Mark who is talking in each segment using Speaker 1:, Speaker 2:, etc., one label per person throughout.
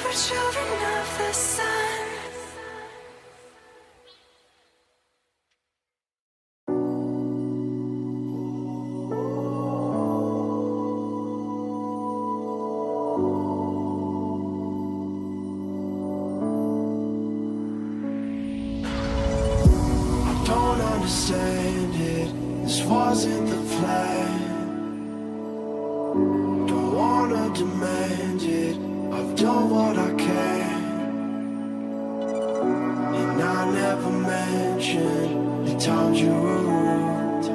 Speaker 1: we're children of the sun.
Speaker 2: I don't understand it, this wasn't the plan. Don't wanna demand it, I've done what I can. And I never mentioned the times you were rude.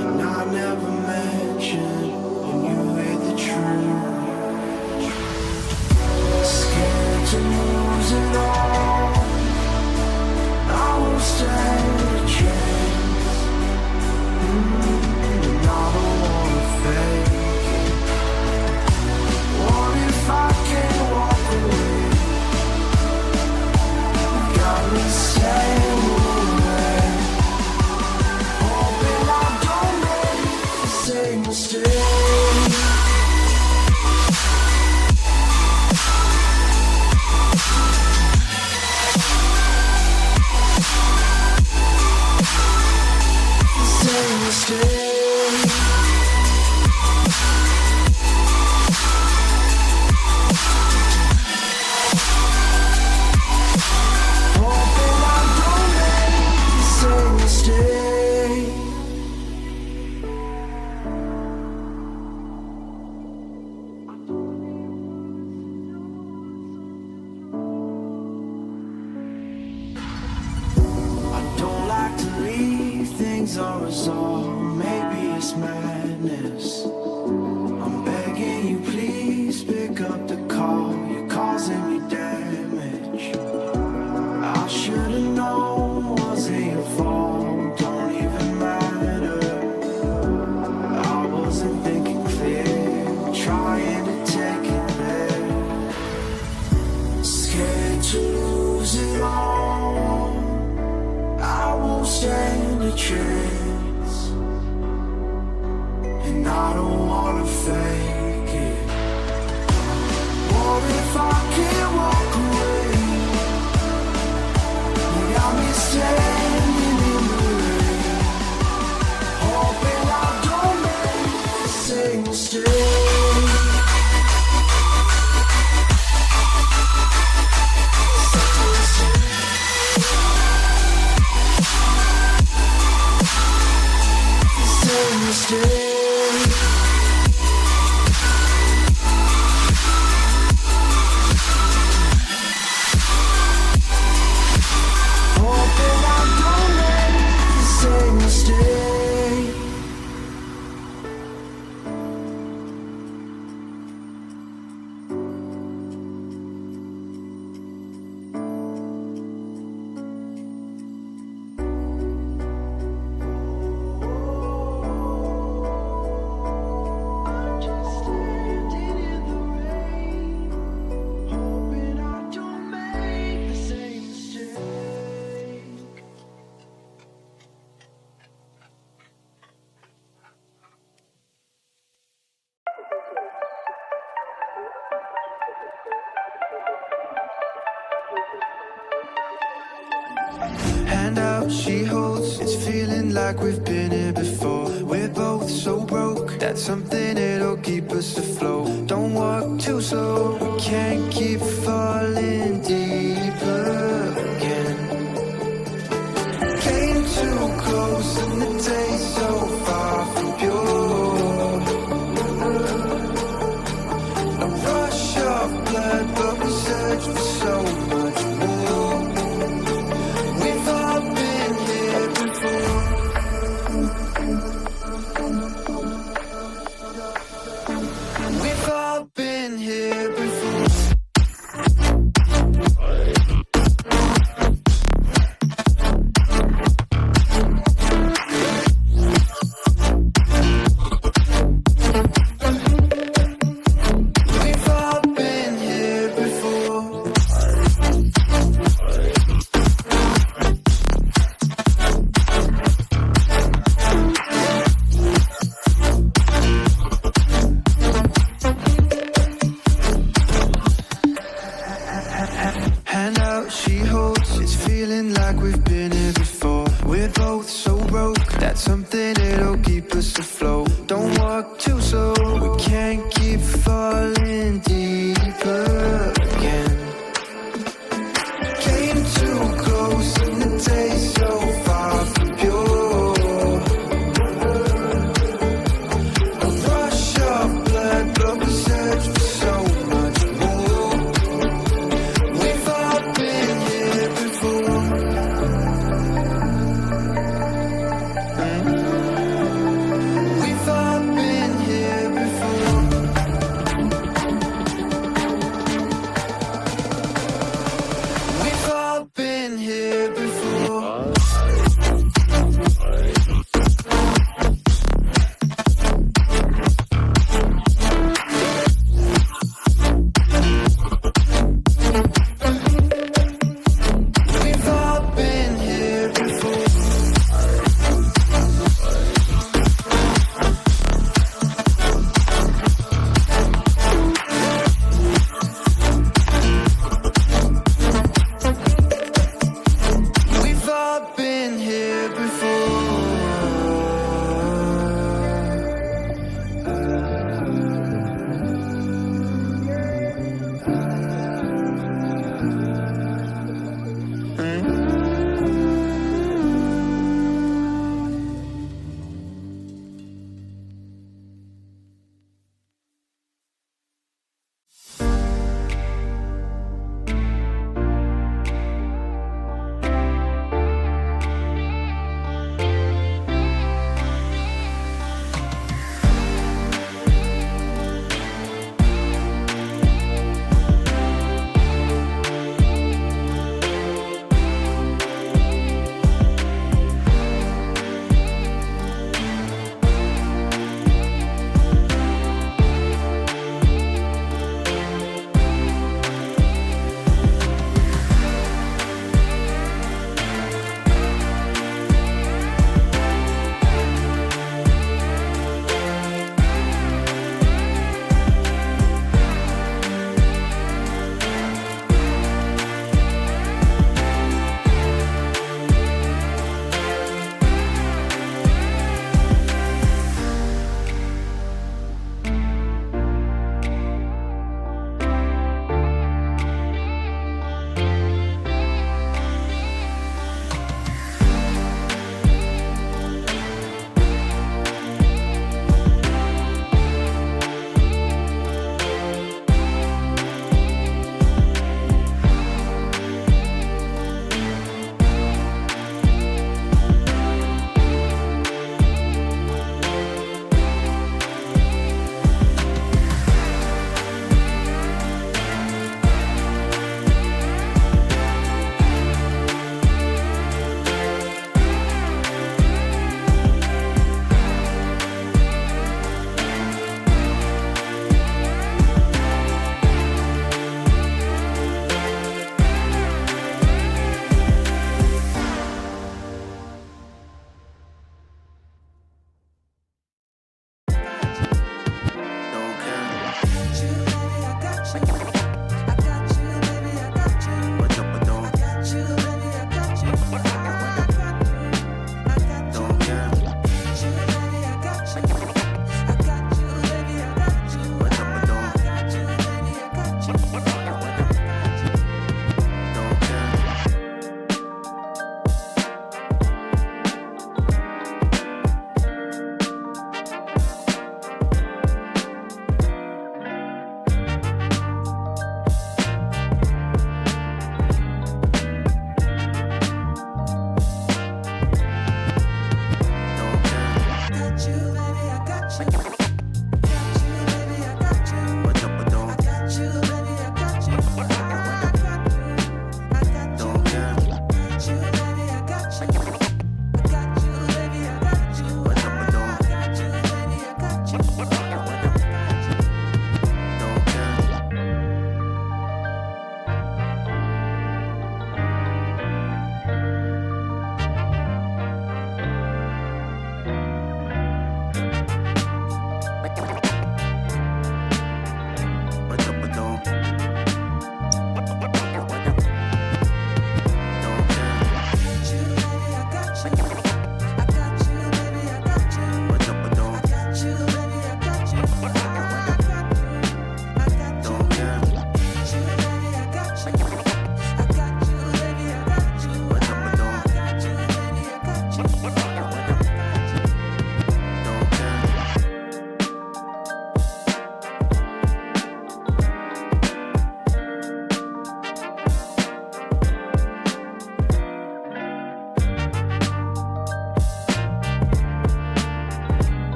Speaker 2: And I never mentioned when you heard the truth. Scared to lose it all, I won't stand a chance. And I don't wanna fake it. What if I can't walk away? Got me staying away, hoping I don't make the same mistake. Same mistake. Hoping I don't make the same mistake. I don't like to leave things unresolved. Maybe it's madness. I'm begging you, please pick up the call. You're causing me damage. I should've known, wasn't your fault. Don't even matter. I wasn't thinking clear, trying to take it there. Scared to lose it all, I won't stand a chance. And I don't wanna fake it. What if I can't walk away? You got me standing in the rain, hoping I don't make the same mistake. Same mistake. Hoping I don't make the same mistake. I'm just standing in the rain, hoping I don't make the same mistake.
Speaker 3: Hand out, she holds. It's feeling like we've been here before. We're both so broke. That's something that'll keep us afloat. Don't walk too slow. We can't keep falling deeper again. Came too close and the day's so far from pure. A rush of blood, but we search for so much more. We've all been here before. We've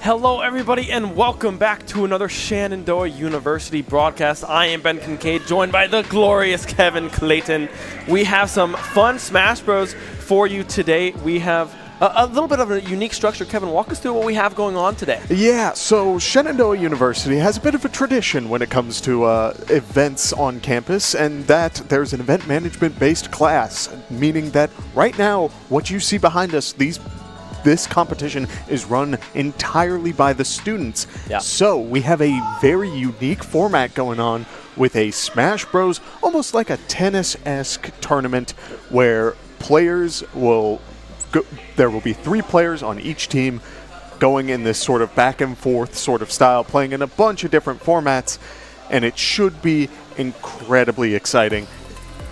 Speaker 4: Hello, everybody, and welcome back to another Shenandoah University broadcast. I am Ben Kincaid, joined by the glorious Kevin Clayton. We have some fun Smash Bros. For you today. We have a little bit of a unique structure. Kevin, walk us through what we have going on today.
Speaker 5: Yeah, so Shenandoah University has a bit of a tradition when it comes to events on campus, and that there's an event management-based class, meaning that right now, what you see behind us, this competition is run entirely by the students.
Speaker 4: Yeah.
Speaker 5: So we have a very unique format going on with a Smash Bros, almost like a tennis-esque tournament where players will go, there will be 3 players on each team going in this sort of back and forth sort of style, playing in a bunch of different formats, and it should be incredibly exciting.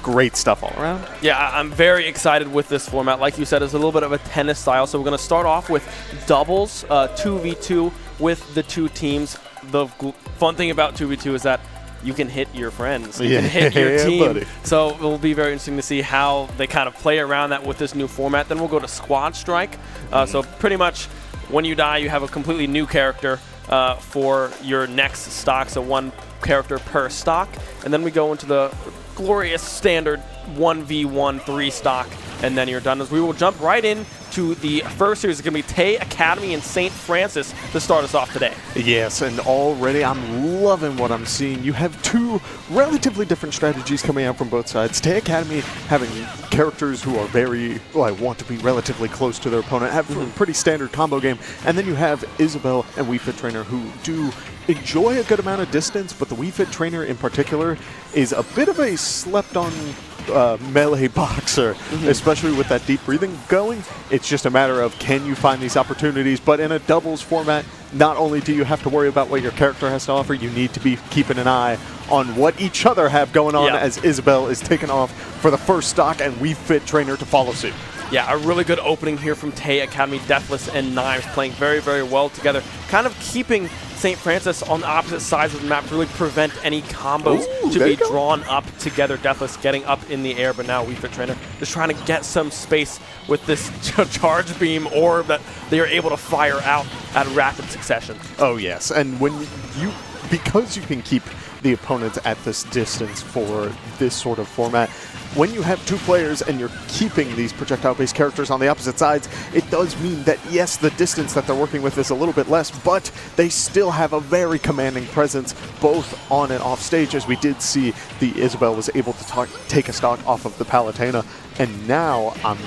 Speaker 5: Great stuff all around.
Speaker 4: Yeah, I'm very excited with this format. Like you said, it's a little bit of a tennis style. So we're going to start off with doubles, 2v2 with the 2 teams. The fun thing about 2v2 is that you can hit your friends. You can hit your team.
Speaker 5: Buddy.
Speaker 4: So it will be very interesting to see how they kind of play around that with this new format. Then we'll go to squad strike. So pretty much when you die, you have a completely new character for your next stock. So 1 character per stock. And then we go into the glorious standard 1v1 3 stock, and then you're done. As we will jump right in to the first series. It's going to be Tay Academy and St. Francis to start us off today.
Speaker 5: Yes, and already I'm loving what I'm seeing. You have 2 relatively different strategies coming out from both sides. Tay Academy having characters who are very, want to be relatively close to their opponent, have a pretty standard combo game, and then you have Isabel and Wii Fit Trainer who do enjoy a good amount of distance, but the Wii Fit Trainer in particular is a bit of a slept-on melee boxer, especially with that deep breathing going. It's just a matter of can you find these opportunities, but in a doubles format, not only do you have to worry about what your character has to offer, you need to be keeping an eye on what each other have going on
Speaker 4: Yeah.
Speaker 5: as Isabel is taken off for the first stock and We Fit Trainer to follow suit.
Speaker 4: Yeah, a really good opening here from Tay Academy. Deathless and Knives playing very, very well together. Kind of keeping St. Francis on the opposite sides of the map to really prevent any combos to
Speaker 5: there
Speaker 4: be
Speaker 5: you go.
Speaker 4: drawn up together. Deathless getting up in the air, but now We Fit Trainer just trying to get some space with this charge beam orb that they are able to fire out at rapid succession.
Speaker 5: Oh, yes. And because you can keep the opponents at this distance for this sort of format, when you have two players and you're keeping these projectile-based characters on the opposite sides, it does mean that, yes, the distance that they're working with is a little bit less, but they still have a very commanding presence both on and off stage, as we did see the Isabel was able to take a stock off of the Palutena. And now I'm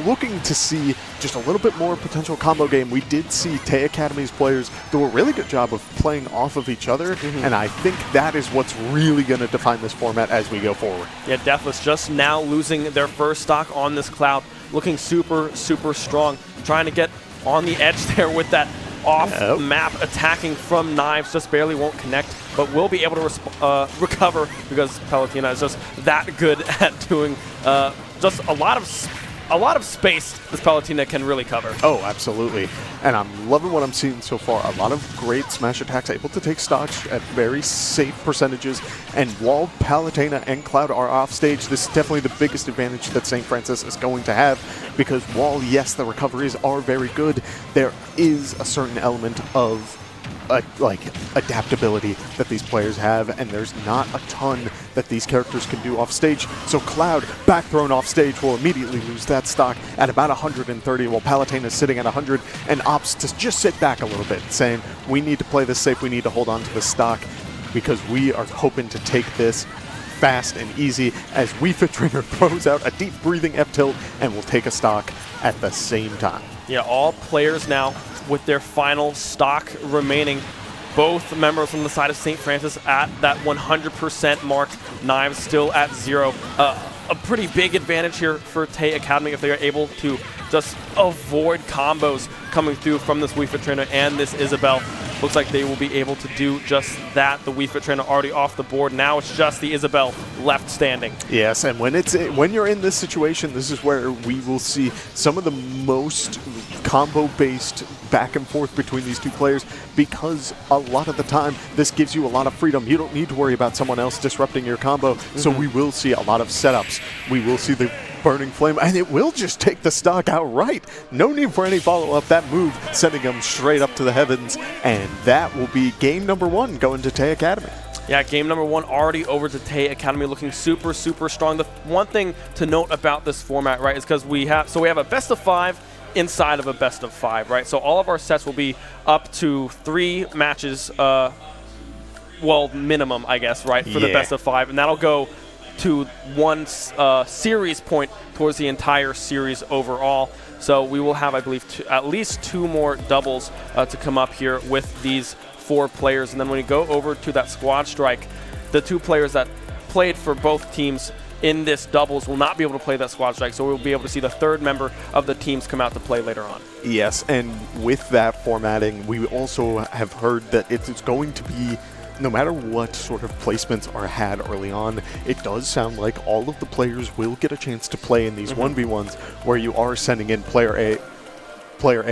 Speaker 5: looking to see just a little bit more potential combo game. We did see Tay Academy's players do a really good job of playing off of each other, and I think that is what's really going to define this format as we go forward.
Speaker 4: Yeah, Deathless just now losing their first stock on this cloud, looking super, super strong, trying to get on the edge there with that off-map attacking from Knives, just barely won't connect, but will be able to recover because Palutena is just that good at doing just a lot of space this Palutena can really cover.
Speaker 5: Oh, absolutely. And I'm loving what I'm seeing so far. A lot of great smash attacks, able to take stocks at very safe percentages. And while Palutena and Cloud are off stage, this is definitely the biggest advantage that St. Francis is going to have, because while, yes, the recoveries are very good, there is a certain element of adaptability that these players have, and there's not a ton that these characters can do off stage. So Cloud, back thrown off stage, will immediately lose that stock at about 130, while Palutena is sitting at 100, and opts to just sit back a little bit, saying, we need to play this safe, we need to hold on to this stock, because we are hoping to take this fast and easy, as We Fit Trainer throws out a deep breathing F-tilt and will take a stock at the same time.
Speaker 4: Yeah, all players now with their final stock remaining. Both members from the side of St. Francis at that 100% mark. Knives still at 0. A pretty big advantage here for Tay Academy if they are able to just avoid combos coming through from this We Fit Trainer and this Isabel. Looks like they will be able to do just that. The We Fit Trainer already off the board. Now it's just the Isabel left standing.
Speaker 5: Yes, and when you're in this situation, this is where we will see some of the most combo-based back and forth between these two players, because a lot of the time this gives you a lot of freedom. You don't need to worry about someone else disrupting your combo, so we will see a lot of setups. We will see the Burning Flame, and it will just take the stock outright. No need for any follow-up. That move sending them straight up to the heavens, and that will be game number 1 going to Tay Academy.
Speaker 4: Yeah, game number 1 already over to Tay Academy, looking super, super strong. The one thing to note about this format, right, is because we have a best of 5 inside of a best of 5, right? So all of our sets will be up to 3 matches, well, minimum, I guess, right, for the best of 5, and that'll go to 1 series point towards the entire series overall. So we will have, I believe, at least 2 more doubles to come up here with these 4 players. And then when we go over to that squad strike, the 2 players that played for both teams in this doubles will not be able to play that squad strike, so we'll be able to see the 3rd member of the teams come out to play later on.
Speaker 5: Yes, and with that formatting, we also have heard that it's going to be, no matter what sort of placements are had early on, it does sound like all of the players will get a chance to play in these 1v1s, where you are sending in player A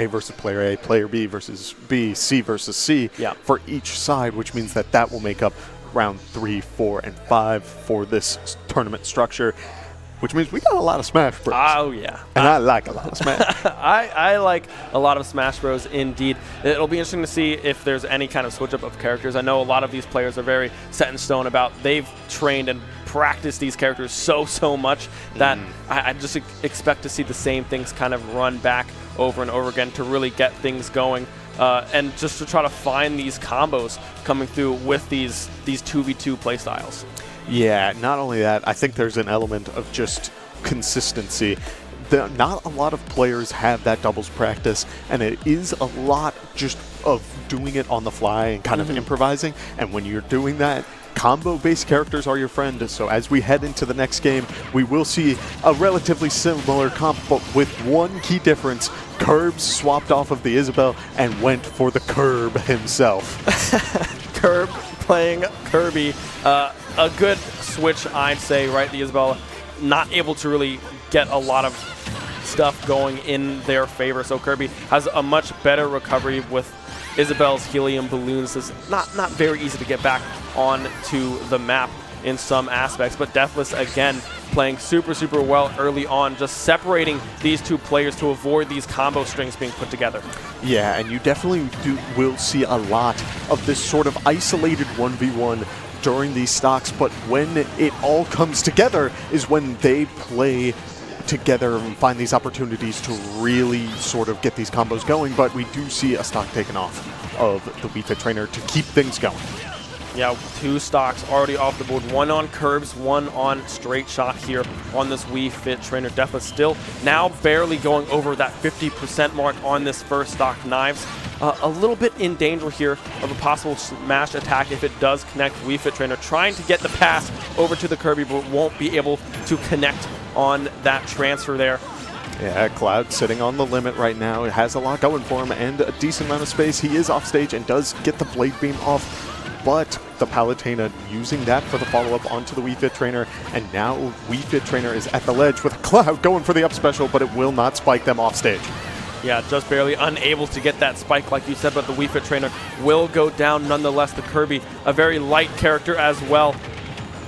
Speaker 5: versus player A, player B versus B, C versus C for each side, which means that will make up round 3, 4, and 5 for this tournament structure, which means we got a lot of Smash Bros.
Speaker 4: Oh, yeah.
Speaker 5: And I like a lot of Smash.
Speaker 4: I like a lot of Smash Bros. Indeed. It'll be interesting to see if there's any kind of switch up of characters. I know a lot of these players are very set in stone about they've trained and practiced these characters so much that I just expect to see the same things kind of run back over and over again to really get things going. And just to try to find these combos coming through with these 2v2 playstyles.
Speaker 5: Yeah, not only that, I think there's an element of just consistency. Not a lot of players have that doubles practice, and it is a lot just of doing it on the fly and kind of improvising. And when you're doing that, combo-based characters are your friend. So as we head into the next game, we will see a relatively similar comp, but with one key difference. Curbs swapped off of the Isabel and went for the Curb himself.
Speaker 4: Curb playing Kirby. A good switch, I'd say, right? The Isabelle not able to really get a lot of stuff going in their favor. So Kirby has a much better recovery with Isabelle's helium balloons. It's not very easy to get back onto the map in some aspects, but Deathless again playing super well early on, just separating these two players to avoid these combo strings being put together.
Speaker 5: Yeah, and you definitely will see a lot of this sort of isolated 1v1 during these stocks, but when it all comes together is when they play together and find these opportunities to really sort of get these combos going. But we do see a stock taken off of the Wii Fit Trainer to keep things going.
Speaker 4: Yeah, 2 stocks already off the board. 1 on Curbs, 1 on Straight Shot here on this Wii Fit Trainer. Deathless still now barely going over that 50% mark on this first stock. Knives a little bit in danger here of a possible smash attack if it does connect. Wii Fit Trainer trying to get the pass over to the Kirby, but won't be able to connect on that transfer there.
Speaker 5: Yeah, Cloud sitting on the limit right now. It has a lot going for him and a decent amount of space. He is off stage and does get the Blade Beam off, but the Palutena using that for the follow-up onto the Wii Fit Trainer, and now Wii Fit Trainer is at the ledge with Cloud going for the up special, but it will not spike them off stage.
Speaker 4: Yeah, just barely unable to get that spike like you said, but the Wii Fit Trainer will go down nonetheless. The Kirby, a very light character as well,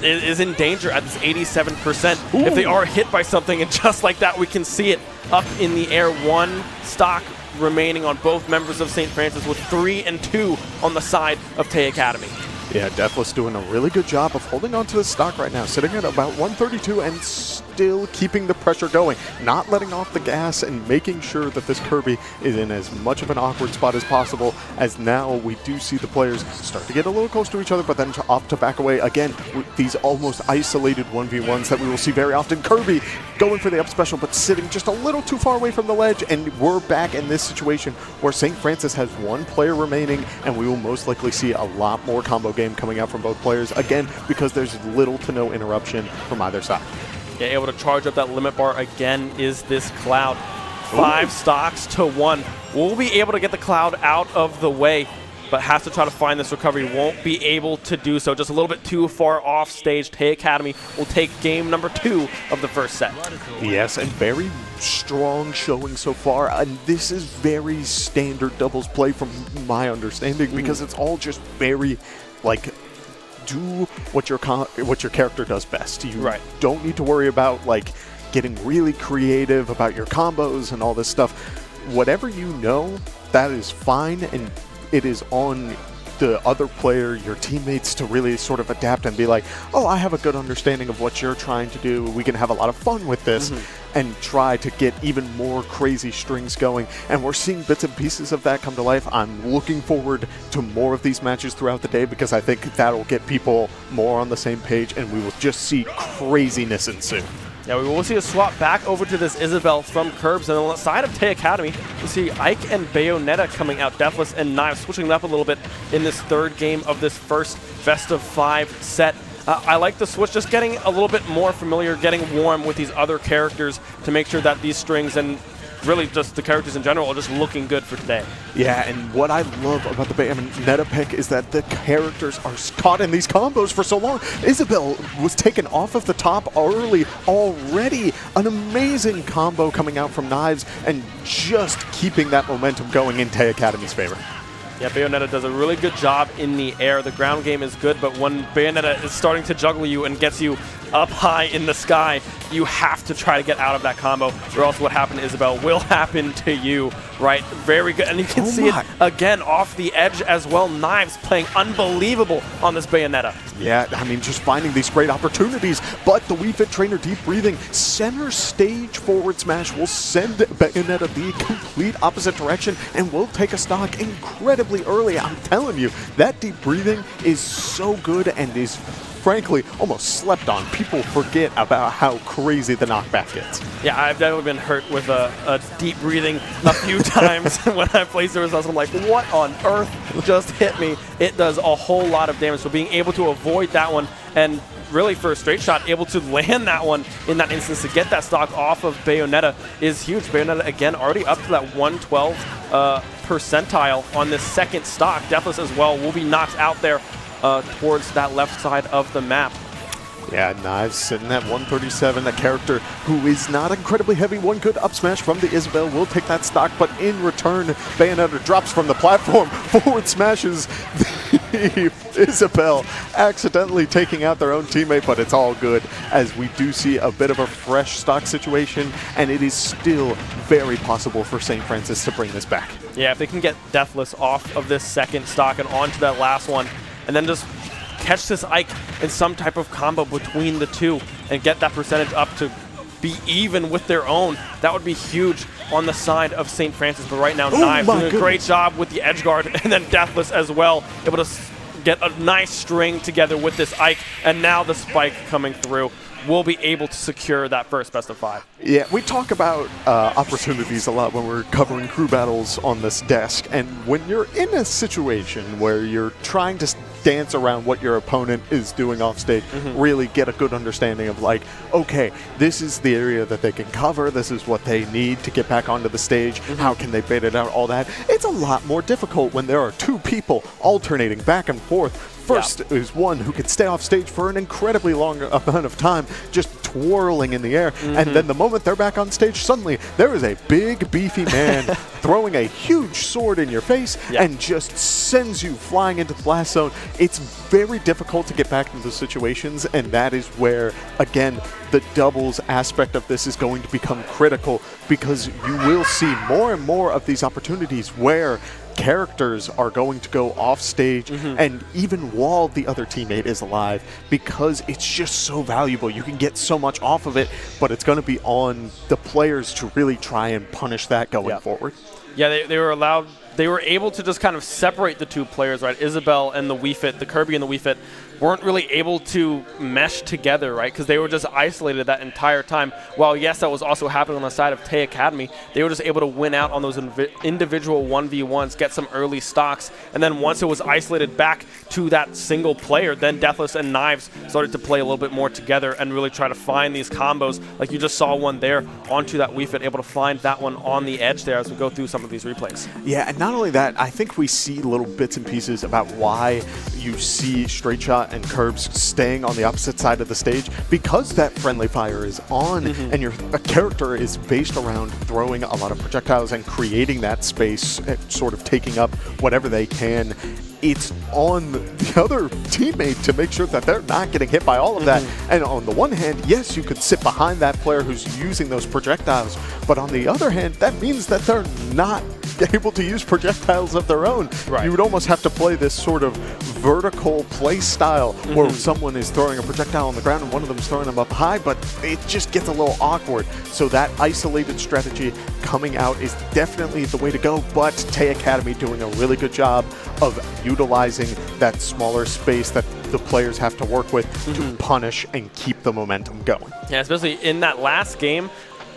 Speaker 4: is in danger at this 87%. Ooh. If they are hit by something, and just like that, we can see it up in the air. 1 stock remaining on both members of St. Francis, with 3 and 2 on the side of Tay Academy.
Speaker 5: Yeah, Deathless doing a really good job of holding on to the stock right now, sitting at about 132 and still keeping the pressure going, not letting off the gas and making sure that this Kirby is in as much of an awkward spot as possible, as now we do see the players start to get a little close to each other, but then off to back away again with these almost isolated 1v1s that we will see very often. Kirby going for the up special, but sitting just a little too far away from the ledge, and we're back in this situation where St. Francis has 1 player remaining, and we will most likely see a lot more combo game coming out from both players, again, because there's little to no interruption from either side.
Speaker 4: Yeah, able to charge up that limit bar again is this Cloud. 5 stocks to 1. We'll be able to get the Cloud out of the way, but has to try to find this recovery. Won't be able to do so. Just a little bit too far off stage. Tay Academy will take game number 2 of the first set.
Speaker 5: Yes, and very strong showing so far. And this is very standard doubles play from my understanding, because it's all just very, like, do what your character does best. You don't need to worry about, like, getting really creative about your combos and all this stuff. Whatever you know, that is fine, and it is on the other player, your teammates, to really sort of adapt and be like, oh, I have a good understanding of what you're trying to do. We can have a lot of fun with this and try to get even more crazy strings going. And we're seeing bits and pieces of that come to life. I'm looking forward to more of these matches throughout the day, because I think that'll get people more on the same page, and we will just see craziness ensue.
Speaker 4: Yeah, we will see a swap back over to this Isabelle from Curbs, and on the side of Tay Academy, we see Ike and Bayonetta coming out, Deathless and Knives, switching it up a little bit in this 3rd game of this first best of 5 set. I like the switch, just getting a little bit more familiar, getting warm with these other characters to make sure that these strings and really just the characters in general are just looking good for today. Yeah,
Speaker 5: and what I love about the Bayonetta pick is that the characters are caught in these combos for so long. Isabelle was taken off of the top early already. An amazing combo coming out from Knives, and just keeping that momentum going in Tay Academy's favor.
Speaker 4: Yeah, Bayonetta does a really good job in the air. The ground game is good, but when Bayonetta is starting to juggle you and gets you up high in the sky, you have to try to get out of that combo, or else what happened to Isabelle will happen to you, right? Very good. And you can see it again off the edge as well. Knives playing unbelievable on this Bayonetta.
Speaker 5: Yeah, I mean, just finding these great opportunities, but the Wii Fit Trainer deep breathing, center stage forward smash will send Bayonetta the complete opposite direction, and will take a stock incredibly early. I'm telling you, that deep breathing is so good, and is frankly almost slept on. People forget about how crazy the knockback gets.
Speaker 4: Yeah, I've definitely been hurt with a deep breathing a few times when I play Service House. I'm like, what on earth just hit me? It does a whole lot of damage. So being able to avoid that one, and really for a straight shot, able to land that one in that instance to get that stock off of Bayonetta is huge. Bayonetta, again, already up to that 112 percentile on this second stock. Deathless as well will be knocked out there towards that left side of the map.
Speaker 5: Yeah, Knives sitting at 137, a character who is not incredibly heavy. One good up smash from the Isabel will take that stock, but in return, Bayonetta drops from the platform, forward smashes the Isabel, accidentally taking out their own teammate, but it's all good as we do see a bit of a fresh stock situation, and it is still very possible for St. Francis to bring this back.
Speaker 4: Yeah, if they can get Deathless off of this second stock and onto that last one, and then just catch this Ike in some type of combo between the two and get that percentage up to be even with their own, that would be huge on the side of St. Francis. But right now, Knives doing a great job with the edge guard, and then Deathless as well, able to get a nice string together with this Ike, and now the spike coming through will be able to secure that first best of 5.
Speaker 5: Yeah, we talk about opportunities a lot when we're covering crew battles on this desk, and when you're in a situation where you're trying to dance around what your opponent is doing off stage, really get a good understanding of like, okay, this is the area that they can cover, this is what they need to get back onto the stage, how can they bait it out, all that. It's a lot more difficult when there are two people alternating back and forth. First is one who can stay off stage for an incredibly long amount of time, just twirling in the air, and then the moment they're back on stage, suddenly there is a big, beefy man throwing a huge sword in your face and just sends you flying into the blast zone. It's very difficult to get back into those situations, and that is where, again, the doubles aspect of this is going to become critical, because you will see more and more of these opportunities where characters are going to go off stage and even while the other teammate is alive, because it's just so valuable. You can get so much off of it, but it's going to be on the players to really try and punish that going forward.
Speaker 4: Yeah, they were able to just kind of separate the two players, right? Isabel and the Wii Fit, the Kirby and the Wii Fit, weren't really able to mesh together, right? Because they were just isolated that entire time. While, yes, that was also happening on the side of Tay Academy, they were just able to win out on those individual 1v1s, get some early stocks, and then once it was isolated back to that single player, then Deathless and Knives started to play a little bit more together and really try to find these combos. Like you just saw one there onto that Wii Fit, able to find that one on the edge there as we go through some of these replays.
Speaker 5: Yeah, and not only that, I think we see little bits and pieces about why you see Straight Shot and Curbs staying on the opposite side of the stage, because that friendly fire is on and your character is based around throwing a lot of projectiles and creating that space, sort of taking up whatever they can. It's on the other teammate to make sure that they're not getting hit by all of that. And on the one hand, yes, you could sit behind that player who's using those projectiles, but on the other hand, that means that they're not able to use projectiles of their own.
Speaker 4: Right.
Speaker 5: You would almost have to play this sort of vertical play style where someone is throwing a projectile on the ground and one of them is throwing them up high, but it just gets a little awkward. So that isolated strategy coming out is definitely the way to go, but Tay Academy doing a really good job of utilizing that smaller space that the players have to work with to punish and keep the momentum going.
Speaker 4: Yeah, especially in that last game,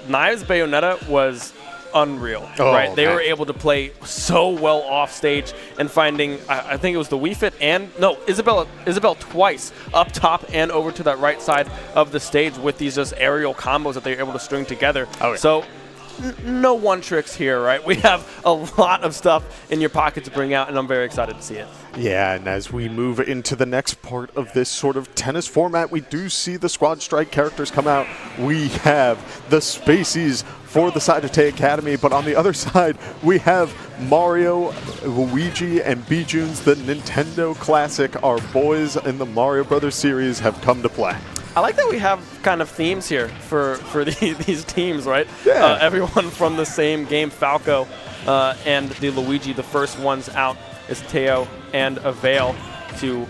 Speaker 4: Knives Bayonetta was unreal, right? They were able to play so well off stage and finding, I think it was the Wii Fit and, no, Isabel twice up top and over to that right side of the stage with these just aerial combos that they were able to string together. So no one tricks here, right? We have a lot of stuff in your pocket to bring out, and I'm very excited to see it.
Speaker 5: Yeah, and as we move into the next part of this sort of tennis format, we do see the Squad Strike characters come out. We have the Spaceys for the side of Tay Academy, but on the other side, we have Mario, Luigi, and B-Junes, the Nintendo classic. Our boys in the Mario Brothers series have come to play.
Speaker 4: I like that we have kind of themes here for these teams, right?
Speaker 5: Yeah.
Speaker 4: Everyone from the same game, Falco and the Luigi, the first ones out is Teo and Avail to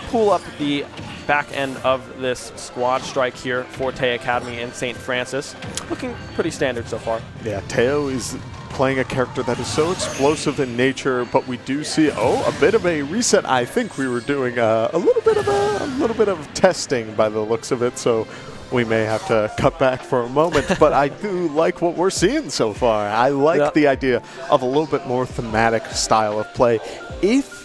Speaker 4: pull up the back end of this Squad Strike here for Tay Academy and St. Francis. Looking pretty standard so far.
Speaker 5: Yeah, Teo is playing a character that is so explosive in nature, but we do see a bit of a reset. I think we were doing a little bit of testing by the looks of it, so we may have to cut back for a moment. But I do like what we're seeing so far. I like the idea of a little bit more thematic style of play. If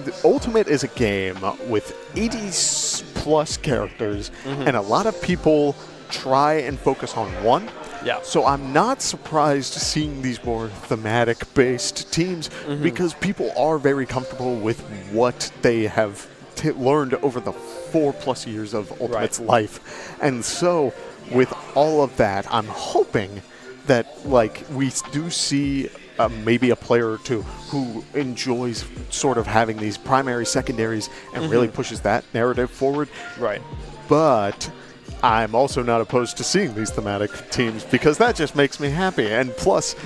Speaker 5: the Ultimate is a game with 80+ characters, and a lot of people try and focus on one.
Speaker 4: Yeah.
Speaker 5: So I'm not surprised seeing these more thematic-based teams because people are very comfortable with what they have learned over the 4+ years of Ultimate's life. And so with all of that, I'm hoping that like we do see maybe a player or two who enjoys sort of having these primary secondaries and really pushes that narrative forward.
Speaker 4: Right.
Speaker 5: But I'm also not opposed to seeing these thematic teams because that just makes me happy. And plus,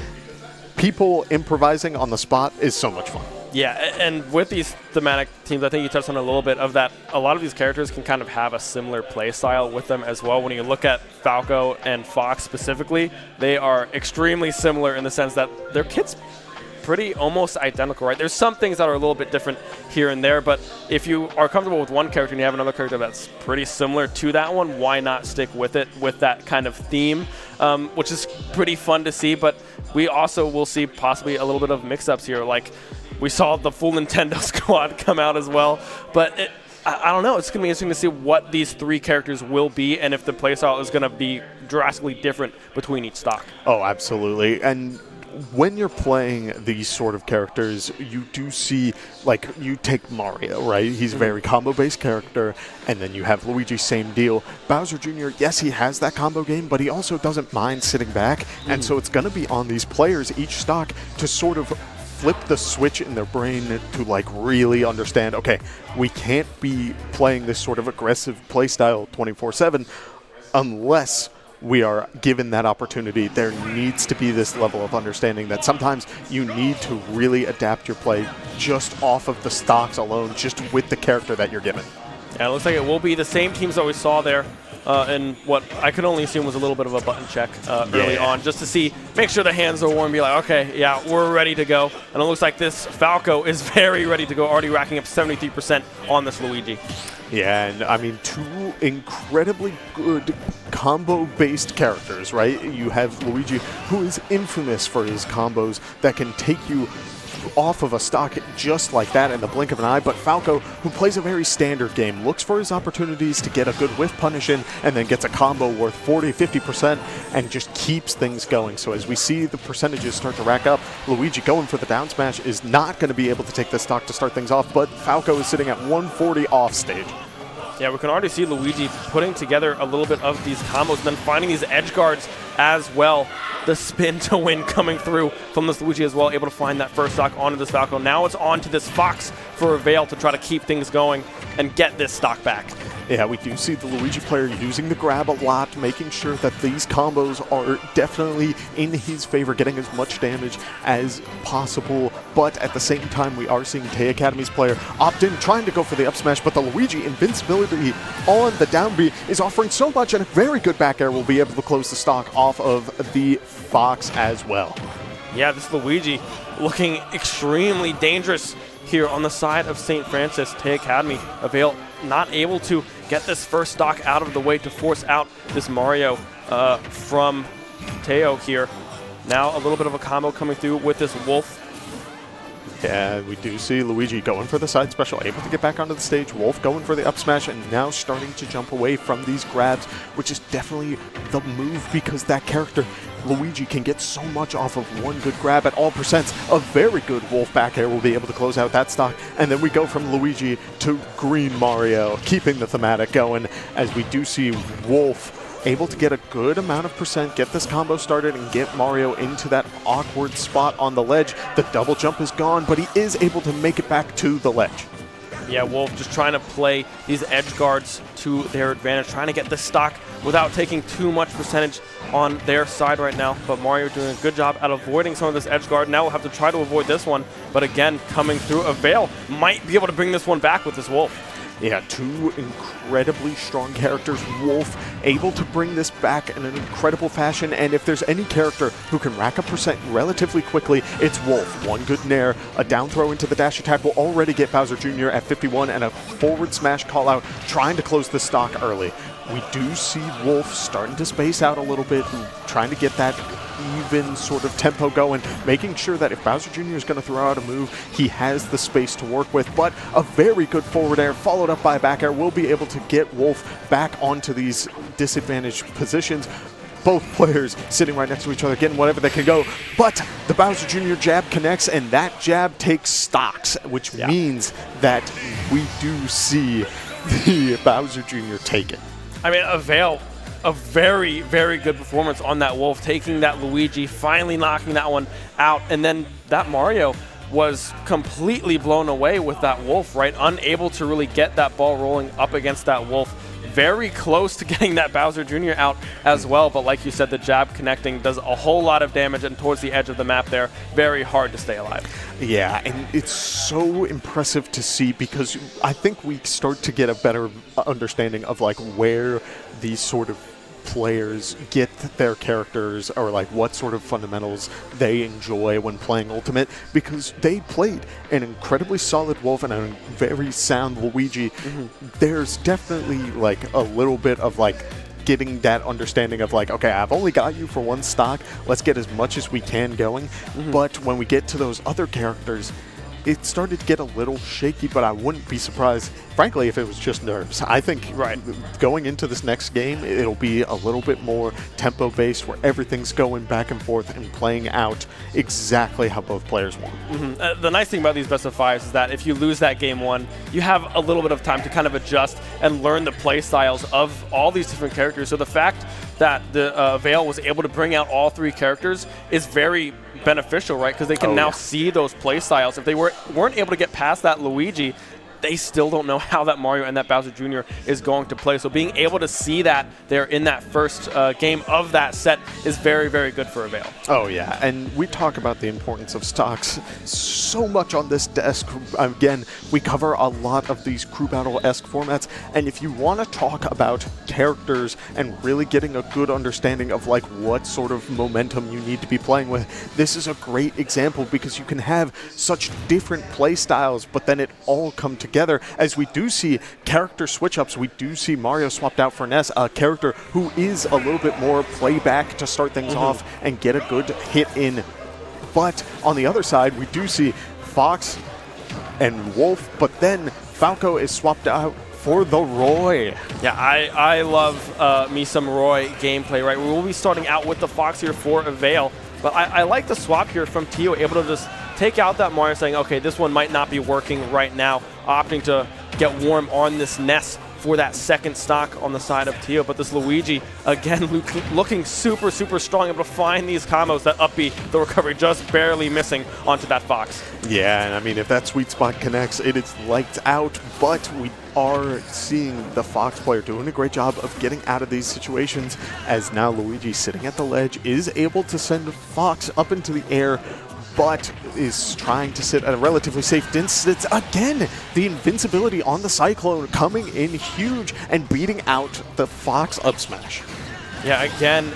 Speaker 5: people improvising on the spot is so much fun.
Speaker 4: Yeah, and with these thematic teams, I think you touched on a little bit of that. A lot of these characters can kind of have a similar play style with them as well. When you look at Falco and Fox specifically, they are extremely similar in the sense that their kit's pretty almost identical, right? There's some things that are a little bit different here and there, but if you are comfortable with one character and you have another character that's pretty similar to that one, why not stick with it with that kind of theme, which is pretty fun to see. But we also will see possibly a little bit of mix-ups here. Like, we saw the full Nintendo squad come out as well, but I don't know. It's going to be interesting to see what these three characters will be and if the playstyle is going to be drastically different between each stock.
Speaker 5: Oh, absolutely. And when you're playing these sort of characters, you do see, like, you take Mario, right? He's a very combo-based character, and then you have Luigi, same deal. Bowser Jr., yes, he has that combo game, but he also doesn't mind sitting back, and so it's going to be on these players, each stock, to sort of flip the switch in their brain to like really understand, okay, we can't be playing this sort of aggressive playstyle 24/7 unless we are given that opportunity. There needs to be this level of understanding that sometimes you need to really adapt your play just off of the stocks alone, just with the character that you're given.
Speaker 4: Yeah, it looks like it will be the same teams that we saw there. And what I could only assume was a little bit of a button check early on, just to see, make sure the hands are warm, be like, okay, yeah, we're ready to go. And it looks like this Falco is very ready to go, already racking up 73% on this Luigi.
Speaker 5: Yeah, and I mean, two incredibly good combo-based characters, right? You have Luigi, who is infamous for his combos that can take you off of a stock just like that in the blink of an eye, but Falco, who plays a very standard game, looks for his opportunities to get a good whiff punish in and then gets a combo worth 40-50% and just keeps things going. So as we see the percentages start to rack up, Luigi going for the down smash is not going to be able to take the stock to start things off, but Falco is sitting at 140 off stage.
Speaker 4: Yeah, we can already see Luigi putting together a little bit of these combos and then finding these edge guards as well. The spin to win coming through from this Luigi as well, able to find that first stock onto this Falco. Now it's on to this Fox for a Veil to try to keep things going and get this stock back.
Speaker 5: Yeah, we do see the Luigi player using the grab a lot, making sure that these combos are definitely in his favor, getting as much damage as possible. But at the same time, we are seeing Tay Academy's player opt in, trying to go for the up smash, but the Luigi invincibility on the down B is offering so much, and a very good back air will be able to close the stock off of the Fox as well.
Speaker 4: Yeah, this Luigi looking extremely dangerous here on the side of St. Francis. Tay Academy, Avail not able to get this first stock out of the way to force out this Mario from Teo here. Now a little bit of a combo coming through with this Wolf.
Speaker 5: Yeah, we do see Luigi going for the side special, able to get back onto the stage. Wolf going for the up smash, and now starting to jump away from these grabs, which is definitely the move because that character, Luigi, can get so much off of one good grab at all percents. A very good Wolf back air will be able to close out that stock, and then we go from Luigi to Green Mario, keeping the thematic going as we do see Wolf able to get a good amount of percent, get this combo started, and get Mario into that awkward spot on the ledge. The double jump is gone, but he is able to make it back to the ledge.
Speaker 4: Yeah, Wolf just trying to play these edge guards to their advantage, trying to get this stock without taking too much percentage on their side right now. But Mario doing a good job at avoiding some of this edge guard. Now we'll have to try to avoid this one, but again, coming through. A Veil might be able to bring this one back with this Wolf.
Speaker 5: Yeah, two incredibly strong characters. Wolf able to bring this back in an incredible fashion, and if there's any character who can rack up percent relatively quickly, it's Wolf. One good nair, a down throw into the dash attack will already get Bowser Jr. at 51, and a forward smash call out trying to close the stock early. We do see Wolf starting to space out a little bit, trying to get that even sort of tempo going, making sure that if Bowser Jr. is going to throw out a move, he has the space to work with. But a very good forward air followed up by a back air will be able to get Wolf back onto these disadvantaged positions. both players sitting right next to each other, getting whatever they can go. But the Bowser Jr. jab connects, and that jab takes stocks, which means that we do see the Bowser Jr. take it.
Speaker 4: I mean, Avail, a very, very good performance on that Wolf, taking that Luigi, finally knocking that one out, and then that Mario was completely blown away with that Wolf, right? Unable to really get that ball rolling up against that Wolf. Very close to getting that Bowser Jr. out as well, but like you said, the jab connecting does a whole lot of damage, and towards the edge of the map there, very hard to stay alive.
Speaker 5: Yeah, and it's so impressive to see, because I think we start to get a better understanding of like where these sort of players get their characters, or like what sort of fundamentals they enjoy when playing Ultimate, because they played an incredibly solid Wolf and a very sound Luigi. There's definitely like a little bit of like getting that understanding of like, okay, I've only got you for one stock, let's get as much as we can going. But when we get to those other characters, it started to get a little shaky, but I wouldn't be surprised, frankly, if it was just nerves. I think going into this next game, it'll be a little bit more tempo-based, where everything's going back and forth and playing out exactly how both players want.
Speaker 4: The nice thing about these best of fives is that if you lose that game one, you have a little bit of time to kind of adjust and learn the play styles of all these different characters. So the fact that the Veil was able to bring out all three characters is very beneficial, right? Because they can now see those play styles. If they weren't able to get past that Luigi, they still don't know how that Mario and that Bowser Jr. is going to play. So being able to see that there in that first game of that set is very, very good for Avail.
Speaker 5: Oh yeah, and we talk about the importance of stocks so much on this desk. Again, we cover a lot of these crew battle-esque formats, and if you want to talk about characters and really getting a good understanding of like what sort of momentum you need to be playing with, this is a great example, because you can have such different play styles, but then it all come together, as we do see character switch-ups. We do see Mario swapped out for Ness, a character who is a little bit more playback to start things off and get a good hit in. But on the other side, we do see Fox and Wolf, but then Falco is swapped out for the Roy.
Speaker 4: Yeah, I love me some Roy gameplay, right? We will be starting out with the Fox here for Avail, but I like the swap here from Tio, able to just take out that Mario, saying, okay, this one might not be working right now, opting to get warm on this Ness for that second stock on the side of Tio. But this Luigi, again, looking super, super strong, able to find these combos, that up B, the recovery just barely missing onto that Fox.
Speaker 5: Yeah, and I mean, if that sweet spot connects, it is lights out, but we are seeing the Fox player doing a great job of getting out of these situations, as now Luigi, sitting at the ledge, is able to send Fox up into the air, but is trying to sit at a relatively safe distance. Again, the invincibility on the Cyclone coming in huge and beating out the Fox up smash.
Speaker 4: Yeah, again,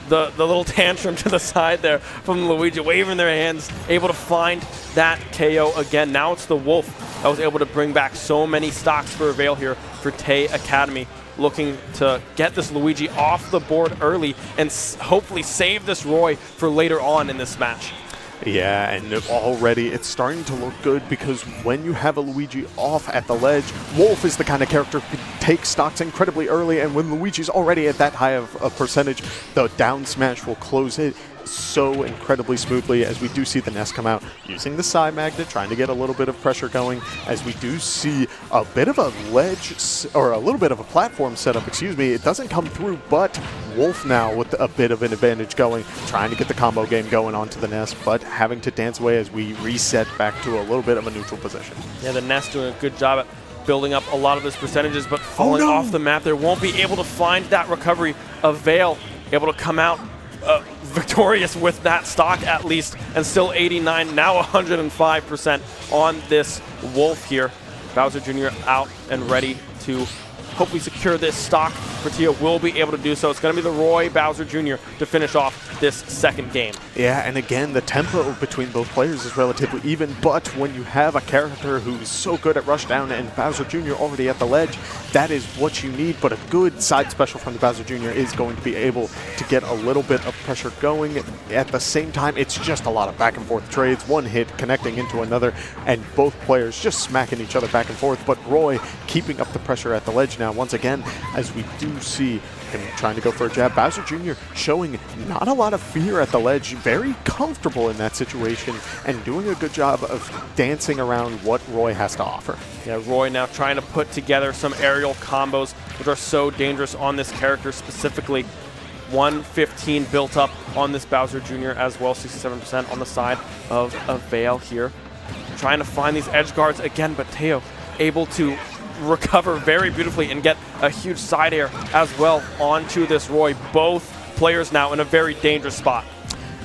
Speaker 4: the little tantrum to the side there from Luigi, waving their hands, able to find that KO again. Now it's the Wolf that was able to bring back so many stocks for Avail here for Tay Academy, looking to get this Luigi off the board early and hopefully save this Roy for later on in this match.
Speaker 5: Yeah, and already it's starting to look good, because when you have a Luigi off at the ledge, Wolf is the kind of character who can take stocks incredibly early, and when Luigi's already at that high of a percentage, the down smash will close it so incredibly smoothly, as we do see the Ness come out using the side magnet, trying to get a little bit of pressure going, as we do see a bit of a ledge, or a little bit of a platform setup, excuse me. It doesn't come through, but Wolf now with a bit of an advantage going, trying to get the combo game going onto the Ness, but having to dance away as we reset back to a little bit of a neutral position. Yeah,
Speaker 4: the Ness doing a good job at building up a lot of his percentages, but falling off the map there. Won't be able to find that recovery. Avail able to come out victorious with that stock at least, and still 89, now 105% on this Wolf here. Bowser Jr. out and ready to hopefully secure this stock. Tio will be able to do so. It's going to be the Roy Bowser Jr. to finish off this second game.
Speaker 5: Yeah, and again, the tempo between both players is relatively even, but when you have a character who's so good at rushdown and Bowser Jr. already at the ledge, that is what you need. But a good side special from the Bowser Jr. is going to be able to get a little bit of pressure going. At the same time, it's just a lot of back and forth trades, one hit connecting into another, and both players just smacking each other back and forth. But Roy keeping up the pressure at the ledge now once again, as we do do see him trying to go for a jab. Bowser Jr. showing not a lot of fear at the ledge, very comfortable in that situation, and doing a good job of dancing around what Roy has to offer.
Speaker 4: Yeah, Roy now trying to put together some aerial combos, which are so dangerous on this character specifically. 115 built up on this Bowser Jr. as well, 67% on the side of Vale here. Trying to find these edge guards again, but Teo able to recover very beautifully and get a huge side air as well onto this Roy. Both players now in a very dangerous spot.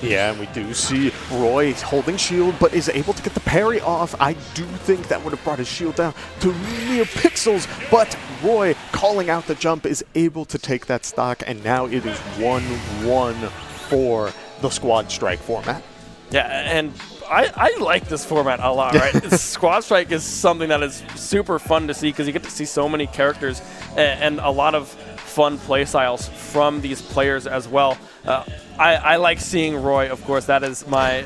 Speaker 5: Yeah, and we do see Roy holding shield, but is able to get the parry off. I do think that would have brought his shield down to mere pixels, but Roy calling out the jump is able to take that stock, and now it is 1-1 for the Squad Strike format.
Speaker 4: Yeah, and I like this format a lot, right? Squad Strike is something that is super fun to see because you get to see so many characters and a lot of fun play styles from these players as well. I like seeing Roy, of course. That is my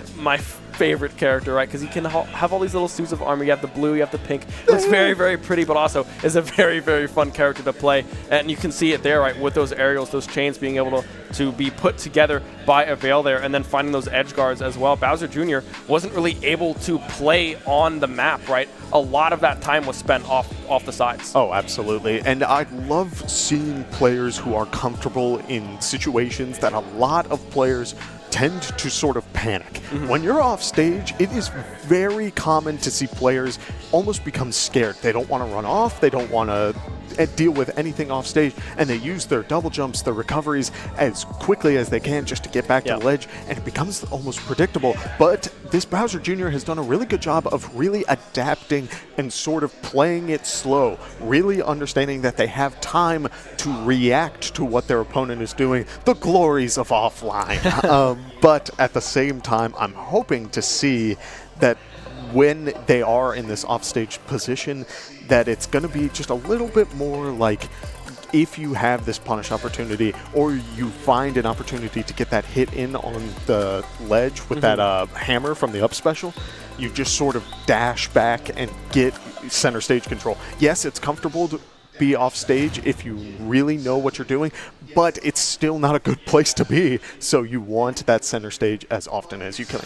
Speaker 4: favorite character, right? Because you can have all these little suits of armor. You have the blue, you have the pink. It looks very, very pretty, but also is a very, very fun character to play. And you can see it there, right, with those aerials, those chains being able to be put together by a Vale there, and then finding those edge guards as well. Bowser Jr. wasn't really able to play on the map, right? A lot of that time was spent off the sides.
Speaker 5: Oh, absolutely. And I love seeing players who are comfortable in situations that a lot of players tend to sort of panic. When you're off stage, it is very common to see players almost become scared. They don't want to run off, they don't want to deal with anything off stage, and they use their double jumps, their recoveries as quickly as they can just to get back to the ledge, and it becomes almost predictable. But this Bowser Jr. has done a really good job of really adapting and sort of playing it slow, really understanding that they have time to react to what their opponent is doing, the glories of offline. But at the same time, I'm hoping to see that when they are in this offstage position, that it's going to be just a little bit more like if you have this punish opportunity or you find an opportunity to get that hit in on the ledge with that hammer from the up special, you just sort of dash back and get center stage control. Yes, it's comfortable to be off stage if you really know what you're doing, but it's still not a good place to be, so you want that center stage as often as you can.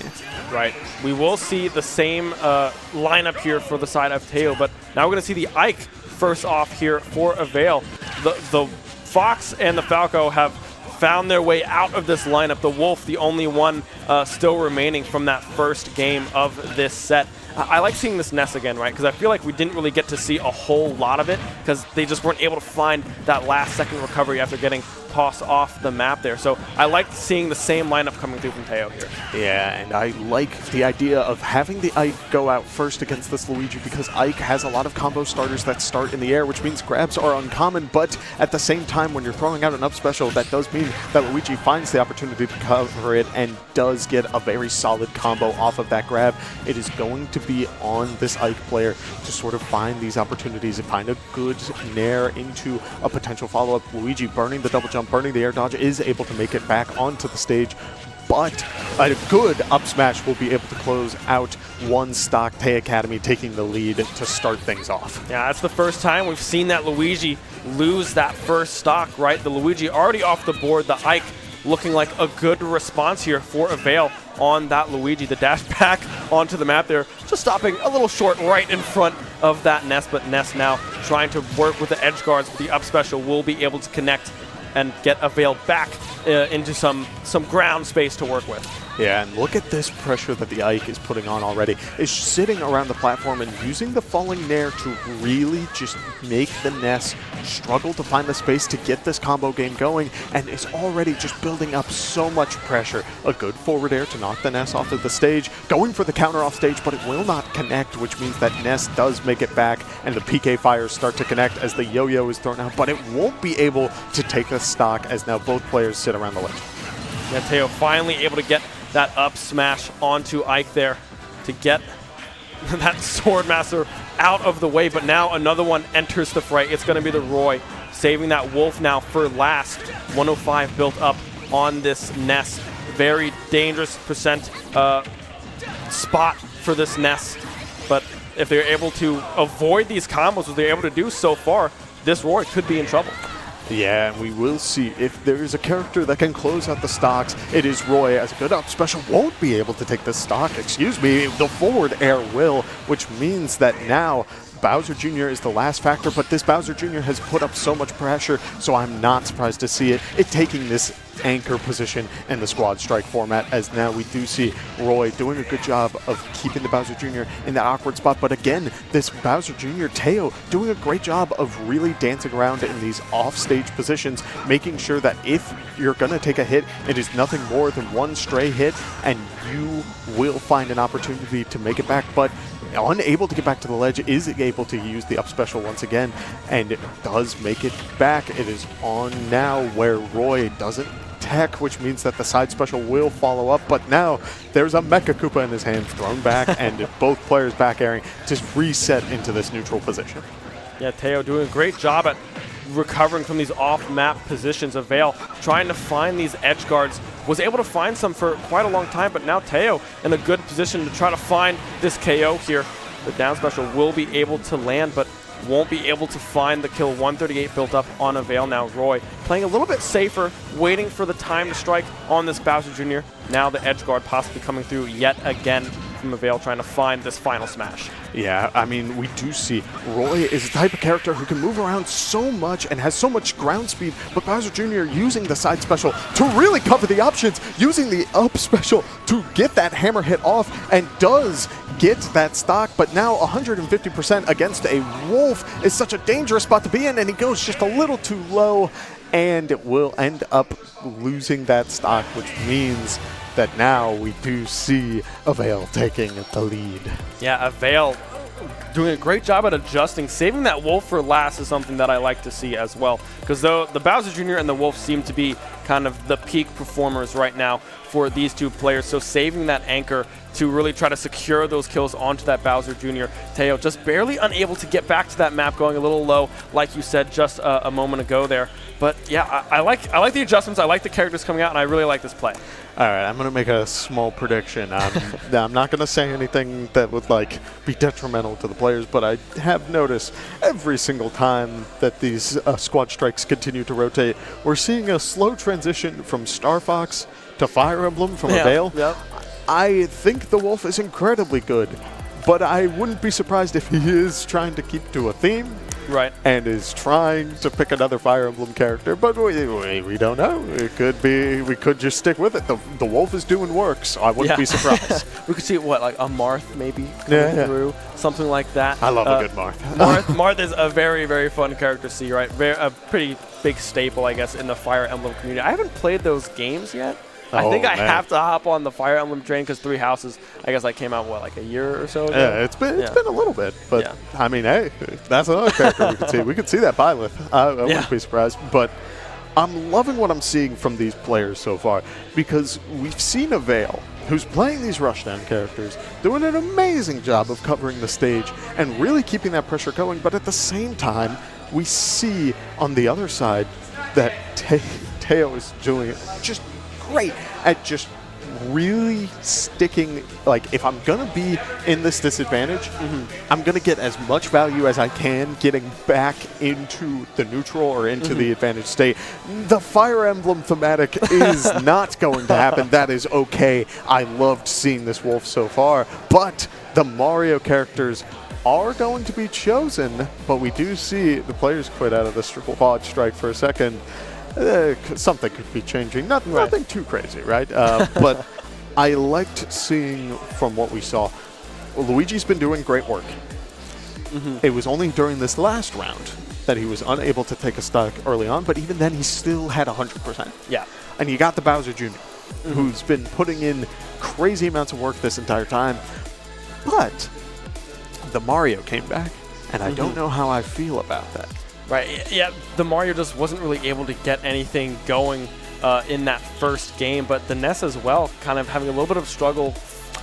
Speaker 4: Right. We will see the same lineup here for the side of Teo, but now we're going to see the Ike first off here for a Vale. The Fox and the Falco have found their way out of this lineup. The Wolf, the only one still remaining from that first game of this set. I like seeing this Ness again, right? Because I feel like we didn't really get to see a whole lot of it because they just weren't able to find that last second recovery after getting tossed off the map there. So I like seeing the same lineup coming through from Teo here.
Speaker 5: Yeah, and I like the idea of having the Ike go out first against this Luigi because Ike has a lot of combo starters that start in the air, which means grabs are uncommon, but at the same time, when you're throwing out an up special, that does mean that Luigi finds the opportunity to cover it and does get a very solid combo off of that grab. It is going to be on this Ike player to sort of find these opportunities and find a good nair into a potential follow-up. Luigi burning the double jump, burning the air dodge, is able to make it back onto the stage, but a good up smash will be able to close out one stock. Tay Academy taking the lead to start things off.
Speaker 4: Yeah, that's the first time we've seen that Luigi lose that first stock, right? The Luigi already off the board, the Ike looking like a good response here for a Vale on that Luigi. The dash back onto the map there, just stopping a little short right in front of that Ness, but Ness now trying to work with the edge guards. The up special will be able to connect and get a Vale back into some ground space to work with.
Speaker 5: Yeah, and look at this pressure that the Ike is putting on already. Is sitting around the platform and using the falling nair to really just make the Ness struggle to find the space to get this combo game going, and is already just building up so much pressure. A good forward air to knock the Ness off of the stage, going for the counter off stage, but it will not connect, which means that Ness does make it back, and the PK fires start to connect as the yo-yo is thrown out, but it won't be able to take the stock as now both players sit around the ledge.
Speaker 4: Yeah, Teo finally able to get that up smash onto Ike there to get that Swordmaster out of the way, but now another one enters the fray. It's going to be the Roy, saving that Wolf now for last. 105 built up on this Ness. Very dangerous percent spot for this Ness, but if they're able to avoid these combos, as they're able to do so far, this Roy could be in trouble.
Speaker 5: Yeah, and we will see if there is a character that can close out the stocks. It is Roy, as a good up special won't be able to take the stock. Excuse me, the forward air will, which means that now Bowser Jr. is the last factor, but this Bowser Jr. has put up so much pressure, so I'm not surprised to see it taking this anchor position in the squad strike format, as now we do see Roy doing a good job of keeping the Bowser Jr. in that awkward spot. But again, this Bowser Jr. Teo doing a great job of really dancing around in these off-stage positions, making sure that if you're going to take a hit, it is nothing more than one stray hit, and you will find an opportunity to make it back. But unable to get back to the ledge, is able to use the up special once again, and it does make it back. It is on now where Roy doesn't tech, which means that the side special will follow up, but now there's a Mecha Koopa in his hand thrown back, and both players back airing, just reset into this neutral position.
Speaker 4: Yeah, Teo doing a great job at recovering from these off-map positions. Avail trying to find these edge guards, was able to find some for quite a long time, but now Teo in a good position to try to find this KO here. The down special will be able to land, but won't be able to find the kill. 138 built up on Avail. Now Roy playing a little bit safer, waiting for the time to strike on this Bowser Jr. Now the edge guard possibly coming through yet again from Avail, trying to find this final smash.
Speaker 5: Yeah, I mean, we do see Roy is the type of character who can move around so much and has so much ground speed, but Bowser Jr. using the side special to really cover the options, using the up special to get that hammer hit off, and does get that stock, but now 150% against a Wolf is such a dangerous spot to be in, and he goes just a little too low, and it will end up losing that stock, which means that now we do see Avail taking the lead.
Speaker 4: Yeah, Avail doing a great job at adjusting. Saving that Wolf for last is something that I like to see as well, because though the Bowser Jr. and the Wolf seem to be kind of the peak performers right now for these two players, so saving that anchor to really try to secure those kills onto that Bowser Jr. Teo just barely unable to get back to that map, going a little low, like you said just a moment ago there. But yeah, I like the adjustments. I like the characters coming out, and I really like this play.
Speaker 5: All right, I'm going to make a small prediction. I'm not going to say anything that would be detrimental to the players, but I have noticed every single time that these squad strikes continue to rotate, we're seeing a slow transition from Star Fox to Fire Emblem from Avail.
Speaker 4: Yep.
Speaker 5: I think the Wolf is incredibly good, but I wouldn't be surprised if he is trying to keep to a theme.
Speaker 4: Right.
Speaker 5: And is trying to pick another Fire Emblem character, but we don't know. It could be, we could just stick with it. The Wolf is doing work, so I wouldn't be surprised.
Speaker 4: We could see, what, like a Marth maybe coming through, something like that.
Speaker 5: I love a good Marth.
Speaker 4: Marth is a very, very fun character to see, right? A pretty big staple, I guess, in the Fire Emblem community. I haven't played those games yet. I think I have to hop on the Fire Emblem train, because Three Houses, I guess, came out, what, like a year or so ago?
Speaker 5: Yeah, it's been a little bit, but I mean, hey, that's another character we could see. We could see that Byleth. I wouldn't be surprised, but I'm loving what I'm seeing from these players so far, because we've seen Avail, who's playing these rushdown characters, doing an amazing job of covering the stage and really keeping that pressure going, but at the same time, we see on the other side that Teo is doing it just great at just really sticking, if I'm going to be in this disadvantage, I'm going to get as much value as I can getting back into the neutral or into the advantage state. The Fire Emblem thematic is not going to happen. That is okay. I loved seeing this Wolf so far, but the Mario characters are going to be chosen, but we do see the players quit out of the squad strike for a second. Something could be changing. Nothing too crazy, right? But I liked seeing from what we saw. Luigi's been doing great work. It was only during this last round that he was unable to take a stock early on, but even then he still had 100%. Yeah. And you got the Bowser Jr., who's been putting in crazy amounts of work this entire time. But the Mario came back, and I don't know how I feel about that.
Speaker 4: Right, yeah, the Mario just wasn't really able to get anything going in that first game, but the Ness as well, kind of having a little bit of struggle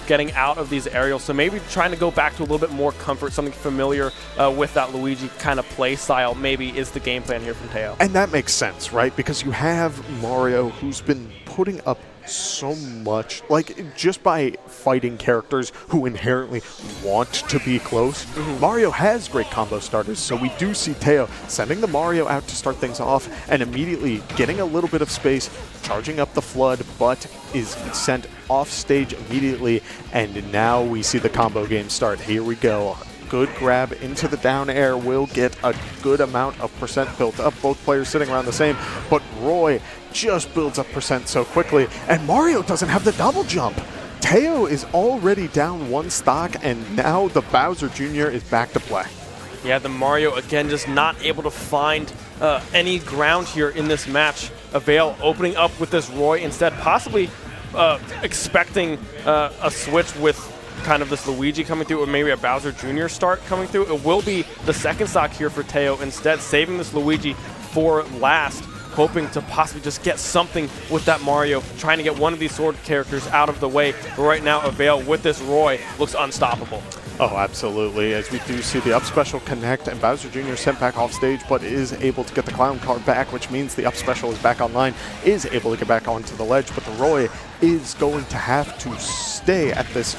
Speaker 4: getting out of these aerials, so maybe trying to go back to a little bit more comfort, something familiar with that Luigi kind of play style maybe is the game plan here from Teo.
Speaker 5: And that makes sense, right? Because you have Mario, who's been putting up so much, like just by fighting characters who inherently want to be close. Mario has great combo starters, so we do see Teo sending the Mario out to start things off and immediately getting a little bit of space, charging up the Flood, but is sent off stage immediately, and now we see the combo game start. Here we go. Good grab into the down air will get a good amount of percent built up. Both players sitting around the same, but Roy just builds up percent so quickly, and Mario doesn't have the double jump. Teo is already down 1 stock, and now the Bowser Jr. is back to play.
Speaker 4: Yeah, the Mario, again, just not able to find any ground here in this match. Avail opening up with this Roy instead, possibly expecting a switch with kind of this Luigi coming through, or maybe a Bowser Jr. start coming through. It will be the second stock here for Teo, instead saving this Luigi for last, hoping to possibly just get something with that Mario, trying to get one of these sword characters out of the way. But right now, Avail with this Roy looks unstoppable.
Speaker 5: Oh, absolutely, as we do see the up special connect, and Bowser Jr. sent back off stage, but is able to get the clown card back, which means the up special is back online, is able to get back onto the ledge, but the Roy is going to have to stay at this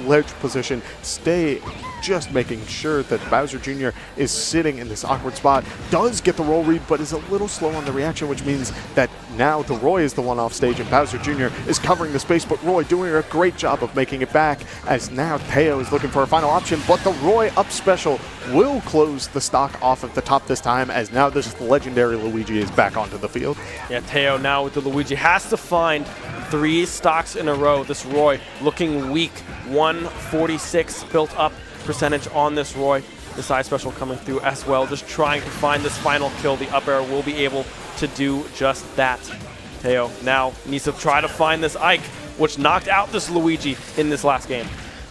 Speaker 5: ledge position, stay just making sure that Bowser Jr. is sitting in this awkward spot, does get the roll read, but is a little slow on the reaction, which means that now the Roy is the one off stage and Bowser Jr. is covering the space, but Roy doing a great job of making it back, as now Teo is looking for a final option, but the Roy up special will close the stock off at the top this time, as now this legendary Luigi is back onto the field.
Speaker 4: Yeah, Teo now with the Luigi has to find 3 stocks in a row. This Roy looking weak, 146 built up percentage on this Roy. The side special coming through as well, just trying to find this final kill. The up air will be able to do just that. Teo now needs to try to find this Ike, which knocked out this Luigi in this last game.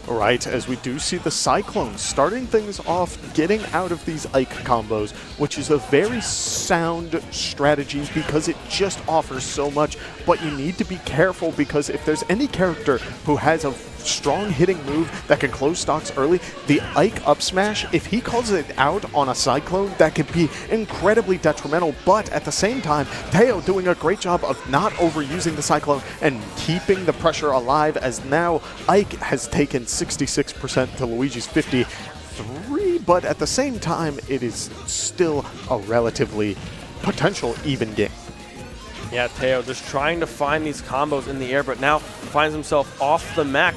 Speaker 5: Right, as we do see the Cyclone starting things off, getting out of these Ike combos, which is a very sound strategy because it just offers so much, but you need to be careful because if there's any character who has a strong hitting move that can close stocks early, the Ike up smash, if he calls it out on a Cyclone, that could be incredibly detrimental, but at the same time, Teo doing a great job of not overusing the Cyclone and keeping the pressure alive, as now Ike has taken 66% to Luigi's 53, but at the same time, it is still a relatively potential even game.
Speaker 4: Yeah, Teo just trying to find these combos in the air, but now finds himself off the map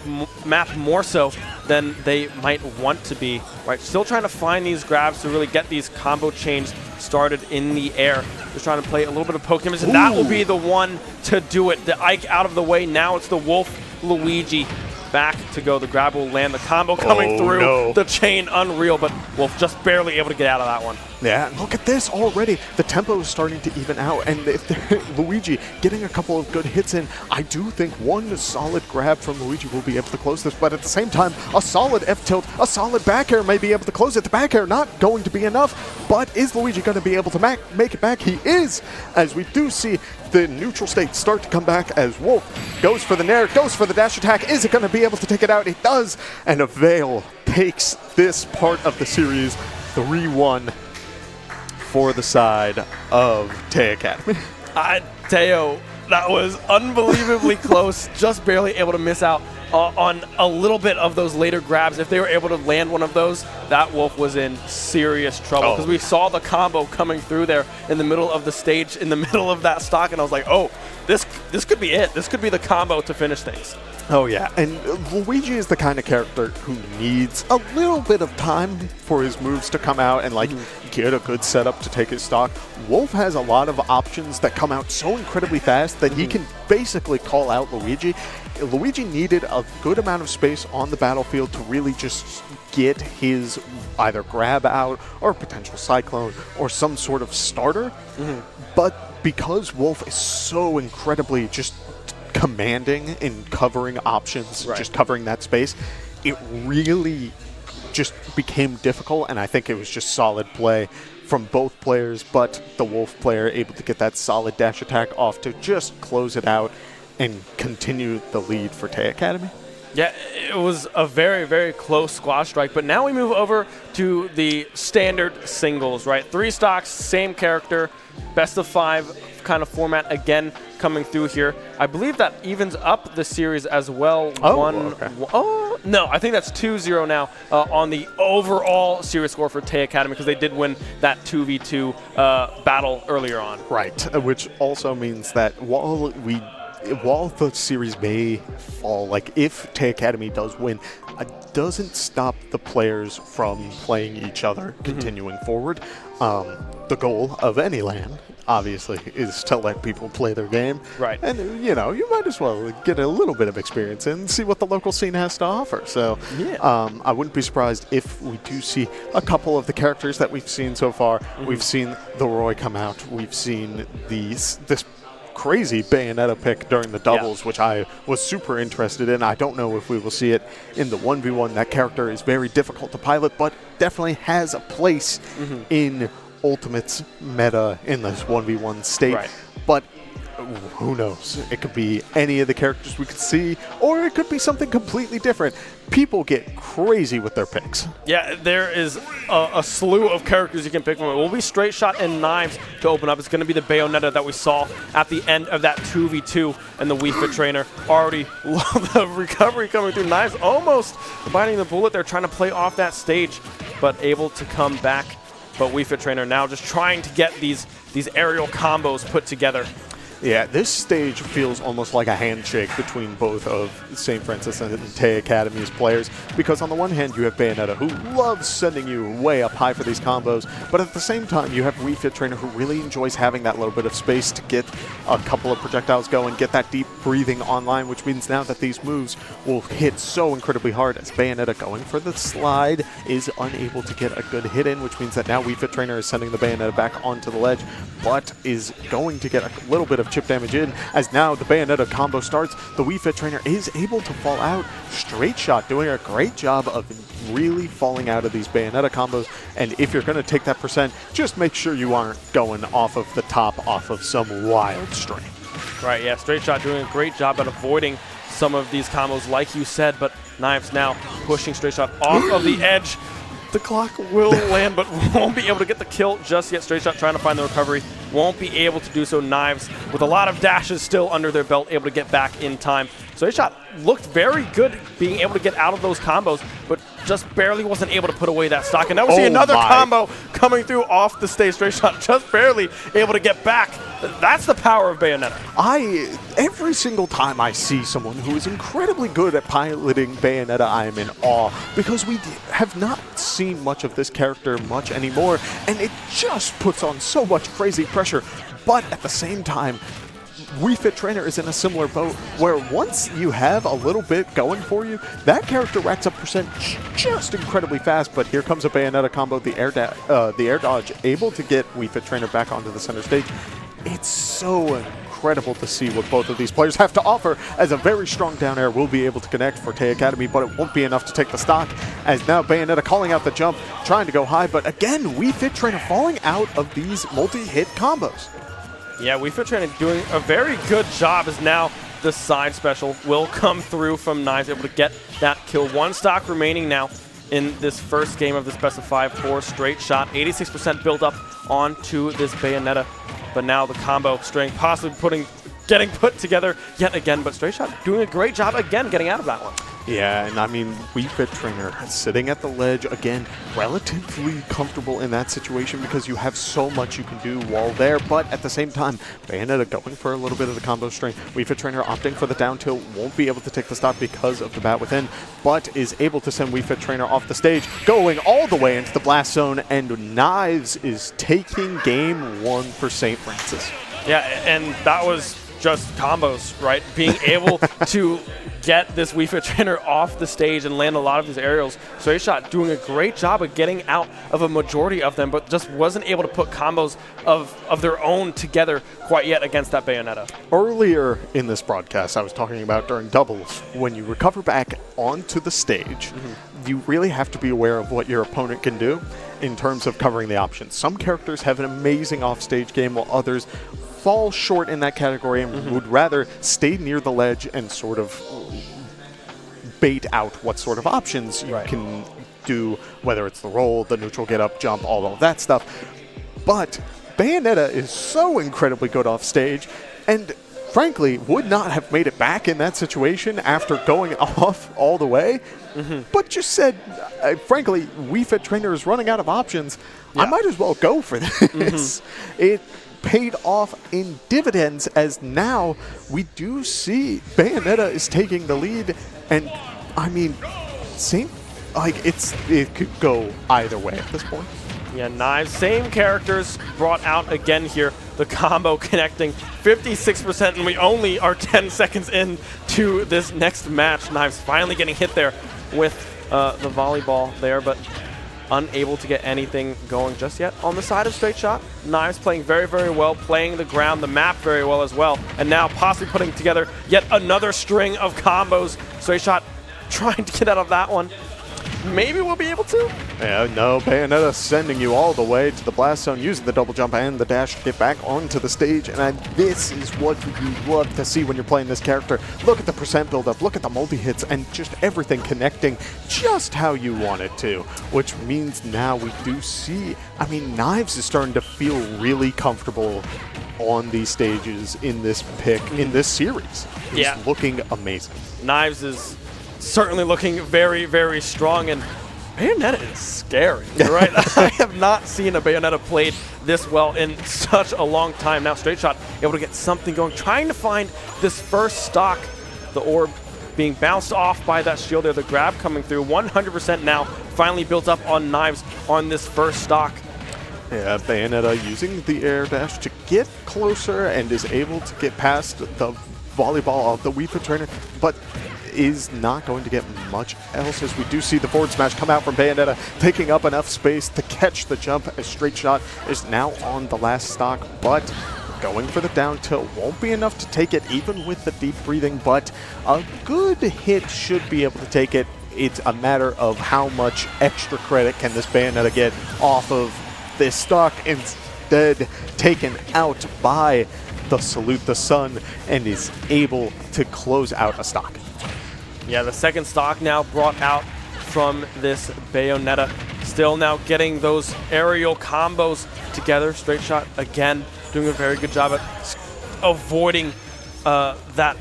Speaker 4: more so than they might want to be. Right, still trying to find these grabs to really get these combo chains started in the air. Just trying to play a little bit of poke damage, and that will be the one to do it. The Ike out of the way. Now it's the Wolf Luigi back to go. The grab will land. The combo coming through. The chain, unreal, but Wolf just barely able to get out of that one.
Speaker 5: Yeah, look at this already. The tempo is starting to even out, and if Luigi getting a couple of good hits in, I do think one solid grab from Luigi will be able to close this, but at the same time, a solid F-tilt, a solid back air may be able to close it. The back air not going to be enough, but is Luigi going to be able to make it back? He is, as we do see the neutral state start to come back as Wolf goes for the nair, goes for the dash attack. Is it going to be able to take it out? It does, and Avail takes this part of the series 3-1 for the side of Teo Academy.
Speaker 4: Teo, that was unbelievably close, just barely able to miss out on a little bit of those later grabs. If they were able to land one of those, that Wolf was in serious trouble, because we saw the combo coming through there in the middle of the stage, in the middle of that stock, and I was like, oh, this could be it. This could be the combo to finish things.
Speaker 5: Oh yeah, and Luigi is the kind of character who needs a little bit of time for his moves to come out and get a good setup to take his stock. Wolf has a lot of options that come out so incredibly fast that he can basically call out Luigi. Luigi needed a good amount of space on the battlefield to really just get his either grab out or potential Cyclone or some sort of starter. But because Wolf is so incredibly just commanding in covering options, just covering that space, it really just became difficult, and I think it was just solid play from both players, but the Wolf player able to get that solid dash attack off to just close it out and continue the lead for Teo Academy.
Speaker 4: Yeah, it was a very, very close squash strike, but now we move over to the standard singles, right? 3 stocks, same character, best of 5 kind of format again coming through here. I believe that evens up the series as well.
Speaker 5: Okay.
Speaker 4: Oh, no, I think that's 2-0 now on the overall series score for Tay Academy because they did win that 2v2 battle earlier on.
Speaker 5: Right, which also means that while the series may fall, like if Tay Academy does win, it doesn't stop the players from playing each other, continuing forward. The goal of any LAN, obviously, is to let people play their game.
Speaker 4: Right.
Speaker 5: And, you know, you might as well get a little bit of experience and see what the local scene has to offer. So I wouldn't be surprised if we do see a couple of the characters that we've seen so far. We've seen the Roy come out. We've seen this crazy Bayonetta pick during the doubles, which I was super interested in. I don't know if we will see it in the 1v1. That character is very difficult to pilot, but definitely has a place in Ultimate's meta in this 1v1 state.
Speaker 4: Right.
Speaker 5: But who knows? It could be any of the characters we could see, or it could be something completely different. People get crazy with their picks.
Speaker 4: Yeah, there is a slew of characters you can pick from. It will be Straight Shot and Knives to open up. It's going to be the Bayonetta that we saw at the end of that 2v2, and the Wii Fit Trainer already love the recovery coming through. Knives almost biting the bullet. They're trying to play off that stage, but able to come back. But Wii Fit Trainer now just trying to get these aerial combos put together.
Speaker 5: Yeah, this stage feels almost like a handshake between both of St. Francis and Tay Academy's players, because on the one hand you have Bayonetta, who loves sending you way up high for these combos, but at the same time you have Wii Fit Trainer, who really enjoys having that little bit of space to get a couple of projectiles going, get that deep breathing online, which means now that these moves will hit so incredibly hard, as Bayonetta going for the slide is unable to get a good hit in, which means that now Wii Fit Trainer is sending the Bayonetta back onto the ledge, but is going to get a little bit of chip damage in, as now the Bayonetta combo starts. The Wii Fit Trainer is able to fall out. Straight Shot doing a great job of really falling out of these Bayonetta combos, and if you're going to take that percent, just make sure you aren't going off of the top, off of some wild string.
Speaker 4: Right, yeah, Straight Shot doing a great job at avoiding some of these combos, like you said, but Knives now pushing Straight Shot off of the edge. The clock will land, but won't be able to get the kill just yet. Straight Shot trying to find the recovery. Won't be able to do so. Knives, with a lot of dashes still under their belt, able to get back in time. Straight Shot looked very good being able to get out of those combos, but just barely wasn't able to put away that stock. And now we see another combo coming through off the stage. Straight Shot just barely able to get back. That's the power of Bayonetta.
Speaker 5: Every single time I see someone who is incredibly good at piloting Bayonetta, I am in awe, because we have not seen much of this character much anymore, and it just puts on so much crazy pressure. But at the same time, Wii Fit Trainer is in a similar boat, where once you have a little bit going for you, that character racks up percent just incredibly fast. But here comes a Bayonetta combo, the air dodge, able to get Wii Fit Trainer back onto the center stage. It's so incredible to see what both of these players have to offer, as a very strong down air will be able to connect for Tay Academy, but it won't be enough to take the stock, as now Bayonetta calling out the jump, trying to go high, but again, Wii Fit Trainer falling out of these multi-hit combos.
Speaker 4: Yeah, Wii Fit Trainer doing a very good job, as now the side special will come through from Knives, able to get that kill. One stock remaining now in this first game of this best of 5 for Straight Shot. 86% build up onto this Bayonetta, but now the combo string possibly getting put together yet again, but Straight Shot doing a great job again getting out of that one.
Speaker 5: Yeah, and I mean, Wii Fit Trainer sitting at the ledge, again, relatively comfortable in that situation because you have so much you can do while there, but at the same time, Bayonetta going for a little bit of the combo string. Wii Fit Trainer opting for the down tilt, won't be able to take the stop because of the bat within, but is able to send Wii Fit Trainer off the stage, going all the way into the blast zone, and Knives is taking game 1 for St. Francis.
Speaker 4: Yeah, and that was just combos, right? Being able to get this Wii Fit Trainer off the stage and land a lot of these aerials. Straight Shot doing a great job of getting out of a majority of them, but just wasn't able to put combos of their own together quite yet against that Bayonetta.
Speaker 5: Earlier in this broadcast, I was talking about during doubles, when you recover back onto the stage, you really have to be aware of what your opponent can do in terms of covering the options. Some characters have an amazing offstage game, while others fall short in that category and would rather stay near the ledge and sort of bait out what sort of options you can do, whether it's the roll, the neutral get up, jump, all of that stuff. But Bayonetta is so incredibly good off stage, and frankly, would not have made it back in that situation after going off all the way, but just said, frankly, Wii Fit Trainer is running out of options. I might as well go for this. It paid off in dividends, as now we do see Bayonetta is taking the lead, and I mean, it could go either way at this point.
Speaker 4: Yeah, Knives, same characters brought out again here. The combo connecting 56%, and we only are 10 seconds in to this next match. Knives finally getting hit there with the volleyball there, but unable to get anything going just yet. On the side of Straight Shot, Knives playing very, very well, playing the ground, the map very well as well, and now possibly putting together yet another string of combos. Straight Shot trying to get out of that one. Maybe we'll be able to.
Speaker 5: Yeah, no, Bayonetta sending you all the way to the blast zone, using the double jump and the dash to get back onto the stage. And this is what you love to see when you're playing this character. Look at the percent buildup, look at the multi-hits, and just everything connecting just how you want it to. Which means now we do see, I mean, Knives is starting to feel really comfortable on these stages in this pick, in this series. He's looking amazing.
Speaker 4: Knives is certainly looking very, very strong, and Bayonetta is scary, right? I have not seen a Bayonetta played this well in such a long time. Now Straight Shot able to get something going, trying to find this first stock. The orb being bounced off by that shield there, the grab coming through. 100% now finally built up on Knives on this first stock.
Speaker 5: Yeah, Bayonetta using the air dash to get closer and is able to get past the volleyball of the Wii Fit Trainer, but is not going to get much else, as we do see the forward smash come out from Bayonetta, taking up enough space to catch the jump, as Straight Shot is now on the last stock, but going for the down tilt won't be enough to take it, even with the deep breathing, but a good hit should be able to take it. It's a matter of how much extra credit can this Bayonetta get off of this stock, instead taken out by the Salute the Sun, and is able to close out a stock.
Speaker 4: Yeah, the second stock now brought out from this Bayonetta. Still now getting those aerial combos together. Straight Shot, again, doing a very good job at avoiding that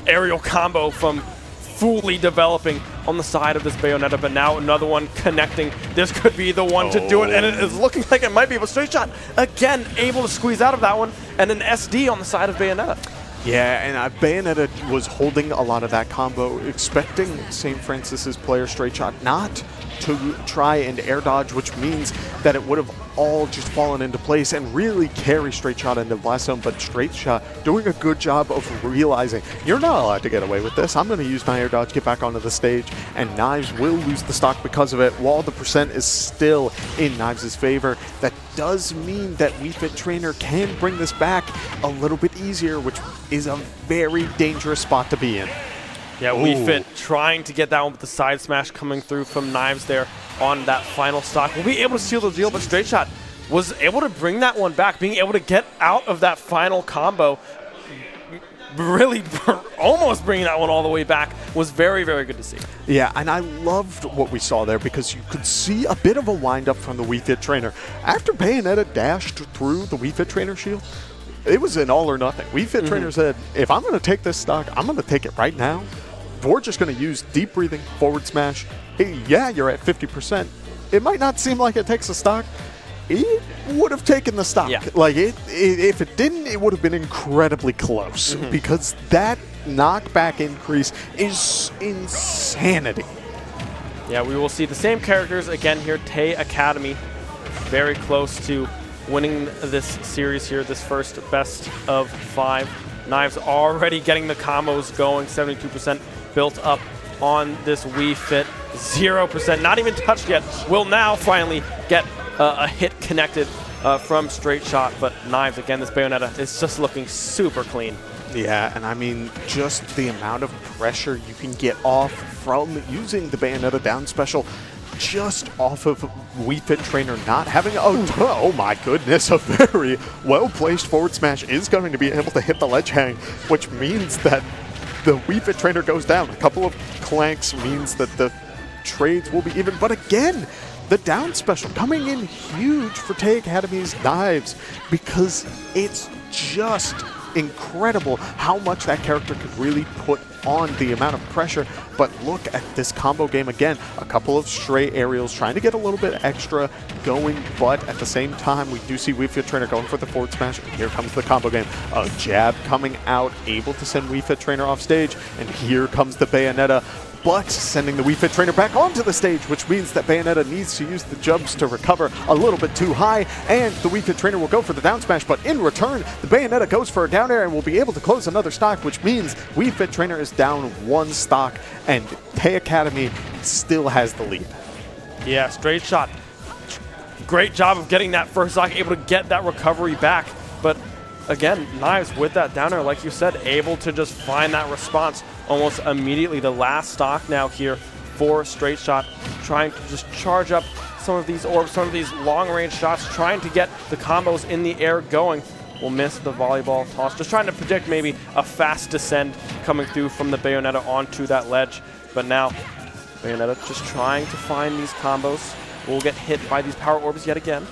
Speaker 4: aerial combo from fully developing on the side of this Bayonetta, but now another one connecting. This could be the one to do it, and it is looking like it might be, but Straight Shot, again, able to squeeze out of that one, and an SD on the side of Bayonetta.
Speaker 5: Yeah, and Bayonetta was holding a lot of that combo, expecting St. Francis's player Straight Shot not to try and air dodge, which means that it would have all just fallen into place and really carry Straight Shot into Blast Zone, but Straight Shot doing a good job of realizing, you're not allowed to get away with this. I'm going to use my air dodge, get back onto the stage, and Knives will lose the stock because of it. While the percent is still in Knives' favor, that does mean that Wii Fit Trainer can bring this back a little bit easier, which is a very dangerous spot to be in.
Speaker 4: Yeah, Wii Fit trying to get that one with the side smash coming through from Knives there on that final stock. We'll be able to seal the deal, but Straight Shot was able to bring that one back, being able to get out of that final combo. Really almost bringing that one all the way back was very, very good to see.
Speaker 5: Yeah, and I loved what we saw there, because you could see a bit of a wind-up from the Wii Fit Trainer. After Bayonetta dashed through the Wii Fit Trainer shield, it was an all or nothing. Wii Fit Trainer said, if I'm going to take this stock, I'm going to take it right now. We're just going to use deep breathing, forward smash. Hey, yeah, you're at 50%. It might not seem like it takes a stock. It would have taken the stock.
Speaker 4: Yeah.
Speaker 5: Like, if it didn't, it would have been incredibly close, because that knockback increase is insanity.
Speaker 4: Yeah, we will see the same characters again here. Tay Academy, very close to winning this series here, this first best of 5. Knives already getting the combos going, 72% built up on this Wii Fit. 0%, not even touched yet, will now finally get a hit connected from Straight Shot, but Knives, again, this Bayonetta is just looking super clean.
Speaker 5: Yeah, and I mean, just the amount of pressure you can get off from using the Bayonetta down special, just off of Wii Fit Trainer not having, oh my goodness, a very well-placed forward smash is going to be able to hit the ledge hang, which means that the Wii Fit Trainer goes down. A couple of clanks means that the trades will be even, but again, the down special coming in huge for Tay Academy's Knives because it's just incredible how much that character could really put on the amount of pressure. But look at this combo game again. A couple of stray aerials trying to get a little bit extra going, but at the same time, we do see Wii Fit Trainer going for the forward smash. And here comes the combo game. A jab coming out, able to send Wii Fit Trainer off stage. And here comes the Bayonetta, but sending the Wii Fit Trainer back onto the stage, which means that Bayonetta needs to use the jumps to recover a little bit too high, and the Wii Fit Trainer will go for the down smash, but in return, the Bayonetta goes for a down air and will be able to close another stock, which means Wii Fit Trainer is down 1 stock, and Tay Academy still has the lead.
Speaker 4: Yeah, straight shot. Great job of getting that first stock, able to get that recovery back, but again, Knives with that down air, like you said, able to just find that response almost immediately. The last stock now here for Straight Shot, trying to just charge up some of these orbs, some of these long-range shots, trying to get the combos in the air going. Will miss the volleyball toss. Just trying to predict maybe a fast descend coming through from the Bayonetta onto that ledge. But now, Bayonetta just trying to find these combos. Will get hit by these power orbs yet again.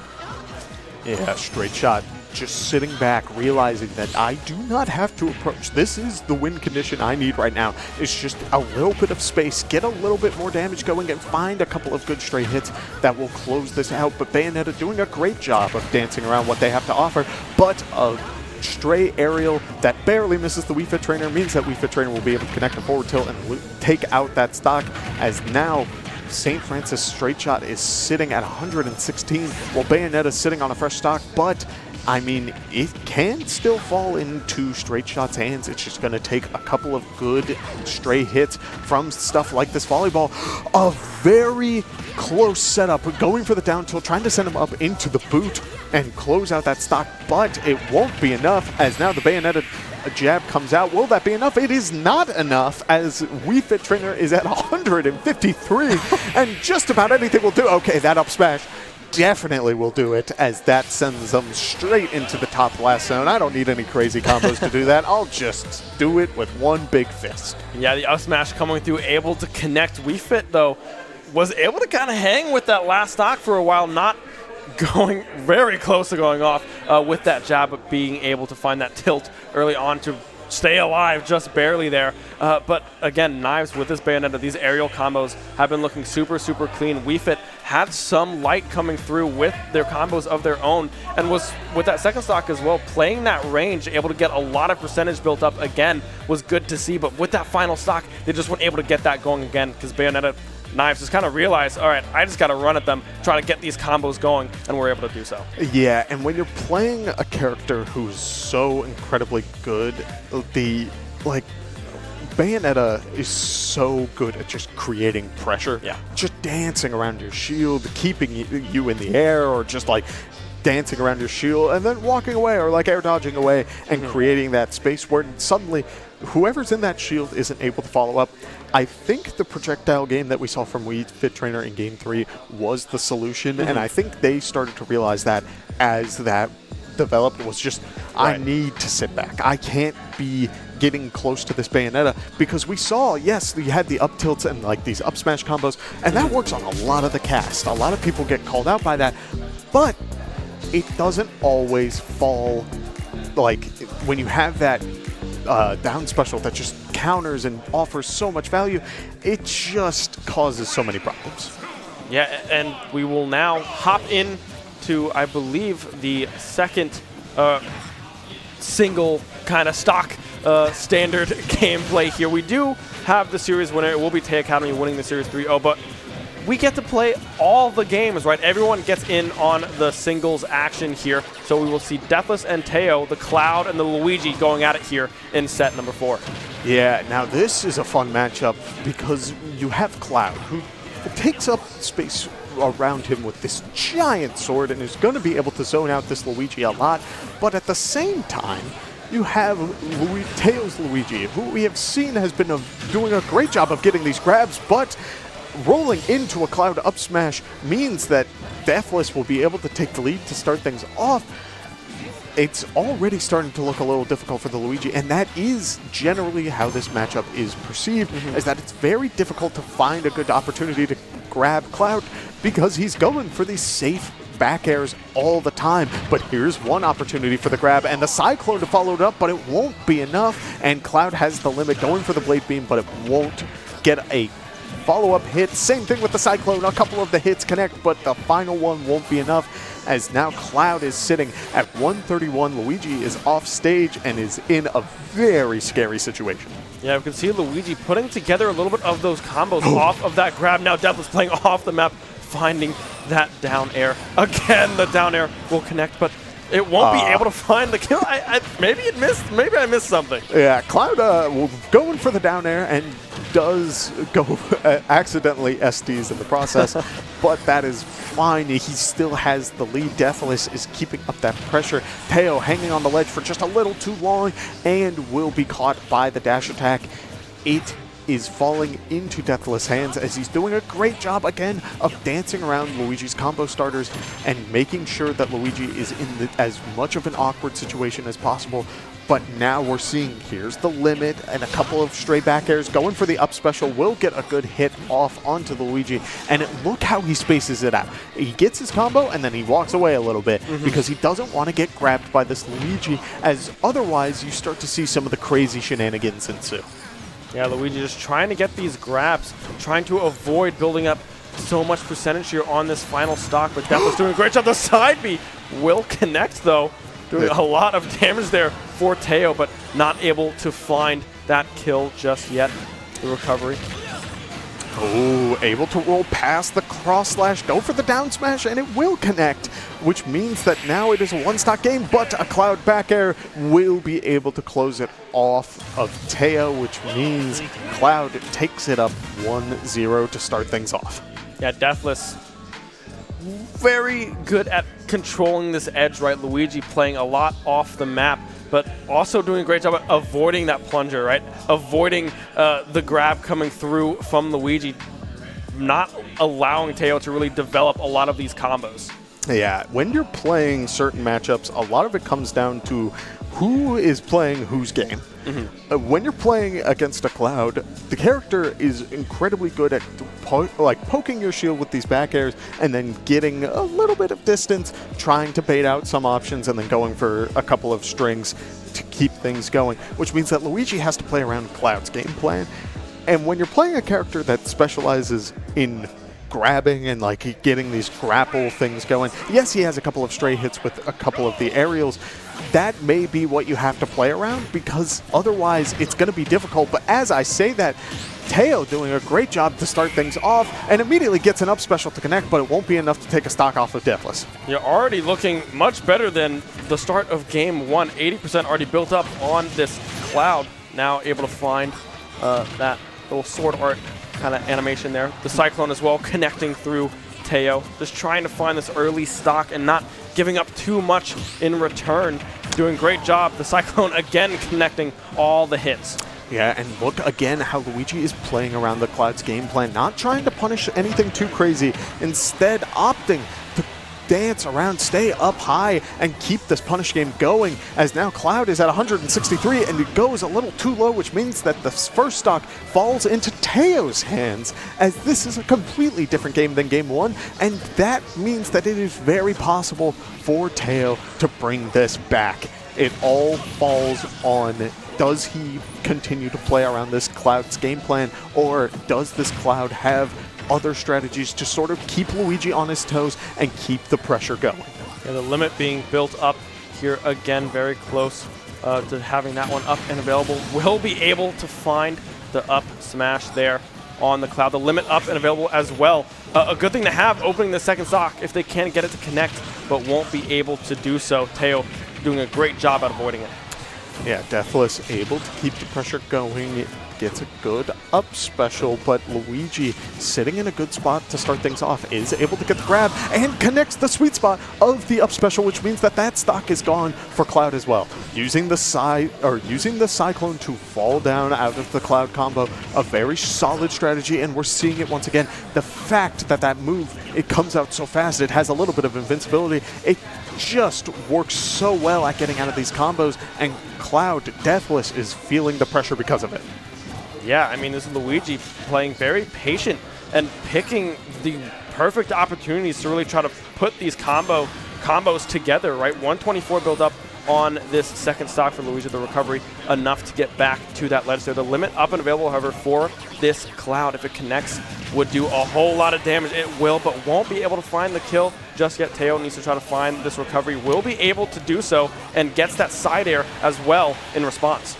Speaker 5: Yeah, Straight Shot just sitting back, realizing that I do not have to approach. This is the win condition I need right now. It's just a little bit of space, get a little bit more damage going, and find a couple of good straight hits that will close this out. But Bayonetta doing a great job of dancing around what they have to offer, but a stray aerial that barely misses the Wii Fit Trainer means that Wii Fit Trainer will be able to connect a forward tilt and take out that stock, as now St. Francis Straight Shot is sitting at 116, while Bayonetta is sitting on a fresh stock, but I mean, it can still fall into Straight Shot's hands. It's just going to take a couple of good stray hits from stuff like this volleyball. A very close setup, going for the down tilt, trying to send him up into the boot and close out that stock, but it won't be enough, as now the Bayonetta jab comes out. Will that be enough? It is not enough, as Wii Fit Trainer is at 153, and just about anything will do. Okay, that up smash definitely will do it, as that sends them straight into the top blast zone. I don't need any crazy combos to do that. I'll just do it with one big fist. Yeah, the up smash coming through, able to connect. Wii Fit, though, was able to kind of hang with that last stock for a while, not going very close to going off with that jab, but being able to find that tilt early on to stay alive just barely there. But again, Knives with this Bayonetta, these aerial combos have been looking super, super clean. Wii Fit had some light coming through with their combos of their own, and was, with that second stock as well, playing that range, able to get a lot of percentage built up again, was good to see. But with that final stock, they just weren't able to get that going again, because Bayonetta, Knives just kind of realized, all right, I just got to run at them, try to get these combos going, and we're able to do so. Yeah, and when you're playing a character who's so incredibly good, Bayonetta is so good at just creating pressure. Yeah. Just dancing around your shield, keeping you in the air, or just like dancing around your shield and then walking away, or like air dodging away and creating that space where suddenly whoever's in that shield isn't able to follow up. I think the projectile game that we saw from Wii Fit Trainer in Game 3 was the solution, and I think they started to realize that as that developed, was just, I need to sit back. I can't be getting close to this Bayonetta, because we saw, yes, you had the up tilts and like these up smash combos, and that works on a lot of the cast. A lot of people get called out by that, but it doesn't always fall, like when you have that down special that just counters and offers so much value, it just causes so many problems. Yeah, and we will now hop in to, I believe, the second single kind of stock standard gameplay here. We do have the series winner. It will be Tay Academy winning the series 3-0, but we get to play all the games, right? Everyone gets in on the singles action here. So we will see Deathless and Teo, the Cloud and the Luigi going at it here in set number 4. Yeah, now this is a fun matchup because you have Cloud, who takes up space around him with this giant sword and is going to be able to zone out this Luigi a lot. But at the same time, you have Teo's Luigi, who we have seen has been doing a great job of getting these grabs, but rolling into a Cloud up smash means that Deathless will be able to take the lead to start things off. It's already starting to look a little difficult for the Luigi, and that is generally how this matchup is perceived, is that it's very difficult to find a good opportunity to grab Cloud, because he's going for these safe back airs all the time. But here's one opportunity for the grab and the Cyclone to follow it up, but it won't be enough. And Cloud has the limit going for the Blade Beam, but it won't get a follow-up hit. Same thing with the Cyclone. A couple of the hits connect, but the final one won't be enough, as now Cloud is sitting at 131. Luigi is off stage and is in a very scary situation.
Speaker 4: Yeah, we can see Luigi putting together a little bit of those combos off of that grab. Now Deathless playing off the map, finding that down air. Again, the down air will connect, but it won't be able to find the kill. Maybe it missed. Maybe I missed something.
Speaker 5: Yeah, Cloud going for the down air and does go accidentally SDs in the process, but that is fine. He still has the lead. Deathless is keeping up that pressure. Teo hanging on the ledge for just a little too long and will be caught by the dash attack. It is falling into Deathless' hands as he's doing a great job again of dancing around Luigi's combo starters and making sure that Luigi is in as much of an awkward situation as possible. But now we're seeing here's the limit and a couple of stray back airs going for the up special will get a good hit off onto Luigi. And look how he spaces it out. He gets his combo and then he walks away a little bit because he doesn't want to get grabbed by this Luigi, as otherwise you start to see some of the crazy shenanigans ensue.
Speaker 4: Yeah, Luigi just trying to get these grabs, trying to avoid building up so much percentage here on this final stock, but Deathless doing a great job. The side B will connect, though, doing a lot of damage there for Teo, but not able to find that kill just yet. The recovery.
Speaker 5: Oh, able to roll past the cross slash, go for the down smash, and it will connect, which means that now it is a one-stock game, but a Cloud back air will be able to close it off of Teo, which means Cloud takes it up 1-0 to start things off.
Speaker 4: Yeah, Deathless very good at controlling this edge, right? Luigi playing a lot off the map, but also doing a great job at avoiding that plunger, right? Avoiding the grab coming through from Luigi, not allowing Teo to really develop a lot of these combos.
Speaker 5: Yeah, when you're playing certain matchups, a lot of it comes down to who is playing whose game. When you're playing against a Cloud, the character is incredibly good at poking your shield with these back airs and then getting a little bit of distance, trying to bait out some options, and then going for a couple of strings to keep things going, which means that Luigi has to play around Cloud's game plan. And when you're playing a character that specializes in grabbing and like getting these grapple things going, yes, he has a couple of stray hits with a couple of the aerials. That may be what you have to play around, because otherwise it's going to be difficult. But as I say that, Teo doing a great job to start things off and immediately gets an up special to connect, but it won't be enough to take a stock off of Deathless.
Speaker 4: You're already looking much better than the start of game one. 80% already built up on this Cloud. Now able to find that little sword art kind of animation there. The Cyclone as well, connecting through Teo. Just trying to find this early stock and not giving up too much in return. Doing a great job. The Cyclone again connecting all the hits.
Speaker 5: Yeah, and look again how Luigi is playing around the Cloud's game plan, not trying to punish anything too crazy, instead opting to dance around, stay up high, and keep this punish game going, as now Cloud is at 163, and it goes a little too low, which means that the first stock falls into Teo's hands, as this is a completely different game than game one, and that means that it is very possible for Teo to bring this back. It all falls on, does he continue to play around this Cloud's game plan, or does this Cloud have other strategies to sort of keep Luigi on his toes and keep the pressure going?
Speaker 4: Yeah, the limit being built up here again, very close to having that one up and available. Will be able to find the up smash there on the Cloud. The limit up and available as well. A good thing to have opening the second stock if they can get it to connect, but won't be able to do so. Teo doing a great job at avoiding it.
Speaker 5: Yeah, Deathless able to keep the pressure going, gets a good up special, but Luigi sitting in a good spot to start things off, is able to get the grab and connects the sweet spot of the up special, which means that that stock is gone for Cloud as well. Using the Cyclone to fall down out of the Cloud combo, a very solid strategy, and we're seeing it once again. The fact that that move, it comes out so fast, it has a little bit of invincibility, it just works so well at getting out of these combos, and Cloud, Deathless, is feeling the pressure because of it.
Speaker 4: Yeah, I mean, this is Luigi playing very patient and picking the perfect opportunities to really try to put these combos together, right? 124 build up on this second stock for Luigi, the recovery, enough to get back to that ledge there. The limit up and available, however, for this Cloud, if it connects, would do a whole lot of damage. It will, but won't be able to find the kill just yet. Teo needs to try to find this recovery, will be able to do so, and gets that side air as well in response.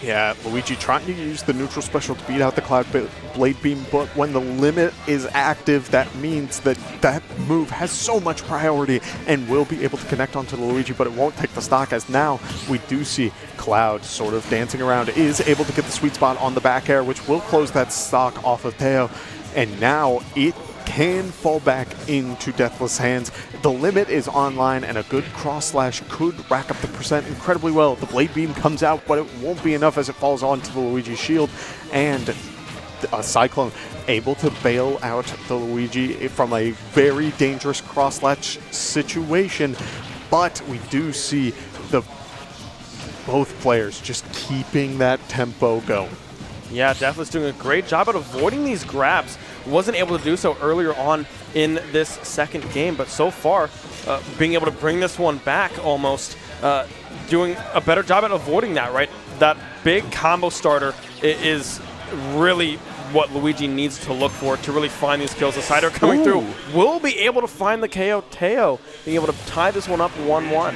Speaker 5: Yeah, Luigi trying to use the neutral special to beat out the Cloud Blade Beam, but when the limit is active, that means that that move has so much priority and will be able to connect onto the Luigi, but it won't take the stock, as now we do see Cloud sort of dancing around, is able to get the sweet spot on the back air, which will close that stock off of Teo, and now it can fall back into Deathless hands. The limit is online, and a good cross slash could rack up the percent incredibly well. The Blade Beam comes out, but it won't be enough as it falls onto the Luigi shield, and a Cyclone able to bail out the Luigi from a very dangerous cross slash situation. But we do see both players just keeping that tempo going.
Speaker 4: Yeah, Deathless doing a great job at avoiding these grabs. Wasn't able to do so earlier on in this second game, but so far, being able to bring this one back almost, doing a better job at avoiding that, right? That big combo starter is really what Luigi needs to look for to really find these kills. The sider coming through will be able to find the KO. Teo being able to tie this one up 1-1.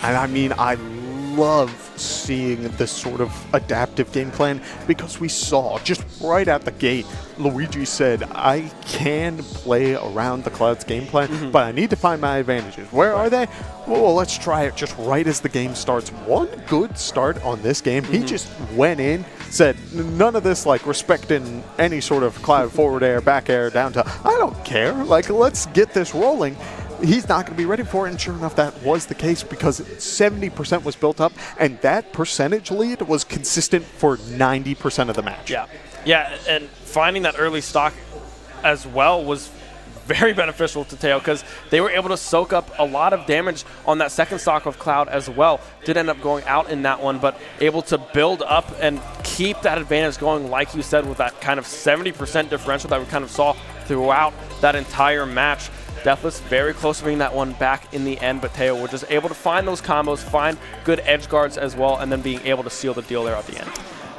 Speaker 5: And I mean, I love seeing this sort of adaptive game plan, because we saw just right at the gate, Luigi said, I can play around the Cloud's game plan, but I need to find my advantages. Where are they? Well, let's try it just right as the game starts. One good start on this game. He just went in, said, none of this like respecting any sort of Cloud forward air, back air, down to, I don't care. Like, let's get this rolling. He's not going to be ready for it, and sure enough, that was the case, because 70% was built up, and that percentage lead was consistent for 90% of the match.
Speaker 4: Yeah, and finding that early stock as well was very beneficial to Teo, because they were able to soak up a lot of damage on that second stock of Cloud as well. Did end up going out in that one, but able to build up and keep that advantage going, like you said, with that kind of 70% differential that we kind of saw throughout that entire match. Deathless very close to bringing that one back in the end, but Teo was just able to find those combos, find good edge guards as well, and then being able to seal the deal there at the end.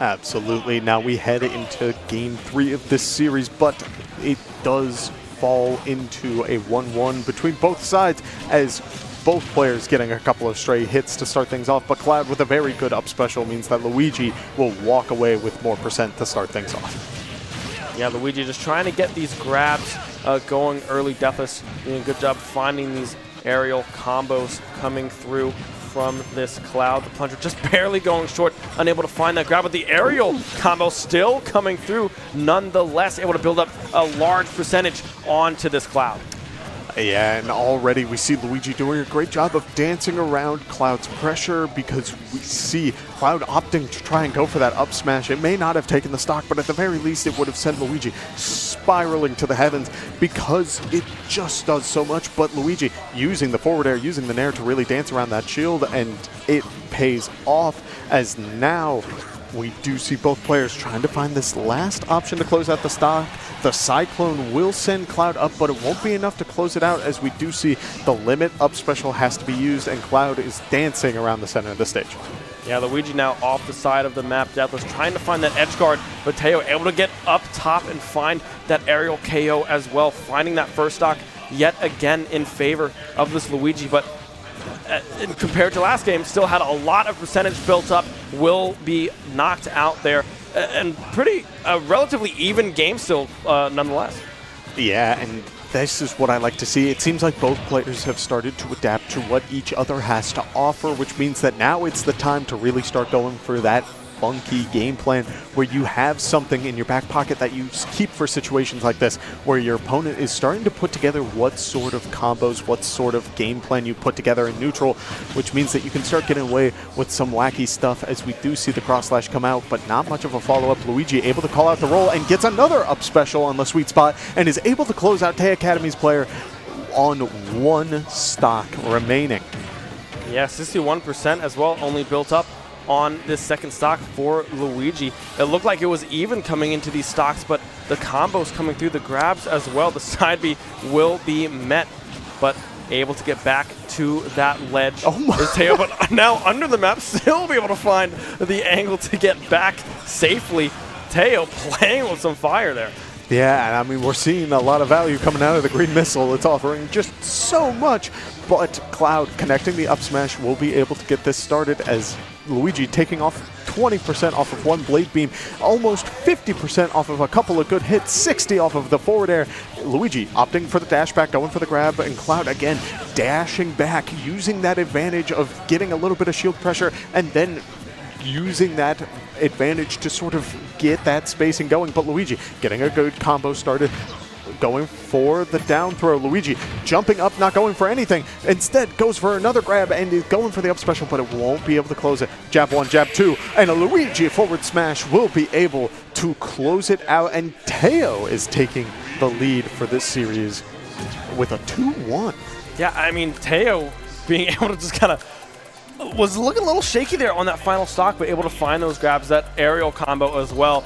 Speaker 5: Absolutely. Now we head into Game 3 of this series, but it does fall into a 1-1 between both sides, as both players getting a couple of stray hits to start things off, but Cloud with a very good up special means that Luigi will walk away with more percent to start things off.
Speaker 4: Yeah, Luigi just trying to get these grabs going early. Deathless doing a good job finding these aerial combos coming through from this Cloud. The plunger just barely going short, unable to find that grab, but the aerial combo still coming through, nonetheless able to build up a large percentage onto this Cloud.
Speaker 5: Yeah, and already we see Luigi doing a great job of dancing around Cloud's pressure, because we see Cloud opting to try and go for that up smash. It may not have taken the stock, but at the very least it would have sent Luigi spiraling to the heavens, because it just does so much. But Luigi using the forward air, using the nair to really dance around that shield, and it pays off, as now we do see both players trying to find this last option to close out the stock. The Cyclone will send Cloud up, but it won't be enough to close it out, as we do see the limit up special has to be used, and Cloud is dancing around the center of the stage.
Speaker 4: Yeah, Luigi now off the side of the map. Deathless trying to find that edge guard, but Teo able to get up top and find that aerial KO as well, finding that first stock yet again in favor of this Luigi, but compared to last game, still had a lot of percentage built up, will be knocked out there, and pretty relatively even game still nonetheless.
Speaker 5: Yeah, and this is what I like to see. It seems like both players have started to adapt to what each other has to offer, which means that now it's the time to really start going for that funky game plan, where you have something in your back pocket that you keep for situations like this, where your opponent is starting to put together what sort of combos, what sort of game plan you put together in neutral, which means that you can start getting away with some wacky stuff, as we do see the cross slash come out, but not much of a follow-up. Luigi able to call out the roll and gets another up special on the sweet spot, and is able to close out Tay Academy's player on one stock remaining.
Speaker 4: Yeah, 61% as well, only built up on this second stock for Luigi. It looked like it was even coming into these stocks, but the combos coming through, the grabs as well. The side B will be met, but able to get back to that ledge.
Speaker 5: Oh my.
Speaker 4: Is Teo, but now under the map, still be able to find the angle to get back safely. Teo playing with some fire there.
Speaker 5: Yeah, and I mean, we're seeing a lot of value coming out of the green missile. It's offering just so much, but Cloud connecting the up smash will be able to get this started as Luigi taking off 20% off of one blade beam, almost 50% off of a couple of good hits, 60 off of the forward air. Luigi opting for the dash back, going for the grab, and Cloud again dashing back, using that advantage of getting a little bit of shield pressure and then using that advantage to sort of get that spacing going. But Luigi getting a good combo started, going for the down throw. Luigi jumping up, not going for anything. Instead goes for another grab and is going for the up special, but it won't be able to close it. Jab one, jab two, and a Luigi forward smash will be able to close it out. And Teo is taking the lead for this series with a 2-1.
Speaker 4: Yeah, I mean, Teo being able to just kind of was looking a little shaky there on that final stock, but able to find those grabs, that aerial combo as well,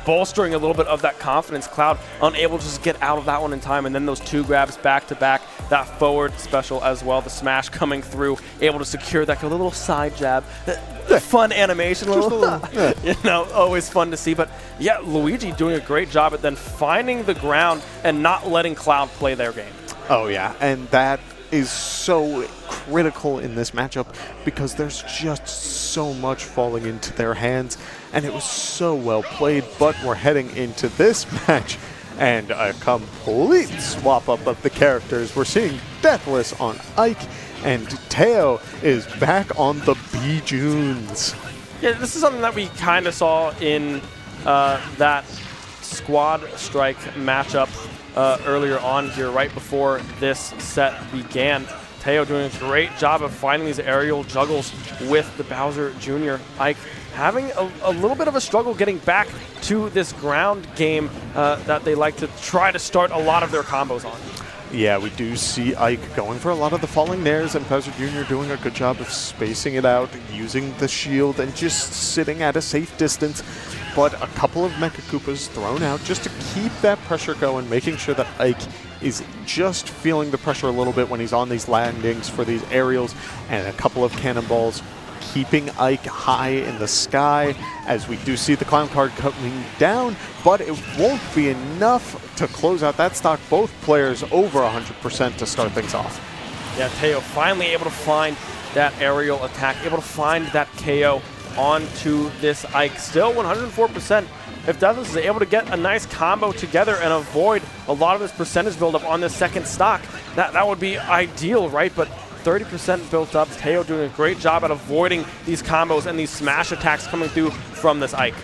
Speaker 4: bolstering a little bit of that confidence. Cloud unable to just get out of that one in time, and then those two grabs back to back, that forward special as well, the smash coming through, able to secure that little side jab, fun animation, you know, always fun to see. But yeah, Luigi doing a great job at then finding the ground and not letting Cloud play their game.
Speaker 5: Oh yeah, and that is so critical in this matchup because there's just so much falling into their hands, and it was so well played. But we're heading into this match and a complete swap up of the characters. We're seeing Deathless on Ike, and Teo is back on the B-Junes.
Speaker 4: Yeah, this is something that we kind of saw in that squad strike matchup earlier on here, right before this set began. Teo doing a great job of finding these aerial juggles with the Bowser Jr. Ike having a little bit of a struggle getting back to this ground game that they like to try to start a lot of their combos on.
Speaker 5: Yeah, we do see Ike going for a lot of the falling nairs, and Bowser Jr. doing a good job of spacing it out, using the shield, and just sitting at a safe distance. But a couple of Mecha Koopas thrown out just to keep that pressure going, making sure that Ike is just feeling the pressure a little bit when he's on these landings for these aerials, and a couple of cannonballs keeping Ike high in the sky as we do see the clown card coming down, but it won't be enough to close out that stock. Both players over 100% to start things off.
Speaker 4: Yeah, Teo finally able to find that aerial attack, able to find that KO onto this Ike. Still 104%. If Deathless is able to get a nice combo together and avoid a lot of this percentage buildup on this second stock, that would be ideal, right? But 30% built up. Teo doing a great job at avoiding these combos and these smash attacks coming through from this Ike.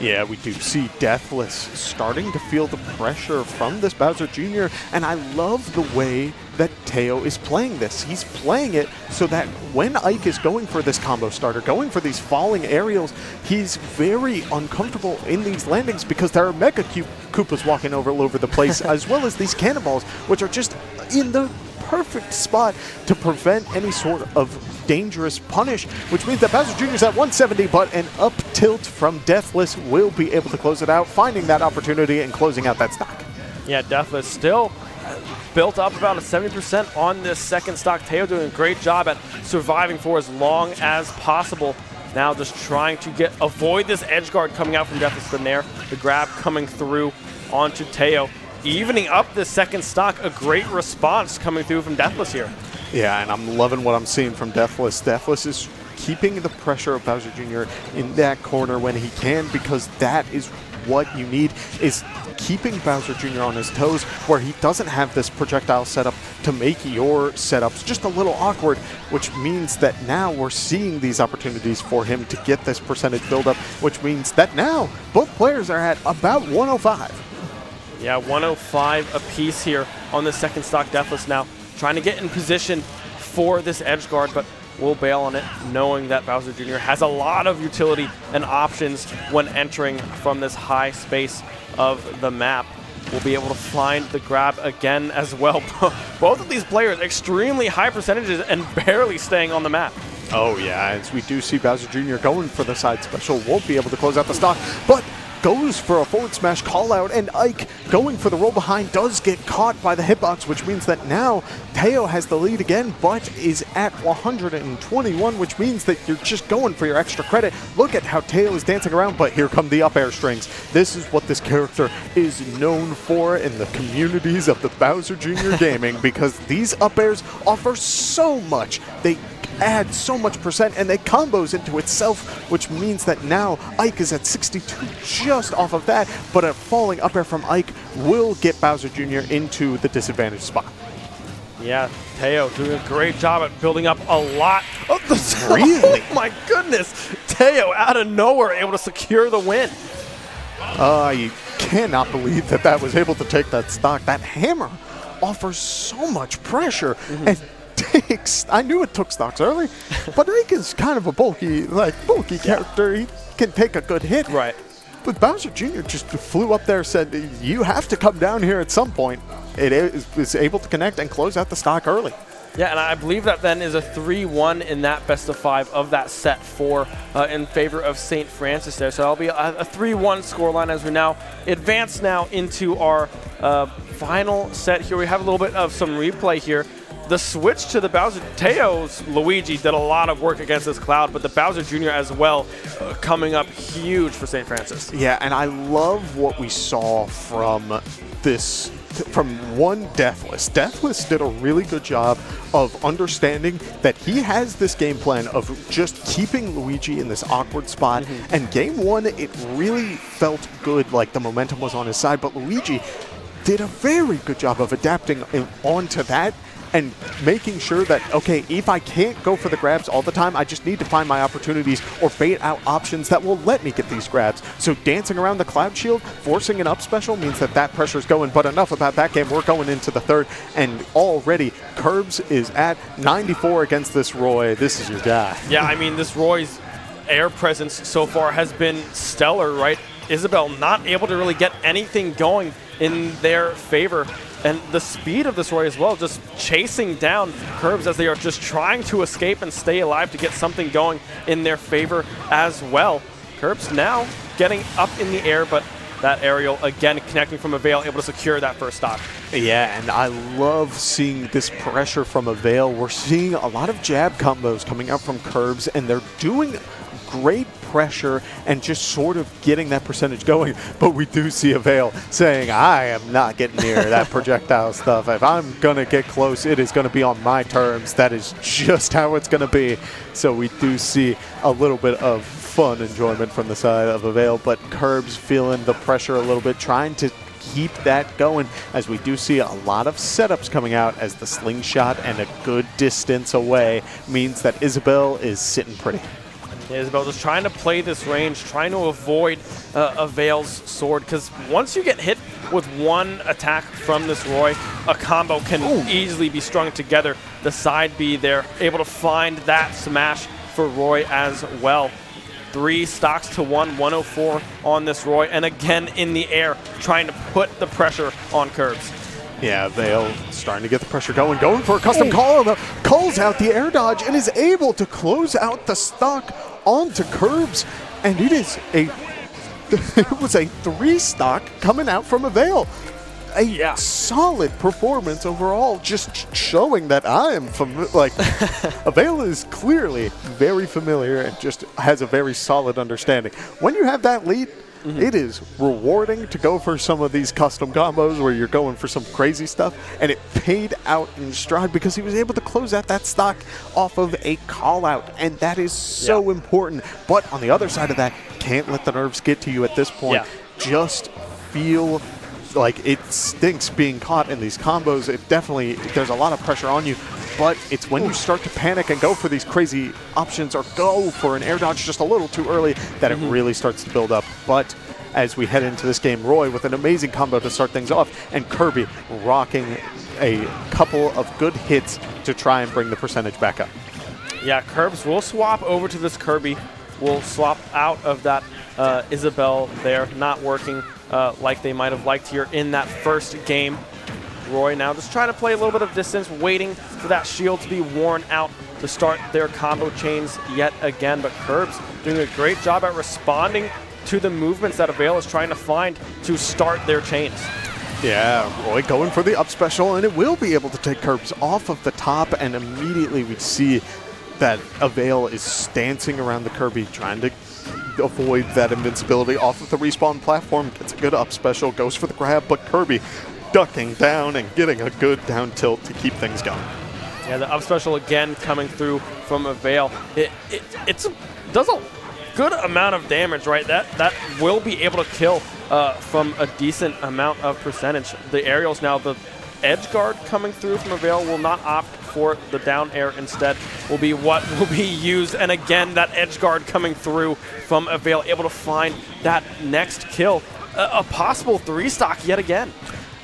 Speaker 5: Yeah, we do see Deathless starting to feel the pressure from this Bowser Jr., and I love the way that Teo is playing this. He's playing it so that when Ike is going for this combo starter, going for these falling aerials, he's very uncomfortable in these landings because there are Mega Koopas walking all over the place, as well as these cannonballs, which are just in the perfect spot to prevent any sort of dangerous punish, which means that Bowser Jr. is at 170, but an up tilt from Deathless will be able to close it out, finding that opportunity and closing out that stock.
Speaker 4: Yeah, Deathless still built up about a 70% on this second stock. Teo doing a great job at surviving for as long as possible. Now just trying to avoid this edge guard coming out from Deathless. The nair, the grab coming through onto Teo. Evening up this second stock, a great response coming through from Deathless here.
Speaker 5: Yeah, and I'm loving what I'm seeing from Deathless. Deathless is keeping the pressure of Bowser Jr. in that corner when he can, because that is what you need, is keeping Bowser Jr. on his toes where he doesn't have this projectile setup to make your setups just a little awkward, which means that now we're seeing these opportunities for him to get this percentage buildup, which means that now both players are at about 105.
Speaker 4: Yeah, 105 apiece here on the second stock. Deathless now trying to get in position for this edge guard, but will bail on it, knowing that Bowser Jr. has a lot of utility and options when entering from this high space of the map. We'll be able to find the grab again as well. Both of these players, extremely high percentages and barely staying on the map.
Speaker 5: Oh yeah, as we do see Bowser Jr. going for the side special, won't be able to close out the stock, but goes for a forward smash call out, and Ike going for the roll behind does get caught by the hitbox, which means that now Teo has the lead again, but is at 121, which means that you're just going for your extra credit. Look at how Teo is dancing around, but here come the up air strings. This is what this character is known for in the communities of the Bowser Jr. gaming, because these up airs offer so much. They add so much percent, and they combos into itself, which means that now Ike is at 62 just off of that, but a falling up air from Ike will get Bowser Jr. into the disadvantaged spot.
Speaker 4: Yeah, Teo doing a great job at building up a lot of the
Speaker 5: Really?
Speaker 4: Oh my goodness! Teo out of nowhere able to secure the win.
Speaker 5: I cannot believe that that was able to take that stock. That hammer offers so much pressure and takes. I knew it took stocks early, but Ike is kind of a bulky character. He can take a good hit.
Speaker 4: Right.
Speaker 5: But Bowser Jr. just flew up there, said, "You have to come down here at some point." It is able to connect and close out the stock early.
Speaker 4: Yeah, and I believe that then is a 3-1 in that best of 5 of that set 4 in favor of St. Francis there. So that'll be a 3-1 scoreline as we now advance now into our final set here. We have a little bit of some replay here. The switch to the Bowser, Teo's Luigi did a lot of work against this Cloud, but the Bowser Jr. as well coming up huge for St. Francis.
Speaker 5: Yeah, and I love what we saw from this, from one Deathless. Deathless did a really good job of understanding that he has this game plan of just keeping Luigi in this awkward spot, and game 1, it really felt good, like the momentum was on his side, but Luigi did a very good job of adapting onto that and making sure that, okay, if I can't go for the grabs all the time, I just need to find my opportunities or bait out options that will let me get these grabs. So dancing around the Cloud Shield, forcing an up special means that that pressure's going. But enough about that game. We're going into the third, and already Curbs is at 94 against this Roy. This is your guy.
Speaker 4: Yeah, I mean, this Roy's air presence so far has been stellar, right? Isabel not able to really get anything going in their favor. And the speed of this Roy as well, just chasing down Curbs as they are just trying to escape and stay alive to get something going in their favor as well. Curbs now getting up in the air, but that aerial again connecting from a Veil, able to secure that first stock.
Speaker 5: Yeah, and I love seeing this pressure from a Veil. We're seeing a lot of jab combos coming out from Curbs, and they're doing great pressure and just sort of getting that percentage going. But we do see a Veil saying, I am not getting near that projectile stuff. If I'm going to get close, it is going to be on my terms. That is just how it's going to be. So we do see a little bit of fun enjoyment from the side of a Veil, but Curbs feeling the pressure a little bit, trying to keep that going, as we do see a lot of setups coming out, as the slingshot and a good distance away means that Isabel is sitting pretty.
Speaker 4: Isabel just trying to play this range, trying to avoid a Veil's sword, because once you get hit with one attack from this Roy, a combo can easily be strung together. The side B there, able to find that smash for Roy as well. 3 stocks to 1, 104 on this Roy, and again in the air, trying to put the pressure on Curbs.
Speaker 5: Yeah, Veil starting to get the pressure going for a custom call, calls out the air dodge, and is able to close out the stock onto Curbs, and it is it was a 3 stock coming out from a Veil. A solid performance overall, just showing that I am like a Veil is clearly very familiar and just has a very solid understanding. When you have that lead, it is rewarding to go for some of these custom combos where you're going for some crazy stuff, and it paid out in stride because he was able to close out that stock off of a call out, and that is so important. But on the other side of that, can't let the nerves get to you at this point. Just feel like it stinks being caught in these combos. It definitely, there's a lot of pressure on you, but it's when you start to panic and go for these crazy options or go for an air dodge just a little too early that it really starts to build up. But as we head into this game, Roy with an amazing combo to start things off, and Kirby rocking a couple of good hits to try and bring the percentage back up.
Speaker 4: Yeah, Curbs will swap over to this Kirby. Will swap out of that Isabel there, not working like they might have liked here in that first game. Roy now just trying to play a little bit of distance, waiting for that shield to be worn out to start their combo chains yet again. But Curbs doing a great job at responding to the movements that Avail is trying to find to start their chains.
Speaker 5: Yeah, Roy going for the up special, and it will be able to take Curbs off of the top, and immediately we see that Avail is stancing around the Kirby, trying to avoid that invincibility off of the respawn platform. Gets a good up special, goes for the grab, but Kirby ducking down and getting a good down tilt to keep things going.
Speaker 4: Yeah, the up special again coming through from Avail. It does a good amount of damage, right? That will be able to kill from a decent amount of percentage. The aerials now, the edge guard coming through from Avail will not opt for the down air. Instead will be what will be used. And again, that edge guard coming through from Avail, able to find that next kill. A possible 3-stock yet again.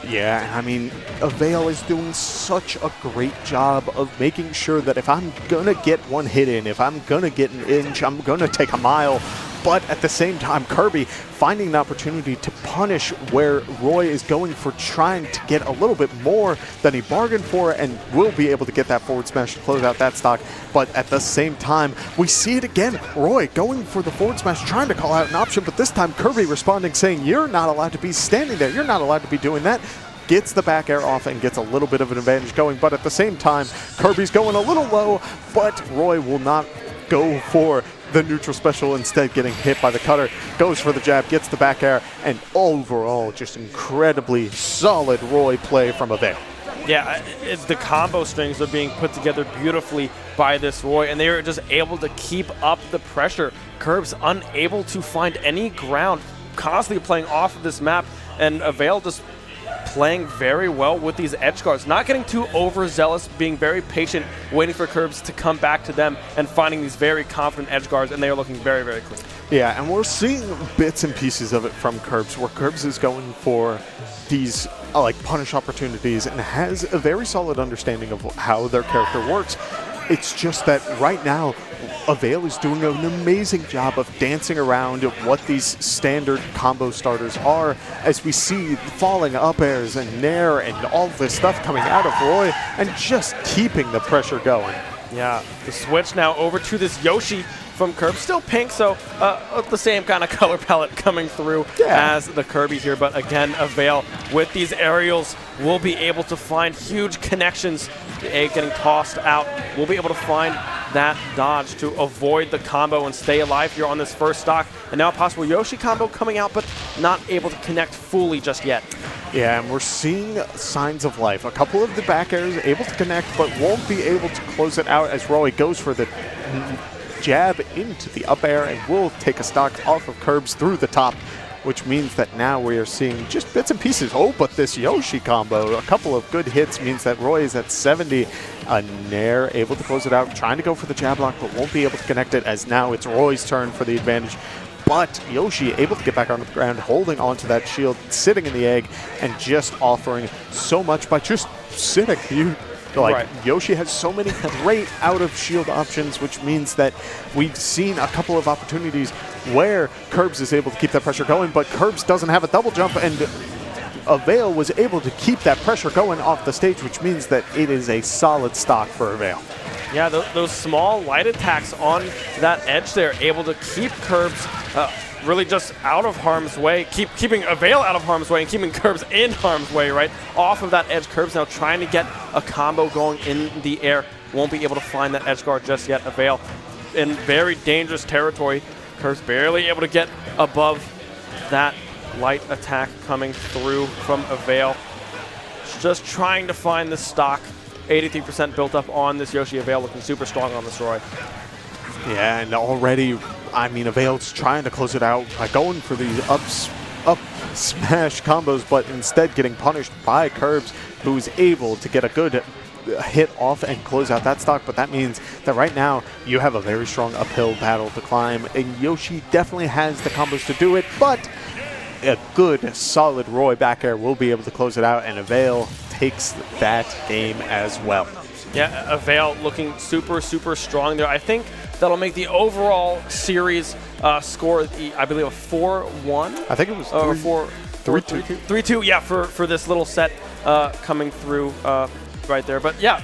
Speaker 5: Yeah, I mean, Avail is doing such a great job of making sure that if I'm going to get one hit in, if I'm going to get an inch, I'm going to take a mile. But at the same time, Kirby finding an opportunity to punish where Roy is going for trying to get a little bit more than he bargained for, and will be able to get that forward smash to close out that stock. But at the same time, we see it again. Roy going for the forward smash, trying to call out an option, but this time Kirby responding, saying, you're not allowed to be standing there. You're not allowed to be doing that. Gets the back air off and gets a little bit of an advantage going, but at the same time, Kirby's going a little low, but Roy will not go for the neutral special, instead getting hit by the cutter, goes for the jab, gets the back air, and overall just incredibly solid Roy play from Avail.
Speaker 4: Yeah, the combo strings are being put together beautifully by this Roy, and they are just able to keep up the pressure. Curbs unable to find any ground, constantly playing off of this map, and Avail just playing very well with these edge guards, not getting too overzealous, being very patient, waiting for Curbs to come back to them and finding these very confident edge guards, and they are looking very, very clean.
Speaker 5: Yeah, and we're seeing bits and pieces of it from Curbs, where Curbs is going for these like punish opportunities and has a very solid understanding of how their character works. It's just that right now, Avail is doing an amazing job of dancing around what these standard combo starters are, as we see falling up airs and nair and all this stuff coming out of Roy, and just keeping the pressure going.
Speaker 4: Yeah, the switch now over to this Yoshi from Kirby. Still pink, so the same kind of color palette coming through as the Kirby here. But again, Avail with these aerials will be able to find huge connections. The A getting tossed out. We'll be able to find that dodge to avoid the combo and stay alive here on this first stock. And now a possible Yoshi combo coming out, but not able to connect fully just yet.
Speaker 5: Yeah, and we're seeing signs of life. A couple of the back airs able to connect, but won't be able to close it out as Roy goes for the jab into the up air and will take a stock off of Curbs through the top, which means that now we are seeing just bits and pieces. Oh, but this Yoshi combo, a couple of good hits means that Roy is at 70. A nair able to close it out, trying to go for the jab block, but won't be able to connect it, as now it's Roy's turn for the advantage. But Yoshi able to get back onto the ground, holding onto that shield, sitting in the egg, and just offering so much by just sitting. Yoshi has so many great out-of-shield options, which means that we've seen a couple of opportunities where Curbs is able to keep that pressure going, but Curbs doesn't have a double jump, and Avail was able to keep that pressure going off the stage, which means that it is a solid stock for Avail.
Speaker 4: Yeah, those small light attacks on that edge there, able to keep Curbs really just out of harm's way, keeping Avail out of harm's way and keeping Curbs in harm's way, right? Off of that edge, Curbs now trying to get a combo going in the air. Won't be able to find that edge guard just yet. Avail in very dangerous territory. Curbs barely able to get above that light attack coming through from Avail. Just trying to find the stock. 83% built up on this Yoshi. Avail looking super strong on this Roy.
Speaker 5: Yeah, and already, I mean, Avail's trying to close it out by going for these up smash combos, but instead getting punished by Curbs, who's able to get a good hit off and close out that stock. But that means that right now you have a very strong uphill battle to climb, and Yoshi definitely has the combos to do it, but a good solid Roy back air will be able to close it out, and Avail takes that game as well.
Speaker 4: Yeah, Avail looking super, super strong there. I think that'll make the overall series score, I believe, a 4-1.
Speaker 5: I think it was
Speaker 4: 3-2. 3-2, yeah, for this little set coming through right there. But yeah,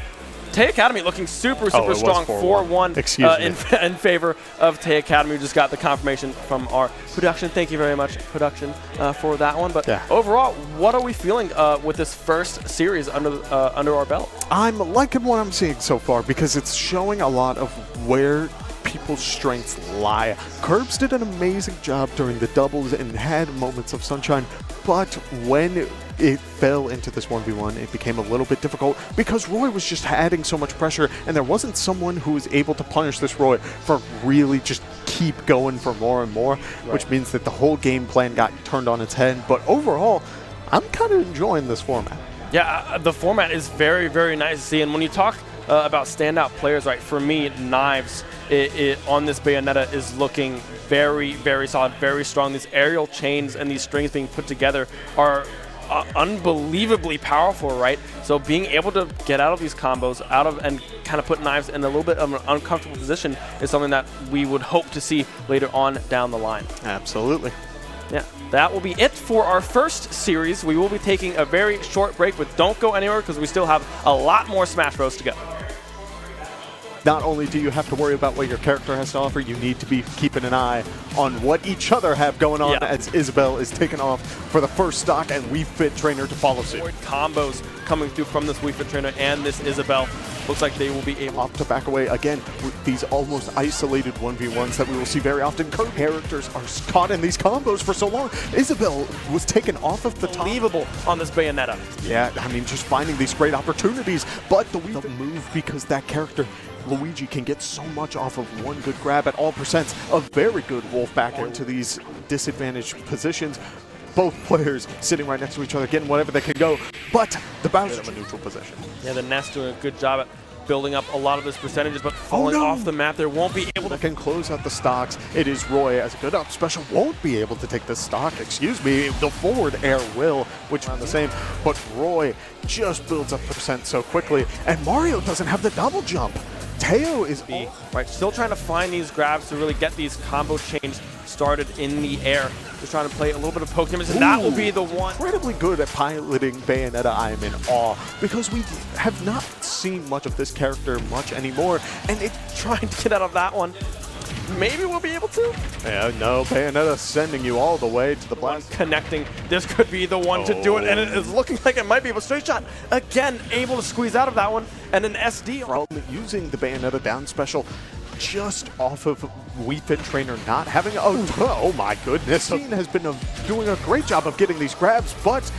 Speaker 4: Tay Academy looking super
Speaker 5: it was
Speaker 4: strong, 4-1
Speaker 5: Excuse me.
Speaker 4: in favor of Tay Academy. We just got the confirmation from our production. Thank you very much, production, for that one. But overall, what are we feeling with this first series under our belt?
Speaker 5: I'm liking what I'm seeing so far because it's showing a lot of where people's strengths lie. Curbs did an amazing job during the doubles and had moments of sunshine, but when it fell into this 1v1, it became a little bit difficult because Roy was just adding so much pressure, and there wasn't someone who was able to punish this Roy for really just keep going for more and more, which means that the whole game plan got turned on its head. But overall, I'm kind of enjoying this format.
Speaker 4: Yeah, the format is very, very nice to see. And when you talk about standout players, right, for me, Knives on this Bayonetta is looking very, very solid, very strong. These aerial chains and these strings being put together are unbelievably powerful, right? So being able to get out of these combos, and kind of put Knives in a little bit of an uncomfortable position is something that we would hope to see later on down the line.
Speaker 5: Absolutely.
Speaker 4: Yeah, that will be it for our first series. We will be taking a very short break, but don't go anywhere because we still have a lot more Smash Bros. To go.
Speaker 5: Not only do you have to worry about what your character has to offer, you need to be keeping an eye on what each other have going on as Isabelle is taking off for the first stock and Wii Fit Trainer to follow suit.
Speaker 4: Combos coming through from this Wii Fit Trainer and this Isabelle. Looks like they will be able
Speaker 5: to back away again with these almost isolated 1v1s that we will see very often. Characters are caught in these combos for so long. Isabelle was taken off of the top.
Speaker 4: Unbelievable on this Bayonetta.
Speaker 5: Yeah, I mean, just finding these great opportunities, but the move because that character Luigi can get so much off of one good grab at all percents. A very good wolf back into these disadvantaged positions. Both players sitting right next to each other, getting whatever they can go, but the Bowser's in a neutral position.
Speaker 4: Yeah, the Nest doing a good job at building up a lot of his percentages, but falling off the map there, won't be able to.
Speaker 5: Can close out the stocks. It is Roy as a good up special, won't be able to take this stock. Excuse me, the forward air will, which are the same, but Roy just builds up the percent so quickly, and Mario doesn't have the double jump. Teo is
Speaker 4: right, still trying to find these grabs to really get these combo chains started in the air. Just trying to play a little bit of poke damage, and that will be the one.
Speaker 5: Incredibly good at piloting Bayonetta. I am in awe because we have not seen much of this character much anymore,
Speaker 4: and it's trying to get out of that one. Maybe we'll be able to.
Speaker 5: Yeah, no, Bayonetta sending you all the way to the blast.
Speaker 4: Connecting. This could be the one to do it, and it is looking like it might be able to straight shot. Again, able to squeeze out of that one, and an SD.
Speaker 5: From using the Bayonetta down special just off of Wii Fit Trainer not having, oh my goodness. Dean has been doing a great job of getting these grabs, but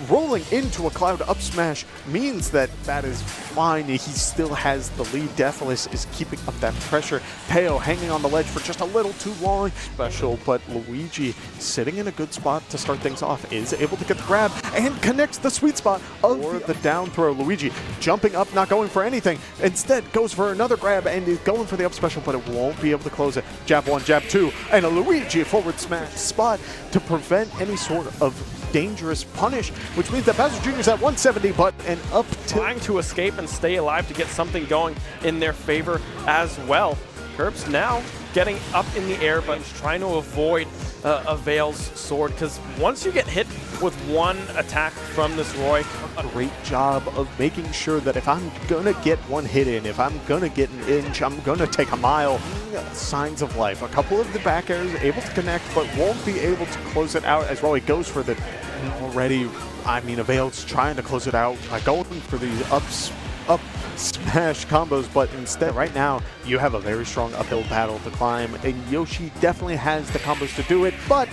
Speaker 5: rolling into a cloud up smash means that is fine. He still has the lead. Deathless is keeping up that pressure. Teo hanging on the ledge for just a little too long. Special, but Luigi sitting in a good spot to start things off, is able to get the grab and connects the sweet spot of the down throw. Luigi jumping up, not going for anything. Instead goes for another grab and is going for the up special, but it won't be able to close it. Jab one, jab two, and a Luigi forward smash spot to prevent any sort of dangerous punish, which means that Bowser Jr. is at 170, but an up
Speaker 4: trying to escape and stay alive to get something going in their favor as well. Curbs now getting up in the air, but trying to avoid Avail's sword, because once you get hit with one attack from this Roy,
Speaker 5: a great job of making sure that if I'm gonna get one hit in, if I'm gonna get an inch, I'm gonna take a mile. Signs of life. A couple of the back airs able to connect, but won't be able to close it out as Roy goes for the already. I mean, Avail's trying to close it out by going for these up smash combos, but instead right now you have a very strong uphill battle to climb, and Yoshi definitely has the combos to do it, but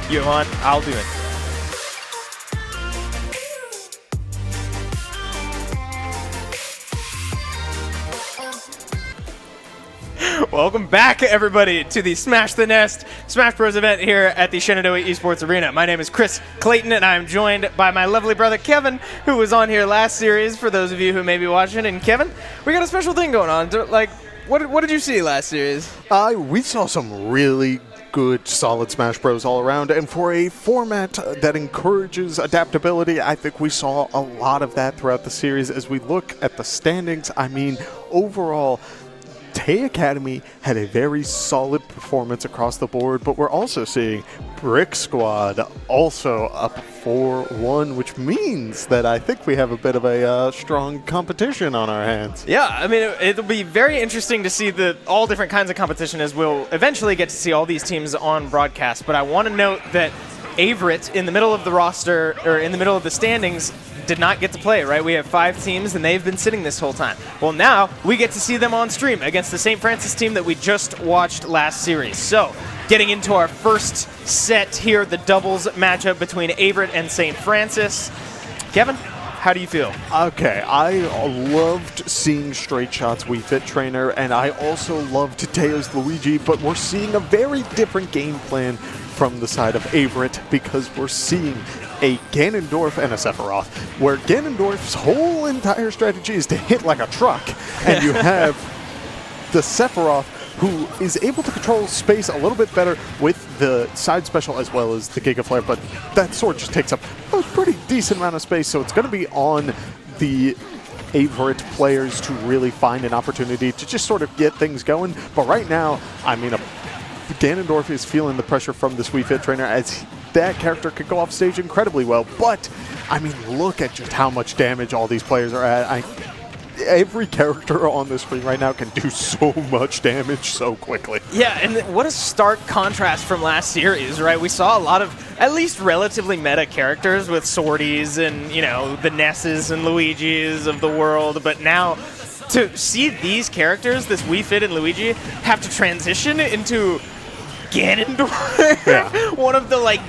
Speaker 6: You want? I'll do it. Welcome back, everybody, to the Smash the Nest Smash Bros event here at the Shenandoah Esports Arena. My name is Chris Clayton, and I'm joined by my lovely brother Kevin, who was on here last series, for those of you who may be watching. And Kevin, we got a special thing going on. Like, what did you see last series?
Speaker 5: We saw some really good, solid Smash Bros. All around, and for a format that encourages adaptability, I think we saw a lot of that throughout the series. As we look at the standings, I mean, overall, Tay Academy had a very solid performance across the board, but we're also seeing Brick Squad also up 4-1, which means that I think we have a bit of a strong competition on our hands.
Speaker 6: Yeah, I mean, it'll be very interesting to see all different kinds of competition, as we'll eventually get to see all these teams on broadcast. But I want to note that Averett, in the middle of the roster, or in the middle of the standings, did not get to play, right? We have 5 teams, and they've been sitting this whole time. Well, now we get to see them on stream against the St. Francis team that we just watched last series. So, getting into our first set here, the doubles matchup between Averett and St. Francis. Kevin, how do you feel?
Speaker 5: Okay, I loved seeing Straight Shot's Wii Fit Trainer, and I also loved Teo's Luigi, but we're seeing a very different game plan from the side of Averett, because we're seeing a Ganondorf and a Sephiroth, where Ganondorf's whole entire strategy is to hit like a truck, and you have the Sephiroth, who is able to control space a little bit better with the side special as well as the Giga Flare, but that sword just takes up a pretty decent amount of space, so it's going to be on the Averett players to really find an opportunity to just sort of get things going. But right now, I mean, Ganondorf is feeling the pressure from this Wii Fit Trainer, as that character could go off stage incredibly well. But, I mean, look at just how much damage all these players are at. Every character on the screen right now can do so much damage so quickly.
Speaker 6: Yeah, and what a stark contrast from last series, right? We saw a lot of at least relatively meta characters with Swordies and, you know, the Nesses and Luigis of the world, but now to see these characters, this Wii Fit and Luigi, have to transition into Ganondorf, yeah. One of the like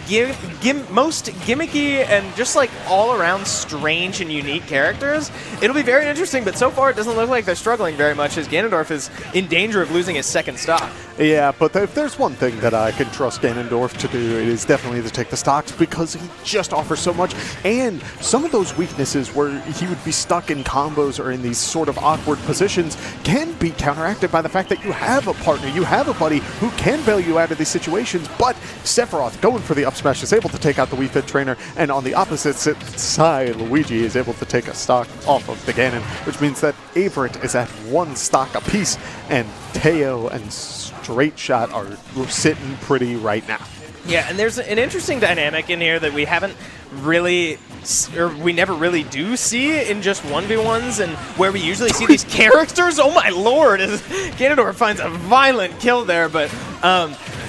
Speaker 6: most gimmicky and just like all around strange and unique characters. It'll be very interesting, but so far it doesn't look like they're struggling very much, as Ganondorf is in danger of losing his second stock.
Speaker 5: Yeah, but if there's one thing that I can trust Ganondorf to do, it is definitely to take the stocks, because he just offers so much, and some of those weaknesses where he would be stuck in combos or in these sort of awkward positions can be counteracted by the fact that you have a partner, you have a buddy who can bail you out of these situations. But Sephiroth, going for the up smash, is able to take out the Wii Fit Trainer, and on the opposite side, Luigi is able to take a stock off of the Ganon, which means that Averett is at 1 stock apiece, and Teo and Straight Shot are sitting pretty right now.
Speaker 6: Yeah, and there's an interesting dynamic in here that we haven't really, or we never really do see in just 1v1s, and where we usually see these characters. Oh my lord, Ganondorf finds a violent kill there, but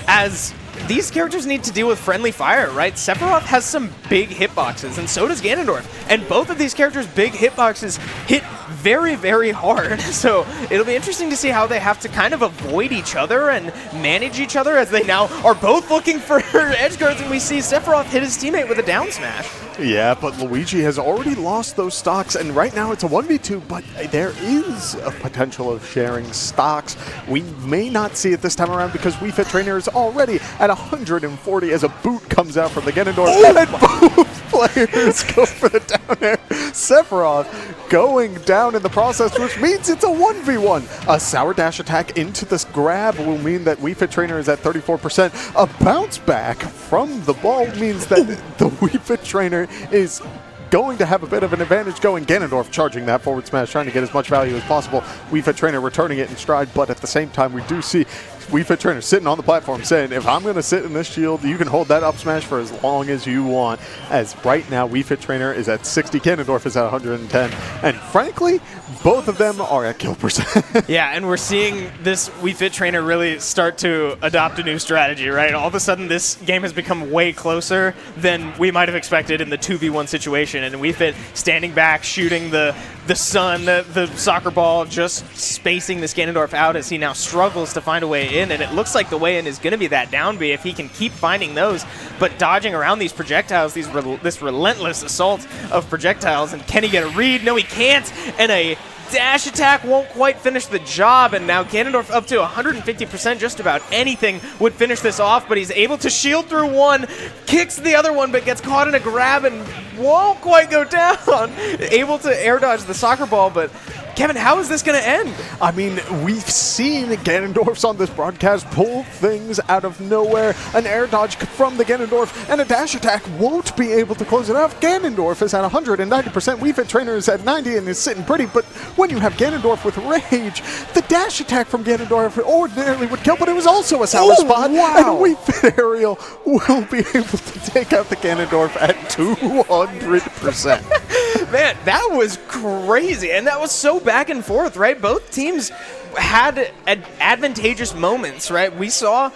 Speaker 6: as these characters need to deal with friendly fire, right? Sephiroth has some big hitboxes, and so does Ganondorf. And both of these characters' big hitboxes hit very, very hard. So it'll be interesting to see how they have to kind of avoid each other and manage each other, as they now are both looking for edge guards, and we see Sephiroth hit his teammate with a down smash.
Speaker 5: Yeah, but Luigi has already lost those stocks, and right now it's a 1v2, but there is a potential of sharing stocks. We may not see it this time around, because Wii Fit Trainer is already at 140 as a boot comes out from the Ganondorf, and both players go for the down air. Sephiroth going down in the process, which means it's a 1v1. A Sour Dash attack into this grab will mean that Wii Fit Trainer is at 34%. A bounce back from the ball means that the Wii Fit Trainer is going to have a bit of an advantage going. Ganondorf charging that forward smash, trying to get as much value as possible. Wii Fit Trainer returning it in stride, but at the same time, we do see Wii Fit Trainer sitting on the platform saying, if I'm going to sit in this shield, you can hold that up smash for as long as you want. As right now, Wii Fit Trainer is at 60, Ganondorf is at 110. And frankly, both of them are at kill percent.
Speaker 6: Yeah, and we're seeing this Wii Fit Trainer really start to adopt a new strategy, right? All of a sudden, this game has become way closer than we might have expected in the 2v1 situation. And Wii Fit standing back, shooting the sun, the soccer ball, just spacing this Ganondorf out as he now struggles to find a way in, and it looks like the way in is going to be that down B if he can keep finding those, but dodging around these projectiles, this relentless assault of projectiles. And can he get a read? No, he can't, and a dash attack won't quite finish the job, and now Ganondorf up to 150%. Just about anything would finish this off, but he's able to shield through one, kicks the other one, but gets caught in a grab and won't quite go down. Able to air dodge the soccer ball, but Kevin, how is this going to end?
Speaker 5: I mean, we've seen Ganondorfs on this broadcast pull things out of nowhere. An air dodge from the Ganondorf and a dash attack won't be able to close it off. Ganondorf is at 190%. Wii Fit Trainer is at 90 and is sitting pretty, but when you have Ganondorf with rage, the dash attack from Ganondorf ordinarily would kill, but it was also a sour spot. Wow. And Wii Fit Aerial will be able to take out the Ganondorf at 200%.
Speaker 6: Man, that was crazy, and that was so back and forth, right? Both teams had advantageous moments, right? We saw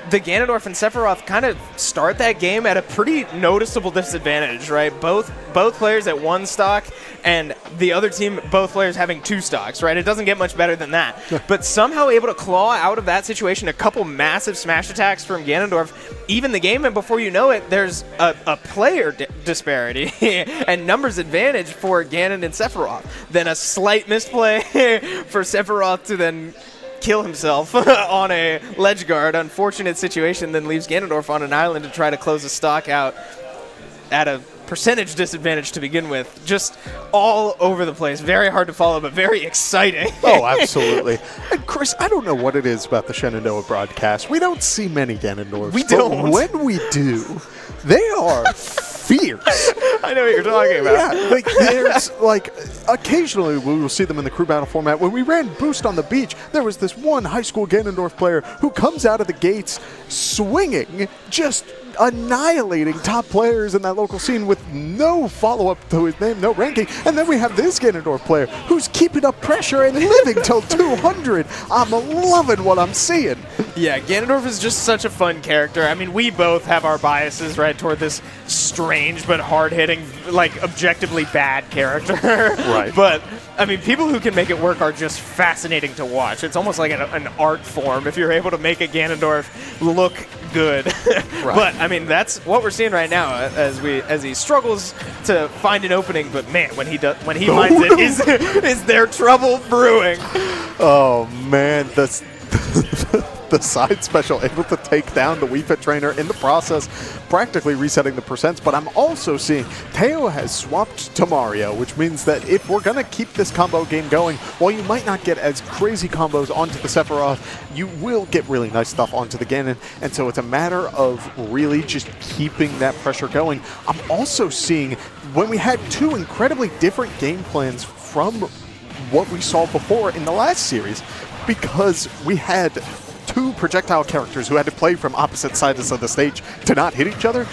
Speaker 6: the Ganondorf and Sephiroth kind of start that game at a pretty noticeable disadvantage, right? Both players at 1 stock, and the other team, both players having 2 stocks, right? It doesn't get much better than that. But somehow able to claw out of that situation a couple massive smash attacks from Ganondorf, even the game, and before you know it, there's a player disparity and numbers advantage for Ganon and Sephiroth. Then a slight misplay for Sephiroth to then kill himself on a ledge guard. Unfortunate situation, then leaves Ganondorf on an island to try to close the stock out at a percentage disadvantage to begin with. Just all over the place. Very hard to follow, but very exciting.
Speaker 5: Oh, absolutely. And Chris, I don't know what it is about the Shenandoah broadcast. We don't see many Ganondorfs.
Speaker 6: We don't.
Speaker 5: But when we do, they are fierce.
Speaker 6: I know what you're talking about.
Speaker 5: Yeah, like there's like occasionally we will see them in the crew battle format. When we ran Boost on the beach, there was this one high school Ganondorf player who comes out of the gates swinging, just annihilating top players in that local scene with no follow-up to his name, no ranking. And then we have this Ganondorf player who's keeping up pressure and living till 200. I'm loving what I'm seeing.
Speaker 6: Yeah, Ganondorf is just such a fun character. I mean, we both have our biases, right, toward this strange but hard-hitting, like, objectively bad character.
Speaker 5: Right.
Speaker 6: But, I mean, people who can make it work are just fascinating to watch. It's almost like an art form if you're able to make a Ganondorf look good.
Speaker 5: Right.
Speaker 6: But, I mean, that's what we're seeing right now as he struggles to find an opening. But, man, when he finds it, is there trouble brewing?
Speaker 5: Oh, man, that's... the side special able to take down the Wii Fit Trainer in the process, practically resetting the percents. But I'm also seeing Teo has swapped to Mario, which means that if we're going to keep this combo game going, while you might not get as crazy combos onto the Sephiroth, you will get really nice stuff onto the Ganon. And so it's a matter of really just keeping that pressure going. I'm also seeing when we had 2 incredibly different game plans from what we saw before in the last series, because we had 2 projectile characters who had to play from opposite sides of the stage to not hit each other.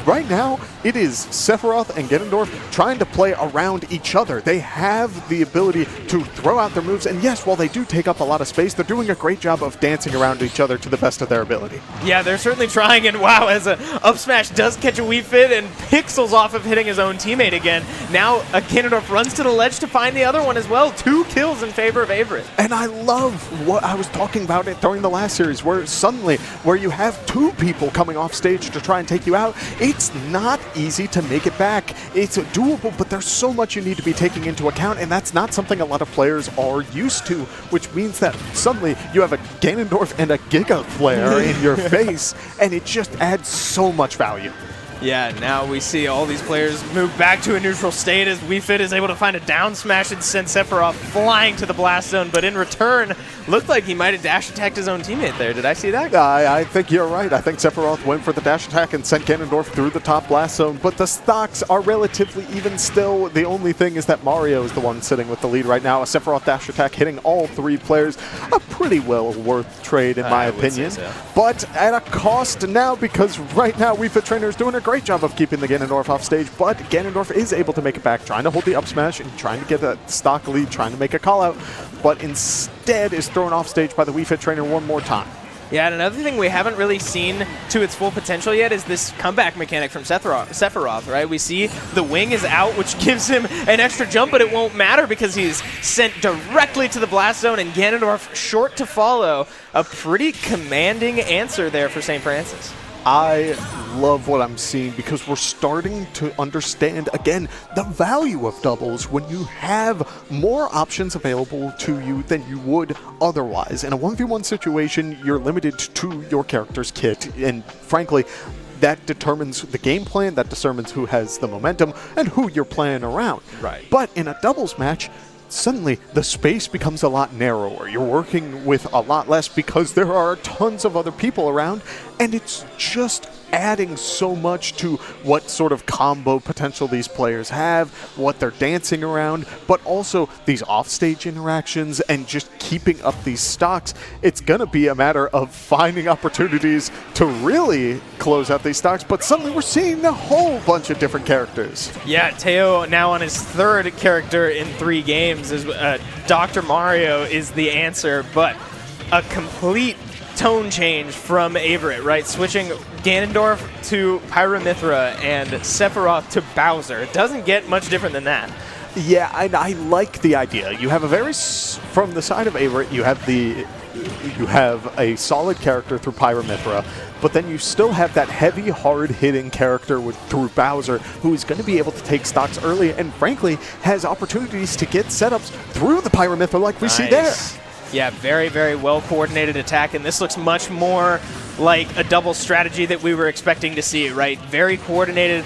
Speaker 5: Right now, it is Sephiroth and Ganondorf trying to play around each other. They have the ability to throw out their moves, and yes, while they do take up a lot of space, they're doing a great job of dancing around each other to the best of their ability.
Speaker 6: Yeah, they're certainly trying, and wow, as a up smash does catch a Wii Fit and pixels off of hitting his own teammate again. Now, Ganondorf runs to the ledge to find the other one as well. 2 kills in favor of Avery.
Speaker 5: And I love what I was talking about it during the last series, where suddenly, where you have 2 people coming off stage to try and take you out, it's not easy to make it back. It's doable, but there's so much you need to be taking into account, and that's not something a lot of players are used to, which means that suddenly you have a Ganondorf and a Giga Flare in your face, and it just adds so much value.
Speaker 6: Yeah, now we see all these players move back to a neutral state as Wii Fit is able to find a down smash and send Sephiroth flying to the blast zone, but in return, looked like he might have dash attacked his own teammate there. Did I see that?
Speaker 5: I think you're right. I think Sephiroth went for the dash attack and sent Ganondorf through the top blast zone, but the stocks are relatively even still. The only thing is that Mario is the one sitting with the lead right now. A Sephiroth dash attack hitting all 3 players. A pretty well worth trade in my opinion,
Speaker 6: so.
Speaker 5: But at a cost now, because right now Wii Fit Trainer is doing a great job of keeping the Ganondorf off stage, but Ganondorf is able to make it back, trying to hold the up smash and trying to get a stock lead, trying to make a call out, but instead is thrown off stage by the Wii Fit Trainer one more time.
Speaker 6: Yeah, and another thing we haven't really seen to its full potential yet is this comeback mechanic from Sephiroth, right? We see the wing is out, which gives him an extra jump, but it won't matter because he's sent directly to the blast zone, and Ganondorf short to follow. A pretty commanding answer there for St. Francis.
Speaker 5: I love what I'm seeing because we're starting to understand, again, the value of doubles when you have more options available to you than you would otherwise. In a 1v1 situation, you're limited to your character's kit, and frankly, that determines the game plan, that determines who has the momentum, and who you're playing around.
Speaker 6: Right.
Speaker 5: But in a doubles match, suddenly the space becomes a lot narrower. You're working with a lot less because there are tons of other people around, and it's just adding so much to what sort of combo potential these players have, what they're dancing around, but also these offstage interactions and just keeping up these stocks. It's going to be a matter of finding opportunities to really close out these stocks, but suddenly we're seeing a whole bunch of different characters.
Speaker 6: Yeah, Teo now on his third character in 3 games. Is Dr. Mario is the answer, but a complete tone change from Averett, right? Switching Ganondorf to Pyra/Mythra and Sephiroth to Bowser. It doesn't get much different than that.
Speaker 5: Yeah, I like the idea. You have a from the side of Averett, you have a solid character through Pyra/Mythra, but then you still have that heavy, hard-hitting character through Bowser, who is going to be able to take stocks early and, frankly, has opportunities to get setups through the Pyra/Mythra like we see there.
Speaker 6: Yeah, very, very well-coordinated attack, and this looks much more like a double strategy that we were expecting to see, right? Very coordinated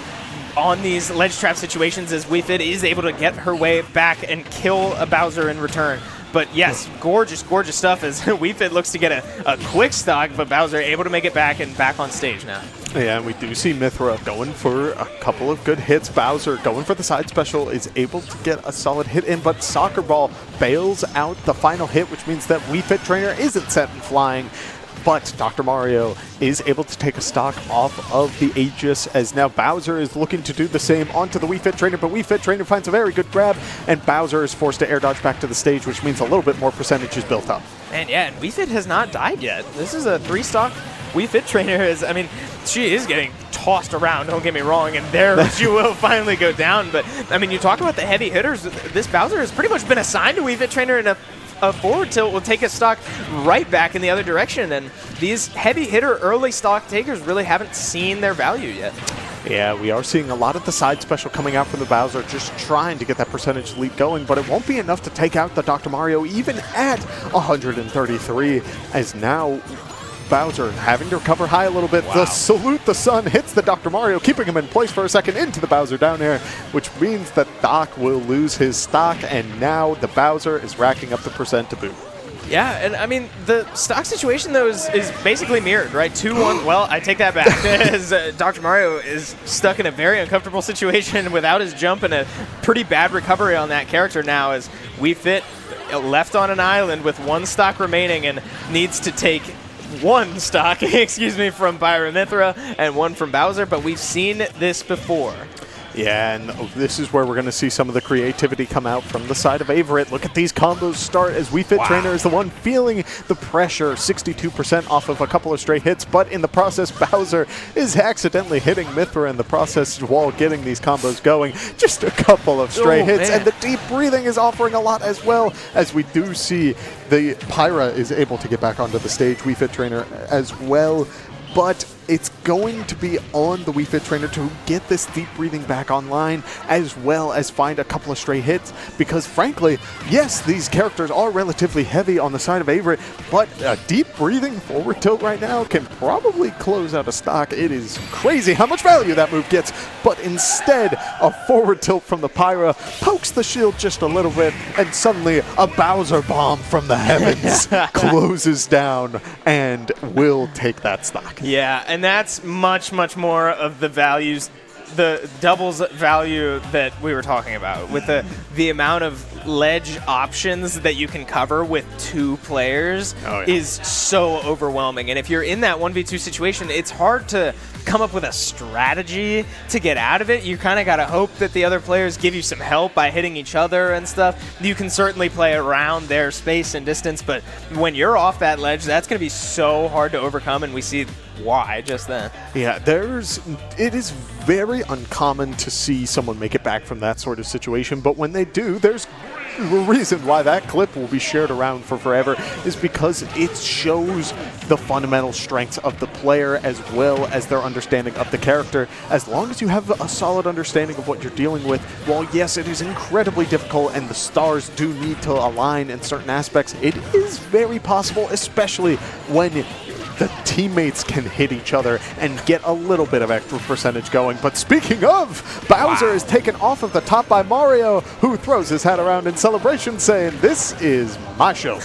Speaker 6: on these ledge trap situations as Wii Fit is able to get her way back and kill a Bowser in return. But yes, gorgeous, gorgeous stuff as Wii Fit looks to get a quick stock, but Bowser able to make it back and back on stage now.
Speaker 5: Yeah, and we do see Mythra going for a couple of good hits. Bowser going for the side special is able to get a solid hit in, but Soccer Ball bails out the final hit, which means that Wii Fit Trainer isn't set and flying. But Dr. Mario is able to take a stock off of the Aegis, as now Bowser is looking to do the same onto the Wii Fit Trainer, but Wii Fit Trainer finds a very good grab, and Bowser is forced to air dodge back to the stage, which means a little bit more percentage is built up.
Speaker 6: And yeah, and Wii Fit has not died yet. This is a 3-stock Wii Fit Trainer. I mean, she is getting tossed around, don't get me wrong, and there she will finally go down. But, I mean, you talk about the heavy hitters. This Bowser has pretty much been assigned to Wii Fit Trainer in a forward tilt will take a stock right back in the other direction, and these heavy hitter early stock takers really haven't seen their value yet.
Speaker 5: Yeah, we are seeing a lot of the side special coming out from the Bowser, just trying to get that percentage lead going, but it won't be enough to take out the Dr. Mario even at 133, as now Bowser having to recover high a little bit. Wow. The Salute the Sun hits the Dr. Mario, keeping him in place for a second into the Bowser down air, which means that Doc will lose his stock, and now the Bowser is racking up the percent to boot.
Speaker 6: Yeah, and I mean, the stock situation, though, is basically mirrored, right? 2-1, well, I take that back. As Dr. Mario is stuck in a very uncomfortable situation without his jump and a pretty bad recovery on that character now, as Wii Fit left on an island with 1 stock remaining and needs to take 1 stock, excuse me, from Pyra/Mythra and 1 from Bowser, but we've seen this before.
Speaker 5: Yeah, and this is where we're going to see some of the creativity come out from the side of Averett. Look at these combos start as Wii Fit Trainer is the one feeling the pressure, 62% off of a couple of straight hits, but in the process, Bowser is accidentally hitting Mythra in the process while getting these combos going. Just a couple of stray hits, man. And the deep breathing is offering a lot as well, as we do see the Pyra is able to get back onto the stage, Wii Fit Trainer as well. But it's going to be on the Wii Fit Trainer to get this deep breathing back online, as well as find a couple of stray hits, because frankly, yes, these characters are relatively heavy on the side of Averett, but a deep breathing forward tilt right now can probably close out a stock. It is crazy how much value that move gets, but instead, a forward tilt from the Pyra pokes the shield just a little bit, and suddenly a Bowser bomb from the heavens closes down and will take that stock.
Speaker 6: Yeah, and that's much, much more of the values, the doubles value that we were talking about, with the amount of ledge options that you can cover with 2 players is so overwhelming. And if you're in that 1v2 situation, it's hard to come up with a strategy to get out of it. You kind of got to hope that the other players give you some help by hitting each other and stuff. You can certainly play around their space and distance, but when you're off that ledge, that's going to be so hard to overcome, and we see why just then.
Speaker 5: Yeah, it is very uncommon to see someone make it back from that sort of situation, but when they do, there's the reason why that clip will be shared around for forever is because it shows the fundamental strengths of the player as well as their understanding of the character. As long as you have a solid understanding of what you're dealing with, while yes, it is incredibly difficult and the stars do need to align in certain aspects, it is very possible, especially when the teammates can hit each other and get a little bit of extra percentage going. But speaking of, Bowser is taken off of the top by Mario, who throws his hat around in celebration saying, "This is my show."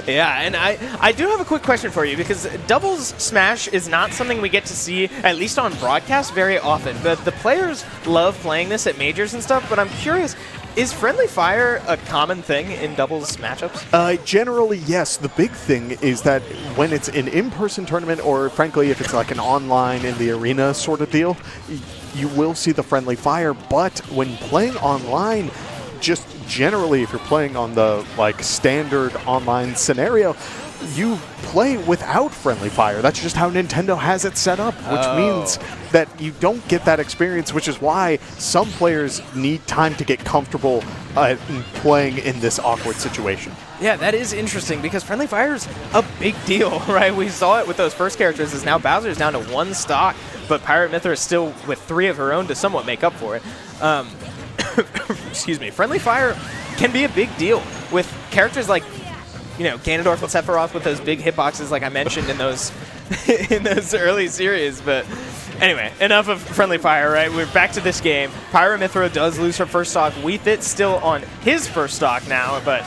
Speaker 6: Yeah, and I do have a quick question for you, because doubles smash is not something we get to see, at least on broadcast, very often. The players love playing this at majors and stuff, but I'm curious, is friendly fire a common thing in doubles matchups?
Speaker 5: Generally, yes. The big thing is that when it's an in-person tournament, or frankly, if it's like an online in the arena sort of deal, you will see the friendly fire. But when playing online, just generally, if you're playing on the like standard online scenario, you play without friendly fire. That's just how Nintendo has it set up, which means that you don't get that experience, which is why some players need time to get comfortable in playing in this awkward situation.
Speaker 6: Yeah, that is interesting, because friendly fire's a big deal, right? We saw it with those first characters, as now Bowser's down to 1 stock, but Pirate Mythra is still with 3 of her own to somewhat make up for it. Excuse me. Friendly fire can be a big deal with characters like, you know, Ganondorf and Sephiroth with those big hitboxes like I mentioned in those in those early series. But anyway, enough of friendly fire, right? We're back to this game. Pyra Mythra does lose her first stock. Wii Fit still on his first stock now, but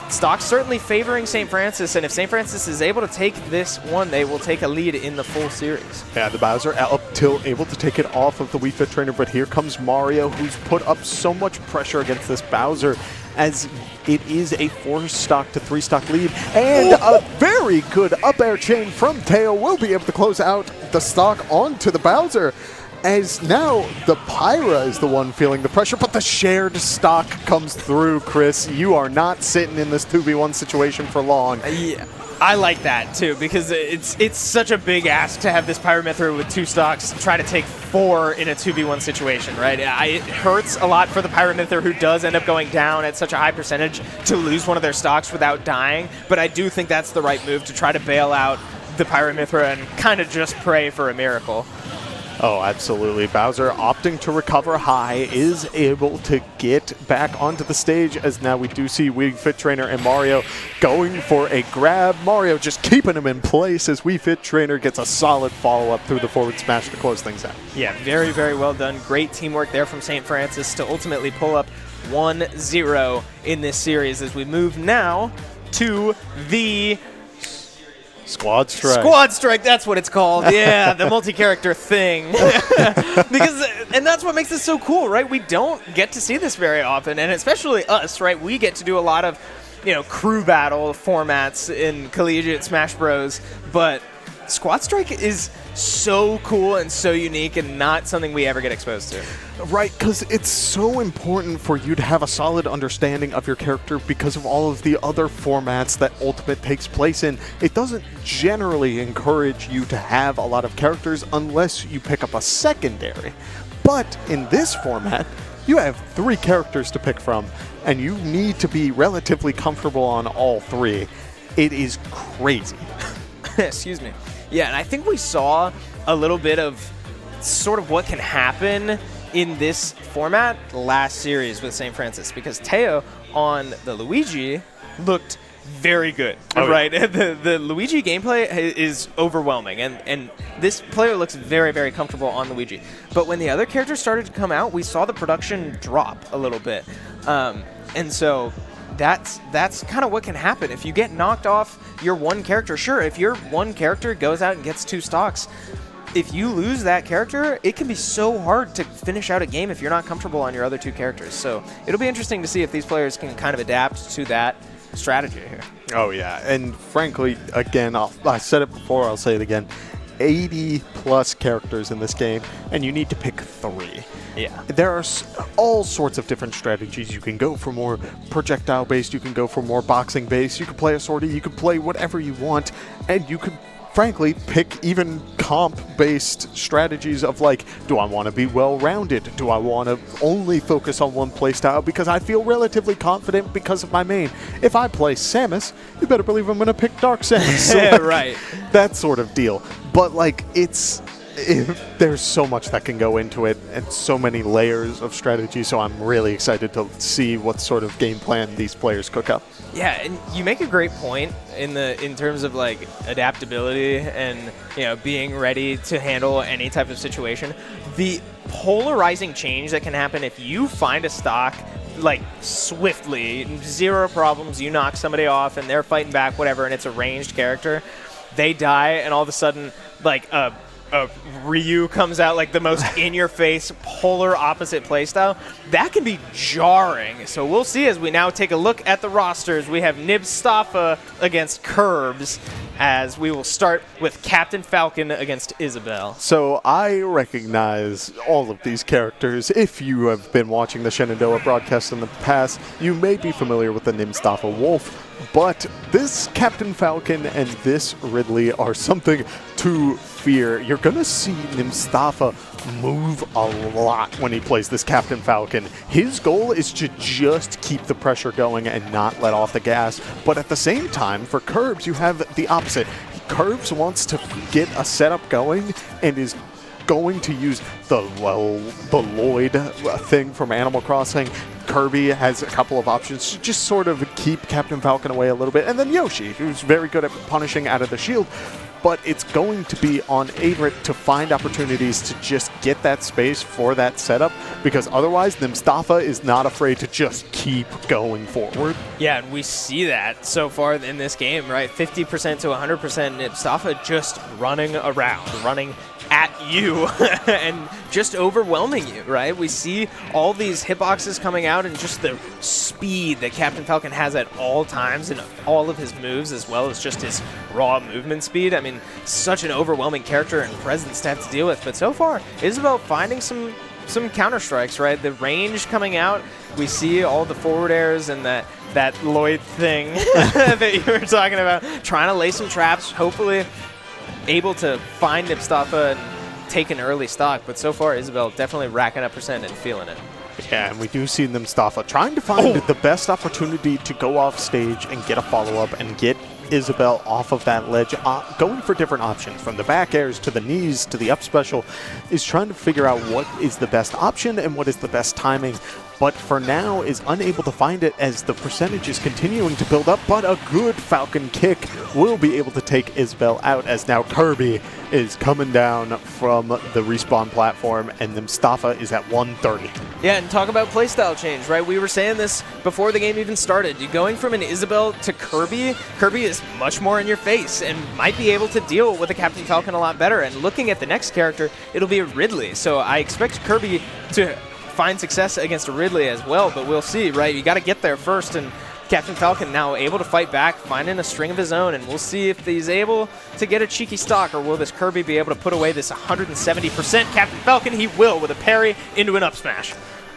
Speaker 6: stock certainly favoring St. Francis, and if St. Francis is able to take this one, they will take a lead in the full series.
Speaker 5: Yeah, the Bowser up till able to take it off of the Wii Fit trainer, but here comes Mario, who's put up so much pressure against this Bowser, as it is a 4-stock to 3-stock lead, and a very good up air chain from Teo will be able to close out the stock onto the Bowser, as now the Pyra is the one feeling the pressure, but the shared stock comes through, Chris. You are not sitting in this 2v1 situation for long.
Speaker 6: Yeah, I like that too, because it's such a big ask to have this Pyra Mythra with 2 stocks try to take 4 in a 2v1 situation, right? It hurts a lot for the Pyra Mythra, who does end up going down at such a high percentage, to lose one of their stocks without dying, but I do think that's the right move to try to bail out the Pyra Mythra and kind of just pray for a miracle.
Speaker 5: Oh, absolutely. Bowser opting to recover high, is able to get back onto the stage, as now we do see Wii Fit Trainer and Mario going for a grab. Mario just keeping him in place as Wii Fit Trainer gets a solid follow-up through the forward smash to close things out.
Speaker 6: Yeah, very, very well done. Great teamwork there from St. Francis to ultimately pull up 1-0 in this series, as we move now to the
Speaker 5: Squad Strike.
Speaker 6: Squad Strike, that's what it's called. Yeah, the multi-character thing. And that's what makes this so cool, right? We don't get to see this very often, and especially us, right? We get to do a lot of, you know, crew battle formats in collegiate Smash Bros, but Squad Strike is so cool and so unique, and not something we ever get exposed to.
Speaker 5: Right, because it's so important for you to have a solid understanding of your character because of all of the other formats that Ultimate takes place in. It doesn't generally encourage you to have a lot of characters unless you pick up a secondary. But in this format, you have 3 characters to pick from, and you need to be relatively comfortable on all 3. It is crazy.
Speaker 6: Excuse me. Yeah, and I think we saw a little bit of sort of what can happen in this format last series with St. Francis, because Teo on the Luigi looked very good, right? The Luigi gameplay is overwhelming, and this player looks very, very comfortable on Luigi. But when the other characters started to come out, we saw the production drop a little bit. And so that's kind of what can happen if you get knocked off your one character. Sure, if your one character goes out and gets 2 stocks, if you lose that character, it can be so hard to finish out a game if you're not comfortable on your other two characters. So it'll be interesting to see if these players can kind of adapt to that strategy here.
Speaker 5: Oh, yeah. And frankly, again, I said it before, I'll say it again. 80-plus characters in this game, and you need to pick 3.
Speaker 6: Yeah.
Speaker 5: There are all sorts of different strategies. You can go for more projectile-based, you can go for more boxing-based, you can play a sortie, you can play whatever you want, and you could frankly pick even comp-based strategies of like, do I want to be well-rounded? Do I want to only focus on one playstyle because I feel relatively confident because of my main? If I play Samus, you better believe I'm going to pick Dark Samus. So, like,
Speaker 6: right.
Speaker 5: That sort of deal. But like, there's so much that can go into it and so many layers of strategy, so I'm really excited to see what sort of game plan these players cook up.
Speaker 6: Yeah, and you make a great point in terms of like adaptability and being ready to handle any type of situation. The polarizing change that can happen if you find a stock like swiftly, 0 problems, you knock somebody off and they're fighting back, whatever, and it's a ranged character, they die, and all of a sudden like a Ryu comes out like the most in-your-face, polar opposite playstyle. That can be jarring. So we'll see as we now take a look at the rosters. We have Nibstafa against Curbs, as we will start with Captain Falcon against Isabelle.
Speaker 5: So I recognize all of these characters. If you have been watching the Shenandoah broadcast in the past, you may be familiar with the Nibstafa Wolf. But this Captain Falcon and this Ridley are something to fear. You're going to see Nibstafa move a lot when he plays this Captain Falcon. His goal is to just keep the pressure going and not let off the gas. But at the same time, for Curbs, you have the opposite. Curbs wants to get a setup going and is going to use the Lloyd thing from Animal Crossing. Kirby has a couple of options to just sort of keep Captain Falcon away a little bit. And then Yoshi, who's very good at punishing out of the shield. But it's going to be on Adrit to find opportunities to just get that space for that setup, because otherwise Nibstafa is not afraid to just keep going forward.
Speaker 6: Yeah, and we see that so far in this game, right? 50% to 100% Nibstafa just running around, running at you and just overwhelming you, right? We see all these hitboxes coming out and just the speed that Captain Falcon has at all times in all of his moves, as well as just his raw movement speed. I mean, such an overwhelming character and presence to have to deal with. But so far, Isabelle finding some counter strikes, right? The range coming out, we see all the forward airs and that Lloyd thing that you were talking about, trying to lay some traps, hopefully able to find Nibstafa and take an early stock. But so far, Isabelle definitely racking up percent and feeling it.
Speaker 5: Yeah, and we do see Nibstafa trying to find the best opportunity to go off stage and get a follow-up and get Isabelle off of that ledge, going for different options, from the back airs to the knees to the up special, is trying to figure out what is the best option and what is the best timing. But for now is unable to find it as the percentage is continuing to build up, but a good Falcon kick will be able to take Isabelle out, as now Kirby is coming down from the respawn platform and Nibstafa is at 130.
Speaker 6: Yeah, and talk about playstyle change, right? We were saying this before the game even started. You going from an Isabelle to Kirby is much more in your face and might be able to deal with a Captain Falcon a lot better. And looking at the next character, it'll be a Ridley. So I expect Kirby to find success against a Ridley as well, but we'll see, right? You got to get there first, and Captain Falcon now able to fight back, finding a string of his own, and we'll see if he's able to get a cheeky stock, or will this Kirby be able to put away this 170% Captain Falcon? He will, with a parry into an up smash.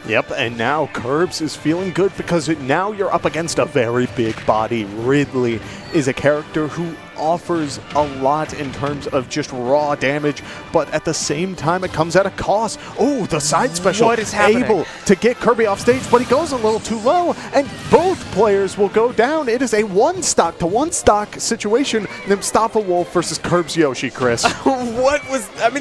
Speaker 5: Yep, and now Curbs is feeling good because now you're up against a very big body. Ridley is a character who offers a lot in terms of just raw damage, but at the same time it comes at a cost. Oh, the side special.
Speaker 6: What is happening?
Speaker 5: Able to get Kirby off stage, but he goes a little too low, and both players will go down. It is a one stock to one stock situation. Nibstafa Wolf versus Curbs Yoshi, Chris.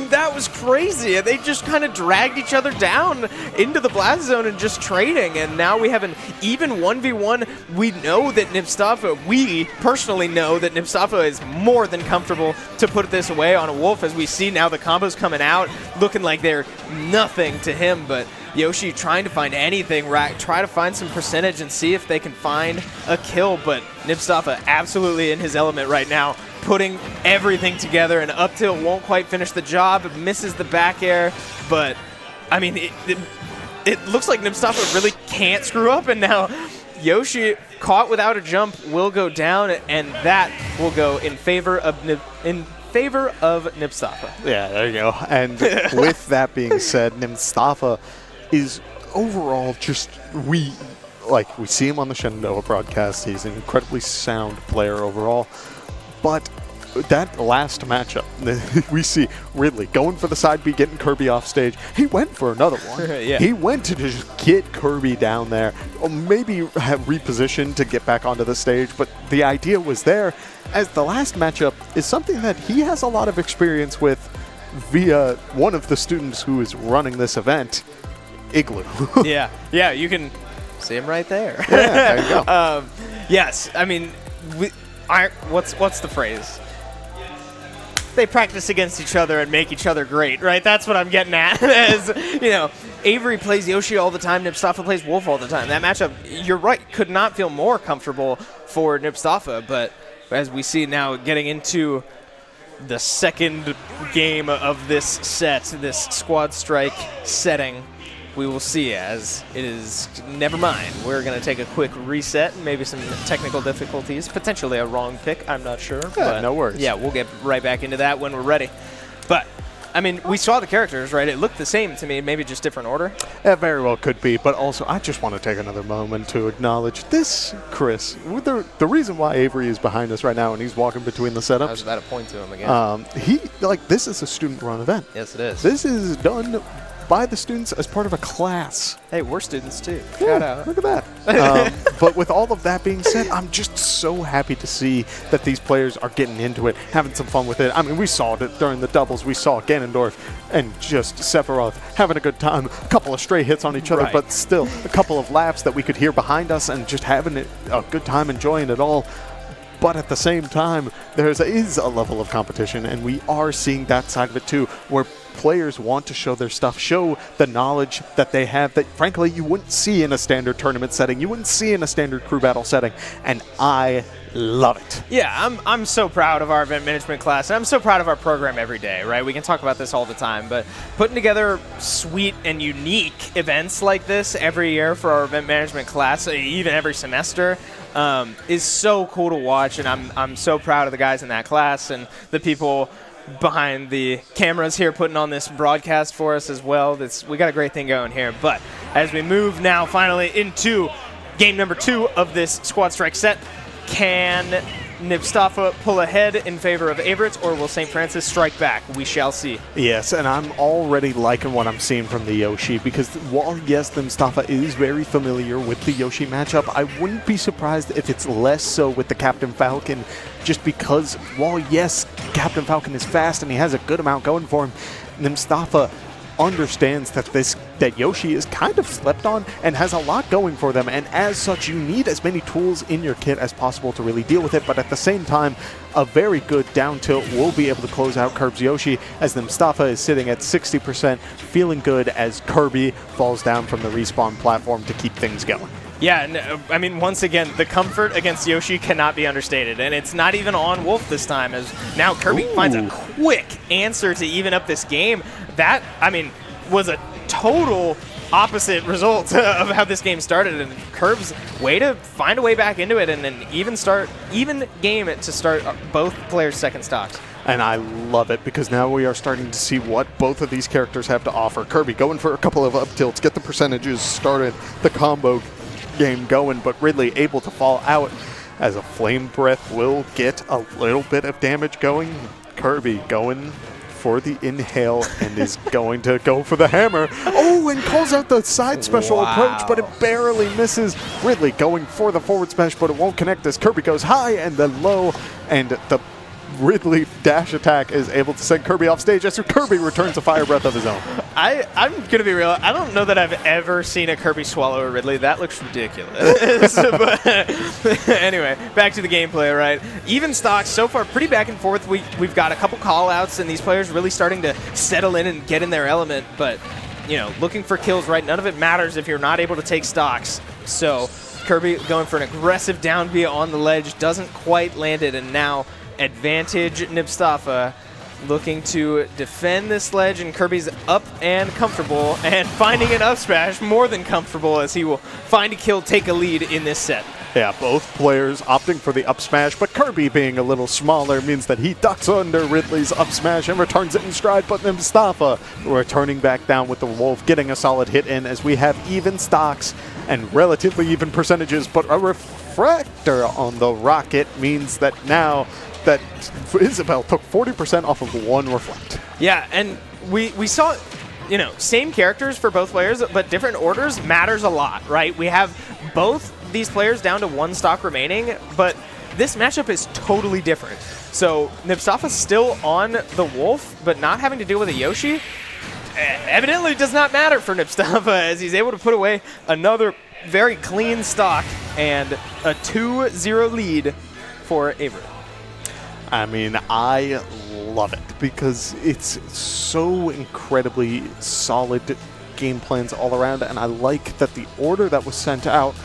Speaker 6: That was crazy. They just kind of dragged each other down into the blast zone and just trading, and now we have an even 1v1. We know that Nibstafa, we personally know that Nibstafa is more than comfortable to put this away on a Wolf, as we see now the combos coming out, looking like they're nothing to him, but Yoshi trying to find anything, try to find some percentage and see if they can find a kill, but Nipstafa absolutely in his element right now, putting everything together, and up tilt won't quite finish the job, misses the back air, but I mean, it looks like Nipstafa really can't screw up, and now Yoshi, caught without a jump, will go down, and that will go in favor of Nipstafa.
Speaker 5: Yeah, there you go. And with that being said, Nipstafa is overall just, we see him on the Shenandoah broadcast. He's an incredibly sound player overall. But that last matchup, we see Ridley going for the side B, getting Kirby off stage. He went for another one.
Speaker 6: Yeah.
Speaker 5: He went to just get Kirby down there, or maybe have repositioned to get back onto the stage, but the idea was there, as the last matchup is something that he has a lot of experience with via one of the students who is running this event, Igloo.
Speaker 6: yeah, you can see him right there.
Speaker 5: Yeah, there you go.
Speaker 6: Yes, I mean, what's the phrase? They practice against each other and make each other great, right? That's what I'm getting at. As, you know, Avery plays Yoshi all the time, Nipstafa plays Wolf all the time. That matchup, you're right, could not feel more comfortable for Nipstafa, but as we see now getting into the second game of this set, this squad strike setting, we will see, as it is, never mind. We're going to take a quick reset, maybe some technical difficulties, potentially a wrong pick, I'm not sure. But
Speaker 5: no worries.
Speaker 6: Yeah, we'll get right back into that when we're ready. But, I mean, we saw the characters, right? It looked the same to me, maybe just different order.
Speaker 5: It very well could be, but also I just want to take another moment to acknowledge this, Chris. The reason why Avery is behind us right now and he's walking between the setups.
Speaker 6: I was about to point to him again.
Speaker 5: This is a student-run event.
Speaker 6: Yes, it is.
Speaker 5: This is done by the students as part of a class.
Speaker 6: Hey, we're students too.
Speaker 5: Yeah,
Speaker 6: Shout out.
Speaker 5: look at that. But with all of that being said, I'm just so happy to see that these players are getting into it, having some fun with it. I mean, we saw it during the doubles. We saw Ganondorf and just Sephiroth having a good time. A couple of stray hits on each other,
Speaker 6: Right.
Speaker 5: but still a couple of laughs that we could hear behind us and just having a good time, enjoying it all. But at the same time, there is a level of competition, and we are seeing that side of it too, where players want to show their stuff, show the knowledge that they have that, frankly, you wouldn't see in a standard tournament setting, you wouldn't see in a standard crew battle setting, and I love it.
Speaker 6: Yeah, I'm so proud of our event management class, and I'm so proud of our program every day, right? We can talk about this all the time, but putting together sweet and unique events like this every year for our event management class, even every semester, is so cool to watch, and I'm so proud of the guys in that class and the people behind the cameras here putting on this broadcast for us as well. We got a great thing going here. But as we move now finally into game number 2 of this squad strike set, can Nipstafa pull ahead in favor of Averett, or will St. Francis strike back? We shall see.
Speaker 5: Yes, and I'm already liking what I'm seeing from the Yoshi, because while, yes, Nipstafa is very familiar with the Yoshi matchup, I wouldn't be surprised if it's less so with the Captain Falcon, just because, while, yes, Captain Falcon is fast and he has a good amount going for him, Nipstafa understands that Yoshi is kind of slept on and has a lot going for them, and as such you need as many tools in your kit as possible to really deal with it, but at the same time a very good down tilt will be able to close out Kirb's Yoshi, as Nipstafa is sitting at 60%, feeling good as Kirby falls down from the respawn platform to keep things going.
Speaker 6: Yeah, and I mean, once again, the comfort against Yoshi cannot be understated, and it's not even on Wolf this time, as now Kirby finds a quick answer to even up this game. That, I mean, was a total opposite result of how this game started, and Kirb's way to find a way back into it and then even game it to start both players' second stocks.
Speaker 5: And I love it, because now we are starting to see what both of these characters have to offer. Kirby going for a couple of up tilts, get the percentages started, the combo game going, but Ridley able to fall out as a Flame Breath will get a little bit of damage going. Kirby going for the inhale and is going to go for the hammer. Oh, and calls out the side special approach, but it barely misses. Ridley going for the forward smash, but it won't connect as Kirby goes high and then low, and the Ridley dash attack is able to send Kirby off stage as Kirby returns a fire breath of his own.
Speaker 6: I'm going to be real. I don't know that I've ever seen a Kirby swallow a Ridley. That looks ridiculous. But anyway, back to the gameplay, right? Even stocks so far pretty back and forth. We've got a couple call-outs, and these players really starting to settle in and get in their element. But, you know, looking for kills, right? None of it matters if you're not able to take stocks. So Kirby going for an aggressive down B on the ledge, doesn't quite land it, and now advantage Nibstafa looking to defend this ledge, and Kirby's up and comfortable, and finding an up smash more than comfortable as he will find a kill, take a lead in this set.
Speaker 5: Yeah, both players opting for the up smash, but Kirby being a little smaller means that he ducks under Ridley's up smash and returns it in stride, but Nibstafa returning back down with the Wolf, getting a solid hit in as we have even stocks and relatively even percentages, but a refractor on the Rocket means that now that Isabel took 40% off of one reflect.
Speaker 6: Yeah, and we saw, you know, same characters for both players, but different orders matters a lot, right? We have both these players down to one stock remaining, but this matchup is totally different. So Nibstafa's still on the Wolf, but not having to deal with a Yoshi evidently does not matter for Nibstafa, as he's able to put away another very clean stock and a 2-0 lead for Avery.
Speaker 5: I mean, I love it because it's so incredibly solid game plans all around, and I like that the order that was sent out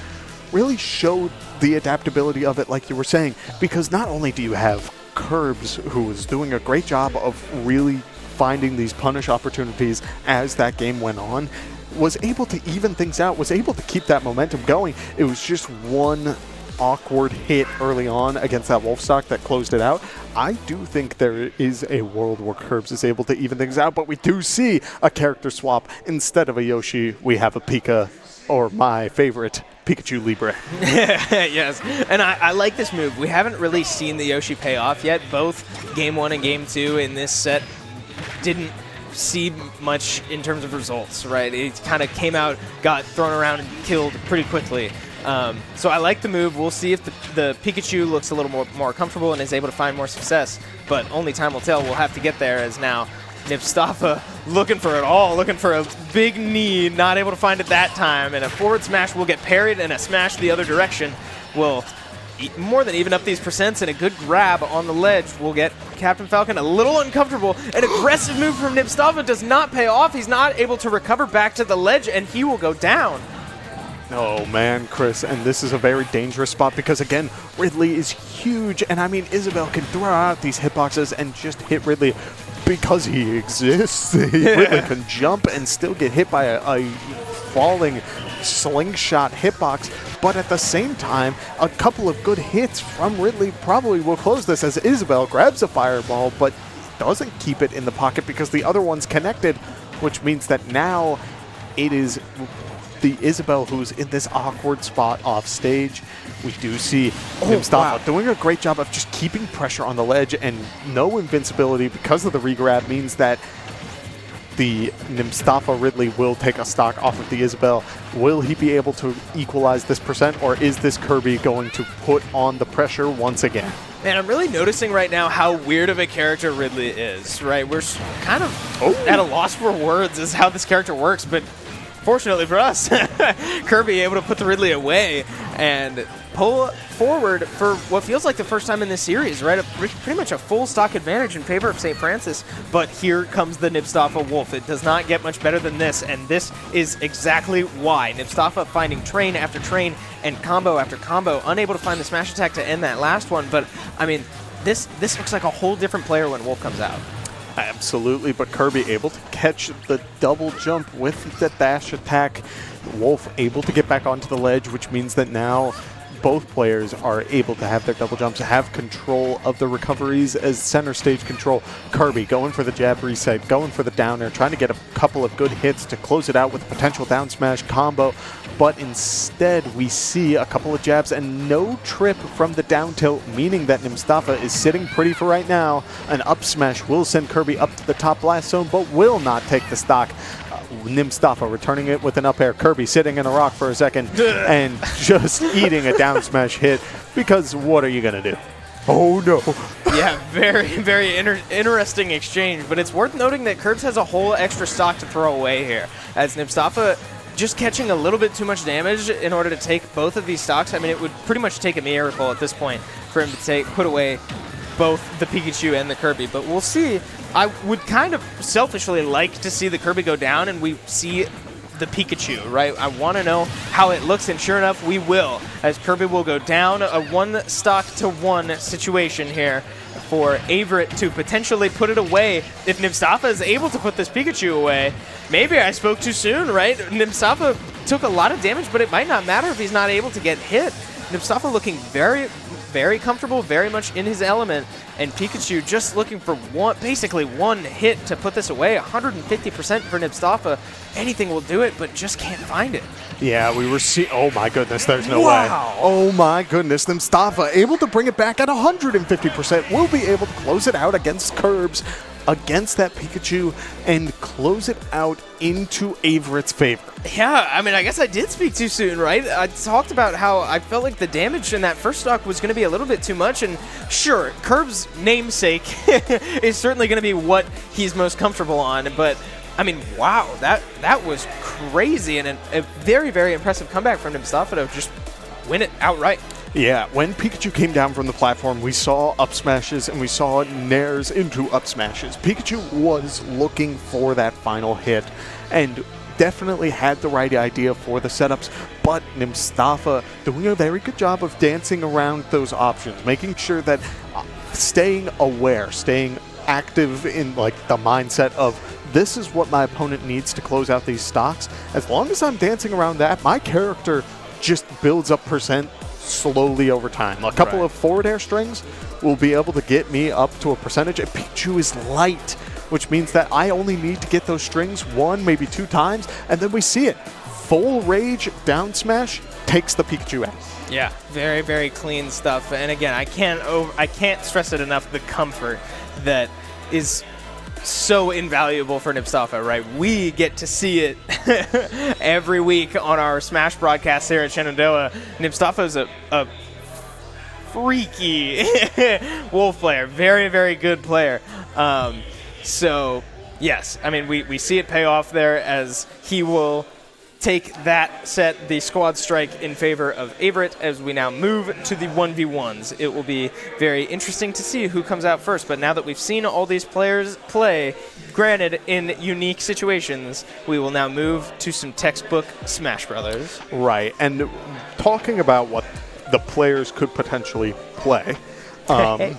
Speaker 5: really showed the adaptability of it, like you were saying, because not only do you have Curbs, who was doing a great job of really finding these punish opportunities as that game went on, was able to even things out, was able to keep that momentum going. It was just one awkward hit early on against that Wolf stock that closed it out. I do think there is a world where Curbs is able to even things out, but we do see a character swap. Instead of a Yoshi, we have a Pika, or my favorite, Pikachu Libre.
Speaker 6: Yes, and I like this move. We haven't really seen the Yoshi pay off yet. Both Game 1 and Game 2 in this set didn't see much in terms of results, right? It kind of came out, got thrown around, and killed pretty quickly. So I like the move. We'll see if the Pikachu looks a little more comfortable and is able to find more success, but only time will tell. We'll have to get there, as now Nibstafa looking for it all, looking for a big knee, not able to find it that time, and a forward smash will get parried, and a smash the other direction will more than even up these percents, and a good grab on the ledge will get Captain Falcon a little uncomfortable. An aggressive move from Nibstafa does not pay off. He's not able to recover back to the ledge, and he will go down.
Speaker 5: Oh man, Chris, and this is a very dangerous spot because, again, Ridley is huge, and I mean, Isabel can throw out these hitboxes and just hit Ridley because he exists. Ridley can jump and still get hit by a falling slingshot hitbox, but at the same time, a couple of good hits from Ridley probably will close this, as Isabel grabs a fireball but doesn't keep it in the pocket because the other one's connected, which means that now it is the Isabel who's in this awkward spot off stage. We do see Nibstafa doing a great job of just keeping pressure on the ledge, and no invincibility because of the regrab means that the Nibstafa Ridley will take a stock off of the Isabel. Will he be able to equalize this percent, or is this Kirby going to put on the pressure once again?
Speaker 6: Man, I'm really noticing right now how weird of a character Ridley is, right? We're kind of at a loss for words as how this character works, but fortunately for us, Kirby able to put the Ridley away and pull forward for what feels like the first time in this series, right? Pretty much a full stock advantage in favor of St. Francis, but here comes the Nibstafa Wolf. It does not get much better than this, and this is exactly why. Nibstafa finding train after train and combo after combo, unable to find the smash attack to end that last one, but I mean, this looks like a whole different player when Wolf comes out.
Speaker 5: Absolutely, but Kirby able to catch the double jump with the dash attack. Wolf able to get back onto the ledge, which means that now both players are able to have their double jumps, have control of the recoveries as center stage control. Kirby going for the jab reset, going for the down air, trying to get a couple of good hits to close it out with a potential down smash combo, but instead we see a couple of jabs and no trip from the down tilt, meaning that Nibstafa is sitting pretty for right now. An up smash will send Kirby up to the top blast zone, but will not take the stock. Nibstafa returning it with an up air. Kirby sitting in a rock for a second and just eating a down smash hit, because what are you going to do? Oh no.
Speaker 6: Yeah, very, very interesting exchange, but it's worth noting that Curbs has a whole extra stock to throw away here, as Nibstafa just catching a little bit too much damage in order to take both of these stocks. I mean, it would pretty much take a miracle at this point for him to put away both the Pikachu and the Kirby, but we'll see. I would kind of selfishly like to see the Kirby go down and we see the Pikachu, right? I want to know how it looks, and sure enough, we will, as Kirby will go down. A 1-stock-to-1 situation here for Averett to potentially put it away. If Nibstafa is able to put this Pikachu away, maybe I spoke too soon, right? Nibstafa took a lot of damage, but it might not matter if he's not able to get hit. Nibstafa looking very, very comfortable, very much in his element, and Pikachu just looking for basically one hit to put this away. 150% for Nibstafa. Anything will do it, but just can't find it.
Speaker 5: Yeah, we were oh my goodness, there's no way.
Speaker 6: Wow.
Speaker 5: Oh my goodness, Mustafa able to bring it back at 150%. Will be able to close it out against Curbs, against that Pikachu, and close it out into Averett's favor.
Speaker 6: Yeah, I mean, I guess I did speak too soon, right? I talked about how I felt like the damage in that first stock was going to be a little bit too much, and sure, Curbs' namesake is certainly going to be what he's most comfortable on, but I mean, wow, that was crazy, and a very, very impressive comeback from Nibstafa to just win it outright.
Speaker 5: Yeah, when Pikachu came down from the platform, we saw up smashes and we saw nairs into up smashes. Pikachu was looking for that final hit and definitely had the right idea for the setups, but Nibstafa doing a very good job of dancing around those options, making sure that staying aware, staying active in like the mindset of this is what my opponent needs to close out these stocks. As long as I'm dancing around that, my character just builds up percent slowly over time. A couple of forward air strings will be able to get me up to a percentage. And Pikachu is light, which means that I only need to get those strings one, maybe two times, and then we see it. Full rage down smash takes the Pikachu out.
Speaker 6: Yeah, very, very clean stuff. And again, I can't stress it enough, the comfort that is so invaluable for Nibstafa, right? We get to see it every week on our Smash broadcast here at Shenandoah. Nibstafa is a freaky Wolf player. Very, very good player. So, yes, I mean, we see it pay off there as he will take that set, the squad strike, in favor of Averett as we now move to the 1v1s. It will be very interesting to see who comes out first, but now that we've seen all these players play, granted in unique situations, we will now move to some textbook Smash Brothers.
Speaker 5: Right, and talking about what the players could potentially play, I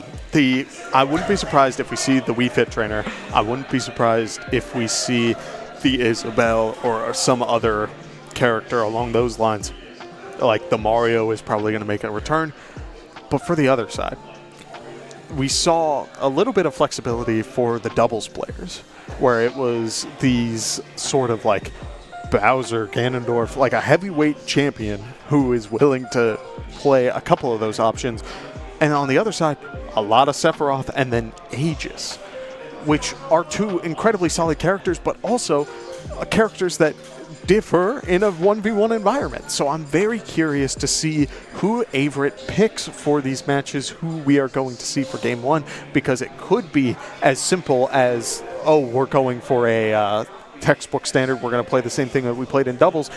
Speaker 5: wouldn't be surprised if we see the Wii Fit trainer. I wouldn't be surprised if we see the Isabelle or some other character along those lines. Like the Mario is probably going to make a return. But for the other side, we saw a little bit of flexibility for the doubles players, where it was these sort of like Bowser, Ganondorf, like a heavyweight champion who is willing to play a couple of those options. And on the other side, a lot of Sephiroth and then Aegis, which are two incredibly solid characters, but also characters that differ in a 1v1 environment. So I'm very curious to see who Averett picks for these matches, who we are going to see for Game 1, because it could be as simple as, oh, we're going for a textbook standard, we're going to play the same thing that we played in doubles,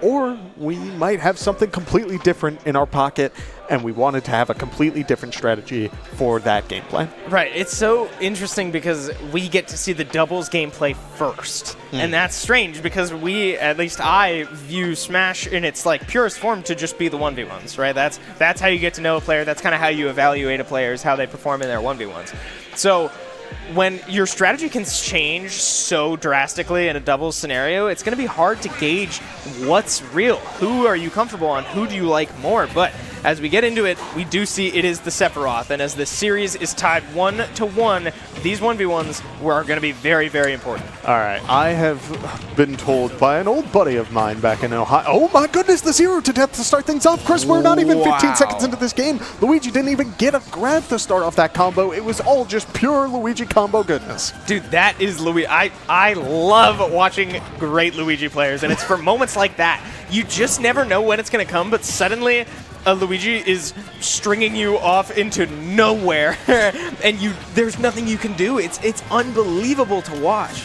Speaker 5: or we might have something completely different in our pocket, and we wanted to have a completely different strategy for that game plan.
Speaker 6: Right. It's so interesting because we get to see the doubles gameplay first. And that's strange because at least I view Smash in its like purest form to just be the 1v1s, right? That's how you get to know a player. That's kind of how you evaluate a player, is how they perform in their 1v1s. So when your strategy can change so drastically in a doubles scenario, it's going to be hard to gauge what's real. Who are you comfortable on? Who do you like more? But as we get into it, we do see it is the Sephiroth. And as this series is tied 1-1, these 1v1s are going to be very, very important.
Speaker 5: All right. I have been told by an old buddy of mine back in Ohio, oh my goodness, the 0 to death to start things off. Chris, we're not even 15 seconds into this game. Luigi didn't even get a grab to start off that combo. It was all just pure Luigi combo goodness.
Speaker 6: Dude, that is Luigi. I love watching great Luigi players, and it's for moments like that. You just never know when it's going to come, but suddenly Luigi is stringing you off into nowhere, and there's nothing you can do. It's unbelievable to watch.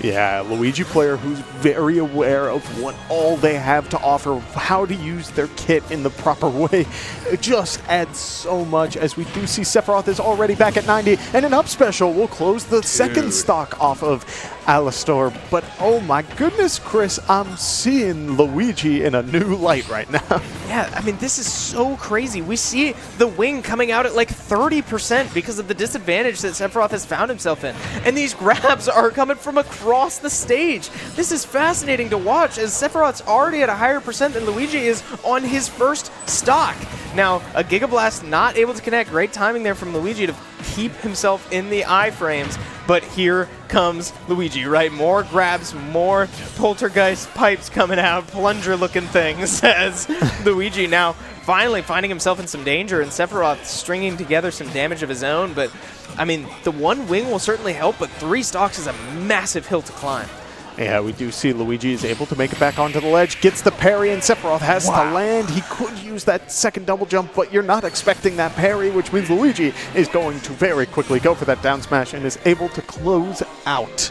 Speaker 5: Yeah, Luigi player who's very aware of what all they have to offer, how to use their kit in the proper way. It just adds so much, as we do see Sephiroth is already back at 90, and an up special will close the second stock off of Alistar. But oh my goodness, Chris, I'm seeing Luigi in a new light right now.
Speaker 6: Yeah, I mean, this is so crazy. We see the wing coming out at like 30% because of the disadvantage that Sephiroth has found himself in. And these grabs are coming from across the stage. This is fascinating to watch, as Sephiroth's already at a higher percent than Luigi is on his first stock. Now, a Giga Blast not able to connect. Great timing there from Luigi to keep himself in the iframes. But here comes Luigi, right? More grabs, more poltergeist pipes coming out, plunger-looking things, as Luigi now finally finding himself in some danger, and Sephiroth stringing together some damage of his own. But, I mean, the one wing will certainly help, but 3 stocks is a massive hill to climb.
Speaker 5: Yeah, we do see Luigi is able to make it back onto the ledge, gets the parry, and Sephiroth has to land. He could use that second double jump, but you're not expecting that parry, which means Luigi is going to very quickly go for that down smash and is able to close out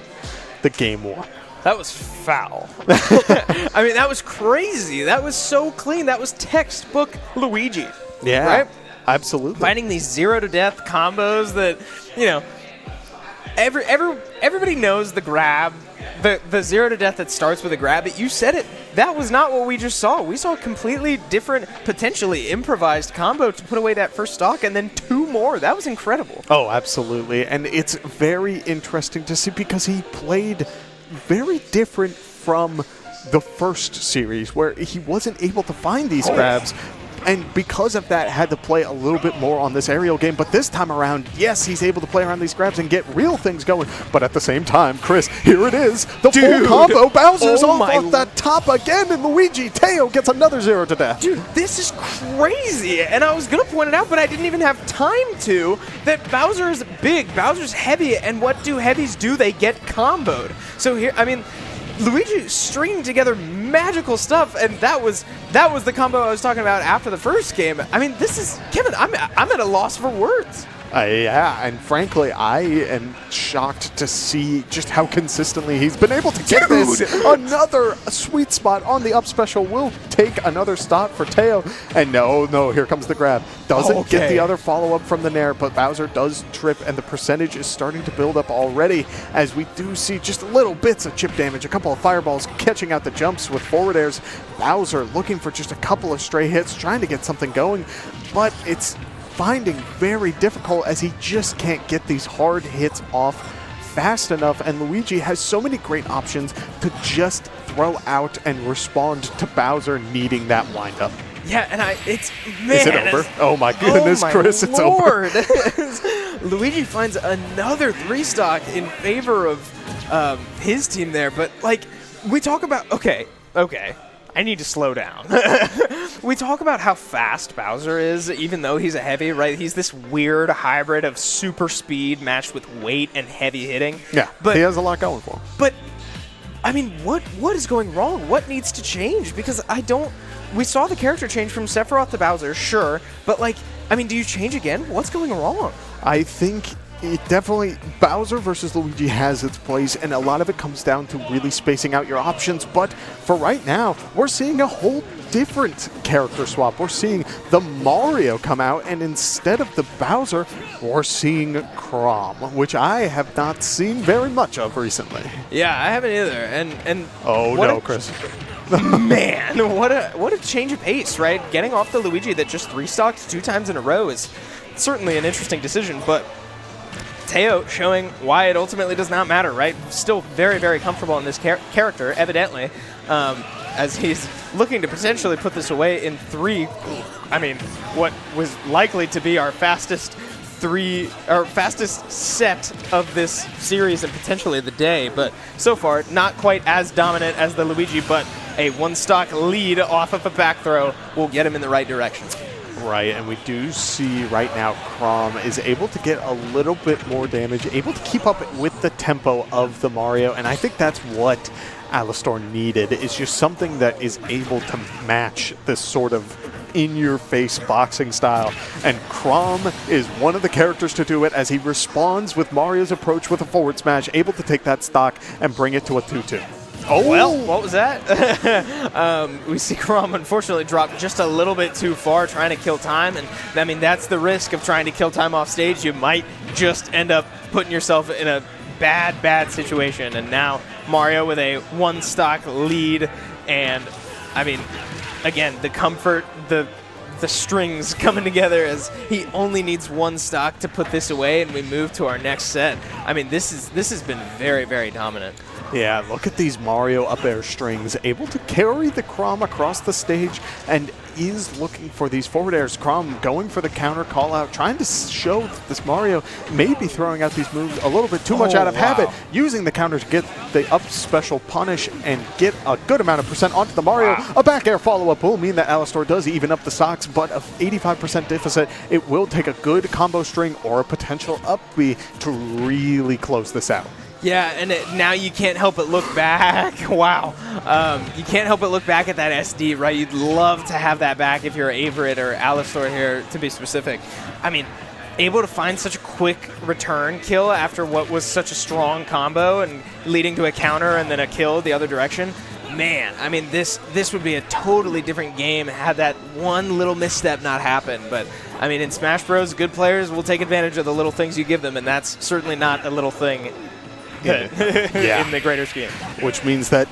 Speaker 5: the game war.
Speaker 6: That was foul. I mean, that was crazy. That was so clean. That was textbook Luigi.
Speaker 5: Yeah,
Speaker 6: right?
Speaker 5: Absolutely.
Speaker 6: Finding these 0-to-death combos that, you know, everybody knows the grab, the 0-to-death that starts with a grab, but you said it. That was not what we just saw. We saw a completely different, potentially improvised combo to put away that first stock, and then 2 more. That was incredible.
Speaker 5: Oh, absolutely. And it's very interesting to see, because he played very different from the first series, where he wasn't able to find these grabs. And because of that, had to play a little bit more on this aerial game. But this time around, yes, he's able to play around these grabs and get real things going. But at the same time, Chris, here it is. The full combo. Bowser's off that top again, and Luigi. Teo gets another 0-to-death.
Speaker 6: Dude, this is crazy. And I was going to point it out, but I didn't even have time to, that Bowser is big, Bowser's heavy, and what do heavies do? They get comboed. So here, I mean, Luigi stringing together magical stuff, and that was the combo I was talking about after the first game. I mean, this is, Kevin, I'm at a loss for words.
Speaker 5: Yeah, and frankly, I am shocked to see just how consistently he's been able to get this. Another sweet spot on the up special will take another stock for Teo. And no, here comes the grab. Doesn't get the other follow-up from the Nair, but Bowser does trip, and the percentage is starting to build up already, as we do see just little bits of chip damage, a couple of fireballs catching out the jumps with forward airs. Bowser looking for just a couple of stray hits, trying to get something going, but it's finding very difficult, as he just can't get these hard hits off fast enough, and Luigi has so many great options to just throw out and respond to Bowser needing that windup.
Speaker 6: Yeah, and
Speaker 5: is it over? Oh my goodness, Chris, it's over.
Speaker 6: Luigi finds another 3-stock in favor of his team there, but like, we talk about, okay, I need to slow down. We talk about how fast Bowser is, even though he's a heavy, right? He's this weird hybrid of super speed matched with weight and heavy hitting.
Speaker 5: Yeah, but he has a lot going for him.
Speaker 6: But, I mean, what is going wrong? What needs to change? Because we saw the character change from Sephiroth to Bowser, sure, but like, I mean, do you change again? What's going wrong?
Speaker 5: I think it definitely, Bowser versus Luigi has its place, and a lot of it comes down to really spacing out your options. But for right now, we're seeing a whole different character swap. We're seeing the Mario come out, and instead of the Bowser, we're seeing Chrom, which I have not seen very much of recently.
Speaker 6: Yeah, I haven't either. And
Speaker 5: oh no, Chris.
Speaker 6: Man, what a change of pace, right? Getting off the Luigi that just 3-stocked 2 times in a row is certainly an interesting decision, but Teo showing why it ultimately does not matter, right? Still very, very comfortable in this character, evidently, as he's looking to potentially put this away in 3. I mean, what was likely to be our fastest set of this series and potentially the day, but so far not quite as dominant as the Luigi, but a 1-stock lead off of a back throw will get him in the right direction.
Speaker 5: Right, and we do see right now Chrom is able to get a little bit more damage, able to keep up with the tempo of the Mario, and I think that's what Alistar needed, is just something that is able to match this sort of in-your-face boxing style. And Crom is one of the characters to do it as he responds with Mario's approach with a forward smash, able to take that stock and bring it to a 2-2.
Speaker 6: Oh, well, what was that? We see Crom unfortunately drop just a little bit too far trying to kill time. And, I mean, that's the risk of trying to kill time off stage. You might just end up putting yourself in a bad situation. And now Mario with a 1-stock lead. And, I mean, again, the comfort, the strings coming together as he only needs 1 stock to put this away, and we move to our next set. I mean, this has been very, very dominant.
Speaker 5: Yeah, look at these Mario up air strings, able to carry the Crom across the stage, and is looking for these forward airs. Crom going for the counter call out, trying to show that this Mario may be throwing out these moves a little bit too much out of habit, using the counter to get the up special punish and get a good amount of percent onto the Mario. A back air follow-up will mean that Alistar does even up the stocks, but a 85% deficit, it will take a good combo string or a potential up B to really close this out.
Speaker 6: Yeah, and now you can't help but look back. Wow. You can't help but look back at that SD, right? You'd love to have that back if you're Averett or Alistar here, to be specific. I mean, able to find such a quick return kill after what was such a strong combo and leading to a counter and then a kill the other direction. Man, I mean, this would be a totally different game had that one little misstep not happened. But, I mean, in Smash Bros., good players will take advantage of the little things you give them, and that's certainly not a little thing in the greater scheme.
Speaker 5: Which means that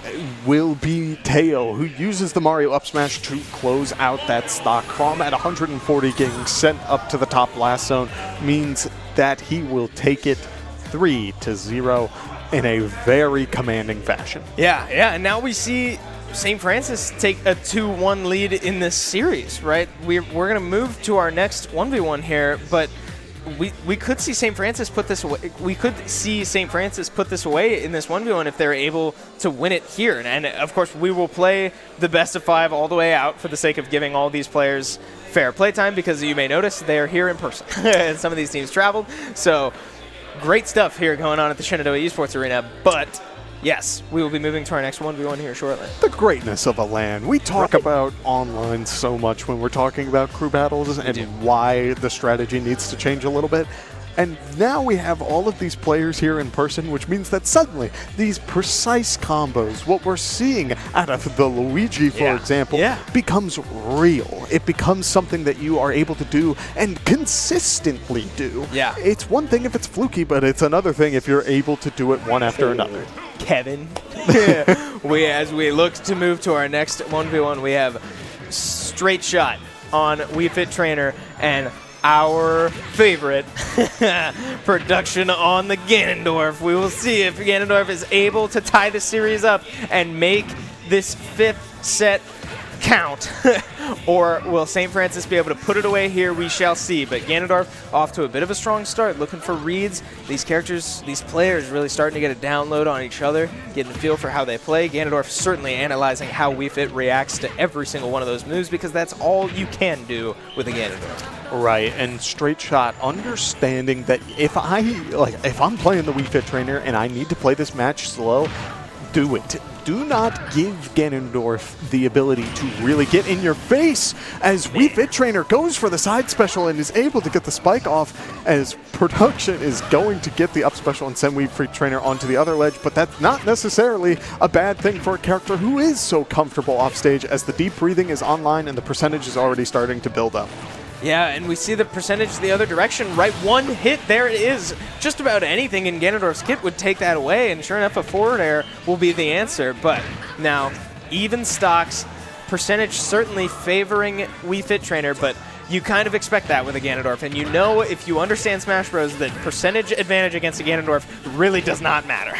Speaker 5: will be Teo, who uses the Mario up smash to close out that stock. Crom at 140 getting sent up to the top blast zone means that he will take it 3-0 in a very commanding fashion.
Speaker 6: Yeah, and now we see St. Francis take a 2-1 lead in this series, right? We're going to move to our next 1v1 here, but we could see St. Francis put this away. We could see St. Francis put this away in this 1v1 if they're able to win it here. And of course, we will play the best of 5 all the way out for the sake of giving all these players fair play time, because you may notice they are here in person. And some of these teams traveled. So great stuff here going on at the Shenandoah Esports Arena. But yes, we will be moving to our next 1v1 here shortly.
Speaker 5: The greatness of a LAN. We talk about online so much when we're talking about crew battles and why the strategy needs to change a little bit. And now we have all of these players here in person, which means that suddenly these precise combos, what we're seeing out of the Luigi, for example, becomes real. It becomes something that you are able to do and consistently do.
Speaker 6: Yeah.
Speaker 5: It's one thing if it's fluky, but it's another thing if you're able to do it one after another.
Speaker 6: Kevin. As we look to move to our next 1v1, we have Straight Shot on Wii Fit Trainer and our favorite production on the Ganondorf. We will see if Ganondorf is able to tie the series up and make this 5th set count. Or will St. Francis be able to put it away here? We shall see. But Ganondorf off to a bit of a strong start, looking for reads. These characters, these players really starting to get a download on each other, getting a feel for how they play. Ganondorf certainly analyzing how Wii Fit reacts to every single one of those moves, because that's all you can do with a Ganondorf.
Speaker 5: Right, and Straight Shot understanding that if I'm playing the Wii Fit Trainer and I need to play this match slow, do it. Do not give Ganondorf the ability to really get in your face as Wii Fit Trainer goes for the side special and is able to get the spike off, as production is going to get the up special and send Wii Fit Trainer onto the other ledge, but that's not necessarily a bad thing for a character who is so comfortable off stage, as the deep breathing is online and the percentage is already starting to build up.
Speaker 6: Yeah, and we see the percentage the other direction, right? One hit, there it is. Just about anything in Ganondorf's kit would take that away, and sure enough, a forward air will be the answer. But now, even stocks, percentage certainly favoring Wii Fit Trainer, but you kind of expect that with a Ganondorf. And you know, if you understand Smash Bros, that percentage advantage against a Ganondorf really does not matter.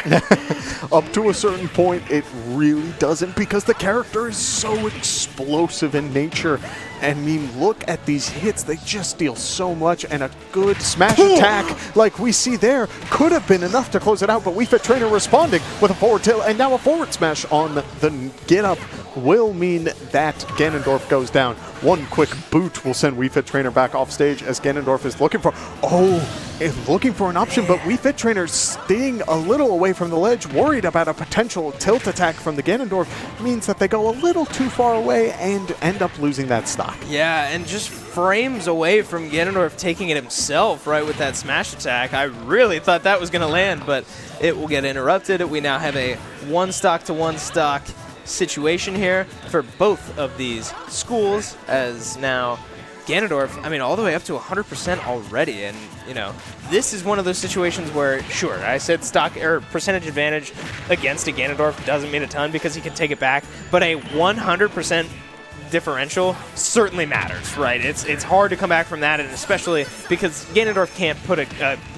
Speaker 5: Up to a certain point, it really doesn't, because the character is so explosive in nature. I mean, look at these hits. They just deal so much, and a good smash attack like we see there could have been enough to close it out, but Wii Fit Trainer responding with a forward tilt, and now a forward smash on the get-up will mean that Ganondorf goes down. One quick boot will send Wii Fit Trainer back off stage as Ganondorf is looking for an option, but Wii Fit Trainer staying a little away from the ledge, worried about a potential tilt attack from the Ganondorf, means that they go a little too far away and end up losing that stock.
Speaker 6: Yeah, and just frames away from Ganondorf taking it himself, right, with that smash attack. I really thought that was going to land, but it will get interrupted. We now have a one stock to one stock situation here for both of these schools, as now Ganondorf, I mean, all the way up to 100% already. And, you know, this is one of those situations where, sure, I said stock or percentage advantage against a Ganondorf doesn't mean a ton because he can take it back, but a 100% differential certainly matters, right? It's hard to come back from that, and especially because Ganondorf can't put a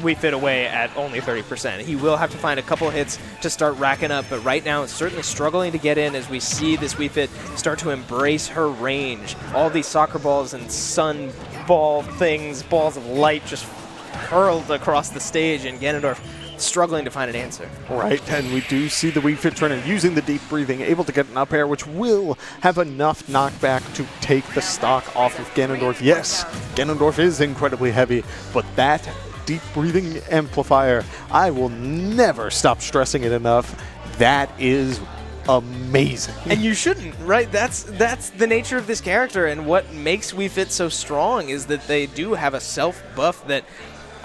Speaker 6: Wii Fit away at only 30%. He will have to find a couple hits to start racking up, but right now it's certainly struggling to get in as we see this Wii Fit start to embrace her range. All these soccer balls and sun ball things, balls of light just hurled across the stage, and Ganondorf struggling to find an answer.
Speaker 5: Right, and we do see the Wii Fit Trainer using the deep breathing, able to get an up air, which will have enough knockback to take the stock off of Ganondorf. Yes, Ganondorf is incredibly heavy, but that deep breathing amplifier, I will never stop stressing it enough. That is amazing.
Speaker 6: And you shouldn't, right? That's the nature of this character, and what makes Wii Fit so strong is that they do have a self-buff that,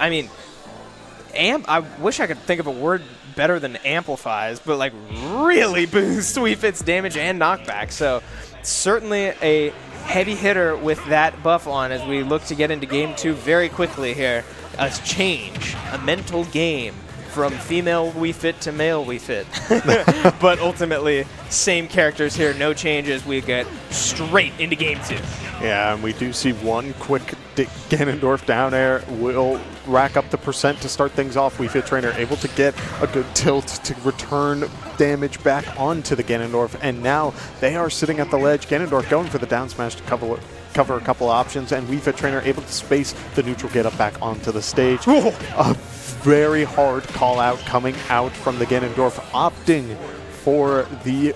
Speaker 6: I mean, I wish I could think of a word better than amplifies, but like really boosts Wii Fit's damage and knockback. So certainly a heavy hitter with that buff on as we look to get into game 2 very quickly here. A change, a mental game from female Wii Fit to male Wii Fit. But ultimately, same characters here, no changes. We get straight into game 2.
Speaker 5: Yeah, and we do see one quick Ganondorf down air will rack up the percent to start things off. Wii Fit Trainer able to get a good tilt to return damage back onto the Ganondorf, and now they are sitting at the ledge. Ganondorf going for the down smash to cover a couple of options, and Wii Fit Trainer able to space the neutral get up back onto the stage. A very hard call out coming out from the Ganondorf, opting for the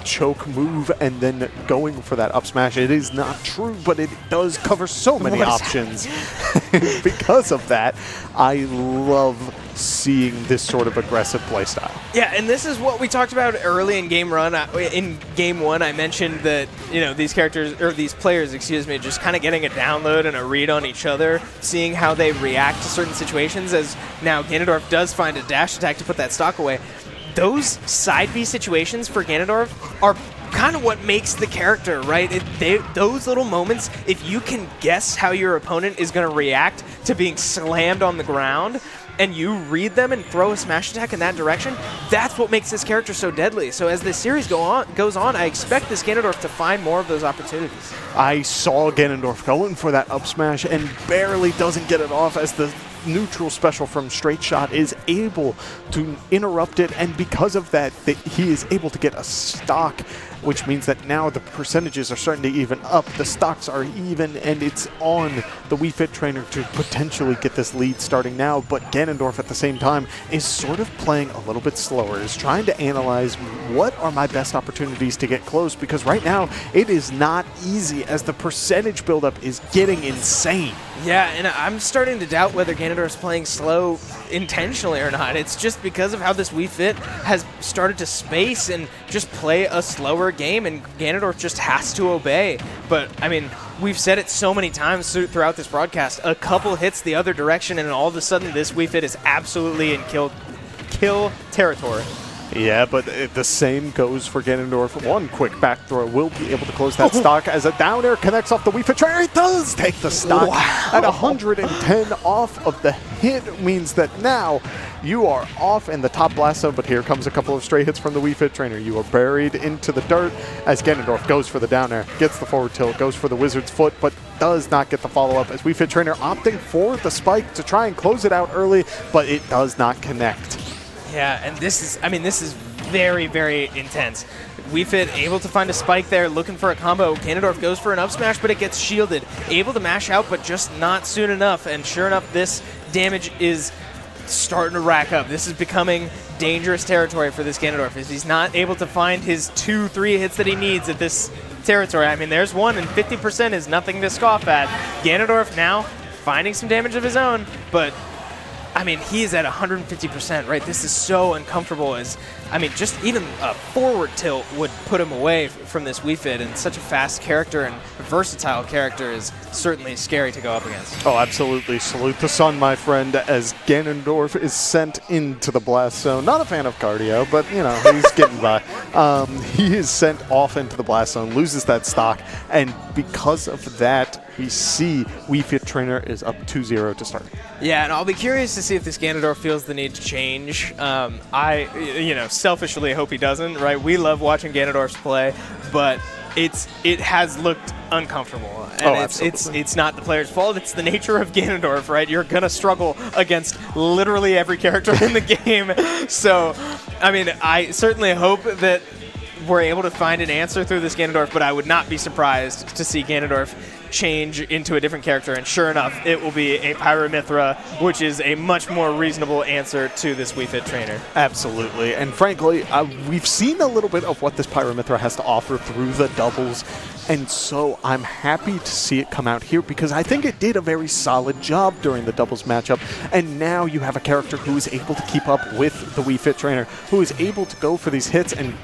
Speaker 5: choke move and then going for that up smash. It is not true, but it does cover so many options. Because of that, I love seeing this sort of aggressive playstyle.
Speaker 6: Yeah, and this is what we talked about early in game run. In game 1, I mentioned that, you know, these characters, or these players, excuse me, just kind of getting a download and a read on each other, seeing how they react to certain situations, as now Ganondorf does find a dash attack to put that stock away. Those side B situations for Ganondorf are kind of what makes the character, right? Those little moments, if you can guess how your opponent is going to react to being slammed on the ground, and you read them and throw a smash attack in that direction, that's what makes this character so deadly. So as this series goes on, I expect this Ganondorf to find more of those opportunities.
Speaker 5: I saw Ganondorf going for that up smash and barely doesn't get it off as the neutral special from Straight Shot is able to interrupt it, and because of that, he is able to get a stock, which means that now the percentages are starting to even up, the stocks are even, and it's on the Wii Fit Trainer to potentially get this lead starting now. But Ganondorf at the same time is sort of playing a little bit slower, is trying to analyze what are my best opportunities to get close, because right now it is not easy as the percentage buildup is getting insane.
Speaker 6: Yeah, and I'm starting to doubt whether Ganondorf's playing slow intentionally or not. It's just because of how this Wii Fit has started to space and just play a slower game, and Ganondorf just has to obey. But, I mean, we've said it so many times throughout this broadcast, a couple hits the other direction, and all of a sudden this Wii Fit is absolutely in kill territory.
Speaker 5: Yeah, but the same goes for Ganondorf. One quick back throw will be able to close that stock as a down air connects off the Wii Fit Trainer. It does take the stock at 110 off of the hit, means that now you are off in the top blast zone, but here comes a couple of stray hits from the Wii Fit Trainer. You are buried into the dirt as Ganondorf goes for the down air, gets the forward tilt, goes for the Wizard's Foot, but does not get the follow-up as Wii Fit Trainer opting for the spike to try and close it out early, but it does not connect.
Speaker 6: Yeah, and this is very, very intense. Wii Fit able to find a spike there, looking for a combo. Ganondorf goes for an up smash, but it gets shielded. Able to mash out, but just not soon enough. And sure enough, this damage is starting to rack up. This is becoming dangerous territory for this Ganondorf, as he's not able to find his 2-3 hits that he needs at this territory. I mean, there's one, and 50% is nothing to scoff at. Ganondorf now finding some damage of his own, but I mean, he is at 150%, right? This is so uncomfortable. I mean, just even a forward tilt would put him away from this Wii Fit, and such a fast character and versatile character is certainly scary to go up against.
Speaker 5: Oh, absolutely. Salute the sun, my friend, as Ganondorf is sent into the blast zone. Not a fan of cardio, but, you know, he's getting by. He is sent off into the blast zone, loses that stock, and because of that, we see Wii Fit Trainer is up 2-0 to start.
Speaker 6: Yeah, and I'll be curious to see if this Ganondorf feels the need to change. You know, selfishly hope he doesn't, right? We love watching Ganondorf's play, but it has looked uncomfortable. And it's not the player's fault. It's the nature of Ganondorf, right? You're going to struggle against literally every character in the game. So, I mean, I certainly hope that we're able to find an answer through this Ganondorf, but I would not be surprised to see Ganondorf change into a different character, and sure enough, it will be a Pyramithra, which is a much more reasonable answer to this Wii Fit Trainer.
Speaker 5: Absolutely, and frankly, we've seen a little bit of what this Pyramithra has to offer through the doubles, and so I'm happy to see it come out here because I think it did a very solid job during the doubles matchup, and now you have a character who is able to keep up with the Wii Fit Trainer, who is able to go for these hits and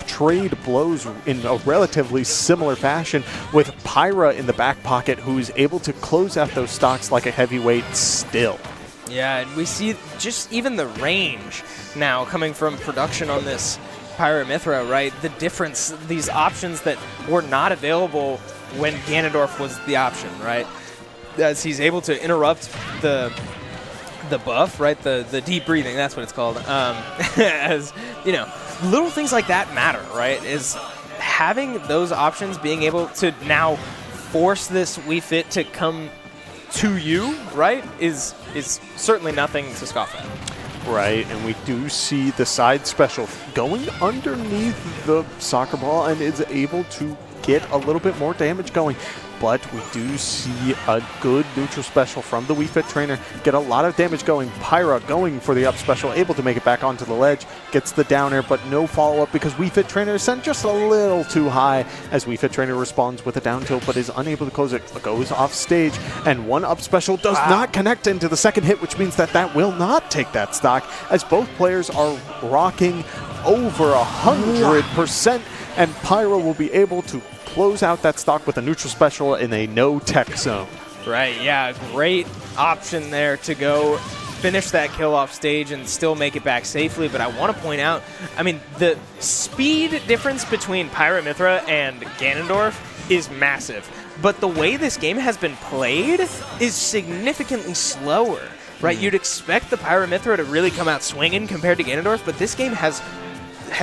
Speaker 5: trade blows in a relatively similar fashion, with Pyra in the back pocket, who is able to close out those stocks like a heavyweight still.
Speaker 6: Yeah, and we see just even the range now coming from production on this Pyramithra, right? The difference, these options that were not available when Ganondorf was the option, right? As he's able to interrupt the buff, right? The deep breathing, that's what it's called. As, you know, little things like that matter, right? Is having those options, being able to now force this Wii Fit to come to you, right, is certainly nothing to scoff at.
Speaker 5: Right, and we do see the side special going underneath the soccer ball and is able to get a little bit more damage going. But we do see a good neutral special from the Wii Fit Trainer, get a lot of damage going. Pyra going for the up special, able to make it back onto the ledge, gets the down air, but no follow-up because Wii Fit Trainer is sent just a little too high as Wii Fit Trainer responds with a down tilt, but is unable to close it, goes off stage, and one up special does not connect into the second hit, which means that will not take that stock, as both players are rocking over 100%, and Pyra will be able to close out that stock with a neutral special in a no-tech zone.
Speaker 6: Right, yeah, great option there to go finish that kill off stage and still make it back safely. But I want to point out, I mean, the speed difference between Pyramithra and Ganondorf is massive. But the way this game has been played is significantly slower, right? You'd expect the Pyramithra to really come out swinging compared to Ganondorf, but this game has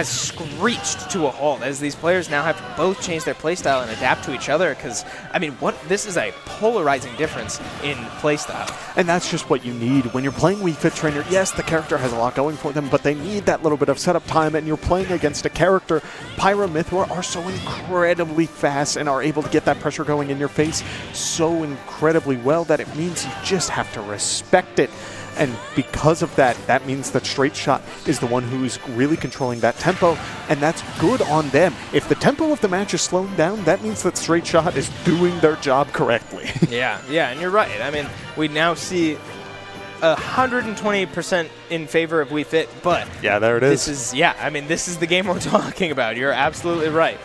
Speaker 6: screeched to a halt as these players now have to both change their playstyle and adapt to each other, because, I mean, this is a polarizing difference in playstyle.
Speaker 5: And that's just what you need when you're playing Wii Fit Trainer. Yes, the character has a lot going for them, but they need that little bit of setup time, and you're playing against a character. Pyramithra are so incredibly fast and are able to get that pressure going in your face so incredibly well that it means you just have to respect it. And because of that, that means that Straight Shot is the one who is really controlling that tempo, and that's good on them. If the tempo of the match is slowing down, that means that Straight Shot is doing their job correctly.
Speaker 6: Yeah, and you're right. I mean, we now see 120% in favor of Wii Fit, but
Speaker 5: yeah, there it is.
Speaker 6: This is the game we're talking about. You're absolutely right.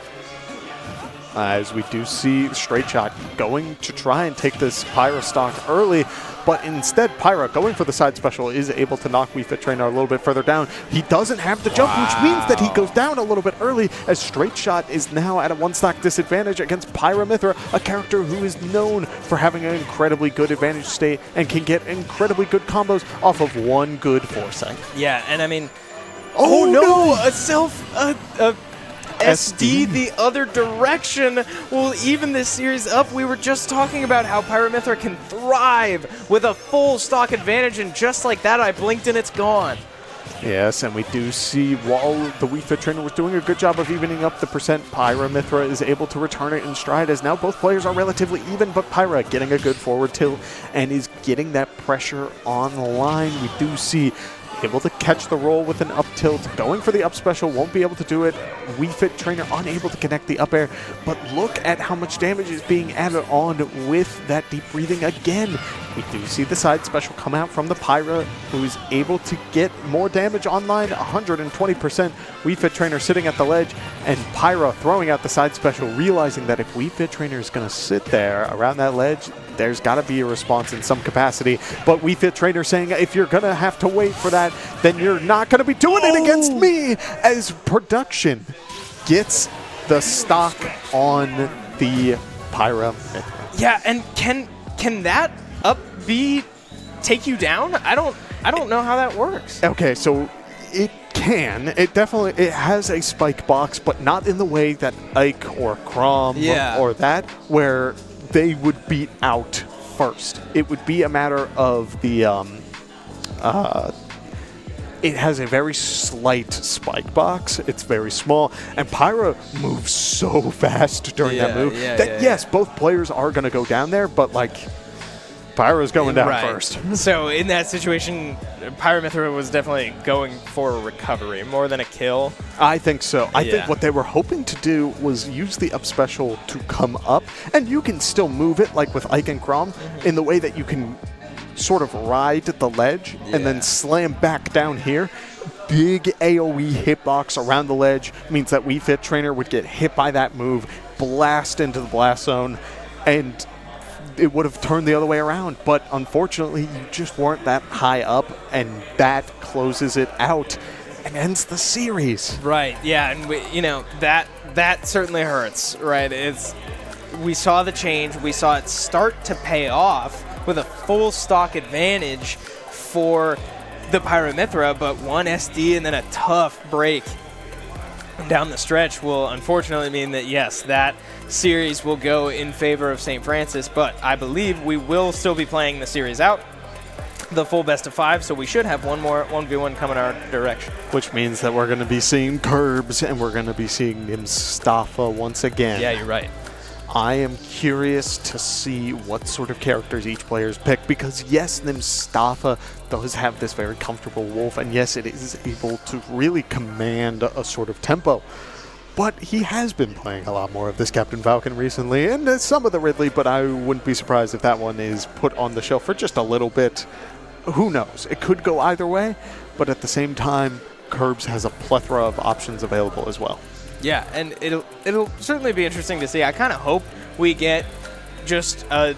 Speaker 5: As we do see Straight Shot going to try and take this Pyra stock early, but instead Pyra going for the side special is able to knock Wii Fit Trainer a little bit further down. He doesn't have the jump, which means that he goes down a little bit early, as Straight Shot is now at a one-stock disadvantage against Pyramithra, a character who is known for having an incredibly good advantage state and can get incredibly good combos off of one good foresight.
Speaker 6: Yeah, and I mean, a SD the other direction will even this series up. We were just talking about how Pyramithra can thrive with a full stock advantage, and just like that, I blinked and it's gone.
Speaker 5: Yes, and we do see while the Wii Fit Trainer was doing a good job of evening up the percent, Pyramithra is able to return it in stride, as now both players are relatively even, but Pyra getting a good forward tilt and is getting that pressure on the line. We do see able to catch the roll with an up tilt. Going for the up special, won't be able to do it. Wii Fit Trainer unable to connect the up air, but look at how much damage is being added on with that deep breathing again. We do see the side special come out from the Pyra, who is able to get more damage online, 120%. Wii Fit Trainer sitting at the ledge, and Pyra throwing out the side special, realizing that if Wii Fit Trainer is going to sit there around that ledge, there's got to be a response in some capacity. But Wii Fit Trainer saying, if you're going to have to wait for that, then you're not going to be doing it against me, as production gets the stock on the Pyra.
Speaker 6: Yeah, and can that up B take you down? I don't know how that works.
Speaker 5: Okay, so it can. It definitely has a spike box, but not in the way that Ike or Crom or that, where they would beat out first. It would be a matter of the it has a very slight spike box. It's very small, and Pyra moves so fast during that move that yes, both players are going to go down there, but like Pyra's going down first.
Speaker 6: So in that situation, Pyra was definitely going for a recovery more than a kill.
Speaker 5: I think so. I think what they were hoping to do was use the up special to come up, and you can still move it like with Ike and Crom in the way that you can sort of ride the ledge and then slam back down here. Big AoE hitbox around the ledge means that Wii Fit Trainer would get hit by that move, blast into the blast zone, and it would have turned the other way around. But unfortunately, you just weren't that high up, and that closes it out and ends the series.
Speaker 6: Right, yeah, and that certainly hurts, right? We saw the change, we saw it start to pay off with a full stock advantage for the Pyra Mythra, but one SD and then a tough break down the stretch will unfortunately mean that, yes, that series will go in favor of St. Francis, but I believe we will still be playing the series out, the full best of 5, so we should have one more 1v1 coming our direction.
Speaker 5: Which means that we're going to be seeing Curbs, and we're going to be seeing Mustafa once again.
Speaker 6: Yeah, you're right.
Speaker 5: I am curious to see what sort of characters each player's pick, because yes, Mustafa does have this very comfortable wolf, and yes, it is able to really command a sort of tempo. But he has been playing a lot more of this Captain Falcon recently, and some of the Ridley, but I wouldn't be surprised if that one is put on the shelf for just a little bit. Who knows? It could go either way, but at the same time, Curbs has a plethora of options available as well.
Speaker 6: Yeah, and it'll certainly be interesting to see. I kind of hope we get just a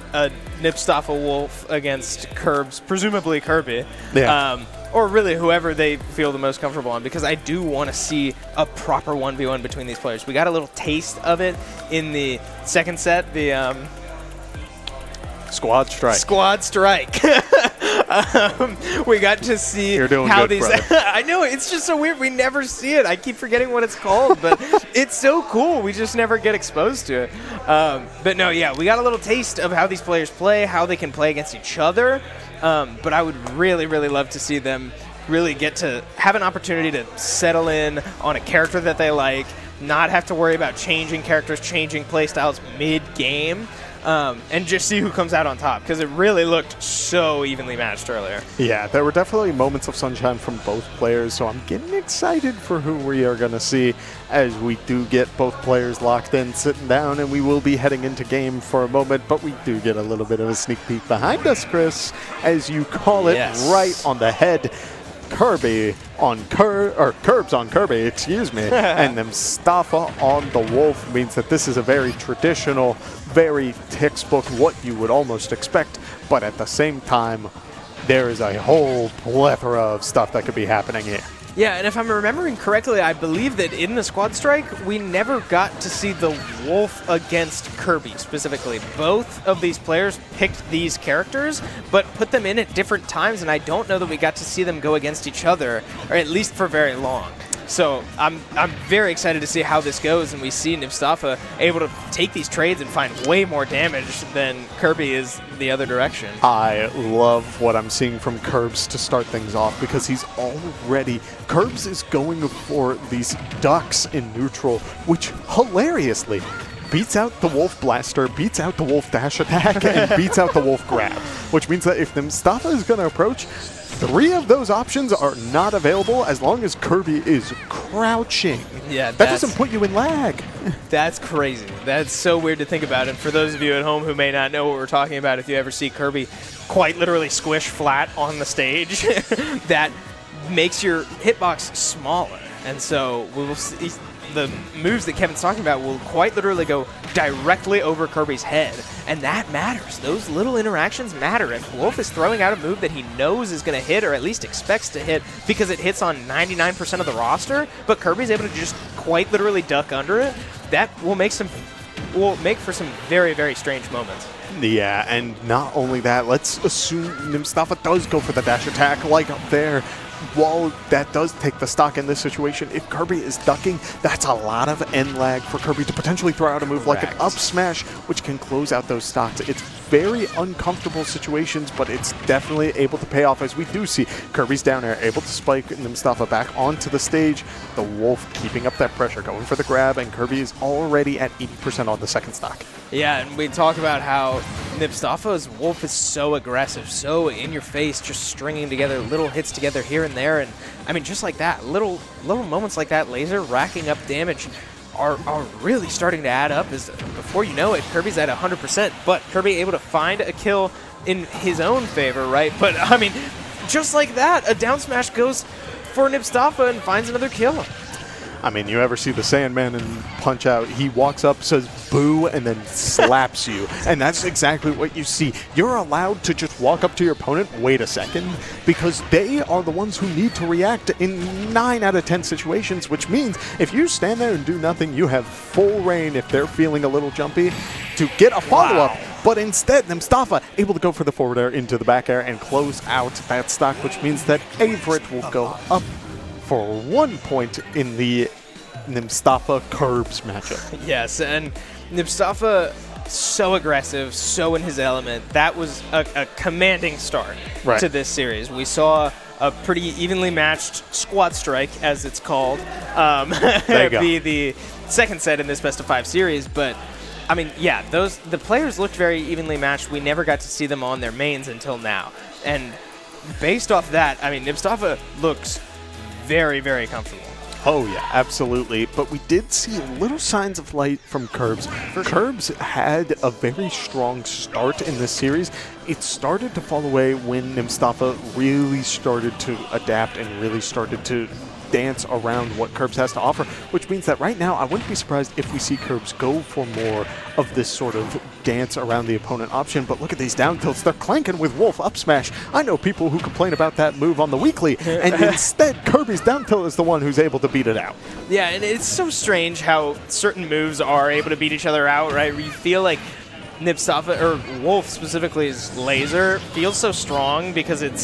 Speaker 6: Nipstafa Wolf against Curbs, presumably Kirby, or really whoever they feel the most comfortable on, because I do want to see a proper 1v1 between these players. We got a little taste of it in the second set, the
Speaker 5: Squad Strike.
Speaker 6: Squad Strike. We got to see
Speaker 5: how
Speaker 6: these. I know, it's just so weird. We never see it. I keep forgetting what it's called, but it's so cool. We just never get exposed to it. But no, yeah, we got a little taste of how these players play, how they can play against each other. But I would really, really love to see them really get to have an opportunity to settle in on a character that they like, not have to worry about changing characters, changing playstyles mid-game. And just see who comes out on top, because it really looked so evenly matched earlier.
Speaker 5: Yeah, there were definitely moments of sunshine from both players, so I'm getting excited for who we are going to see as we do get both players locked in, sitting down, and we will be heading into game for a moment, but we do get a little bit of a sneak peek behind us, Chris, as you call it right on the head. Curbs on Kirby, excuse me, and Mustafa on the Wolf means that this is a very traditional, very textbook, what you would almost expect, but at the same time, there is a whole plethora of stuff that could be happening here.
Speaker 6: Yeah, and if I'm remembering correctly, I believe that in the Squad Strike, we never got to see the Wolf against Kirby specifically. Both of these players picked these characters, but put them in at different times, and I don't know that we got to see them go against each other, or at least for very long. So I'm very excited to see how this goes, and we see Mustafa able to take these trades and find way more damage than Kirby is the other direction.
Speaker 5: I love what I'm seeing from Curbs to start things off, because he's already... Curbs is going for these ducks in neutral, which hilariously beats out the Wolf Blaster, beats out the Wolf Dash Attack, and beats out the Wolf Grab, which means that if Mustafa is going to approach, 3 of those options are not available as long as Kirby is crouching.
Speaker 6: Yeah,
Speaker 5: that doesn't put you in lag.
Speaker 6: That's crazy. That's so weird to think about. And for those of you at home who may not know what we're talking about, if you ever see Kirby quite literally squish flat on the stage, that makes your hitbox smaller. And so we will see the moves that Kevin's talking about will quite literally go directly over Kirby's head, and that matters. Those little interactions matter. If Wolf is throwing out a move that he knows is going to hit, or at least expects to hit, because it hits on 99% of the roster, but Kirby's able to just quite literally duck under it, that will make for some very, very strange moments.
Speaker 5: Yeah, and not only that, let's assume Nimstafa does go for the dash attack like up there. While that does take the stock in this situation, if Kirby is ducking, that's a lot of end lag for Kirby to potentially throw out a move like an up smash, which can close out those stocks. It's very uncomfortable situations, but it's definitely able to pay off, as we do see Kirby's down air, able to spike Nimstafa back onto the stage. The Wolf keeping up that pressure, going for the grab, and Kirby is already at 80% on the second stock.
Speaker 6: Yeah, and we talk about how Nimstafa's Wolf is so aggressive, so in your face, just stringing together little hits together here and there. And I mean, just like that, little moments like that, laser racking up damage are really starting to add up. As before you know it, Kirby's at 100%, but Kirby able to find a kill in his own favor, right? But I mean, just like that, a down smash goes for Nimstafa and finds another kill.
Speaker 5: I mean, you ever see the Sandman in Punch-Out? He walks up, says boo, and then slaps you. And that's exactly what you see. You're allowed to just walk up to your opponent, wait a second, because they are the ones who need to react in 9 out of 10 situations, which means if you stand there and do nothing, you have full reign, if they're feeling a little jumpy, to get a follow-up. Wow. But instead, Nimstafa able to go for the forward air into the back air and close out that stock, which means that Averett will go up for 1 point in the Nimstafa Curbs matchup.
Speaker 6: Yes, and Nimstafa, so aggressive, so in his element. That was a commanding start to this series. We saw a pretty evenly matched squad strike, as it's called, be the second set in this best-of-5 series. But I mean, yeah, the players looked very evenly matched. We never got to see them on their mains until now, and based off that, I mean, Nimstafa looks very, very comfortable.
Speaker 5: Oh yeah, absolutely. But we did see little signs of light from Curbs. Curbs had a very strong start in this series. It started to fall away when Nimstafa really started to adapt and really started to dance around what Curbs has to offer, which means that right now I wouldn't be surprised if we see Curbs go for more of this sort of dance around the opponent option. But look at these down tilts. They're clanking with Wolf up smash. I know people who complain about that move on the weekly, and instead Kirby's down tilt is the one who's able to beat it out.
Speaker 6: Yeah, and it's so strange how certain moves are able to beat each other out, right? You feel like Nimstafa, or Wolf specifically's laser, feels so strong because it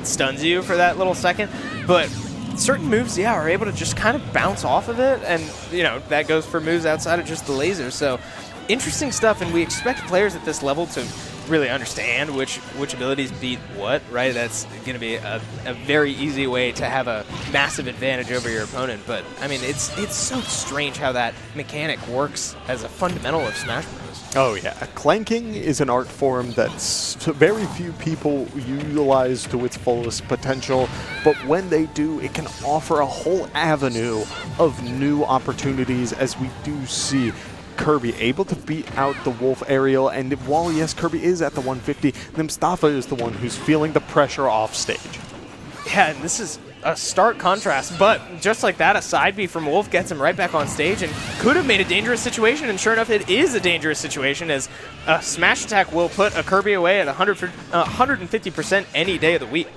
Speaker 6: stuns you for that little second, but certain moves, yeah, are able to just kind of bounce off of it, and you know that goes for moves outside of just the laser. So interesting stuff, and we expect players at this level to really understand which abilities beat what, right? That's going to be a very easy way to have a massive advantage over your opponent. But I mean, it's so strange how that mechanic works as a fundamental of Smash Bros.
Speaker 5: Oh yeah, clanking is an art form that's very few people utilize to its fullest potential, but when they do, it can offer a whole avenue of new opportunities, as we do see Kirby able to beat out the Wolf aerial. And while yes, Kirby is at the 150, Nimstafa is the one who's feeling the pressure off stage.
Speaker 6: Yeah, and this is a stark contrast, but just like that, a side B from Wolf gets him right back on stage and could have made a dangerous situation, and sure enough, it is a dangerous situation, as a smash attack will put a Kirby away at 150% any day of the week.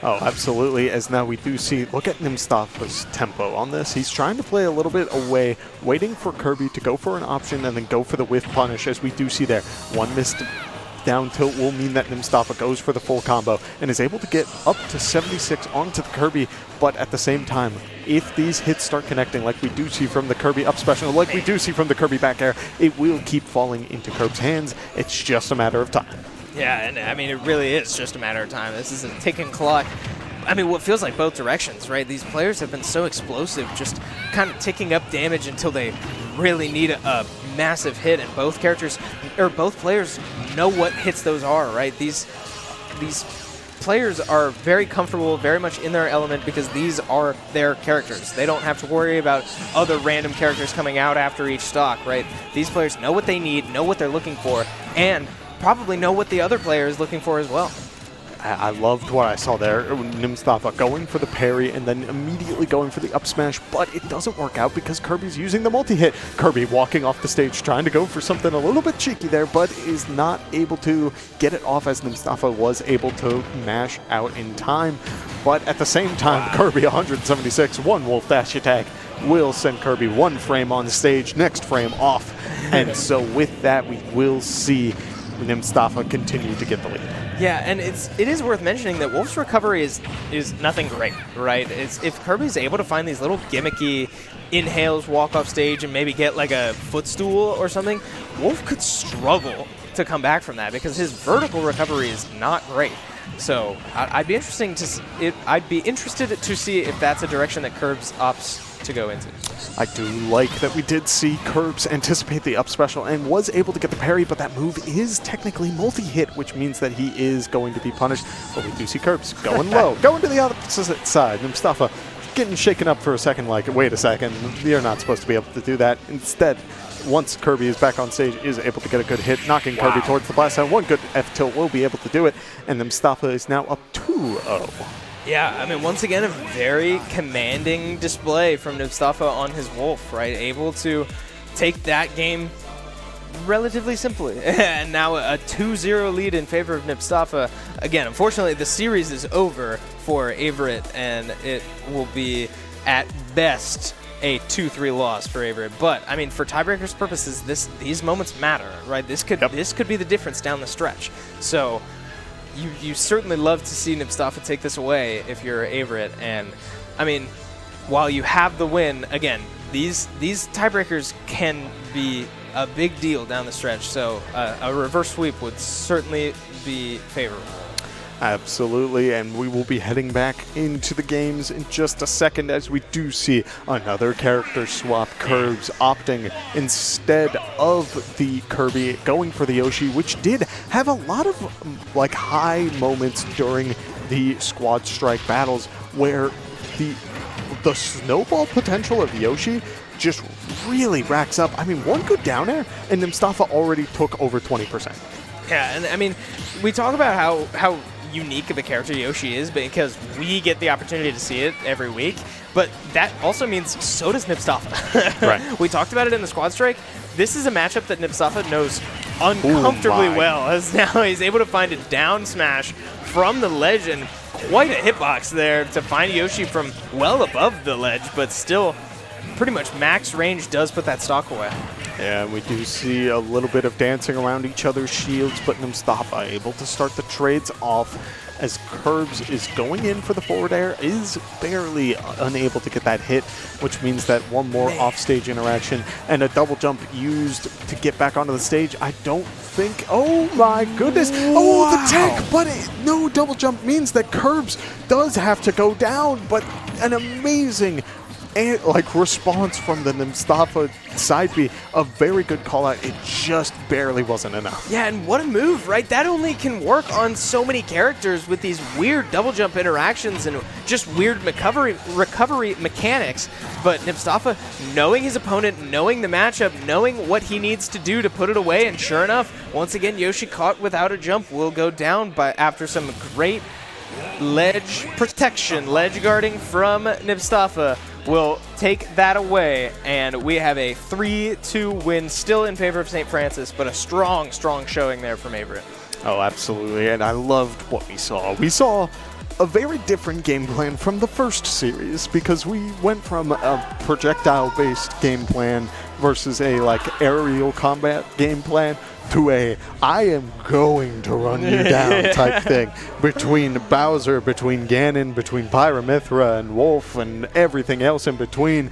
Speaker 5: Oh, absolutely, as now we do see, look at Nimstafa's tempo on this. He's trying to play a little bit away, waiting for Kirby to go for an option and then go for the whiff punish, as we do see there. One missed down tilt will mean that Nimstafa goes for the full combo and is able to get up to 76 onto the Kirby, but at the same time, if these hits start connecting like we do see from the Kirby up special, like we do see from the Kirby back air, it will keep falling into Curb's hands. It's just a matter of time.
Speaker 6: Yeah, and I mean, it really is just a matter of time. This is a ticking clock. I mean, what feels like both directions, right? These players have been so explosive, just kind of ticking up damage until they really need a massive hit, and both players know what hits those are, right? These players are very comfortable, very much in their element because these are their characters. They don't have to worry about other random characters coming out after each stock, right? These players know what they need, know what they're looking for, and probably know what the other player is looking for as well.
Speaker 5: I loved what I saw there. Nimstafa going for the parry and then immediately going for the up smash, but it doesn't work out because Kirby's using the multi-hit. Kirby walking off the stage trying to go for something a little bit cheeky there, but is not able to get it off as Nimstafa was able to mash out in time. But at the same time, Kirby 176, one Wolf Dash attack will send Kirby one frame on the stage, next frame off. And so with that, we will see Nimstafa continue to get the lead.
Speaker 6: Yeah, and it is worth mentioning that Wolf's recovery is nothing great, right? If Kirby's able to find these little gimmicky inhales, walk off stage, and maybe get like a footstool or something, Wolf could struggle to come back from that because his vertical recovery is not great. So I'd be interested to see if that's a direction that Curbs opts to go into.
Speaker 5: I do like that we did see Curbs anticipate the up special and was able to get the parry, but that move is technically multi-hit, which means that he is going to be punished. But we do see Curbs going low, going to the opposite side. Nimstafa getting shaken up for a second like, wait a second, you're not supposed to be able to do that. Instead, once Kirby is back on stage, is able to get a good hit, knocking Kirby towards the blast zone. One good F-tilt will be able to do it, and Nimstafa is now up 2-0.
Speaker 6: Yeah, I mean, once again, a very commanding display from Nimstafa on his Wolf, right? Able to take that game relatively simply. And now a 2-0 lead in favor of Nimstafa. Again, unfortunately, the series is over for Averett, and it will be, at best, a 2-3 loss for Averett. But, I mean, for tiebreakers purposes, these moments matter, right? This could be the difference down the stretch. So you certainly love to see Nimstafa take this away if you're Averett. And, I mean, while you have the win, again, these tiebreakers can be a big deal down the stretch. So a reverse sweep would certainly be favorable.
Speaker 5: Absolutely, and we will be heading back into the games in just a second as we do see another character swap. Curbs opting instead of the Kirby, going for the Yoshi, which did have a lot of like high moments during the squad strike battles where the snowball potential of Yoshi just really racks up. I mean, one good down air and Nimstafa already took over 20%.
Speaker 6: Yeah, and I mean, we talk about how unique of a character Yoshi is because we get the opportunity to see it every week, but that also means so does Nimstafa.
Speaker 5: Right.
Speaker 6: We talked about it in the squad strike. This is a matchup that Nimstafa knows uncomfortably well, as now he's able to find a down smash from the ledge and quite a hitbox there to find Yoshi from well above the ledge, but still pretty much max range does put that stock away.
Speaker 5: Yeah, we do see a little bit of dancing around each other's shields, but Nimstafa able to start the trades off as Curbs is going in for the forward air, is barely unable to get that hit, which means that one more offstage interaction and a double jump used to get back onto the stage. I don't think, oh my goodness, oh the tech, but no double jump means that Curbs does have to go down, but an amazing response from the Nimstafa side B, a very good call out. It just barely wasn't enough.
Speaker 6: Yeah, and what a move, right? That only can work on so many characters with these weird double jump interactions and just weird recovery mechanics. But Nimstafa, knowing his opponent, knowing the matchup, knowing what he needs to do to put it away, and sure enough, once again, Yoshi caught without a jump will go down after some great ledge protection, ledge guarding from Nimstafa. Will take that away, and we have a 3-2 win still in favor of St. Francis, but a strong, strong showing there from Averett.
Speaker 5: Oh, absolutely, and I loved what we saw. We saw a very different game plan from the first series because we went from a projectile-based game plan versus a aerial combat game plan to a I am going to run you down type thing between Bowser, between Ganon, between Pyramithra and Wolf and everything else in between.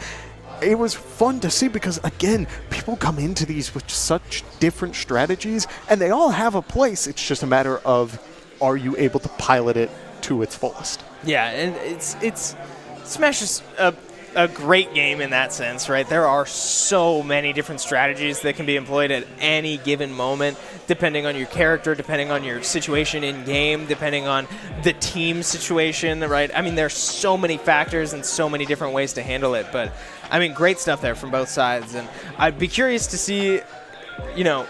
Speaker 5: It was fun to see because, again, people come into these with such different strategies and they all have a place. It's just a matter of, are you able to pilot it to its fullest?
Speaker 6: Yeah, and it's Smash is a great game in that sense, right? There are so many different strategies that can be employed at any given moment, depending on your character, depending on your situation in game, depending on the team situation, right? I mean, there's so many factors and so many different ways to handle it, but I mean, great stuff there from both sides, and I'd be curious to see, you know,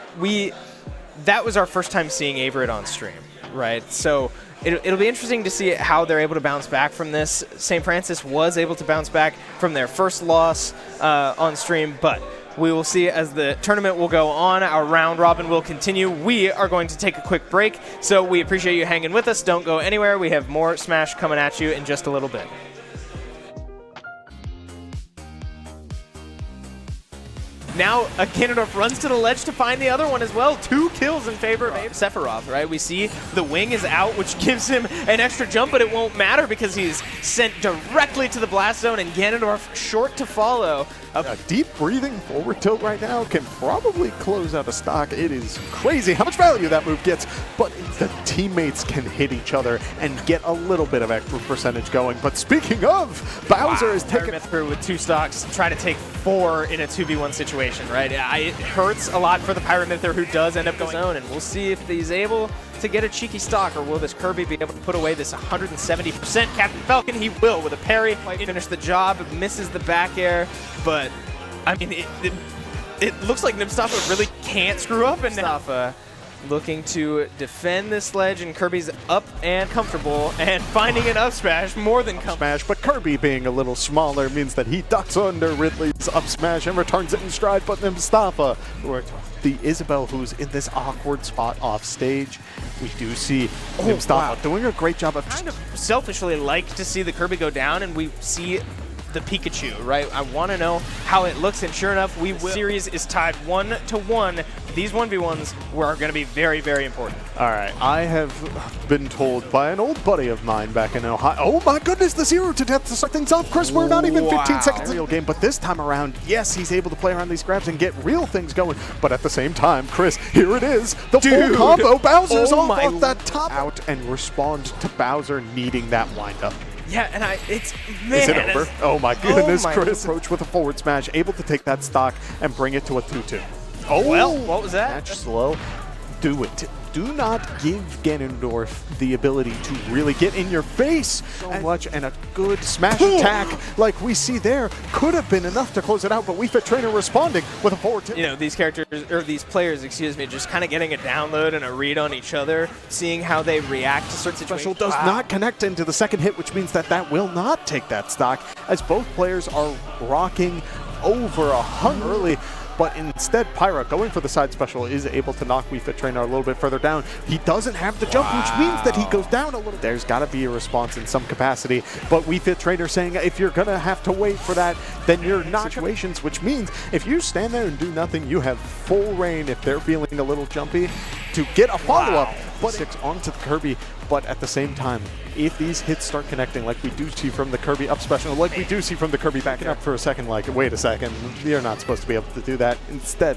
Speaker 6: that was our first time seeing Averett on stream, right? So it'll be interesting to see how they're able to bounce back from this. St. Francis was able to bounce back from their first loss on stream, but we will see as the tournament will go on. Our round robin will continue. We are going to take a quick break, so we appreciate you hanging with us. Don't go anywhere. We have more Smash coming at you in just a little bit. Now, Ganondorf runs to the ledge to find the other one as well. 2 kills in favor of Sephiroth, right? We see the wing is out, which gives him an extra jump, but it won't matter because he's sent directly to the blast zone, and Ganondorf short to follow.
Speaker 5: A deep breathing forward tilt right now can probably close out a stock. It is crazy how much value that move gets, but the teammates can hit each other and get a little bit of extra percentage going. But speaking of, Bowser is taking
Speaker 6: through with 2 stocks, try to take 4 in a 2v1 situation, right? It hurts a lot for the Pyramithor, who does end up going zone, and we'll see if he's able to get a cheeky stock, or will this Kirby be able to put away this 170%? Captain Falcon, he will with a parry, finish the job, misses the back air, but I mean, it looks like Nibstaffa really can't screw up, and Nibstaffa looking to defend this ledge, and Kirby's up and comfortable, and finding an up smash more than comfortable.
Speaker 5: smash, but Kirby being a little smaller means that he ducks under Ridley's up smash and returns it in stride, but Nibstaffa, the Isabel, who's in this awkward spot off stage, we do see Nibstaffa doing a great job of
Speaker 6: kind of selfishly like to see the Kirby go down, and we see the Pikachu, right? I want to know how it looks, and sure enough, we will. The series is tied 1-1. These 1v1s are going to be very, very important.
Speaker 5: All right, I have been told by an old buddy of mine back in Ohio. Oh my goodness, the 0 to death to start things off. Chris, we're not even 15 seconds in the real game, but this time around, yes, he's able to play around these grabs and get real things going. But at the same time, Chris, here it is, the full combo. Bowser's off that top out and respond to Bowser needing that windup.
Speaker 6: Yeah, and it's, man.
Speaker 5: Is it over? Oh my goodness,
Speaker 6: my
Speaker 5: Chris approach with a forward smash, able to take that stock and bring it to a 2-2.
Speaker 6: Oh, well, what was that?
Speaker 5: Match slow. Do it. Do not give Ganondorf the ability to really get in your face so much, and a good smash attack like we see there could have been enough to close it out, but Wii Fit Trainer responding with a forward tip.
Speaker 6: You know, these characters, or these players, excuse me, just kind of getting a download and a read on each other, seeing how they react to certain situations.
Speaker 5: Special does not connect into the second hit, which means that will not take that stock, as both players are rocking over 100 early. But instead, Pyra, going for the side special, is able to knock Wii Fit Trainer a little bit further down. He doesn't have the jump, which means that he goes down a little. There's got to be a response in some capacity. But Wii Fit Trainer saying, if you're going to have to wait for that, then you're not situations, which means if you stand there and do nothing, you have full reign, if they're feeling a little jumpy, to get a follow-up. But 6 onto the Kirby. But at the same time, if these hits start connecting like we do see from the Kirby up special, like we do see from the Kirby backing up for a second, like, wait a second, you're not supposed to be able to do that. Instead,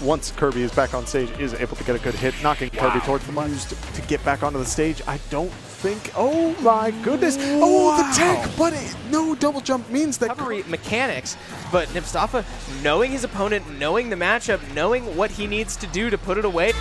Speaker 5: once Kirby is back on stage, is able to get a good hit, knocking Kirby towards the mud. Used to get back onto the stage, I don't think, oh my goodness, the tech, but no double jump means that
Speaker 6: recovery mechanics, but Nibstaffa, knowing his opponent, knowing the matchup, knowing what he needs to do to put it away.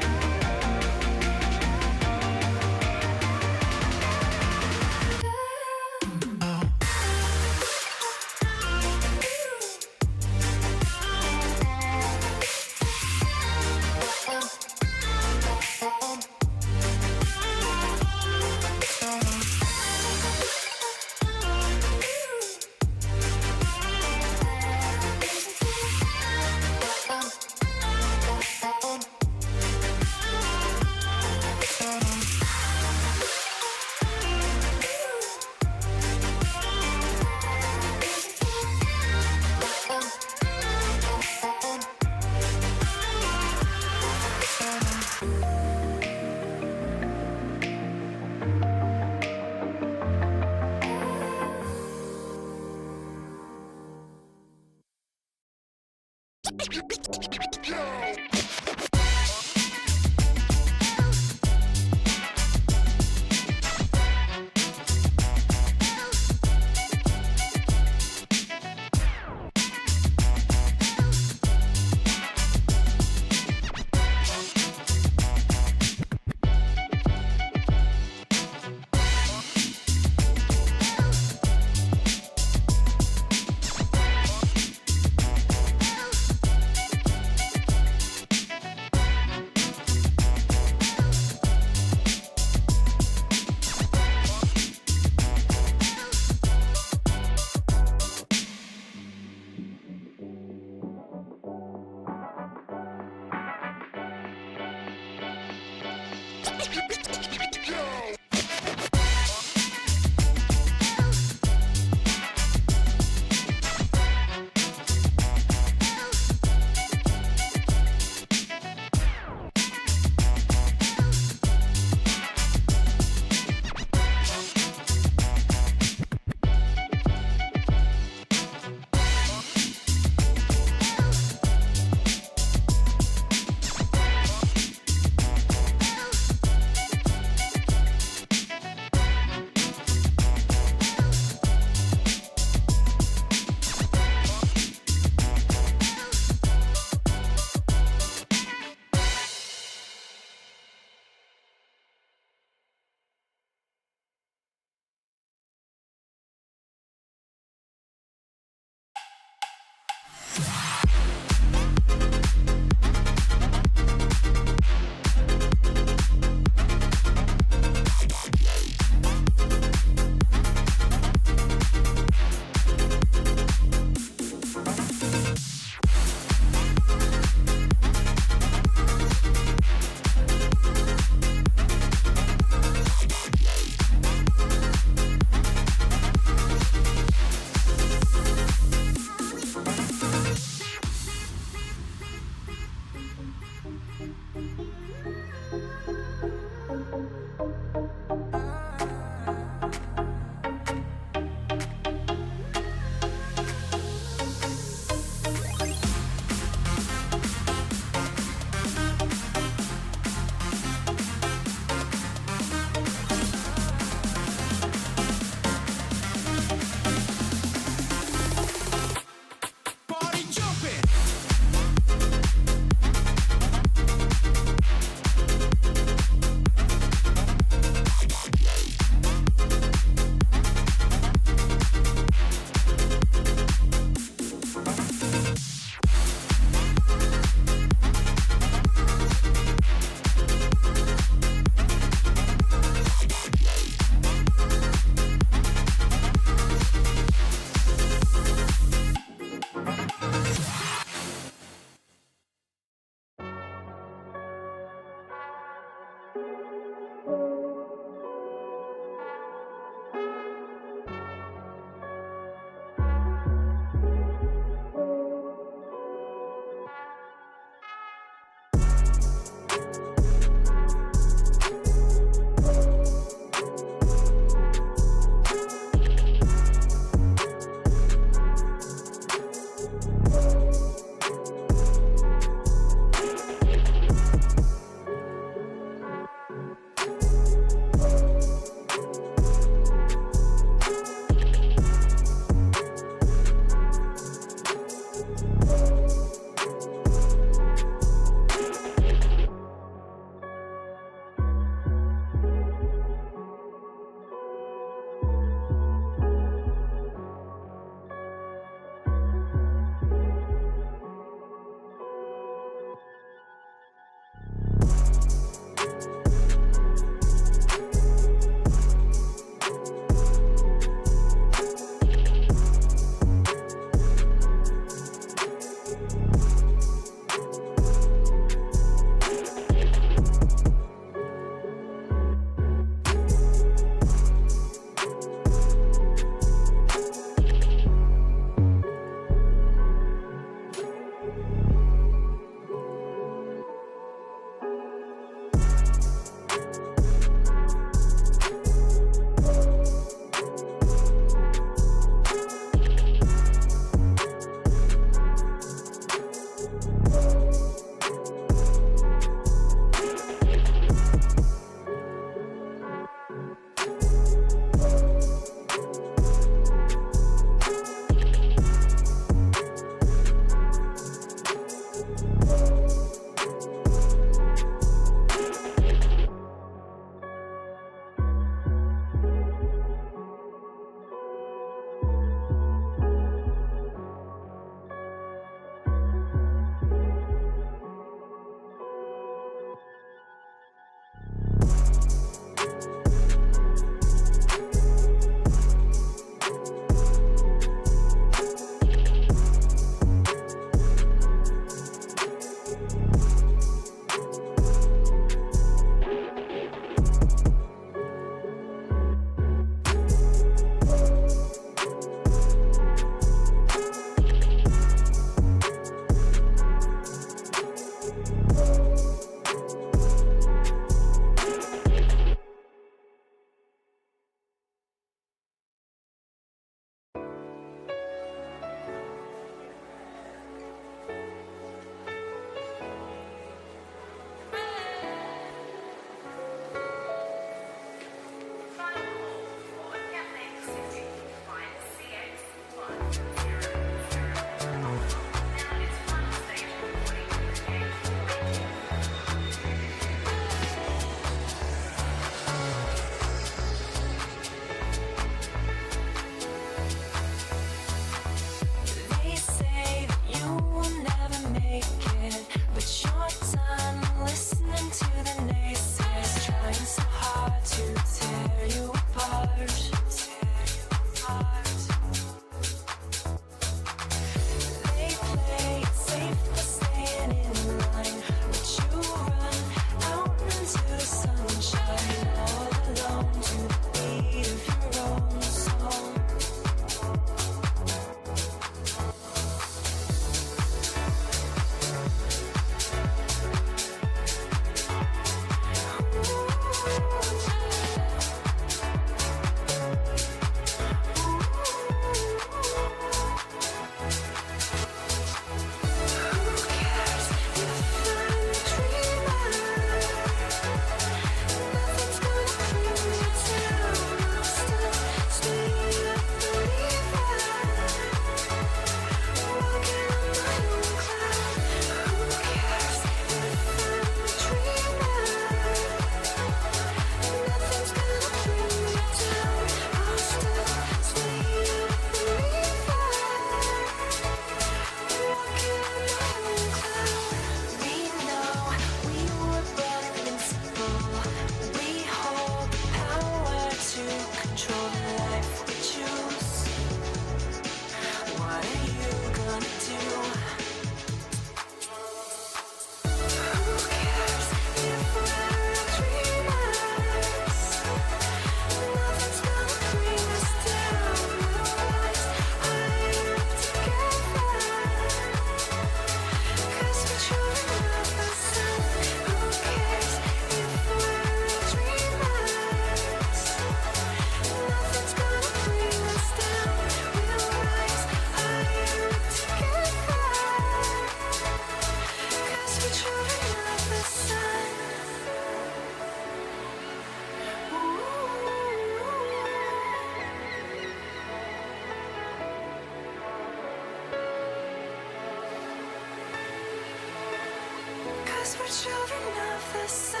Speaker 1: children of the sun.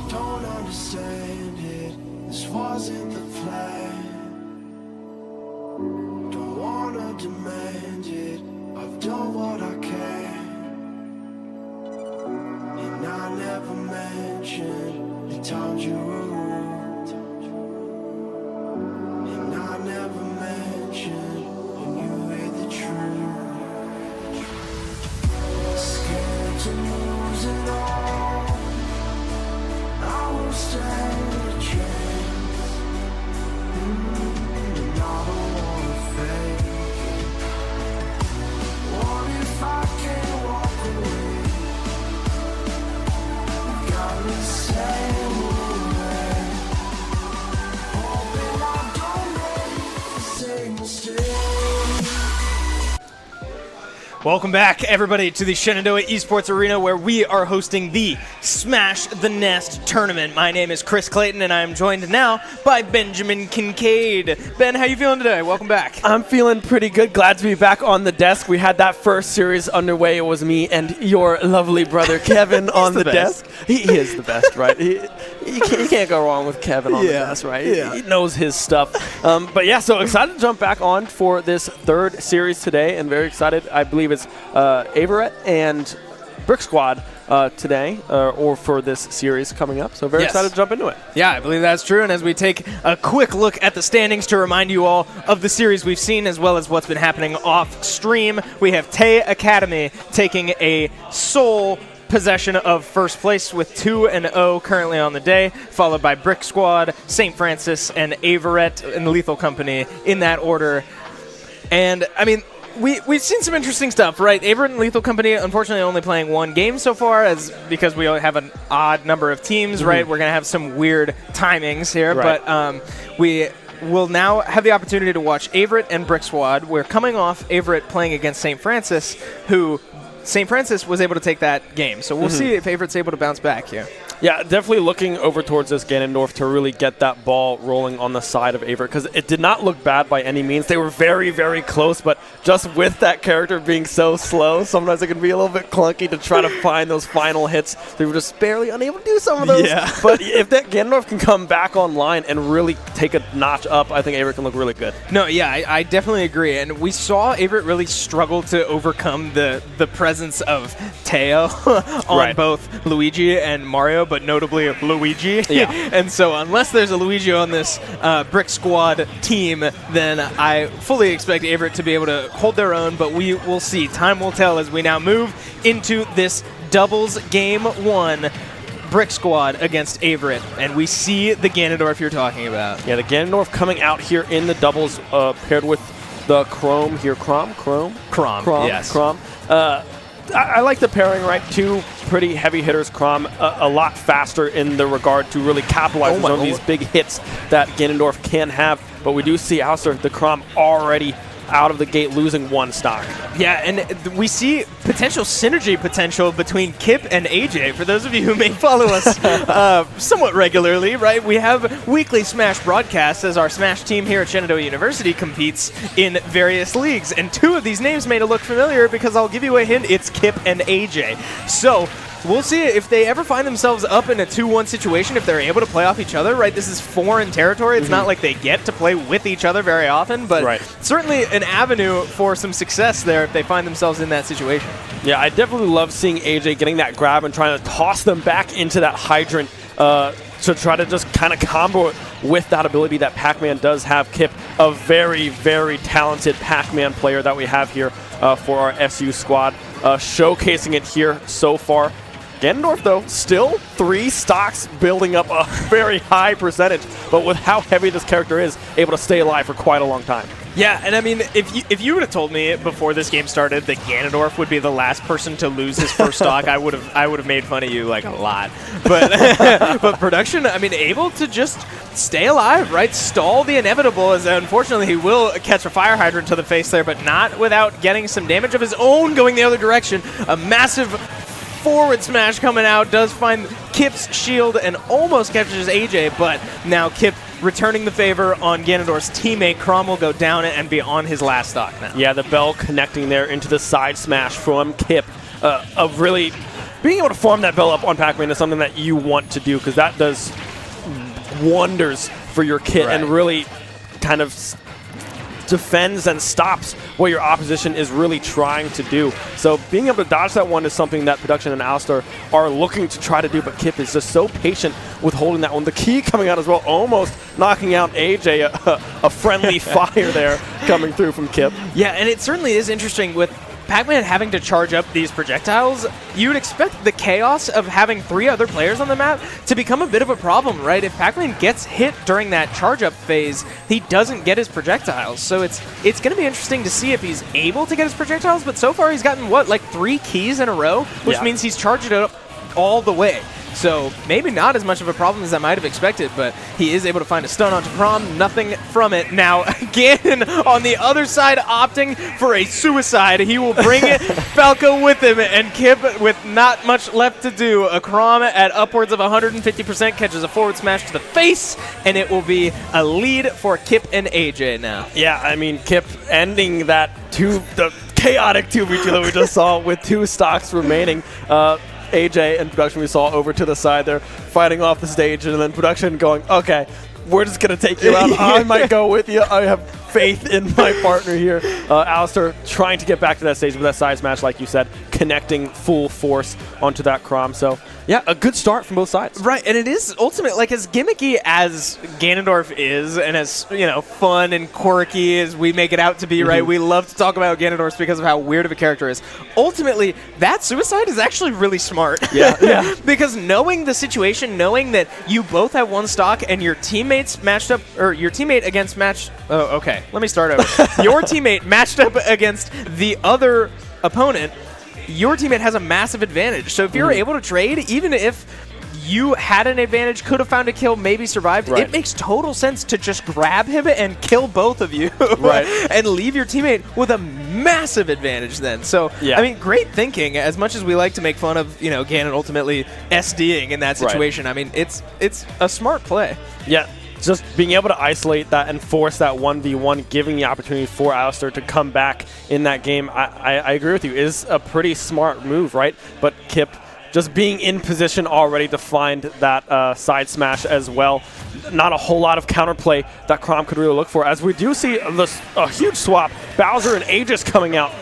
Speaker 2: Don't understand it, this wasn't the plan. Don't wanna demand it, I've done what I can. And I never mentioned the times you were rude. And I never mentioned when you heard the truth. Scared to lose it all, I will stand a chance. And I don't wanna fake it. What if I can't walk away? Got me saying away, hoping I don't make the same mistake.
Speaker 6: Welcome back, everybody, to the Shenandoah Esports Arena, where we are hosting the Smash the Nest tournament. My name is Chris Clayton, and I am joined now by Benjamin Kincaid. Ben, how you feeling today? Welcome back.
Speaker 4: I'm feeling pretty good. Glad to be back on the desk. We had that first series underway. It was me and your lovely brother Kevin on the
Speaker 6: best.
Speaker 4: desk. He is the best, right? You can't go wrong with Kevin on the desk, right?
Speaker 6: Yeah.
Speaker 4: He knows his stuff. But yeah, so excited to jump back on for this third series today, and very excited. I believe it's Averett and Brick Squad today, or for this series coming up. So very excited to jump into it.
Speaker 6: Yeah, I believe that's true. And as we take a quick look at the standings to remind you all of the series we've seen as well as what's been happening off stream, we have Tay Academy taking a sole possession of first place with 2-0 currently on the day, followed by Brick Squad, St. Francis, and Averett and Lethal Company in that order. And, I mean, We've seen some interesting stuff, right? Averett and Lethal Company, unfortunately, only playing one game so far, because we have an odd number of teams, right? We're going to have some weird timings here,
Speaker 4: Right.
Speaker 6: but we will now have the opportunity to watch Averett and Brick Squad. We're coming off Averett playing against St. Francis, who St. Francis was able to take that game. So we'll see if Averett's able to bounce back here.
Speaker 4: Yeah, definitely looking over towards this Ganondorf to really get that ball rolling on the side of Averett, because it did not look bad by any means. They were very, very close, but just with that character being so slow, sometimes it can be a little bit clunky to try to find those final hits. They were just barely unable to do some of those.
Speaker 6: Yeah.
Speaker 4: But if that Ganondorf can come back online and really take a notch up, I think Averett can look really good.
Speaker 6: No, yeah, I definitely agree. And we saw Averett really struggle to overcome the presence of Teo on
Speaker 4: Right.
Speaker 6: both Luigi and Mario, but notably Luigi.
Speaker 4: Yeah.
Speaker 6: And so unless there's a Luigi on this Brick Squad team, then I fully expect Averett to be able to hold their own, but we will see. Time will tell as we now move into this doubles game one. Brick Squad against Averett, and we see the Ganondorf you're talking about.
Speaker 4: Yeah, the Ganondorf coming out here in the doubles paired with the Chrome here. Crom,
Speaker 6: Yes.
Speaker 4: Crom. I like the pairing, right? Two pretty heavy hitters, Crom, a lot faster in the regard to really capitalize on these big hits that Ganondorf can have. But we do see Ouster, the Crom, already out of the gate losing one stock.
Speaker 6: Yeah, and we see potential synergy potential between Kip and AJ. For those of you who may follow us somewhat regularly, right? We have weekly Smash broadcasts as our Smash team here at Shenandoah University competes in various leagues. And two of these names may look familiar because I'll give you a hint, it's Kip and AJ. So we'll see if they ever find themselves up in a 2-1 situation, if they're able to play off each other, right? This is foreign territory. It's not like they get to play with each other very often, but certainly an avenue for some success there if they find themselves in that situation.
Speaker 4: Yeah, I definitely love seeing AJ getting that grab and trying to toss them back into that hydrant to try to just kind of combo it with that ability that Pac-Man does have. Kip, a very, very talented Pac-Man player that we have here for our SU squad, showcasing it here so far. Ganondorf, though, still 3 stocks, building up a very high percentage, but with how heavy this character is, able to stay alive for quite a long time.
Speaker 6: Yeah, and I mean, if you would have told me before this game started that Ganondorf would be the last person to lose his first stock, I would have made fun of you like a lot. But but production, I mean, able to just stay alive, right? Stall the inevitable, as unfortunately he will catch a fire hydrant to the face there, but not without getting some damage of his own going the other direction. A massive forward smash coming out does find Kip's shield and almost catches AJ, but now Kip returning the favor on Ganondorf's teammate. Chrom will go down and be on his last stock now.
Speaker 4: Yeah, the bell connecting there into the side smash from Kip. Of really being able to farm that bell up on Pac-Man is something that you want to do, because that does wonders for your kit and really kind of defends and stops what your opposition is really trying to do. So being able to dodge that one is something that Production and Alistar are looking to try to do, but Kip is just so patient with holding that one. The key coming out as well, almost knocking out AJ, a friendly fire there coming through from Kip.
Speaker 6: Yeah, and it certainly is interesting with Pac-Man having to charge up these projectiles. You would expect the chaos of having 3 other players on the map to become a bit of a problem, right? If Pac-Man gets hit during that charge-up phase, he doesn't get his projectiles. So it's going to be interesting to see if he's able to get his projectiles, but so far he's gotten, what, like 3 keys in a row? Which means he's charged it up all the way. So maybe not as much of a problem as I might have expected, but he is able to find a stun onto Chrom. Nothing from it. Now, again, on the other side, opting for a suicide. He will bring Falco with him, and Kip, with not much left to do, a Chrom at upwards of 150% catches a forward smash to the face, and it will be a lead for Kip and AJ now.
Speaker 4: Yeah, I mean, Kip ending that the chaotic 2v2 that we just saw with 2 stocks remaining. AJ and Production we saw over to the side there fighting off the stage, and then Production going, okay, we're just going to take you out. I might go with you. I have faith in my partner here. Alistar trying to get back to that stage with that side smash, like you said, connecting full force onto that Chrom. So, yeah, a good start from both sides.
Speaker 6: Right, and it is ultimately, like, as gimmicky as Ganondorf is, and as, you know, fun and quirky as we make it out to be, right? We love to talk about Ganondorf because of how weird of a character is. Ultimately, that suicide is actually really smart.
Speaker 4: Yeah.
Speaker 6: Because knowing the situation, knowing that you both have 1 stock and your teammates matched up, or your teammate against match. Oh, okay. Let me start over. Your teammate matched up against the other opponent. Your teammate has a massive advantage. So if you're able to trade, even if you had an advantage, could have found a kill, maybe survived, it makes total sense to just grab him and kill both of you. And leave your teammate with a massive advantage then. So, I mean, great thinking. As much as we like to make fun of, you know, Ganon ultimately SDing in that situation, I mean, it's a smart play.
Speaker 4: Yeah. Just being able to isolate that and force that 1v1, giving the opportunity for Alistar to come back in that game, I agree with you, is a pretty smart move, right? But Kip just being in position already to find that side smash as well. Not a whole lot of counterplay that Chrom could really look for, as we do see a huge swap. Bowser and Aegis coming out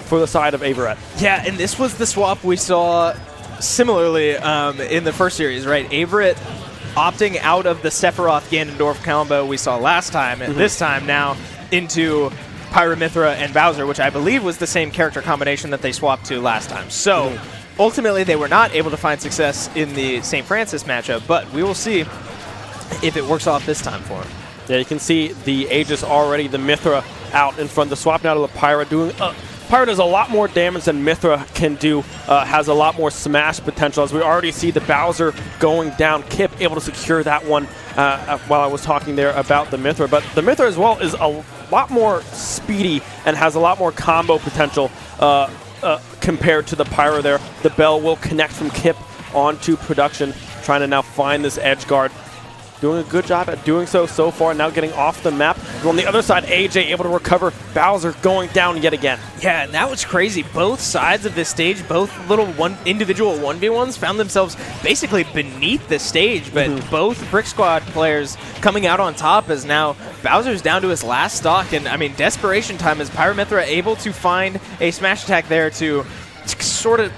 Speaker 4: for the side of Averett.
Speaker 6: Yeah, and this was the swap we saw similarly in the first series, right? Averett opting out of the Sephiroth-Ganondorf combo we saw last time, and this time now into Pyra/Mythra and Bowser, which I believe was the same character combination that they swapped to last time. So ultimately they were not able to find success in the St. Francis matchup, but we will see if it works off this time for him.
Speaker 4: Yeah, you can see the Aegis already, the Mythra out in front. The swap now to the Pyra doing... Pyra does a lot more damage than Mythra can do, has a lot more smash potential, as we already see the Bowser going down. Kip able to secure that one while I was talking there about the Mythra. But the Mythra as well is a lot more speedy and has a lot more combo potential compared to the Pyra there. The Bell will connect from Kip onto Production, trying to now find this edge guard. Doing a good job at doing so far, now getting off the map. On the other side, AJ able to recover. Bowser going down yet again.
Speaker 6: Yeah, and that was crazy. Both sides of this stage, both little individual 1v1s found themselves basically beneath the stage, but both Brick Squad players coming out on top, as now Bowser's down to his last stock. And I mean, desperation time, as Pyra/Mythra able to find a smash attack there to sort of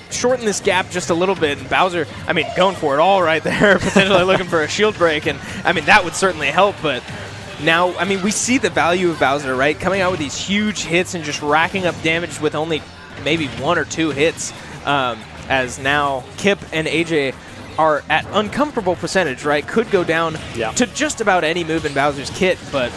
Speaker 6: shorten this gap just a little bit, and Bowser, I mean, going for it all right there, potentially looking for a shield break, and I mean, that would certainly help, but now, I mean, we see the value of Bowser, right? Coming out with these huge hits and just racking up damage with only maybe 1 or 2 hits, as now Kip and AJ are at uncomfortable percentage, right? Could go down to just about any move in Bowser's kit, but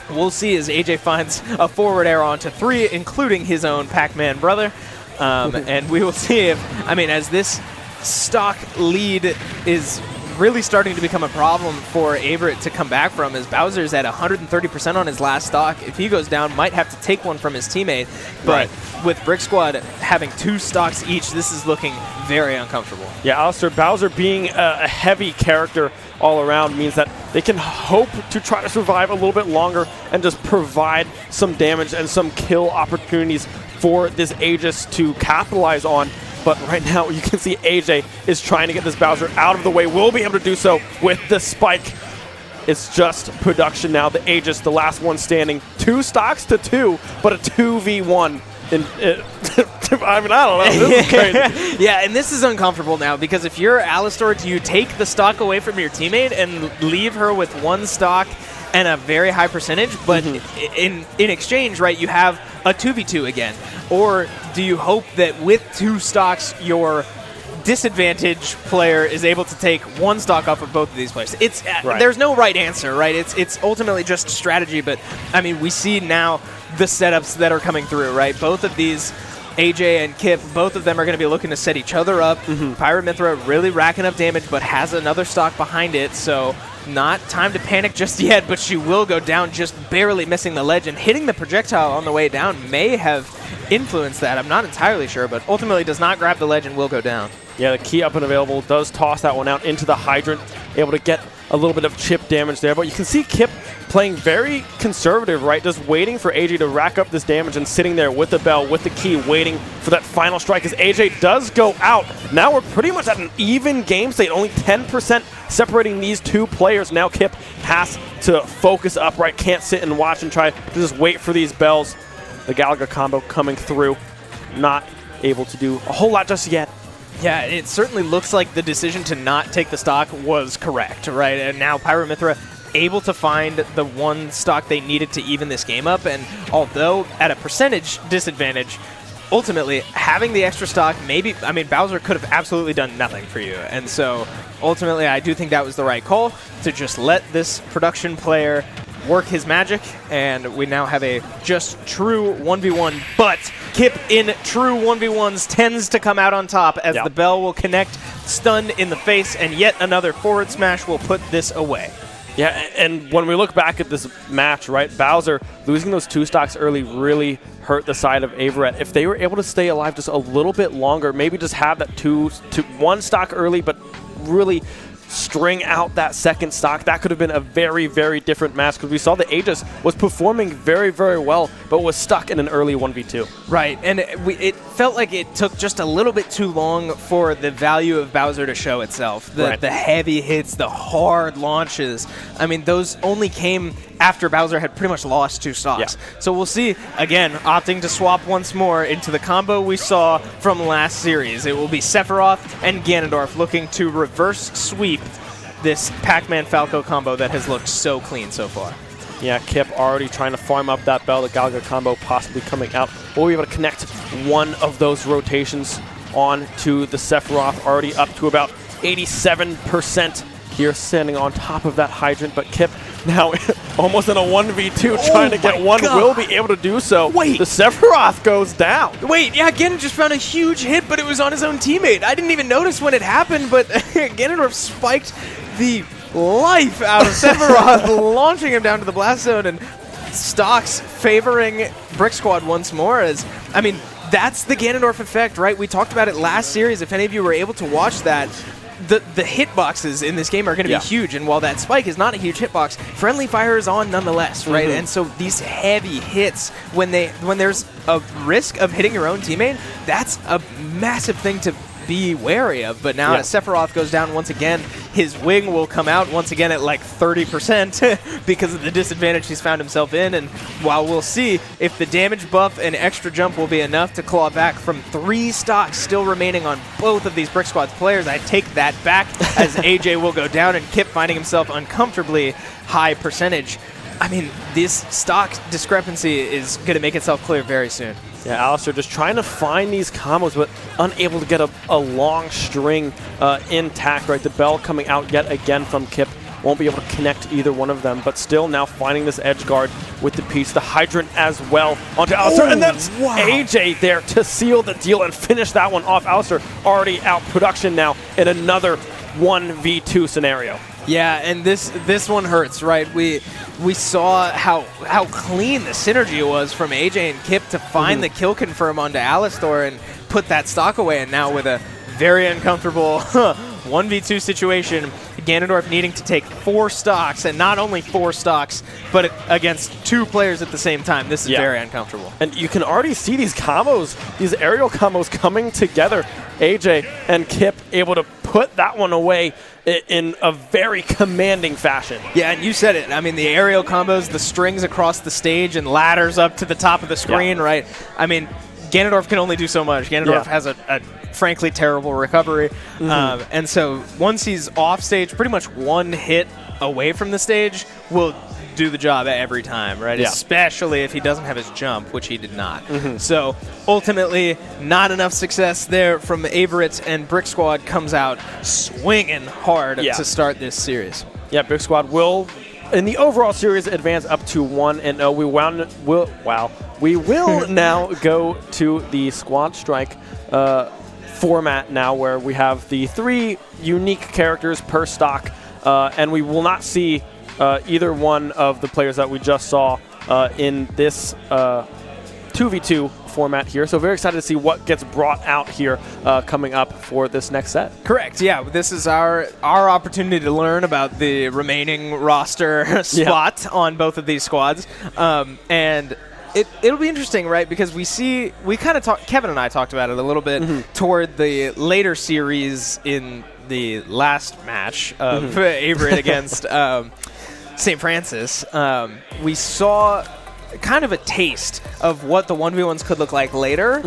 Speaker 6: we'll see as AJ finds a forward air onto 3, including his own Pac-Man brother. And we will see if, I mean, as this stock lead is really starting to become a problem for Averett to come back from, as Bowser's at 130% on his last stock. If he goes down, might have to take one from his teammate. But with Brick Squad having 2 stocks each, this is looking very uncomfortable.
Speaker 4: Yeah, Alistair, Bowser being a heavy character all around means that they can hope to try to survive a little bit longer and just provide some damage and some kill opportunities for this Aegis to capitalize on. But right now, you can see AJ is trying to get this Bowser out of the way. Will be able to do so with the spike. It's just production now. The Aegis, the last one standing. 2 stocks to 2, but a 2v1. I mean, I don't know. This is crazy.
Speaker 6: Yeah, and this is uncomfortable now, because if you're Alistair, do you take the stock away from your teammate and leave her with 1 stock and a very high percentage, but in exchange, right, you have a 2v2 again? Or do you hope that with 2 stocks, your disadvantaged player is able to take 1 stock off of both of these players? It's there's no right answer, right? It's ultimately just strategy, but I mean, we see now the setups that are coming through, right? Both of these, AJ and Kip, both of them are going to be looking to set each other up. Pyramithra really racking up damage, but has another stock behind it, so not time to panic just yet, but she will go down, just barely missing the ledge, and hitting the projectile on the way down may have influenced that. I'm not entirely sure, but ultimately does not grab the ledge and will go down.
Speaker 4: Yeah, the key up and available does toss that one out into the hydrant, able to get a little bit of chip damage there, but you can see Kip playing very conservative, right? Just waiting for AJ to rack up this damage and sitting there with the bell, with the key, waiting for that final strike as AJ does go out. Now we're pretty much at an even game state, only 10% separating these 2 players. Now Kip has to focus up, right? Can't sit and watch and try to just wait for these bells. The Galaga combo coming through, not able to do a whole lot just yet.
Speaker 6: Yeah, it certainly looks like the decision to not take the stock was correct, right? And now Pyramithra able to find the 1 stock they needed to even this game up, and although at a percentage disadvantage, ultimately having the extra stock, maybe, I mean, Bowser could have absolutely done nothing for you. And so ultimately, I do think that was the right call, to just let this production player work his magic, and we now have a just true 1v1, but Kip in true 1v1s tends to come out on top as the bell will connect, stunned in the face, and yet another forward smash will put this away.
Speaker 4: Yeah, and when we look back at this match, right, Bowser losing those 2 stocks early really hurt the side of Averett. If they were able to stay alive just a little bit longer, maybe just have that 1 stock early, but really string out that 2nd stock, that could have been a very, very different match, because we saw the Aegis was performing very, very well, but was stuck in an early 1v2.
Speaker 6: Right, and it felt like it took just a little bit too long for the value of Bowser to show itself. The heavy hits, the hard launches, I mean, those only came after Bowser had pretty much lost 2 stocks. Yeah. So we'll see, again, opting to swap once more into the combo we saw from last series. It will be Sephiroth and Ganondorf looking to reverse sweep this Pac-Man Falco combo that has looked so clean so far.
Speaker 4: Yeah, Kip already trying to farm up that bell, the Galaga combo possibly coming out. We'll be able to connect one of those rotations on to the Sephiroth, already up to about 87% here, standing on top of that hydrant, but Kip now almost in a 1v2 trying to get one, will be able to do so.
Speaker 6: Wait.
Speaker 4: The Sephiroth goes down.
Speaker 6: Wait, yeah, Ganon just found a huge hit, but it was on his own teammate. I didn't even notice when it happened, but Ganondorf spiked the life out of Sephiroth, launching him down to the blast zone, and stocks favoring Brick Squad once more. As I mean, that's the Ganondorf effect, right? We talked about it last series. If any of you were able to watch that, the hitboxes in this game are going to be huge, and while that spike is not a huge hitbox, friendly fire is on nonetheless, right? And so these heavy hits, when there's a risk of hitting your own teammate, that's a massive thing to be wary of. But now as Sephiroth goes down once again, his wing will come out once again at like 30% because of the disadvantage he's found himself in. And while we'll see if the damage buff and extra jump will be enough to claw back from 3 stocks still remaining on both of these Brick Squad's players, I take that back as AJ will go down and Kip finding himself uncomfortably high percentage. I mean, this stock discrepancy is going to make itself clear very soon.
Speaker 4: Yeah, Alistair just trying to find these combos, but unable to get a long string intact, right? The bell coming out yet again from Kip. won't be able to connect either one of them, but still now finding this edge guard with the piece, the Hydrant as well onto Alistair, and that's AJ there to seal the deal and finish that one off. Alistair already out production now in another 1v2 scenario.
Speaker 6: Yeah, and this one hurts, right? We saw how clean the synergy was from AJ and Kip to find the kill confirm onto Alistair and put that stock away, and now with a very uncomfortable 1v2 situation, Ganondorf needing to take 4 stocks, and not only 4 stocks, but against 2 players at the same time. This is very uncomfortable.
Speaker 4: And you can already see these combos, these aerial combos coming together. AJ and Kip able to put that one away in a very commanding fashion.
Speaker 6: Yeah, and you said it. I mean, the aerial combos, the strings across the stage and ladders up to the top of the screen, right? I mean, Ganondorf can only do so much. Ganondorf has a frankly terrible recovery. And so once he's off stage, pretty much one hit away from the stage will do the job every time, right? Especially if he doesn't have his jump, which he did not. So ultimately, not enough success there from Averett, and Brick Squad comes out swinging hard to start this series. Yeah, Brick Squad will, in the overall series, advance up to 1-0. We will now go to the Squad Strike format now, where we have the 3 unique characters per stock, and we will not see either one of the players that we just saw in this 2v2 format here. So very excited to see what gets brought out here coming up for this next set. Correct. Yeah, this is our opportunity to learn about the remaining roster spot on both of these squads, and it'll be interesting, right? Because we kind of talked, Kevin and I talked about it a little bit toward the later series in the last match of Averett against St. Francis. We saw kind of a taste of what the 1v1s could look like later,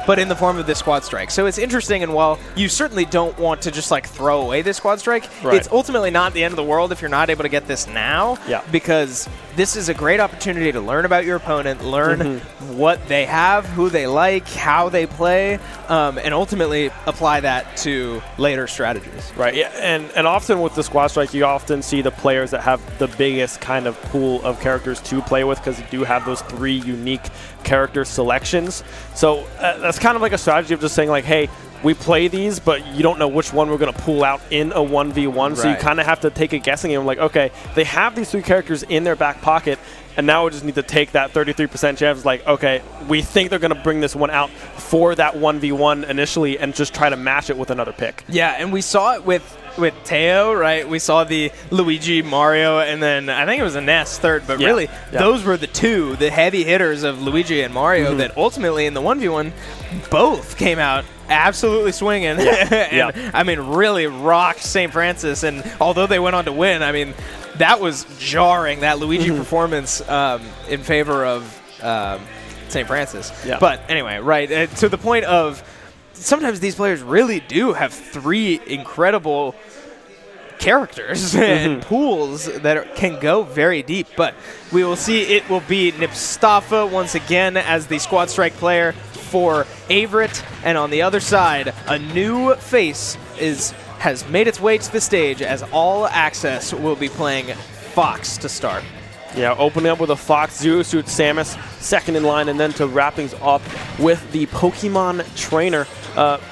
Speaker 6: but in the form of this Squad Strike. So it's interesting, and while you certainly don't want to just like throw away this Squad Strike, it's ultimately not the end of the world if you're not able to get this now, because this is a great opportunity to learn about your opponent, learn what they have, who they like, how they play, and ultimately apply that to later strategies. Right, yeah, and often with the Squad Strike, you often see the players that have the biggest kind of pool of characters to play with, because you do have those 3 unique character selections. So that's kind of like a strategy of just saying like, hey, we play these, but you don't know which one we're going to pull out in a 1v1. So you kind of have to take a guessing game. Like, okay, they have these 3 characters in their back pocket, and now we just need to take that 33% chance. Like, okay, we think they're going to bring this one out for that 1v1 initially and just try to match it with another pick. Yeah, and we saw it with Teo, right? We saw the Luigi, Mario, and then I think it was a Ness third, but really those were the heavy hitters of Luigi and Mario that ultimately in the 1v1 both came out absolutely swinging. I mean, really rocked St. Francis, and although they went on to win, I mean, that was jarring, that Luigi performance in favor of St. Francis. But anyway, right, to the point of sometimes these players really do have 3 incredible characters and pools that can go very deep. But we will see. It will be Nipstafa once again as the Squad Strike player for Averett, and on the other side, a new face has made its way to the stage as All Access will be playing Fox to start. Yeah, opening up with a Fox, Zero Suit Samus, second in line, and then to wrap things up with the Pokemon Trainer.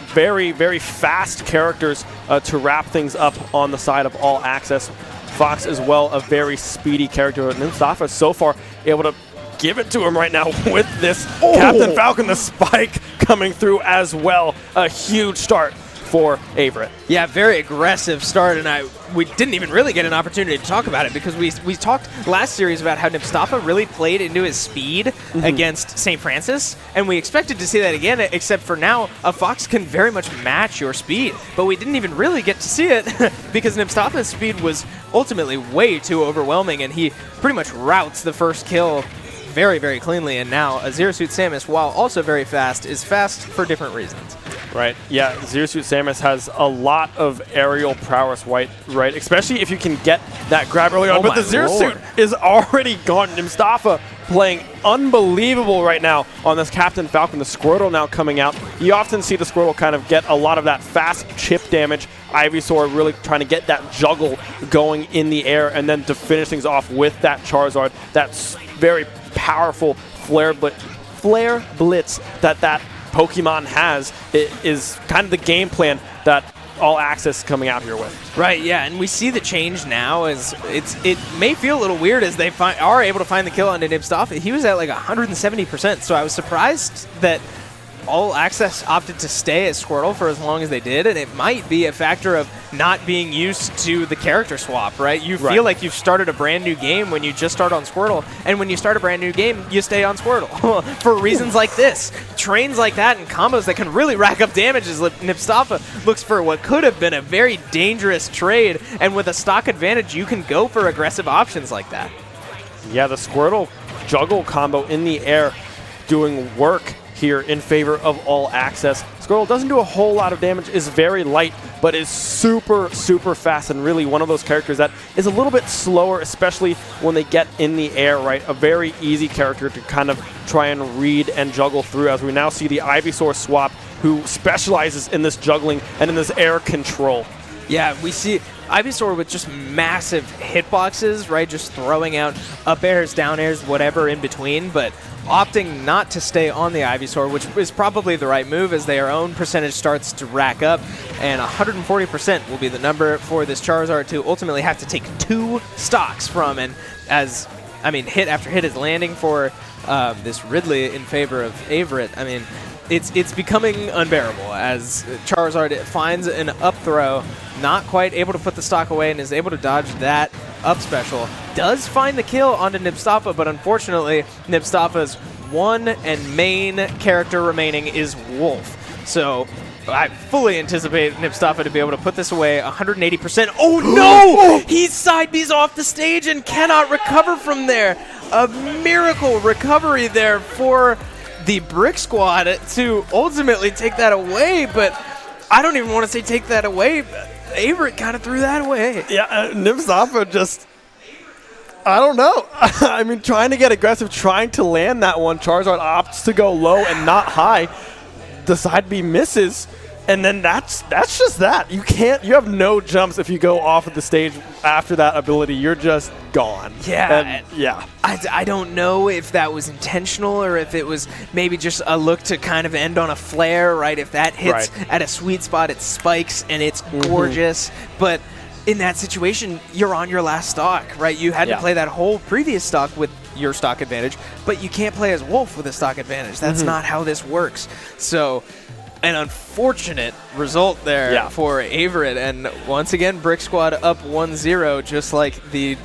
Speaker 6: Very, very fast characters to wrap things up on the side of All Access. Fox as well, a very speedy character. And Mustafa so far able to give it to him right now with this Captain Falcon, the spike coming through as well. A huge start for Averett. Yeah, very aggressive start, and we didn't even really get an opportunity to talk about it because we talked last series about how Nipstafa really played into his speed against St. Francis, and we expected to see that again, except for now a Fox can very much match your speed, but we didn't even really get to see it because Nipstafa's speed was ultimately way too overwhelming, and he pretty much routes the first kill very, very cleanly, and now a Zero Suit Samus, while also very fast, is fast for different reasons. Right, yeah, Zero Suit Samus has a lot of aerial prowess, right? Especially if you can get that grab early on, but the Zero Suit is already gone. Mustafa
Speaker 4: playing unbelievable right now on this Captain Falcon. The Squirtle now coming out. You often see the Squirtle kind of get a lot of that fast chip damage. Ivysaur really trying to get that juggle going in the air, and then to finish things off with that Charizard, that's very powerful Flare Blitz that Pokemon has. It is kind of the game plan that All Access is coming out here with.
Speaker 6: Right, yeah, and we see the change now as it may feel a little weird as they are able to find the kill on Nibstoffa. He was at like 170%, so I was surprised that All Access opted to stay as Squirtle for as long as they did, and it might be a factor of not being used to the character swap, right? You feel like you've started a brand new game when you just start on Squirtle, and when you start a brand new game, you stay on Squirtle for reasons like this. Trains like that and combos that can really rack up damage as Nibstoffa looks for what could have been a very dangerous trade, and with a stock advantage, you can go for aggressive options like that.
Speaker 4: Yeah, the Squirtle juggle combo in the air doing work here in favor of All Access. Squirtle doesn't do a whole lot of damage, is very light, but is super, super fast, and really one of those characters that is a little bit slower, especially when they get in the air, right? A very easy character to kind of try and read and juggle through, as we now see the Ivysaur swap, who specializes in this juggling and in this air control.
Speaker 6: Yeah, we see Ivysaur with just massive hitboxes, right? Just throwing out up airs, down airs, whatever in between, but opting not to stay on the Ivysaur, which is probably the right move as their own percentage starts to rack up, and 140% will be the number for this Charizard to ultimately have to take 2 stocks from, and as, I mean, hit after hit is landing for this Ridley in favor of Averett. I mean, it's becoming unbearable as Charizard finds an up throw, not quite able to put the stock away, and is able to dodge that up special. Does find the kill onto Nibstoffa, but unfortunately, Nibstoffa's one and main character remaining is Wolf. So I fully anticipate Nibstoffa to be able to put this away 180%. Oh no! He's side B's off the stage and cannot recover from there. A miracle recovery there for the Brick Squad to ultimately take that away, but I don't even want to say take that away. Averett kind of threw that away.
Speaker 4: Yeah, Nibstoffa just, I don't know. I mean, trying to get aggressive, trying to land that one. Charizard opts to go low and not high. The side B misses, and then that's just that. You have no jumps if you go off of the stage after that ability. You're just gone.
Speaker 6: Yeah.
Speaker 4: And yeah.
Speaker 6: I don't know if that was intentional or if it was maybe just a look to kind of end on a flare, right? If that hits at a sweet spot, it spikes and it's gorgeous. But in that situation, you're on your last stock, right? You had to play that whole previous stock with your stock advantage, but you can't play as Wolf with a stock advantage. That's not how this works. So an unfortunate result there for Averett, and once again, Brick Squad up 1-0, just like the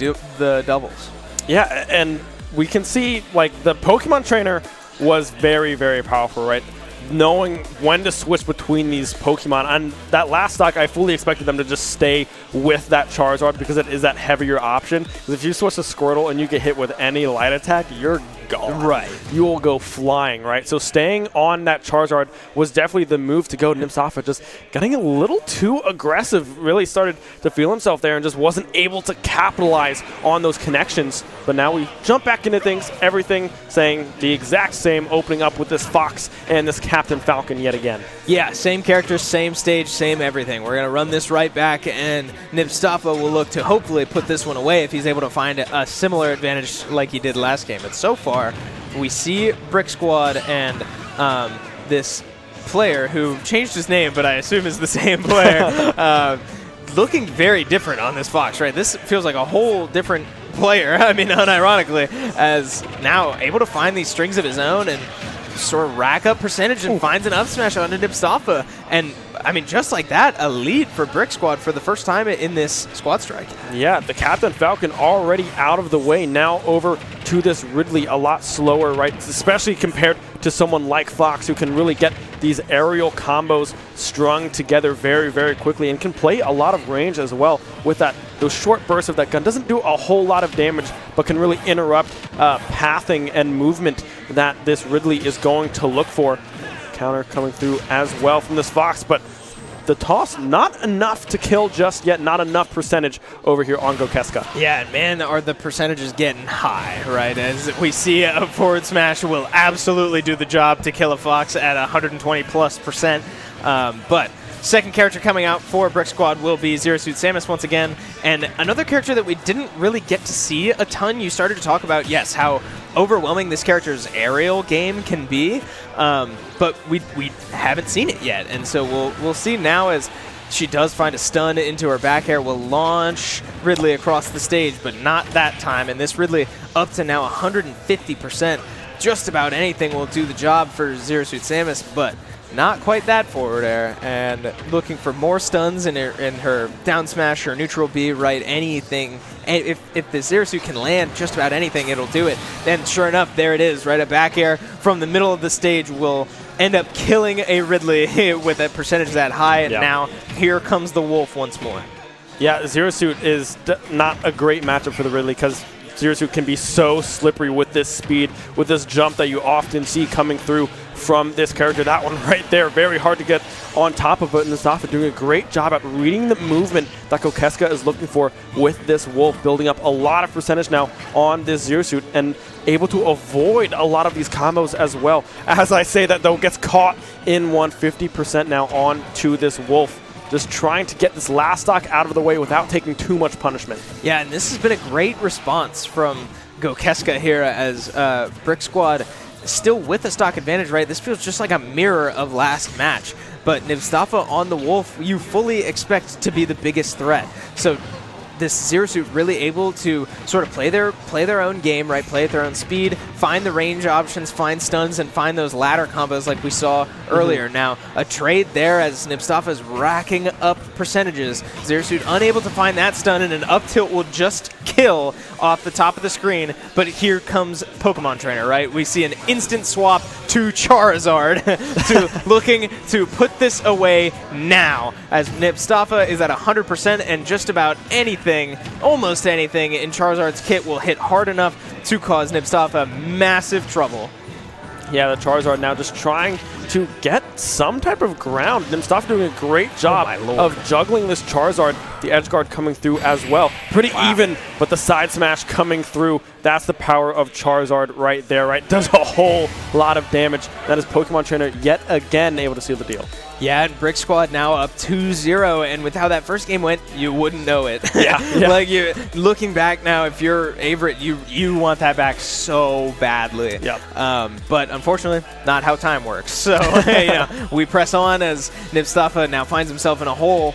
Speaker 6: doubles. Yeah, and we can see, like, the Pokemon Trainer was very, very powerful, right? Knowing when to switch between these Pokemon. On that last stock, I fully expected them to just stay with that Charizard because it is that heavier option. Because if you switch to Squirtle and you get hit with any light attack, you're gone. Right. You will go flying, right? So staying on that Charizard was definitely the move to go. Nibstoffa just getting a little too aggressive, really started to feel himself there and just wasn't able to capitalize on those connections. But now we jump back into things, everything saying the exact same, opening up with this Fox and this Captain Falcon yet again. Yeah, same characters, same stage, same everything. We're going to run this right back, and Nibstoffa will look to hopefully put this one away if he's able to find a similar advantage like he did last game. But so far, we see Brick Squad and this player who changed his name, but I assume is the same player, looking very different on this Fox, right? This feels like a whole different player, I mean, unironically, as now able to find these strings of his own and sort of rack up percentage and finds an up smash onto Nibstoffa. And I mean, just like that, a lead for Brick Squad for the first time in this squad strike. Yeah, the Captain Falcon already out of the way. Now over to this Ridley, a lot slower, right? Especially compared to someone like Fox, who can really get these aerial combos strung together very, very quickly and can play a lot of range as well with that. Those short bursts of that gun doesn't do a whole lot of damage, but can really interrupt pathing and movement that this Ridley is going to look for. Counter coming through as well from this Fox, but
Speaker 4: the toss. Not enough to kill just yet. Not enough percentage over here on Gokeska.
Speaker 6: Yeah, and man, are the percentages getting high, right? As we see a forward smash will absolutely do the job to kill a Fox at 120+%. But second character coming out for Brick Squad will be Zero Suit Samus once again. And another character that we didn't really get to see a ton. You started to talk about, yes, how overwhelming this character's aerial game can be. But we haven't seen it yet. And so we'll see now as she does find a stun into her back air, will launch Ridley across the stage, but not that time. And this Ridley up to now 150%. Just about anything will do the job for Zero Suit Samus, but not quite that forward air, and looking for more stuns in her down smash or neutral B, right? Anything. If the Zero Suit can land just about anything, it'll do it. Then sure enough, there it is, right? A back air from the middle of the stage will end up killing a Ridley with a percentage that high, and now here comes the Wolf once more.
Speaker 4: Yeah, Zero Suit is not a great matchup for the Ridley because Zero Suit can be so slippery with this speed, with this jump that you often see coming through from this character. That one right there, very hard to get on top of it. And Mustafa doing a great job at reading the movement that Gokeska is looking for with this Wolf, building up a lot of percentage now on this Zero Suit and able to avoid a lot of these combos as well. As I say that, though, gets caught in 150% now on to this Wolf. Just trying to get this last stock out of the way without taking too much punishment.
Speaker 6: Yeah, and this has been a great response from Gokeska here as Brick Squad still with a stock advantage, right? This feels just like a mirror of last match. But Nivstafa on the Wolf, you fully expect to be the biggest threat. So this Zero Suit really able to sort of play their own game, right? Play at their own speed, find the range options, find stuns, and find those ladder combos like we saw earlier. Now, a trade there as Nipstafa is racking up percentages. Zero Suit unable to find that stun, and an up tilt will just kill off the top of the screen. But here comes Pokemon Trainer, right? We see an instant swap to Charizard, to looking to put this away now, as Nipstafa is at 100% and just about anything, almost anything in Charizard's kit will hit hard enough to cause Nipstafa massive trouble.
Speaker 4: Yeah, the Charizard now just trying to get some type of ground. Nipstafa doing a great job of juggling this Charizard. The edge guard coming through as well. Pretty even, but the side smash coming through. That's the power of Charizard right there, right? Does a whole lot of damage. That is Pokemon Trainer yet again able to seal the deal.
Speaker 6: Yeah, and Brick Squad now up 2-0, and with how that first game went, you wouldn't know it.
Speaker 4: Yeah.
Speaker 6: Like, you looking back now, if you're Averett, you want that back so badly.
Speaker 4: Yep.
Speaker 6: But unfortunately, not how time works. So you know, we press on as Nipstafa now finds himself in a hole.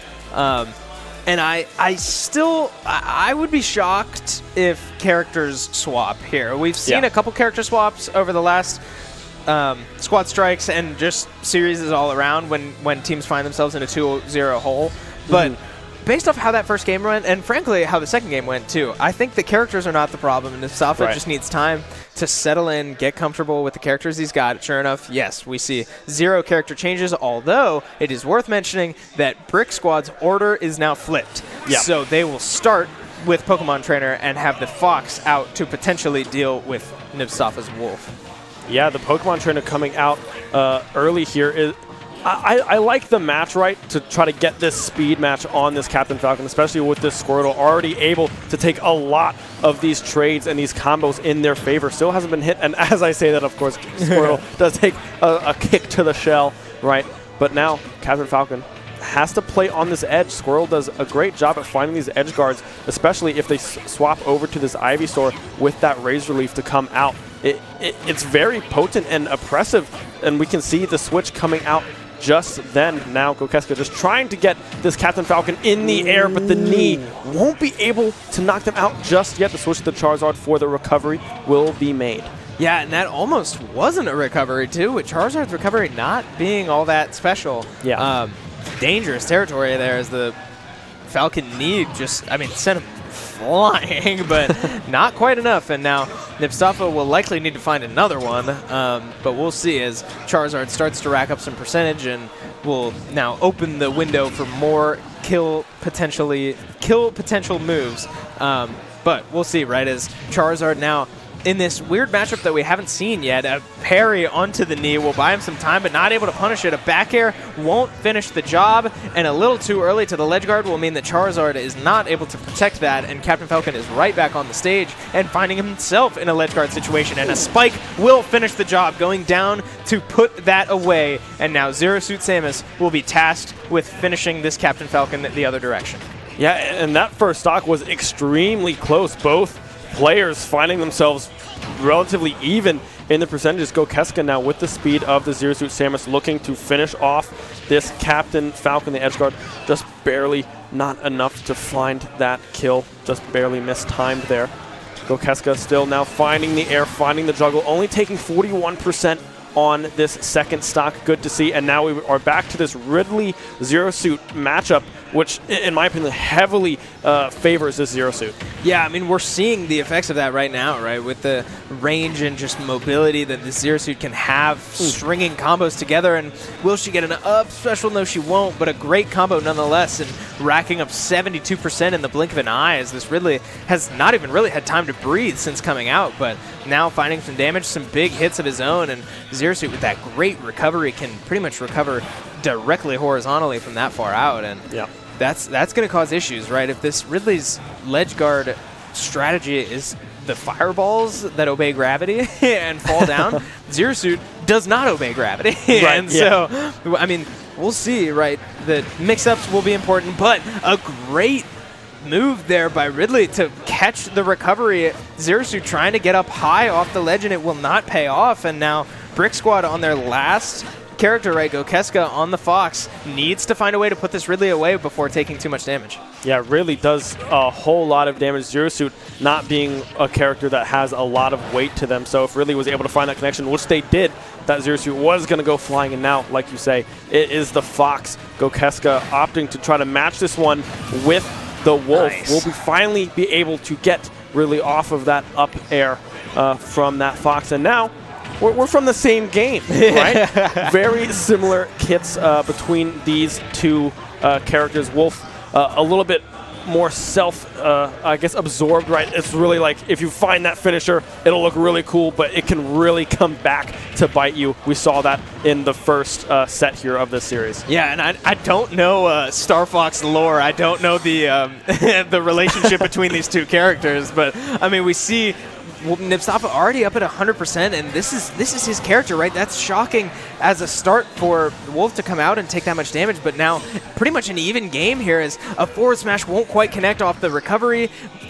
Speaker 6: And I would be shocked if characters swap here. We've seen a couple character swaps over the last squad strikes and just series all around when teams find themselves in a 2-0 hole. But based off how that first game went, and frankly how the second game went too, I think the characters are not the problem, and Nipstafa just needs time to settle in, get comfortable with the characters he's got. Sure enough, yes, we see 0 character changes, although it is worth mentioning that Brick Squad's order is now flipped. So they will start with Pokemon Trainer and have the Fox out to potentially deal with Nipstafa's Wolf.
Speaker 4: Yeah, the Pokemon Trainer coming out early here is... I like the match, right, to try to get this speed match on this Captain Falcon, especially with this Squirtle already able to take a lot of these trades and these combos in their favor. Still hasn't been hit, and as I say that, of course, Squirtle does take a kick to the shell, right? But now Captain Falcon has to play on this edge. Squirrel does a great job at finding these edge guards, especially if they swap over to this Ivysaur with that Razor Leaf to come out. It's very potent and oppressive, and we can see the switch coming out just then. Now Gokeska just trying to get this Captain Falcon in the air, but the knee won't be able to knock them out just yet. The switch to the Charizard for the recovery will be made.
Speaker 6: Yeah, and that almost wasn't a recovery too, with Charizard's recovery not being all that special.
Speaker 4: Yeah.
Speaker 6: Dangerous territory there as the Falcon knee just, sent him flying, but not quite enough. And now Nipstafa will likely need to find another one, but we'll see as Charizard starts to rack up some percentage and will now open the window for more kill potential moves. But we'll see, right, as Charizard now in this weird matchup that we haven't seen yet. A parry onto the knee will buy him some time, but not able to punish it. A back air won't finish the job, and a little too early to the ledge guard will mean that Charizard is not able to protect that, and Captain Falcon is right back on the stage and finding himself in a ledge guard situation, and a spike will finish the job, going down to put that away, and now Zero Suit Samus will be tasked with finishing this Captain Falcon the other direction.
Speaker 4: Yeah, and that first stock was extremely close. Both players finding themselves relatively even in the percentages. Gokeska now with the speed of the Zero Suit Samus, looking to finish off this Captain Falcon, the edge guard. Just barely, not enough to find that kill. Just barely mistimed there. Gokeska still now finding the air, finding the juggle, only taking 41% on this second stock. Good to see. And now we are back to this Ridley Zero Suit matchup, which, in my opinion, heavily favors this Zero Suit.
Speaker 6: Yeah, I mean, we're seeing the effects of that right now, right? With the range and just mobility that the Zero Suit can have, stringing combos together. And will she get an up special? No, she won't, but a great combo nonetheless, and racking up 72% in the blink of an eye, as this Ridley has not even really had time to breathe since coming out, but now finding some damage, some big hits of his own, and Zero Suit with that great recovery can pretty much recover directly horizontally from that far out, and
Speaker 4: yeah,
Speaker 6: that's going to cause issues, right? If this Ridley's ledge guard strategy is the fireballs that obey gravity and fall down, Zero Suit does not obey gravity.
Speaker 4: Right,
Speaker 6: and so, I mean, we'll see, right? The mix-ups will be important, but a great move there by Ridley to catch the recovery. Zero Suit trying to get up high off the ledge, and it will not pay off. And now Brick Squad on their last character, right, Gokeska on the Fox, needs to find a way to put this Ridley away before taking too much damage.
Speaker 4: Yeah, really does a whole lot of damage. Zero Suit not being a character that has a lot of weight to them, so if Ridley was able to find that connection, which they did, that Zero Suit was going to go flying, and now, like you say, it is the Fox. Gokeska opting to try to match this one with the Wolf.
Speaker 6: Nice.
Speaker 4: Will finally be able to get Ridley off of that up air from that Fox, and now we're from the same game, right? Very similar kits between these two characters. Wolf a little bit more I guess, absorbed, right? It's really like if you find that finisher, it'll look really cool, but it can really come back to bite you. We saw that in the first set here of this series.
Speaker 6: Yeah, and I don't know Star Fox lore. I don't know the the relationship between these two characters, but I mean, we see Nipstafa already up at 100%, and this is his character, right? That's shocking as a start for Wolf to come out and take that much damage, but now pretty much an even game here as a forward smash won't quite connect off the recovery.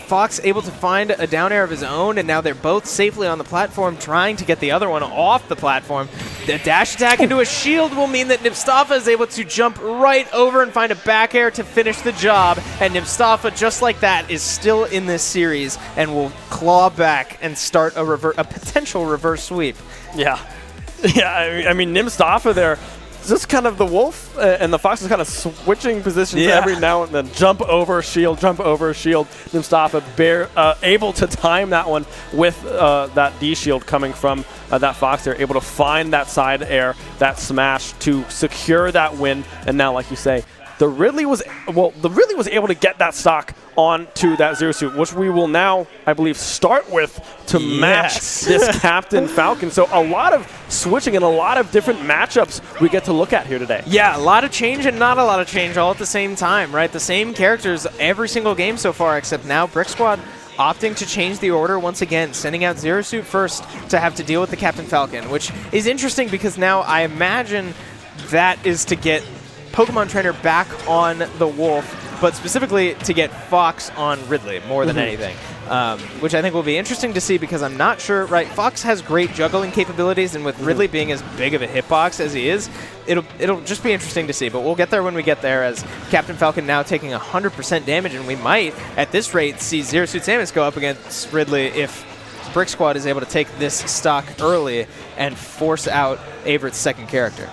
Speaker 6: Fox able to find a down air of his own, and now they're both safely on the platform trying to get the other one off the platform. The dash attack into a shield will mean that Nipstafa is able to jump right over and find a back air to finish the job, and Nipstafa, just like that, is still in this series and will claw back and start a potential reverse sweep.
Speaker 4: Yeah. Yeah, I mean, Nipstafa there, just kind of the Wolf and the Fox is kind of switching positions every now and then. Jump over shield, jump over shield. Nipstafa able to time that one with that D shield coming from that Fox there, able to find that side air, that smash to secure that win. And now, like you say, the Ridley was able to get that stock onto that Zero Suit, which we will now, I believe, start with to match this Captain Falcon. So a lot of switching and a lot of different matchups we get to look at here today.
Speaker 6: Yeah, a lot of change and not a lot of change all at the same time, right? The same characters every single game so far, except now Brick Squad opting to change the order once again, sending out Zero Suit first to have to deal with the Captain Falcon, which is interesting because now I imagine that is to get Pokemon Trainer back on the Wolf, but specifically to get Fox on Ridley more than anything, which I think will be interesting to see because I'm not sure, right, Fox has great juggling capabilities, and with Ridley being as big of a hitbox as he is, it'll just be interesting to see, but we'll get there when we get there, as Captain Falcon now taking 100% damage, and we might, at this rate, see Zero Suit Samus go up against Ridley if Brick Squad is able to take this stock early and force out Averett's second character.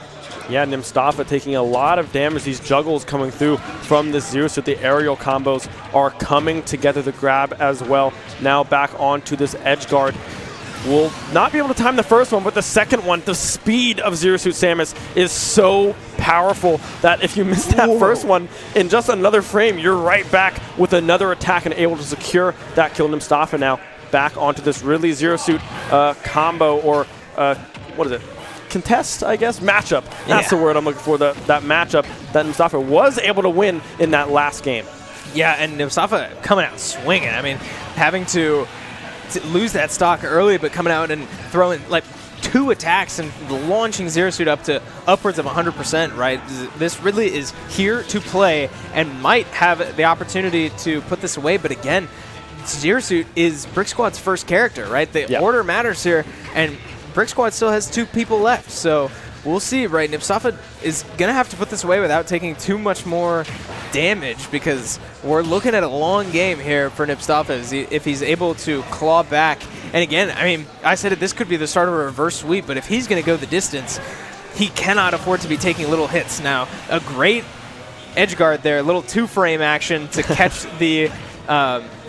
Speaker 4: Yeah, Nipstafa taking a lot of damage. These juggles coming through from this Zero Suit. The aerial combos are coming together to grab as well. Now back onto this edge guard. Will not be able to time the first one, but the second one, the speed of Zero Suit Samus is so powerful that if you miss that first one in just another frame, you're right back with another attack and able to secure that kill. Nipstafa now back onto this Ridley Zero Suit combo, or what is it? Contest, I guess? Matchup. That's the word I'm looking for, that matchup that Mustafa was able to win in that last game.
Speaker 6: Yeah, and Mustafa coming out swinging. I mean, having to lose that stock early, but coming out and throwing like 2 attacks and launching Zero Suit up to upwards of 100%, right? This Ridley is here to play and might have the opportunity to put this away, but again, Zero Suit is Brick Squad's first character, right? The order matters here, and Brick Squad still has 2 people left, so we'll see, right? Mustafa is going to have to put this away without taking too much more damage, because we're looking at a long game here for Mustafa if he's able to claw back. And again, I mean, I said it, this could be the start of a reverse sweep, but if he's going to go the distance, he cannot afford to be taking little hits. Now, a great edge guard there, a little 2-frame action to catch the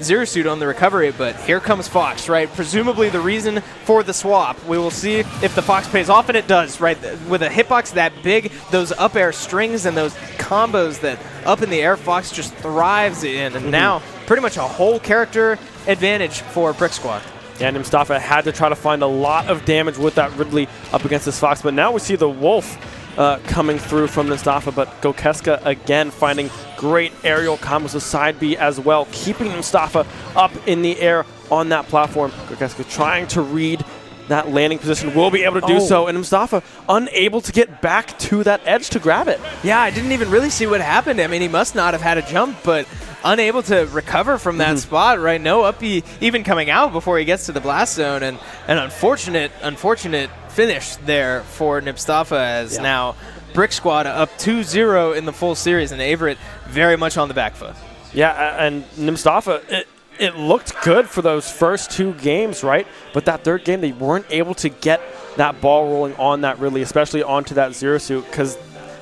Speaker 6: Zero Suit on the recovery, but here comes Fox, right? Presumably the reason for the swap. We will see if the Fox pays off, and it does, right? With a hitbox that big, those up air strings and those combos that up in the air, Fox just thrives in, and now pretty much a whole character advantage for Brick Squad.
Speaker 4: Yeah, and Mustafa had to try to find a lot of damage with that Ridley up against this Fox, but now we see the Wolf coming through from Mustafa, but Gokeska again finding great aerial combos with side B as well, keeping Mustafa up in the air on that platform. Gokeska trying to read that landing position, will be able to do so, and Mustafa unable to get back to that edge to grab it.
Speaker 6: Yeah, I didn't even really see what happened. I mean, he must not have had a jump, but unable to recover from that spot, right? No up B even coming out before he gets to the blast zone, and an unfortunate finish there for Mustafa, as now Brick Squad up 2-0 in the full series, and Averett very much on the back foot.
Speaker 4: Yeah, and Mustafa, it looked good for those first 2 games, right? But that 3rd game, they weren't able to get that ball rolling on that Ridley, especially onto that Zero Suit, because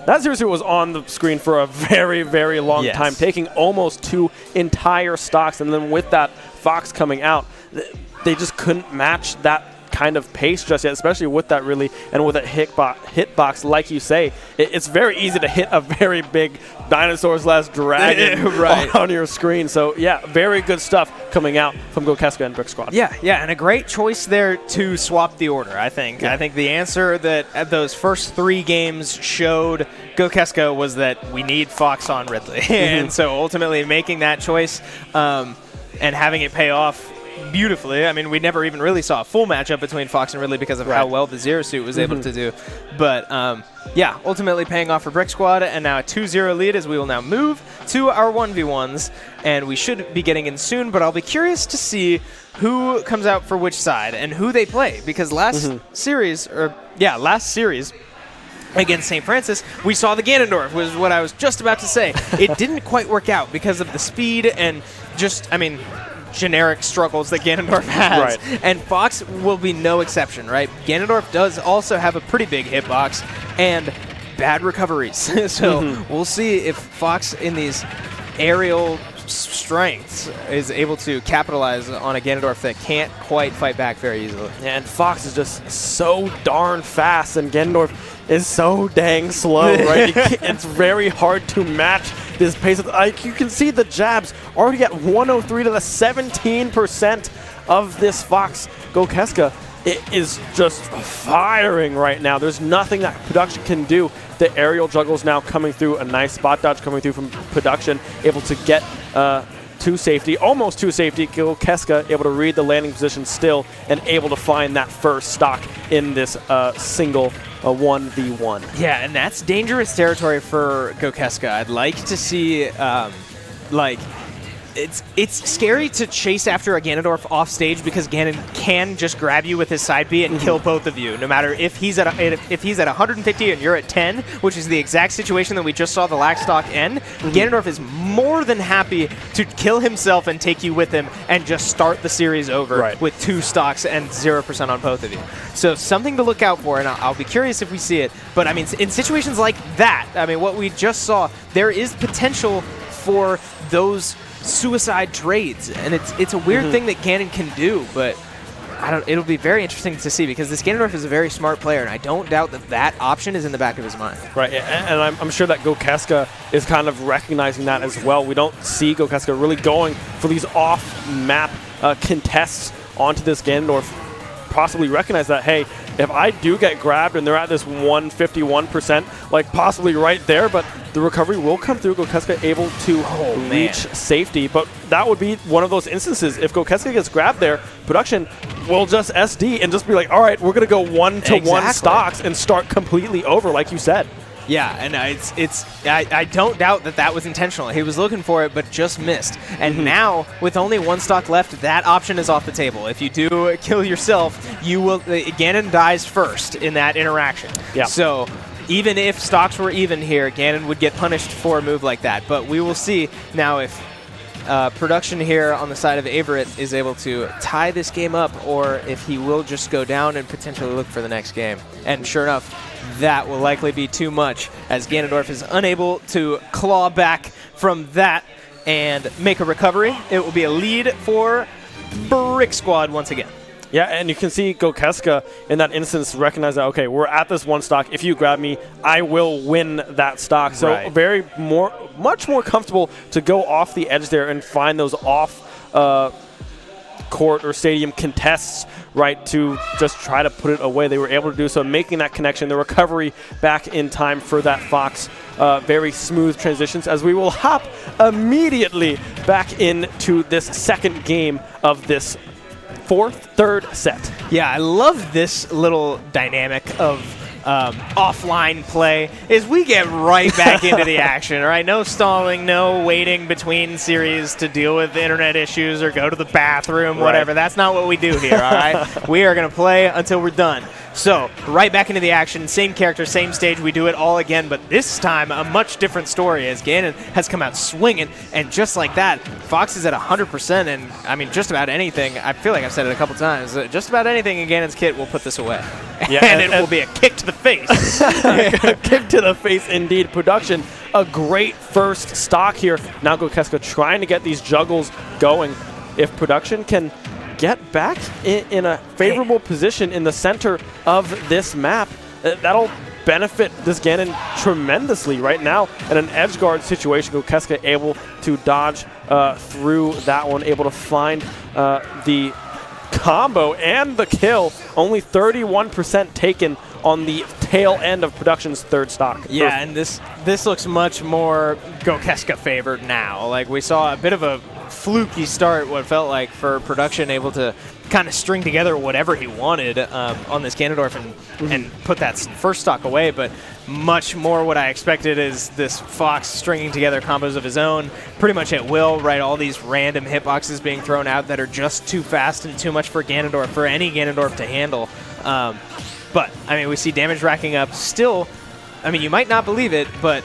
Speaker 4: that Zero Suit was on the screen for a very, very long time, taking almost 2 entire stocks, and then with that Fox coming out, they just couldn't match that kind of pace just yet, especially with that Ridley and with a hitbox, like you say. It's very easy to hit a very big dinosaur/dragon on your screen. So yeah, very good stuff coming out from Gokeska and Brick Squad.
Speaker 6: Yeah, and a great choice there to swap the order, I think. I think the answer that at those first 3 games showed Gokeska was that we need Fox on Ridley. And so ultimately making that choice and having it pay off beautifully. I mean, we never even really saw a full matchup between Fox and Ridley because of how well the Zero Suit was able to do. But yeah, ultimately paying off for Brick Squad, and now a 2-0 lead as we will now move to our 1v1s, and we should be getting in soon, but I'll be curious to see who comes out for which side and who they play, because last series against St. Francis, we saw the Ganondorf, was what I was just about to say. It didn't quite work out because of the speed and just, I mean, generic struggles that Ganondorf has. And Fox will be no exception, right? Ganondorf does also have a pretty big hitbox and bad recoveries. So we'll see if Fox in these aerial strengths is able to capitalize on a Ganondorf that can't quite fight back very easily.
Speaker 4: Yeah, and Fox is just so darn fast, and Ganondorf is so dang slow, right? It's very hard to match this pace. You can see the jabs already at 103 to the 17% of this Fox Gokeska. It is just firing right now. There's nothing that production can do. The aerial juggles now coming through, a nice spot dodge coming through from production, able to get to safety, almost to safety. Gokeska able to read the landing position still and able to find that first stock in this single 1v1.
Speaker 6: Yeah, and that's dangerous territory for Gokeska. I'd like to see, it's scary to chase after a Ganondorf off stage because Ganon can just grab you with his side B and kill both of you, no matter if he's at 150 and you're at 10, which is the exact situation that we just saw the lag stock end. Ganondorf is more than happy to kill himself and take you with him and just start the series over with 2 stocks and 0% on both of you. So something to look out for, and I'll be curious if we see it. But I mean, in situations like that, I mean, what we just saw, there is potential for those suicide trades, and it's a weird thing that Ganon can do, but it'll be very interesting to see because this Ganondorf is a very smart player, and I don't doubt that option is in the back of his mind.
Speaker 4: Right, and I'm sure that Gokeska is kind of recognizing that as well. We don't see Gokeska really going for these off-map contests onto this Ganondorf possibly recognize that, hey, if I do get grabbed and they're at this 151%, like possibly right there, but the recovery will come through. Gokeska able to reach safety, but that would be one of those instances. If Gokeska gets grabbed there, production will just SD and just be like, all right, we're going to go 1-to-1 stocks and start completely over, like you said.
Speaker 6: Yeah, and I don't doubt that was intentional. He was looking for it, but just missed. And now, with only one stock left, that option is off the table. If you do kill yourself, you will. Ganon dies first in that interaction.
Speaker 4: Yeah.
Speaker 6: So even if stocks were even here, Ganon would get punished for a move like that. But we will see now if production here on the side of Averett is able to tie this game up, or if he will just go down and potentially look for the next game. And sure enough, that will likely be too much, as Ganondorf is unable to claw back from that and make a recovery. It will be a lead for Brick Squad once again.
Speaker 4: Yeah, and you can see Gokeska in that instance recognize that, okay, we're at this one stock. If you grab me, I will win that stock. So much more comfortable to go off the edge there and find those off court or stadium contests, right, to just try to put it away. They were able to do so, making that connection, the recovery back in time for that Fox. Very smooth transitions, as we will hop immediately back into this second game of this third set.
Speaker 6: Yeah, I love this little dynamic of offline play is we get right back into the action, all right? No stalling, no waiting between series to deal with internet issues or go to the bathroom, whatever. That's not what we do here, all right? We are going to play until we're done. So, right back into the action, same character, same stage, we do it all again, but this time a much different story as Ganon has come out swinging, and just like that, Fox is at 100%, and I mean, just about anything, I feel like I've said it a couple times, just about anything in Ganon's kit will put this away.
Speaker 4: Yeah,
Speaker 6: and it will be a kick to the face.
Speaker 4: A kick to the face indeed. Production, a great first stock here. Now Gokeska trying to get these juggles going. If production can get back in a favorable position in the center of this map, that'll benefit this Ganon tremendously right now. In an edge guard situation, Gokeska able to dodge through that one, able to find the combo and the kill. Only 31% taken on the tail end of production's third stock.
Speaker 6: Yeah, and this looks much more Gokeska favored now. Like, we saw a bit of a fluky start, what felt like, for production, able to kind of string together whatever he wanted on this Ganondorf and put that first stock away, but much more what I expected is this Fox stringing together combos of his own pretty much at will, right? All these random hitboxes being thrown out that are just too fast and too much for Ganondorf, for any Ganondorf to handle. But, I mean, we see damage racking up still. I mean, you might not believe it, but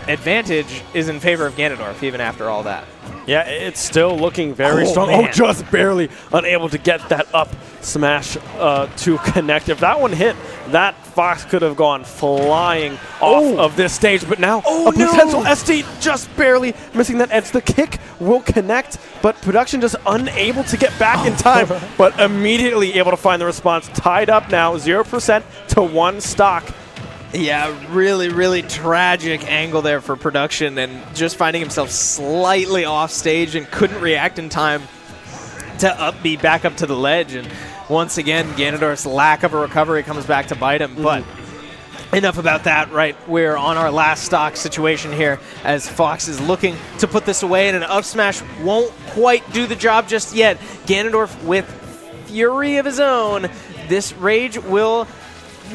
Speaker 6: advantage is in favor of Ganondorf even after all that.
Speaker 4: Yeah, it's still looking very strong.
Speaker 6: Man.
Speaker 4: Oh, just barely unable to get that up smash to connect. If that one hit, that Fox could have gone flying off of this stage. But now a potential SD, just barely missing that edge. The kick will connect, but production just unable to get back in time, but immediately able to find the response. Tied up now, 0% to 1 stock.
Speaker 6: Yeah, really, really tragic angle there for production, and just finding himself slightly off stage and couldn't react in time to be back up to the ledge. And once again, Ganondorf's lack of a recovery comes back to bite him. But enough about that, right? We're on our last stock situation here as Fox is looking to put this away, and an up smash won't quite do the job just yet. Ganondorf with fury of his own. This rage will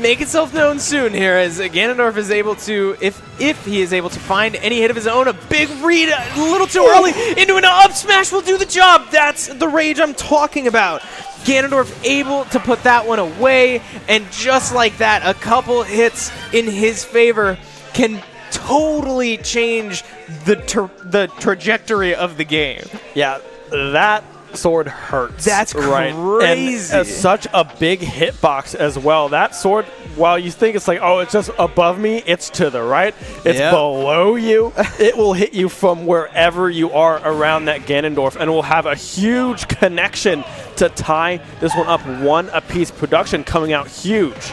Speaker 6: make itself known soon here, as Ganondorf is able to, if he is able to find any hit of his own, a big read a little too early into an up smash will do the job. That's the rage I'm talking about. Ganondorf able to put that one away, and just like that, a couple hits in his favor can totally change the trajectory of the game.
Speaker 4: Yeah, that sword hurts.
Speaker 6: That's
Speaker 4: right.
Speaker 6: crazy.
Speaker 4: And such a big hitbox as well. That sword, while you think it's like, oh, it's just above me, it's to the right. It's below you. It will hit you from wherever you are around that Ganondorf, and will have a huge connection to tie this one up 1 apiece. Production coming out huge.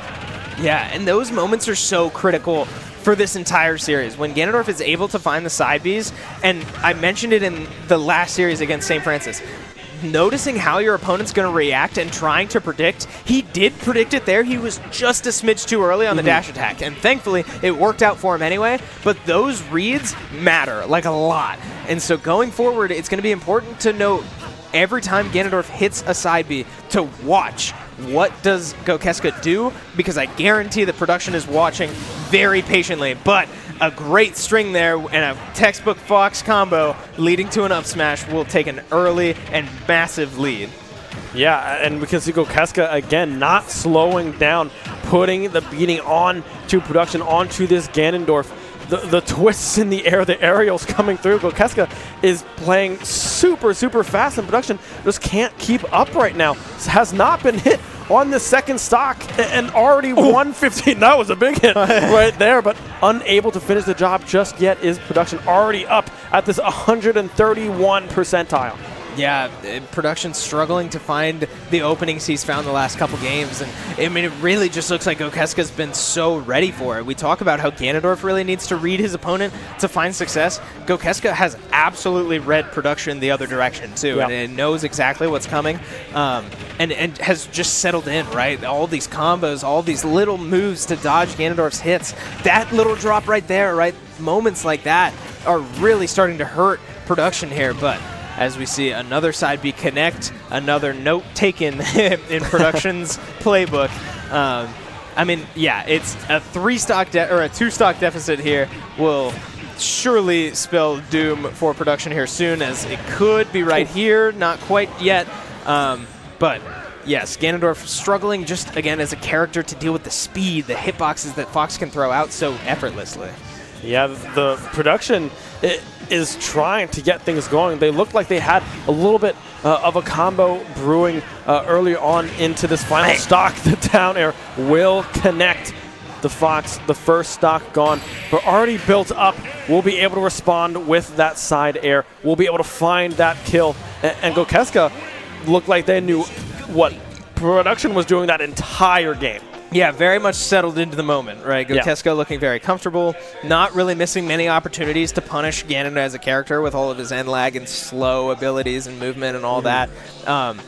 Speaker 6: Yeah, and those moments are so critical for this entire series. When Ganondorf is able to find the side Bs, and I mentioned it in the last series against St. Francis, noticing how your opponent's going to react and trying to predict. He did predict it there. He was just a smidge too early on the dash attack, and thankfully it worked out for him anyway. But those reads matter, like a lot. And so going forward, it's going to be important to note every time Ganondorf hits a side B to watch what does Gokeska do, because I guarantee the production is watching very patiently. But a great string there and a textbook Fox combo leading to an up smash will take an early and massive lead.
Speaker 4: Yeah, and we can see Gokeska, again, not slowing down, putting the beating on to production, onto this Ganondorf. The twists in the air, the aerials coming through. Gokeska is playing super, super fast in production. Just can't keep up right now. Has not been hit on the second stock and already 115. That was a big hit right there, but unable to finish the job just yet is production, already up at this 131 percentile.
Speaker 6: Yeah, production struggling to find the openings he's found the last couple games, and I mean, it really just looks like Gokeska's been so ready for it. We talk about how Ganondorf really needs to read his opponent to find success. Gokeska has absolutely read production the other direction too, and it knows exactly what's coming, and has just settled in, right? All these combos, all these little moves to dodge Ganondorf's hits. That little drop right there, right? Moments like that are really starting to hurt production here, but as we see another side B connect, another note taken in production's playbook. I mean, yeah, it's a 3-stock or a 2-stock deficit here will surely spell doom for production here soon, as it could be right here, not quite yet. But yes, Ganondorf struggling just again as a character to deal with the speed, the hitboxes that Fox can throw out so effortlessly.
Speaker 4: Yeah, the production is trying to get things going. They looked like they had a little bit of a combo brewing early on into this final stock. The down air will connect the Fox. The first stock gone, but already built up. We'll be able to respond with that side air. We'll be able to find that kill. And Gokeska looked like they knew what production was doing that entire game.
Speaker 6: Yeah, very much settled into the moment, right? Gokeska looking very comfortable, not really missing many opportunities to punish Ganon as a character with all of his end lag and slow abilities and movement and all that.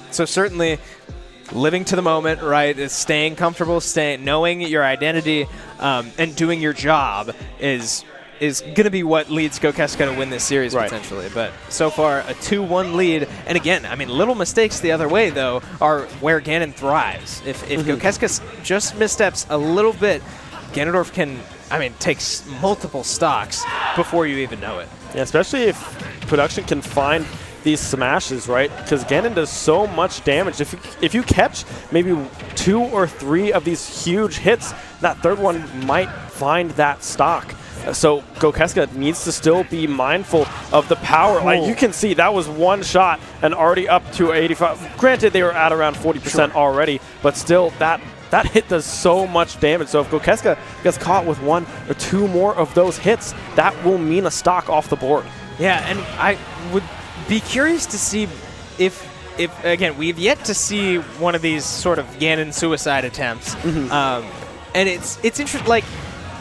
Speaker 6: So certainly living to the moment, right? Is staying comfortable, knowing your identity, and doing your job is going to be what leads Gokeska to win this series potentially. But so far, a 2-1 lead. And again, I mean, little mistakes the other way, though, are where Ganon thrives. If Gokeska just missteps a little bit, Ganondorf can, I mean, takes multiple stocks before you even know it.
Speaker 4: Yeah, especially if production can find these smashes, right? Because Ganon does so much damage. If you catch maybe 2 or 3 of these huge hits, that third one might find that stock. So Gokeska needs to still be mindful of the power. Like you can see, that was one shot and already up to 85. Granted, they were at around 40% already, but still that hit does so much damage. So if Gokeska gets caught with 1 or 2 more of those hits, that will mean a stock off the board. Yeah,
Speaker 6: and I would be curious to see if again, we've yet to see one of these sort of Ganon suicide attempts. And it's interesting, like,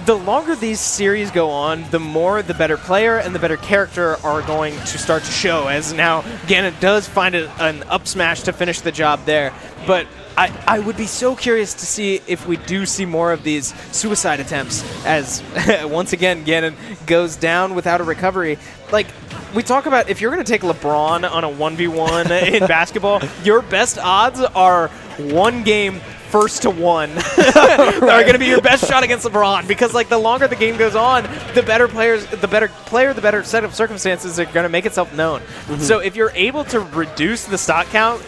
Speaker 6: the longer these series go on, the more the better player and the better character are going to start to show, as now Ganon does find an up smash to finish the job there. But I would be so curious to see if we do see more of these suicide attempts, as once again Ganon goes down without a recovery. Like, we talk about, if you're going to take LeBron on a 1v1 in basketball, your best odds are 1 game first to 1 are going to be your best shot against LeBron, because like the longer the game goes on, the better the better set of circumstances are going to make itself known. So if you're able to reduce the stock count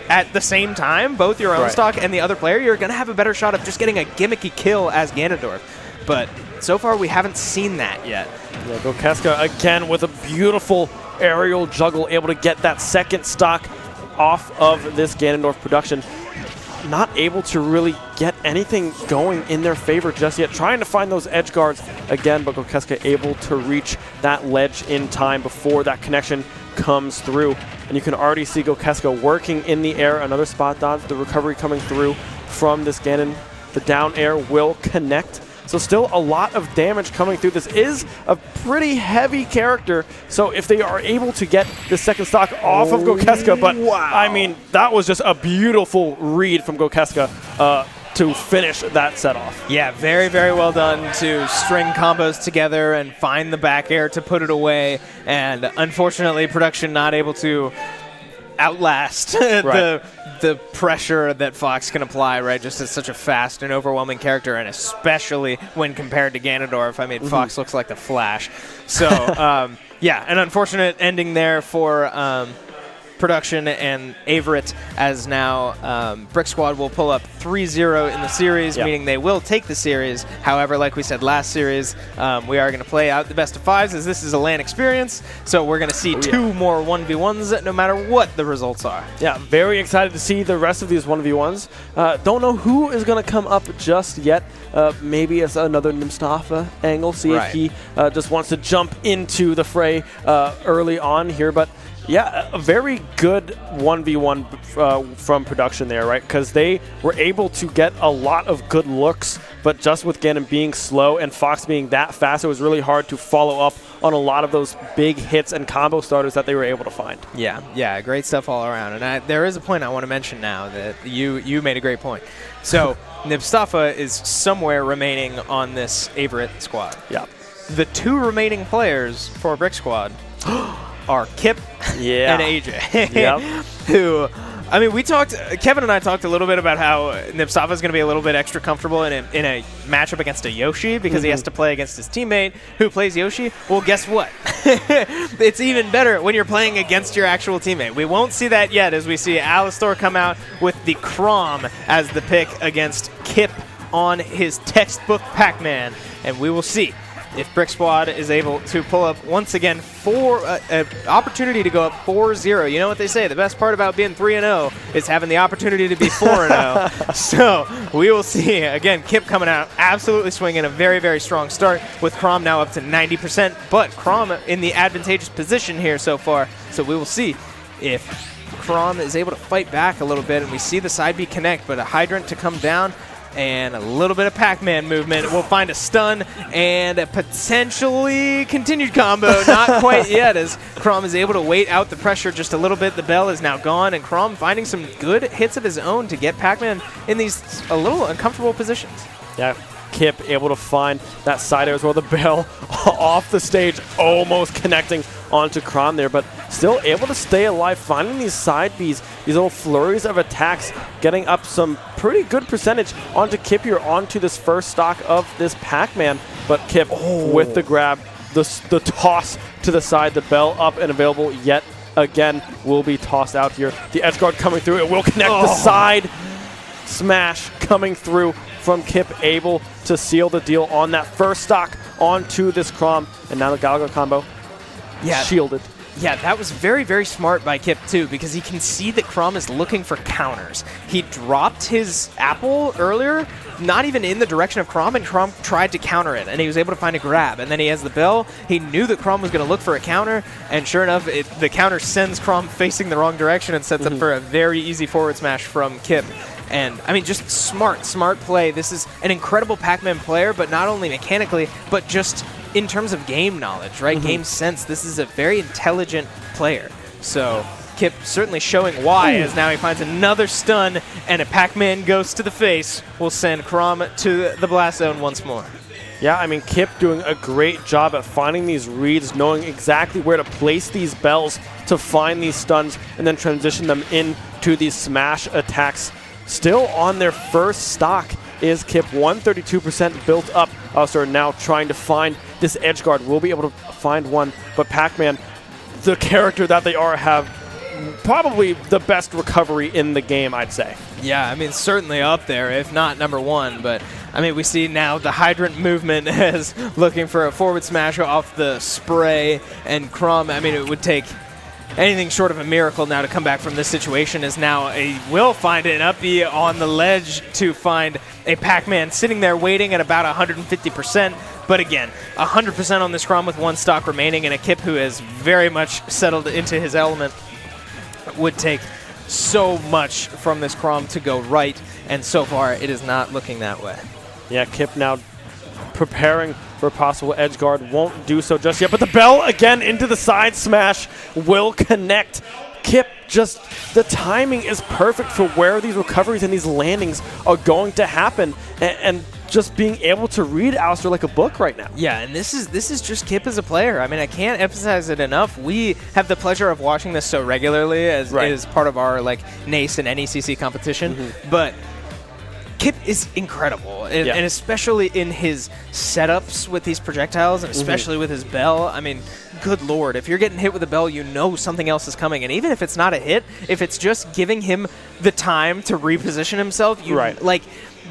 Speaker 6: at the same time, both your own stock and the other player, you're going to have a better shot of just getting a gimmicky kill as Ganondorf. But so far, we haven't seen that yet.
Speaker 4: Yeah, Gokeska again with a beautiful aerial juggle, able to get that second stock off of this Ganondorf production. Not able to really get anything going in their favor just yet. Trying to find those edge guards again, but Gokeska able to reach that ledge in time before that connection comes through. And you can already see Gokeska working in the air. Another spot dodge, the recovery coming through from this Ganon. The down air will connect. So still a lot of damage coming through. This is a pretty heavy character. So if they are able to get the second stock off of Gokeska, but I mean, that was just a beautiful read from Gokeska to finish that set off.
Speaker 6: Yeah, very, very well done to string combos together and find the back air to put it away. And unfortunately, production not able to outlast the pressure that Fox can apply, right? Just as such a fast and overwhelming character, and especially when compared to Ganondorf. I mean, Fox looks like the Flash. So, yeah, an unfortunate ending there for production and Averett, as now Brick Squad will pull up 3-0 in the series, meaning they will take the series. However, like we said last series, we are going to play out the best of fives, as this is a LAN experience, so we're going to see two more 1v1s no matter what the results are. Yeah, very excited to see the rest of these 1v1s. Don't know who is going to come up just yet. Maybe it's another Mustafa angle, see if he just wants to jump into the fray early on here, but yeah, a very good 1v1 from production there, right? Because they were able to get a lot of good looks, but just with Ganon being slow and Fox being that fast, it was really hard to follow up on a lot of those big hits and combo starters that they were able to find. Yeah, great stuff all around. And there is a point I want to mention now that you made a great point. So Mustafa is somewhere remaining on this Averett squad. Yeah. The two remaining players for Brick Squad are Kip and AJ, who, I mean, Kevin and I talked a little bit about how Mustafa is going to be a little bit extra comfortable in a matchup against a Yoshi because he has to play against his teammate who plays Yoshi. Well, guess what? It's even better when you're playing against your actual teammate. We won't see that yet as we see Alistor come out with the Chrom as the pick against Kip on his textbook Pac-Man, and we will see if Brick Squad is able to pull up once again an opportunity to go up 4-0. You know what they say, the best part about being 3-0 is having the opportunity to be 4-0. So we will see. Again, Kip coming out absolutely swinging a very, very strong start with Chrom now up to 90%, but Chrom in the advantageous position here so far. So we will see if Chrom is able to fight back a little bit, and we see the side B connect, but a Hydrant to come down, and a little bit of Pac-Man movement. We'll find a stun and a potentially continued combo. Not quite yet, as Chrom is able to wait out the pressure just a little bit. The bell is now gone, and Chrom finding some good hits of his own to get Pac-Man in these a little uncomfortable positions. Yeah, Kip able to find that side air as well. The bell off the stage, almost connecting onto Chrom there, but still able to stay alive, finding these side Bs, these little flurries of attacks, getting up some pretty good percentage onto Kip here, onto this first stock of this Pac-Man. But Kip with the grab, the toss to the side, the bell up and available yet again, will be tossed out here. The edge guard coming through, it will connect the side smash coming through from Kip, able to seal the deal on that first stock onto this Chrom, and now the Galga combo shielded. Yeah, that was very, very smart by Kip, too, because he can see that Chrom is looking for counters. He dropped his apple earlier, not even in the direction of Chrom, and Chrom tried to counter it, and he was able to find a grab. And then he has the bell. He knew that Chrom was going to look for a counter, and sure enough, the counter sends Chrom facing the wrong direction and sets up for a very easy forward smash from Kip. And, I mean, just smart play. This is an incredible Pac-Man player, but not only mechanically, but just in terms of game knowledge, right? Game sense. This is a very intelligent player. So Kip certainly showing why, as now he finds another stun, and a Pac-Man ghost to the face will send Chrom to the blast zone once more. Yeah, I mean, Kip doing a great job at finding these reads, knowing exactly where to place these bells to find these stuns, and then transition them into these smash attacks. Still on their first stock is Kip, 132% built up. Also now trying to find this edge guard. Will be able to find one, but Pac-Man, the character that they are, have probably the best recovery in the game, I'd say. Yeah, I mean, certainly up there, if not number one. But, I mean, we see now the Hydrant movement as looking for a forward smash off the spray. And Chrom, I mean, it would take anything short of a miracle now to come back from this situation, as now will find an up B on the ledge to find a Pac-Man sitting there waiting at about 150%. But again, 100% on this Chrom with one stock remaining, and a Kip who has very much settled into his element. Would take so much from this Chrom to go right, and so far it is not looking that way. Yeah, Kip now preparing
Speaker 4: for a possible edge guard. Won't do so just yet, but the Bell again into the side smash will connect. Kip, just the timing is perfect for where these recoveries and these landings are going to happen, and just being able to read Alistair like a book right now.
Speaker 6: Yeah, and this is just Kip as a player. I mean, I can't emphasize it enough. We have the pleasure of watching this so regularly as part of our like NACE and NECC competition, but Kip is incredible, and especially in his setups with these projectiles, and especially with his Bell. I mean, good lord, if you're getting hit with a Bell, you know something else is coming. And even if it's not a hit, if it's just giving him the time to reposition himself, you like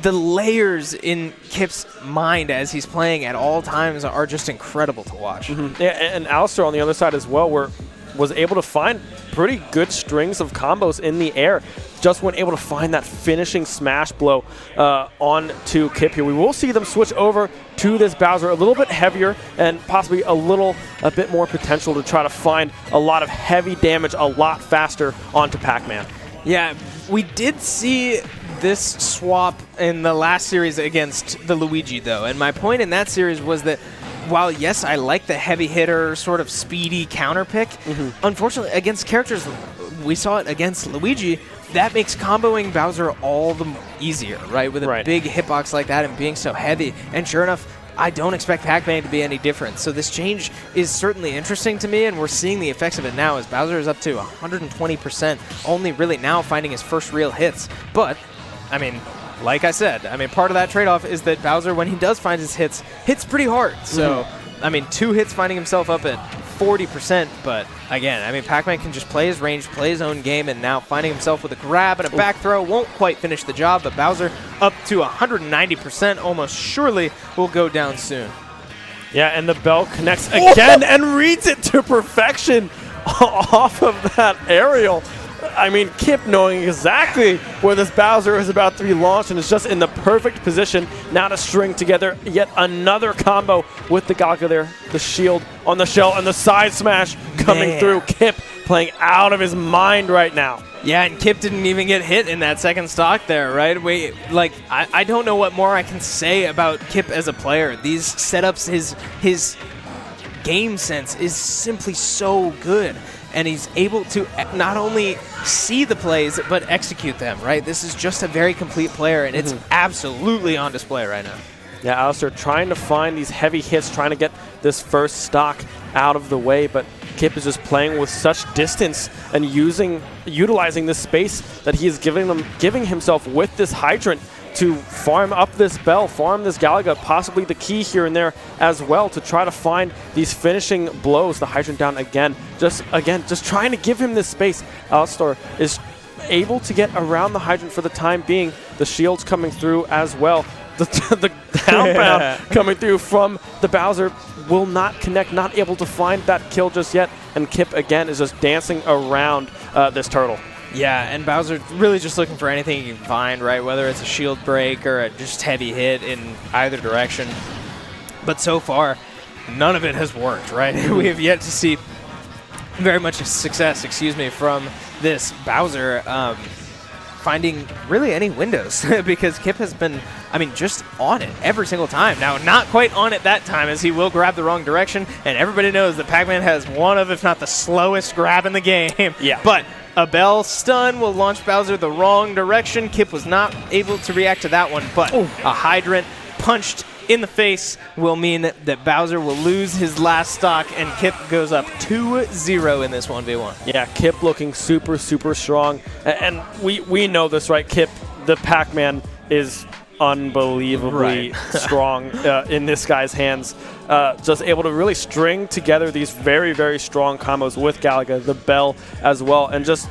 Speaker 6: the layers in Kip's mind as he's playing at all times are just incredible to watch.
Speaker 4: Yeah, and Alistair on the other side as well was able to find pretty good strings of combos in the air. Just weren't able to find that finishing smash blow on to Kip here. We will see them switch over to this Bowser a little bit heavier and possibly a bit more potential to try to find a lot of heavy damage a lot faster onto Pac-Man.
Speaker 6: Yeah, we did see this swap in the last series against the Luigi, though. And my point in that series was that while, yes, I like the heavy hitter, sort of speedy counter pick, unfortunately, against characters, we saw it against Luigi, that makes comboing Bowser all the easier, right? With a big hitbox like that and being so heavy. And sure enough, I don't expect Pac-Man to be any different. So this change is certainly interesting to me, and we're seeing the effects of it now as Bowser is up to 120%, only really now finding his first real hits. But, I mean, like I said, I mean, part of that trade-off is that Bowser, when he does find his hits, hits pretty hard. So, I mean, 2 hits finding himself up at 40%, but again, I mean, Pac-Man can just play his range, play his own game, and now finding himself with a grab and a back throw won't quite finish the job, but Bowser up to 190% almost surely will go down soon.
Speaker 4: Yeah, and the Bell connects again and reads it to perfection off of that aerial. I mean, Kip knowing exactly where this Bowser is about to be launched and is just in the perfect position now to string together yet another combo with the Galaga there. The shield on the shell and the side smash coming through. Kip playing out of his mind right now.
Speaker 6: Yeah, and Kip didn't even get hit in that second stock there, right? I don't know what more I can say about Kip as a player. These setups, his game sense is simply so good. And he's able to not only see the plays, but execute them, right? This is just a very complete player, and it's absolutely on display right now.
Speaker 4: Yeah, Alistair trying to find these heavy hits, trying to get this first stock out of the way, but Kip is just playing with such distance and utilizing this space that he is giving himself with this hydrant to farm up this Bell, farm this Galaga, possibly the key here and there as well to try to find these finishing blows. The hydrant down again, just trying to give him this space. Alistair is able to get around the hydrant for the time being. The shield's coming through as well. The downbound coming through from the Bowser will not connect, not able to find that kill just yet. And Kip again is just dancing around this turtle.
Speaker 6: Yeah, and Bowser really just looking for anything he can find, right? Whether it's a shield break or a just heavy hit in either direction. But so far, none of it has worked, right? We have yet to see very much success, from this Bowser finding really any windows because Kip has been, I mean, just on it every single time. Now, not quite on it that time as he will grab the wrong direction, and everybody knows that Pac-Man has one of, if not the slowest grab in the game.
Speaker 4: Yeah.
Speaker 6: But a Bell stun will launch Bowser the wrong direction. Kip was not able to react to that one, but a hydrant punched in the face will mean that Bowser will lose his last stock, and Kip goes up 2-0 in this 1v1.
Speaker 4: Yeah, Kip looking super, super strong. And we know this, right? Kip, the Pac-Man, is unbelievably strong in this guy's hands. Just able to really string together these very, very strong combos with Galaga, the Bell as well, and just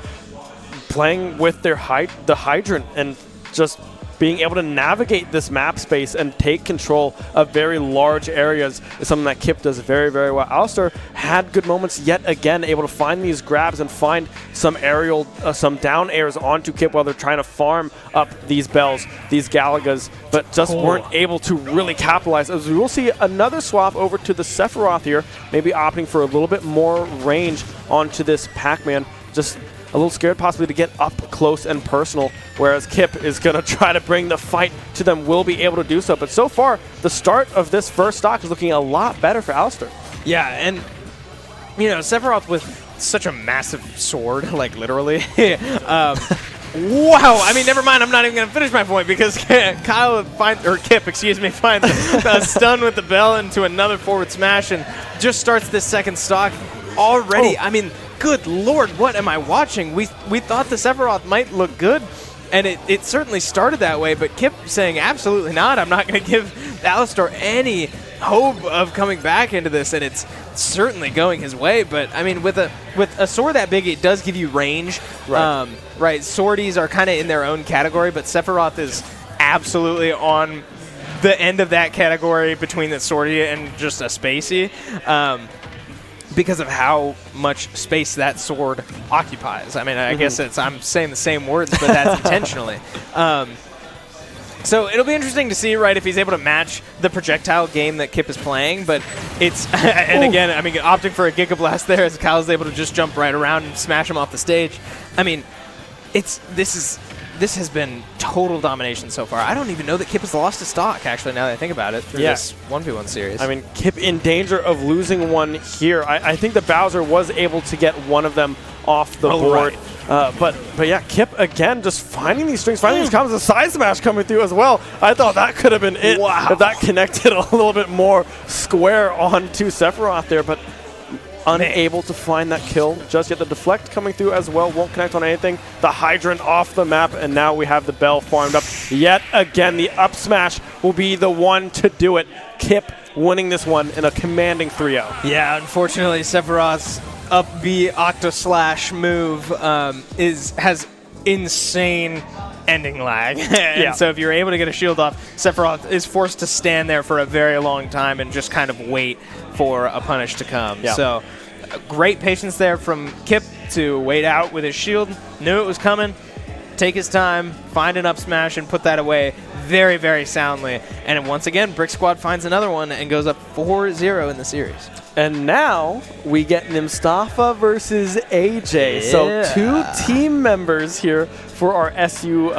Speaker 4: playing with the hydrant and just being able to navigate this map space and take control of very large areas is something that Kip does very, very well. Alistair had good moments yet again, able to find these grabs and find some aerial, some down airs onto Kip while they're trying to farm up these Bells, these Galagas, but just weren't able to really capitalize. As we will see another swap over to the Sephiroth here, maybe opting for a little bit more range onto this Pac-Man. Just a little scared possibly to get up close and personal, whereas Kip is going to try to bring the fight to them, will be able to do so. But so far, the start of this first stock is looking a lot better for Alistar.
Speaker 6: Yeah, and, you know, Sephiroth with such a massive sword, like literally. Wow, I mean, never mind. I'm not even going to finish my point because Kip, excuse me, finds a stun with the bell into another forward smash and just starts this second stock already. I mean, good lord, what am I watching? We thought the Sephiroth might look good, and it certainly started that way, but Kip saying absolutely not. I'm not going to give Alistar any hope of coming back into this, and it's certainly going his way. But I mean, with a sword that big, it does give you range. Right. Swordies are kind of in their own category, but Sephiroth is absolutely on the end of that category between the swordy and just a spacey, because of how much space that sword occupies. I mean, I guess I'm saying the same words, but that's intentionally. So it'll be interesting to see, right, if he's able to match the projectile game that Kip is playing. But it's, and again, I mean, opting for a Giga Blast there as Kyle's able to just jump right around and smash him off the stage. I mean, this has been total domination so far. I don't even know that Kip has lost a stock, actually, now that I think about it, through this 1v1 series.
Speaker 4: I mean, Kip in danger of losing one here. I think the Bowser was able to get one of them off the board. Right. But yeah, Kip again just finding these strings, finding these combos, a side smash coming through as well. I thought that could have been it if that connected a little bit more square onto Sephiroth there, but unable to find that kill just yet. The deflect coming through as well, won't connect on anything. The hydrant off the map, and now we have the bell farmed up. Yet again, the up smash will be the one to do it. Kip winning this one in a commanding 3-0.
Speaker 6: Yeah, unfortunately, Sephiroth's up B Octa Slash move has insane ending lag. And so if you're able to get a shield off, Sephiroth is forced to stand there for a very long time and just kind of wait for a punish to come. So great patience there from Kip to wait out with his shield. Knew it was coming. Take his time, find an up smash, and put that away very, very soundly. And once again, Brick Squad finds another one and goes up 4-0 in the series.
Speaker 4: And now we get Nimstafa versus AJ. So 2 team members here for our SU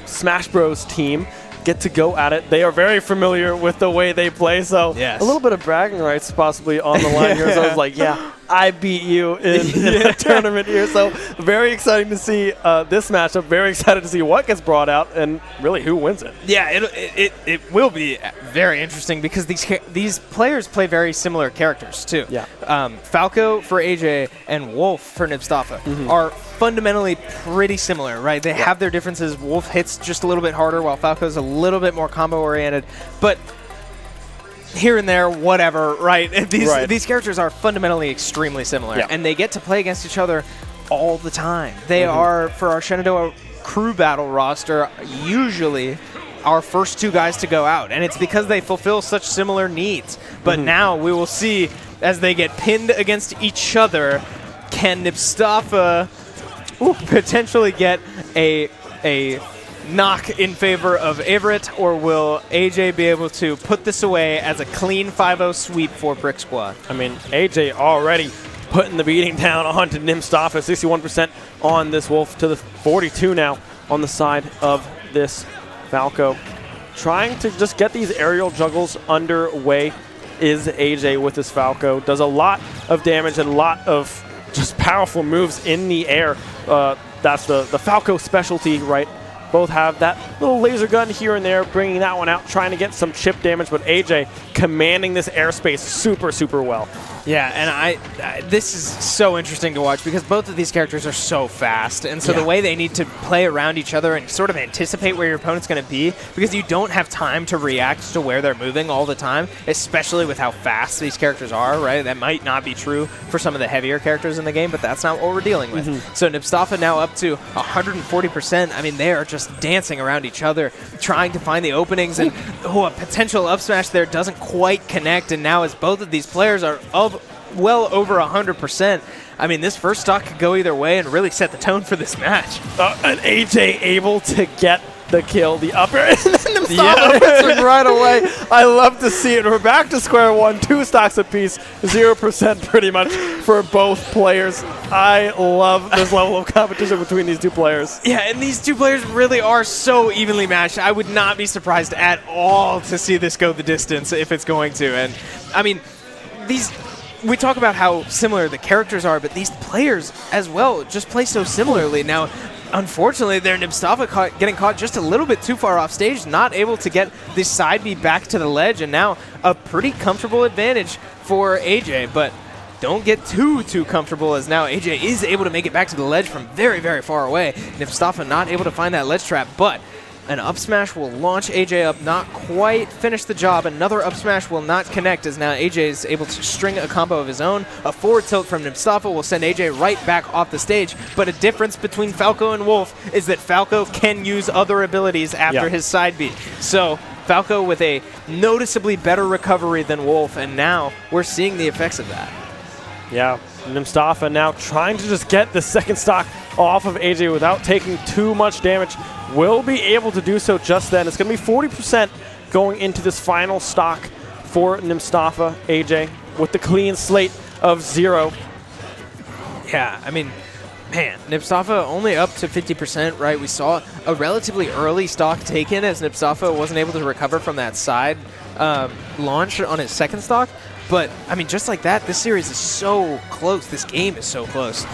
Speaker 4: Smash Bros team get to go at it. They are very familiar with the way they play, so a little bit of bragging rights possibly on the line here. So I was like, yeah, I beat you in a tournament here. So very exciting to see this matchup. Very excited to see what gets brought out and really who wins it.
Speaker 6: Yeah, it will be very interesting because these players play very similar characters too.
Speaker 4: Yeah.
Speaker 6: Falco for AJ and Wolf for Nimstafa are fundamentally pretty similar, right? They have their differences. Wolf hits just a little bit harder while Falco's a little bit more combo oriented, but here and there, whatever, right? These characters are fundamentally extremely similar, and they get to play against each other all the time. They are, for our Shenandoah crew battle roster, usually our first 2 guys to go out, and it's because they fulfill such similar needs. But now we will see, as they get pinned against each other, can Nimstafa potentially get a knock in favor of Averett, or will AJ be able to put this away as a clean 5-0 sweep for Brick Squad?
Speaker 4: I mean, AJ already putting the beating down onto Nimstafa, 61% on this Wolf to the 42 now on the side of this Falco. Trying to just get these aerial juggles underway is AJ with this Falco. Does a lot of damage and a lot of just powerful moves in the air. That's the Falco specialty, right? Both have that little laser gun here and there, bringing that one out, trying to get some chip damage, but AJ commanding this airspace super, super well.
Speaker 6: Yeah, and this is so interesting to watch because both of these characters are so fast, and so the way they need to play around each other and sort of anticipate where your opponent's going to be, because you don't have time to react to where they're moving all the time, especially with how fast these characters are, right? That might not be true for some of the heavier characters in the game, but that's not what we're dealing with. So Nimstafa now up to 140%. I mean, they are just dancing around each other, trying to find the openings, and a potential up smash there doesn't quite connect, and now as both of these players are well over 100%. I mean, this first stock could go either way and really set the tone for this match.
Speaker 4: And AJ able to get the kill, the upper, and then Mustafa missing right away. I love to see it. We're back to square one, 2 stocks apiece, 0% pretty much for both players. I love this level of competition between these two players.
Speaker 6: Yeah, and these two players really are so evenly matched. I would not be surprised at all to see this go the distance if it's going to. And I mean, we talk about how similar the characters are, but these players as well just play so similarly. Now, unfortunately, they're Mustafa getting caught just a little bit too far off stage, not able to get the side B back to the ledge, and now a pretty comfortable advantage for AJ. But don't get too comfortable, as now AJ is able to make it back to the ledge from very, very far away. Mustafa not able to find that ledge trap, but an up smash will launch AJ up, not quite finish the job. Another up smash will not connect, as now AJ is able to string a combo of his own. A forward tilt from Mustafa will send AJ right back off the stage. But a difference between Falco and Wolf is that Falco can use other abilities after his side B. So Falco with a noticeably better recovery than Wolf, and now we're seeing the effects of that.
Speaker 4: Yeah, Mustafa now trying to just get the second stock off of AJ without taking too much damage. Will be able to do so just then. It's going to be 40% going into this final stock for Mustafa AJ with the clean slate of 0.
Speaker 6: Yeah, I mean, man, Mustafa only up to 50%, right? We saw a relatively early stock taken as Mustafa wasn't able to recover from that side launch on his second stock. But, I mean, just like that, this series is so close. This game is so close.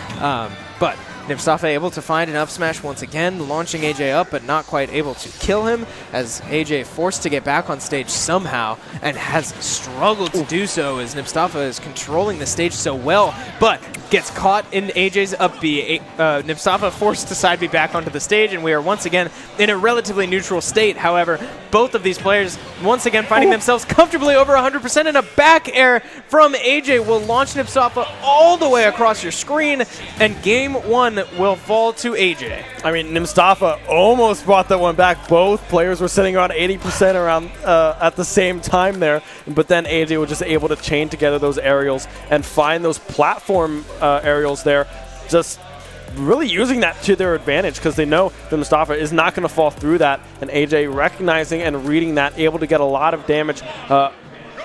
Speaker 6: But Mustafa able to find an up smash once again, launching AJ up, but not quite able to kill him, as AJ forced to get back on stage somehow, and has struggled to do so, as Mustafa is controlling the stage so well, but gets caught in AJ's up B. Mustafa forced to side B back onto the stage, and we are once again in a relatively neutral state. However, both of these players once again finding themselves comfortably over 100%, and a back air from AJ will launch Mustafa all the way across your screen, and game 1 will fall to AJ.
Speaker 4: I mean, Mustafa almost brought that one back. Both players were sitting around 80% around at the same time there, but then AJ was just able to chain together those aerials and find those platform aerials there, just really using that to their advantage, because they know that Mustafa is not going to fall through that, and AJ recognizing and reading that, able to get a lot of damage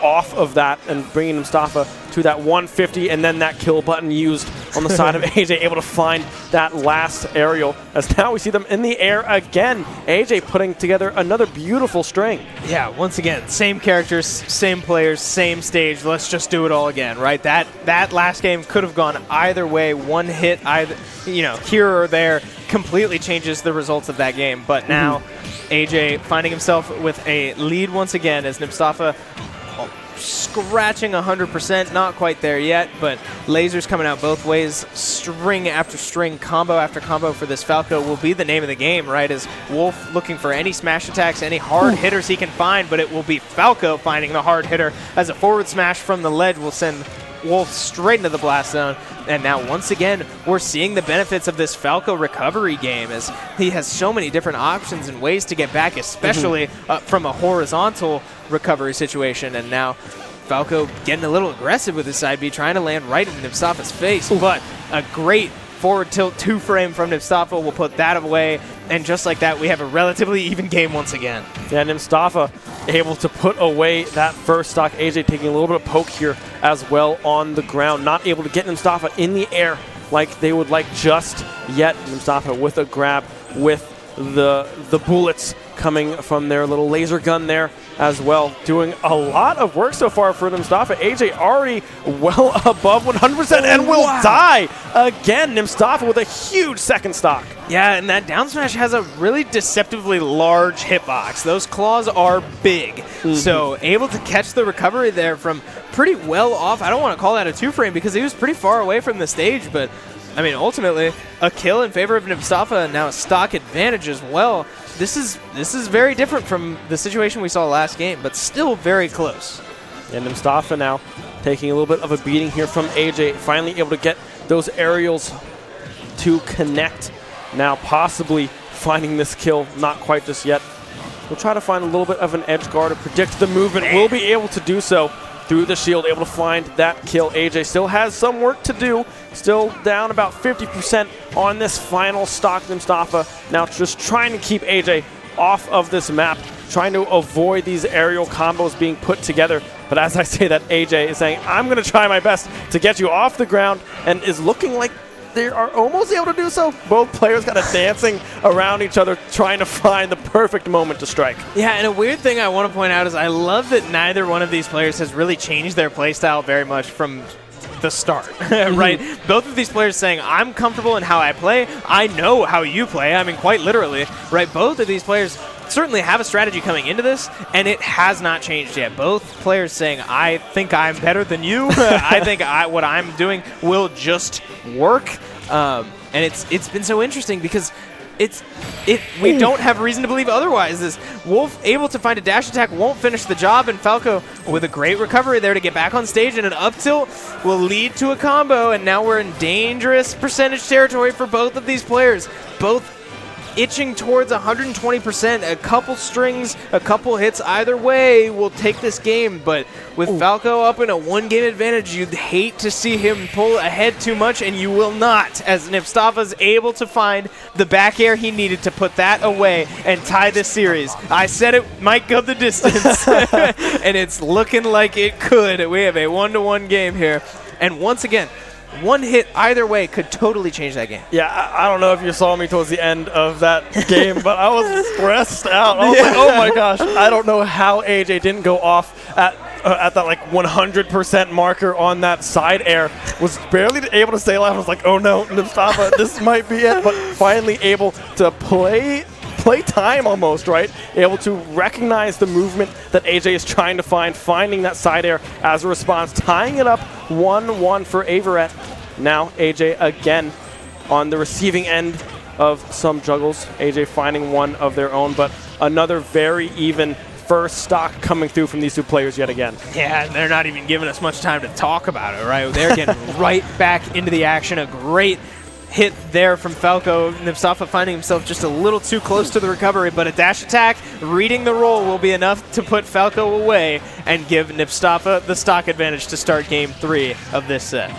Speaker 4: off of that and bringing Mustafa to that 150, and then that kill button used on the side of AJ, able to find that last aerial, as now we see them in the air again. AJ putting together another beautiful string.
Speaker 6: Yeah, once again, same characters, same players, same stage. Let's just do it all again, right? That last game could have gone either way. One hit, either, you know, here or there, completely changes the results of that game. But now AJ finding himself with a lead once again, as Mustafa scratching 100%, not quite there yet, but lasers coming out both ways, string after string, combo after combo for this Falco will be the name of the game, right? As Wolf looking for any smash attacks, any hard hitters he can find, but it will be Falco finding the hard hitter, as a forward smash from the ledge will send Wolf straight into the blast zone. And now once again, we're seeing the benefits of this Falco recovery game, as he has so many different options and ways to get back, especially from a horizontal recovery situation. And now Falco getting a little aggressive with his side B, trying to land right in Mustafa's face. But a great forward tilt 2-frame from Mustafa will put that away. And just like that, we have a relatively even game once again.
Speaker 4: Yeah, Mustafa able to put away that first stock. AJ taking a little bit of poke here as well on the ground. Not able to get Mustafa in the air like they would like just yet. Mustafa with a grab with the bullets coming from their little laser gun there as well. Doing a lot of work so far for Mustafa. AJ already well above 100% and will die again. Mustafa with a huge second stock.
Speaker 6: Yeah, and that down smash has a really deceptively large hitbox. Those claws are big. So able to catch the recovery there from pretty well off. I don't want to call that a 2-frame because he was pretty far away from the stage, but I mean, ultimately, a kill in favor of Mustafa, and now a stock advantage as well. This is very different from the situation we saw last game, but still very close.
Speaker 4: And Mustafa now taking a little bit of a beating here from AJ, finally able to get those aerials to connect. Now possibly finding this kill, not quite just yet. We'll try to find a little bit of an edge guard to predict the movement. We'll be able to do so through the shield, able to find that kill. AJ still has some work to do. Still down about 50% on this final stock. Mustafa now just trying to keep AJ off of this map, trying to avoid these aerial combos being put together. But as I say that, AJ is saying, I'm going to try my best to get you off the ground, and is looking like they are almost able to do so. Both players kind of dancing around each other, trying to find the perfect moment to strike.
Speaker 6: Yeah, and a weird thing I want to point out is I love that neither one of these players has really changed their playstyle very much from the start, right? Both of these players saying, I'm comfortable in how I play. I know how you play. I mean, quite literally, right? Both of these players certainly have a strategy coming into this, and it has not changed yet. Both players saying, I think I'm better than you. I think what I'm doing will just work. And it's been so interesting because we don't have reason to believe otherwise. This Wolf able to find a dash attack won't finish the job, and Falco with a great recovery there to get back on stage, and an up tilt will lead to a combo, and now we're in dangerous percentage territory for both of these players. Both itching towards 120%. A couple strings, a couple hits either way will take this game, but with Falco up in a one-game advantage, you'd hate to see him pull ahead too much, and you will not, as Nipstafa's able to find the back air he needed to put that away and tie this series. I said it might go the distance, and it's looking like it could. We have a 1-to-1 game here, and once again, one hit either way could totally change that game.
Speaker 4: Yeah, I don't know if you saw me towards the end of that game, but I was stressed out. I was like, oh my gosh, I don't know how AJ didn't go off at that like 100% marker on that side air. Was barely able to stay alive. I was like, oh no, Nipstafa, this might be it. But finally able to play time almost, right? Able to recognize the movement that AJ is trying to find, finding that side air as a response, tying it up 1-1 for Averett. Now AJ again on the receiving end of some juggles. AJ finding one of their own, but another very even first stock coming through from these two players yet again.
Speaker 6: Yeah, and they're not even giving us much time to talk about it, right? They're getting right back into the action. A great hit there from Falco. Nipstafa finding himself just a little too close to the recovery, but a dash attack reading the roll will be enough to put Falco away and give Nipstafa the stock advantage to start game 3 of this set.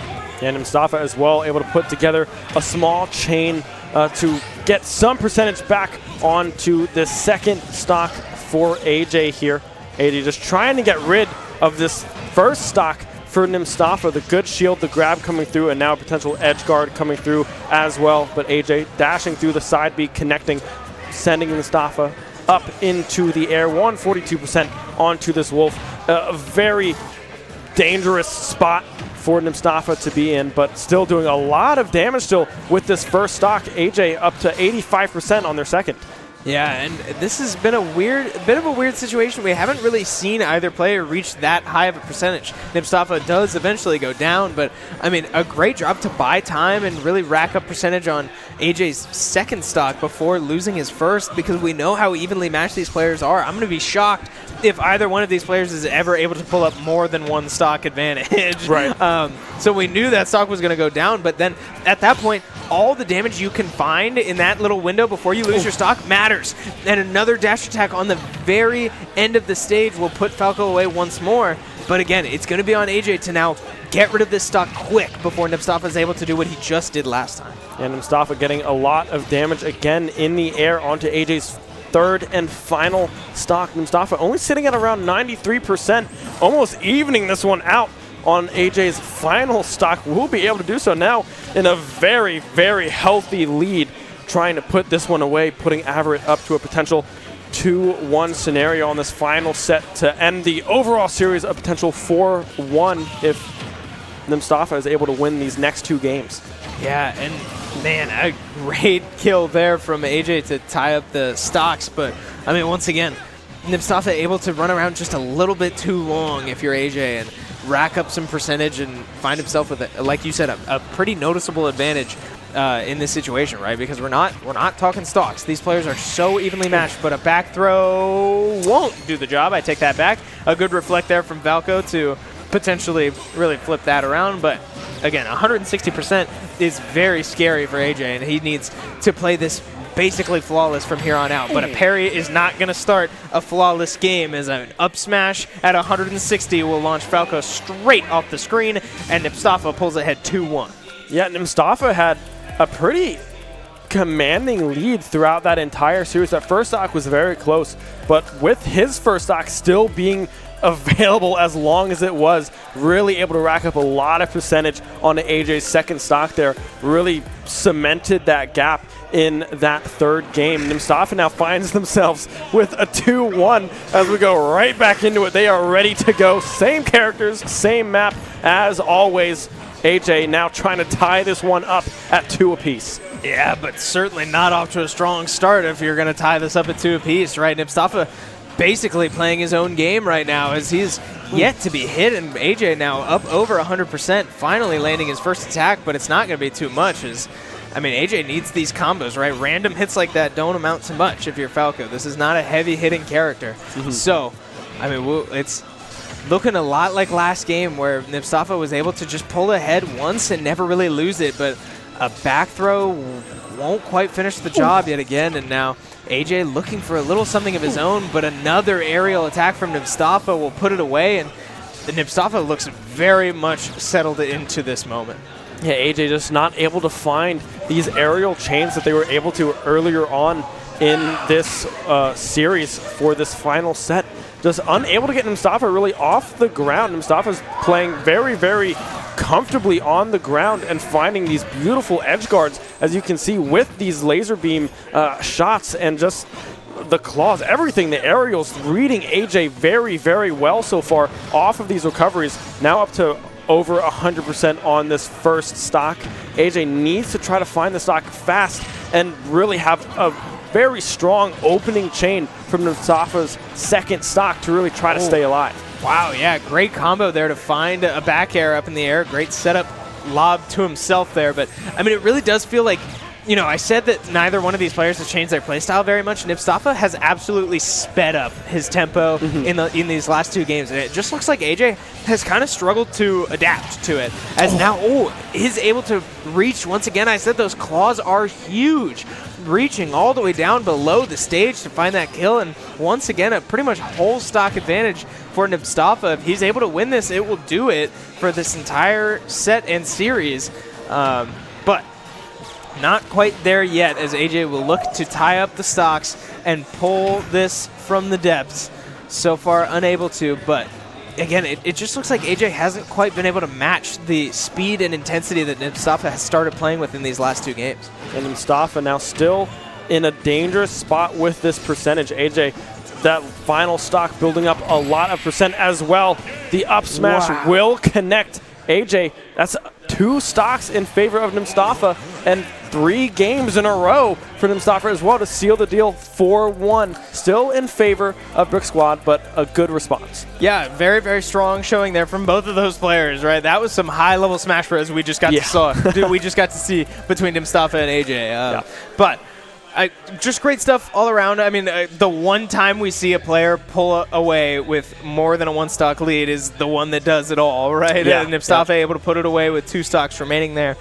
Speaker 4: And Nipstafa as well able to put together a small chain to get some percentage back onto the second stock for AJ here. AJ just trying to get rid of this first stock for Nipstafa. The good shield, the grab coming through, and now a potential edge guard coming through as well. But AJ dashing through the side B, connecting, sending Nipstafa up into the air. 142% onto this Wolf. A very dangerous spot for Nipstafa to be in, but still doing a lot of damage still with this first stock. AJ up to 85% on their second.
Speaker 6: Yeah, and this has been a bit of a weird situation. We haven't really seen either player reach that high of a percentage. Nipstafa does eventually go down, but I mean, a great job to buy time and really rack up percentage on AJ's second stock before losing his first, because we know how evenly matched these players are. I'm going to be shocked if either one of these players is ever able to pull up more than one stock advantage.
Speaker 4: Right.
Speaker 6: So we knew that stock was going to go down, but then at that point, all the damage you can find in that little window before you lose your stock matters. And another dash attack on the very end of the stage will put Falco away once more. But again, it's going to be on AJ to now get rid of this stock quick before Nipstafa is able to do what he just did last time.
Speaker 4: And Nipstafa getting a lot of damage again in the air onto AJ's third and final stock. Nipstafa only sitting at around 93%, almost evening this one out on AJ's final stock. Will be able to do so now in a very, very healthy lead, trying to put this one away, putting Averett up to a potential 2-1 scenario on this final set to end the overall series, a potential 4-1 if Nipstafa is able to win these next two games.
Speaker 6: Yeah, and man, a great kill there from AJ to tie up the stocks. But I mean, once again, Nipstafa able to run around just a little bit too long if you're AJ and rack up some percentage and find himself with, like you said, a pretty noticeable advantage in this situation, right? Because we're not talking stocks. These players are so evenly matched, but a back throw won't do the job. I take that back. A good reflect there from Falco to potentially really flip that around, but again, 160% is very scary for AJ, and he needs to play this basically flawless from here on out. But a parry is not going to start a flawless game, as an up smash at 160 will launch Falco straight off the screen, and Nipstafa pulls ahead 2-1.
Speaker 4: Yeah, Nipstafa had a pretty commanding lead throughout that entire series. That first stock was very close, but with his first stock still being available as long as it was, really able to rack up a lot of percentage on AJ's second stock there, really cemented that gap in that third game. Mustafa now finds themselves with a 2-1 as we go right back into it. They are ready to go. Same characters, same map as always. AJ now trying to tie this one up at 2 apiece.
Speaker 6: Yeah, but certainly not off to a strong start if you're going to tie this up at 2 apiece, right? Mustafa basically playing his own game right now as he's yet to be hit, and AJ now up over 100%, finally landing his first attack, but it's not going to be too much. I mean, AJ needs these combos, right? Random hits like that don't amount to much if you're Falco. This is not a heavy-hitting character. So, I mean, it's looking a lot like last game where Mustafa was able to just pull ahead once and never really lose it, but a back throw won't quite finish the job yet again, and now AJ looking for a little something of his own, but another aerial attack from Mustafa will put it away, and Mustafa looks very much settled into this moment.
Speaker 4: Yeah, AJ just not able to find these aerial chains that they were able to earlier on in this series for this final set. Just unable to get Mustafa really off the ground. Mustafa's playing very, very comfortably on the ground and finding these beautiful edge guards, as you can see, with these laser beam shots and just the claws, everything, the aerials, reading AJ very, very well so far off of these recoveries. Now up to over 100% on this first stock. AJ needs to try to find the stock fast and really have a very strong opening chain from Mustafa's second stock to really try to stay alive.
Speaker 6: Wow, yeah, great combo there to find a back air up in the air. Great setup lob to himself there. But, I mean, it really does feel like, you know, I said that neither one of these players has changed their playstyle very much. Mustafa has absolutely sped up his tempo in these last 2 games. And it just looks like AJ has kind of struggled to adapt to it. As now, he's able to reach. Once again, I said those claws are huge. Reaching all the way down below the stage to find that kill. And once again, a pretty much whole stock advantage for Mustafa. If he's able to win this, it will do it for this entire set and series. But not quite there yet, as AJ will look to tie up the stocks and pull this from the depths. So far, unable to, but again, it just looks like AJ hasn't quite been able to match the speed and intensity that Mustafa has started playing with in these last 2 games.
Speaker 4: And Mustafa now still in a dangerous spot with this percentage. AJ, that final stock building up a lot of percent as well. The up smash will connect. AJ, that's 2 stocks in favor of Mustafa and 3 games in a row for Mustafa as well to seal the deal 4-1. Still in favor of Brick Squad, but a good response.
Speaker 6: Yeah, very, very strong showing there from both of those players, right? That was some high-level Smash Bros. We just got to see between Mustafa and AJ. But just great stuff all around. I mean, the one time we see a player pull away with more than a 1 stock lead is the one that does it all, right?
Speaker 4: Yeah.
Speaker 6: And Mustafa able to put it away with 2 stocks remaining there.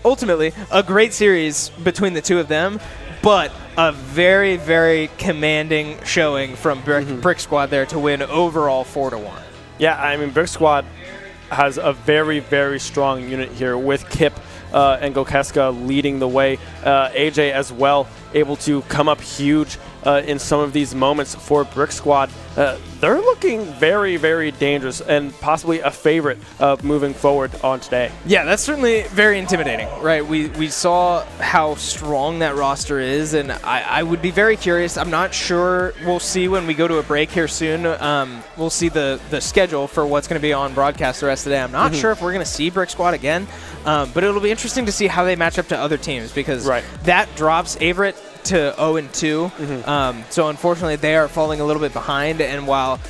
Speaker 6: Ultimately, a great series between the 2 of them, but a very, very commanding showing from Brick Squad there to win overall 4-1.
Speaker 4: Yeah, I mean, Brick Squad has a very, very strong unit here with Kip and Gokeska leading the way. AJ as well, able to come up huge in some of these moments for Brick Squad. They're looking very, very dangerous and possibly a favorite moving forward on today.
Speaker 6: Yeah, that's certainly very intimidating, right? We saw how strong that roster is, and I would be very curious. I'm not sure. We'll see when we go to a break here soon. We'll see the schedule for what's going to be on broadcast the rest of the day. I'm not sure if we're going to see Brick Squad again, but it'll be interesting to see how they match up to other teams, because that drops Averett to 0-2. So unfortunately, they are falling a little bit behind, and while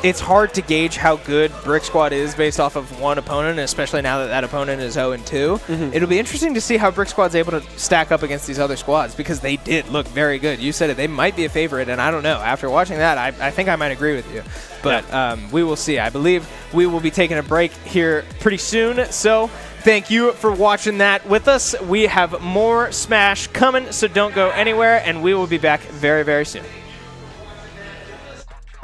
Speaker 6: it's hard to gauge how good Brick Squad is based off of one opponent, especially now that that opponent is 0-2. It'll be interesting to see how Brick Squad's able to stack up against these other squads, because they did look very good. You said it. They might be a favorite, and I don't know. After watching that, I think I might agree with you. But we will see. I believe we will be taking a break here pretty soon, so thank you for watching that with us. We have more Smash coming, so don't go anywhere, and we will be back very, very soon.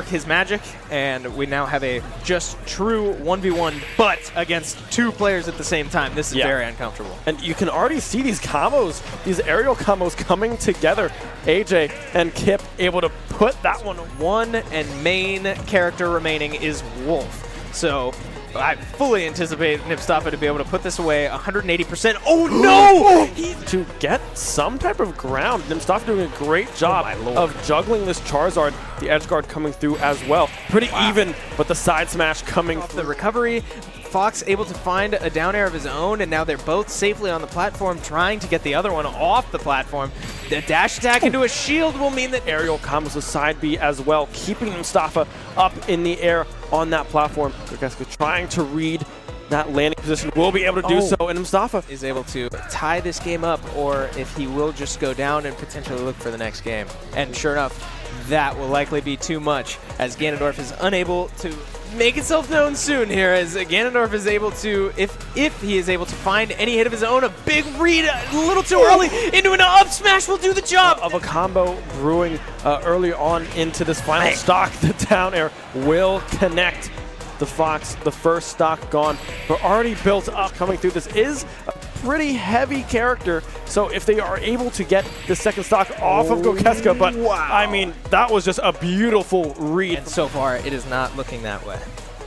Speaker 6: his magic, and we now have a just true 1v1, but against 2 players at the same time. This is very uncomfortable.
Speaker 4: And you can already see these combos, these aerial combos coming together. AJ and Kip able to put that one.
Speaker 6: One and main character remaining is Wolf. So I fully anticipate Nipstafa to be able to put this away 180%. Oh no!
Speaker 4: To get some type of ground. Nipstafa doing a great job of juggling this Charizard. The edge guard coming through as well. Pretty even, but the side smash coming
Speaker 6: Off
Speaker 4: through.
Speaker 6: the recovery, Fox able to find a down air of his own, and now they're both safely on the platform trying to get the other one off the platform. The dash attack into a shield will mean that
Speaker 4: Aerial combos with side B as well, keeping Nipstafa up in the air on that platform. Gokeska trying to read that landing position, will be able to do so, and Nipstafa
Speaker 6: is able to tie this game up, or if he will just go down and potentially look for the next game. And sure enough, that will likely be too much, as Ganondorf is unable to make itself known soon here, as Ganondorf is able to, if he is able to find any hit of his own, a big read a little too early into an up smash will do the job.
Speaker 4: of a combo brewing early on into this final stock. The down air will connect the Fox. The first stock gone, but already built up coming through. This is a pretty heavy character, so if they are able to get the second stock off of Gokeska, but I mean, that was just a beautiful read.
Speaker 6: And so far, it is not looking that way.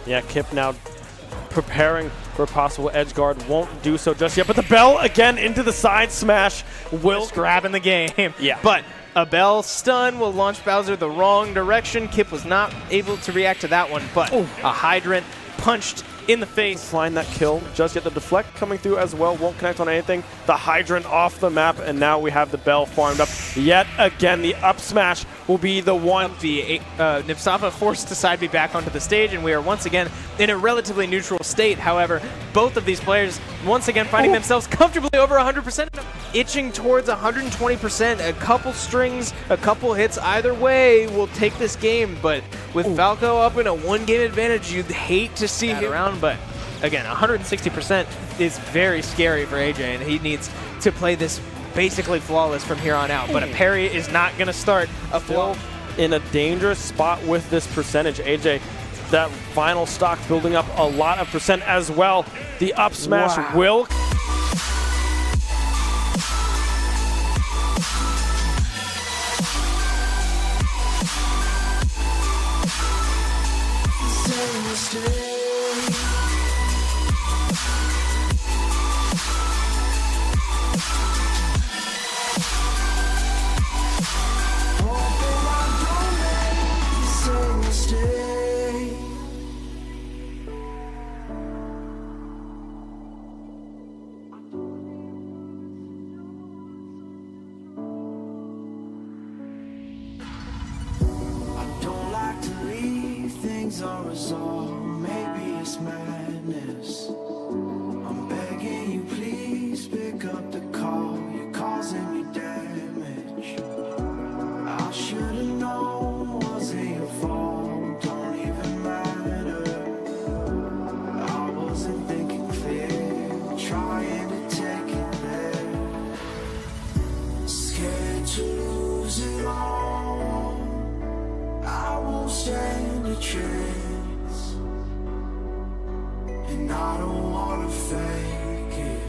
Speaker 4: Yeah, Kip now preparing for a possible edge guard. Won't do so just yet, but the bell again into the side smash will
Speaker 6: Just grabbing the game.
Speaker 4: Yeah.
Speaker 6: But a bell stun will launch Bowser the wrong direction. Kip was not able to react to that one, but a hydrant punched in the face.
Speaker 4: find that kill just yet. The deflect coming through as well, won't connect on anything. The hydrant off the map, and now we have the bell farmed up yet again. The up smash will be the one.
Speaker 6: The Nipstafa forced to side B back onto the stage, and we are once again in a relatively neutral state. However, both of these players once again finding themselves comfortably over 100%, itching towards 120%. A couple strings, a couple hits either way will take this game, but with Falco up in a 1-game advantage, you'd hate to see him around, but again, 160% is very scary for AJ, and he needs to play this basically flawless from here on out. But a parry is not going to start a full.
Speaker 4: In a dangerous spot with this percentage. AJ, that final stock building up a lot of percent as well. The up smash will.
Speaker 2: Don't like to leave things unresolved. Maybe it's madness. I'm begging you, please pick up the call. You're causing me damage. I should've known wasn't your fault. Don't even matter. I wasn't thinking clear, trying to take it there. Scared to lose it all. I won't stand a chance, and I don't wanna fake it.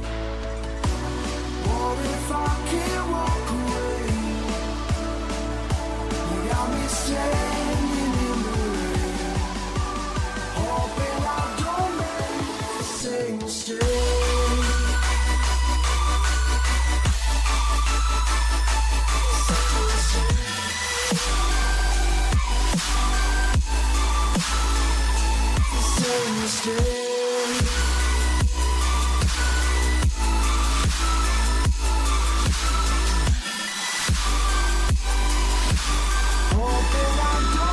Speaker 2: What if I can't walk away? You got me standing in the rain, hoping I don't make the same mistake. Hoping I don't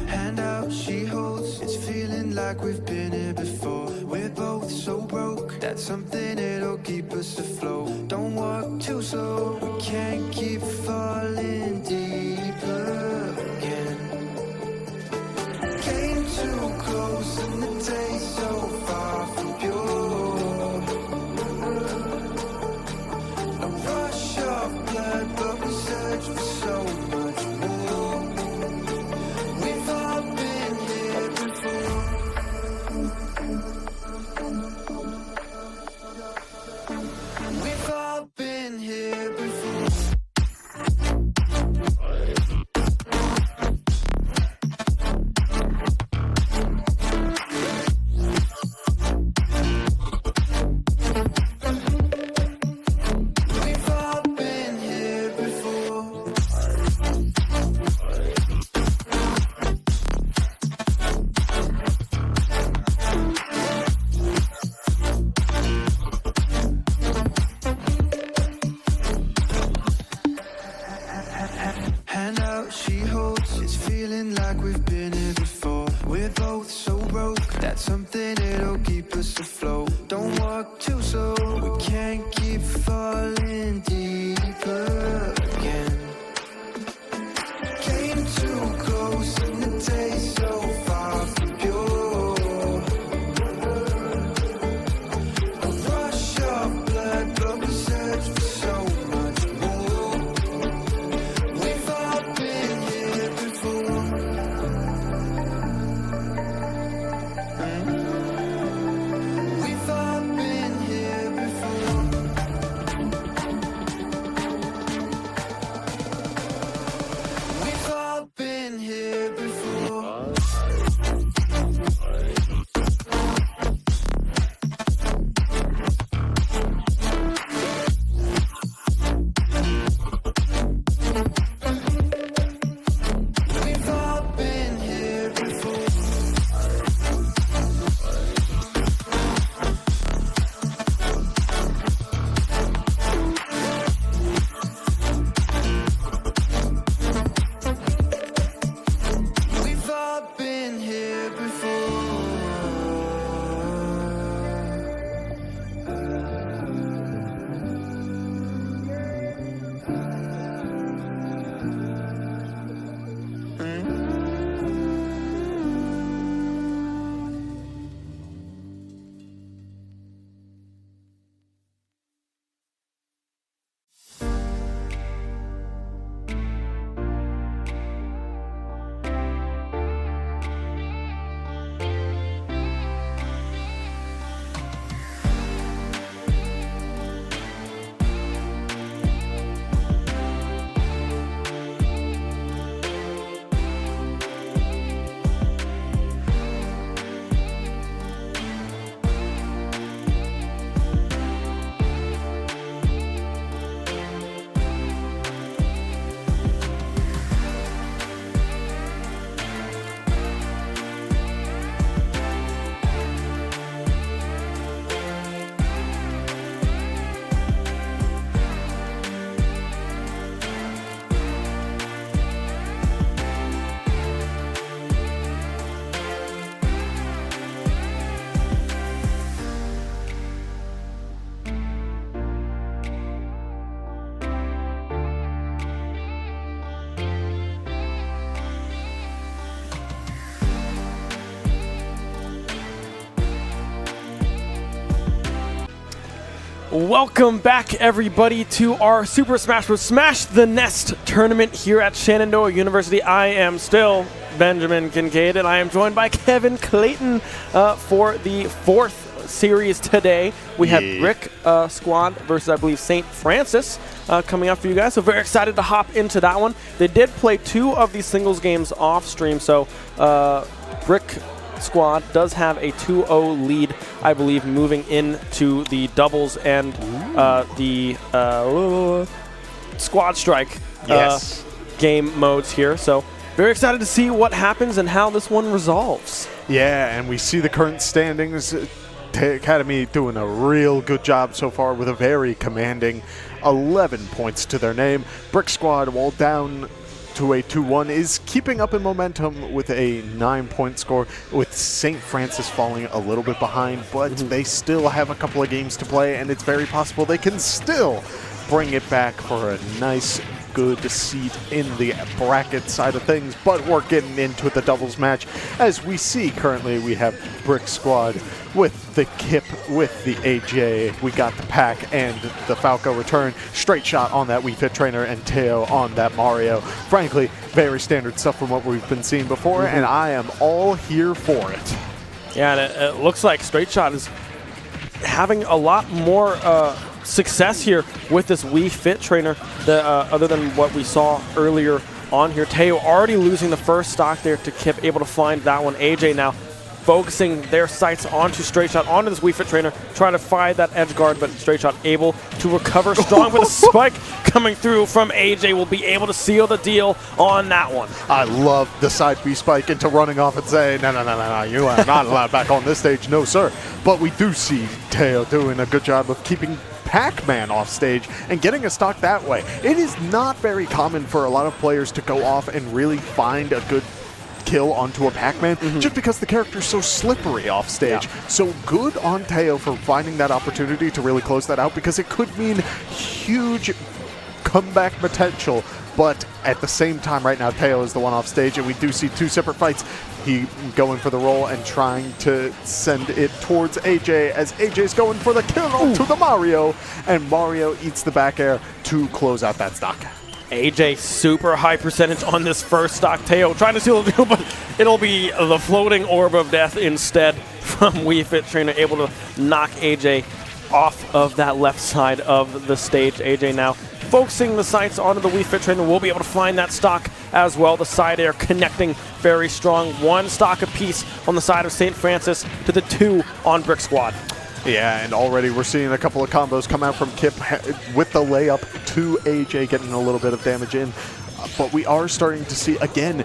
Speaker 3: Hand out, she holds. It's feeling like we've been here before. We're both so broke. That's something that'll keep us afloat. Don't walk too slow. We can't keep falling deeper again. Came too close and the taste so far from pure. A rush of blood, but we search for so much more. We've all been here before. We've all been here before. We've all been here before. Hand out, she holds. It's feeling like we've been here before. We're both so broke. That's something that'll keep us afloat. Don't walk too slow. We can't keep falling deeper again. Came too close and the taste so far from pure. A rush of blood, but we search for so much more. We've all been here before. We've all been here before. We've all been here before. We've all been here before. We've all been here before.
Speaker 4: Welcome back, everybody, to our Super Smash Bros. Smash the Nest tournament here at Shenandoah University. I am still Benjamin Kincaid, and I am joined by Kevin Clayton for the fourth series today. We have Brick Squad versus, I believe, St. Francis coming up for you guys. So very excited to hop into that one. They did play 2 of these singles games off stream, so Brick Squad does have a 2-0 lead, I believe, moving into the doubles and the Squad Strike game modes here. So very excited to see what happens and how this one resolves.
Speaker 5: Yeah, and we see the current standings. Academy doing a real good job so far with a very commanding 11 points to their name. Brick Squad, while down to a 2-1, is keeping up in momentum with a 9-point score, with St. Francis falling a little bit behind, but they still have a couple of games to play, and it's very possible they can still bring it back for a nice, good seat in the bracket side of things. But we're getting into the doubles match. As we see currently, we have Brick Squad with the Kip, with the AJ. We got the Pack and the Falco return. Straight Shot on that Wii Fit Trainer, and Teo on that Mario. Frankly, very standard stuff from what we've been seeing before, and I am all here for it.
Speaker 4: Yeah, and it looks like Straight Shot is having a lot more success here with this Wii Fit Trainer other than what we saw earlier on here. Teo already losing the first stock there to Kip, able to find that one. AJ now focusing their sights onto Straight Shot, onto this Wii Fit Trainer, trying to find that edge guard, but Straight Shot able to recover strong with a spike coming through from AJ. Will be able to seal the deal on that one.
Speaker 5: I love the side B spike into running off and saying, no, you are not allowed back on this stage, no sir. But we do see Teo doing a good job of keeping Pac-Man off stage and getting a stock that way. It is not very common for a lot of players to go off and really find a good kill onto a Pac-Man, just because the character's so slippery off stage.
Speaker 4: Yeah.
Speaker 5: So good on Teo for finding that opportunity to really close that out, because it could mean huge comeback potential. But at the same time, right now, Teo is the one off stage, and we do see two separate fights. He going for the roll and trying to send it towards AJ, as AJ's going for the kill to the Mario, and Mario eats the back air to close out that stock.
Speaker 4: AJ super high percentage on this first stock. Teo trying to seal the deal, but it'll be the floating orb of death instead from Wii Fit Trainer, able to knock AJ off of that left side of the stage. AJ now focusing the sights onto the Wii Fit Trainer, will be able to find that stock as well. The side air connecting very strong. One stock apiece on the side of St. Francis to the 2 on Brick Squad.
Speaker 5: Yeah, and already we're seeing a couple of combos come out from Kip with the layup to AJ, getting a little bit of damage in. But we are starting to see, again,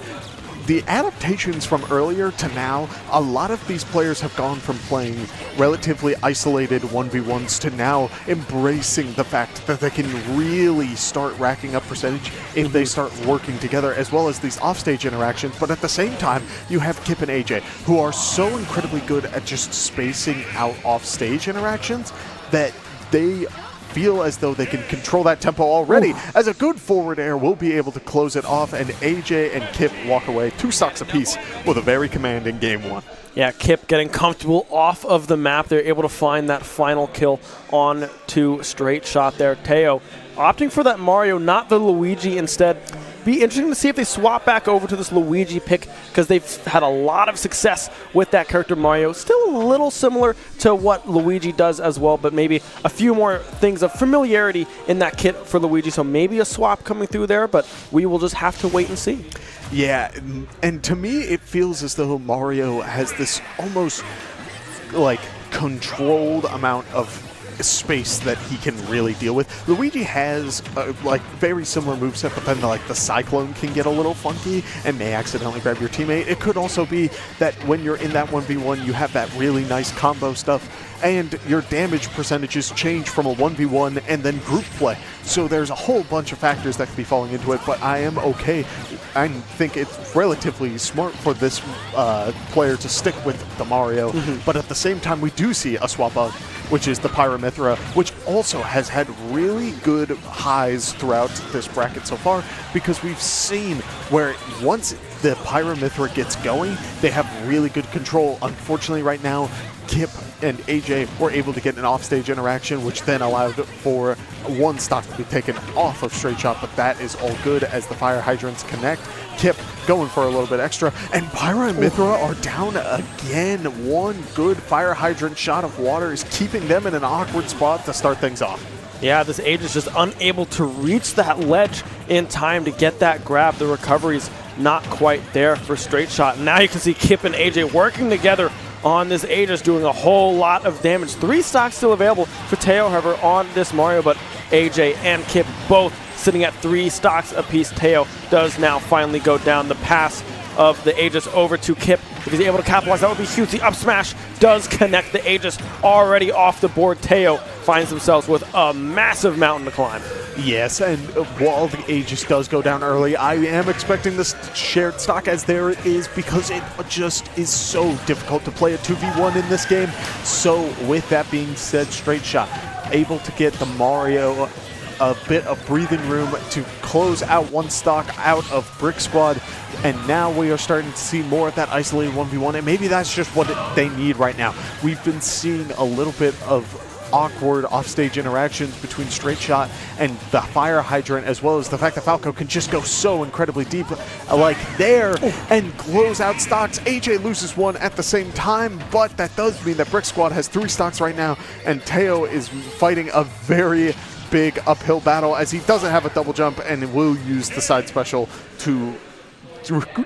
Speaker 5: the adaptations from earlier to now. A lot of these players have gone from playing relatively isolated 1v1s to now embracing the fact that they can really start racking up percentage if they start working together, as well as these offstage interactions. But at the same time, you have Kip and AJ, who are so incredibly good at just spacing out offstage interactions that they feel as though they can control that tempo already. As a good forward air will be able to close it off, and AJ and Kip walk away 2 stocks apiece with a very commanding game 1.
Speaker 4: Yeah, Kip getting comfortable off of the map. They're able to find that final kill on to Straight Shot there. Teo opting for that Mario, not the Luigi instead. Be interesting to see if they swap back over to this Luigi pick, because they've had a lot of success with that character Mario. Still a little similar to what Luigi does as well, but maybe a few more things of familiarity in that kit for Luigi. So maybe a swap coming through there, but we will just have to wait and see.
Speaker 5: Yeah, and to me it feels as though Mario has this almost like controlled amount of space that he can really deal with. Luigi has like very similar moveset, but then like the Cyclone can get a little funky and may accidentally grab your teammate. It could also be that when you're in that 1v1, you have that really nice combo stuff, and your damage percentages change from a 1v1 and then group play. So there's a whole bunch of factors that could be falling into it, but I am okay. I think it's relatively smart for this player to stick with the Mario, but at the same time we do see a swap out, which is the Pyramithra, which also has had really good highs throughout this bracket so far, because we've seen where once the Pyramithra gets going, they have really good control. Unfortunately right now, Kip and AJ were able to get an offstage interaction, which then allowed for 1 stock to be taken off of Straight Shot, but that is all good as the fire hydrants connect. Kip going for a little bit extra, and Pyra and Mithra are down again. 1 good fire hydrant shot of water is keeping them in an awkward spot to start things off.
Speaker 4: Yeah, this Age is just unable to reach that ledge in time to get that grab. The recovery's not quite there for Straight Shot. Now you can see Kip and AJ working together on this Aegis, doing a whole lot of damage. 3 stocks still available for Teo, however, on this Mario, but AJ and Kip both sitting at 3 stocks apiece. Teo does now finally go down. The pass of the Aegis over to Kip. If he's able to capitalize, that would be huge. The up smash does connect. The Aegis already off the board. Teo finds themselves with a massive mountain to climb.
Speaker 5: Yes, and while the Aegis does go down early, I am expecting this shared stock as there is, because it just is so difficult to play a 2v1 in this game. So with that being said, Straight Shot able to get the Mario a bit of breathing room to close out one stock out of Brick Squad, and now we are starting to see more of that isolated 1v1, and maybe that's just what they need right now. We've been seeing a little bit of awkward offstage interactions between Straight Shot and the Fire Hydrant, as well as the fact that Falco can just go so incredibly deep like there and close out stocks. AJ loses one at the same time, but that does mean that Brick Squad has 3 stocks right now, and Teo is fighting a very big uphill battle as he doesn't have a double jump and will use the side special to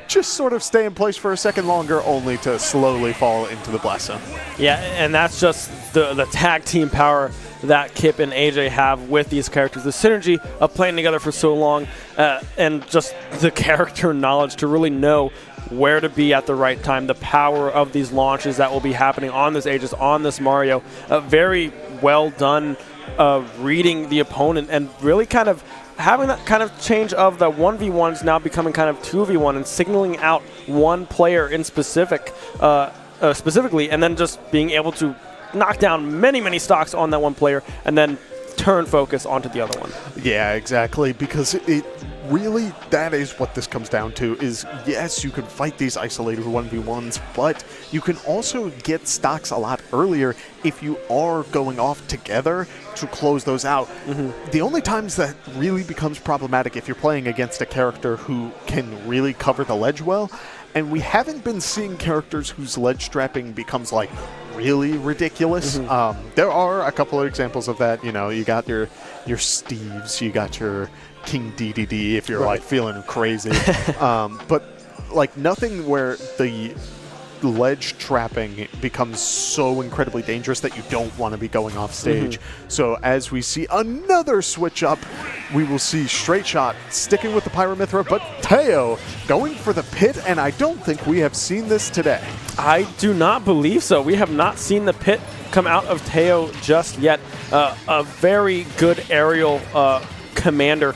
Speaker 5: just sort of stay in place for a second longer, only to slowly fall into the blast zone.
Speaker 4: Yeah, and that's just the tag team power that Kip and AJ have with these characters. The synergy of playing together for so long, and just the character knowledge to really know where to be at the right time. The power of these launches that will be happening on this Aegis, on this Mario. Very well done reading the opponent and really kind of having that kind of change of the 1v1s now becoming kind of 2v1 and signaling out one player in specifically, and then just being able to knock down many stocks on that one player and then turn focus onto the other one.
Speaker 5: Yeah, exactly, because it really, that is what this comes down to, is yes, you can fight these isolated 1v1s, but you can also get stocks a lot earlier if you are going off together to close those out. The only times that really becomes problematic if you're playing against a character who can really cover the ledge well, and we haven't been seeing characters whose ledge strapping becomes like really ridiculous. There are a couple of examples of that. You know, you got your Steves, you got your King DDD if you're like feeling crazy, but like nothing where the ledge trapping becomes so incredibly dangerous that you don't want to be going off stage. So as we see another switch up, we will see Straight Shot sticking with the Pyramithra, but Teo going for the pit, and I don't think we have seen this today.
Speaker 4: I do not believe so. We have not seen the pit come out of Teo just yet. A very good aerial commander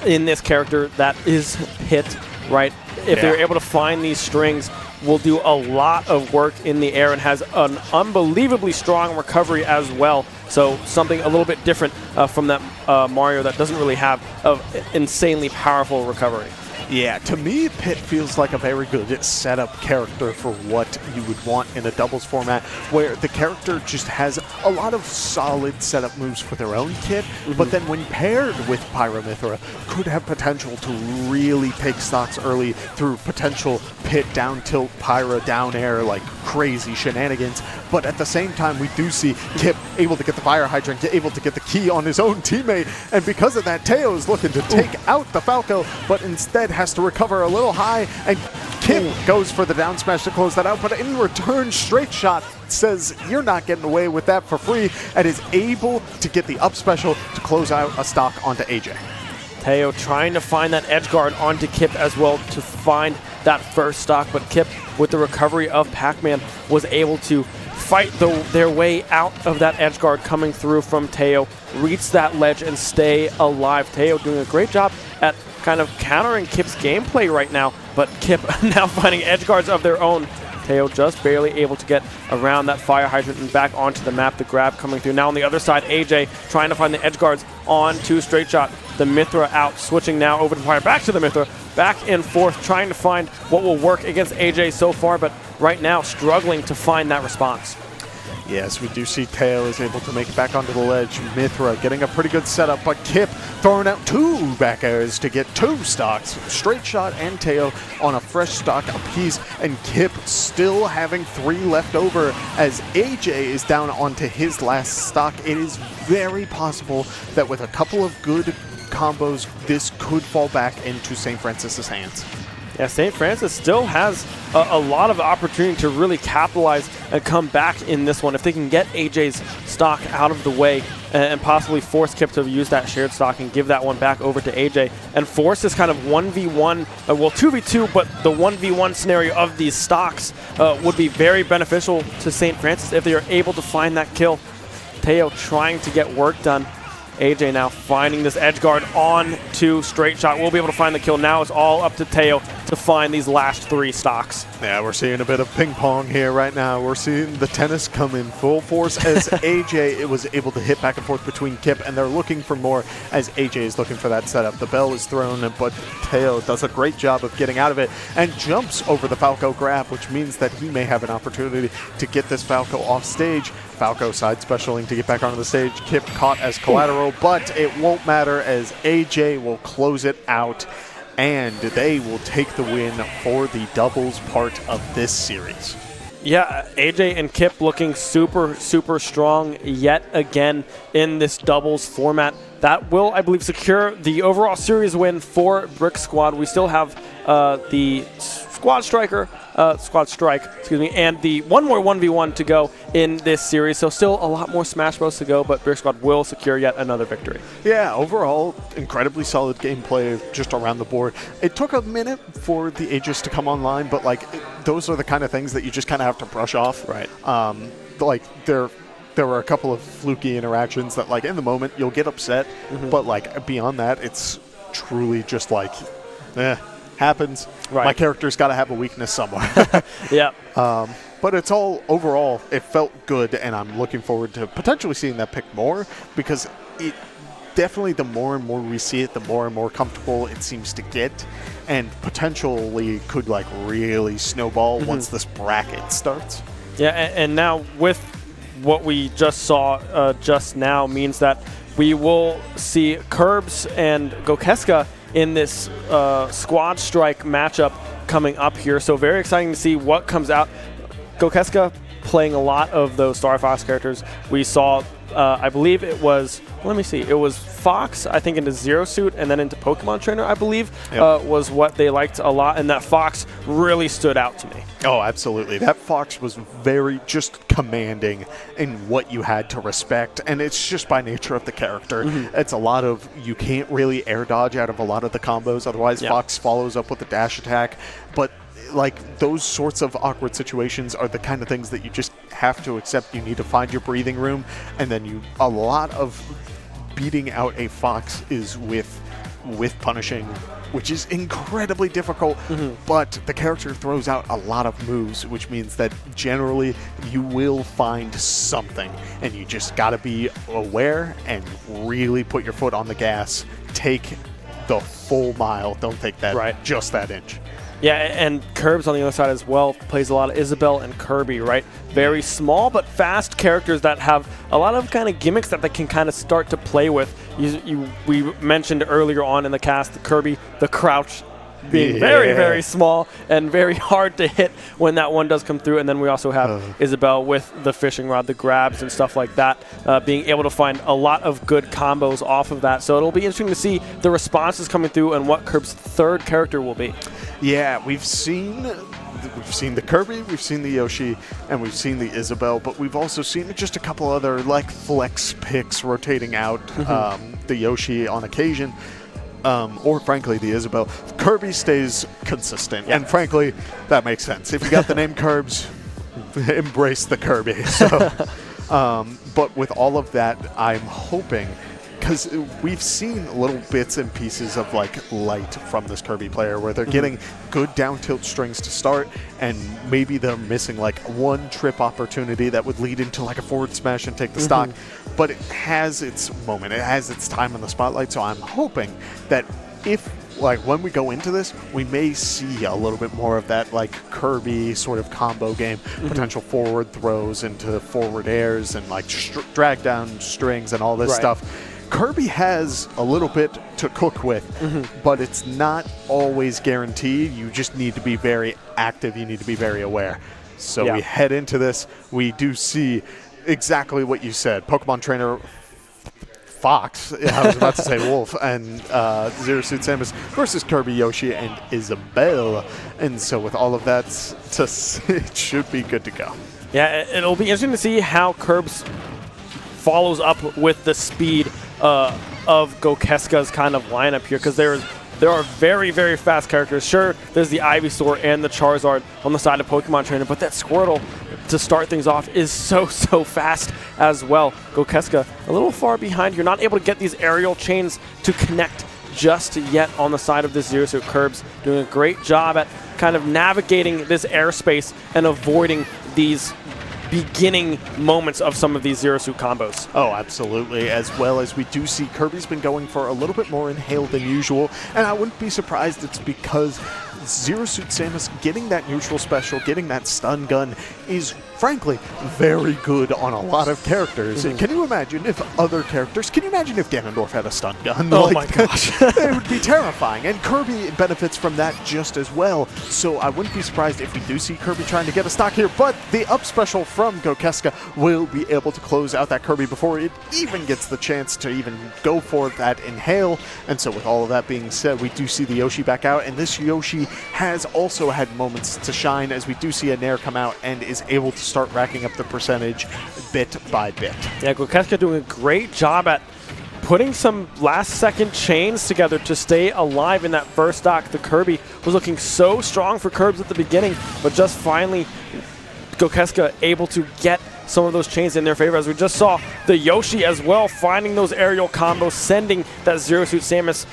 Speaker 4: in this character that is Pit, right? If they're able to find these strings, will do a lot of work in the air and has an unbelievably strong recovery as well. So something a little bit different from that Mario that doesn't really have an insanely powerful recovery.
Speaker 5: Yeah, to me, Pit feels like a very good setup character for what you would want in a doubles format, where the character just has a lot of solid setup moves for their own kit, but then when paired with Pyramithra, could have potential to really take stocks early through potential Pit down tilt, Pyra down air, like crazy shenanigans. But at the same time, we do see Kip able to get the Fire Hydrant, able to get the key on his own teammate, and because of that, Teo is looking to take out the Falco, but instead has to recover a little high, and Kip goes for the down smash to close that out, but in return, Straight Shot says, you're not getting away with that for free, and is able to get the up special to close out a stock onto AJ.
Speaker 4: Teo trying to find that edge guard onto Kip as well to find that first stock, but Kip, with the recovery of Pac-Man, was able to fight their way out of that edge guard coming through from Teo, reach that ledge and stay alive. Teo doing a great job at kind of countering Kip's gameplay right now, but Kip now finding edge guards of their own. Teo just barely able to get around that Fire Hydrant and back onto the map. The grab coming through. Now on the other side, AJ trying to find the edge guards onto Straight Shot. The Mithra out, switching now over to Fire, back to the Mithra, back and forth, trying to find what will work against AJ so far, but right now struggling to find that response.
Speaker 5: Yes, we do see Teo is able to make it back onto the ledge. Mithra getting a pretty good setup, but Kip throwing out 2 back airs to get 2 stocks. Straight Shot and Teo on a fresh stock apiece, and Kip still having 3 left over as AJ is down onto his last stock. It is very possible that with a couple of good combos, this could fall back into St. Francis's hands.
Speaker 4: Yeah, St. Francis still has a lot of opportunity to really capitalize and come back in this one. If they can get AJ's stock out of the way and possibly force Kip to use that shared stock and give that one back over to AJ and force this kind of 1v1, well 2v2, but the 1v1 scenario of these stocks would be very beneficial to St. Francis if they are able to find that kill. Teo trying to get work done. AJ now finding this edge guard on to straight shot. We'll be able to find the kill. Now it's all up to Teo to find these last 3 stocks.
Speaker 5: Yeah, we're seeing a bit of ping pong here right now. We're seeing the tennis come in full force as AJ was able to hit back and forth between Kip, and they're looking for more as AJ is looking for that setup. The bell is thrown, but Teo does a great job of getting out of it and jumps over the Falco grab, which means that he may have an opportunity to get this Falco off stage. Falco side specialing to get back onto the stage. Kip caught as collateral, but it won't matter as AJ will close it out, and they will take the win for the doubles part of this series.
Speaker 4: Yeah, AJ and Kip looking super, super strong yet again in this doubles format. That will, I believe, secure the overall series win for Brick Squad. We still have the Squad Strike, and the one more 1v1 to go in this series. So still a lot more Smash Bros to go, but Brick Squad will secure yet another victory.
Speaker 5: Yeah, overall, incredibly solid gameplay just around the board. It took a minute for the Aegis to come online, but those are the kind of things that you just kind of have to brush off.
Speaker 4: Right.
Speaker 5: There were a couple of fluky interactions that, in the moment, you'll get upset, but, beyond that, it's truly just happens.
Speaker 4: Right.
Speaker 5: My character's got to have a weakness somewhere.
Speaker 4: Yeah.
Speaker 5: But it's all, overall, it felt good, and I'm looking forward to potentially seeing that pick more, because it definitely, the more and more we see it, the more and more comfortable it seems to get, and potentially could, really snowball once this bracket starts.
Speaker 4: Yeah, and now with what we just saw just now means that we will see Curbs and Gokeska in this Squad Strike matchup coming up here. So very exciting to see what comes out. Gokeska playing a lot of those Star Fox characters. We saw, I believe it was, let me see, it was Fox, I think, into Zero Suit and then into Pokemon Trainer, I believe, was what they liked a lot. And that Fox really stood out to me.
Speaker 5: Oh, absolutely. That Fox was very just commanding in what you had to respect, and it's just by nature of the character. It's a lot of, you can't really air dodge out of a lot of the combos, otherwise Fox follows up with a dash attack, but those sorts of awkward situations are the kind of things that you just have to accept. You need to find your breathing room, and then a lot of beating out a Fox is with punishing, which is incredibly difficult, but the character throws out a lot of moves, which means that generally you will find something, and you just got to be aware and really put your foot on the gas. Take the full mile. Don't take that just that inch.
Speaker 4: Yeah, and Curbs on the other side as well plays a lot of Isabelle and Kirby, right? Very small but fast characters that have a lot of kind of gimmicks that they can kind of start to play with. We mentioned earlier on in the cast the Kirby, the crouch being very, very small and very hard to hit when that one does come through. And then we also have Isabelle with the fishing rod, the grabs and stuff like that, being able to find a lot of good combos off of that. So it'll be interesting to see the responses coming through and what Curb's third character will be.
Speaker 5: Yeah, we've seen the Kirby, we've seen the Yoshi, and we've seen the Isabelle, but we've also seen just a couple other flex picks rotating out, the Yoshi on occasion, or frankly the Isabelle. Kirby stays consistent, and frankly that makes sense. If you got the name Curbs, embrace the Kirby. So, but with all of that, I'm hoping, because we've seen little bits and pieces of light from this Kirby player where they're getting good down tilt strings to start, and maybe they're missing one trip opportunity that would lead into a forward smash and take the stock, but it has its moment, it has its time in the spotlight. So I'm hoping that if when we go into this, we may see a little bit more of that Kirby sort of combo game, potential forward throws into forward airs and drag down strings and all this stuff. Kirby has a little bit to cook with, but it's not always guaranteed. You just need to be very active. You need to be very aware. So we head into this. We do see exactly what you said. Pokemon Trainer Fox, I was about to say Wolf, and Zero Suit Samus versus Kirby, Yoshi, and Isabelle. And so with all of that, it should be good to go. Yeah,
Speaker 4: it'll be interesting to see how Curbs follows up with the speed of Gokeska's kind of lineup here, because there are very, very fast characters. Sure, there's the Ivysaur and the Charizard on the side of Pokemon Trainer, but that Squirtle to start things off is so fast as well. Gokeska a little far behind. You're not able to get these aerial chains to connect just yet on the side of this Zero Suit. Curbs doing a great job at kind of navigating this airspace and avoiding these beginning moments of some of these Zero Suit combos.
Speaker 5: Oh, absolutely. As well as we do see Kirby's been going for a little bit more inhale than usual, and I wouldn't be surprised it's because Zero Suit Samus getting that neutral special, getting that stun gun is frankly very good on a lot of characters. Can you imagine if other characters, can you imagine if Ganondorf had a stun gun?
Speaker 4: Oh my gosh.
Speaker 5: It would be terrifying, and Kirby benefits from that just as well. So I wouldn't be surprised if we do see Kirby trying to get a stock here, but the up special from Gokeska will be able to close out that Kirby before it even gets the chance to even go for that inhale. And so with all of that being said, we do see the Yoshi back out, and this Yoshi has also had moments to shine as we do see a Nair come out and is able to start racking up the percentage bit by bit.
Speaker 4: Yeah, Gokeska doing a great job at putting some last-second chains together to stay alive in that first stock. The Kirby was looking so strong for Curbs at the beginning, but just finally Gokeska able to get some of those chains in their favor, as we just saw the Yoshi as well finding those aerial combos, sending that Zero Suit Samus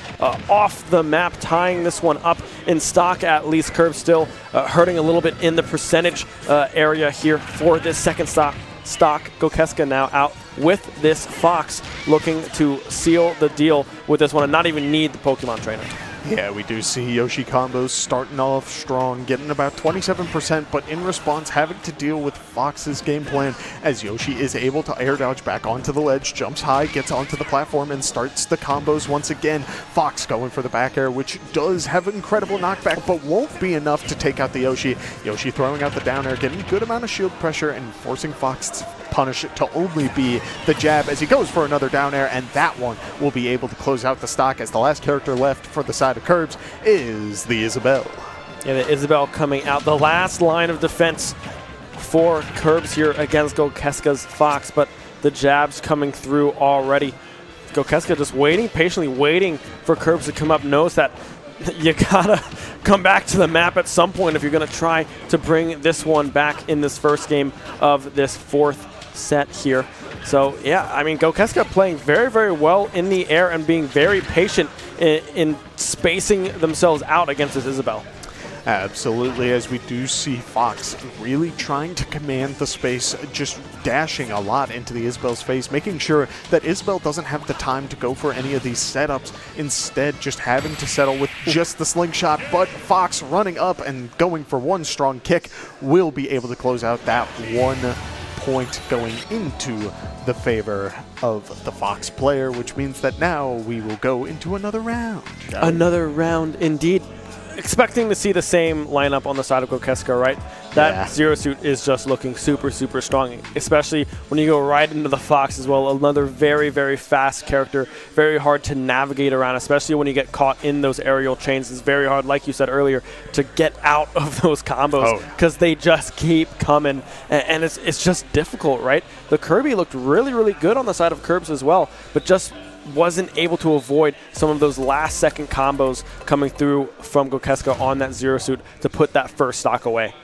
Speaker 4: off the map, tying this one up in stock at least. Curbs still hurting a little bit in the percentage area here for this second stock. Gokeska now out with this Fox, looking to seal the deal with this one and not even need the Pokemon Trainer.
Speaker 5: Yeah, we do see Yoshi combos starting off strong, getting about 27%, but in response having to deal with Fox's game plan as Yoshi is able to air dodge back onto the ledge, jumps high, gets onto the platform, and starts the combos once again. Fox going for the back air, which does have incredible knockback, but won't be enough to take out the Yoshi. Yoshi throwing out the down air, getting a good amount of shield pressure, and forcing Fox to punish it to only be the jab as he goes for another down air, and that one will be able to close out the stock as the last character left for the side of Curbs is the Isabelle.
Speaker 4: Yeah, the Isabelle coming out. The last line of defense for Curbs here against Gokeska's Fox, but the jabs coming through already. Gokeska just waiting, patiently waiting for Curbs to come up, knows that you gotta come back to the map at some point if you're gonna try to bring this one back in this first game of this fourth set here. So yeah, I mean, Gokeska playing very well in the air and being very patient in spacing themselves out against this Isabelle.
Speaker 5: Absolutely, as we do see Fox really trying to command the space, just dashing a lot into the Isabelle's face, making sure that Isabelle doesn't have the time to go for any of these setups, instead just having to settle with just the slingshot. But Fox running up and going for one strong kick will be able to close out that 1 point going into the favor of the Fox player, which means that now we will go into another round.
Speaker 4: Another round indeed. Expecting to see the same lineup on the side of Gokeska, right? That Zero Suit is just looking super strong, especially when you go right into the Fox as well. Another very fast character, very hard to navigate around, especially when you get caught in those aerial chains. It's very hard, like you said earlier, to get out of those combos because they just keep coming, and it's just difficult, right? The Kirby looked really good on the side of Curbs as well, but just wasn't able to avoid some of those last-second combos coming through from Gokeska on that Zero Suit to put that first stock away.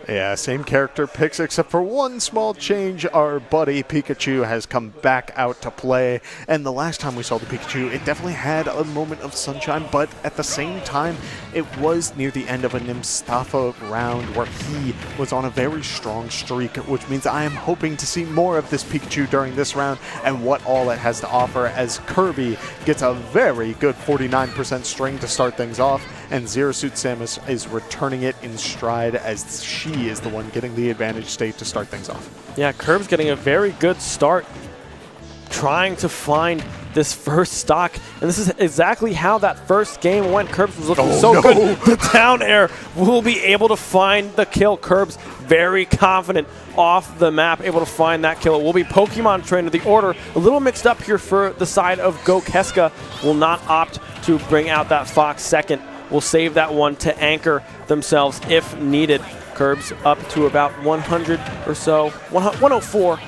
Speaker 5: Yeah, same character picks except for one small change. Our buddy Pikachu has come back out to play, and the last time we saw the Pikachu, it definitely had a moment of sunshine, but at the same time, it was near the end of a Nimstafa round where he was on a very strong streak, which means I am hoping to see more of this Pikachu during this round and what all it has to offer, as Kirby gets a very good 49% string to start things off, and Zero Suit Samus is returning it in stride as she is the one getting the advantage state to start things off.
Speaker 4: Yeah, Curbs getting a very good start, trying to find this first stock, and this is exactly how that first game went. Curbs was looking good. The down air will be able to find the kill. Curbs very confident off the map, able to find that kill. It will be Pokemon Trainer. The order a little mixed up here for the side of Gokeska. Will not opt to bring out that Fox second. Will save that one to anchor themselves if needed. Curbs up to about 100 or so, 104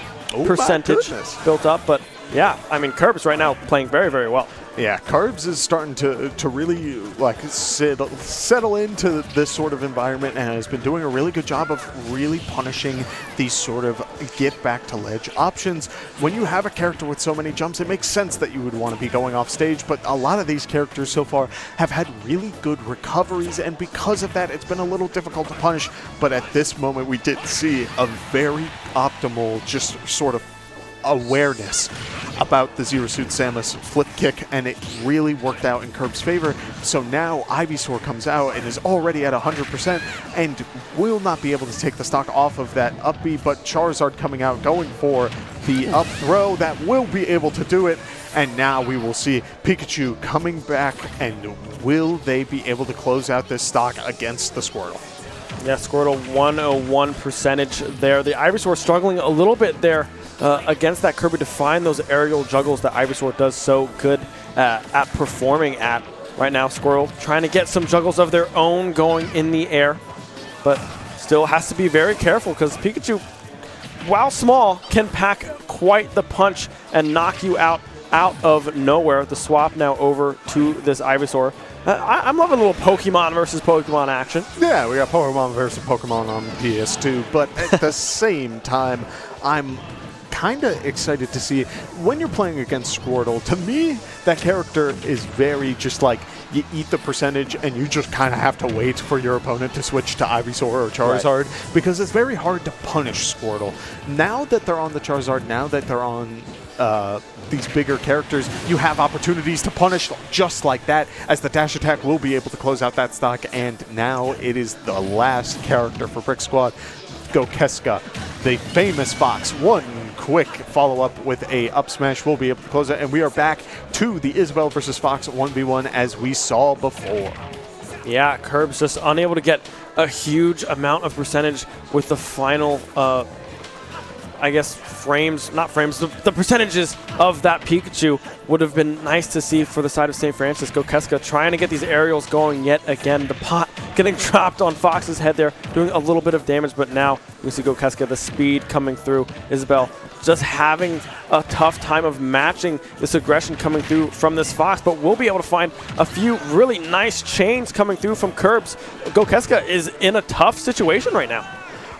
Speaker 4: percentage built up. But yeah, I mean, Curbs right now playing very well.
Speaker 5: Yeah, Carbs is starting to really like settle into this sort of environment and has been doing a really good job of really punishing these sort of get back to ledge options. When you have a character with so many jumps, it makes sense that you would want to be going off stage, but a lot of these characters so far have had really good recoveries, and because of that, it's been a little difficult to punish. But at this moment, we did see a very optimal, just sort of awareness about the Zero Suit Samus flip kick, and it really worked out in Curb's favor. So now Ivysaur comes out and is already at 100% and will not be able to take the stock off of that up B, but Charizard coming out going for the up throw that will be able to do it. And now we will see Pikachu coming back, and will they be able to close out this stock against the Squirtle?
Speaker 4: Yeah, Squirtle 101 percentage there. The Ivysaur struggling a little bit there against that Kirby to find those aerial juggles that Ivysaur does so good at performing at. Right now, Squirtle trying to get some juggles of their own going in the air, but still has to be very careful because Pikachu, while small, can pack quite the punch and knock you out of nowhere. The swap now over to this Ivysaur. I'm loving a little Pokemon versus Pokemon action.
Speaker 5: Yeah, we got Pokemon versus Pokemon on PS2, but at the same time, I'm kind of excited to see when you're playing against Squirtle. To me, that character is very just like you eat the percentage and you just kind of have to wait for your opponent to switch to Ivysaur or Charizard, right, because it's very hard to punish Squirtle. Now that they're on the Charizard, now that they're on these bigger characters, you have opportunities to punish just like that, as the dash attack will be able to close out that stock. And now it is the last character for Brick Squad, Gokeska, the famous Fox. One quick follow-up with a up smash will be able to close it, and we are back to the Isabelle versus Fox 1v1 as we saw before.
Speaker 4: Yeah, Curb's just unable to get a huge amount of percentage with the final I guess not frames, the percentages of that Pikachu would have been nice to see for the side of St. Francis. Gokeska trying to get these aerials going yet again. The pot getting dropped on Fox's head there, doing a little bit of damage, but now we see Gokeska, the speed coming through. Isabelle just having a tough time of matching this aggression coming through from this Fox, but we'll be able to find a few really nice chains coming through from Curbs. Gokeska is in a tough situation right now.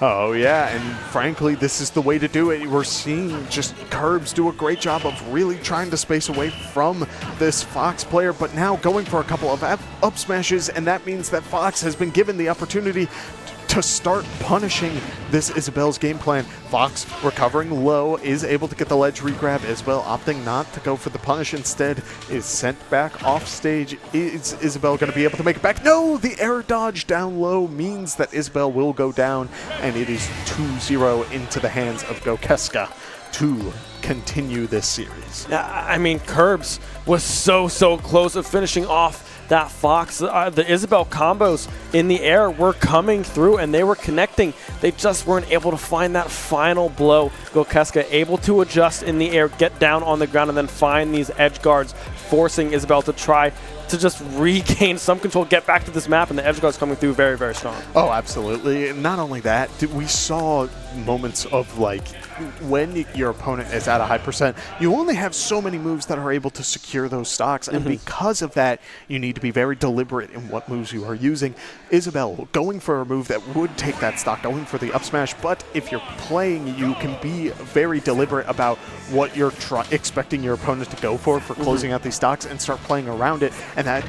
Speaker 5: Oh, yeah, and frankly, this is the way to do it. We're seeing just Curbs do a great job of really trying to space away from this Fox player, but now going for a couple of up smashes, and that means that Fox has been given the opportunity to start punishing this Isabelle's game plan. Fox, recovering low, is able to get the ledge regrab. Isabelle opting not to go for the punish, instead is sent back off stage. Is Isabelle going to be able to make it back? No! The air dodge down low means that Isabelle will go down, and it is 2-0 into the hands of Gokeska to continue this series.
Speaker 4: I mean, Curbs was so close of finishing off that Fox. The Isabelle combos in the air were coming through and they were connecting. They just weren't able to find that final blow. Gokeska able to adjust in the air, get down on the ground, and then find these edge guards, forcing Isabelle to try to just regain some control, get back to this map, and the edge guards coming through very strong.
Speaker 5: Oh, absolutely. Not only that, we saw moments of like when your opponent is at a high percent, you only have so many moves that are able to secure those stocks, and because of that, you need to be very deliberate in what moves you are using. Isabelle going for a move that would take that stock, going for the up smash, but if you're playing, you can be very deliberate about what you're expecting your opponent to go for closing out these stocks and start playing around it, and that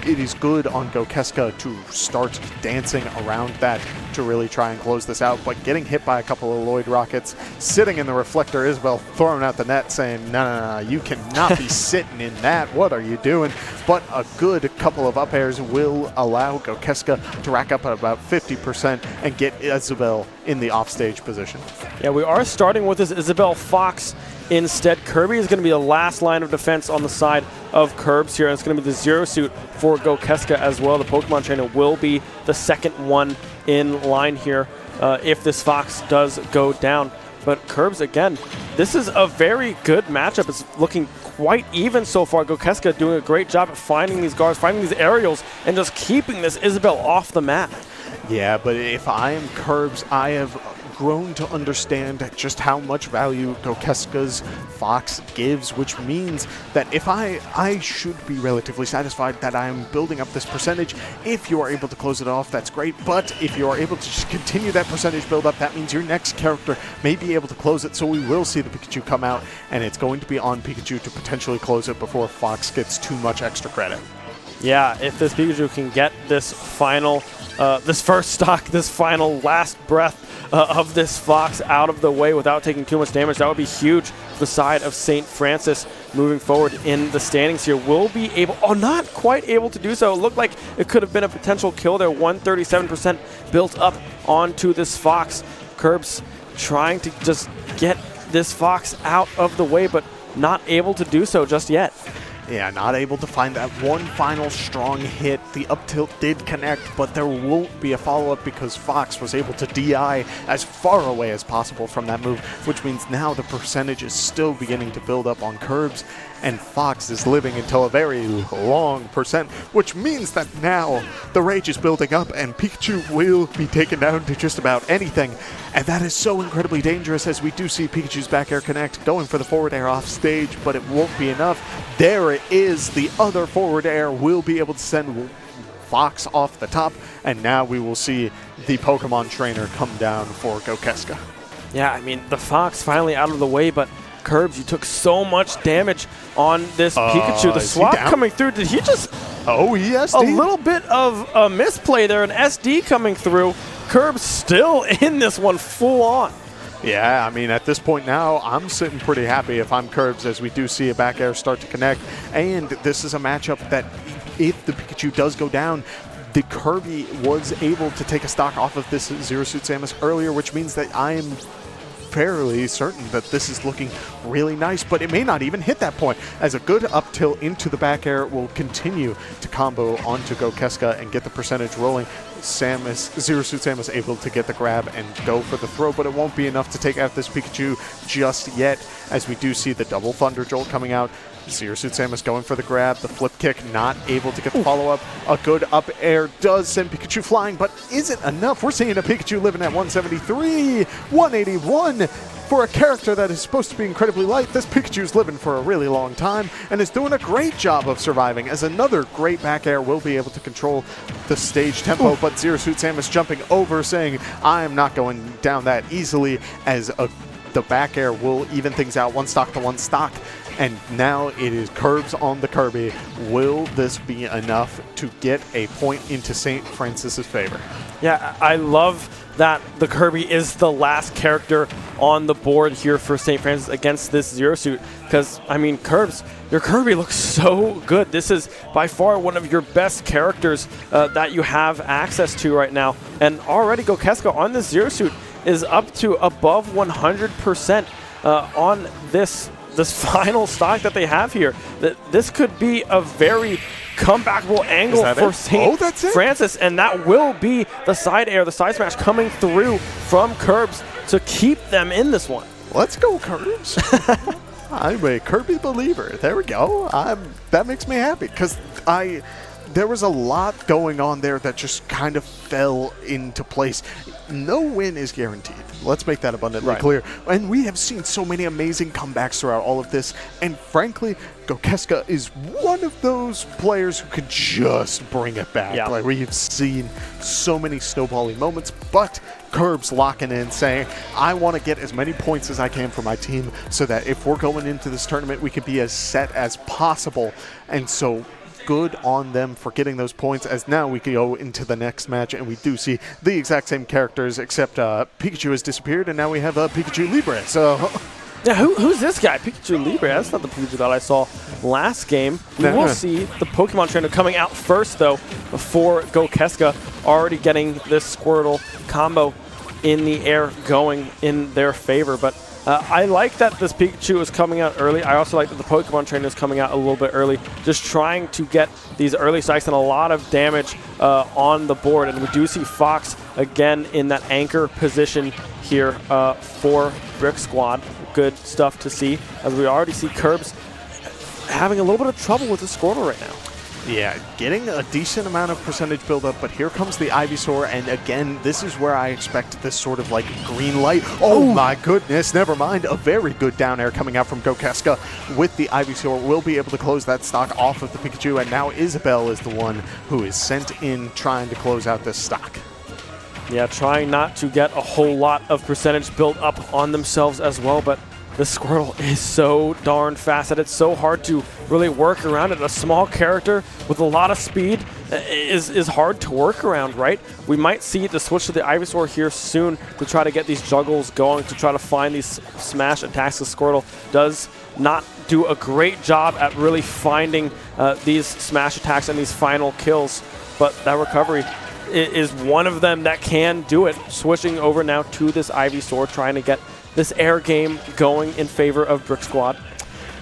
Speaker 5: it is good on Gokeska to start dancing around that to really try and close this out. But getting hit by a couple of Lloyd Rockets, sitting in the reflector, Isabelle throwing out the net saying, no, you cannot be sitting in that. What are you doing? But a good couple of up airs will allow Gokeska to rack up at about 50% and get Isabelle in the offstage position. Yeah,
Speaker 4: we are starting with this Isabelle Fox. Instead, Kirby is going to be the last line of defense on the side of Curbs here, and it's going to be the Zero Suit for Gokeska as well. The Pokemon Trainer will be the second one in line here if this Fox does go down. But Curbs, again, this is a very good matchup. It's looking quite even so far. Gokeska doing a great job at finding these guards, finding these aerials, and just keeping this Isabelle off the map.
Speaker 5: Yeah, but if I am Curbs, I have grown to understand just how much value Gokeska's Fox gives, which means that if I should be relatively satisfied that I'm building up this percentage. If you are able to close it off, that's great, but if you are able to just continue that percentage build up, that means your next character may be able to close it, so we will see the Pikachu come out, and it's going to be on Pikachu to potentially close it before Fox gets too much extra credit.
Speaker 4: Yeah, if this Pikachu can get this final, this first stock, this final last breath of this Fox out of the way without taking too much damage, that would be huge for the side of St. Francis moving forward in the standings here. Will be able, not quite able to do so. It looked like it could have been a potential kill there. 137% built up onto this Fox. Curbs trying to just get this Fox out of the way, but not able to do so just yet.
Speaker 5: Yeah, not able to find that one final strong hit. The up tilt did connect, but there won't be a follow-up because Fox was able to DI as far away as possible from that move, which means now the percentage is still beginning to build up on Curbs, and Fox is living until a very long percent, which means that now the rage is building up and Pikachu will be taken down to just about anything. And that is so incredibly dangerous, as we do see Pikachu's back air connect, going for the forward air off stage, but it won't be enough. There it is. The other forward air will be able to send Fox off the top, and now we will see the Pokemon trainer come down for Gokeska.
Speaker 4: Yeah, I mean, the Fox finally out of the way, but Curbs, you took so much damage on this Pikachu. The swap coming through, did he just...
Speaker 5: Oh, yes.
Speaker 4: A little bit of a misplay there, an SD coming through. Curbs still in this one full on.
Speaker 5: Yeah, I mean, at this point now, I'm sitting pretty happy if I'm Curbs, as we do see a back air start to connect. And this is a matchup that if the Pikachu does go down, the Kirby was able to take a stock off of this Zero Suit Samus earlier, which means that I am fairly certain that this is looking really nice, but it may not even hit that point, as a good up tilt into the back air will continue to combo onto Gokeska and get the percentage rolling. Zero Suit Samus able to get the grab and go for the throw, but it won't be enough to take out this Pikachu just yet, as we do see the double Thunder Jolt coming out. Zero Suit Samus going for the grab, the flip kick not able to get the follow-up. A good up air does send Pikachu flying, but isn't enough. We're seeing a Pikachu living at 173, 181. For a character that is supposed to be incredibly light, this Pikachu's living for a really long time and is doing a great job of surviving, as another great back air will be able to control the stage tempo. But Zero Suit Samus jumping over, saying, I am not going down that easily, as the back air will even things out, one stock to one stock. And now it is Curbs on the Kirby. Will this be enough to get a point into St. Francis's favor? Yeah,
Speaker 4: I love that the Kirby is the last character on the board here for St. Francis against this Zero Suit, because, I mean, Curbs, your Kirby looks so good. This is by far one of your best characters that you have access to right now. And already Gokeska on this Zero Suit is up to above 100% on this final stock that they have here. This could be a very comebackable angle for St. Francis, and that will be the side air, the side smash coming through from Curbs to keep them in this one.
Speaker 5: Let's go, Curbs. I'm a Kirby believer. There we go. That makes me happy, because there was a lot going on there that just kind of fell into place. No win is guaranteed. Let's make that abundantly clear. And we have seen so many amazing comebacks throughout all of this. And frankly, Gokeska is one of those players who could just bring it back.
Speaker 4: Yeah.
Speaker 5: Like, we've seen so many snowballing moments, but Curbs locking in, saying, I want to get as many points as I can for my team, so that if we're going into this tournament, we can be as set as possible. And so good on them for getting those points, as now we can go into the next match and we do see the exact same characters, except Pikachu has disappeared and now we have Pikachu Libre. So
Speaker 4: yeah, who's this guy? Pikachu Libre. That's not the Pikachu that I saw last game. We will see the Pokemon trainer coming out first, though, before Gokeska, already getting this Squirtle combo in the air going in their favor. But I like that this Pikachu is coming out early. I also like that the Pokemon trainer is coming out a little bit early, just trying to get these early strikes and a lot of damage on the board. And we do see Fox again in that anchor position here for Brick Squad. Good stuff to see, as we already see Curbs having a little bit of trouble with the Squirtle right now.
Speaker 5: Yeah, getting a decent amount of percentage buildup, but here comes the Ivysaur, and again, this is where I expect this sort of like green light. Oh my goodness, never mind. A very good down air coming out from Gokeska with the Ivysaur. Will be able to close that stock off of the Pikachu, and now Isabelle is the one who is sent in trying to close out this stock.
Speaker 4: Yeah, trying not to get a whole lot of percentage built up on themselves as well, but the Squirtle is so darn fast that it's so hard to really work around it. A small character with a lot of speed is hard to work around, right? We might see the switch to the Ivysaur here soon to try to get these juggles going, to try to find these smash attacks. The Squirtle does not do a great job at really finding these smash attacks and these final kills, but that recovery is one of them that can do it. Switching over now to this Ivysaur, trying to get this air game going in favor of Brick Squad.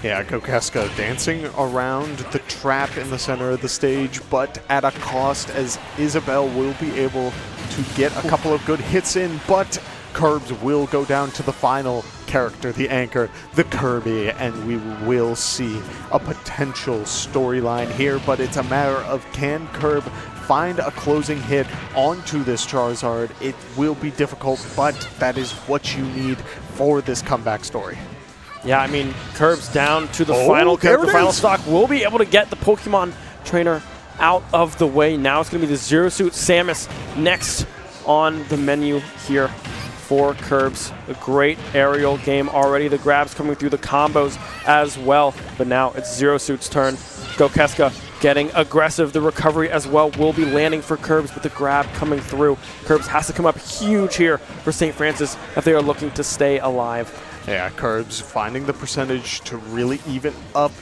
Speaker 5: Yeah, Gokeska dancing around the trap in the center of the stage, but at a cost, as Isabelle will be able to get a couple of good hits in, but Curbs will go down to the final character, the anchor, the Kirby, and we will see a potential storyline here, but it's a matter of can Curb find a closing hit onto this Charizard. It will be difficult, but that is what you need for this comeback story.
Speaker 4: Yeah, I mean, Curbs down to the final character, the final stock. Will be able to get the Pokemon trainer out of the way. Now it's going to be the Zero Suit Samus next on the menu here for Curbs. A great aerial game already. The grabs coming through, the combos as well. But now it's Zero Suit's turn. Gokeska getting aggressive. The recovery as well will be landing for Curbs with the grab coming through. Curbs has to come up huge here for St. Francis if they are looking to stay alive.
Speaker 5: Yeah, Curbs finding the percentage to really even up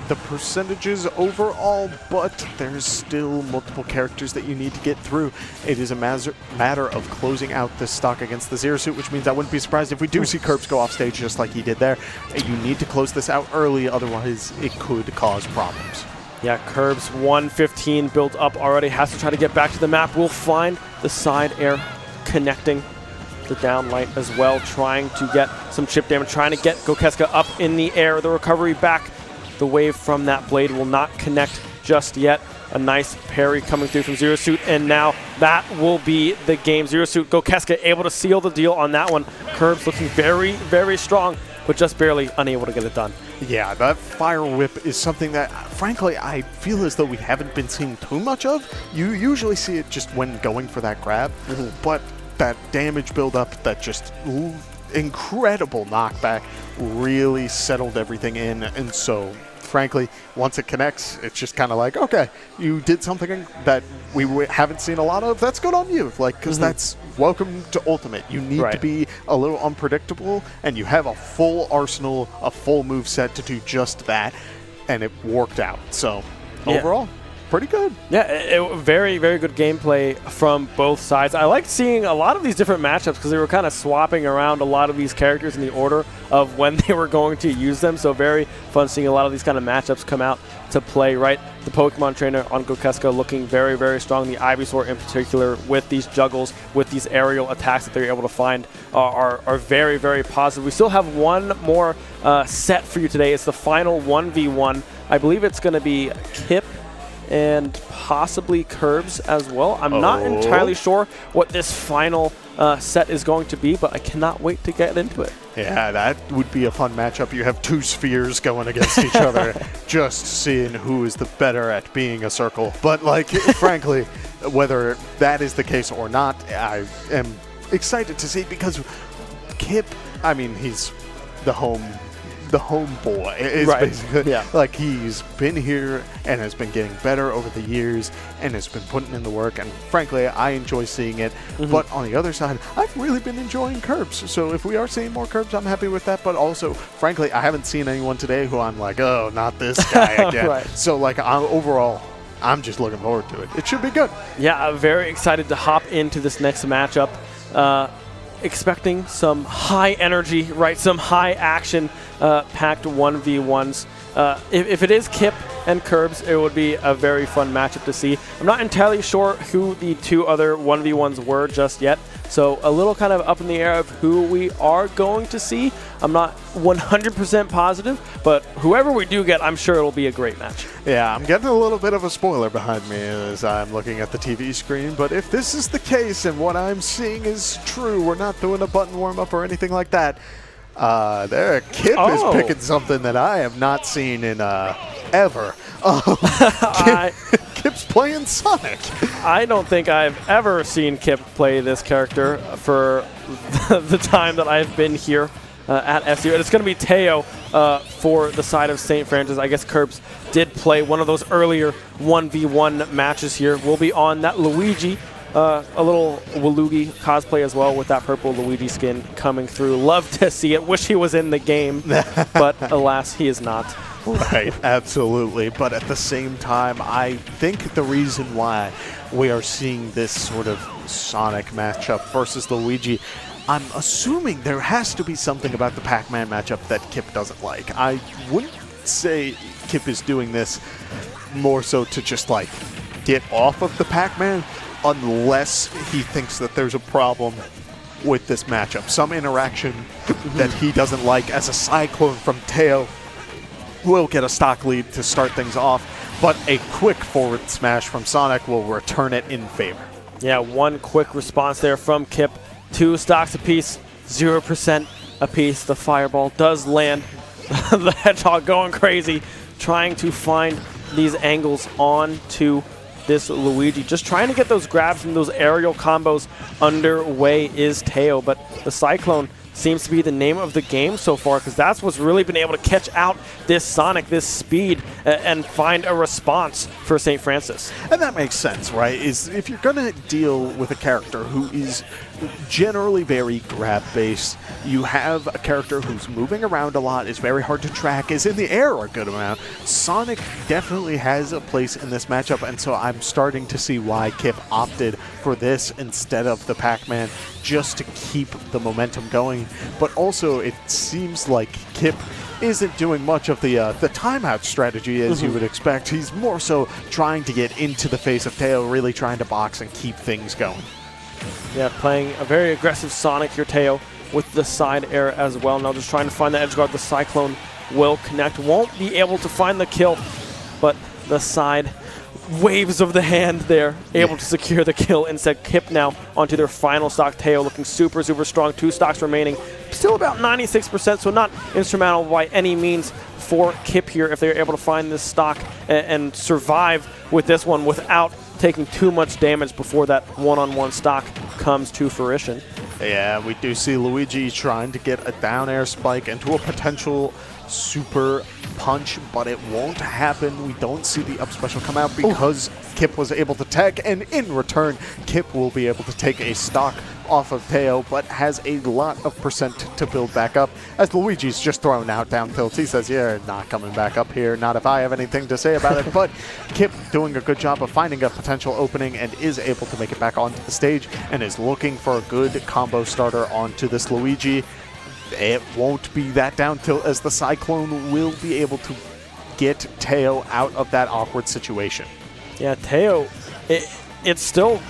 Speaker 5: the percentages overall, but there's still multiple characters that you need to get through. It is a matter of closing out this stock against the Zero Suit, which means I wouldn't be surprised if we do see Curbs go off stage just like he did there. You need to close this out early, otherwise it could cause problems.
Speaker 4: Yeah, Curbs 115 built up already. Has to try to get back to the map. We'll find the side air connecting the down light as well, trying to get some chip damage, trying to get Gokeska up in the air. The recovery back. The wave from that blade will not connect just yet. A nice parry coming through from Zero Suit, and now that will be the game. Zero Suit, Gokeska able to seal the deal on that one. Curbs looking very, very strong, but just barely unable to get it done.
Speaker 5: Yeah, that Fire Whip is something that, frankly, I feel as though we haven't been seeing too much of. You usually see it just when going for that grab, but that damage buildup, that just incredible knockback really settled everything in, and so frankly, once it connects, it's just kind of like, okay, you did something that we haven't seen a lot of. That's good on you, like, because that's welcome to Ultimate. You need to be a little unpredictable, and you have a full arsenal, a full move set to do just that, and it worked out. So overall, pretty good.
Speaker 4: Yeah, very, very good gameplay from both sides. I liked seeing a lot of these different matchups because they were kind of swapping around a lot of these characters in the order of when they were going to use them. So very fun seeing a lot of these kind of matchups come out to play, right? The Pokemon trainer on Gokeska looking very, very strong. The Ivysaur in particular with these juggles, with these aerial attacks that they're able to find are very, very positive. We still have one more set for you today. It's the final 1v1. I believe it's going to be Kip and possibly Curbs as well. I'm not entirely sure what this final set is going to be, but I cannot wait to get into it.
Speaker 5: Yeah, that would be a fun matchup. You have two spheres going against each other, just seeing who is the better at being a circle. But, like, frankly, whether that is the case or not, I am excited to see, because Kip, I mean, he's the homeboy. It's basically, like, he's been here and has been getting better over the years and has been putting in the work, and frankly, I enjoy seeing it. But on the other side, I've really been enjoying Curbs. So if we are seeing more Curbs, I'm happy with that. But also, frankly, I haven't seen anyone today who I'm like, oh, not this guy again. So, like, overall, I'm just looking forward to it. It should be good. Yeah,
Speaker 4: I'm very excited to hop into this next matchup. Expecting some high energy, right? Some high action packed 1v1s. If it is Kip and Curbs, it would be a very fun matchup to see. I'm not entirely sure who the two other 1v1s were just yet, So a little kind of up in the air of who we are going to see. I'm not 100% positive, but whoever we do get, I'm sure it'll be a great match.
Speaker 5: Yeah, I'm getting a little bit of a spoiler behind me as I'm looking at the TV screen, but if this is the case and what I'm seeing is true, we're not doing a button warm-up or anything like that, Kip is picking something that I have not seen in ever. Kip's playing Sonic.
Speaker 4: I don't think I've ever seen Kip play this character for the time that I've been here at FCU. And it's going to be Teo for the side of St. Francis. I guess Curbs did play one of those earlier 1v1 matches here. We'll be on that Luigi, a little Waluigi cosplay as well with that purple Luigi skin coming through. Love to see it. Wish he was in the game, but alas, he is not.
Speaker 5: Right, absolutely. But at the same time, I think the reason why we are seeing this sort of Sonic matchup versus Luigi, I'm assuming there has to be something about the Pac-Man matchup that Kip doesn't like. I wouldn't say Kip is doing this more so to just like get off of the Pac-Man unless he thinks that there's a problem with this matchup. Some interaction that he doesn't like as a Cyclone from Teo will get a stock lead to start things off, but a quick forward smash from Sonic will return it in favor.
Speaker 4: Yeah, one quick response there from Kip. 2 stocks apiece, 0% apiece. The fireball does land. The Hedgehog going crazy, trying to find these angles onto this Luigi. Just trying to get those grabs and those aerial combos underway is Teo, but the Cyclone seems to be the name of the game so far, because that's what's really been able to catch out this Sonic, this speed, and find a response for St. Francis.
Speaker 5: And that makes sense, right? Is if you're going to deal with a character who is generally very grab-based, you have a character who's moving around a lot, is very hard to track, is in the air a good amount. Sonic definitely has a place in this matchup, and so I'm starting to see why Kip opted for this instead of the Pac-Man, just to keep the momentum going. But also, it seems like Kip isn't doing much of the timeout strategy as you would expect. He's more so trying to get into the face of Teo, really trying to box and keep things going.
Speaker 4: Yeah, playing a very aggressive Sonic here, Teo, with the side air as well. Now just trying to find the edge guard. The Cyclone will connect. Won't be able to find the kill, but the side waves of the hand there, able to secure the kill. Instead, Kip now onto their final stock. Teo looking super, super strong. 2 stocks remaining. Still about 96%, so not instrumental by any means for Kip here if they're able to find this stock and survive with this one without taking too much damage before that one-on-one stock comes to fruition.
Speaker 5: Yeah, we do see Luigi trying to get a down air spike into a potential super punch, but it won't happen. We don't see the up special come out because Kip was able to tech, and in return, Kip will be able to take a stock off of Teo, but has a lot of percent to build back up, as Luigi's just thrown out down tilts. He says, yeah, not coming back up here, not if I have anything to say about it, but Kip doing a good job of finding a potential opening and is able to make it back onto the stage and is looking for a good combo starter onto this Luigi. It won't be that down tilt, as the Cyclone will be able to get Teo out of that awkward situation.
Speaker 4: Yeah, Teo, it's still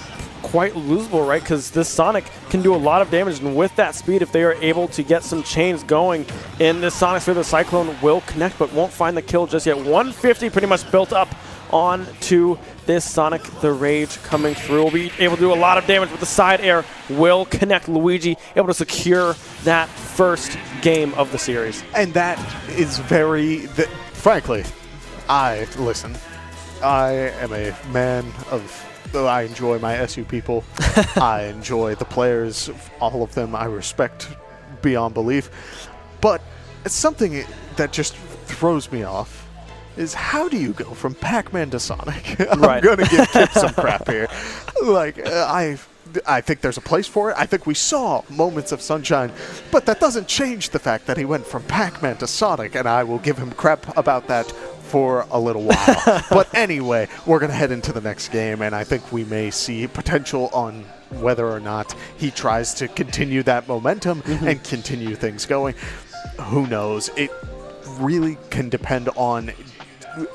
Speaker 4: quite losable, right? Because this Sonic can do a lot of damage, and with that speed, if they are able to get some chains going in this Sonic sphere, the Cyclone will connect, but won't find the kill just yet. 150 pretty much built up onto this Sonic the Rage coming through. Will be able to do a lot of damage with the side air. Will connect Luigi, able to secure that first game of the series.
Speaker 5: And that is very, frankly, I am a man of, I enjoy my SU people. I enjoy the players, all of them I respect beyond belief. But it's something that just throws me off is, how do you go from Pac-Man to Sonic? I'm going to give Kip some crap here. Like, I think there's a place for it. I think we saw moments of sunshine, but that doesn't change the fact that he went from Pac-Man to Sonic, and I will give him crap about that for a little while. But anyway, we're going to head into the next game, and I think we may see potential on whether or not he tries to continue that momentum and continue things going. Who knows? It really can depend on,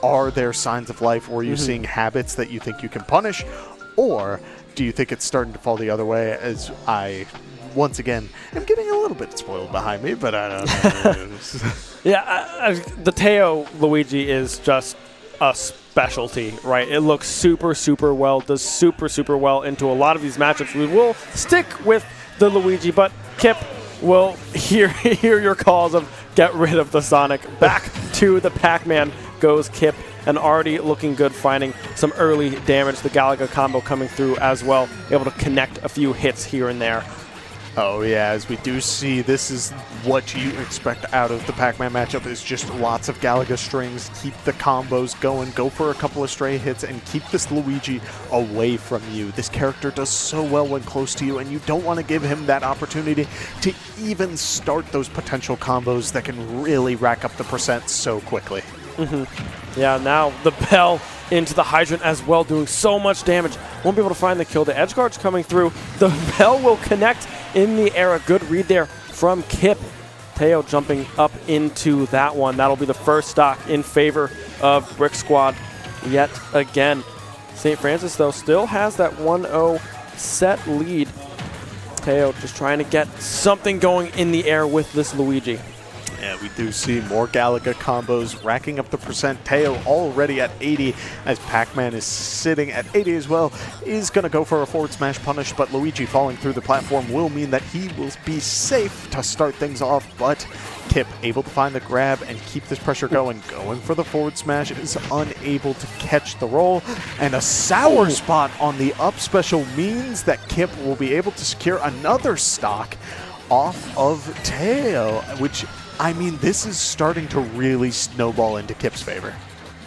Speaker 5: are there signs of life, or are you seeing habits that you think you can punish, Or do you think it's starting to fall the other way as I, once again, am getting a little bit spoiled behind me, but I don't know.
Speaker 4: Yeah, the Teo Luigi is just a specialty, right? It looks super, super well, does super, super well into a lot of these matchups. We will stick with the Luigi, but Kip will hear your calls of get rid of the Sonic. Back to the Pac-Man goes Kip, and already looking good, finding some early damage. The Galaga combo coming through as well, able to connect a few hits here and there.
Speaker 5: Oh yeah, as we do see, this is what you expect out of the Pac-Man matchup, is just lots of Galaga strings, keep the combos going, go for a couple of stray hits, and keep this Luigi away from you. This character does so well when close to you, and you don't want to give him that opportunity to even start those potential combos that can really rack up the percent so quickly.
Speaker 4: Yeah, now the Bell into the Hydrant as well, doing so much damage. Won't be able to find the kill. The edge guard's coming through. The Bell will connect in the air. A good read there from Kip. Teo jumping up into that one. That'll be the first stock in favor of Brick Squad yet again. St. Francis, though, still has that 1-0 set lead. Teo just trying to get something going in the air with this Luigi.
Speaker 5: Yeah, we do see more Galaga combos racking up the percent. Teo already at 80, as Pac-Man is sitting at 80 as well. Is going to go for a forward smash punish, but Luigi falling through the platform will mean that he will be safe to start things off, but Kip able to find the grab and keep this pressure going. Going for the forward smash, is unable to catch the roll, and a sour spot on the up special means that Kip will be able to secure another stock off of Teo, which, I mean, this is starting to really snowball into Kip's favor.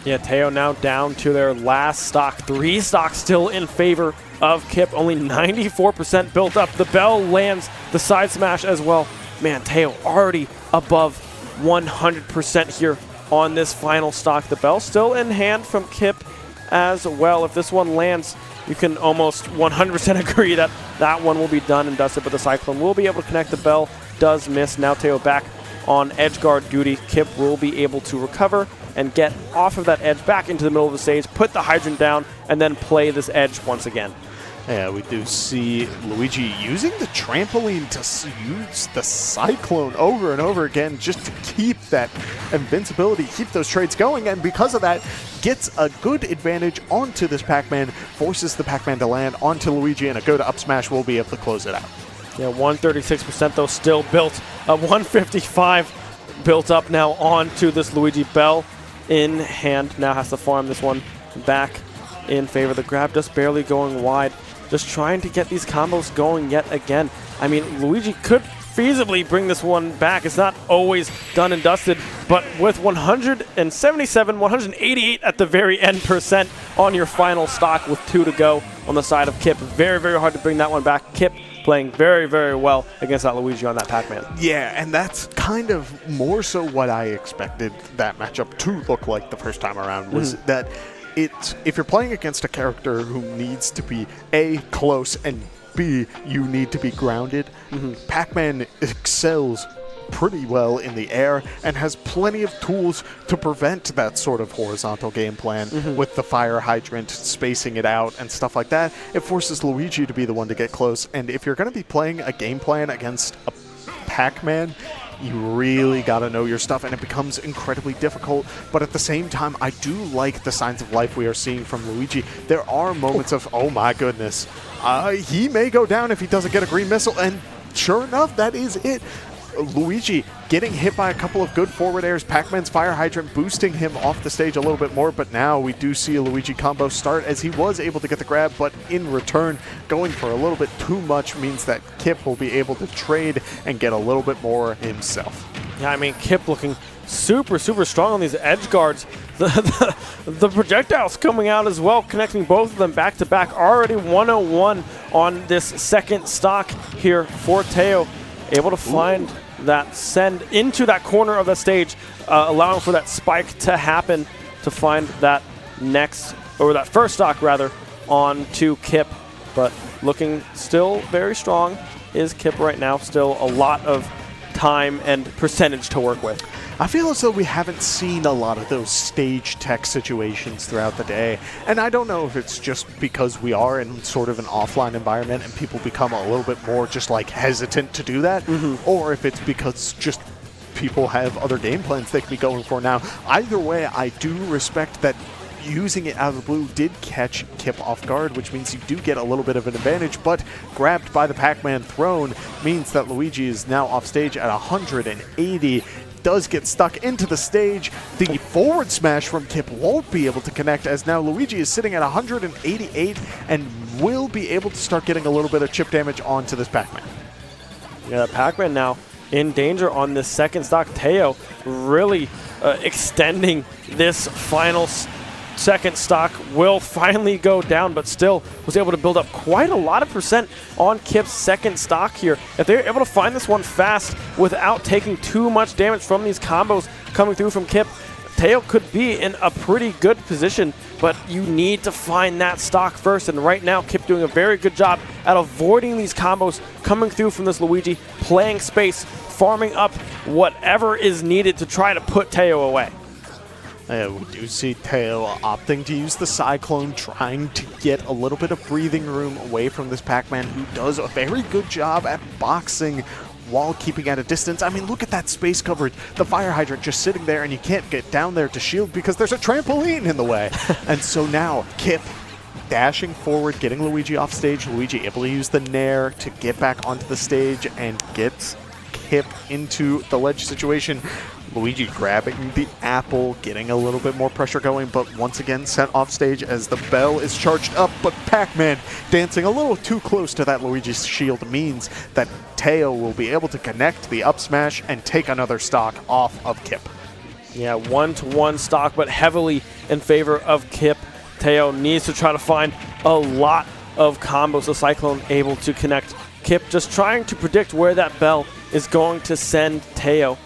Speaker 4: Yeah, Teo now down to their last stock. 3 stocks still in favor of Kip. Only 94% built up. The Bell lands the side smash as well. Man, Teo already above 100% here on this final stock. The Bell still in hand from Kip as well. If this one lands, you can almost 100% agree that that one will be done and dusted, but the Cyclone will be able to connect. The Bell does miss. Now Teo back on edge guard duty. Kip will be able to recover and get off of that edge back into the middle of the stage, put the Hydrant down, and then play this edge once again.
Speaker 5: Yeah, we do see Luigi using the trampoline to use the Cyclone over and over again just to keep that invincibility, keep those trades going, and because of that, gets a good advantage onto this Pac-Man, forces the Pac-Man to land onto Luigi, and a go to up smash will be able to close it out.
Speaker 4: Yeah, 136% though still built. 155 built up now onto this Luigi. Bell in hand, now has to farm this one back in favor. The grab just barely going wide. Just trying to get these combos going yet again. I mean, Luigi could feasibly bring this one back. It's not always done and dusted, but with 177, 188 at the very end percent on your final stock with 2 to go on the side of Kip. Very, very hard to bring that one back. Kip playing very, very well against that Luigi on that Pac-Man.
Speaker 5: Yeah, and that's kind of more so what I expected that matchup to look like the first time around, was that if you're playing against a character who needs to be A, close, and B, you need to be grounded, Pac-Man excels pretty well in the air and has plenty of tools to prevent that sort of horizontal game plan with the fire hydrant, spacing it out and stuff like that. It forces Luigi to be the one to get close, and if you're going to be playing a game plan against a Pac-Man, you really got to know your stuff, and it becomes incredibly difficult. But at the same time, I do like the signs of life we are seeing from Luigi. There are moments of, oh my goodness, he may go down if he doesn't get a green missile, and sure enough, that is it. Luigi getting hit by a couple of good forward airs, Pac-Man's fire hydrant boosting him off the stage a little bit more, but now we do see a Luigi combo start as he was able to get the grab, but in return, going for a little bit too much means that Kip will be able to trade and get a little bit more himself.
Speaker 4: Yeah, I mean, Kip looking super, super strong on these edge guards. The projectiles coming out as well, connecting both of them back to back. Already 101 on this second stock here for Teo. Able to find that send into that corner of the stage, allowing for that spike to happen to find that next, or that first stock rather, on to Kip. But looking still very strong is Kip right now. Still a lot of time and percentage to work with.
Speaker 5: I feel as though we haven't seen a lot of those stage tech situations throughout the day, and I don't know if it's just because we are in sort of an offline environment and people become a little bit more just like hesitant to do that, or if it's because just people have other game plans they can be going for now. Either way, I do respect that using it out of the blue did catch Kip off guard, which means you do get a little bit of an advantage, but grabbed by the Pac-Man throne means that Luigi is now off stage at 180. Does get stuck into the stage. The forward smash from Kip won't be able to connect, as now Luigi is sitting at 188 and will be able to start getting a little bit of chip damage onto this Pac-Man.
Speaker 4: Yeah, Pac-Man now in danger on this second stock. Teo really extending this final second stock, will finally go down, but still was able to build up quite a lot of percent on Kip's second stock here. If they're able to find this one fast without taking too much damage from these combos coming through from Kip, Teo could be in a pretty good position, but you need to find that stock first, and right now Kip doing a very good job at avoiding these combos coming through from this Luigi, playing space, farming up whatever is needed to try to put Teo away.
Speaker 5: We do see Teo opting to use the Cyclone, trying to get a little bit of breathing room away from this Pac-Man, who does a very good job at boxing while keeping at a distance. I mean, look at that space coverage. The fire hydrant just sitting there, and you can't get down there to shield because there's a trampoline in the way. And so now Kip dashing forward, getting Luigi off stage. Luigi able to use the Nair to get back onto the stage and get Kip into the ledge situation. Luigi grabbing the apple, getting a little bit more pressure going, but once again sent off stage as the bell is charged up. But Pac-Man dancing a little too close to that Luigi's shield means that Teo will be able to connect the up smash and take another stock off of Kip.
Speaker 4: Yeah, 1-to-1 stock, but heavily in favor of Kip. Teo needs to try to find a lot of combos. The Cyclone able to connect. Kip just trying to predict where that bell is going to send Teo.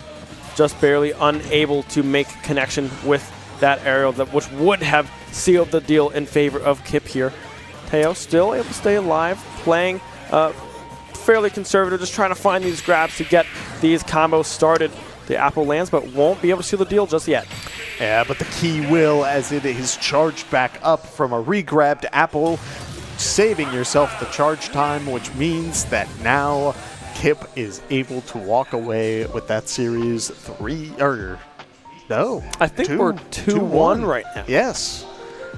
Speaker 4: Just barely unable to make connection with that aerial, which would have sealed the deal in favor of Kip here. Teo still able to stay alive, playing fairly conservative, just trying to find these grabs to get these combos started. The apple lands, but won't be able to seal the deal just yet.
Speaker 5: Yeah, but the key will, as it is charged back up from a re-grabbed apple, saving yourself the charge time, which means that now Kip is able to walk away with that series I think
Speaker 4: we're 2-1 right now.
Speaker 5: Yes.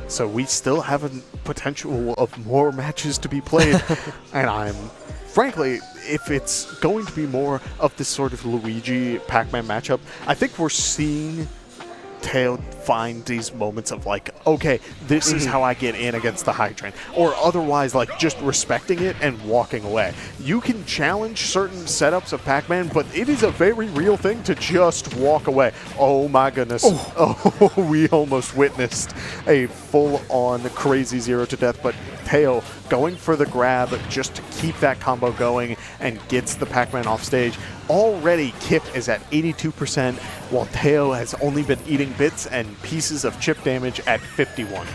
Speaker 5: So we still have a potential of more matches to be played. And I'm, frankly, if it's going to be more of this sort of Luigi Pac-Man matchup, I think we're seeing Teo find these moments of like, okay, this is how I get in against the hydrant, or otherwise like just respecting it and walking away. You can challenge certain setups of Pac-Man, but it is a very real thing to just walk away. Oh my goodness. Oh, we almost witnessed a full-on crazy 0 to death, but Teo going for the grab just to keep that combo going and gets the Pac-Man off stage. Already Kip is at 82%, while Teo has only been eating bits and pieces of chip damage at 51.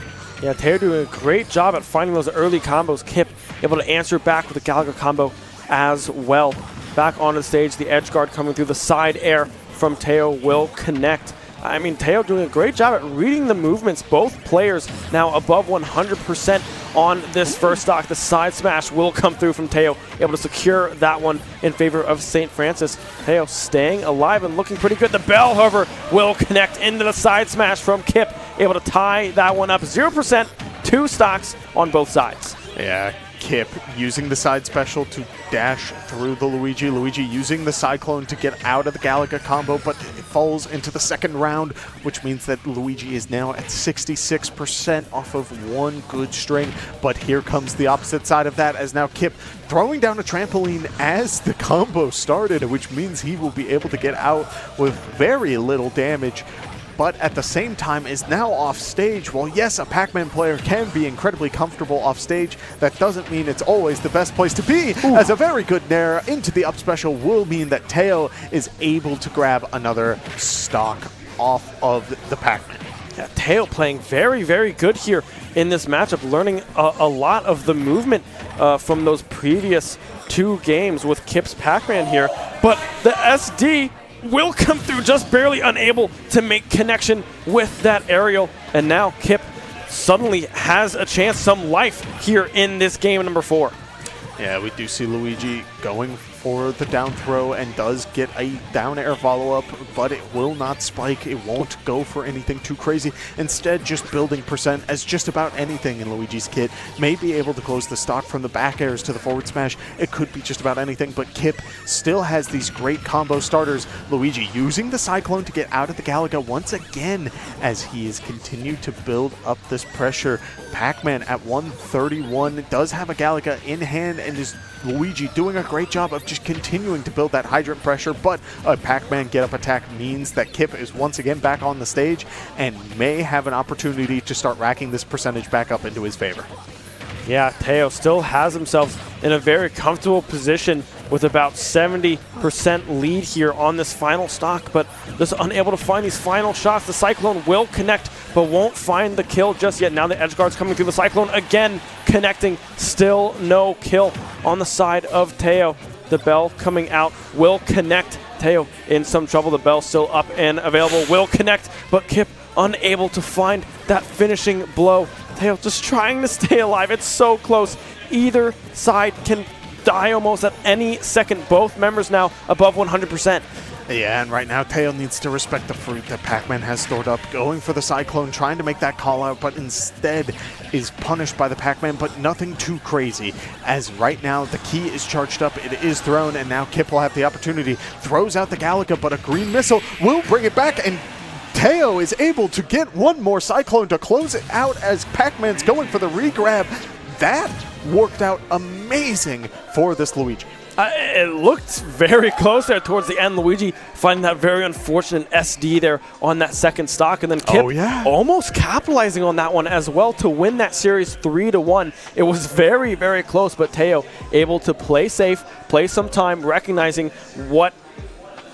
Speaker 4: Yeah, Teo doing a great job at finding those early combos. Kip able to answer back with the Galaga combo as well. Back on the stage, the edge guard coming through the side air from Teo will connect. I mean, Teo doing a great job at reading the movements. Both players now above 100% on this first stock. The side smash will come through from Teo, able to secure that one in favor of St. Francis. Teo staying alive and looking pretty good. The bell, however, will connect into the side smash from Kip, able to tie that one up. 0%, 2 stocks on both sides.
Speaker 5: Yeah, Kip using the side special to dash through the Luigi. Luigi using the Cyclone to get out of the Galaga combo, but it falls into the second round, which means that Luigi is now at 66% off of one good string. But here comes the opposite side of that, as now Kip throwing down a trampoline as the combo started, which means he will be able to get out with very little damage, but at the same time is now off stage. Well, yes, a Pac-Man player can be incredibly comfortable off stage. That doesn't mean it's always the best place to be, as a very good Nair into the up special will mean that Teo is able to grab another stock off of the Pac-Man.
Speaker 4: Yeah, Teo playing very, very good here in this matchup, learning a lot of the movement from those previous 2 games with Kip's Pac-Man here, but the SD will come through just barely, unable to make connection with that aerial, and now Kip suddenly has a chance, some life here in this game number 4.
Speaker 5: Yeah, we do see Luigi going for the down throw and does get a down air follow-up, but it will not spike. It won't go for anything too crazy. Instead, just building percent as just about anything in Luigi's kit. May be able to close the stock from the back airs to the forward smash. It could be just about anything, but Kip still has these great combo starters. Luigi using the Cyclone to get out of the Galaga once again as he has continued to build up this pressure. Pac-Man at 131 does have a Galaga in hand, and is Luigi doing a great job of just continuing to build that hydrant pressure, but a Pac-Man get-up attack means that Kip is once again back on the stage and may have an opportunity to start racking this percentage back up into his favor.
Speaker 4: Yeah, Teo still has himself in a very comfortable position with about 70% lead here on this final stock, but just unable to find these final shots. The Cyclone will connect, but won't find the kill just yet. Now the edge guard's coming through the Cyclone again, connecting. Still no kill on the side of Teo. The Bell coming out will connect. Teo in some trouble. The Bell still up and available, will connect, but Kip unable to find that finishing blow. Teo just trying to stay alive. It's so close. Either side can die almost at any second. Both members now above 100%.
Speaker 5: Yeah, and right now Teo needs to respect the fruit that Pac-Man has stored up, going for the Cyclone, trying to make that call out, but instead is punished by the Pac-Man, but nothing too crazy, as right now the key is charged up, it is thrown, and now Kip will have the opportunity. Throws out the Galaga, but a green missile will bring it back, and Teo is able to get one more Cyclone to close it out as Pac-Man's going for the re-grab. That worked out amazing for this Luigi.
Speaker 4: It looked very close there towards the end. Luigi finding that very unfortunate SD there on that second stock, and then Kip almost capitalizing on that one as well to win that series 3-1. It was very, very close, but Teo able to play safe, play some time, recognizing what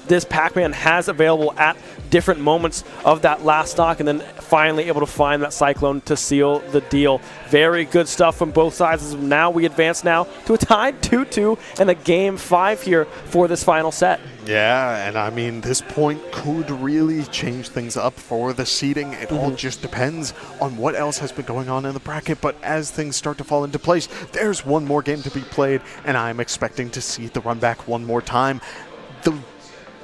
Speaker 4: this Pac-Man has available at different moments of that last stock, and then finally able to find that Cyclone to seal the deal. Very good stuff from both sides. Now we advance now to a tied 2-2 and a game 5 here for this final set.
Speaker 5: Yeah, and I mean, this point could really change things up for the seeding. It all just depends on what else has been going on in the bracket, but as things start to fall into place, there's one more game to be played, and I'm expecting to see the run back one more time.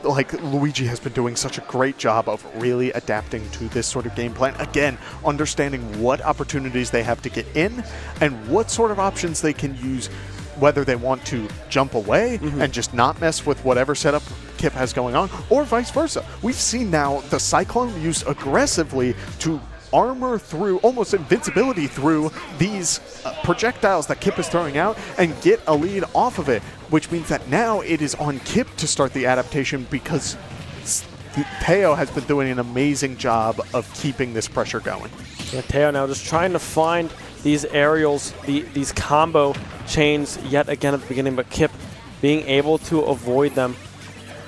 Speaker 5: Luigi has been doing such a great job of really adapting to this sort of game plan. Again, understanding what opportunities they have to get in and what sort of options they can use, whether they want to jump away and just not mess with whatever setup Kip has going on, or vice versa. We've seen now the Cyclone use aggressively to armor through, almost invincibility through these projectiles that Kip is throwing out and get a lead off of it, which means that now it is on Kip to start the adaptation, because Teo has been doing an amazing job of keeping this pressure going.
Speaker 4: Yeah, Teo now just trying to find these aerials, these combo chains yet again at the beginning, but Kip being able to avoid them.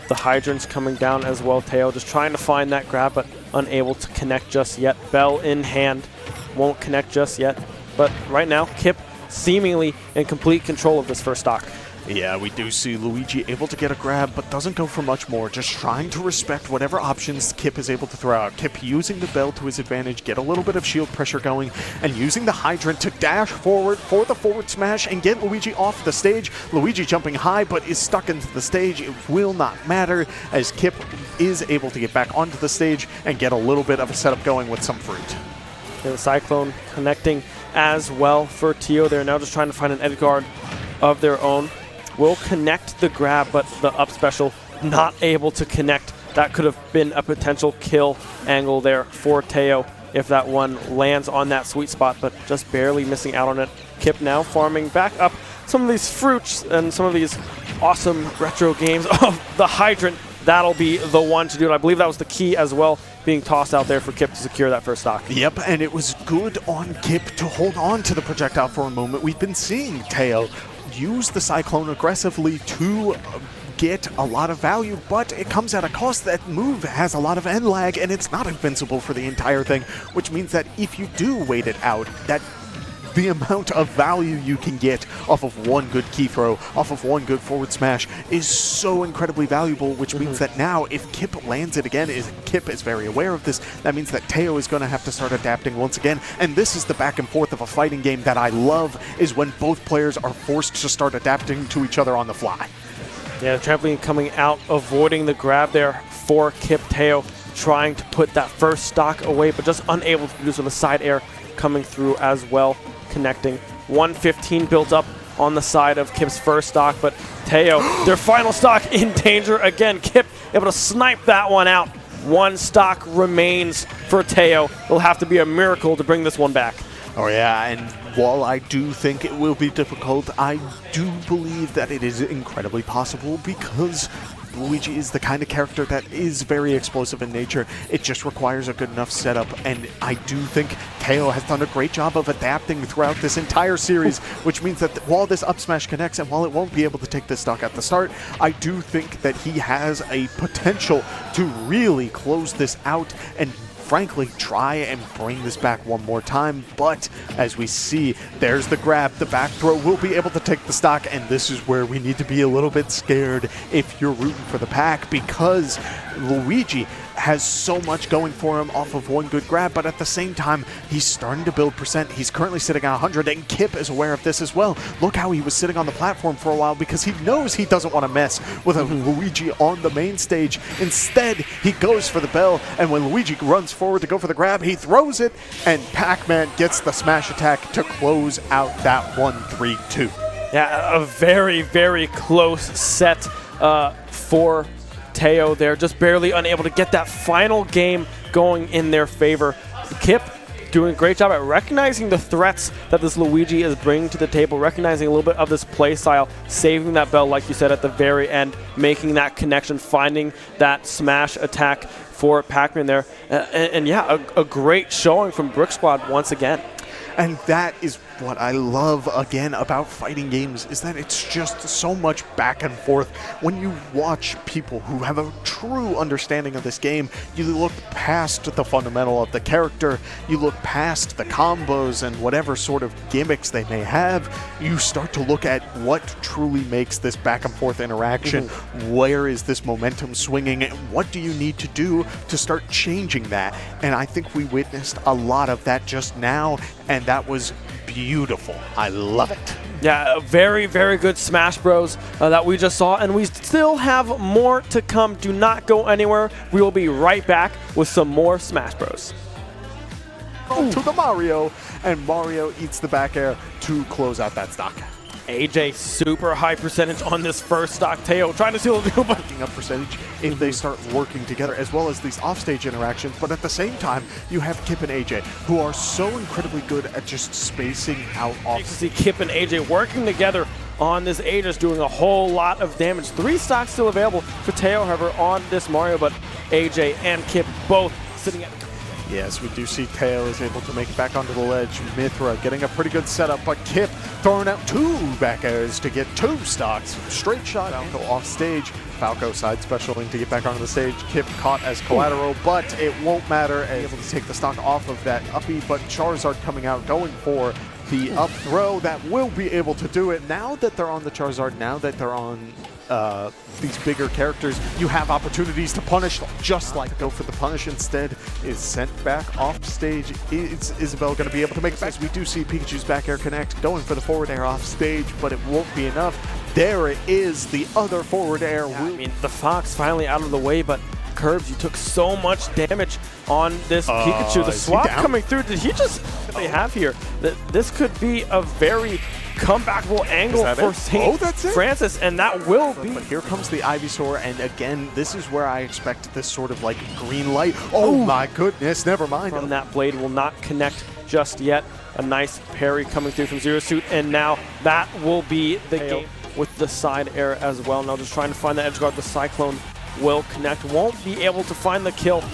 Speaker 4: The hydrants coming down as well. Teo just trying to find that grab, but unable to connect just yet. Bell in hand, won't connect just yet. But right now, Kip seemingly in complete control of this first stock.
Speaker 5: Yeah, we do see Luigi able to get a grab, but doesn't go for much more. Just trying to respect whatever options Kip is able to throw out. Kip using the Bell to his advantage, get a little bit of shield pressure going, and using the hydrant to dash forward for the forward smash and get Luigi off the stage. Luigi jumping high, but is stuck into the stage. It will not matter, as Kip is able to get back onto the stage and get a little bit of a setup going with some fruit.
Speaker 4: And the Cyclone connecting as well for Teo. They're now just trying to find an edge guard of their own. Will connect the grab, but the up special not able to connect. That could have been a potential kill angle there for Teo if that one lands on that sweet spot, but just barely missing out on it. Kip now farming back up some of these fruits and some of these awesome retro games of the hydrant. That'll be the one to do it. I believe that was the key as well, being tossed out there for Kip to secure that first stock.
Speaker 5: Yep, and it was good on Kip to hold on to the projectile for a moment. We've been seeing Teo use the Cyclone aggressively to get a lot of value, but it comes at a cost. That move has a lot of end lag, and it's not invincible for the entire thing, which means that if you do wait it out, that the amount of value you can get off of one good key throw, off of one good forward smash is so incredibly valuable, which means that now if Kip lands it again, Kip is very aware of this, that means that Teo is going to have to start adapting once again. And this is the back and forth of a fighting game that I love, is when both players are forced to start adapting to each other on the fly.
Speaker 4: Yeah, the trampoline coming out, avoiding the grab there for Kip. Teo trying to put that first stock away, but just unable to do so. The side air coming through as well, connecting. 115 built up on the side of Kip's first stock, but Teo, their final stock, in danger again. Kip able to snipe that one out. One stock remains for Teo. It'll have to be a miracle to bring this one back.
Speaker 5: Oh yeah, and while I do think it will be difficult, I do believe that it is incredibly possible, because Luigi is the kind of character that is very explosive in nature. It just requires a good enough setup, and I do think Teo has done a great job of adapting throughout this entire series, which means that while this up smash connects, and while it won't be able to take this stock at the start, I do think that he has a potential to really close this out and frankly try and bring this back one more time. But as we see, there's the grab, the back throw will be able to take the stock, and this is where we need to be a little bit scared if you're rooting for the pack, because Luigi has so much going for him off of one good grab, but at the same time, he's starting to build percent. He's currently sitting at 100, and Kip is aware of this as well. Look how he was sitting on the platform for a while, because he knows he doesn't want to mess with a Luigi on the main stage. Instead, he goes for the bell, and when Luigi runs forward to go for the grab, he throws it, and Pac-Man gets the smash attack to close out that 1-3-2.
Speaker 4: Yeah, a very, very close set for Teo there, just barely unable to get that final game going in their favor. Kip doing a great job at recognizing the threats that this Luigi is bringing to the table, recognizing a little bit of this play style, saving that bell, like you said, at the very end, making that connection, finding that smash attack for Pac-Man there. And yeah, a great showing from Brick Squad once again.
Speaker 5: And that is what I love, again, about fighting games, is that it's just so much back and forth. When you watch people who have a true understanding of this game, you look past the fundamental of the character, you look past the combos and whatever sort of gimmicks they may have, you start to look at what truly makes this back and forth interaction. Where is this momentum swinging? What do you need to do to start changing that? And I think we witnessed a lot of that just now, and that was beautiful. I love it.
Speaker 4: Yeah, very, very good Smash Bros that we just saw, and we still have more to come. Do not go anywhere. We will be right back with some more Smash Bros.
Speaker 5: To the Mario, and Mario eats the back air to close out that stock.
Speaker 4: AJ, super high percentage on this first stock. Teo trying to steal a deal, but
Speaker 5: Up percentage if they start working together, as well as these offstage interactions. But at the same time, you have Kip and AJ, who are so incredibly good at just spacing out off.
Speaker 4: you can see Kip and AJ working together on this. AJ's doing a whole lot of damage. 3 stocks still available for Teo, however, on this Mario, but AJ and Kip both sitting at...
Speaker 5: Yes, we do see Teo is able to make it back onto the ledge. Mithra getting a pretty good setup, but Kip throwing out 2 back airs to get 2 stocks. Straight shot, Falco off stage. Falco side specialing to get back onto the stage. Kip caught as collateral, but it won't matter. Able to take the stock off of that uppie, but Charizard coming out, going for the up throw that will be able to do it. Now that they're on the Charizard, now that they're on these bigger characters, you have opportunities to punish, just like go for the punish. Instead is sent back off stage. Is Isabelle going to be able to make it back? We do see Pikachu's back air connect, going for the forward air off stage, but it won't be enough. There it is, the other forward air.
Speaker 4: Yeah, I mean, the Fox finally out of the way, but Curbs, you took so much damage on this Pikachu. The swap coming through, did he just... What they have here, this could be a very comebackable angle for St. Francis, and that will be.
Speaker 5: But here comes the Ivysaur, and again, this is where I expect this sort of like green light. Oh my goodness, never mind.
Speaker 4: From that blade will not connect just yet. A nice parry coming through from Zero Suit, and now that will be the game with the side air as well. Now just trying to find the edge guard. The Cyclone will connect. Won't be able to find the kill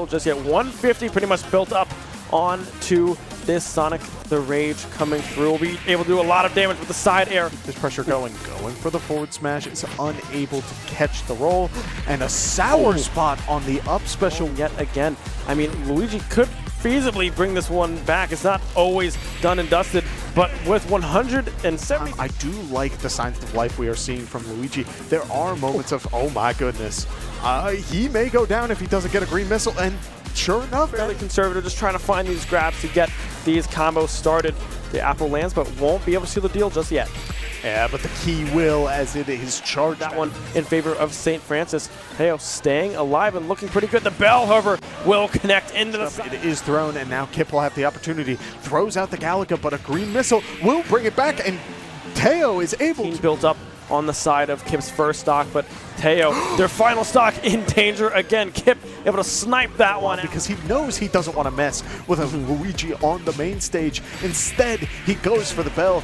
Speaker 4: just yet. 150 pretty much built up onto this Sonic the Rage coming through. Will be able to do a lot of damage with the side air.
Speaker 5: This pressure going for the forward smash. Is unable to catch the roll, and a sour spot on the up special
Speaker 4: yet again. I mean, Luigi could feasibly bring this one back. It's not always done and dusted, but with 170.
Speaker 5: I do like the signs of life we are seeing from Luigi. There are moments of, oh my goodness, he may go down if he doesn't get a green missile, and sure enough,
Speaker 4: Fairly conservative, just trying to find these grabs to get these combos started. The apple lands, but won't be able to seal the deal just yet.
Speaker 5: yeah, but the key will, as it is charged.
Speaker 4: That one in favor of St. Francis. Teo staying alive and looking pretty good. The bell, however, will connect into the side.
Speaker 5: It is thrown, and now Kip will have the opportunity. Throws out the Galaga, but a green missile will bring it back, and Teo is able to
Speaker 4: Built up on the side of Kip's first stock, but Teo, their final stock, in danger again. Kip able to snipe that one out.
Speaker 5: because he knows he doesn't want to mess with a Luigi on the main stage. Instead, he goes for the bell.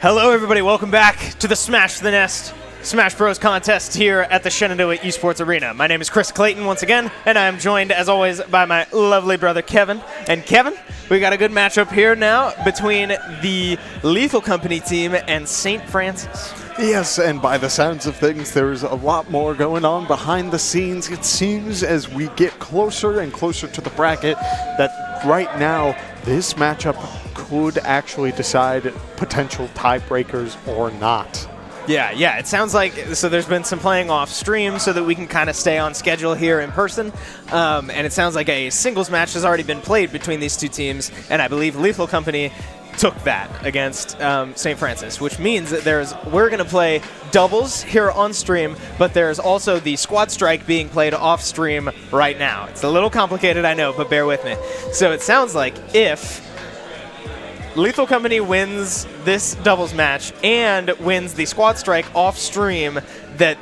Speaker 6: Hello, everybody. Welcome back to the Smash the Nest Smash Bros. Contest here at the Shenandoah Esports Arena. My name is Chris Clayton once again, and I am joined, as always, by my lovely brother, Kevin. And Kevin, we got a good matchup here now between the Lethal Company team and St. Francis.
Speaker 5: Yes, and by the sounds of things, there's a lot more going on behind the scenes. It seems as we get closer and closer to the bracket that right now this matchup could actually decide potential tiebreakers or not.
Speaker 6: Yeah, it sounds like, so there's been some playing off stream so that we can kind of stay on schedule here in person, and it sounds like a singles match has already been played between these two teams, and I believe Lethal Company took that against St. Francis, which means that we're going to play doubles here on stream, but there's also the squad strike being played off stream right now. It's a little complicated, I know, but bear with me. So it sounds like if Lethal Company wins this doubles match and wins the squad strike off stream, that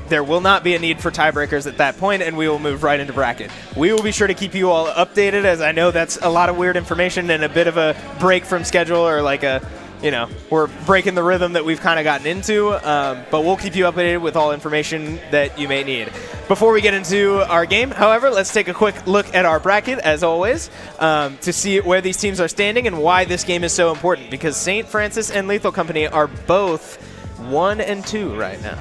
Speaker 6: there will not be a need for tiebreakers at that point, and we will move right into bracket. We will be sure to keep you all updated, as I know that's a lot of weird information and a bit of a break from schedule, or like we're breaking the rhythm that we've kind of gotten into, but we'll keep you updated with all information that you may need. Before we get into our game, however, let's take a quick look at our bracket, as always, to see where these teams are standing and why this game is so important, because St. Francis and Lethal Company are both 1 and 2 right now.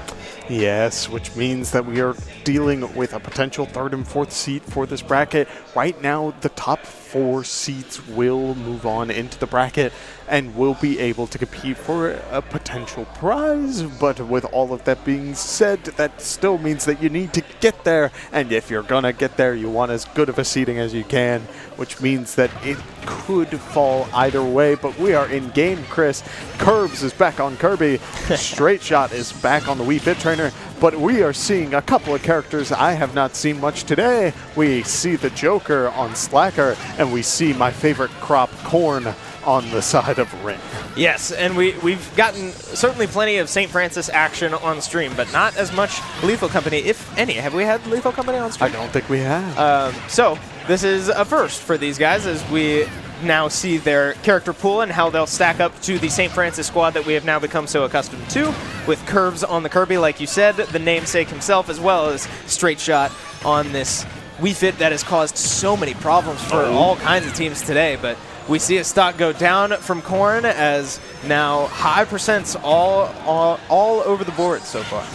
Speaker 5: Yes, which means that we are dealing with a potential 3rd and 4th seed for this bracket. Right now, the top 4 seeds will move on into the bracket and will be able to compete for a potential prize. But with all of that being said, that still means that you need to get there. And if you're going to get there, you want as good of a seeding as you can, which means that it could fall either way. But we are in game, Chris. Curbs is back on Kirby. Straight Shot is back on the Wii Fit Trainer. But we are seeing a couple of characters I have not seen much today. We see the Joker on Slacker, and we see my favorite crop, Corn, on the side of Ring.
Speaker 6: Yes, and we've gotten certainly plenty of St. Francis action on stream, but not as much Lethal Company, if any. Have we had Lethal Company on stream?
Speaker 5: I don't think we have.
Speaker 6: So this is a first for these guys, as we now see their character pool and how they'll stack up to the St. Francis squad that we have now become so accustomed to, with Curves on the Kirby, like you said, the namesake himself, as well as Straight Shot on this Wii Fit that has caused so many problems for all kinds of teams today. But we see a stock go down from Corn, as now high percents all over the board so far.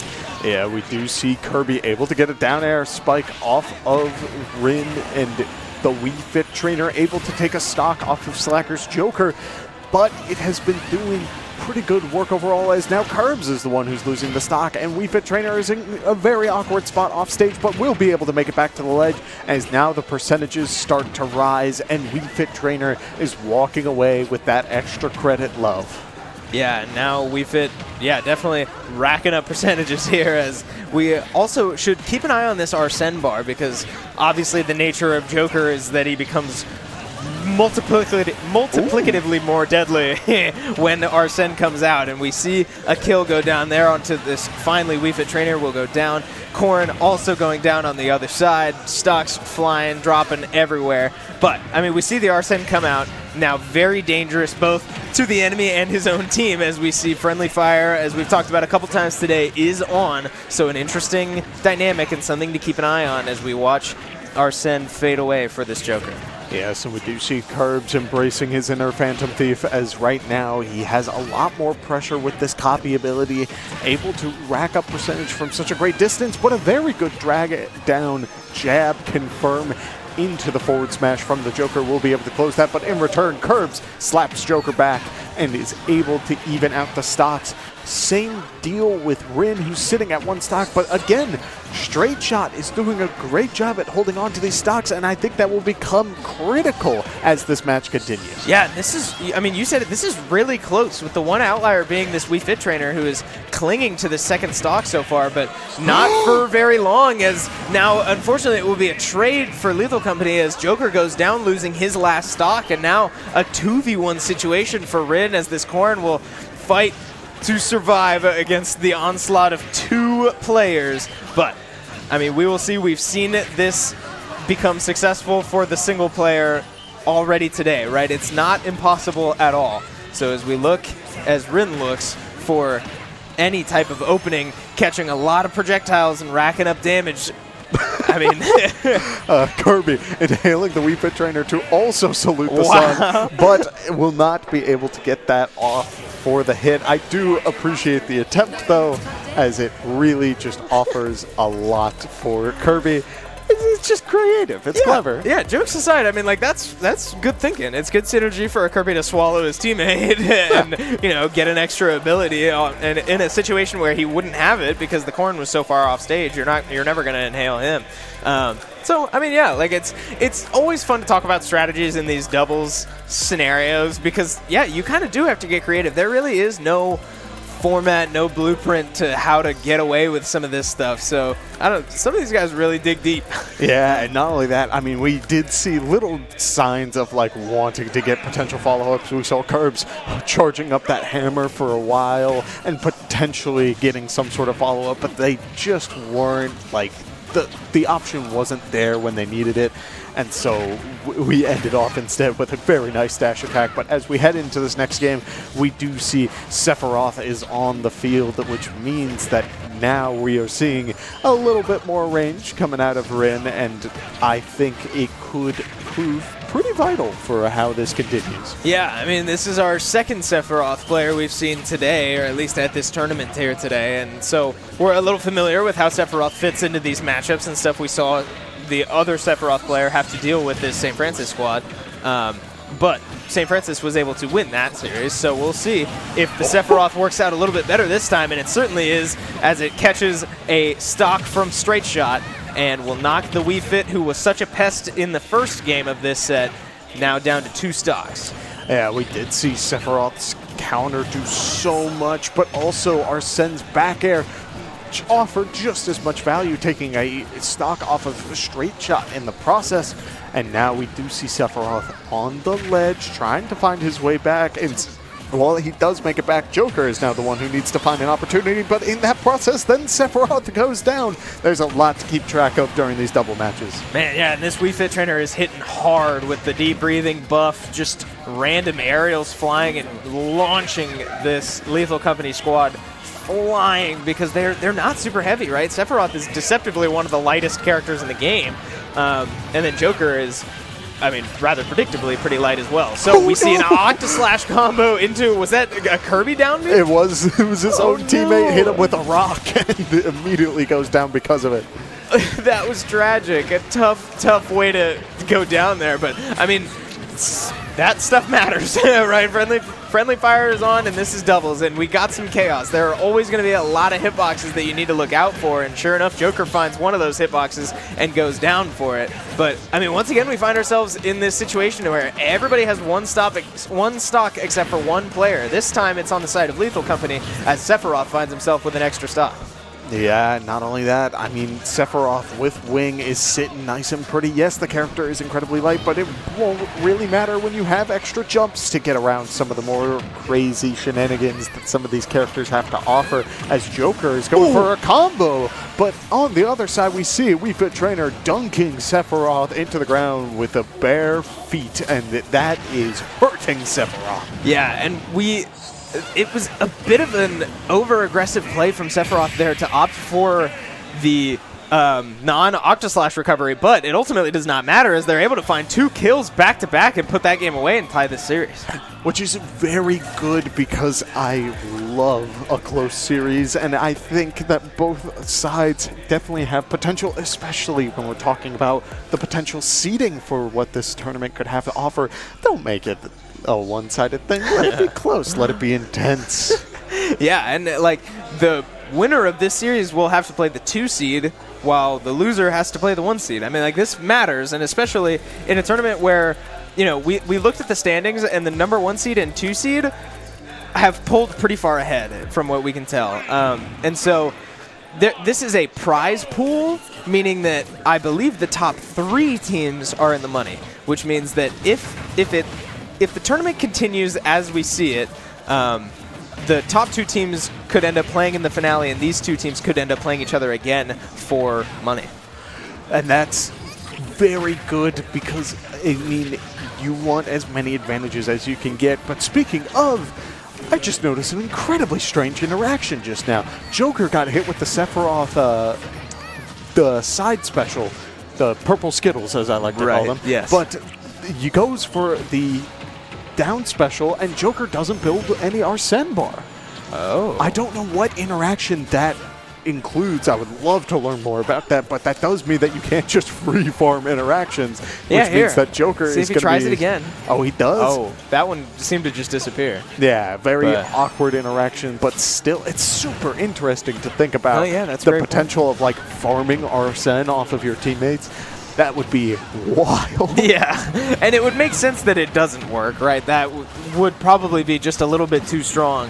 Speaker 5: Yeah, we do see Kirby able to get a down air spike off of Rin, and the Wii Fit Trainer able to take a stock off of Slacker's Joker, but it has been doing pretty good work overall, as now Curbs is the one who's losing the stock, and Wii Fit Trainer is in a very awkward spot off stage, but will be able to make it back to the ledge as now the percentages start to rise, and Wii Fit Trainer is walking away with that extra credit love.
Speaker 6: Yeah, now Wii Fit, definitely racking up percentages here, as we also should keep an eye on this Arsene bar, because obviously the nature of Joker is that he becomes multiplicatively more deadly when Arsene comes out, and we see a kill go down there onto this. Finally, Wii Fit Trainer will go down. Corrin also going down on the other side. Stocks flying, dropping everywhere. But, I mean, we see the Arsene come out. Now very dangerous both to the enemy and his own team, as we see friendly fire, as we've talked about a couple times today, is on. So an interesting dynamic and something to keep an eye on as we watch Arsene fade away for this Joker.
Speaker 5: Yes, and we do see Curbs embracing his inner Phantom Thief, as right now he has a lot more pressure with this copy ability, able to rack up percentage from such a great distance, but a very good drag it down jab confirm into the forward smash from the Joker will be able to close that, but in return, Curbs slaps Joker back and is able to even out the stocks. Same deal with Rin, who's sitting at one stock, but again, Straight Shot is doing a great job at holding on to these stocks, and I think that will become critical as this match continues.
Speaker 6: Yeah, this is, I mean, you said it, this is really close, with the one outlier being this Wii Fit Trainer, who is clinging to the second stock so far, but not for very long, as now, unfortunately, it will be a trade for Lethal Company as Joker goes down, losing his last stock, and now a 2v1 situation for Rin, as this Corrin will fight to survive against the onslaught of two players. But, I mean, we will see. We've seen this become successful for the single player already today, right? It's not impossible at all. So as we look, as Rin looks for any type of opening, catching a lot of projectiles and racking up damage, I mean,
Speaker 5: Kirby inhaling the Wii Fit Trainer to also salute the sun, but will not be able to get that off for the hit. I do appreciate the attempt, though, as it really just offers a lot for Kirby. It's just creative. It's clever.
Speaker 6: Yeah, jokes aside, I mean, like, that's good thinking. It's good synergy for a Kirby to swallow his teammate and, you know, get an extra ability. And in a situation where he wouldn't have it because the Corrin was so far off stage, you're never going to inhale him. So, I mean, yeah, like, it's always fun to talk about strategies in these doubles scenarios because, yeah, you kind of do have to get creative. There really is no format, no blueprint to how to get away with some of this stuff. So, I don't know, some of these guys really dig deep.
Speaker 5: Yeah, and not only that, I mean, we did see little signs of, like, wanting to get potential follow-ups. We saw Curbs charging up that hammer for a while and potentially getting some sort of follow-up, but they just weren't, like, the option wasn't there when they needed it. And so we ended off instead with a very nice dash attack. But as we head into this next game, we do see Sephiroth is on the field, which means that now we are seeing a little bit more range coming out of Rin, and I think it could prove pretty vital for how this continues.
Speaker 6: Yeah, I mean, this is our second Sephiroth player we've seen today, or at least at this tournament here today, and so we're a little familiar with how Sephiroth fits into these matchups and stuff. We saw the other Sephiroth player have to deal with this St. Francis squad, but St. Francis was able to win that series, so we'll see if the Sephiroth works out a little bit better this time, and it certainly is, as it catches a stock from Straight Shot and will knock the Wii Fit, who was such a pest in the first game of this set, now down to 2 stocks.
Speaker 5: Yeah, we did see Sephiroth's counter do so much, but also Arsene's back air offered just as much value, taking a stock off of a Straight Shot in the process. And now we do see Sephiroth on the ledge, trying to find his way back. And while he does make it back, Joker is now the one who needs to find an opportunity. But in that process, then Sephiroth goes down. There's a lot to keep track of during these double matches.
Speaker 6: Man, yeah, and this Wii Fit Trainer is hitting hard with the deep breathing buff, just random aerials flying and launching this Lethal Company squad flying because they're not super heavy, right? Sephiroth is deceptively one of the lightest characters in the game. And then Joker is, I mean, rather predictably pretty light as well. So we see an Octa-slash combo into, was that a Kirby down B?
Speaker 5: It was his own teammate hit him with a rock and it immediately goes down because of it.
Speaker 6: That was tragic. A tough way to go down there. But, I mean, that stuff matters, right? Friendly fire is on, and this is doubles, and we got some chaos. There are always going to be a lot of hitboxes that you need to look out for, and sure enough, Joker finds one of those hitboxes and goes down for it. But, I mean, once again, we find ourselves in this situation where everybody has one stock except for one player. This time, it's on the side of Lethal Company, as Sephiroth finds himself with an extra stock.
Speaker 5: Yeah, not only that, I mean, Sephiroth with Wing is sitting nice and pretty. Yes, the character is incredibly light, but it won't really matter when you have extra jumps to get around some of the more crazy shenanigans that some of these characters have to offer, as Joker is going for a combo. But on the other side, we see Wii Fit Trainer dunking Sephiroth into the ground with the bare feet, and that is hurting Sephiroth.
Speaker 6: Yeah, and it was a bit of an over-aggressive play from Sephiroth there to opt for the non-Octoslash recovery, but it ultimately does not matter as they're able to find 2 kills back-to-back and put that game away and tie this series.
Speaker 5: Which is very good because I love a close series, and I think that both sides definitely have potential, especially when we're talking about the potential seeding for what this tournament could have to offer. Don't make it a one-sided thing. Let it be close. Let it be intense.
Speaker 6: Yeah, and like the winner of this series will have to play the 2 seed while the loser has to play the 1 seed. I mean, like, this matters, and especially in a tournament where, you know, we looked at the standings and the number 1 seed and 2 seed have pulled pretty far ahead from what we can tell. And so this is a prize pool, meaning that I believe the top 3 teams are in the money, which means that if the tournament continues as we see it, the top 2 teams could end up playing in the finale, and these 2 teams could end up playing each other again for money.
Speaker 5: And that's very good because, I mean, you want as many advantages as you can get. But speaking of, I just noticed an incredibly strange interaction just now. Joker got hit with the Sephiroth, the side special, the purple Skittles, as I like to call them.
Speaker 6: Yes.
Speaker 5: But he goes for the down special, and Joker doesn't build any Arsene bar.
Speaker 6: Oh.
Speaker 5: I don't know what interaction that includes. I would love to learn more about that, but that does mean that you can't just free farm interactions, which means that Joker is going to be...
Speaker 6: See if he tries it again.
Speaker 5: Oh, he does?
Speaker 6: Oh, that one seemed to just disappear.
Speaker 5: Yeah, very awkward interaction, but still, it's super interesting to think about the potential of, like, farming Arsene off of your teammates. That would be wild.
Speaker 6: Yeah, and it would make sense that it doesn't work, right? That would probably be just a little bit too strong,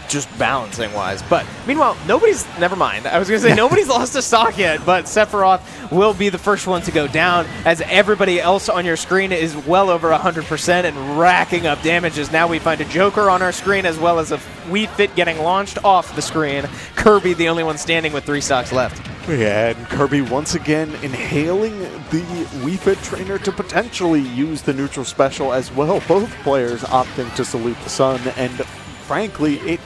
Speaker 6: just balancing-wise. But meanwhile, never mind. I was going to say nobody's lost a stock yet, but Sephiroth will be the first one to go down as everybody else on your screen is well over 100% and racking up damages. Now we find a Joker on our screen as well as a Wii Fit getting launched off the screen. Kirby, the only one standing with 3 stocks left.
Speaker 5: Yeah, and Kirby once again inhaling the Wii Fit Trainer to potentially use the neutral special as well. Both players opting to salute the sun, and frankly, it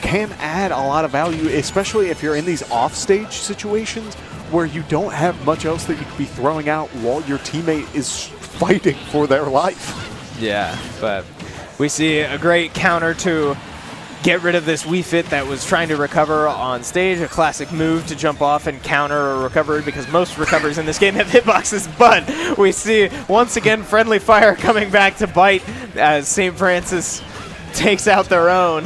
Speaker 5: can add a lot of value, especially if you're in these off-stage situations where you don't have much else that you could be throwing out while your teammate is fighting for their life.
Speaker 6: Yeah, but we see a great counter to get rid of this Wii Fit that was trying to recover on stage, a classic move to jump off and counter a recovery because most recoveries in this game have hitboxes, but we see once again friendly fire coming back to bite as St. Francis takes out their own.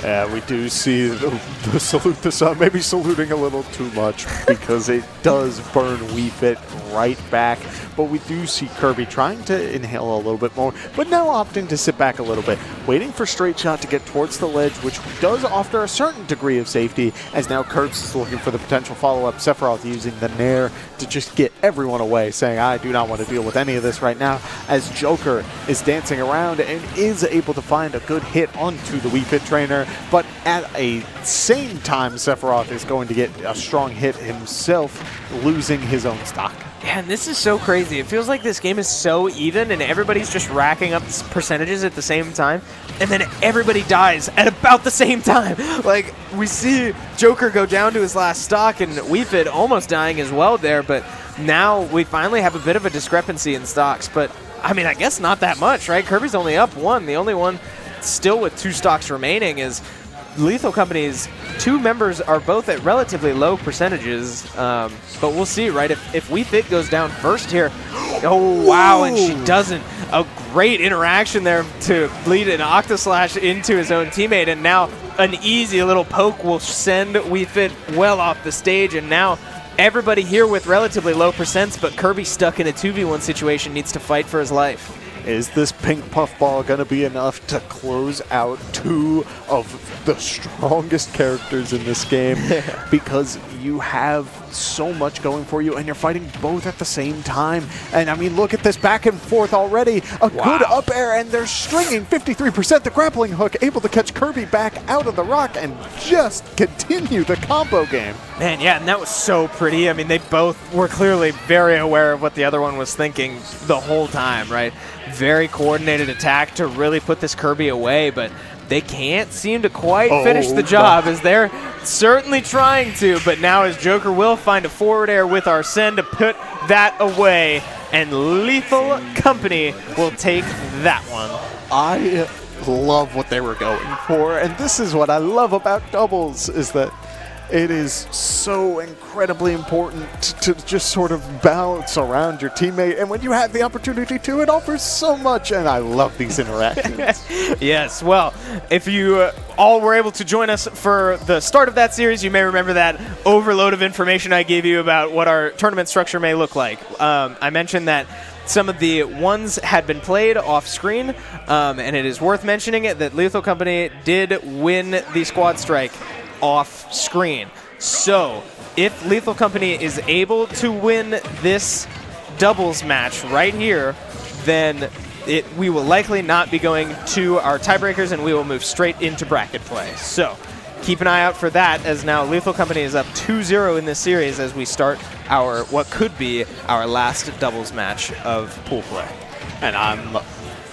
Speaker 5: Yeah, we do see the salute the sun, maybe saluting a little too much because it does burn Wii Fit right back. But we do see Kirby trying to inhale a little bit more, but now opting to sit back a little bit, waiting for Straight Shot to get towards the ledge, which does offer a certain degree of safety, as now Curbs is looking for the potential follow-up. Sephiroth using the Nair to just get everyone away, saying, I do not want to deal with any of this right now, as Joker is dancing around and is able to find a good hit onto the Wii Fit Trainer, but at a same time, Sephiroth is going to get a strong hit himself, losing his own stock.
Speaker 6: Man, this is so crazy. It feels like this game is so even and everybody's just racking up percentages at the same time, and then everybody dies at about the same time. Like, we see Joker go down to his last stock and Wii Fit almost dying as well there, but now we finally have a bit of a discrepancy in stocks. But, I mean, I guess not that much, right? Kirby's only up 1. The only one still with 2 stocks remaining is Lethal Company's 2 members are both at relatively low percentages, but we'll see, right? If Wii Fit goes down first here, Oh, wow, and she doesn't. A great interaction there to lead an Octaslash into his own teammate, and now an easy little poke will send Wii Fit well off the stage, and now everybody here with relatively low percents, but Kirby stuck in a 2v1 situation needs to fight for his life.
Speaker 5: Is this pink puffball going to be enough to close out two of the strongest characters in this game? Because you have so much going for you, and you're fighting both at the same time. And, I mean, look at this back and forth already. A good up air, and they're stringing 53%. The grappling hook able to catch Kirby back out of the rock and just continue the combo game.
Speaker 6: Man, yeah, and that was so pretty. I mean, they both were clearly very aware of what the other one was thinking the whole time, right? Very coordinated attack to really put this Kirby away, but they can't seem to quite finish the job as they're certainly trying to, but now as Joker will find a forward air with Arsene to put that away, and Lethal Company will take that one.
Speaker 5: I love what they were going for, and this is what I love about doubles, is that it is so incredibly important to just sort of bounce around your teammate, and when you have the opportunity to, it offers so much, and I love these interactions.
Speaker 6: Yes, well, if you all were able to join us for the start of that series, you may remember that overload of information I gave you about what our tournament structure may look like. I mentioned that some of the ones had been played off screen, and it is worth mentioning it that Lethal Company did win the squad strike off screen. So if Lethal Company is able to win this doubles match right here, then we will likely not be going to our tiebreakers, and we will move straight into bracket play. So keep an eye out for that, as now Lethal Company is up 2-0 in this series as we start our what could be our last doubles match of pool play.
Speaker 5: And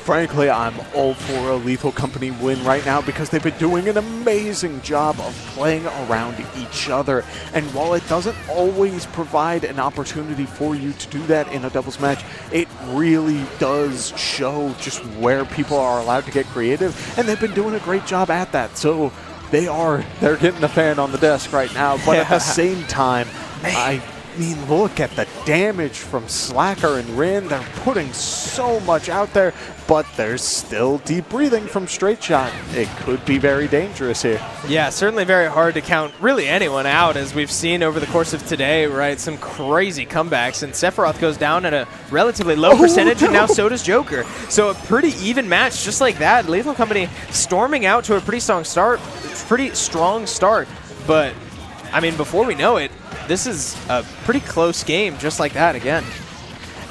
Speaker 5: frankly, I'm all for a Lethal Company win right now because they've been doing an amazing job of playing around each other. And while it doesn't always provide an opportunity for you to do that in a doubles match, it really does show just where people are allowed to get creative. And they've been doing a great job at that. So they're getting the fan on the desk right now. But at the same time, I mean, look at the damage from Slacker and Rin. They're putting so much out there, but there's still deep breathing from Straight Shot. It could be very dangerous here.
Speaker 6: Yeah, certainly very hard to count really anyone out, as we've seen over the course of today, right? Some crazy comebacks, and Sephiroth goes down at a relatively low percentage, and now so does Joker. So a pretty even match just like that. Lethal Company storming out to a pretty strong start, but I mean, before we know it, this is a pretty close game just like that again.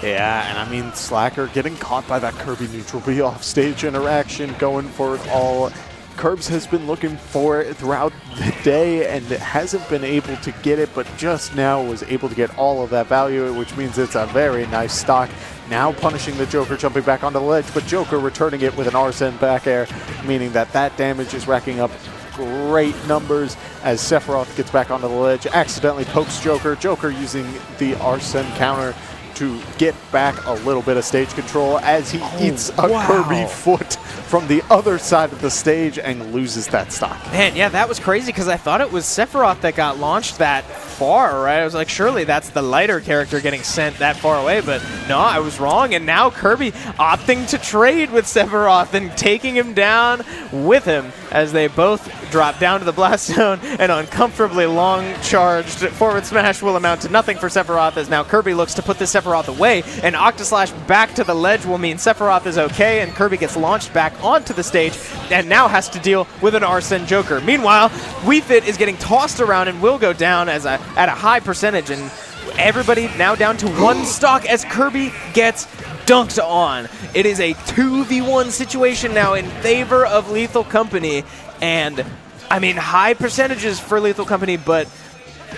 Speaker 5: Yeah, and I mean, Slacker getting caught by that Kirby neutral B offstage interaction, going for it all. Curbs has been looking for it throughout the day and hasn't been able to get it, but just now was able to get all of that value, which means it's a very nice stock. Now punishing the Joker, jumping back onto the ledge, but Joker returning it with an Arsene back air, meaning that damage is racking up great numbers as Sephiroth gets back onto the ledge, accidentally pokes Joker. Joker using the Arsene counter to get back a little bit of stage control as he eats a Kirby foot from the other side of the stage and loses that stock.
Speaker 6: Man, yeah, that was crazy because I thought it was Sephiroth that got launched that far, right? I was like, surely that's the lighter character getting sent that far away, but no, I was wrong. And now Kirby opting to trade with Sephiroth and taking him down with him as they both drop down to the blast zone. An uncomfortably long charged forward smash will amount to nothing for Sephiroth, as now Kirby looks to put the Sephiroth away, and Octaslash back to the ledge will mean Sephiroth is okay, and Kirby gets launched back onto the stage and now has to deal with an Arsene Joker. Meanwhile, Wii Fit is getting tossed around and will go down at a high percentage, and everybody now down to one stock as Kirby gets dunked on. It is a 2v1 situation now in favor of Lethal Company, and I mean, high percentages for Lethal Company, but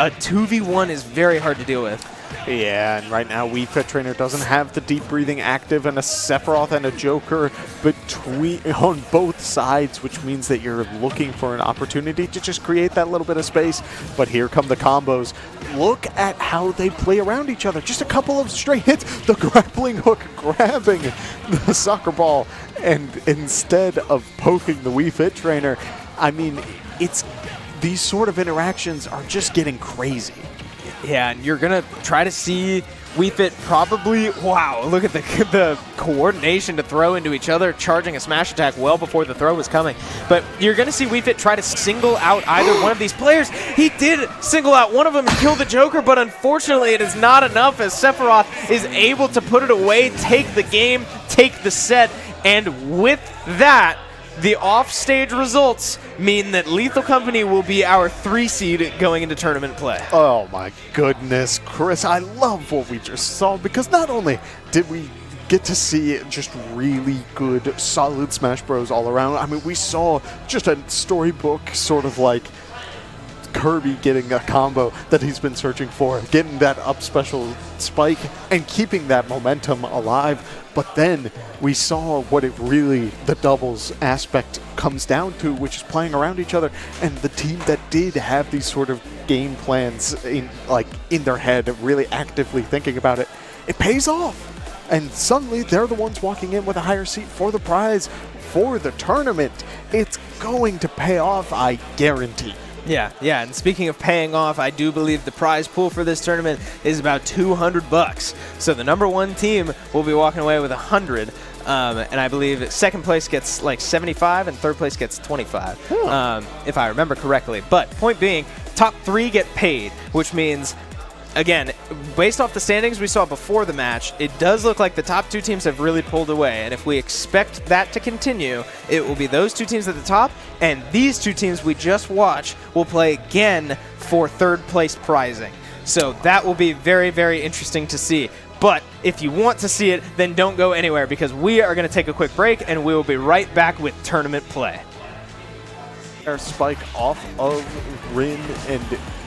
Speaker 6: a 2v1 is very hard to deal with.
Speaker 5: Yeah, and right now Wii Fit Trainer doesn't have the deep breathing active, and a Sephiroth and a Joker on both sides, which means that you're looking for an opportunity to just create that little bit of space. But here come the combos. Look at how they play around each other. Just a couple of straight hits. The grappling hook grabbing the soccer ball, and instead of poking the Wii Fit Trainer, I mean, these sort of interactions are just getting crazy.
Speaker 6: Yeah, and you're going to try to see Wii Fit probably, wow, look at the coordination to throw into each other, charging a smash attack well before the throw was coming. But you're going to see Wii Fit try to single out either one of these players. He did single out one of them and kill the Joker, but unfortunately it is not enough as Sephiroth is able to put it away, take the game, take the set, and with that, the offstage results mean that Lethal Company will be our 3 seed going into tournament play.
Speaker 5: Oh my goodness, Chris, I love what we just saw because not only did we get to see just really good, solid Smash Bros. All around, I mean, we saw just a storybook sort of like Kirby getting a combo that he's been searching for, getting that up special spike and keeping that momentum alive. But then we saw what it really, the doubles aspect comes down to, which is playing around each other. And the team that did have these sort of game plans in their head, really actively thinking about it, it pays off. And suddenly they're the ones walking in with a higher seat for the prize for the tournament. It's going to pay off, I guarantee.
Speaker 6: Yeah, and speaking of paying off, I do believe the prize pool for this tournament is about $200. So the number 1 team will be walking away with 100, and I believe second place gets like 75 and third place gets 25, if I remember correctly. But point being, top 3 get paid, which means, again, based off the standings we saw before the match, it does look like the top 2 teams have really pulled away. And if we expect that to continue, it will be those 2 teams at the top, and these 2 teams we just watched will play again for third place prizing. So that will be very, very interesting to see. But if you want to see it, then don't go anywhere because we are going to take a quick break and we will be right back with tournament play.
Speaker 5: Air spike off of Rin and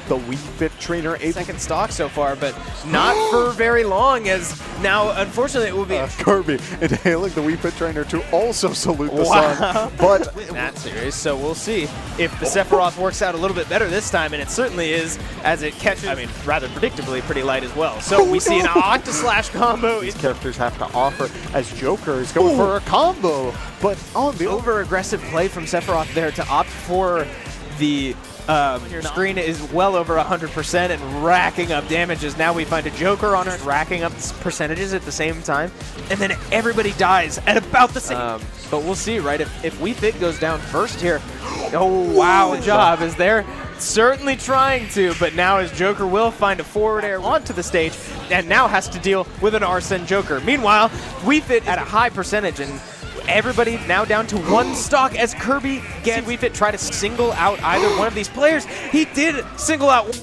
Speaker 5: the Wii Fit trainer.
Speaker 6: Second stock so far, but not for very long, as now, unfortunately, it will be
Speaker 5: Kirby inhaling the Wii Fit trainer to also salute the sun. But
Speaker 6: in that series, so we'll see if the Sephiroth works out a little bit better this time, and it certainly is, as it catches, I mean, rather predictably, pretty light as well. So we see an Octa-slash combo.
Speaker 5: These characters have to offer, as Joker is going for a combo, but on the
Speaker 6: over-aggressive play from Sephiroth there to opt for the your screen is well over 100% and racking up damages. Now we find a Joker on her racking up percentages at the same time, and then everybody dies at about the same. But we'll see, right? If Wii Fit goes down first here, oh wow, job as they're certainly trying to, but now as Joker will find a forward air onto the stage and now has to deal with an Arsene Joker. Meanwhile, Wii Fit at a high percentage, and everybody now down to 1 stock as Kirby gets Wii Fit try to single out either one of these players. He did single out.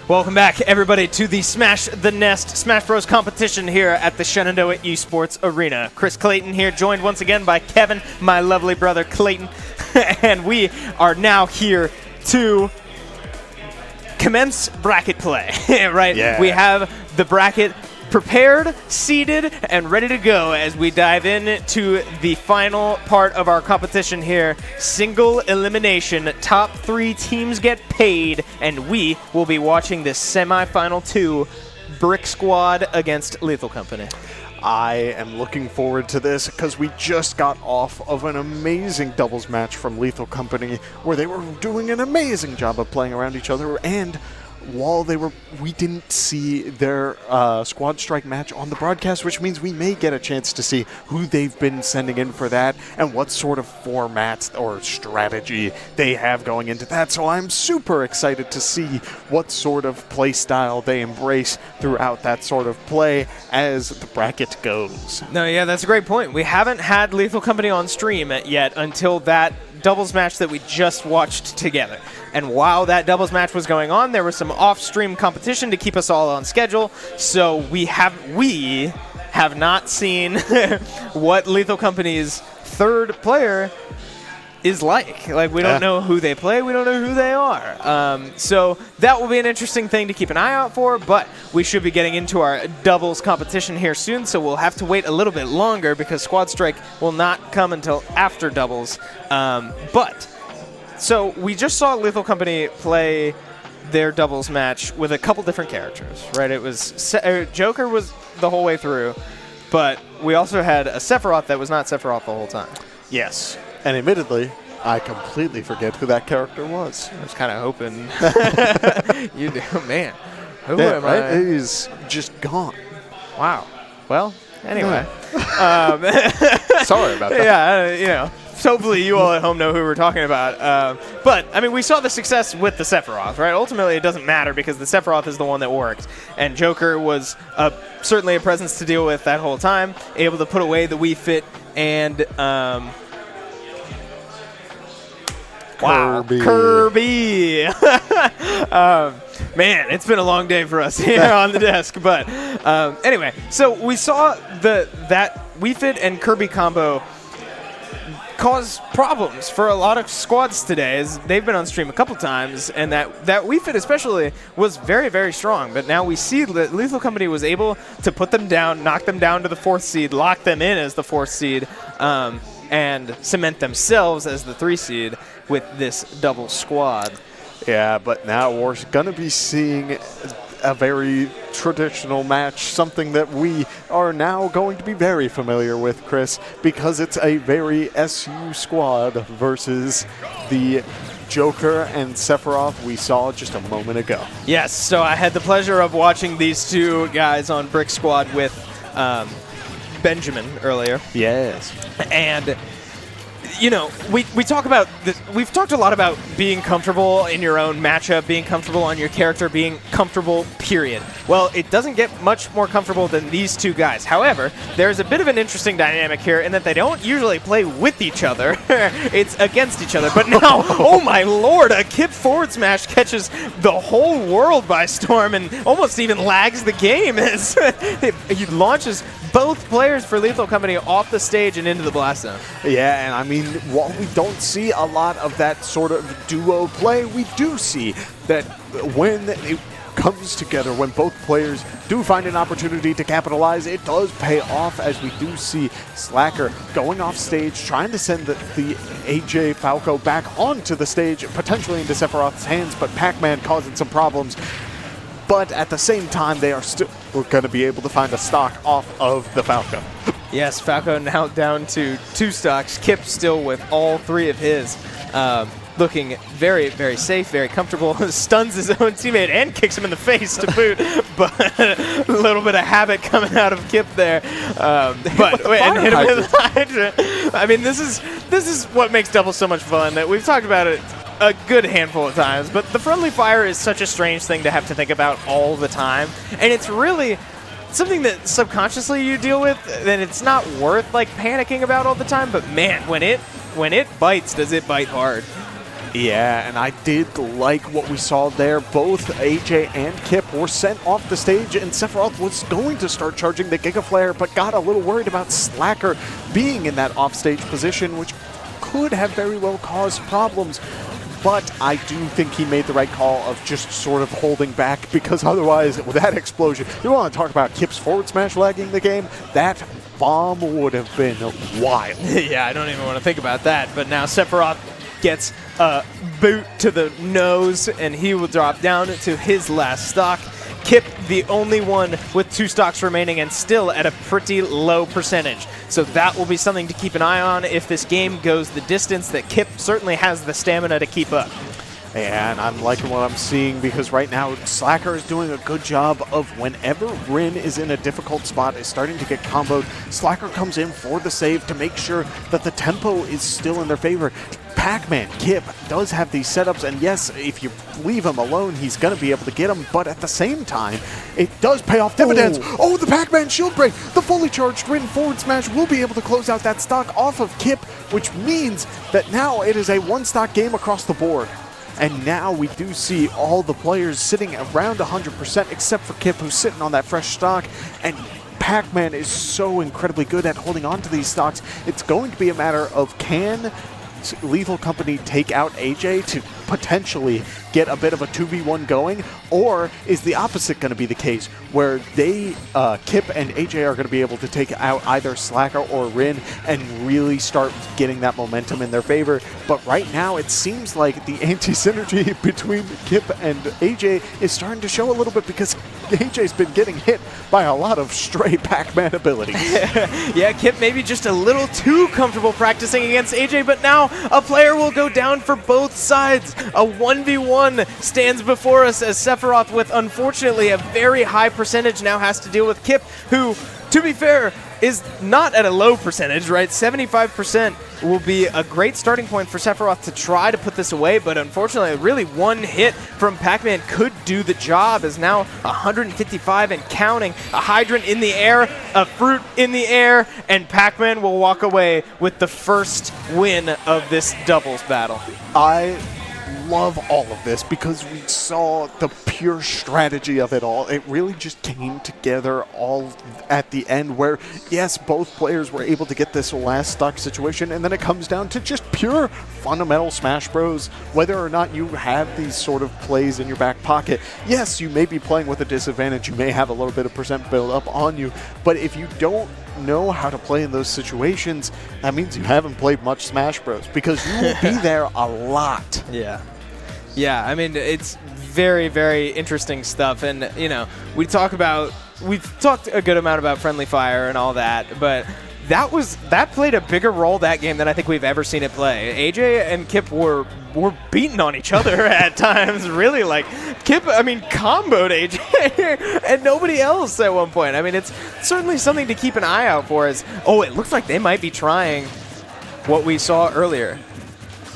Speaker 6: Welcome back, everybody, to the Smash the Nest Smash Bros. Competition here at the Shenandoah Esports Arena. Chris Clayton here, joined once again by Kevin, my lovely brother Clayton, and we are now here to commence bracket play, right?
Speaker 5: Yeah.
Speaker 6: We have the bracket prepared, seated, and ready to go as we dive into the final part of our competition here. Single elimination, top 3 teams get paid, and we will be watching this semifinal 2, Brick Squad against Lethal Company.
Speaker 5: I am looking forward to this because we just got off of an amazing doubles match from Lethal Company where they were doing an amazing job of playing around each other, and while we didn't see their Squad Strike match on the broadcast, which means we may get a chance to see who they've been sending in for that and what sort of formats or strategy they have going into that. So I'm super excited to see what sort of play style they embrace throughout that sort of play as the bracket goes.
Speaker 6: No, yeah, that's a great point. We haven't had Lethal Company on stream yet until that doubles match that we just watched together. And while that doubles match was going on, there was some off-stream competition to keep us all on schedule. So we have not seen what Lethal Company's third player is like. Like, we don't know who they play. We don't know who they are. So that will be an interesting thing to keep an eye out for, but we should be getting into our doubles competition here soon, so we'll have to wait a little bit longer because Squad Strike will not come until after doubles. So we just saw Lethal Company play their doubles match with a couple different characters, right? It was Joker was the whole way through, but we also had a Sephiroth that was not Sephiroth the whole time.
Speaker 5: Yes, and admittedly, I completely forget who that character was.
Speaker 6: I was kind of hoping you do. Man, who
Speaker 5: Yeah,
Speaker 6: am
Speaker 5: right?
Speaker 6: I?
Speaker 5: He's just gone.
Speaker 6: Wow. Well, anyway.
Speaker 5: Sorry about that.
Speaker 6: Yeah, hopefully you all at home know who we're talking about. But, I mean, we saw the success with the Sephiroth, right? Ultimately, it doesn't matter because the Sephiroth is the one that worked. And Joker was certainly a presence to deal with that whole time, able to put away the Wii Fit and... Wow, Kirby. Man, it's been a long day for us here on the desk. But anyway, so we saw that Wii Fit and Kirby combo cause problems for a lot of squads today, as they've been on stream a couple times, and that Wii Fit especially was very, very strong. But now we see that Lethal Company was able to put them down, knock them down to the 4th seed, lock them in as the 4th seed, and cement themselves as the 3 seed with this double squad.
Speaker 5: Yeah, but now we're going to be seeing a very traditional match, something that we are now going to be very familiar with, Chris, because it's a very SU squad versus the Joker and Sephiroth we saw just a moment ago.
Speaker 6: Yes, so I had the pleasure of watching these two guys on Brick Squad with Benjamin earlier.
Speaker 5: Yes.
Speaker 6: And you know, we talk about this, we've talked a lot about being comfortable in your own matchup, being comfortable on your character, being comfortable, period. Well, it doesn't get much more comfortable than these two guys. However, there's a bit of an interesting dynamic here in that they don't usually play with each other. It's against each other. But now, oh my lord, a Kip forward smash catches the whole world by storm and almost even lags the game as he launches both players for Lethal Company off the stage and into the blast zone.
Speaker 5: Yeah, and I mean, while we don't see a lot of that sort of duo play, we do see that when it comes together, when both players do find an opportunity to capitalize, it does pay off, as we do see Slacker going off stage, trying to send the AJ Falco back onto the stage, potentially into Sephiroth's hands, but Pac-Man causing some problems. But at the same time, they are still going to be able to find a stock off of the Falco.
Speaker 6: Yes, Falco now down to 2 stocks. Kip still with all 3 of his. Looking very, very safe, very comfortable. Stuns his own teammate and kicks him in the face to boot. But a little bit of habit coming out of Kip there. And hit him with the Hydra. I mean, this is what makes doubles so much fun. That we've talked about it a good handful of times, but the friendly fire is such a strange thing to have to think about all the time, and it's really something that subconsciously you deal with, and it's not worth like panicking about all the time. But man, when it bites, does it bite hard?
Speaker 5: Yeah, and I did like what we saw there. Both AJ and Kip were sent off the stage, and Sephiroth was going to start charging the Giga Flare, but got a little worried about Slacker being in that offstage position, which could have very well caused problems. But I do think he made the right call of just sort of holding back, because otherwise, with that explosion, you want to talk about Kip's forward smash lagging the game? That bomb would have been wild.
Speaker 6: Yeah, I don't even want to think about that. But now Sephiroth gets a boot to the nose, and he will drop down to his last stock. Kip, the only one with 2 stocks remaining and still at a pretty low percentage. So that will be something to keep an eye on if this game goes the distance that Kip certainly has the stamina to keep up.
Speaker 5: And I'm liking what I'm seeing, because right now Slacker is doing a good job of, whenever Rin is in a difficult spot, is starting to get comboed, Slacker comes in for the save to make sure that the tempo is still in their favor. Pac-Man, Kip, does have these setups, and yes, if you leave him alone, he's going to be able to get him, but at the same time, it does pay off dividends. Oh, the Pac-Man shield break! The fully charged Rin forward smash will be able to close out that stock off of Kip, which means that now it is a one-stock game across the board. And now we do see all the players sitting around 100%, except for Kip, who's sitting on that fresh stock, and Pac-Man is so incredibly good at holding on to these stocks. It's going to be a matter of, can Lethal Company take out AJ to potentially get a bit of a 2v1 going, or is the opposite going to be the case, where they, Kip and AJ are going to be able to take out either Slacker or Rin and really start getting that momentum in their favor? But right now it seems like the anti-synergy between Kip and AJ is starting to show a little bit, because AJ's been getting hit by a lot of stray Pac-Man abilities.
Speaker 6: Yeah, Kip maybe just a little too comfortable practicing against AJ, but now a player will go down for both sides. A 1v1 stands before us, as Sephiroth, with unfortunately a very high percentage, now has to deal with Kip, who, to be fair, is not at a low percentage, right? 75% will be a great starting point for Sephiroth to try to put this away, but unfortunately, really one hit from Pac-Man could do the job, as now 155 and counting. A hydrant in the air, a fruit in the air, and Pac-Man will walk away with the first win of this doubles battle.
Speaker 5: I love all of this, because we saw the pure strategy of it all. It really just came together all at the end, where yes, both players were able to get this last stock situation, and then it comes down to just pure fundamental Smash Bros. Whether or not you have these sort of plays in your back pocket. Yes, you may be playing with a disadvantage, you may have a little bit of percent build up on you, but if you don't know how to play in those situations, that means you haven't played much Smash Bros, because you will be there a lot.
Speaker 6: Yeah, I mean, it's very, very interesting stuff. And, you know, we've talked a good amount about Friendly Fire and all that, but that played a bigger role that game than I think we've ever seen it play. AJ and Kip were beating on each other at times, really. Like, Kip, I mean, comboed AJ and nobody else at one point. I mean, it's certainly something to keep an eye out for. As, oh, it looks like they might be trying what we saw earlier.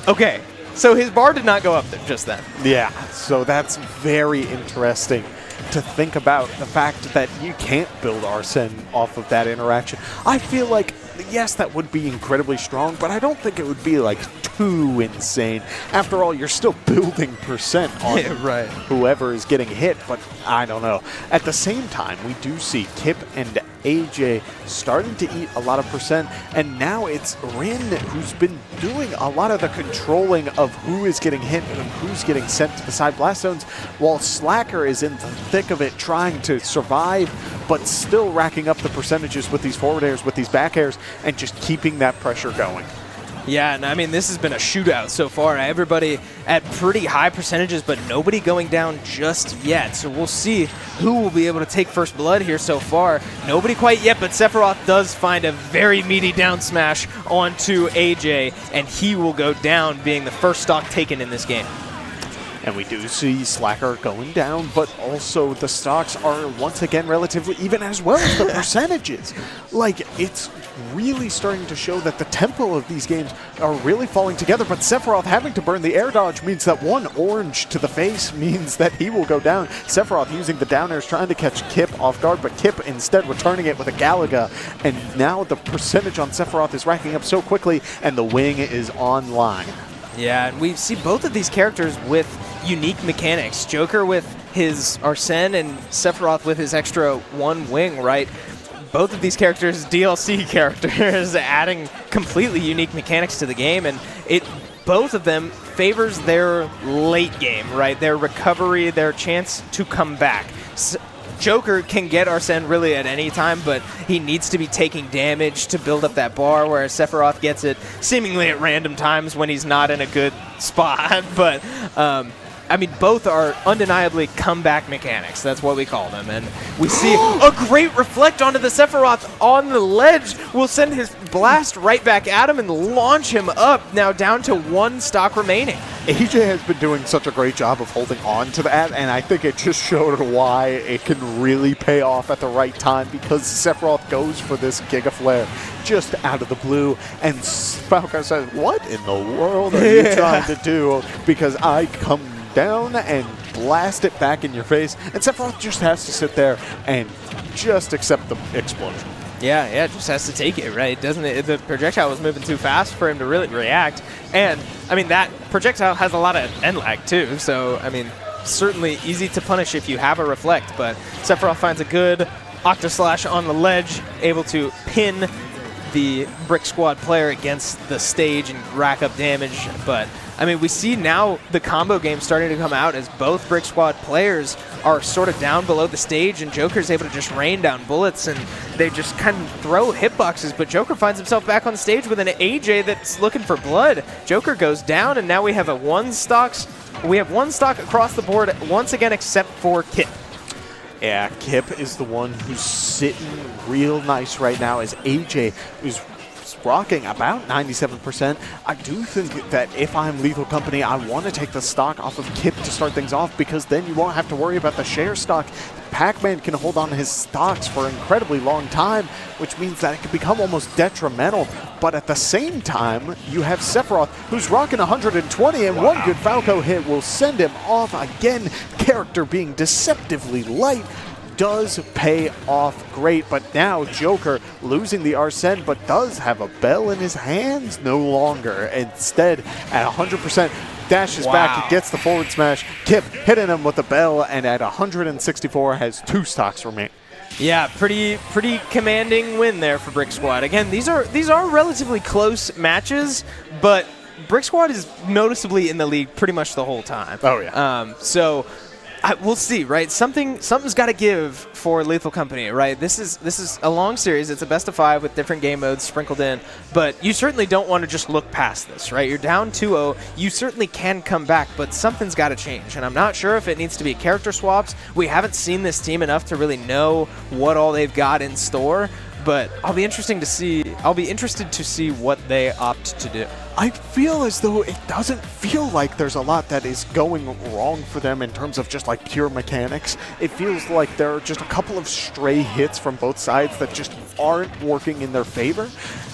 Speaker 6: Okay. So his bar did not go up there just then.
Speaker 5: Yeah, so that's very interesting to think about, the fact that you can't build Arsene off of that interaction. I feel like, yes, that would be incredibly strong, but I don't think it would be like too insane. After all, you're still building percent on
Speaker 6: right.
Speaker 5: whoever is getting hit, but I don't know. At the same time, we do see Kip and AJ starting to eat a lot of percent, and now it's Rin who's been doing a lot of the controlling of who is getting hit and who's getting sent to the side blast zones, while Slacker is in the thick of it trying to survive, but still racking up the percentages with these forward airs, with these back airs, and just keeping that pressure going.
Speaker 6: Yeah, and I mean, this has been a shootout so far. Everybody at pretty high percentages, but nobody going down just yet. So we'll see who will be able to take first blood here so far. Nobody quite yet, but Sephiroth does find a very meaty down smash onto AJ, and he will go down, being the first stock taken in this game.
Speaker 5: And we do see Slacker going down, but also the stocks are once again relatively even, as well as the percentages. Like, it's really starting to show that the tempo of these games are really falling together, but Sephiroth having to burn the air dodge means that one orange to the face means that he will go down. Sephiroth using the down airs, trying to catch Kip off guard, but Kip instead returning it with a Galaga, and now the percentage on Sephiroth is racking up so quickly, and the wing is online.
Speaker 6: Yeah, and we see both of these characters with unique mechanics. Joker with his Arsene and Sephiroth with his extra one wing, right? Both of these characters, DLC characters, adding completely unique mechanics to the game, and both of them favors their late game, right? Their recovery, their chance to come back. Joker can get Arsene really at any time, but he needs to be taking damage to build up that bar, whereas Sephiroth gets it seemingly at random times when he's not in a good spot. But, I mean, both are undeniably comeback mechanics. That's what we call them. And we see a great reflect onto the Sephiroth on the ledge. Will send his blast right back at him and launch him up, now down to 1 stock remaining.
Speaker 5: AJ has been doing such a great job of holding on to that, and I think it just showed why it can really pay off at the right time, because Sephiroth goes for this Giga Flare just out of the blue, and Falco says, what in the world are you trying to do? Because I come down and blast it back in your face, and Sephiroth just has to sit there and just accept the explosion.
Speaker 6: Yeah, just has to take it, right? Doesn't it? The projectile was moving too fast for him to really react. And, I mean, that projectile has a lot of end lag, too. So, I mean, certainly easy to punish if you have a reflect. But Sephiroth finds a good Octoslash on the ledge, able to pin the Brick Squad player against the stage and rack up damage. But, I mean, we see now the combo game starting to come out as both Brick Squad players are sort of down below the stage, and Joker's able to just rain down bullets, and they just kind of throw hitboxes, but Joker finds himself back on stage with an AJ that's looking for blood. Joker goes down, and now we have one stock across the board once again, except for Kip.
Speaker 5: Yeah, Kip is the one who's sitting real nice right now, as AJ is rocking about 97%. I do think that if I'm Lethal Company, I want to take the stock off of Kip to start things off, because then you won't have to worry about the share stock. Pac-Man can hold on to his stocks for an incredibly long time, which means that it can become almost detrimental. But at the same time, you have Sephiroth, who's rocking 120, and one good Falco hit will send him off. Again, character being deceptively light does pay off great, but now Joker losing the Arsene, but does have a bell in his hands no longer. Instead, at 100%, dashes back, gets the forward smash. Kip hitting him with the bell, and at 164 has 2 stocks remaining.
Speaker 6: Yeah, pretty commanding win there for Brick Squad. Again, these are relatively close matches, but Brick Squad is noticeably in the lead pretty much the whole time.
Speaker 5: Oh yeah.
Speaker 6: So we'll see, right? Something's got to give for Lethal Company, right? This is a long series. It's a best of 5 with different game modes sprinkled in, but you certainly don't want to just look past this, right? You're down 2-0. You certainly can come back, but something's got to change, and I'm not sure if it needs to be character swaps. We haven't seen this team enough to really know what all they've got in store, but I'll be interested to see what they opt to do.
Speaker 5: I feel as though it doesn't feel like there's a lot that is going wrong for them in terms of just like pure mechanics. It feels like there are just a couple of stray hits from both sides that just aren't working in their favor.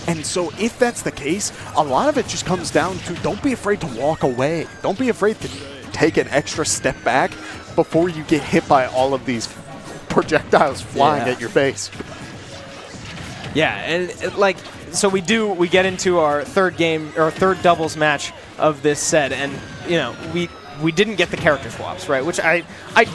Speaker 5: And so if that's the case, a lot of it just comes down to don't be afraid to walk away. Don't be afraid to take an extra step back before you get hit by all of these projectiles flying at your face.
Speaker 6: Yeah, and like, so we get into our third doubles match of this set, and you know, we didn't get the character swaps, right? Which I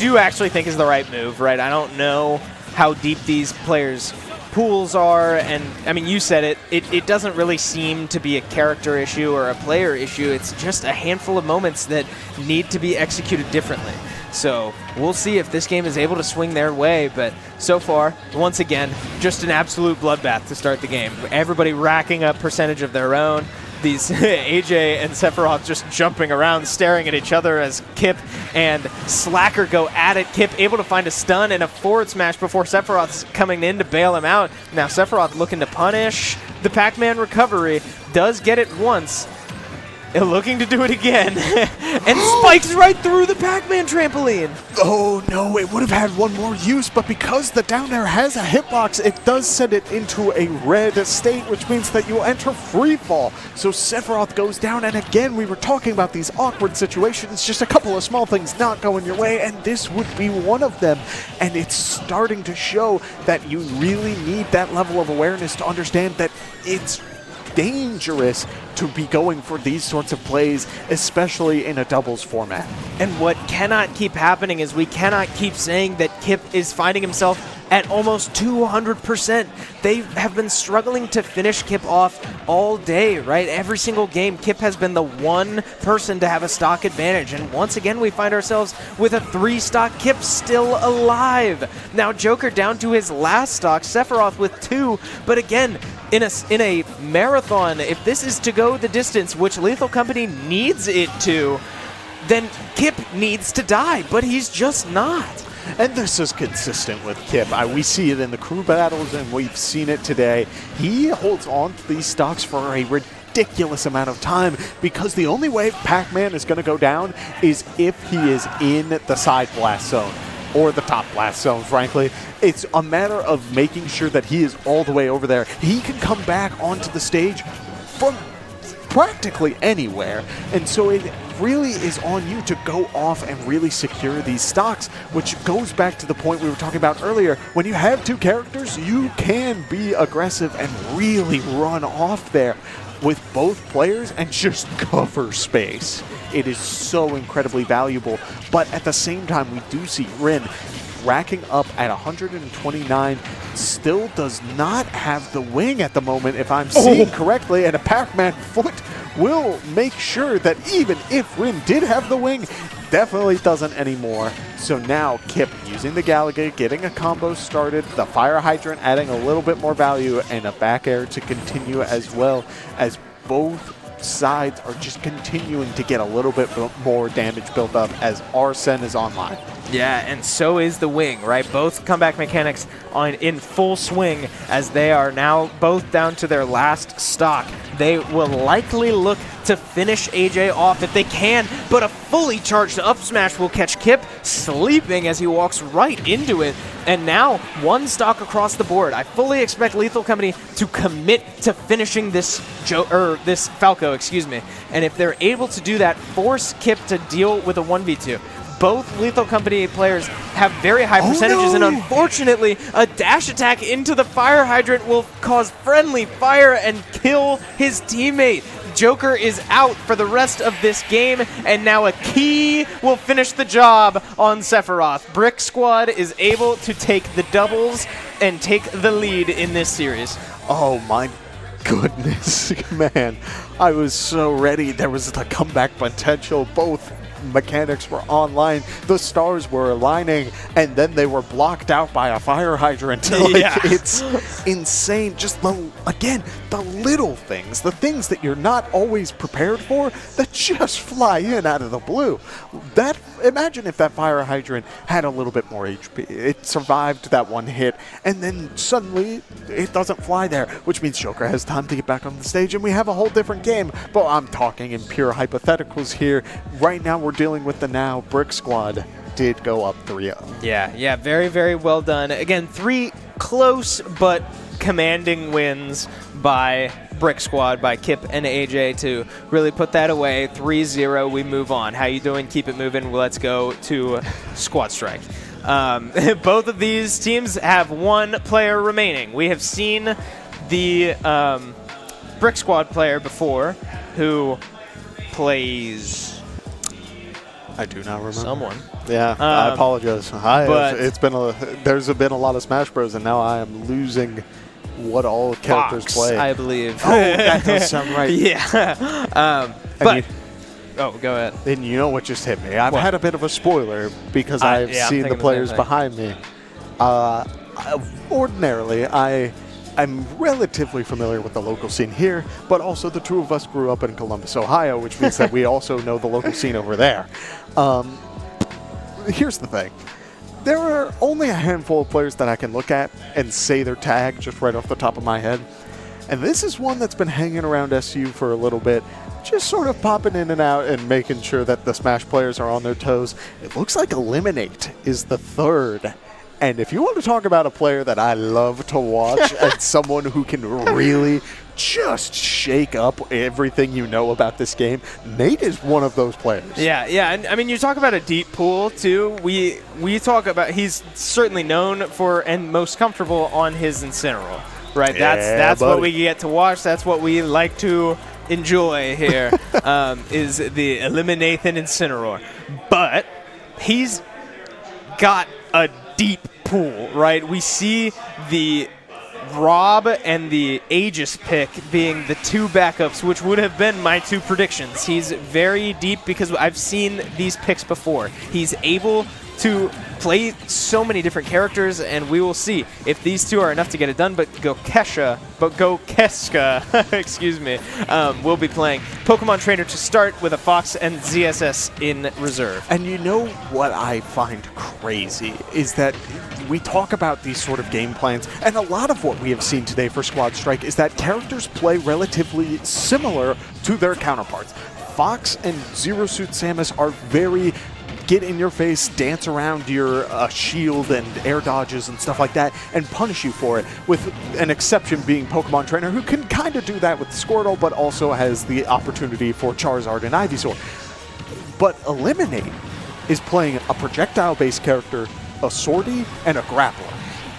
Speaker 6: do actually think is the right move, right? I don't know how deep these players' pools are, and I mean, you said it doesn't really seem to be a character issue or a player issue. It's just a handful of moments that need to be executed differently. So we'll see if this game is able to swing their way, but so far, once again, just an absolute bloodbath to start the game. Everybody racking up percentage of their own. These AJ and Sephiroth just jumping around, staring at each other as Kip and Slacker go at it. Kip able to find a stun and a forward smash before Sephiroth's coming in to bail him out. Now Sephiroth looking to punish the Pac-Man recovery. Does get it once. Looking to do it again, and spikes right through the Pac-Man trampoline.
Speaker 5: Oh no, it would have had one more use, but because the down air has a hitbox, it does send it into a red state, which means that you enter free fall. So Sephiroth goes down, and again, we were talking about these awkward situations, just a couple of small things not going your way, and this would be one of them. And it's starting to show that you really need that level of awareness to understand that it's dangerous to be going for these sorts of plays, especially in a doubles format.
Speaker 6: And what cannot keep happening is we cannot keep saying that Kip is finding himself at almost 200%. They have been struggling to finish Kip off all day, right? Every single game, Kip has been the one person to have a stock advantage. And once again, we find ourselves with a 3-stock Kip still alive. Now Joker down to his last stock, Sephiroth with 2. But again, in a marathon, if this is to go the distance, which Lethal Company needs it to, then Kip needs to die, but he's just not.
Speaker 5: And this is consistent with Kip. We see it in the crew battles, and we've seen it today. He holds on to these stocks for a ridiculous amount of time because the only way Pac-Man is going to go down is if he is in the side blast zone or the top blast zone, frankly. It's a matter of making sure that he is all the way over there. He can come back onto the stage from practically anywhere, and so it really is on you to go off and really secure these stocks, which goes back to the point we were talking about earlier. When you have 2 characters, you can be aggressive and really run off there with both players and just cover space. It is so incredibly valuable, but at the same time, we do see Rin racking up at 129, still does not have the wing at the moment, if I'm seeing correctly, and a Pac-Man foot will make sure that even if Rin did have the wing, definitely doesn't anymore. So now Kip using the Gallagher, getting a combo started, the Fire Hydrant adding a little bit more value, and a back air to continue, as well as both sides are just continuing to get a little bit more damage built up as Arsene is online.
Speaker 6: Yeah, and so is the wing, right? Both comeback mechanics in full swing as they are now both down to their last stock. They will likely look to finish AJ off if they can, but a fully charged up smash will catch Kip sleeping as he walks right into it. And now 1 stock across the board. I fully expect Lethal Company to commit to finishing this Falco, excuse me. And if they're able to do that, force Kip to deal with a 1v2. Both Lethal Company players have very high percentages, and unfortunately, a dash attack into the fire hydrant will cause friendly fire and kill his teammate. Joker is out for the rest of this game, and now a key will finish the job on Sephiroth. Brick Squad is able to take the doubles and take the lead in this series.
Speaker 5: Oh my goodness, man. I was so ready. There was the comeback potential. Both mechanics were online, the stars were aligning, and then they were blocked out by a fire hydrant. It's insane. Just again, the little things, the things that you're not always prepared for that just fly in out of the blue. Imagine if that fire hydrant had a little bit more HP. It survived that one hit, and then suddenly it doesn't fly there, which means Joker has time to get back on the stage, and we have a whole different game. But I'm talking in pure hypotheticals here. Right now, we're dealing with the now. Brick Squad did go up 3-0.
Speaker 6: Yeah, very, very well done. Again, 3 close but commanding wins by Brick Squad, by Kip and AJ to really put that away. 3-0, we move on. How you doing? Keep it moving. Let's go to Squad Strike. Both of these teams have 1 player remaining. We have seen the Brick Squad player before who plays...
Speaker 5: I do not remember.
Speaker 6: Someone.
Speaker 5: Yeah, I apologize. There's been a lot of Smash Bros, and now I am losing what all characters
Speaker 6: Fox,
Speaker 5: play.
Speaker 6: I believe.
Speaker 5: Oh, that does sound right.
Speaker 6: Yeah. Go ahead.
Speaker 5: And you know what just hit me? I've had a bit of a spoiler because I've seen the players behind me. Ordinarily, I'm relatively familiar with the local scene here, but also the 2 of us grew up in Columbus, Ohio, which means that we also know the local scene over there. Here's the thing. There are only a handful of players that I can look at and say their tag just right off the top of my head. And this is one that's been hanging around SU for a little bit, just sort of popping in and out and making sure that the Smash players are on their toes. It looks like Eliminate is the 3rd. And if you want to talk about a player that I love to watch and someone who can really just shake up everything you know about this game, Nate is one of those players.
Speaker 6: Yeah, and I mean, you talk about a deep pool too. We talk about, he's certainly known for and most comfortable on his Incineroar, right?
Speaker 5: Yeah,
Speaker 6: That's
Speaker 5: buddy.
Speaker 6: what we get to watch. That's what we like to enjoy here, is the Eliminathan Incineroar. But he's got a deep pool, right? We see the Rob and the Aegis pick being the two backups, which would have been my two predictions. He's very deep because I've seen these picks before. He's able to play so many different characters, and we will see if these two are enough to get it done. But Gokeska, excuse me, will be playing Pokemon Trainer to start with a Fox and ZSS in reserve.
Speaker 5: And you know what I find crazy is that we talk about these sort of game plans, and a lot of what we have seen today for Squad Strike is that characters play relatively similar to their counterparts. Fox and Zero Suit Samus are very get in your face, dance around your shield and air dodges and stuff like that, and punish you for it, with an exception being Pokemon Trainer, who can kind of do that with Squirtle, but also has the opportunity for Charizard and Ivysaur. But Eliminate is playing a projectile-based character, a Swordy, and a Grappler.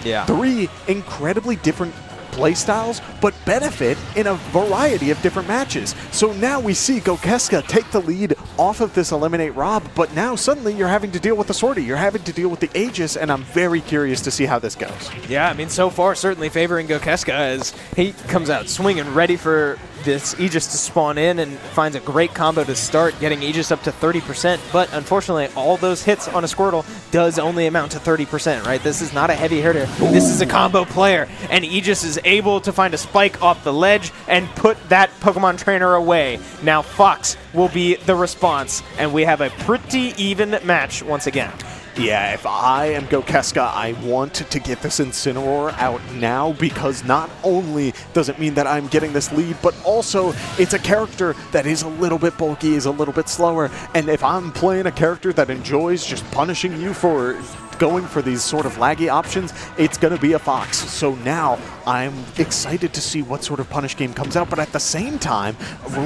Speaker 6: Yeah.
Speaker 5: 3 incredibly different playstyles, but benefit in a variety of different matches. So now we see Gokeska take the lead off of this Eliminate Rob, but now suddenly you're having to deal with the Swordy, you're having to deal with the Aegis, and I'm very curious to see how this goes.
Speaker 6: Yeah, I mean, so far certainly favoring Gokeska as he comes out swinging, ready for this Aegis to spawn in, and finds a great combo to start, getting Aegis up to 30%. But unfortunately, all those hits on a Squirtle does only amount to 30%, right? This is not a heavy hitter. Ooh. This is a combo player, and Aegis is able to find a spike off the ledge and put that Pokemon Trainer away. Now Fox will be the response, and we have a pretty even match once again.
Speaker 5: Yeah, if I am Gokeska, I want to get this Incineroar out now, because not only does it mean that I'm getting this lead, but also it's a character that is a little bit bulky, is a little bit slower, and if I'm playing a character that enjoys just punishing you for going for these sort of laggy options, it's going to be a Fox. So now I'm excited to see what sort of punish game comes out, but at the same time,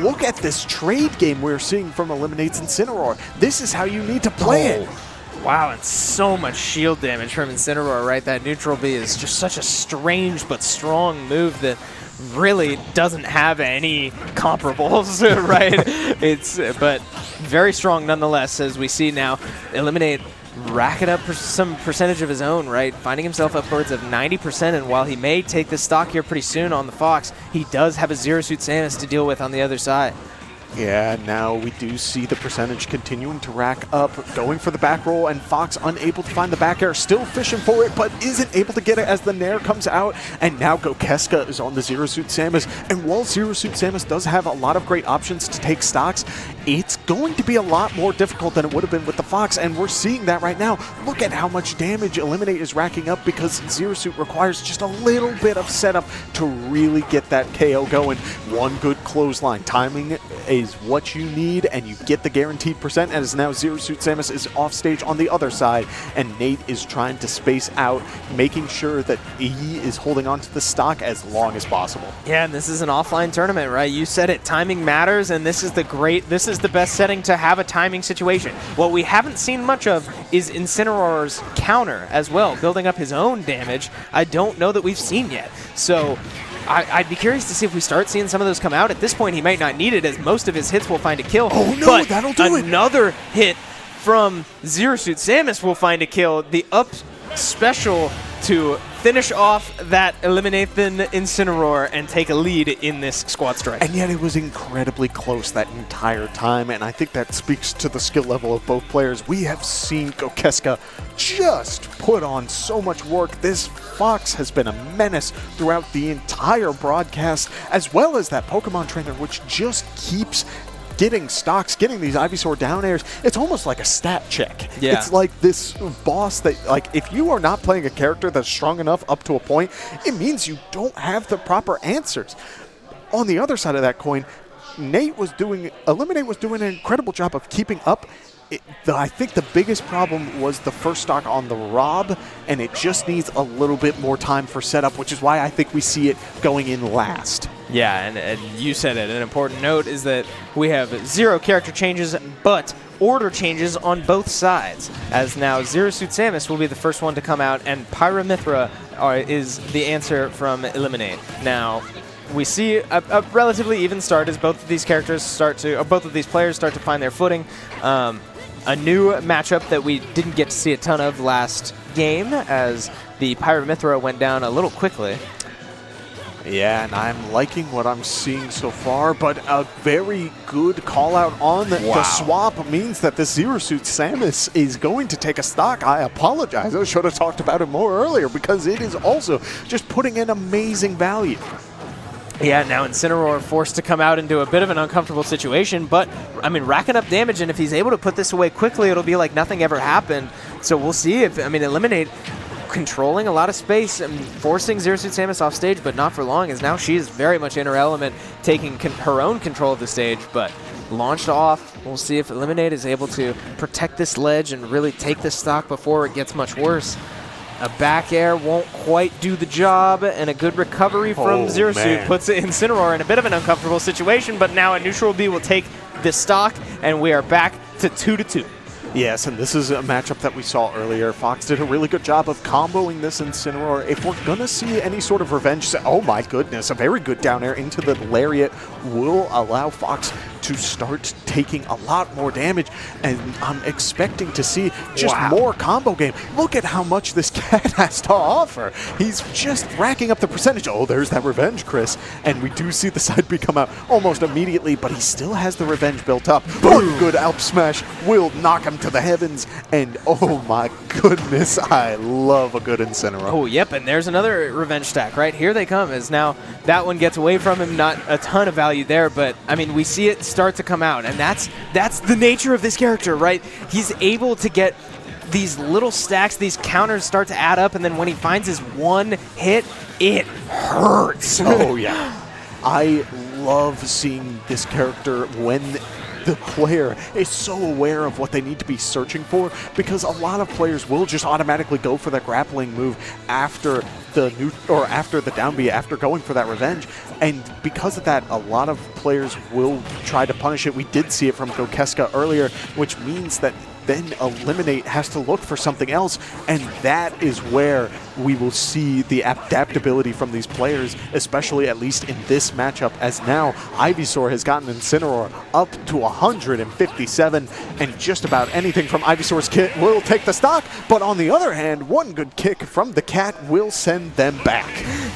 Speaker 5: look at this trade game we're seeing from Eliminate's Incineroar. This is how you need to play it.
Speaker 6: Wow, and so much shield damage from Incineroar, right? That neutral B is just such a strange but strong move that really doesn't have any comparables, right? But very strong nonetheless, as we see now Eliminate racking up some percentage of his own, right? Finding himself upwards of 90%, and while he may take this stock here pretty soon on the Fox, he does have a Zero Suit Samus to deal with on the other side.
Speaker 5: Yeah, now we do see the percentage continuing to rack up, going for the back roll, and Fox unable to find the back air, still fishing for it, but isn't able to get it as the Nair comes out, and now Gokeska is on the Zero Suit Samus, and while Zero Suit Samus does have a lot of great options to take stocks, it's going to be a lot more difficult than it would have been with the Fox, and we're seeing that right now. Look at how much damage Eliminate is racking up, because Zero Suit requires just a little bit of setup to really get that KO going. One good clothesline. Timing is what you need, and you get the guaranteed percent, as now Zero Suit Samus is off stage on the other side, and Nate is trying to space out, making sure that he is holding on to the stock as long as possible.
Speaker 6: Yeah, and this is an offline tournament, right? You said it, timing matters, and this is the best setting to have a timing situation. What we haven't seen much of is Incineroar's counter as well, building up his own damage. I don't know that we've seen yet. So I'd be curious to see if we start seeing some of those come out. At this point, he might not need it, as most of his hits will find a kill.
Speaker 5: Oh no,
Speaker 6: but
Speaker 5: that'll do it.
Speaker 6: Another hit from Zero Suit Samus will find a kill. The up special to finish off that Eliminathan Incineroar and take a lead in this Squad Strike.
Speaker 5: And yet it was incredibly close that entire time, and I think that speaks to the skill level of both players. We have seen Gokeska just put on so much work. This Fox has been a menace throughout the entire broadcast, as well as that Pokemon Trainer, which just keeps getting stocks, getting these Ivysaur down airs. It's almost like a stat check.
Speaker 6: Yeah.
Speaker 5: It's like this boss that, like, if you are not playing a character that's strong enough up to a point, it means you don't have the proper answers. On the other side of that coin, Eliminate was doing an incredible job of keeping up. I think the biggest problem was the first stock on the Rob, and it just needs a little bit more time for setup, which is why I think we see it going in last.
Speaker 6: Yeah, and you said it. An important note is that we have 0 character changes, but order changes on both sides, as now Zero Suit Samus will be the first one to come out, and Pyramithra is the answer from Eliminate. Now, we see a relatively even start as both of these characters both of these players start to find their footing. A new matchup that we didn't get to see a ton of last game, as the Pirate Mithra went down a little quickly.
Speaker 5: Yeah, and I'm liking what I'm seeing so far, but a very good call out on the swap means that the Zero Suit Samus is going to take a stock. I apologize. I should have talked about it more earlier because it is also just putting in amazing value.
Speaker 6: Yeah, now Incineroar forced to come out into a bit of an uncomfortable situation, but, I mean, racking up damage, and if he's able to put this away quickly, it'll be like nothing ever happened. So we'll see if, I mean, Eliminate controlling a lot of space and forcing Zero Suit Samus off stage, but not for long, as now she is very much in her element, taking her own control of the stage, but launched off. We'll see if Eliminate is able to protect this ledge and really take this stock before it gets much worse. A back air won't quite do the job, and a good recovery from Zero Suit puts Incineroar in a bit of an uncomfortable situation, but now a neutral B will take this stock, and we are back to 2-2.
Speaker 5: Yes, and this is a matchup that we saw earlier. Fox did a really good job of comboing this Incineroar. If we're going to see any sort of revenge, oh my goodness, a very good down air into the Lariat will allow Fox to start taking a lot more damage, and I'm expecting to see just more combo game. Look at how much this cat has to offer. He's just racking up the percentage. Oh, there's that revenge, Chris. And we do see the side B come out almost immediately, but he still has the revenge built up. One good Alp Smash will knock him to the heavens, and oh my goodness, I love a good Incineroar.
Speaker 6: Oh, yep, and there's another revenge stack, right? Here they come, as now that one gets away from him. Not a ton of value there, but, I mean, we see it start to come out, and that's the nature of this character, right? He's able to get these little stacks, these counters start to add up, and then when he finds his one hit, it hurts.
Speaker 5: Oh, yeah. I love seeing this character when the player is so aware of what they need to be searching for, because a lot of players will just automatically go for that grappling move after the down B, after going for that revenge. And because of that, a lot of players will try to punish it. We did see it from Gokeska earlier, which means that then Eliminate has to look for something else, and that is where we will see the adaptability from these players, especially at least in this matchup, as now Ivysaur has gotten Incineroar up to 157, and just about anything from Ivysaur's kit will take the stock, but on the other hand, one good kick from the cat will send them back.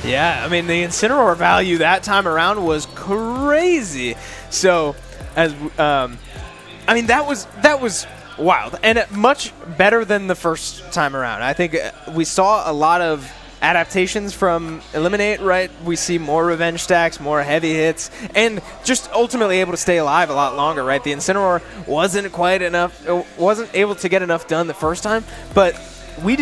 Speaker 6: Yeah, I mean, the Incineroar value that time around was crazy. So, as I mean, that was wild, and much better than the first time around. I think we saw a lot of adaptations from Eliminate, right? We see more revenge stacks, more heavy hits, and just ultimately able to stay alive a lot longer, right? The Incineroar wasn't able to get enough done the first time, but we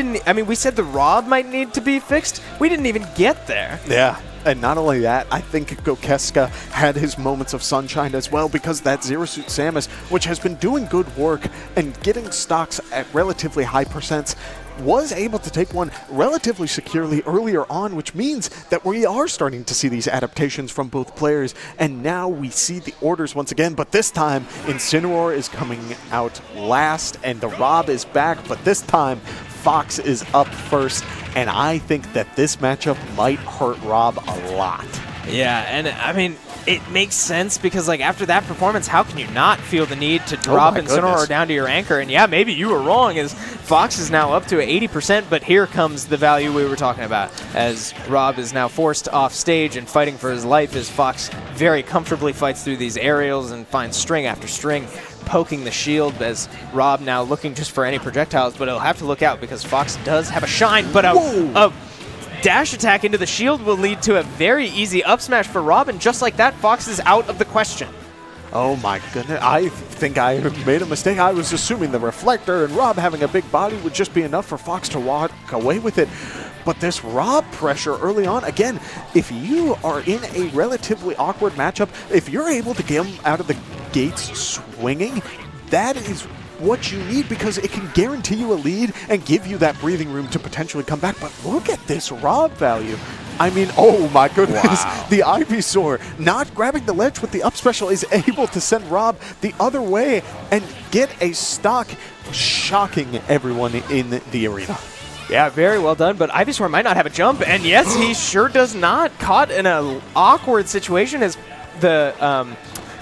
Speaker 6: said the Rob might need to be fixed. We didn't even get there.
Speaker 5: Yeah. And not only that, I think Gokeska had his moments of sunshine as well, because that Zero Suit Samus, which has been doing good work and getting stocks at relatively high percents, was able to take one relatively securely earlier on, which means that we are starting to see these adaptations from both players, and now we see the orders once again, but this time Incineroar is coming out last and the Rob is back, but this time Fox is up first, and I think that this matchup might hurt Rob a lot.
Speaker 6: Yeah, and I mean, it makes sense because, like, after that performance, how can you not feel the need to drop Incineroar down to your anchor? And yeah, maybe you were wrong, as Fox is now up to 80%, but here comes the value we were talking about, as Rob is now forced off stage and fighting for his life, as Fox very comfortably fights through these aerials and finds string after string, poking the shield, as Rob now looking just for any projectiles, but he'll have to look out because Fox does have a shine, but a dash attack into the shield will lead to a very easy up smash for Rob, and just like that, Fox is out of the question.
Speaker 5: Oh my goodness, I think I made a mistake. I was assuming the reflector and Rob having a big body would just be enough for Fox to walk away with it. But this Rob pressure early on, again, if you are in a relatively awkward matchup, if you're able to get him out of the gates swinging, that is what you need, because it can guarantee you a lead and give you that breathing room to potentially come back. But look at this Rob value. I mean, oh my goodness. Wow. The Ivysaur not grabbing the ledge with the up special is able to send Rob the other way and get a stock, shocking everyone in the arena.
Speaker 6: Yeah, very well done, but Ivysaur might not have a jump, and yes, he sure does not. Caught in an awkward situation as the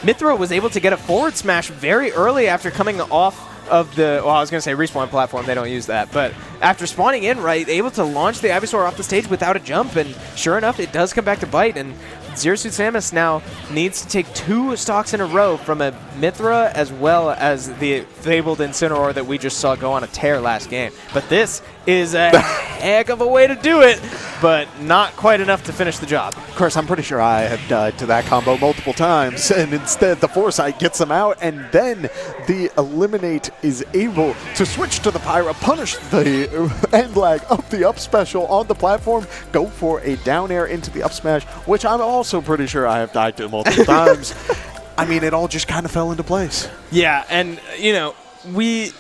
Speaker 6: Mithra was able to get a forward smash very early after coming off of the, well, I was going to say respawn platform, they don't use that, but after spawning in, right, able to launch the Ivysaur off the stage without a jump, and sure enough, it does come back to bite, and Zero Suit Samus now needs to take 2 stocks in a row from a Mithra as well as the fabled Incineroar that we just saw go on a tear last game. But this is a heck of a way to do it, but not quite enough to finish the job.
Speaker 5: Of course, I'm pretty sure I have died to that combo multiple times, and instead the Foresight gets them out, and then the Eliminate is able to switch to the Pyra, punish the end lag of the up special on the platform, go for a down air into the up smash, which I'm also pretty sure I have died to multiple times. I mean, it all just kind of fell into place.
Speaker 6: Yeah, and, you know, we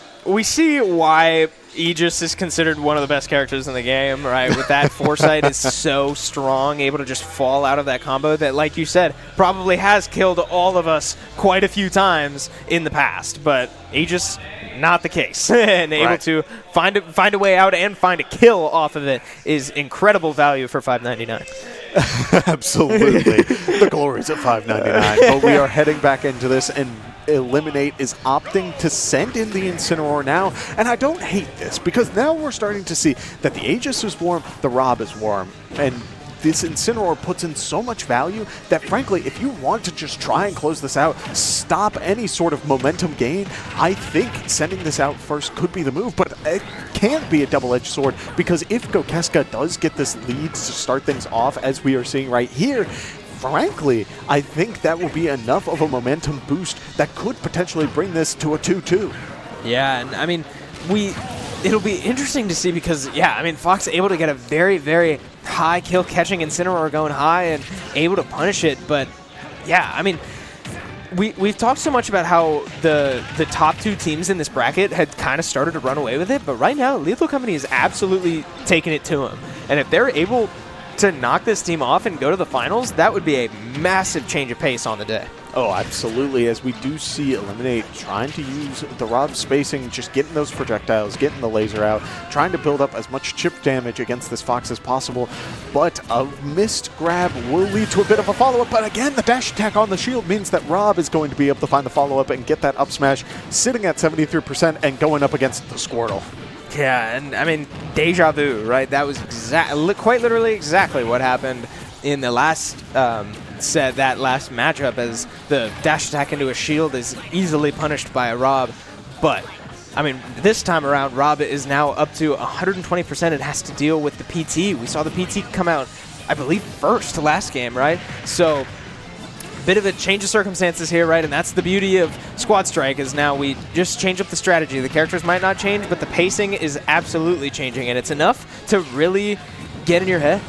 Speaker 6: see why Aegis is considered one of the best characters in the game, right? With that Foresight is so strong, able to just fall out of that combo that, like you said, probably has killed all of us quite a few times in the past. But Aegis, not the case. And able to find a way out and find a kill off of it is incredible value for $5.99.
Speaker 5: Absolutely. The glories of $5.99. But we are heading back into this, and Eliminate is opting to send in the Incineroar now, and I don't hate this because now we're starting to see that the Aegis is warm, the Rob is warm, and this Incineroar puts in so much value that, frankly, if you want to just try and close this out, stop any sort of momentum gain, I think sending this out first could be the move, but it can't be a double-edged sword because if Gokeska does get this lead to start things off, as we are seeing right here, frankly, I think that will be enough of a momentum boost that could potentially bring this to a 2-2.
Speaker 6: Yeah, and I mean, it'll be interesting to see because, yeah, I mean, Fox able to get a very, very high kill catching Incineroar going high and able to punish it, but yeah, I mean, we've talked so much about how the top 2 teams in this bracket had kind of started to run away with it, but right now, Lethal Company is absolutely taking it to them, and if they're able to knock this team off and go to the finals, that would be a massive change of pace on the day.
Speaker 5: Oh, absolutely, as we do see Eliminate trying to use the Rob spacing, just getting those projectiles, getting the laser out, trying to build up as much chip damage against this Fox as possible, but a missed grab will lead to a bit of a follow-up, but again, the dash attack on the shield means that Rob is going to be able to find the follow-up and get that up smash, sitting at 73% and going up against the Squirtle.
Speaker 6: Yeah, and I mean, deja vu, right? That was quite literally exactly what happened in the last set, that last matchup, as the dash attack into a shield is easily punished by a Rob. But, I mean, this time around, Rob is now up to 120% and has to deal with the PT. We saw the PT come out, I believe, first last game, right? So, bit of a change of circumstances here, right? And that's the beauty of Squad Strike, is now we just change up the strategy. The characters might not change, but the pacing is absolutely changing, and it's enough to really get in your head.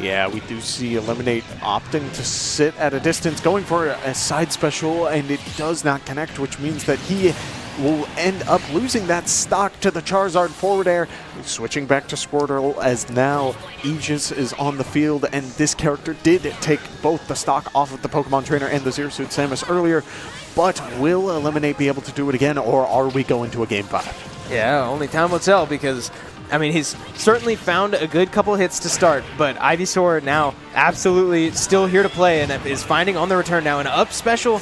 Speaker 5: Yeah, we do see Eliminate opting to sit at a distance, going for a side special, and it does not connect, which means that he will end up losing that stock to the Charizard forward air. Switching back to Squirtle, as now Aegis is on the field, and this character did take both the stock off of the Pokemon Trainer and the Zero Suit Samus earlier, but will Eliminate be able to do it again, or are we going to a Game 5?
Speaker 6: Yeah, only time will tell, because I mean, he's certainly found a good couple hits to start, but Ivysaur now absolutely still here to play and is finding on the return now. An up special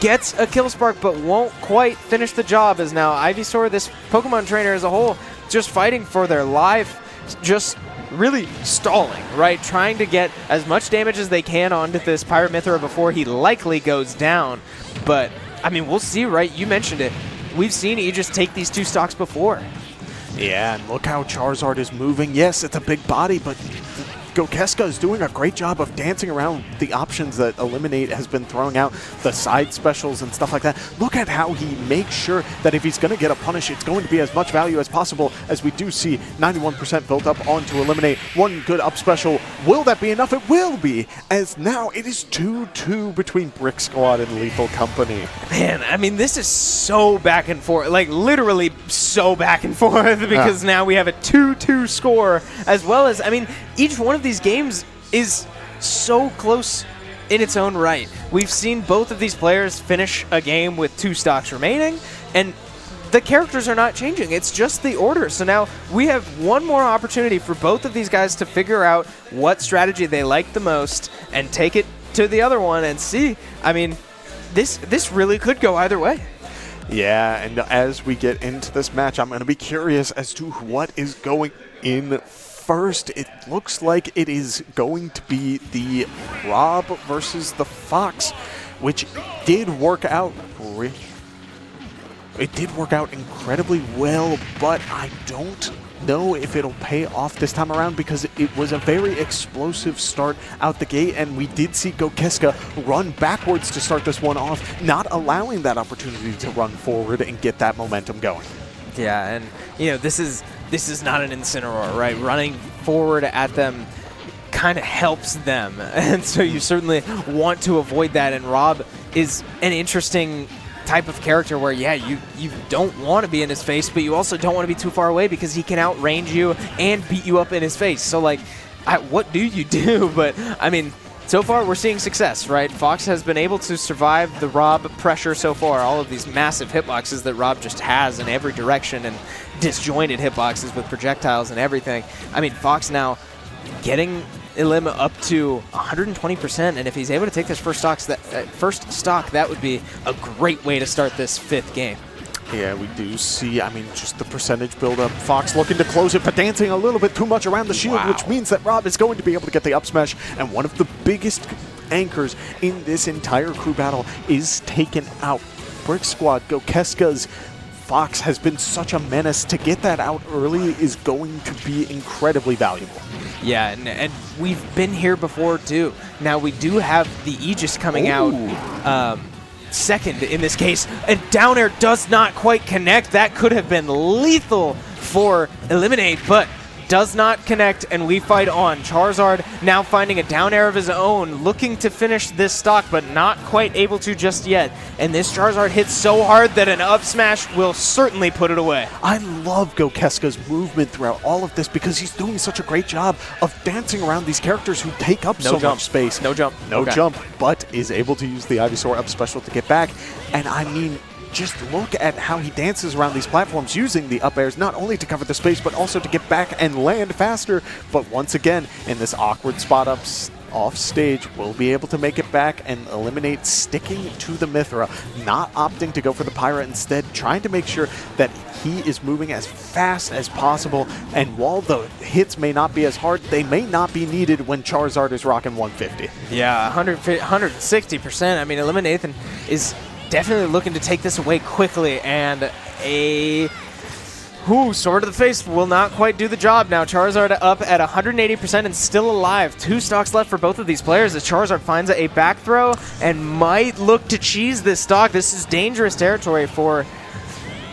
Speaker 6: gets a kill spark, but won't quite finish the job, as now Ivysaur, this Pokemon trainer as a whole, just fighting for their life, just really stalling, right? Trying to get as much damage as they can onto this Pirate Mithra before he likely goes down. But, I mean, we'll see, right? You mentioned it. We've seen Aegis take these 2 stocks before.
Speaker 5: Yeah, and look how Charizard is moving. Yes, it's a big body, but Gokeska is doing a great job of dancing around the options that Eliminate has been throwing out, the side specials and stuff like that. Look at how he makes sure that if he's going to get a punish, it's going to be as much value as possible, as we do see 91% built up onto Eliminate. One good up special. Will that be enough? It will be, as now it is 2-2 between Brick Squad and Lethal Company.
Speaker 6: Man, I mean, this is so back and forth, like literally so back and forth, because now we have a 2-2 score, as well as, I mean, each one of these games is so close in its own right. We've seen both of these players finish a game with 2 stocks remaining, and the characters are not changing. It's just the order. So now we have one more opportunity for both of these guys to figure out what strategy they like the most and take it to the other one and see. I mean, this really could go either way.
Speaker 5: Yeah, and as we get into this match, I'm going to be curious as to what is going in first. It looks like it is going to be the Rob versus the Fox, which did work out. It did work out incredibly well, but I don't know if it'll pay off this time around because it was a very explosive start out the gate, and we did see Gokeska run backwards to start this one off, not allowing that opportunity to run forward and get that momentum going.
Speaker 6: Yeah, and you know, this is not an Incineroar, right? Running forward at them kind of helps them, and so you certainly want to avoid that, and Rob is an interesting type of character where, yeah, you don't want to be in his face, but you also don't want to be too far away because he can outrange you and beat you up in his face. So, like, what do you do? But, I mean, so far we're seeing success, right? Fox has been able to survive the Rob pressure so far, all of these massive hitboxes that Rob just has in every direction and disjointed hitboxes with projectiles and everything. I mean, Fox now getting Elim up to 120%, and if he's able to take this first stock, that would be a great way to start this 5th game.
Speaker 5: Yeah, we do see, I mean, just the percentage build-up. Fox looking to close it, but dancing a little bit too much around the shield, which means that Rob is going to be able to get the up smash, and one of the biggest anchors in this entire crew battle is taken out. Brick Squad, Gokeska's Fox has been such a menace. To get that out early is going to be incredibly valuable.
Speaker 6: Yeah, and we've been here before, too. Now, we do have the Aegis coming out second in this case, and down air does not quite connect. That could have been lethal for Eliminate, but does not connect, and we fight on. Charizard now finding a down air of his own, looking to finish this stock, but not quite able to just yet. And this Charizard hits so hard that an up smash will certainly put it away.
Speaker 5: I love Gokeska's movement throughout all of this because he's doing such a great job of dancing around these characters who take up so much space.
Speaker 6: No jump.
Speaker 5: No jump, but is able to use the Ivysaur up special to get back. And I mean, just look at how he dances around these platforms using the up airs, not only to cover the space, but also to get back and land faster. But once again, in this awkward spot up off stage, will be able to make it back and Eliminate, sticking to the Mythra, not opting to go for the Pyra, instead trying to make sure that he is moving as fast as possible. And while the hits may not be as hard, they may not be needed when Charizard is rocking 150.
Speaker 6: Yeah, 160%. I mean, Eliminathan is definitely looking to take this away quickly, and a Sword of the Face will not quite do the job now. Charizard up at 180% and still alive. 2 stocks left for both of these players as Charizard finds a back throw and might look to cheese this stock. This is dangerous territory for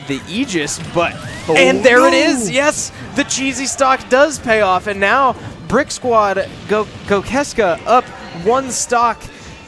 Speaker 6: the Aegis, but and there it is. Yes, the cheesy stock does pay off, and now Brick Squad Gokeska up 1 stock.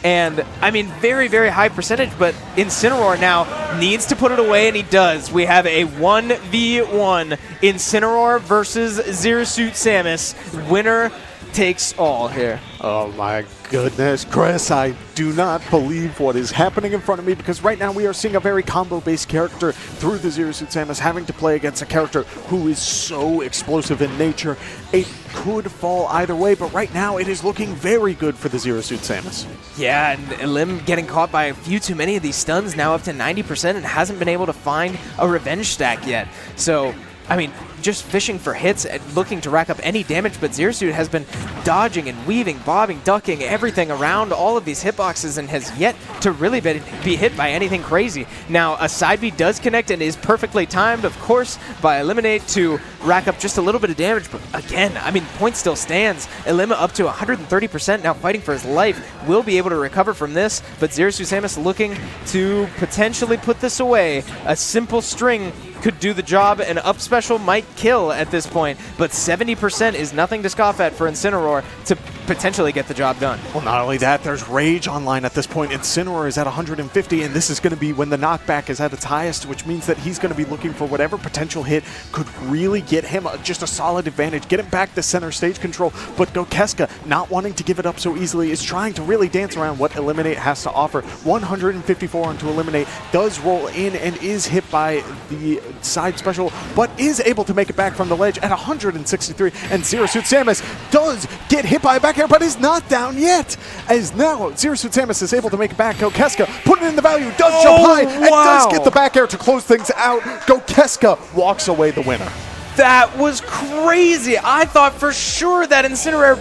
Speaker 6: And, I mean, very, very high percentage, but Incineroar now needs to put it away, and he does. We have a 1v1 Incineroar versus Zero Suit Samus. Winner takes all here.
Speaker 5: Oh my goodness, Chris, I do not believe what is happening in front of me, because right now we are seeing a very combo-based character through the Zero Suit Samus having to play against a character who is so explosive in nature. It could fall either way, but right now it is looking very good for the Zero Suit Samus.
Speaker 6: Yeah, and Elim getting caught by a few too many of these stuns, now up to 90%, and hasn't been able to find a revenge stack yet. So, I mean, just fishing for hits and looking to rack up any damage, but Zero Suit has been dodging and weaving, bobbing, ducking, everything around all of these hitboxes and has yet to really be hit by anything crazy. Now, a side B does connect and is perfectly timed, of course, by Eliminate to rack up just a little bit of damage, but again, I mean, point still stands. Elim up to 130%, now fighting for his life, will be able to recover from this, but Zero Suit Samus looking to potentially put this away. A simple string could do the job, and up special might kill at this point, but 70% is nothing to scoff at for Incineroar to potentially get the job done.
Speaker 5: Well, not only that, there's Rage online at this point. Incineroar is at 150, and this is going to be when the knockback is at its highest, which means that he's going to be looking for whatever potential hit could really get him just a solid advantage, get him back to center stage control. But Gokeska, not wanting to give it up so easily, is trying to really dance around what Eliminate has to offer. 154 onto Eliminate, does roll in and is hit by the side special, but is able to make it back from the ledge at 163, and Zero Suit Samus does get hit by a back air, but is not down yet, as now Zero Suit Samus is able to make it back. Gokeska putting in the value, does jump high, and does get the back air to close things out. Gokeska walks away the winner.
Speaker 6: That was crazy. I thought for sure that Incineroar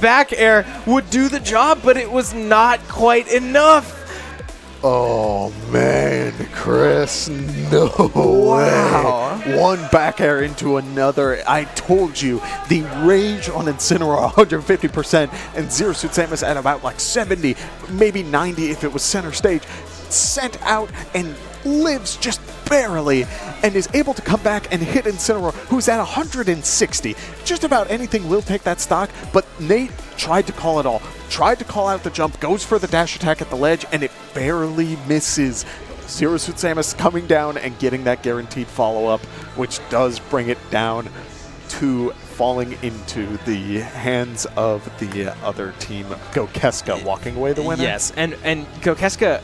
Speaker 6: back air would do the job, but it was not quite enough.
Speaker 5: Oh man, Chris, no way. One back air into another. I told you, the rage on Incineroar 150% and Zero Suit Samus at about like 70, maybe 90 if it was center stage, sent out and lives just barely and is able to come back and hit Incineroar, who's at 160. Just about anything will take that stock, but Nate tried to call it all. Tried to call out the jump, goes for the dash attack at the ledge, and it barely misses. Zero Suit Samus coming down and getting that guaranteed follow-up, which does bring it down to falling into the hands of the other team. Gokeska walking away the winner.
Speaker 6: Yes, and Gokeska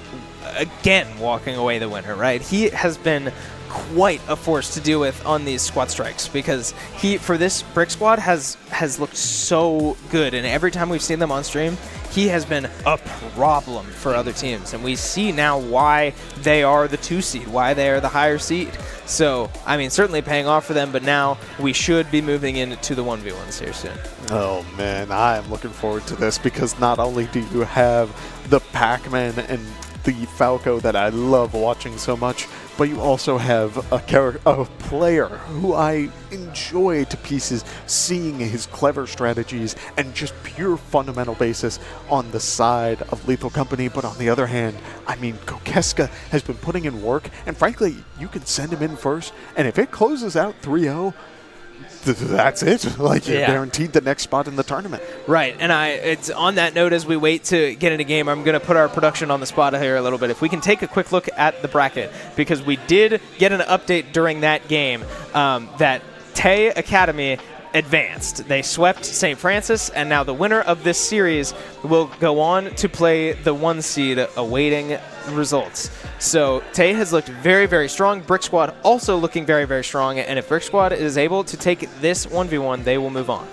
Speaker 6: again walking away the winner, right? He has been quite a force to deal with on these squad strikes, because he, for this Brick Squad, has looked so good, and every time we've seen them on stream, he has been a problem for other teams, and we see now why they are the 2 seed, why they are the higher seed. So, I mean, certainly paying off for them, but now we should be moving into the 1v1s here soon.
Speaker 5: Oh man, I am looking forward to this, because not only do you have the Pac-Man and the Falco that I love watching so much, but you also have a player who I enjoy to pieces, seeing his clever strategies and just pure fundamental basis on the side of Lethal Company. But on the other hand, I mean, Gokeska has been putting in work, and frankly, you can send him in first, and if it closes out 3-0, that's it. Like, you're guaranteed the next spot in the tournament.
Speaker 6: Right, and it's on that note, as we wait to get into game, I'm going to put our production on the spot here a little bit. If we can take a quick look at the bracket, because we did get an update during that game that Tay Academy advanced. They swept St. Francis, and now the winner of this series will go on to play the 1 seed, awaiting results. So Tay has looked very, very strong. Brick Squad also looking very, very strong, and if Brick Squad is able to take this 1v1, they will move on.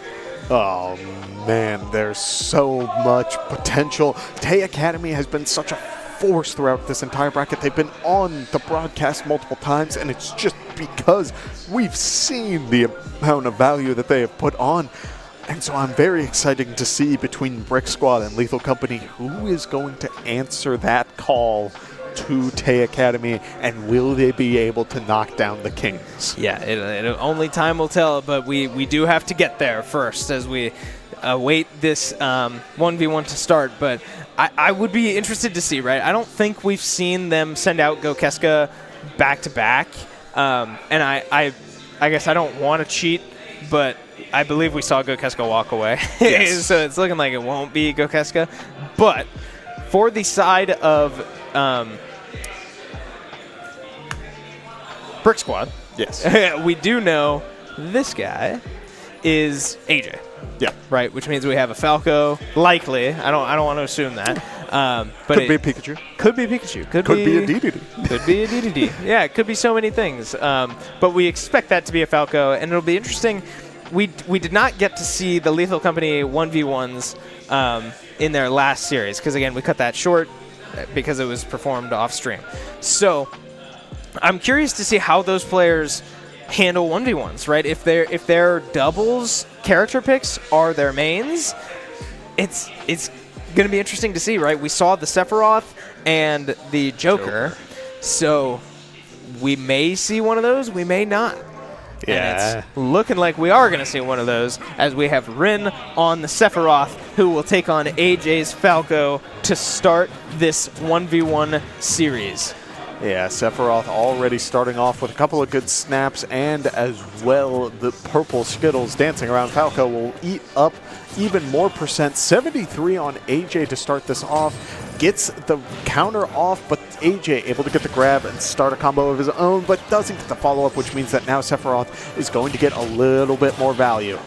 Speaker 5: Oh man, there's so much potential. Tay Academy has been such a force throughout this entire bracket. They've been on the broadcast multiple times, and it's just because we've seen the amount of value that they have put on. And so I'm very excited to see between Brick Squad and Lethal Company who is going to answer that call to Tay Academy, and will they be able to knock down the Kings?
Speaker 6: Yeah, only time will tell, but we do have to get there first as we await this 1v1 to start. But I would be interested to see, right? I don't think we've seen them send out Gokeska back-to-back. And I guess I don't want to cheat, but I believe we saw Gokeska walk away.
Speaker 5: Yes.
Speaker 6: So it's looking like it won't be Gokeska. But for the side of Brick Squad,
Speaker 5: yes,
Speaker 6: we do know this guy is AJ.
Speaker 5: Yeah.
Speaker 6: Right, which means we have a Falco, likely. I don't want to assume that. But
Speaker 5: could be a Pikachu.
Speaker 6: Could be a Pikachu. Could
Speaker 5: be a DDD.
Speaker 6: Could be a DDD. Yeah, it could be so many things. But we expect that to be a Falco, and it'll be interesting. We did not get to see the Lethal Company 1v1s in their last series, because, again, we cut that short because it was performed off stream. So I'm curious to see how those players handle 1v1s, right? If their doubles character picks are their mains, it's going to be interesting to see, right? We saw the Sephiroth and the Joker, so we may see one of those, we may not.
Speaker 5: Yeah.
Speaker 6: And it's looking like we are going to see one of those, as we have Rin on the Sephiroth, who will take on AJ's Falco to start this 1v1 series.
Speaker 5: Yeah, Sephiroth already starting off with a couple of good snaps, and as well the purple Skittles dancing around Falco will eat up even more percent. 73 on AJ to start this off. Gets the counter off, but AJ able to get the grab and start a combo of his own, but doesn't get the follow-up, which means that now Sephiroth is going to get a little bit more value.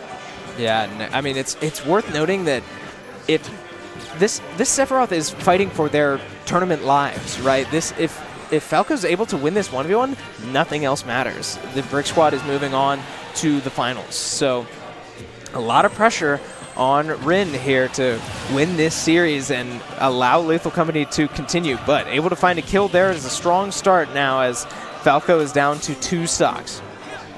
Speaker 6: Yeah, I mean, it's worth noting that if this Sephiroth is fighting for their tournament lives, right? If Falco's able to win this 1v1, nothing else matters. The Brick Squad is moving on to the finals. So a lot of pressure on Rin here to win this series and allow Lethal Company to continue. But able to find a kill there is a strong start now as Falco is down to 2 stocks.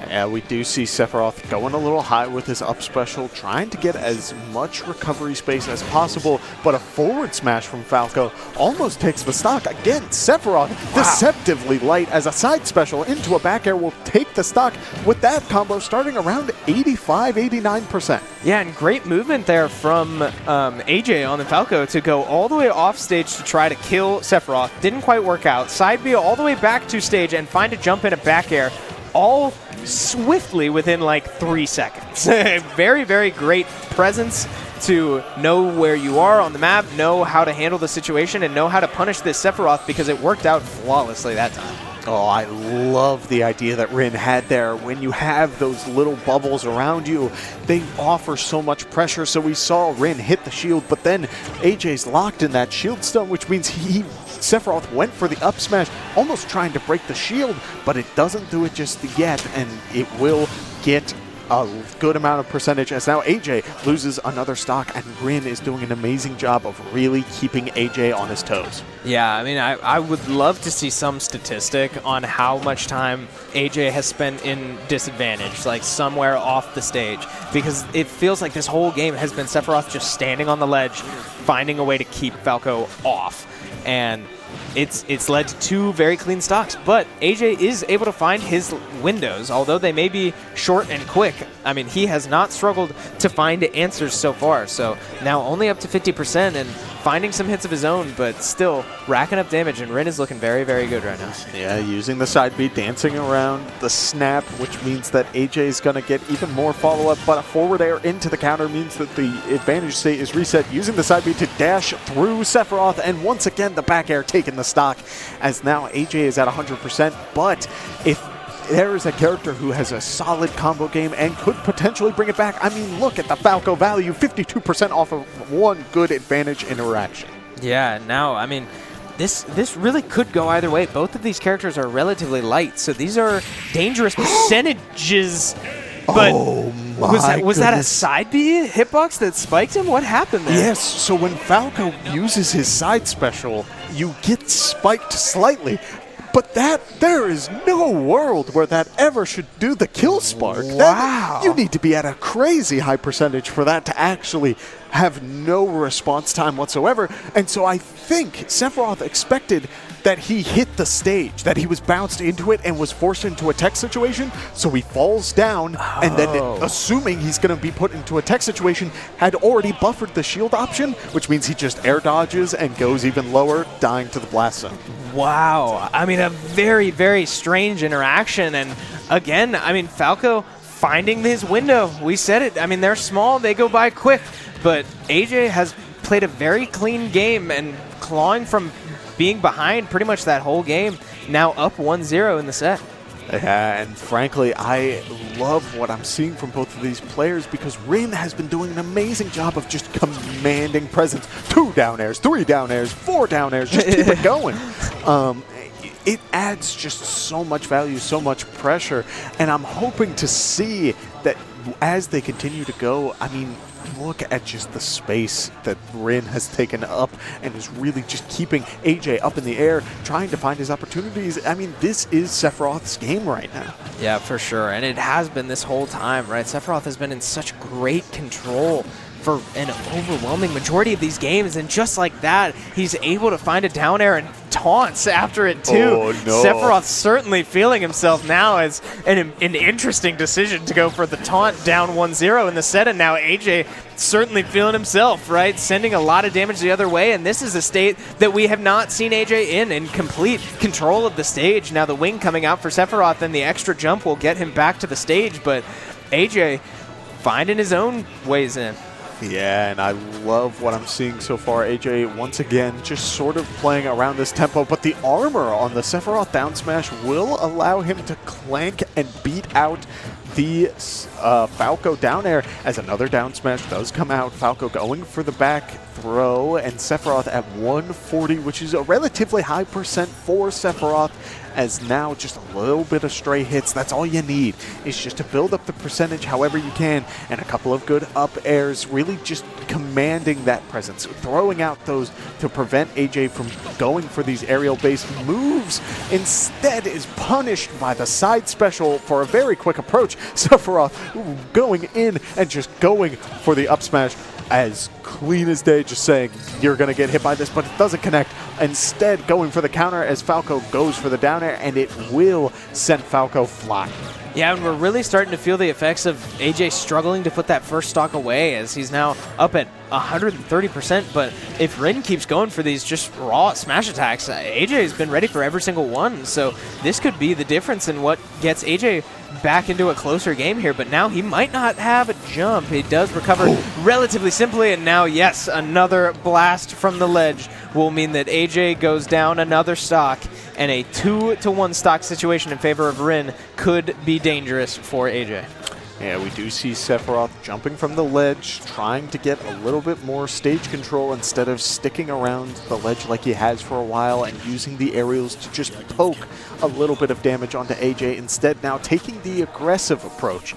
Speaker 5: Yeah, we do see Sephiroth going a little high with his up special, trying to get as much recovery space as possible, but a forward smash from Falco almost takes the stock. Again, Sephiroth deceptively light as a side special into a back air will take the stock with that combo starting around 85, 89%.
Speaker 6: Yeah, and great movement there from AJ on the Falco to go all the way off stage to try to kill Sephiroth. Didn't quite work out. Side B all the way back to stage and find a jump in a back air, all swiftly within like 3 seconds. Very, very great presence to know where you are on the map, know how to handle the situation, and know how to punish this Sephiroth because it worked out flawlessly that time.
Speaker 5: Oh, I love the idea that Rin had there. When you have those little bubbles around you, they offer so much pressure. So we saw Rin hit the shield, but then AJ's locked in that shield stun, which means Sephiroth went for the up smash, almost trying to break the shield, but it doesn't do it just yet, and it will get a good amount of percentage as now AJ loses another stock, and Rin is doing an amazing job of really keeping AJ on his toes.
Speaker 6: Yeah, I mean, I would love to see some statistic on how much time AJ has spent in disadvantage, like somewhere off the stage, because it feels like this whole game has been Sephiroth just standing on the ledge, finding a way to keep Falco off. And it's led to 2 very clean stocks, but AJ is able to find his windows, although they may be short and quick. I mean, he has not struggled to find answers so far, so now only up to 50% and finding some hits of his own, but still racking up damage, and Rin is looking very, very good right now.
Speaker 5: Yeah, using the side B, dancing around the snap, which means that AJ is going to get even more follow-up, but a forward air into the counter means that the advantage state is reset, using the side B to dash through Sephiroth, and once again the back air taking the stock, as now AJ is at 100%, but if there is a character who has a solid combo game and could potentially bring it back, I mean, look at the Falco value, 52% off of one good advantage interaction.
Speaker 6: Yeah, now, I mean, this really could go either way. Both of these characters are relatively light, so these are dangerous percentages. But was that a side B hitbox that spiked him? What happened there?
Speaker 5: Yes, so when Falco uses his side special, you get spiked slightly. But there is no world where that ever should do the kill spark.
Speaker 6: Wow.
Speaker 5: You need to be at a crazy high percentage for that to actually have no response time whatsoever. And so I think Sephiroth expected that he hit the stage, that he was bounced into it and was forced into a tech situation, so he falls down, and then assuming he's going to be put into a tech situation, had already buffered the shield option, which means he just air dodges and goes even lower, dying to the blast zone.
Speaker 6: Wow. I mean, a very, very strange interaction, and again, I mean, Falco finding his window. We said it. I mean, they're small, they go by quick, but AJ has played a very clean game and clawing from being behind pretty much that whole game, now up 1-0 in the set.
Speaker 5: Yeah, and frankly, I love what I'm seeing from both of these players because Rin has been doing an amazing job of just commanding presence. 2 down airs, 3 down airs, 4 down airs, just keep it going. It adds just so much value, so much pressure, and I'm hoping to see that as they continue to go, I mean, look at just the space that Rin has taken up and is really just keeping AJ up in the air, trying to find his opportunities. I mean, this is Sephiroth's game right now.
Speaker 6: Yeah, for sure. And it has been this whole time, right? Sephiroth has been in such great control for an overwhelming majority of these games, and just like that, he's able to find a down air and taunts after it too.
Speaker 5: Oh, no.
Speaker 6: Sephiroth certainly feeling himself now as an interesting decision to go for the taunt down 1-0 in the set, and now AJ certainly feeling himself, right? Sending a lot of damage the other way, and this is a state that we have not seen AJ in complete control of the stage. Now the wing coming out for Sephiroth and the extra jump will get him back to the stage, but AJ finding his own ways in.
Speaker 5: Yeah, and I love what I'm seeing so far. AJ, once again, just sort of playing around this tempo, but the armor on the Sephiroth down smash will allow him to clank and beat out the Falco down air as another down smash does come out. Falco going for the back throw, and Sephiroth at 140, which is a relatively high percent for Sephiroth, as now just a little bit of stray hits. That's all you need, is just to build up the percentage however you can, and a couple of good up airs, really just commanding that presence, throwing out those to prevent AJ from going for these aerial-based moves. Instead is punished by the side special for a very quick approach. Sephiroth going in and just going for the up smash as clean as day, just saying, you're going to get hit by this, but it doesn't connect. Instead, going for the counter as Falco goes for the down air, and it will send Falco flying.
Speaker 6: Yeah, and we're really starting to feel the effects of AJ struggling to put that first stock away, as he's now up at 130%, but if Rin keeps going for these just raw smash attacks, AJ has been ready for every single one, so this could be the difference in what gets AJ back into a closer game here, but now he might not have a jump. He does recover relatively simply, and now, yes, another blast from the ledge will mean that AJ goes down another stock, and a 2-to-1 stock situation in favor of Rin could be dangerous for AJ.
Speaker 5: Yeah, we do see Sephiroth jumping from the ledge, trying to get a little bit more stage control instead of sticking around the ledge like he has for a while and using the aerials to just poke a little bit of damage onto AJ. Instead, now taking the aggressive approach,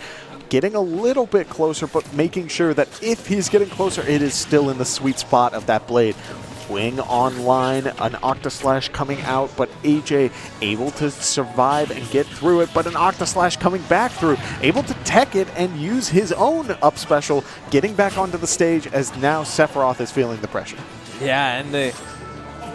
Speaker 5: getting a little bit closer, but making sure that if he's getting closer, it is still in the sweet spot of that blade. Wing online, an Octaslash coming out, but AJ able to survive and get through it, but an Octaslash coming back through, able to tech it and use his own up special, getting back onto the stage as now Sephiroth is feeling the pressure.
Speaker 6: Yeah, and the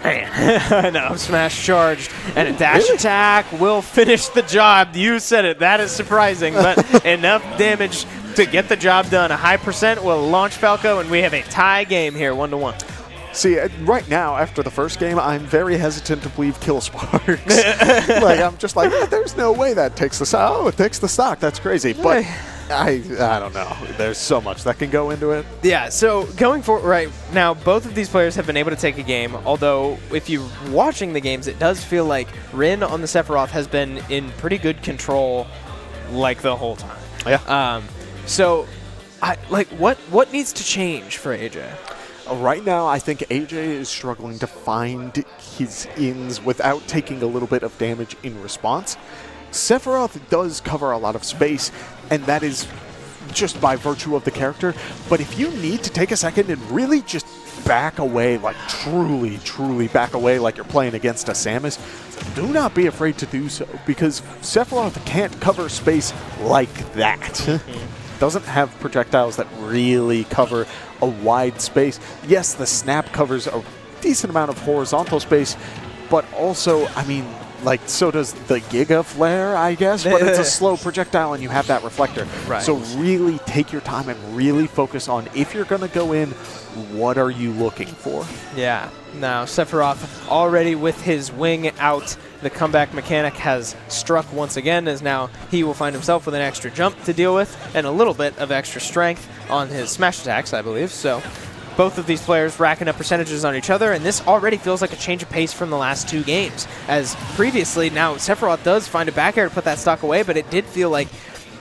Speaker 6: an up smash charged, and a dash attack will finish the job. You said it, that is surprising, but enough damage to get the job done. A high percent will launch Falco, and we have a tie game here, 1-1.
Speaker 5: See, right now, after the first game, I'm very hesitant to believe Kill Sparks. Like, I'm just like, there's no way that takes the stock. Oh, it takes the stock. That's crazy. But I don't know. There's so much that can go into it.
Speaker 6: Yeah, so going forward right now, both of these players have been able to take a game, although if you're watching the games, it does feel like Rin on the Sephiroth has been in pretty good control like the whole time.
Speaker 5: Yeah.
Speaker 6: So, what needs to change for AJ?
Speaker 5: Right now, I think AJ is struggling to find his ins without taking a little bit of damage in response. Sephiroth does cover a lot of space, and that is just by virtue of the character. But if you need to take a second and really just back away, like truly back away like you're playing against a Samus, do not be afraid to do so, because Sephiroth can't cover space like that. Doesn't have projectiles that really cover a wide space. Yes, the snap covers a decent amount of horizontal space, but also, I mean, like, so does the Giga Flare, I guess, but it's a slow projectile and you have that reflector.
Speaker 6: Right.
Speaker 5: So really take your time and really focus on, if you're going to go in, what are you looking for?
Speaker 6: Yeah. Now, Sephiroth already with his wing out. The comeback mechanic has struck once again, as now he will find himself with an extra jump to deal with and a little bit of extra strength on his smash attacks, I believe. So both of these players racking up percentages on each other, and this already feels like a change of pace from the last two games. As previously, now Sephiroth does find a back air to put that stock away, but it did feel like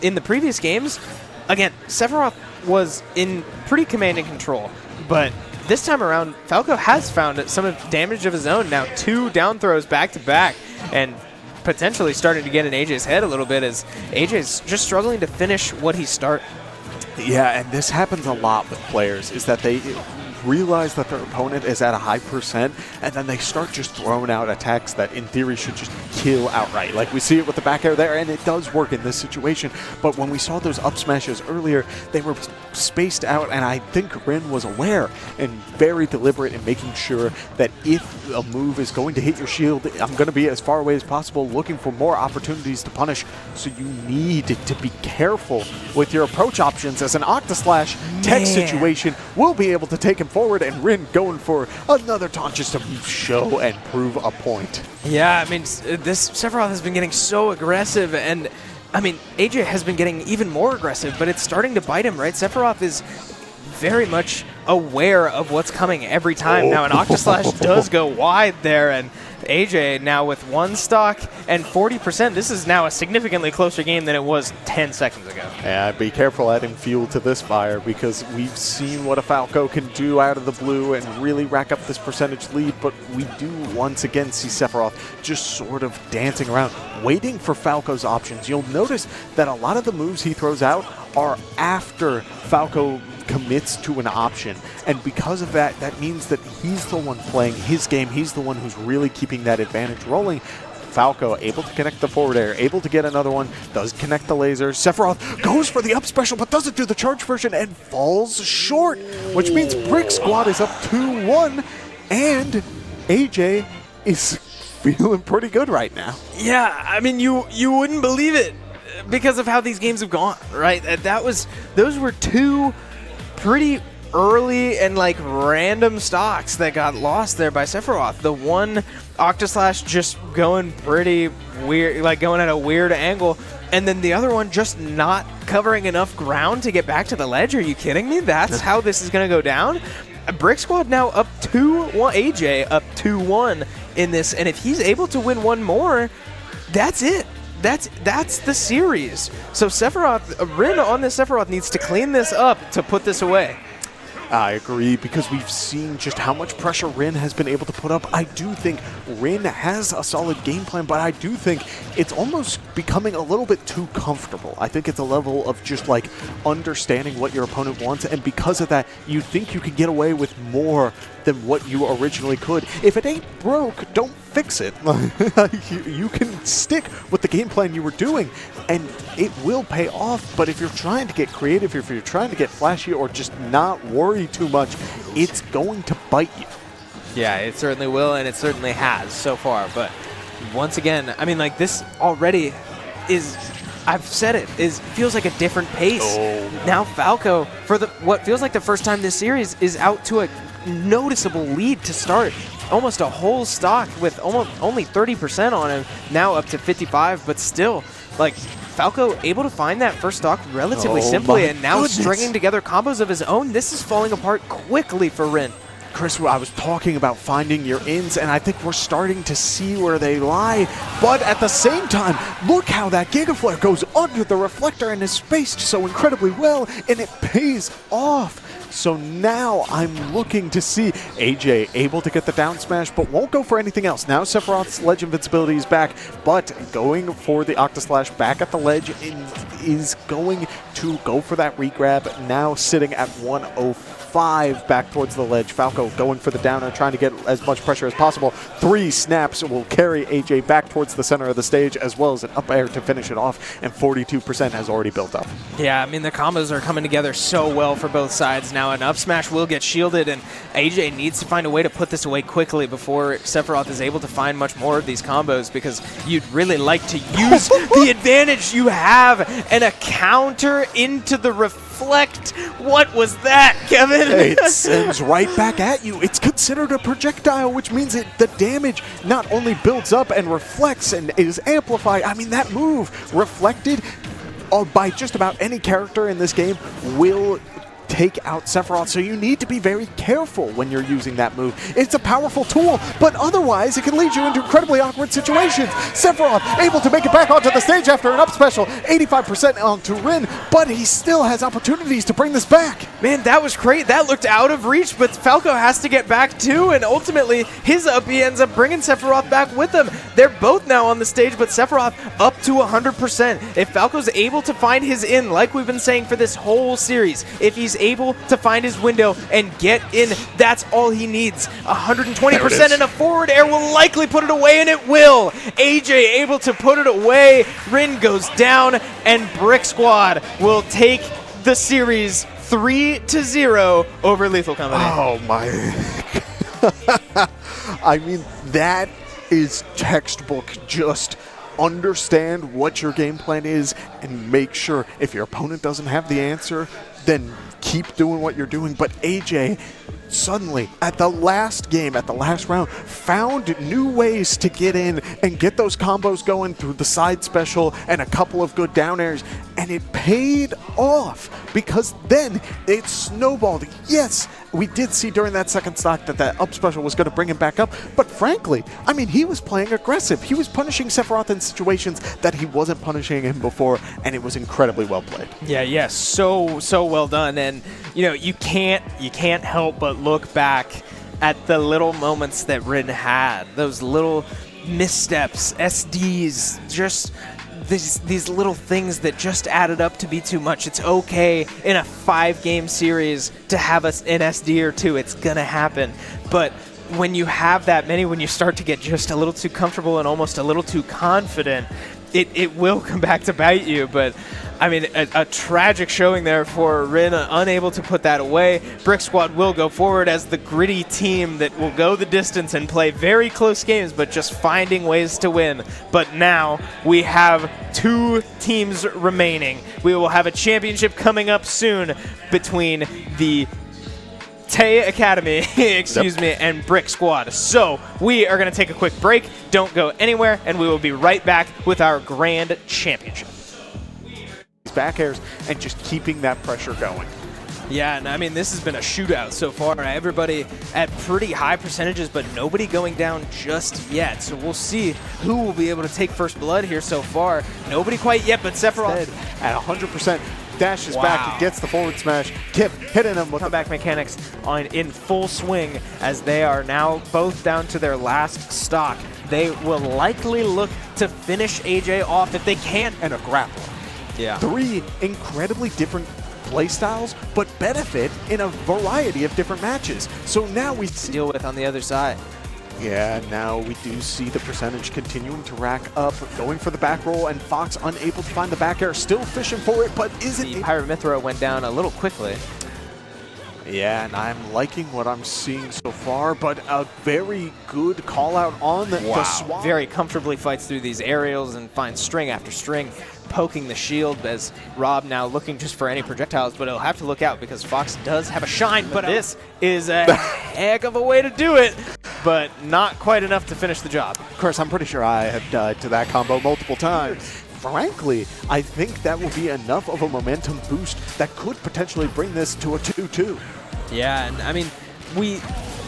Speaker 6: in the previous games, again, Sephiroth was in pretty commanding control, but this time around, Falco has found some damage of his own. Now 2 down throws back-to-back, and potentially starting to get in AJ's head a little bit, as AJ's just struggling to finish what he started.
Speaker 5: Yeah, and this happens a lot with players, is that they realize that their opponent is at a high percent, and then they start just throwing out attacks that in theory should just kill outright. Like we see it with the back air there, and it does work in this situation, but when we saw those up smashes earlier, they were spaced out, and I think Rin was aware and very deliberate in making sure that if a move is going to hit your shield, I'm going to be as far away as possible, looking for more opportunities to punish. So you need to be careful with your approach options, as an Octaslash tech situation will be able to take him forward, and Rin going for another taunt just to show and prove a point.
Speaker 6: Yeah, I mean, this Sephiroth has been getting so aggressive, and I mean, AJ has been getting even more aggressive, but it's starting to bite him, right? Sephiroth is very much aware of what's coming every time. Now, an Octaslash does go wide there, and AJ now with 1 stock and 40%. This is now a significantly closer game than it was 10 seconds ago.
Speaker 5: Yeah, be careful adding fuel to this fire, because we've seen what a Falco can do out of the blue and really rack up this percentage lead, but we do once again see Sephiroth just sort of dancing around, waiting for Falco's options. You'll notice that a lot of the moves he throws out are after Falco commits to an option, and because of that, that means that he's the one playing his game. He's the one who's really keeping that advantage rolling. Falco able to connect the forward air, able to get another one, does connect the laser. Sephiroth goes for the up special, but doesn't do the charge version and falls short, which means Brick Squad is up 2-1, and AJ is feeling pretty good right now.
Speaker 6: Yeah, I mean, you wouldn't believe it because of how these games have gone, right? Those were 2 pretty early and like random stocks that got lost there by Sephiroth. The one Octaslash just going pretty weird, like going at a weird angle, and then the other one just not covering enough ground to get back to the ledge. Are you kidding me? That's how this is going to go down? Brick Squad now up 2-1, AJ up 2-1 in this, and if he's able to win one more, that's it. That's the series. So Sephiroth, Rin on this Sephiroth needs to clean this up to put this away.
Speaker 5: I agree, because we've seen just how much pressure Rin has been able to put up. I do think Rin has a solid game plan, but I do think it's almost becoming a little bit too comfortable. I think it's a level of just like understanding what your opponent wants, and because of that, you think you can get away with more than what you originally could. If it ain't broke, don't fix it. You can stick with the game plan you were doing, and it will pay off. But if you're trying to get creative, if you're trying to get flashy, or just not worry too much, it's going to bite you.
Speaker 6: Yeah, it certainly will, and it certainly has so far. But once again, I mean, like, this already is, I've said it, feels like a different pace. Now Falco, for what feels like the first time this series, is out to a noticeable lead to start. Almost a whole stock with almost only 30% on him, now up to 55, but still, like, Falco able to find that first stock relatively simply, and now stringing together combos of his own. This is falling apart quickly for Rin.
Speaker 5: Chris, I was talking about finding your ins, and I think we're starting to see where they lie. But at the same time, look how that Giga Flare goes under the reflector and is spaced so incredibly well, and it pays off. So now I'm looking to see AJ able to get the down smash, but won't go for anything else. Now Sephiroth's ledge invincibility is back, but going for the Octaslash back at the ledge is going to go for that regrab, now sitting at 105 back towards the ledge. Falco going for the downer, trying to get as much pressure as possible. 3 snaps will carry AJ back towards the center of the stage, as well as an up air to finish it off, and 42% has already built up.
Speaker 6: Yeah, I mean, the combos are coming together so well for both sides. Now an up smash will get shielded, and AJ needs to find a way to put this away quickly before Sephiroth is able to find much more of these combos, because you'd really like to use the advantage you have and a counter into the reflect. What was that, Kevin?
Speaker 5: It sends right back at you. It's considered a projectile, which means the damage not only builds up and reflects and is amplified. I mean, that move reflected by just about any character in this game will take out Sephiroth, so you need to be very careful when you're using that move. It's a powerful tool, but otherwise Otherwise, it can lead you into incredibly awkward situations. Sephiroth able to make it back onto the stage after an up special, 85% onto Rin, but he still has opportunities to bring this back.
Speaker 6: Man, that was great. That looked out of reach, but Falco has to get back too, and ultimately his up B ends up bringing Sephiroth back with him. They're both now on the stage, but Sephiroth up to 100%. If Falco's able to find his in, like we've been saying for this whole series, if he's able to find his window and get in, that's all he needs. 120% and a forward air will likely put it away, and it will. AJ able to put it away. Rin goes down, and Brick Squad will take the series 3-0 over Lethal Company.
Speaker 5: Oh my. I mean, that is textbook. Just understand what your game plan is and make sure if your opponent doesn't have the answer, then keep doing what you're doing. But AJ suddenly, at the last game, at the last round, found new ways to get in and get those combos going through the side special and a couple of good down airs, and it paid off because then it snowballed. Yes, we did see during that second stock that that up special was going to bring him back up, but frankly, I mean, he was playing aggressive. He was punishing Sephiroth in situations that he wasn't punishing him before, and it was incredibly well played.
Speaker 6: Yeah, so well done. And you know, you can't help but look back at the little moments that Rin had, those little missteps, SDs, just these little things that just added up to be too much. It's okay in a 5-game series to have an SD or two. It's gonna happen. But when you have that many, when you start to get just a little too comfortable and almost a little too confident, it will come back to bite you. But I mean, a tragic showing there for Rin, unable to put that away. Brick Squad will go forward as the gritty team that will go the distance and play very close games, but just finding ways to win. But now we have 2 teams remaining. We will have a championship coming up soon between the Tay Academy, excuse me, and Brick Squad. So we are going to take a quick break. Don't go anywhere, and we will be right back with our grand championship.
Speaker 5: Back airs and just keeping that pressure going.
Speaker 6: Yeah, and I mean, this has been a shootout so far. Everybody at pretty high percentages, but nobody going down just yet. So we'll see who will be able to take first blood here so far. Nobody quite yet, but Sephiroth
Speaker 5: at 100%. Dashes back and gets the forward smash. Kip hitting him with
Speaker 6: comeback mechanics in full swing as they are now both down to their last stock. They will likely look to finish AJ off if they can.
Speaker 5: And a grappler.
Speaker 6: Yeah.
Speaker 5: 3 incredibly different playstyles, but benefit in a variety of different matches. So now we
Speaker 6: deal with on the other side.
Speaker 5: Yeah, now we do see the percentage continuing to rack up, going for the back roll, and Fox unable to find the back air, still fishing for it, but isn't.
Speaker 6: The Pyramithra went down a little quickly.
Speaker 5: Yeah, and I'm liking what I'm seeing so far, but a very good call out on the swap.
Speaker 6: Very comfortably fights through these aerials and finds string after string, poking the shield as Rob now looking just for any projectiles, but he'll have to look out because Fox does have a shine, but this is a heck of a way to do it, but not quite enough to finish the job.
Speaker 5: Of course, I'm pretty sure I have died to that combo multiple times. Frankly, I think that will be enough of a momentum boost that could potentially bring this to a 2-2.
Speaker 6: Yeah, and I mean,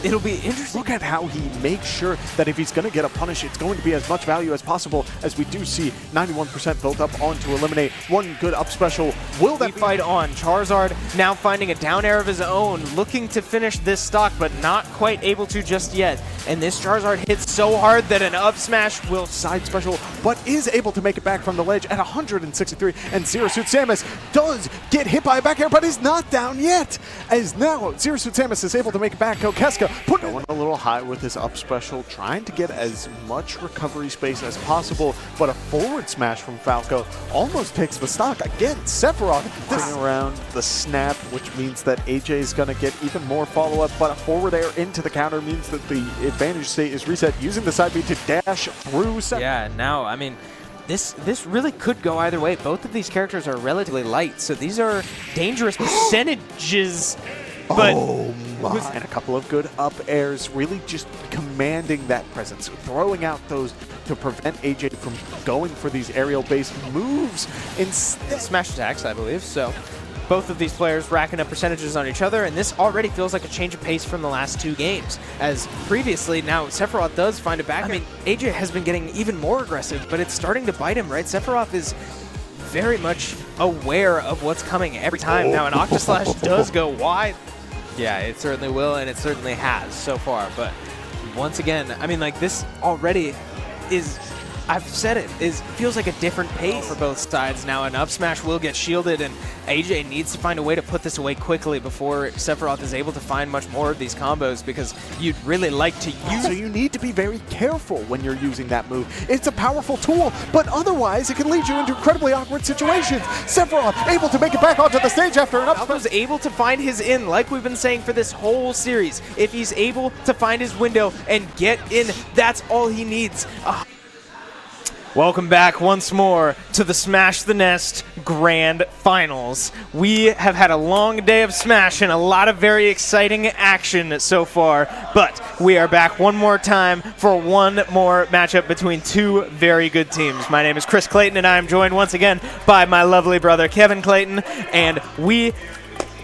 Speaker 6: it'll be interesting.
Speaker 5: Look at how he makes sure that if he's going to get a punish, it's going to be as much value as possible, as we do see 91% built up on to eliminate. One good up special. Will that
Speaker 6: fight on? Charizard now finding a down air of his own, looking to finish this stock, but not quite able to just yet. And this Charizard hits so hard that an up smash will
Speaker 5: side special, but is able to make it back from the ledge at 163. And Zero Suit Samus does get hit by a back air, but is not down yet. As now Zero Suit Samus is able to make it back. Kokeska going a little high with his up special, trying to get as much recovery space as possible, but a forward smash from Falco almost takes the stock. Again, Sephiroth this around the snap, which means that AJ is going to get even more follow-up, but a forward air into the counter means that the advantage state is reset, using the side B to dash through Sephiroth.
Speaker 6: Yeah, now, I mean, this really could go either way. Both of these characters are relatively light, so these are dangerous percentages. But
Speaker 5: and a couple of good up airs, really just commanding that presence, throwing out those to prevent AJ from going for these aerial-based moves. Instead,
Speaker 6: smash attacks, I believe, so both of these players racking up percentages on each other, and this already feels like a change of pace from the last 2 games. As previously, now Sephiroth does find it back. I mean, AJ has been getting even more aggressive, but it's starting to bite him, right? Sephiroth is very much aware of what's coming every time. Now, an Octaslash does go wide. Yeah, it certainly will, and it certainly has so far. But once again, I mean, like, this already is, I've said it, feels like a different pace for both sides. Now, an up smash will get shielded, and AJ needs to find a way to put this away quickly before Sephiroth is able to find much more of these combos, because you'd really like to use.
Speaker 5: So you need to be very careful when you're using that move. It's a powerful tool, but otherwise it can lead you into incredibly awkward situations. Sephiroth able to make it back onto the stage after an up smash.
Speaker 6: Falco's able to find his in, like we've been saying for this whole series. If he's able to find his window and get in, that's all he needs. Welcome back once more to the Smash the Nest Grand Finals. We have had a long day of Smash and a lot of very exciting action so far, but we are back one more time for one more matchup between 2 very good teams. My name is Chris Clayton, and I am joined once again by my lovely brother Kevin Clayton, and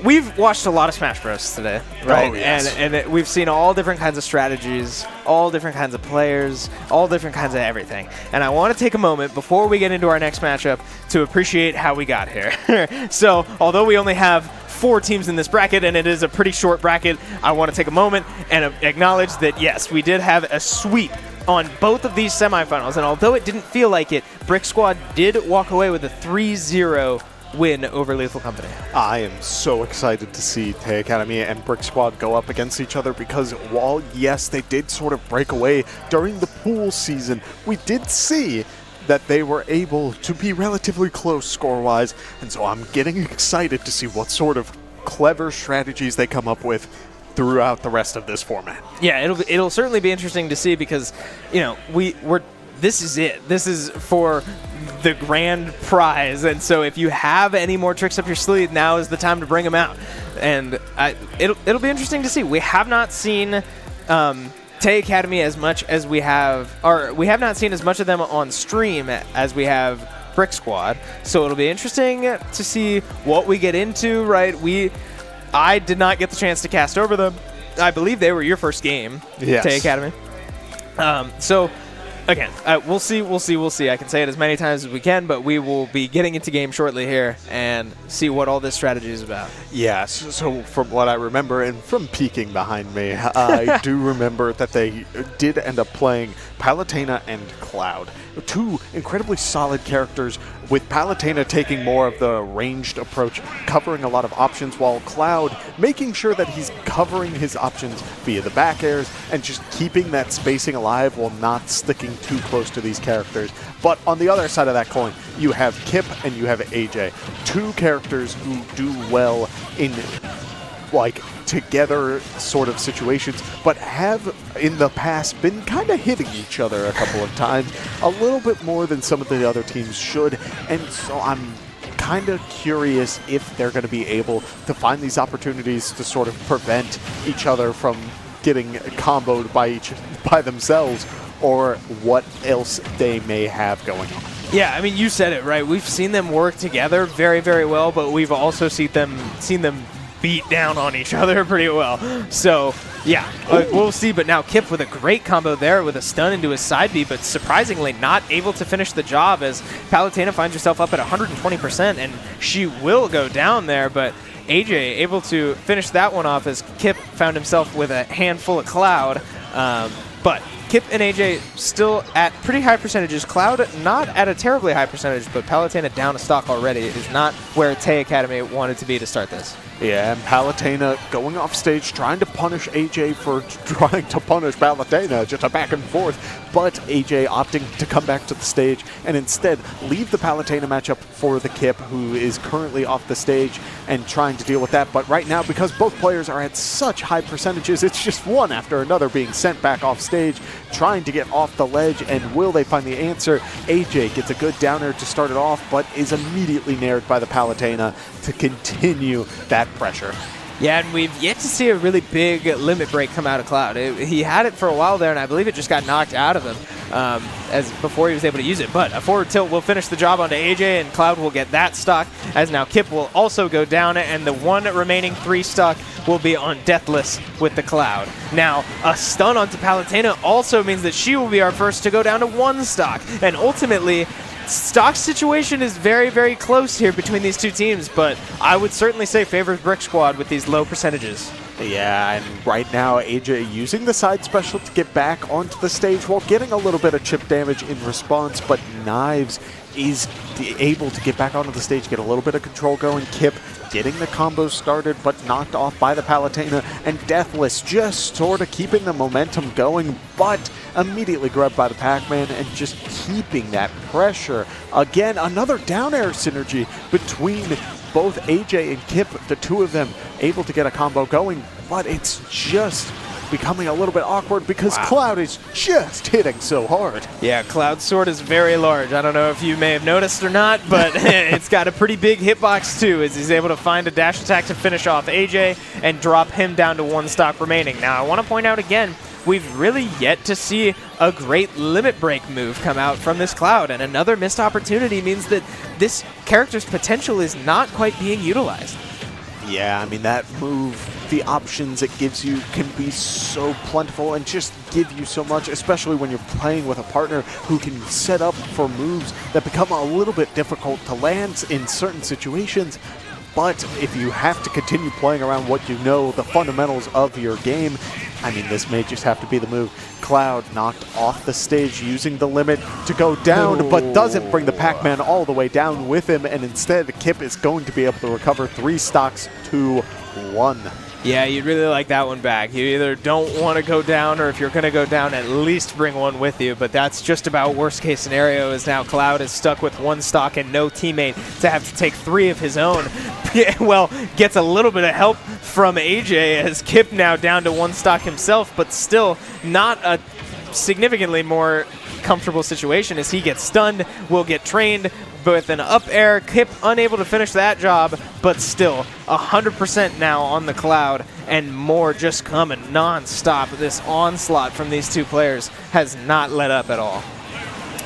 Speaker 6: We've watched a lot of Smash Bros. Today, right?
Speaker 5: Oh, yes.
Speaker 6: And we've seen all different kinds of strategies, all different kinds of players, all different kinds of everything. And I want to take a moment before we get into our next matchup to appreciate how we got here. So, although we only have 4 teams in this bracket, and it is a pretty short bracket, I want to take a moment and acknowledge that, yes, we did have a sweep on both of these semifinals. And although it didn't feel like it, Brick Squad did walk away with a 3-0 win over Lethal Company.
Speaker 5: I am so excited to see Tay Academy and Brick Squad go up against each other, because while, yes, they did sort of break away during the pool season, we did see that they were able to be relatively close score-wise, and so I'm getting excited to see what sort of clever strategies they come up with throughout the rest of this format.
Speaker 6: Yeah, it'll certainly be interesting to see, because, you know, this is it. This is for the grand prize, and so if you have any more tricks up your sleeve, now is the time to bring them out. And it'll be interesting to see. We have not seen Tay Academy as much as we have, or we have not seen as much of them on stream as we have Brick Squad. So it'll be interesting to see what we get into. Right? I did not get the chance to cast over them. I believe they were your first game,
Speaker 5: yes.
Speaker 6: Tay Academy. So. Again, we'll see. I can say it as many times as we can, but we will be getting into game shortly here and see what all this strategy is about.
Speaker 5: Yes, so from what I remember, and from peeking behind me, I do remember that they did end up playing Palutena and Cloud. 2 incredibly solid characters, with Palutena taking more of the ranged approach, covering a lot of options, while Cloud making sure that he's covering his options via the back airs and just keeping that spacing alive while not sticking too close to these characters. But on the other side of that coin, you have Kip and you have AJ, 2 characters who do well in like together sort of situations, but have in the past been kind of hitting each other a couple of times, a little bit more than some of the other teams should. And so I'm kind of curious if they're going to be able to find these opportunities to sort of prevent each other from getting comboed by themselves, or what else they may have going on.
Speaker 6: Yeah, I mean, you said it, right? We've seen them work together very, very well, but we've also seen them beat down on each other pretty well. So, yeah, we'll see. But now Kip with a great combo there with a stun into his side B, but surprisingly not able to finish the job, as Palutena finds herself up at 120%, and she will go down there, but AJ able to finish that one off as Kip found himself with a handful of Cloud. But Kip and AJ still at pretty high percentages. Cloud not at a terribly high percentage, but Palutena down a stock already is not where Tay Academy wanted to be to start this.
Speaker 5: Yeah, and Palutena going off stage, trying to punish AJ for trying to punish Palutena, just a back and forth, but AJ opting to come back to the stage and instead leave the Palutena matchup for the Kip, who is currently off the stage and trying to deal with that. But right now, because both players are at such high percentages, it's just one after another being sent back off stage, trying to get off the ledge, and will they find the answer? AJ gets a good downer to start it off, but is immediately nared by the Palutena to continue that pressure.
Speaker 6: Yeah, and we've yet to see a really big limit break come out of Cloud. He had it for a while there, and I believe it just got knocked out of him. as before he was able to use it. But a forward tilt will finish the job onto AJ, and Cloud will get that stock, as now Kip will also go down, and the one remaining 3 stock will be on Deathless with the Cloud. Now, a stun onto Palutena also means that she will be our first to go down to 1 stock, and ultimately, stock situation is very, very close here between these two teams, but I would certainly say favors Brick Squad with these low percentages.
Speaker 5: Yeah, and right now AJ using the side special to get back onto the stage while getting a little bit of chip damage in response, but Knives is able to get back onto the stage, get a little bit of control going. Kip getting the combo started, but knocked off by the Palutena, and Deathless just sort of keeping the momentum going, but immediately grabbed by the Pac-Man and just keeping that pressure. Again, another down air synergy between both AJ and Kip, the two of them able to get a combo going, but it's just becoming a little bit awkward because Cloud is just hitting so hard.
Speaker 6: Yeah, Cloud's sword is very large. I don't know if you may have noticed or not, but it's got a pretty big hitbox too, as he's able to find a dash attack to finish off AJ and drop him down to 1 stock remaining. Now, I want to point out again, we've really yet to see a great limit break move come out from this Cloud, and another missed opportunity means that this character's potential is not quite being utilized.
Speaker 5: Yeah, I mean, that move, the options it gives you can be so plentiful and just give you so much, especially when you're playing with a partner who can set up for moves that become a little bit difficult to land in certain situations. But if you have to continue playing around what you know, the fundamentals of your game, I mean, this may just have to be the move. Cloud knocked off the stage using the limit to go down, but doesn't bring the Pac-Man all the way down with him, and instead Kip is going to be able to recover 3 stocks to 1.
Speaker 6: Yeah, you'd really like that one back. You either don't want to go down, or if you're going to go down, at least bring one with you. But that's just about worst case scenario, is now Cloud is stuck with 1 stock and no teammate to have to take 3 of his own. Well, gets a little bit of help from AJ, as Kip now down to 1 stock himself, but still not a significantly more comfortable situation, as he gets stunned, will get trained with an up air. Kip unable to finish that job, but still 100% now on the Cloud, and more just coming non-stop. This onslaught from these two players has not let up at all.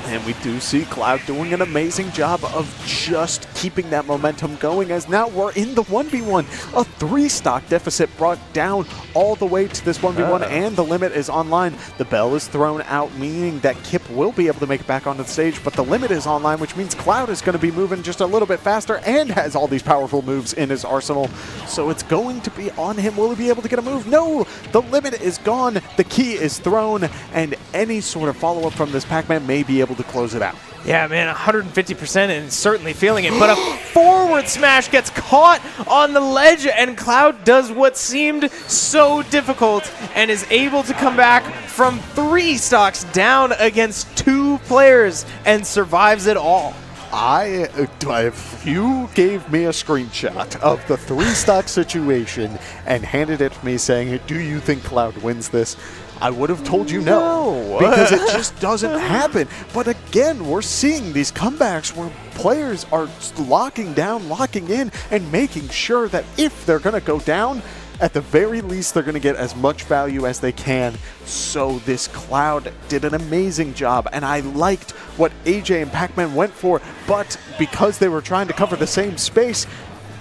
Speaker 5: And we do see Cloud doing an amazing job of just keeping that momentum going, as now we're in the 1v1. A 3-stock deficit brought down all the way to this 1v1, and the limit is online. The bell is thrown out, meaning that Kip will be able to make it back onto the stage, but the limit is online, which means Cloud is going to be moving just a little bit faster and has all these powerful moves in his arsenal. So it's going to be on him. Will he be able to get a move? No! The limit is gone, the key is thrown, and any sort of follow-up from this Pac-Man may be able to close it out.
Speaker 6: Yeah, man, 150% and certainly feeling it, but a forward smash gets caught on the ledge, and Cloud does what seemed so difficult and is able to come back from 3 stocks down against 2 players and survives it all.
Speaker 5: If you gave me a screenshot of the 3-stock situation and handed it to me saying, do you think Cloud wins this? I would have told you no, because it just doesn't happen. But again, we're seeing these comebacks where players are locking down, locking in, and making sure that if they're going to go down, at the very least, they're going to get as much value as they can. So this Cloud did an amazing job, and I liked what AJ and Pac-Man went for, but because they were trying to cover the same space,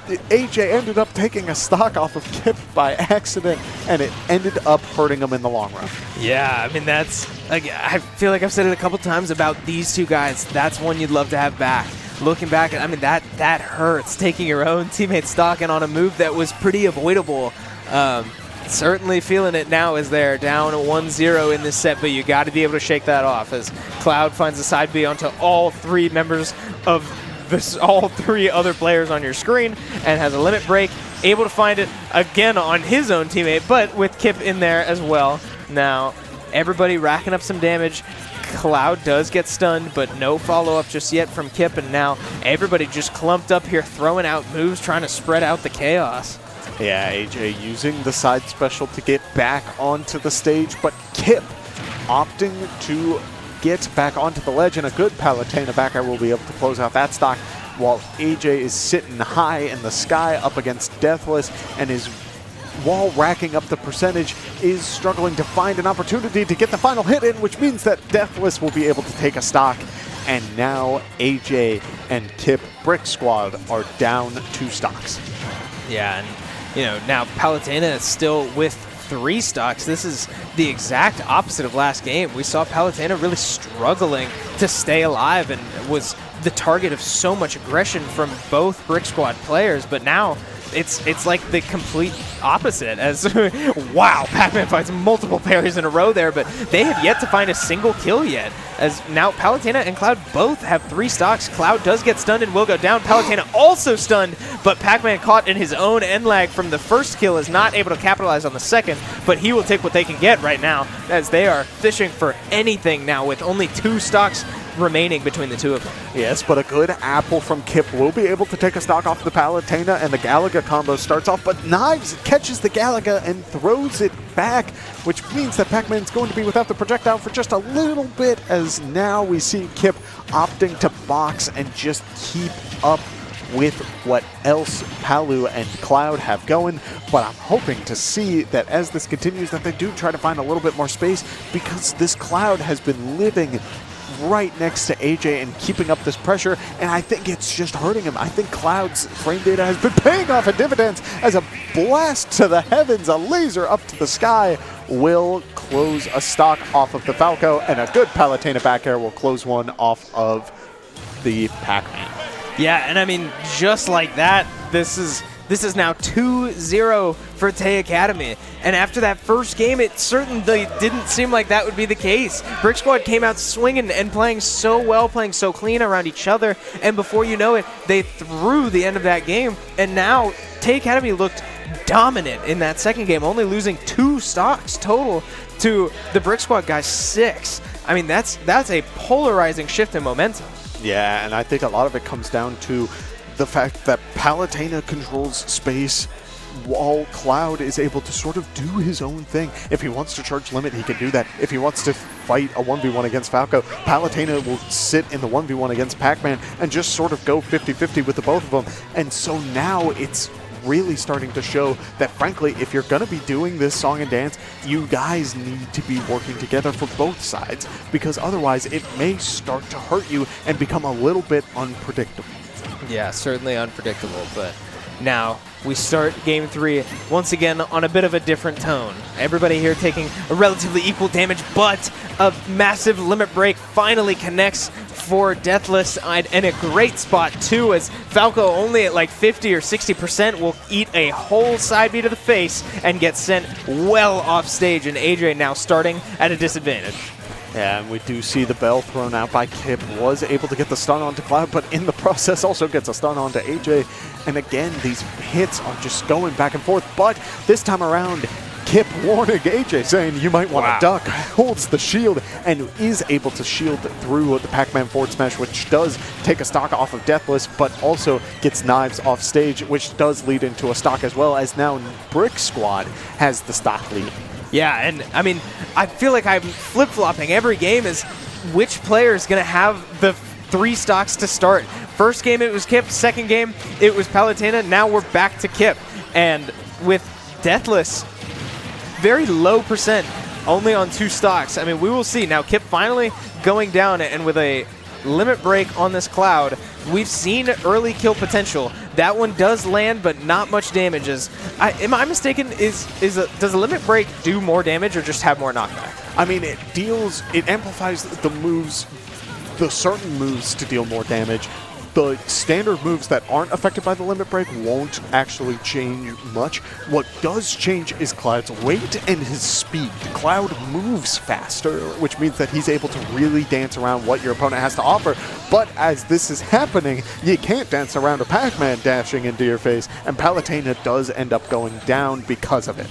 Speaker 5: AJ ended up taking a stock off of Kip by accident, and it ended up hurting him in the long run.
Speaker 6: Yeah, I mean, that's, like, I feel like I've said it a couple times about these two guys. That's one you'd love to have back. Looking back, I mean, that hurts, taking your own teammate stock and on a move that was pretty avoidable. Certainly feeling it now as they're down 1-0 in this set, but you got to be able to shake that off, as Cloud finds a side B onto all 3 members of all 3 other players on your screen, and has a limit break, able to find it again on his own teammate, but with Kip in there as well. Now, everybody racking up some damage. Cloud does get stunned, but no follow-up just yet from Kip, and now everybody just clumped up here, throwing out moves, trying to spread out the chaos.
Speaker 5: Yeah, AJ using the side special to get back onto the stage, but Kip opting to get back onto the ledge, and a good Palutena backer will be able to close out that stock, while AJ is sitting high in the sky up against Deathless and is while racking up the percentage, is struggling to find an opportunity to get the final hit in, which means that Deathless will be able to take a stock. And now AJ and Kip Brick Squad are down 2 stocks.
Speaker 6: Yeah, and now Palutena is still with 3 stocks. This is the exact opposite of last game. We saw Palutena really struggling to stay alive and was the target of so much aggression from both Brick Squad players, but now it's like the complete opposite. As wow, Pac-Man fights multiple parries in a row there, but they have yet to find a single kill yet. As now Palutena and Cloud both have 3 stocks. Cloud does get stunned and will go down. Palutena also stunned, but Pac-Man caught in his own end lag from the first kill is not able to capitalize on the second, but he will take what they can get right now as they are fishing for anything now with only 2 stocks remaining between the two of them.
Speaker 5: Yes, but a good apple from Kip will be able to take a stock off the Palutena, and the Galaga combo starts off, but Knives catches the Galaga and throws it back, which means that Pac-Man's going to be without the projectile for just a little bit, as now we see Kip opting to box and just keep up with what else Palu and Cloud have going. But I'm hoping to see that as this continues that they do try to find a little bit more space, because this Cloud has been living right next to AJ and keeping up this pressure, and I think it's just hurting him. I think Cloud's frame data has been paying off in dividends as a blast to the heavens, a laser up to the sky, will close a stock off of the Falco, and a good Palutena back air will close one off of the Pac-Man.
Speaker 6: Yeah, and I mean, just like that, this is now 2-0 for Tay Academy. And after that first game, it certainly didn't seem like that would be the case. Brick Squad came out swinging and playing so well, playing so clean around each other, and before you know it, they threw the end of that game, and now Tay Academy looked dominant in that second game, only losing 2 stocks total to the Brick Squad guys 6. I mean, that's a polarizing shift in momentum.
Speaker 5: Yeah, and I think a lot of it comes down to the fact that Palutena controls space while Cloud is able to sort of do his own thing. If he wants to charge limit, he can do that. If he wants to fight a 1v1 against Falco, Palutena will sit in the 1v1 against Pac-Man and just sort of go 50-50 with the both of them. And so now it's really starting to show that, frankly, if you're going to be doing this song and dance, you guys need to be working together for both sides, because otherwise it may start to hurt you and become a little bit unpredictable.
Speaker 6: Yeah, certainly unpredictable, but now we start Game 3 once again on a bit of a different tone. Everybody here taking a relatively equal damage, but a massive limit break finally connects for Deathless, and a great spot too, as Falco only at like 50 or 60% will eat a whole side B to the face and get sent well off stage, and AJ now starting at a disadvantage.
Speaker 5: Yeah, and we do see the bell thrown out by Kip, was able to get the stun onto Cloud, but in the process also gets a stun onto AJ. And again, these hits are just going back and forth, but this time around, Kip warning AJ, saying you might want to duck, holds the shield, and is able to shield through the Pac-Man forward smash, which does take a stock off of Deathless, but also gets Knives off stage, which does lead into a stock as well, as now Brick Squad has the stock lead.
Speaker 6: Yeah, and I mean, I feel like I'm flip-flopping every game is which player is going to have the 3 stocks to start. First game it was Kip, second game it was Palutena, now we're back to Kip. And with Deathless, very low percent, only on 2 stocks. I mean, we will see. Now Kip finally going down, and with a limit break on this Cloud, we've seen early kill potential. That one does land, but not much damage. Am I mistaken? Does a limit break do more damage or just have more knockback?
Speaker 5: I mean, it amplifies the moves, the certain moves to deal more damage. The standard moves that aren't affected by the limit break won't actually change much. What does change is Cloud's weight and his speed. Cloud moves faster, which means that he's able to really dance around what your opponent has to offer. But as this is happening, you can't dance around a Pac-Man dashing into your face, and Palutena does end up going down because of it.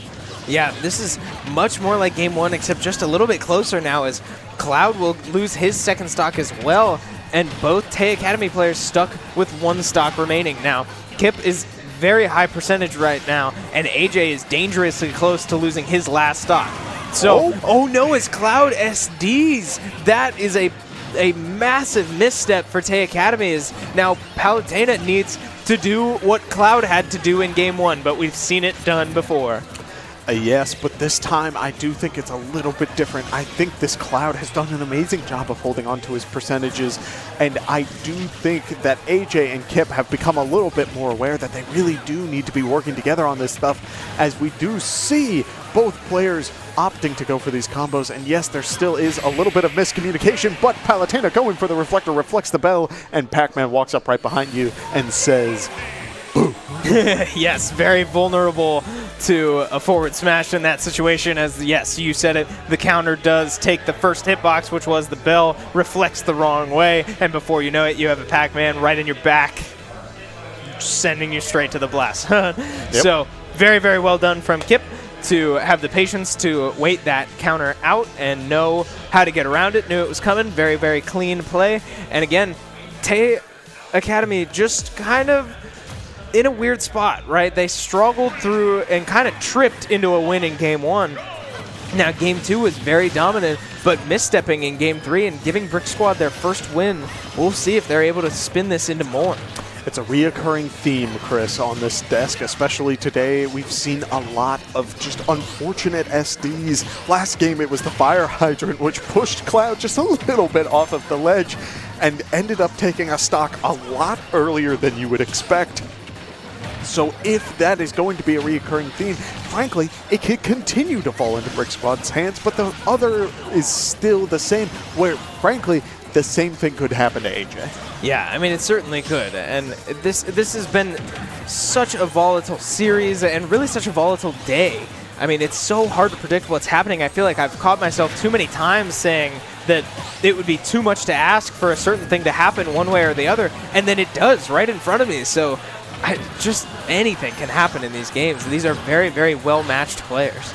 Speaker 6: Yeah, this is much more like Game 1, except just a little bit closer now, as Cloud will lose his second stock as well, and both Tay Academy players stuck with 1 stock remaining. Now, Kip is very high percentage right now, and AJ is dangerously close to losing his last stock. So, oh no, it's Cloud SDs. That is a massive misstep for Tay Academy, as now Palutena needs to do what Cloud had to do in Game 1, but we've seen it done before.
Speaker 5: Yes, but this time I do think it's a little bit different. I think this Cloud has done an amazing job of holding on to his percentages, and I do think that AJ and Kip have become a little bit more aware that they really do need to be working together on this stuff, as we do see both players opting to go for these combos. And yes, there still is a little bit of miscommunication, but Palutena going for the reflector reflects the bell, and Pac-Man walks up right behind you and says, boo.
Speaker 6: Yes, very vulnerable to a forward smash in that situation, as, yes, you said it, the counter does take the first hitbox, which was the bell, reflects the wrong way, and before you know it, you have a Pac-Man right in your back, sending you straight to the blast. Yep. So, very, very well done from Kip to have the patience to wait that counter out and know how to get around it, knew it was coming. Very, very clean play. And again, Tay Academy just kind of in a weird spot, right? They struggled through and kind of tripped into a win in Game 1. Now, Game 2 was very dominant, but misstepping in Game 3 and giving Brick Squad their first win. We'll see if they're able to spin this into more.
Speaker 5: It's a reoccurring theme, Chris, on this desk, especially today. We've seen a lot of just unfortunate SDs. Last game, it was the fire hydrant, which pushed Cloud just a little bit off of the ledge and ended up taking a stock a lot earlier than you would expect. So if that is going to be a reoccurring theme, frankly, it could continue to fall into Brick Squad's hands, but the other is still the same, where, frankly, the same thing could happen to AJ.
Speaker 6: Yeah, I mean, it certainly could. And this has been such a volatile series and really such a volatile day. I mean, it's so hard to predict what's happening. I feel like I've caught myself too many times saying that it would be too much to ask for a certain thing to happen one way or the other, and then it does right in front of me. So just anything can happen in these games. These are very, very well-matched players.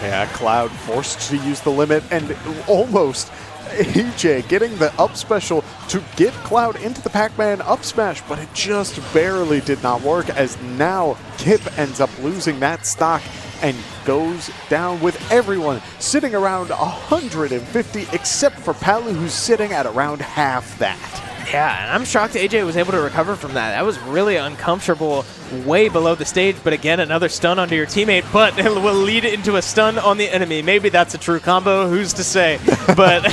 Speaker 5: Yeah, Cloud forced to use the limit, and almost AJ getting the up special to get Cloud into the Pac-Man up smash, but it just barely did not work, as now Kip ends up losing that stock and goes down with everyone sitting around 150, except for Palu, who's sitting at around half that.
Speaker 6: Yeah, and I'm shocked AJ was able to recover from that. That was really uncomfortable, way below the stage, but again, another stun onto your teammate, but it will lead into a stun on the enemy. Maybe that's a true combo, who's to say? But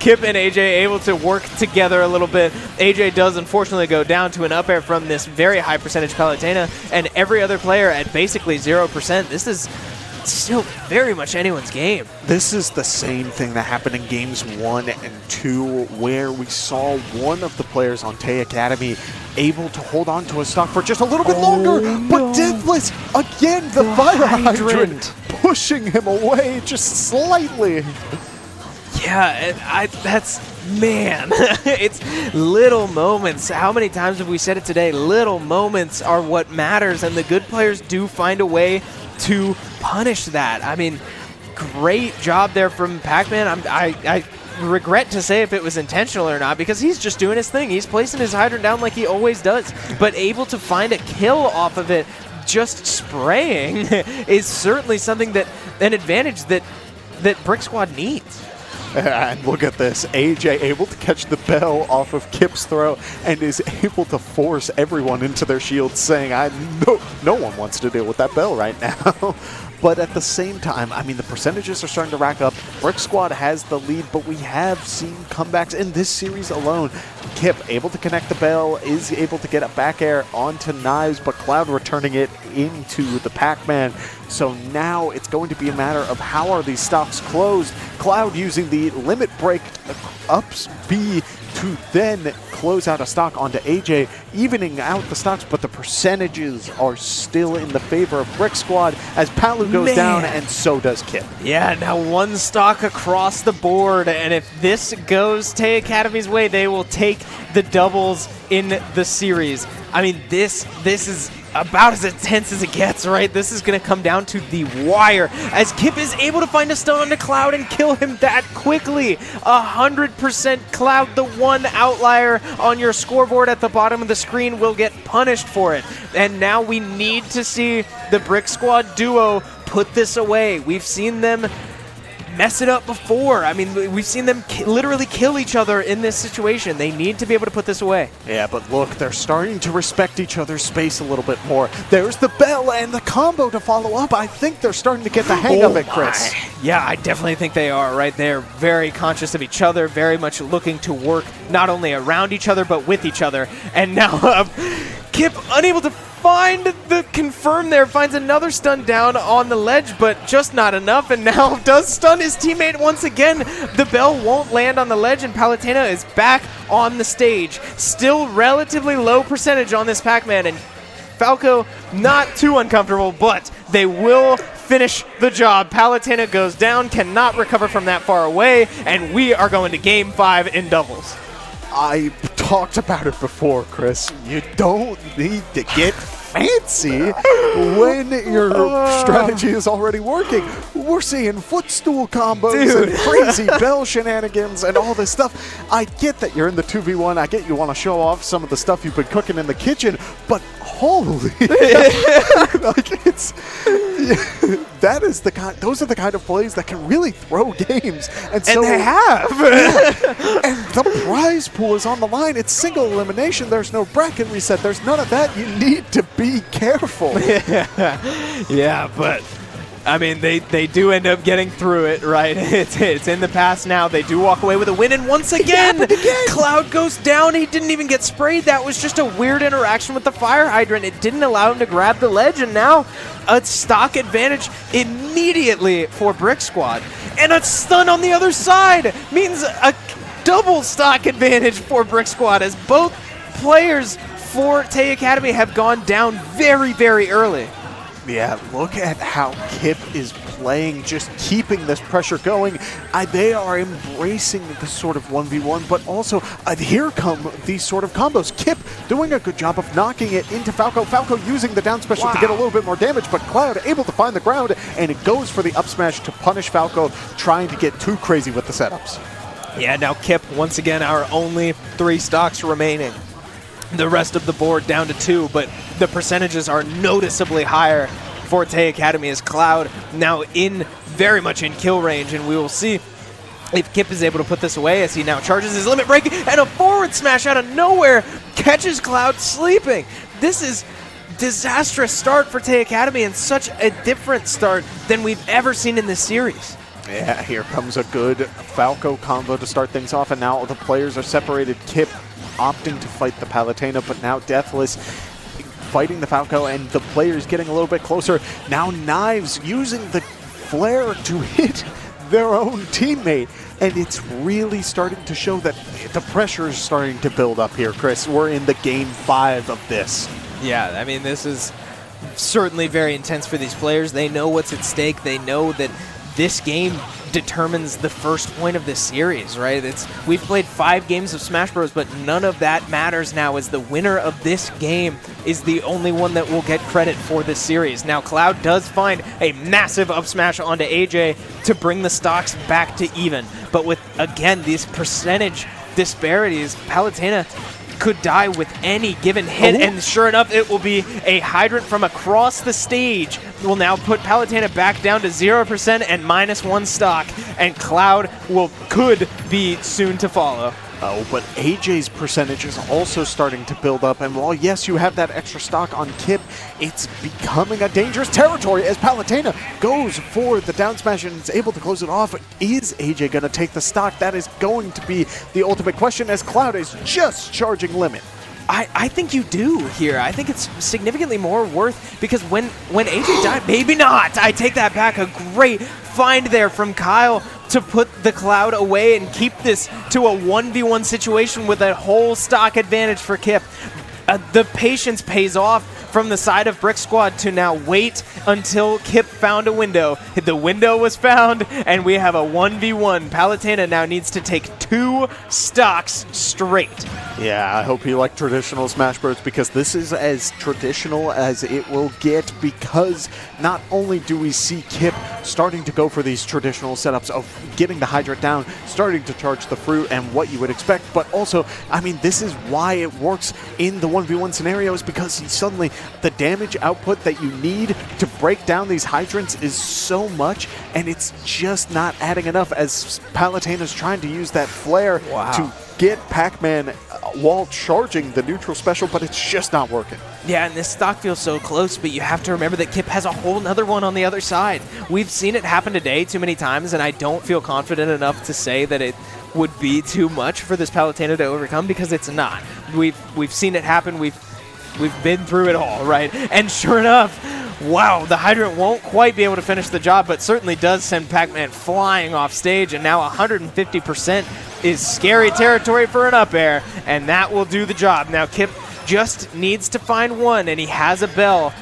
Speaker 6: Kip and AJ able to work together a little bit. AJ does unfortunately go down to an up air from this very high percentage Palutena, and every other player at basically 0%. This is still very much anyone's game.
Speaker 5: This is the same thing that happened in games 1 and 2, where we saw one of the players on Tay Academy able to hold on to a stock for just a little bit longer, but Deathless, again, the fire hydrant pushing him away just slightly.
Speaker 6: Yeah, that's, man, it's little moments. How many times have we said it today? Little moments are what matters, and the good players do find a way to punish that. I mean, great job there from Pac-Man. I regret to say if it was intentional or not, because he's just doing his thing. He's placing his hydrant down like he always does, but able to find a kill off of it, just spraying, is certainly something that, an advantage that Brick Squad needs.
Speaker 5: And look at this, AJ able to catch the bell off of Kip's throw and is able to force everyone into their shields, saying, no one wants to deal with that bell right now. But at the same time, I mean, the percentages are starting to rack up. Brick Squad has the lead, but we have seen comebacks in this series alone. Kip able to connect the bell, is able to get a back air onto Knives, but Cloud returning it into the Pac-Man. So now it's going to be a matter of how are these stocks closed. Cloud using the limit break ups B to then close out a stock onto AJ, evening out the stocks, but the percentages are still in the favor of Brick Squad as Palu goes down, and so does Kip.
Speaker 6: Yeah, now one stock across the board, and if this goes Tay Academy's way, they will take the doubles in the series. I mean, this is about as intense as it gets, right? This is going to come down to the wire as Kip is able to find a stun onto Cloud and kill him that quickly. 100% Cloud, the one outlier on your scoreboard at the bottom of the screen, will get punished for it. And now we need to see the Brick Squad duo put this away. We've seen them mess it up before. I mean, we've seen them literally kill each other in this situation. They need to be able to put this away.
Speaker 5: Yeah, but look, they're starting to respect each other's space a little bit more. There's the bell and the combo to follow up. I think they're starting to get the hang of it, Chris.
Speaker 6: Yeah, I definitely think they are right there. Very conscious of each other, very much looking to work not only around each other, but with each other. And now Kip unable to find the confirm there, finds another stun down on the ledge, but just not enough, and now does stun his teammate once again. The bell won't land on the ledge, and Palutena is back on the stage. Still relatively low percentage on this Pac-Man, and Falco not too uncomfortable, but they will finish the job. Palutena goes down, cannot recover from that far away, and we are going to Game 5 in doubles.
Speaker 5: I talked about it before, Chris. You don't need to get fancy when your strategy is already working. We're seeing footstool combos and crazy bell shenanigans and all this stuff. I get that you're in the 2v1. I get you want to show off some of the stuff you've been cooking in the kitchen, but holy, like it's that is the kind. Those are the kind of plays that can really throw games, and so
Speaker 6: they have.
Speaker 5: And the prize pool is on the line. It's single elimination. There's no bracket reset. There's none of that. You need to be careful.
Speaker 6: Yeah, but I mean, they do end up getting through it, right? It's in the past now. They do walk away with a win, and once again, Cloud goes down. He didn't even get sprayed. That was just a weird interaction with the fire hydrant. It didn't allow him to grab the ledge, and now a stock advantage immediately for Brick Squad. And a stun on the other side means a double stock advantage for Brick Squad, as both players for Tay Academy have gone down very, very early.
Speaker 5: Yeah, look at how Kip is playing, just keeping this pressure going. They are embracing the sort of 1v1, but also here come these sort of combos. Kip doing a good job of knocking it into Falco. Falco using the down special to get a little bit more damage, but Cloud able to find the ground, and it goes for the up smash to punish Falco, trying to get too crazy with the setups.
Speaker 6: Yeah, now Kip, once again, our only 3 stocks remaining. The rest of the board down to 2, but the percentages are noticeably higher for Tay Academy, as Cloud now very much in kill range, and we will see if Kip is able to put this away as he now charges his limit break, and a forward smash out of nowhere catches Cloud sleeping. This is disastrous start for Tay Academy, and such a different start than we've ever seen in this series.
Speaker 5: Yeah, here comes a good Falco combo to start things off, and now the players are separated. Kip opting to fight the Palutena, but now Deathless fighting the Falco, and the players getting a little bit closer. Now Knives using the flare to hit their own teammate, and it's really starting to show that the pressure is starting to build up here, Chris. We're in the Game 5 of this.
Speaker 6: Yeah, I mean, this is certainly very intense for these players. They know what's at stake. They know that this game determines the first point of this series, right? We've played 5 games of Smash Bros, but none of that matters now, as the winner of this game is the only one that will get credit for this series. Now, Cloud does find a massive up smash onto AJ to bring the stocks back to even, but with, again, these percentage disparities, Palutena could die with any given hit, and sure enough, it will be a hydrant from across the stage. Will now put Palutena back down to 0% and -1 stock, and Cloud could be soon to follow.
Speaker 5: Oh, but AJ's percentage is also starting to build up, and while yes, you have that extra stock on Kip, it's becoming a dangerous territory as Palutena goes for the down smash and is able to close it off. Is AJ going to take the stock? That is going to be the ultimate question, as Cloud is just charging limit.
Speaker 6: I think you do here. I think it's significantly more worth, because when AJ died, maybe not. I take that back. A great find there from Kyle to put the Cloud away and keep this to a 1v1 situation with a whole stock advantage for Kip. The patience pays off from the side of Brick Squad to now wait until Kip found a window. The window was found, and we have a 1v1. Palutena now needs to take 2 stocks straight.
Speaker 5: Yeah, I hope you like traditional Smash Bros, because this is as traditional as it will get, because not only do we see Kip starting to go for these traditional setups of getting the Hydrant down, starting to charge the fruit and what you would expect. But also, I mean, this is why it works in the 1v1 scenarios, because suddenly the damage output that you need to break down these Hydrants is so much, and it's just not adding enough as Palutena's trying to use that flare to get Pac-Man while charging the neutral special, but it's just not working.
Speaker 6: Yeah, and this stock feels so close, but you have to remember that Kip has a whole nother one on the other side. We've seen it happen today too many times, and I don't feel confident enough to say that it would be too much for this Palutena to overcome, because it's not. We've seen it happen. We've been through it all, right? And sure enough, wow, the Hydrant won't quite be able to finish the job, but certainly does send Pac-Man flying off stage, and now 150% is scary territory for an up air, and that will do the job. Now Kip just needs to find one, and he has a bell.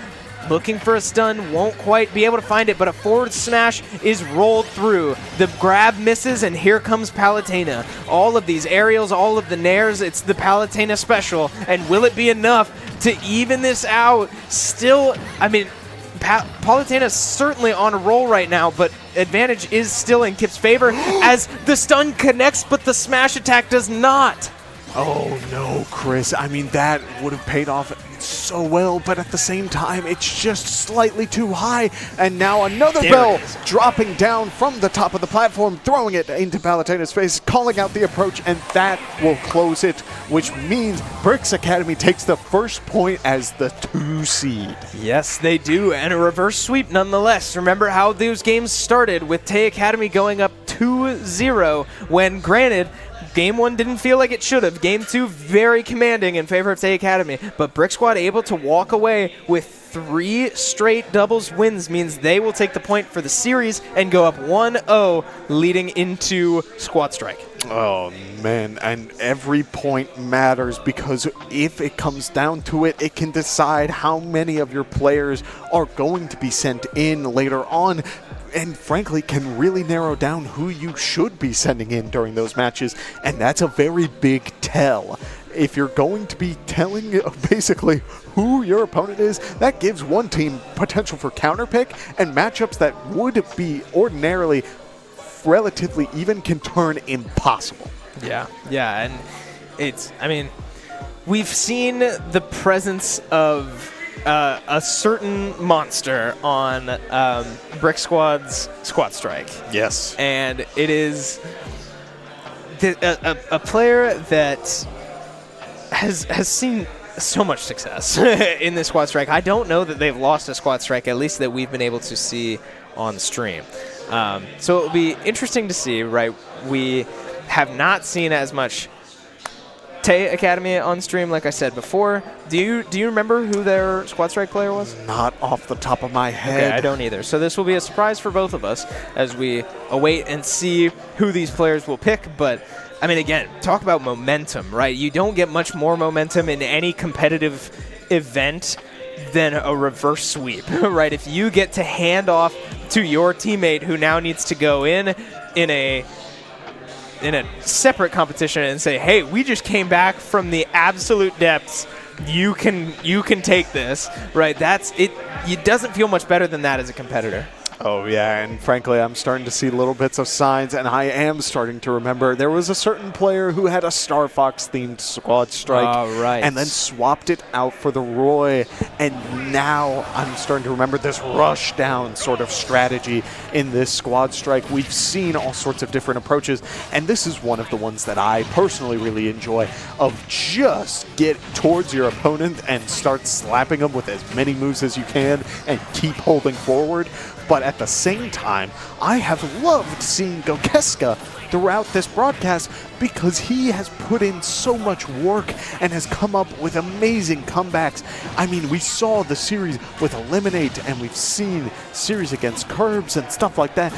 Speaker 6: Looking for a stun, won't quite be able to find it, but a forward smash is rolled through. The grab misses, and here comes Palutena. All of these aerials, all of the nairs, it's the Palutena special, and will it be enough to even this out? Still, I mean, Palutena's certainly on a roll right now, but advantage is still in Kip's favor as the stun connects, but the smash attack does not.
Speaker 5: Oh no, Chris. I mean, that would have paid off so well, but at the same time, it's just slightly too high. And now another bell dropping down from the top of the platform, throwing it into Palutena's face, calling out the approach, and that will close it, which means Bricks Academy takes the first point as the 2 seed.
Speaker 6: Yes, they do, and a reverse sweep nonetheless. Remember how those games started with Tay Academy going up 2-0 when, granted, Game 1 didn't feel like it should have. Game 2, very commanding in favor of Tay Academy. But Brick Squad able to walk away with 3 straight doubles wins means they will take the point for the series and go up 1-0, leading into Squad Strike.
Speaker 5: Oh, man, and every point matters, because if it comes down to it, it can decide how many of your players are going to be sent in later on, and frankly can really narrow down who you should be sending in during those matches, and that's a very big tell. If you're going to be telling basically who your opponent is, that gives one team potential for counterpick, and matchups that would be ordinarily relatively even can turn impossible.
Speaker 6: Yeah, and it's, I mean, we've seen the presence of a certain monster on Brick Squad's Squad Strike.
Speaker 5: Yes.
Speaker 6: And it is a player that has seen so much success in this Squad Strike. I don't know that they've lost a Squad Strike, at least that we've been able to see on stream. So it will be interesting to see, right? We have not seen as much Tay Academy on stream, like I said before. Do you remember who their Squad Strike player was?
Speaker 5: Not off the top of my head.
Speaker 6: Okay, I don't either. So this will be a surprise for both of us as we await and see who these players will pick. But, I mean, again, talk about momentum, right? You don't get much more momentum in any competitive event than a reverse sweep, right? If you get to hand off to your teammate who now needs to go in a separate competition and say, hey, we just came back from the absolute depths. You can take this, right? That's it. It doesn't feel much better than that as a competitor.
Speaker 5: Oh, yeah, and frankly, I'm starting to see little bits of signs, and I am starting to remember there was a certain player who had a Star Fox-themed Squad Strike, and then swapped it out for the Roy, and now I'm starting to remember this rush-down sort of strategy in this Squad Strike. We've seen all sorts of different approaches, and this is one of the ones that I personally really enjoy, of just get towards your opponent and start slapping them with as many moves as you can and keep holding forward. But at the same time, I have loved seeing Gokeska throughout this broadcast because he has put in so much work and has come up with amazing comebacks. I mean, we saw the series with Eliminate, and we've seen series against Curbs and stuff like that.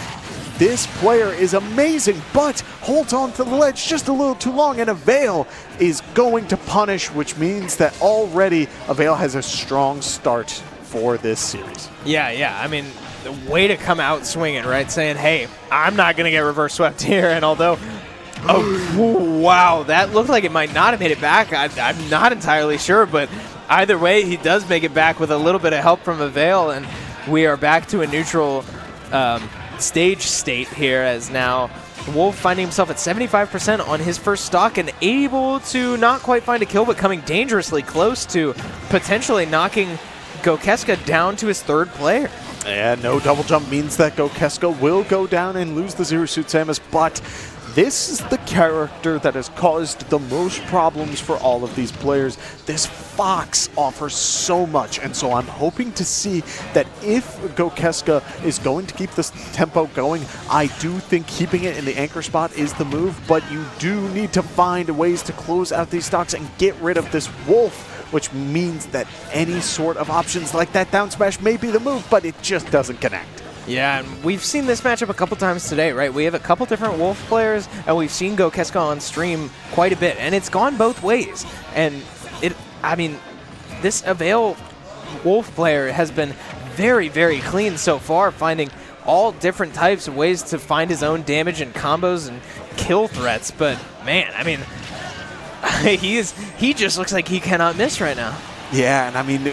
Speaker 5: This player is amazing, but holds on to the ledge just a little too long, and Avail is going to punish, which means that already Avail has a strong start for this series.
Speaker 6: Yeah, I mean, the way to come out swinging, right? Saying, hey, I'm not going to get reverse swept here. And although, oh, wow, that looked like it might not have made it back. I'm not entirely sure, but either way, he does make it back with a little bit of help from Avail, and we are back to a neutral stage state here, as now Wolf finding himself at 75% on his first stock and able to not quite find a kill, but coming dangerously close to potentially knocking Gokeska down to his third player.
Speaker 5: And no double jump means that Gokeska will go down and lose the Zero Suit Samus, but this is the character that has caused the most problems for all of these players. This Fox offers so much, and so I'm hoping to see that if Gokeska is going to keep this tempo going, I do think keeping it in the anchor spot is the move, but you do need to find ways to close out these stocks and get rid of this Wolf, which means that any sort of options like that down smash may be the move, but it just doesn't connect.
Speaker 6: Yeah, and we've seen this matchup a couple times today, right? We have a couple different Wolf players, and we've seen Gokeska on stream quite a bit, and it's gone both ways. And this Avail Wolf player has been very, very clean so far, finding all different types of ways to find his own damage and combos and kill threats. But man, he just looks like he cannot miss right now.
Speaker 5: Yeah, and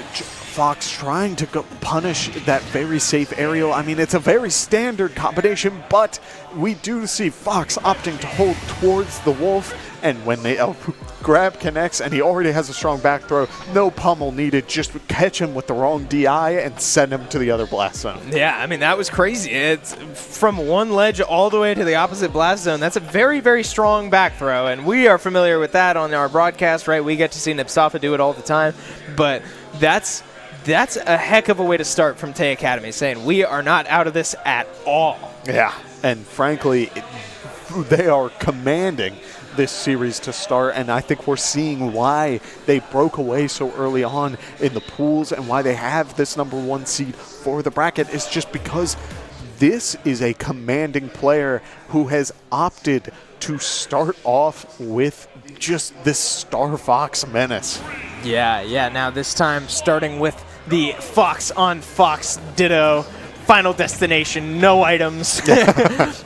Speaker 5: Fox trying to go punish that very safe aerial. It's a very standard combination, but we do see Fox opting to hold towards the Wolf, and when the grab connects and he already has a strong back throw, no pummel needed, just catch him with the wrong DI and send him to the other blast zone.
Speaker 6: Yeah, that was crazy. It's from one ledge all the way to the opposite blast zone. That's a very, very strong back throw, and we are familiar with that on our broadcast, right? We get to see Nipsafa do it all the time, but that's a heck of a way to start from Tay Academy, saying we are not out of this at all.
Speaker 5: Yeah, and frankly, they are commanding this series to start, and I think we're seeing why they broke away so early on in the pools and why they have this #1 seed for the bracket is just because this is a commanding player who has opted to start off with just this Star Fox menace.
Speaker 6: Yeah, now this time starting with the Fox on Fox Ditto. Final destination, no items,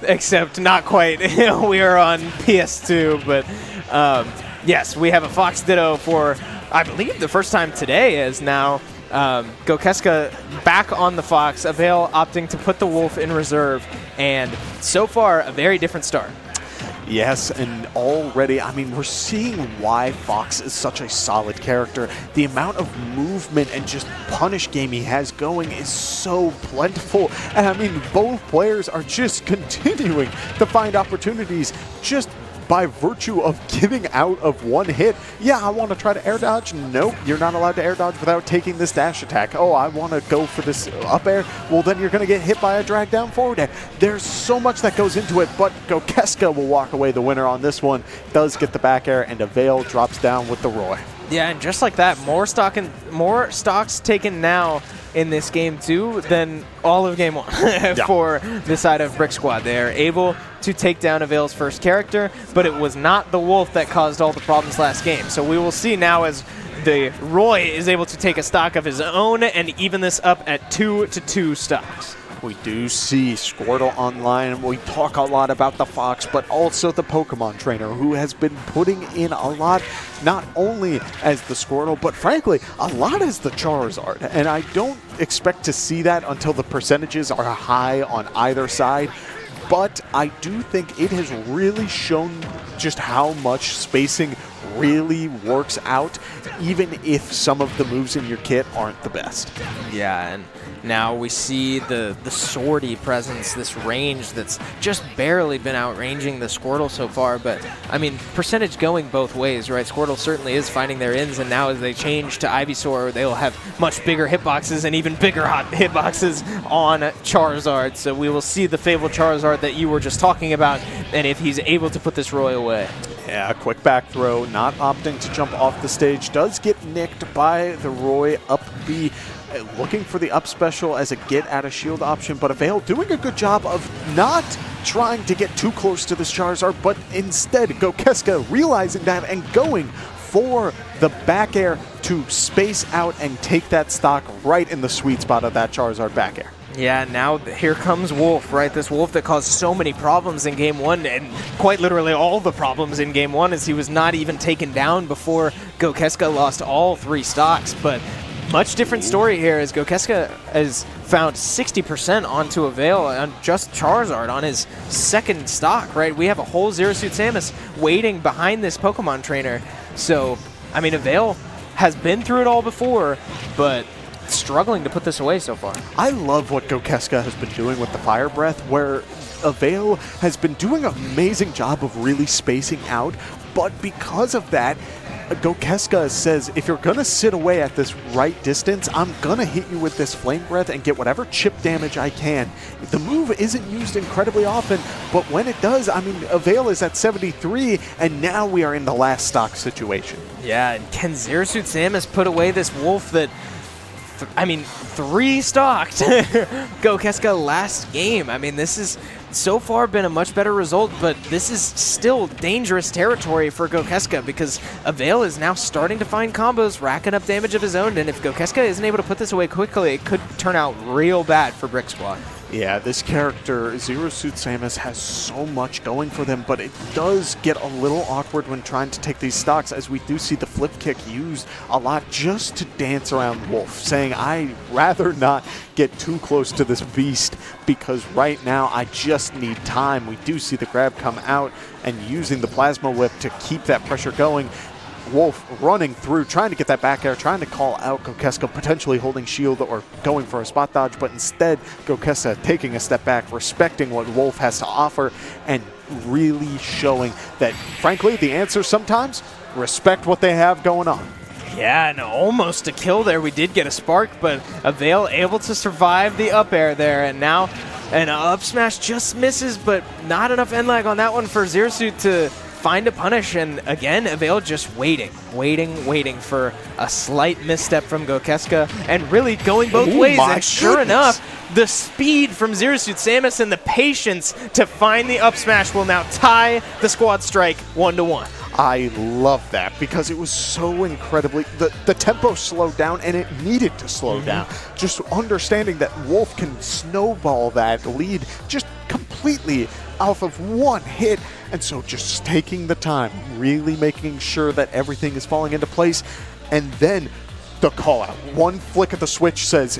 Speaker 6: except not quite. We are on PS2, but yes, we have a Fox Ditto for, I believe, the first time today, as now Gokeska back on the Fox, Avail opting to put the Wolf in reserve, and so far, a very different start.
Speaker 5: Yes, and already, we're seeing why Fox is such a solid character. The amount of movement and just punish game he has going is so plentiful. And both players are just continuing to find opportunities just by virtue of getting out of one hit. Yeah, I want to try to air dodge. Nope, you're not allowed to air dodge without taking this dash attack. Oh, I want to go for this up air. Well, then you're going to get hit by a drag down forward air. There's so much that goes into it, but Gokeska will walk away the winner on this one. Does get the back air, and Avail drops down with the Roy.
Speaker 6: Yeah, and just like that, more stocks taken now in this game too than all of game one for the side of Brick Squad. They're able to take down Avail's first character, but it was not the Wolf that caused all the problems last game. So we will see now as the Roy is able to take a stock of his own and even this up at 2-2 stocks.
Speaker 5: We do see Squirtle online. We talk a lot about the Fox, but also the Pokemon trainer who has been putting in a lot, not only as the Squirtle, but frankly, a lot as the Charizard. And I don't expect to see that until the percentages are high on either side. But I do think it has really shown just how much spacing really works out, even if some of the moves in your kit aren't the best.
Speaker 6: Yeah, and now we see the Swordy presence, this range that's just barely been outranging the Squirtle so far, but percentage going both ways, right? Squirtle certainly is finding their ends, and now as they change to Ivysaur, they'll have much bigger hitboxes and even bigger hot hitboxes on Charizard. So we will see the fabled Charizard that you were just talking about, and if he's able to put this Roy away.
Speaker 5: Yeah, quick back throw, not opting to jump off the stage, does get nicked by the Roy up B, looking for the up special as a get out of shield option, but Avail doing a good job of not trying to get too close to this Charizard, but instead Gokeska realizing that and going for the back air to space out and take that stock right in the sweet spot of that Charizard back air.
Speaker 6: Yeah, now here comes Wolf, right? This Wolf that caused so many problems in Game 1, and quite literally all the problems in Game 1, as he was not even taken down before Gokeska lost all 3 stocks. But much different story here as Gokeska has found 60% onto Avail on just Charizard on his second stock, right? We have a whole Zero Suit Samus waiting behind this Pokemon trainer. So, I mean, Avail has been through it all before, but struggling to put this away so far.
Speaker 5: I love what Gokeska has been doing with the Fire Breath, where Avail has been doing an amazing job of really spacing out, but because of that, Gokeska says, if you're going to sit away at this right distance, I'm going to hit you with this Flame Breath and get whatever chip damage I can. The move isn't used incredibly often, but when it does, I mean, Avail is at 73, and now we are in the last stock situation.
Speaker 6: Yeah, and can Zero Suit Samus put away this Wolf that, I mean, 3-stocked Gokeska last game? I mean, this is so far been a much better result, but this is still dangerous territory for Gokeska because Avail is now starting to find combos, racking up damage of his own, and if Gokeska isn't able to put this away quickly, it could turn out real bad for Brick Squad.
Speaker 5: Yeah, this character, Zero Suit Samus, has so much going for them, but it does get a little awkward when trying to take these stocks, as we do see the flip kick used a lot just to dance around Wolf, saying, I'd rather not get too close to this beast because right now I just need time. We do see the grab come out and using the Plasma Whip to keep that pressure going. Wolf running through, trying to get that back air, trying to call out Gokeska, potentially holding shield or going for a spot dodge, but instead Gokeska taking a step back, respecting what Wolf has to offer, and really showing that, frankly, the answer sometimes, respect what they have going on.
Speaker 6: Yeah, and almost a kill there. We did get a spark, but Avail able to survive the up air there, and now an up smash just misses, but not enough end lag on that one for Zero Suit to find a punish, and again, Avail just waiting for a slight misstep from Gokeska, and really going both ways, and sure enough, the speed from Zero Suit Samus and the patience to find the up smash will now tie the squad strike 1-1.
Speaker 5: I love that because it was so incredibly, the tempo slowed down and it needed to slow down. Just understanding that Wolf can snowball that lead just completely off of one hit. And so just taking the time, really making sure that everything is falling into place. And then the call out. One flick of the switch says,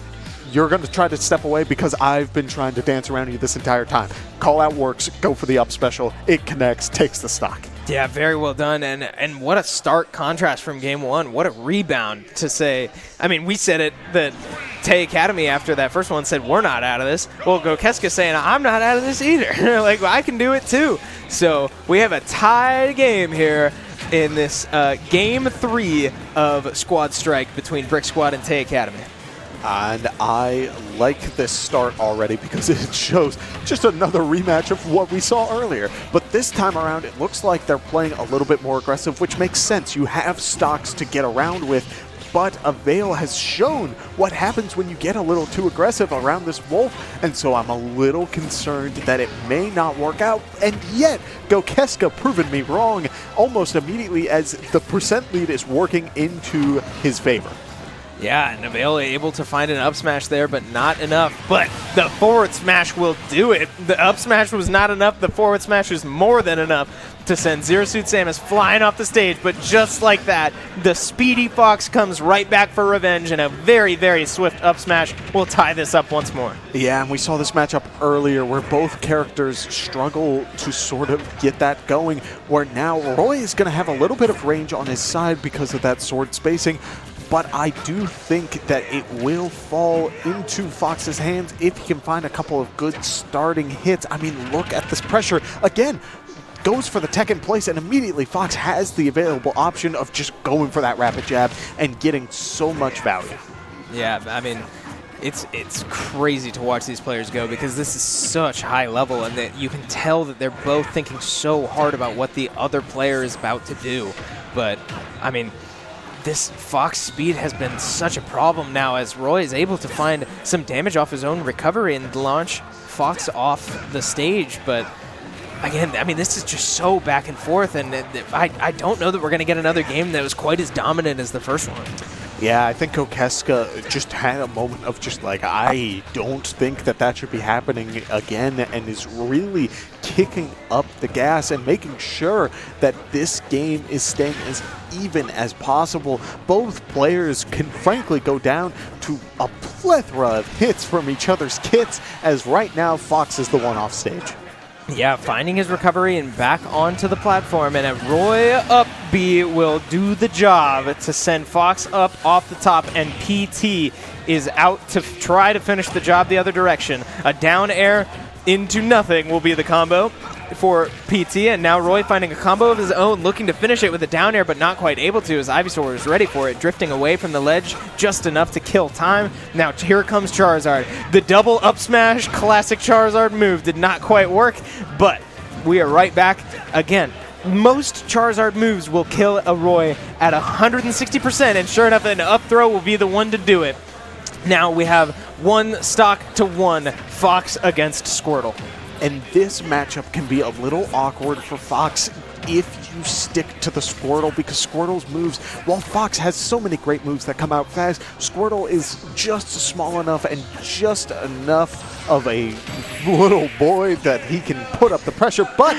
Speaker 5: you're going to try to step away because I've been trying to dance around you this entire time. Call out works, go for the up special. It connects, takes the stock.
Speaker 6: Yeah, very well done, and what a stark contrast from game one. What a rebound to say. I mean, we said it that Tay Academy after that first one said, we're not out of this. Well, Gokeska saying, I'm not out of this either. Like, I can do it too. So we have a tied game here in this game 3 of Squad Strike between Brick Squad and Tay Academy.
Speaker 5: And I like this start already because it shows just another rematch of what we saw earlier. But this time around, it looks like they're playing a little bit more aggressive, which makes sense. You have stocks to get around with, but Avail has shown what happens when you get a little too aggressive around this Wolf, and so I'm a little concerned that it may not work out, and yet Gokeska proven me wrong almost immediately as the percent lead is working into his favor.
Speaker 6: Yeah, and Avail able to find an up smash there, but not enough. But the forward smash will do it. The up smash was not enough. The forward smash was more than enough to send Zero Suit Samus flying off the stage. But just like that, the Speedy Fox comes right back for revenge, and a very, very swift up smash will tie this up once more.
Speaker 5: Yeah, and we saw this matchup earlier where both characters struggle to sort of get that going, where now Roy is going to have a little bit of range on his side because of that sword spacing. But I do think that it will fall into Fox's hands if he can find a couple of good starting hits. I mean, look at this pressure. Again, goes for the tech in place, and immediately Fox has the available option of just going for that rapid jab and getting so much value.
Speaker 6: Yeah, I mean, it's crazy to watch these players go because this is such high level, and that you can tell that they're both thinking so hard about what the other player is about to do. But, I mean, this Fox speed has been such a problem now as Roy is able to find some damage off his own recovery and launch Fox off the stage. But again, I mean, this is just so back and forth, and I don't know that we're going to get another game that was quite as dominant as the first one.
Speaker 5: Yeah, I think Kokeska just had a moment of just like, I don't think that should be happening again, and is really kicking up the gas and making sure that this game is staying as even as possible. Both players can frankly go down to a plethora of hits from each other's kits, as right now Fox is the one off stage.
Speaker 6: Yeah, finding his recovery and back onto the platform, and a Roy up B will do the job to send Fox up off the top, and PT is out to try to finish the job the other direction. A down air into nothing will be the combo for PT, and now Roy finding a combo of his own, looking to finish it with a down air, but not quite able to, as Ivysaur is ready for it, drifting away from the ledge just enough to kill time. Now here comes Charizard. The double up smash, classic Charizard move, did not quite work, but we are right back again. Most Charizard moves will kill a Roy at 160%, and sure enough, an up throw will be the one to do it. Now we have 1 stock to 1, Fox against Squirtle.
Speaker 5: And this matchup can be a little awkward for Fox if you stick to the Squirtle, because Squirtle's moves, while Fox has so many great moves that come out fast, Squirtle is just small enough and just enough of a little boy that he can put up the pressure, but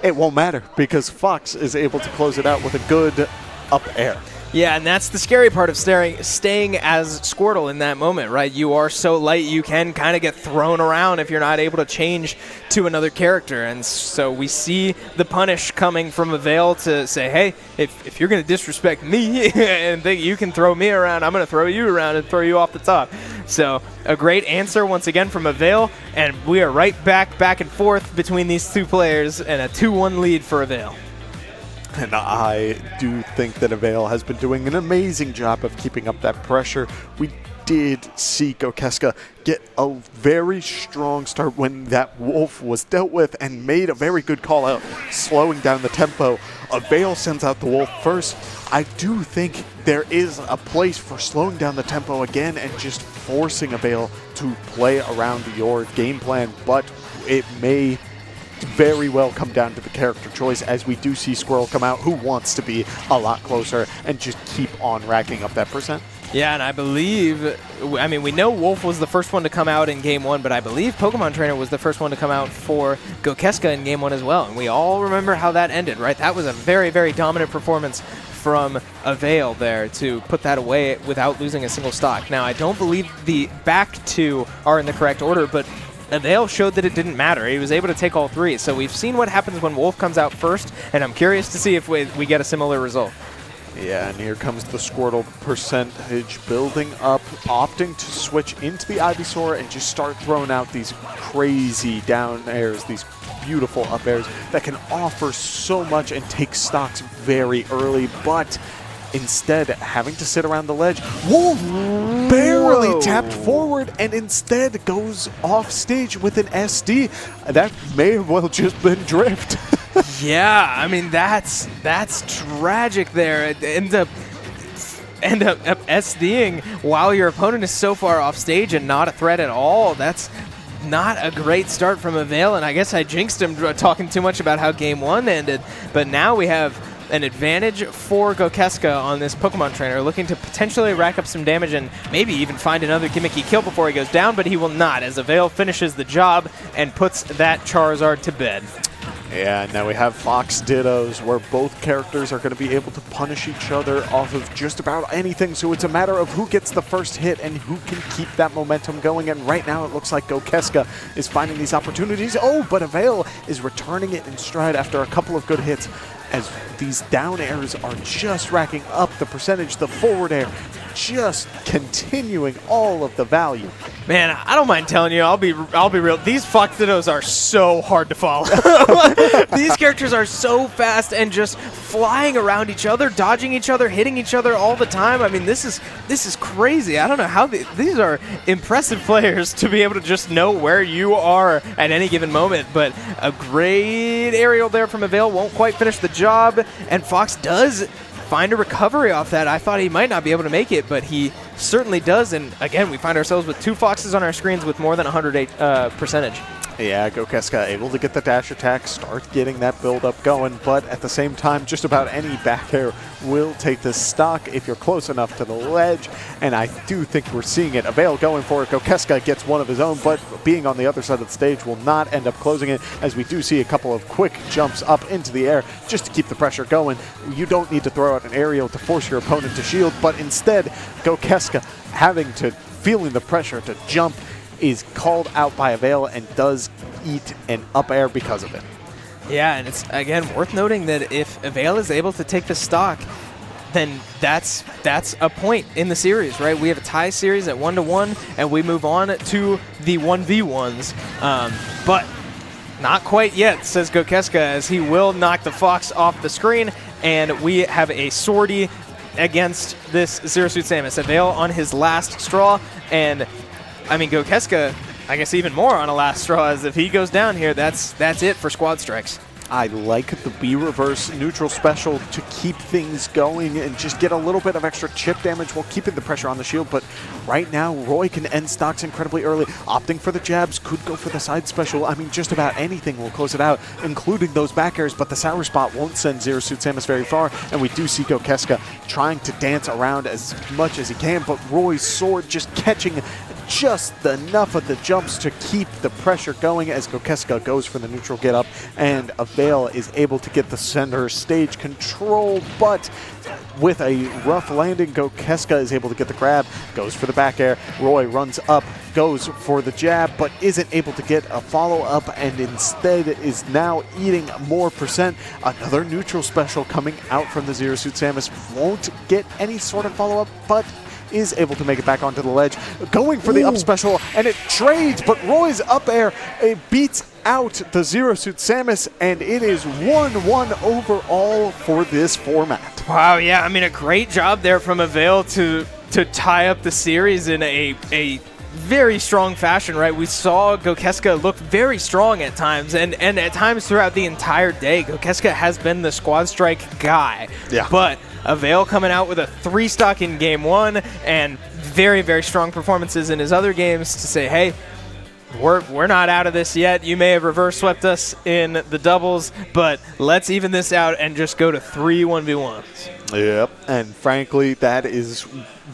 Speaker 5: it won't matter because Fox is able to close it out with a good up air.
Speaker 6: Yeah, and that's the scary part of staying as Squirtle in that moment, right? You are so light, you can kind of get thrown around if you're not able to change to another character. And so we see the punish coming from Avail to say, hey, if you're going to disrespect me and think you can throw me around, I'm going to throw you around and throw you off the top. So a great answer once again from Avail, and we are right back and forth between these two players, and a 2-1 lead for Avail.
Speaker 5: And I do think that Avail has been doing an amazing job of keeping up that pressure. We did see Kokeska get a very strong start when that Wolf was dealt with and made a very good call out, slowing down the tempo. Avail sends out the Wolf first. I do think there is a place for slowing down the tempo again and just forcing Avail to play around your game plan, but it may very well come down to the character choice, as we do see Squirrel come out, who wants to be a lot closer and just keep on racking up that percent.
Speaker 6: Yeah, and I believe, I mean, we know Wolf was the first one to come out in Game 1, but I believe Pokemon Trainer was the first one to come out for Kokeska in Game 1 as well, and we all remember how that ended, right? That was a very, very dominant performance from Avail there to put that away without losing a single stock. Now, I don't believe the back two are in the correct order, but Avail showed that it didn't matter. He was able to take all three. So we've seen what happens when Wolf comes out first, and I'm curious to see if we get a similar result.
Speaker 5: Yeah, and here comes the Squirtle percentage building up, opting to switch into the Ivysaur and just start throwing out these crazy down airs, these beautiful up airs that can offer so much and take stocks very early, but instead having to sit around the ledge. Wolf barely tapped forward and instead goes off stage with an SD. That may have well just been drift.
Speaker 6: Yeah, I mean, that's tragic there. End up SDing while your opponent is so far off stage and not a threat at all. That's not a great start from Avail, and I guess I jinxed him talking too much about how Game 1 ended, but now we have an advantage for Kokeska on this Pokemon Trainer, looking to potentially rack up some damage and maybe even find another gimmicky kill before he goes down, but he will not, as Avail finishes the job and puts that Charizard to bed.
Speaker 5: Yeah, now we have Fox Dittos, where both characters are going to be able to punish each other off of just about anything, so it's a matter of who gets the first hit and who can keep that momentum going, and right now it looks like Kokeska is finding these opportunities. Oh, but Avail is returning it in stride after a couple of good hits, as these down airs are just racking up the percentage, the forward air just continuing all of the value.
Speaker 6: Man, I don't mind telling you, I'll be real. These Fox Dittos are so hard to follow. These characters are so fast and just flying around each other, dodging each other, hitting each other all the time. I mean, this is crazy. I don't know how these are impressive players to be able to just know where you are at any given moment. But a great aerial there from Avail won't quite finish the job, and Fox does find a recovery off that. I thought he might not be able to make it, but he certainly does. And again, we find ourselves with two Foxes on our screens with more than 108 percentage.
Speaker 5: Yeah, Gokeska able to get the dash attack, start getting that build up going, but at the same time, just about any back air will take the stock if you're close enough to the ledge, and I do think we're seeing it. Avail going for it. Gokeska gets one of his own, but being on the other side of the stage will not end up closing it, as we do see a couple of quick jumps up into the air just to keep the pressure going. You don't need to throw out an aerial to force your opponent to shield, but instead, Gokeska feeling the pressure to jump is called out by Avail and does eat an up air because of it.
Speaker 6: Yeah, and it's, again, worth noting that if Avail is able to take the stock, then that's a point in the series, right? We have a tie series at 1-1, and we move on to the 1v1s. But not quite yet, says Gokeska, as he will knock the Fox off the screen, and we have a sortie against this Zero Suit Samus. Avail on his last straw, and I mean, Gokeska, I guess even more on a last straw, as if he goes down here, that's it for squad strikes.
Speaker 5: I like the B reverse neutral special to keep things going and just get a little bit of extra chip damage while keeping the pressure on the shield. But right now, Roy can end stocks incredibly early. Opting for the jabs, could go for the side special. I mean, just about anything will close it out, including those back airs. But the sour spot won't send Zero Suit Samus very far. And we do see Gokeska trying to dance around as much as he can. But Roy's sword just catching just enough of the jumps to keep the pressure going as Gokeska goes for the neutral get up, and Avail is able to get the center stage control, but with a rough landing, Gokeska is able to get the grab, goes for the back air. Roy runs up, goes for the jab, but isn't able to get a follow-up, and instead is now eating more percent. Another neutral special coming out from the Zero Suit Samus. Won't get any sort of follow-up, but is able to make it back onto the ledge. Going for the up special, and it trades, but Roy's up air beats out the Zero Suit Samus, and it is 1-1 overall for this format.
Speaker 6: Wow, yeah, I mean, a great job there from Avail to tie up the series in a very strong fashion, right? We saw Gokeska look very strong at times, and at times throughout the entire day, Gokeska has been the squad strike guy.
Speaker 5: Yeah.
Speaker 6: But Avail coming out with a 3-stock in game 1 and very, very strong performances in his other games to say, hey, we're not out of this yet. You may have reverse swept us in the doubles, but let's even this out and just go to 3 1v1s.
Speaker 5: Yep, and frankly, that is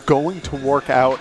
Speaker 5: going to work out,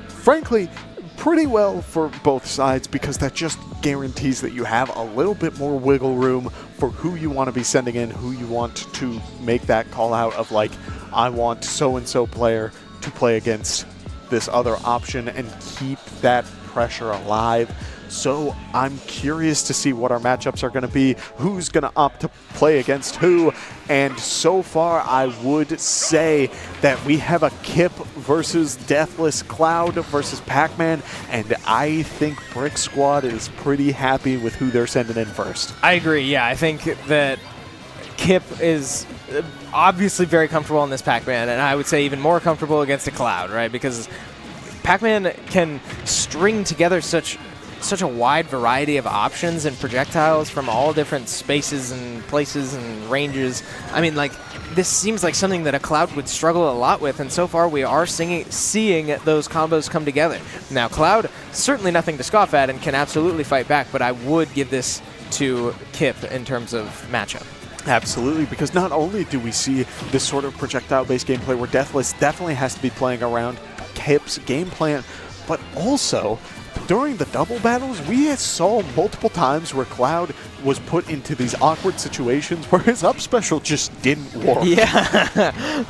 Speaker 5: frankly, pretty well for both sides, because that just guarantees that you have a little bit more wiggle room for who you want to be sending in, who you want to make that call out of, like, I want so-and-so player to play against this other option and keep that pressure alive. So I'm curious to see what our matchups are going to be, who's going to opt to play against who, and so far I would say that we have a Kip versus Deathless Cloud versus Pac-Man, and I think Brick Squad is pretty happy with who they're sending in first.
Speaker 6: I agree, yeah. I think that Kip is obviously very comfortable in this Pac-Man, and I would say even more comfortable against a Cloud, right? Because Pac-Man can string together such a wide variety of options and projectiles from all different spaces and places and ranges. I mean, like, this seems like something that a Cloud would struggle a lot with, and so far we are seeing those combos come together. Now, Cloud, certainly nothing to scoff at and can absolutely fight back, but I would give this to Kip in terms of matchup.
Speaker 5: Absolutely, because not only do we see this sort of projectile-based gameplay where Deathless definitely has to be playing around Kip's game plan, but also during the double battles, we saw multiple times where Cloud was put into these awkward situations where his up special just didn't work.
Speaker 6: Yeah.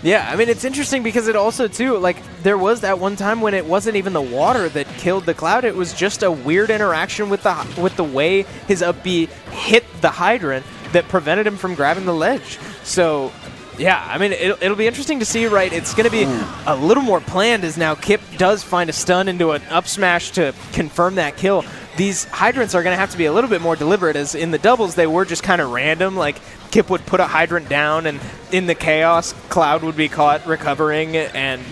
Speaker 6: Yeah, I mean, it's interesting because it also, too, like, there was that one time when it wasn't even the water that killed the Cloud. It was just a weird interaction with the way his up B hit the hydrant that prevented him from grabbing the ledge. So, yeah, I mean, it'll be interesting to see, right? It's going to be a little more planned as now Kip does find a stun into an up smash to confirm that kill. These hydrants are going to have to be a little bit more deliberate, as in the doubles they were just kind of random. Like, Kip would put a hydrant down, and in the chaos, Cloud would be caught recovering and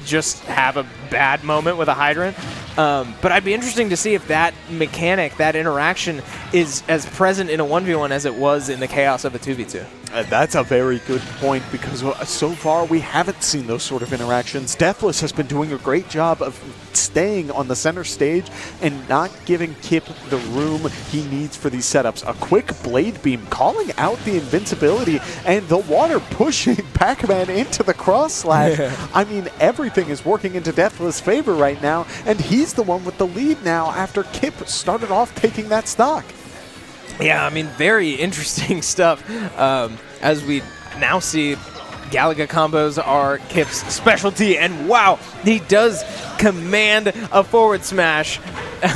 Speaker 6: just have a bad moment with a hydrant. But I'd be interesting to see if that mechanic, that interaction, is as present in a 1v1 as it was in the chaos of a 2v2.
Speaker 5: That's a very good point, because so far we haven't seen those sort of interactions. Deathless has been doing a great job of staying on the center stage and not giving Kip the room he needs for these setups. A quick blade beam calling out the invincibility, and the water pushing Pac-Man into the cross slash. I mean, everything is working into Deathless' favor right now, and he's the one with the lead now after Kip started off taking that stock.
Speaker 6: Yeah, I mean, very interesting stuff. As we now see, Galaga combos are Kip's specialty, and wow, he does command a forward smash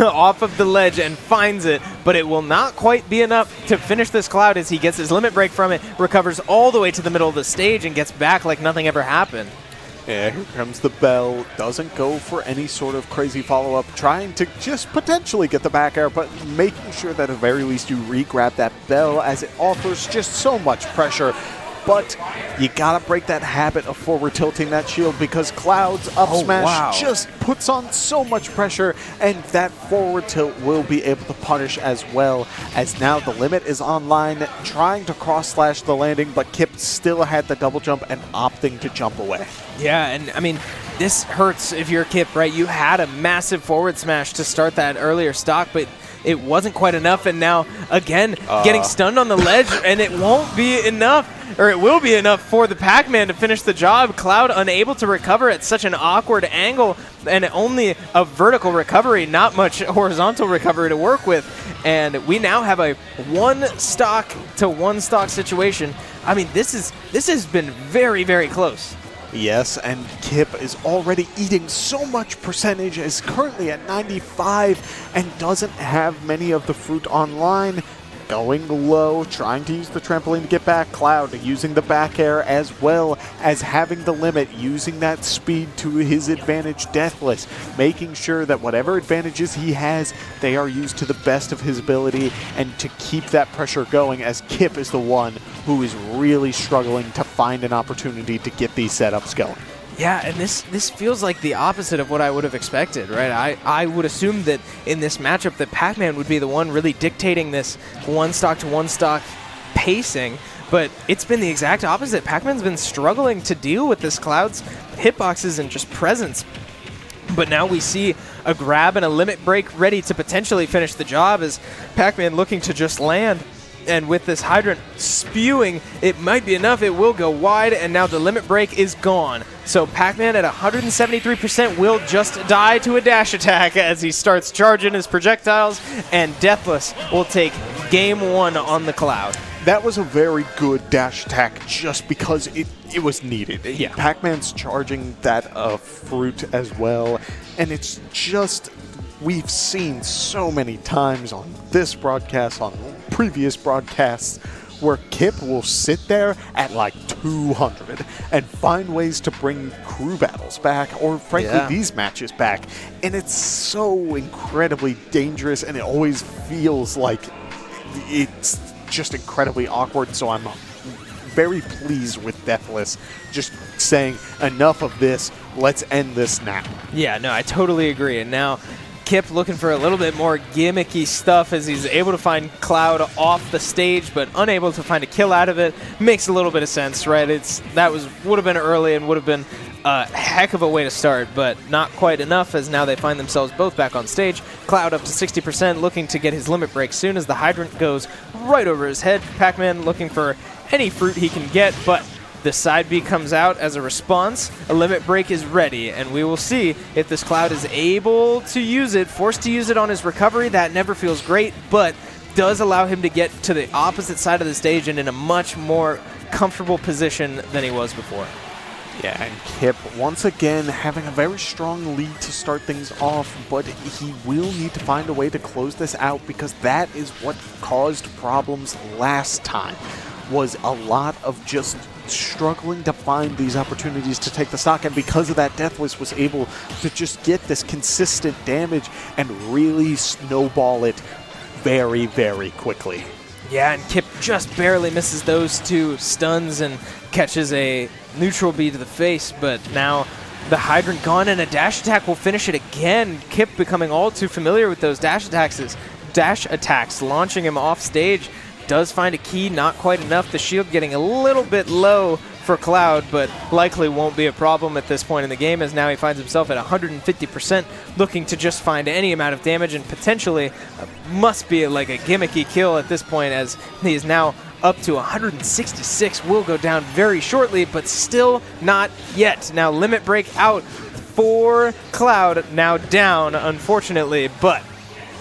Speaker 6: off of the ledge and finds it, but it will not quite be enough to finish this cloud as he gets his limit break from it, recovers all the way to the middle of the stage, and gets back like nothing ever happened.
Speaker 5: Yeah, here comes the bell. Doesn't go for any sort of crazy follow-up, trying to just potentially get the back air, but making sure that at the very least you re-grab that bell, as it offers just so much pressure. But you gotta break that habit of forward tilting that shield, because Cloud's up smash just puts on so much pressure, and that forward tilt will be able to punish as well, as now the limit is online, trying to cross slash the landing, but Kip still had the double jump and opting to jump away.
Speaker 6: Yeah, and I mean, this hurts if you're Kip, right? You had a massive forward smash to start that earlier stock, but it wasn't quite enough, and now, again, getting stunned on the ledge, and it won't be enough, or it will be enough for the Pac-Man to finish the job. Cloud unable to recover at such an awkward angle, and only a vertical recovery, not much horizontal recovery to work with, and we now have a one stock to one stock situation. I mean, this has been very, very close.
Speaker 5: Yes, and Kip is already eating so much percentage, is currently at 95 and doesn't have many of the fruit online. Going low, trying to use the trampoline to get back. Cloud using the back air as well as having the limit, using that speed to his advantage. Deathless, making sure that whatever advantages he has, they are used to the best of his ability, and to keep that pressure going, as Kip is the one who is really struggling to find an opportunity to get these setups going.
Speaker 6: Yeah, and this feels like the opposite of what I would have expected, right? I would assume that in this matchup that Pac-Man would be the one really dictating this one stock to one stock pacing, but it's been the exact opposite. Pac-Man's been struggling to deal with this Cloud's hitboxes and just presence. But now we see a grab and a limit break ready to potentially finish the job, as Pac-Man looking to just land. And with this hydrant spewing, it might be enough. It will go wide, and now the limit break is gone. So Pac-Man at 173% will just die to a dash attack as he starts charging his projectiles, and Deathless will take game one on the Cloud.
Speaker 5: That was a very good dash attack just because it was needed.
Speaker 6: Yeah.
Speaker 5: Pac-Man's charging that fruit as well, and it's just, we've seen so many times on this broadcast, on previous broadcasts, where Kip will sit there at like 200 and find ways to bring crew battles back, or frankly these matches back, and it's so incredibly dangerous, and it always feels like it's just incredibly awkward. So I'm very pleased with Deathless just saying, enough of this, let's end this now.
Speaker 6: Yeah, no, I totally agree. And now Kip looking for a little bit more gimmicky stuff as he's able to find Cloud off the stage, but unable to find a kill out of it. Makes a little bit of sense, right? Would have been early and would have been a heck of a way to start, but not quite enough, as now they find themselves both back on stage. Cloud up to 60%, looking to get his limit break soon as the hydrant goes right over his head. Pac-Man looking for any fruit he can get, but the side B comes out as a response. A limit break is ready, and we will see if this Cloud is able to use it, forced to use it on his recovery. That never feels great, but does allow him to get to the opposite side of the stage and in a much more comfortable position than he was before.
Speaker 5: Yeah, and Kip, once again, having a very strong lead to start things off, but he will need to find a way to close this out, because that is what caused problems last time, was a lot of just struggling to find these opportunities to take the stock, and because of that, Deathless was able to just get this consistent damage and really snowball it very, very quickly.
Speaker 6: Yeah, and Kip just barely misses those two stuns and catches a neutral B to the face, but now the hydrant gone, and a dash attack will finish it again. Kip becoming all too familiar with those dash attacks, launching him off stage. does find a key, not quite enough. The shield getting a little bit low for Cloud, but likely won't be a problem at this point in the game, as now he finds himself at 150%, looking to just find any amount of damage, and potentially must be like a gimmicky kill at this point, as he is now up to 166. Will go down very shortly, but still not yet. Now Limit Break out for Cloud, now down, unfortunately, but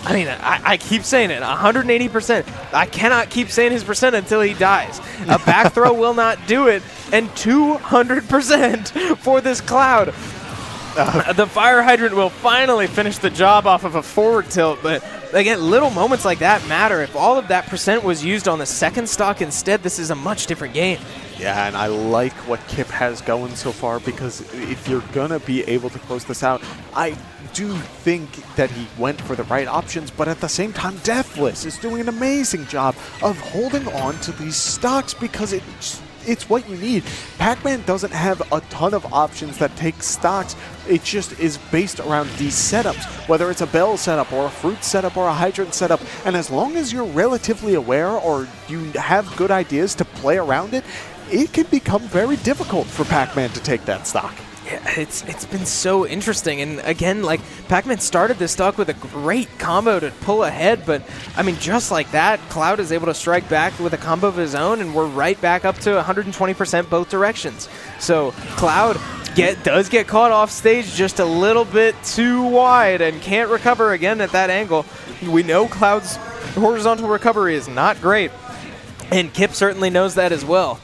Speaker 6: I mean, I keep saying it, 180%. I cannot keep saying his percent until he dies. A back throw will not do it, and 200% for this Cloud. The fire hydrant will finally finish the job off of a forward tilt, but again, little moments like that matter. If all of that percent was used on the second stock instead, this is a much different game.
Speaker 5: Yeah, and I like what Kip has going so far, because if you're going to be able to close this out, I do think that he went for the right options, but at the same time, Deathless is doing an amazing job of holding on to these stocks, because it's what you need. Pac-Man doesn't have a ton of options that take stocks. It just is based around these setups, whether it's a bell setup or a fruit setup or a hydrant setup. And as long as you're relatively aware or you have good ideas to play around it, it can become very difficult for Pac-Man to take that stock.
Speaker 6: Yeah, it's been so interesting, and again, like, Pac-Man started this stock with a great combo to pull ahead, but I mean, just like that, Cloud is able to strike back with a combo of his own, and we're right back up to 120% both directions. So Cloud does get caught off stage just a little bit too wide and can't recover again at that angle. We know Cloud's horizontal recovery is not great, and Kip certainly knows that as well.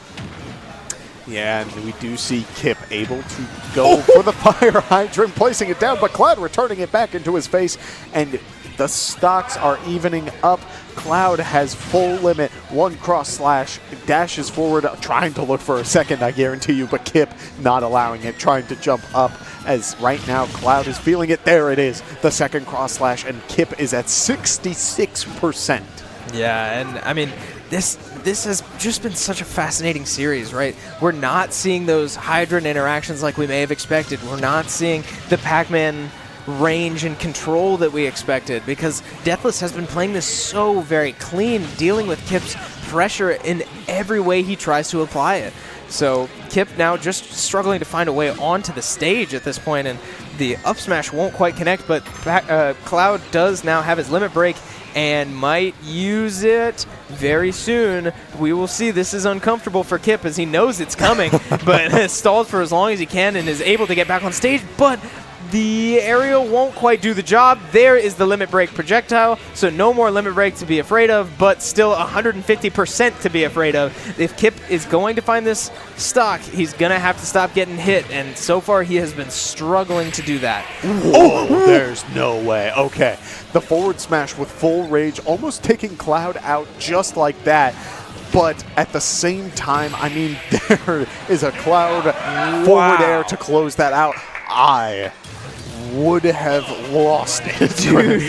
Speaker 5: Yeah, and we do see Kip able to go for the fire hydrant, placing it down, but Cloud returning it back into his face, and the stocks are evening up. Cloud has full limit, one cross slash, dashes forward, trying to look for a second, I guarantee you, but Kip not allowing it, trying to jump up, as right now Cloud is feeling it. There it is, the second cross slash, and Kip is at 66%.
Speaker 6: Yeah, and I mean, this has just been such a fascinating series, right? We're not seeing those hydrant interactions like we may have expected. We're not seeing the Pac-Man range and control that we expected, because Deathless has been playing this so very clean, dealing with Kip's pressure in every way he tries to apply it. So Kip now just struggling to find a way onto the stage at this point, and the up smash won't quite connect, but Cloud does now have his limit break and might use it very soon. We will see. This is uncomfortable for Kip, as he knows it's coming, but has stalled for as long as he can and is able to get back on stage, but the aerial won't quite do the job. There is the limit break projectile, so no more limit break to be afraid of, but still 150% to be afraid of. If Kip is going to find this stock, he's going to have to stop getting hit, and so far he has been struggling to do that.
Speaker 5: Oh, there's no way. Okay, the forward smash with full rage, almost taking Cloud out just like that. But at the same time, I mean, there is a Cloud forward air to close that out. I would have lost it.
Speaker 6: Dude,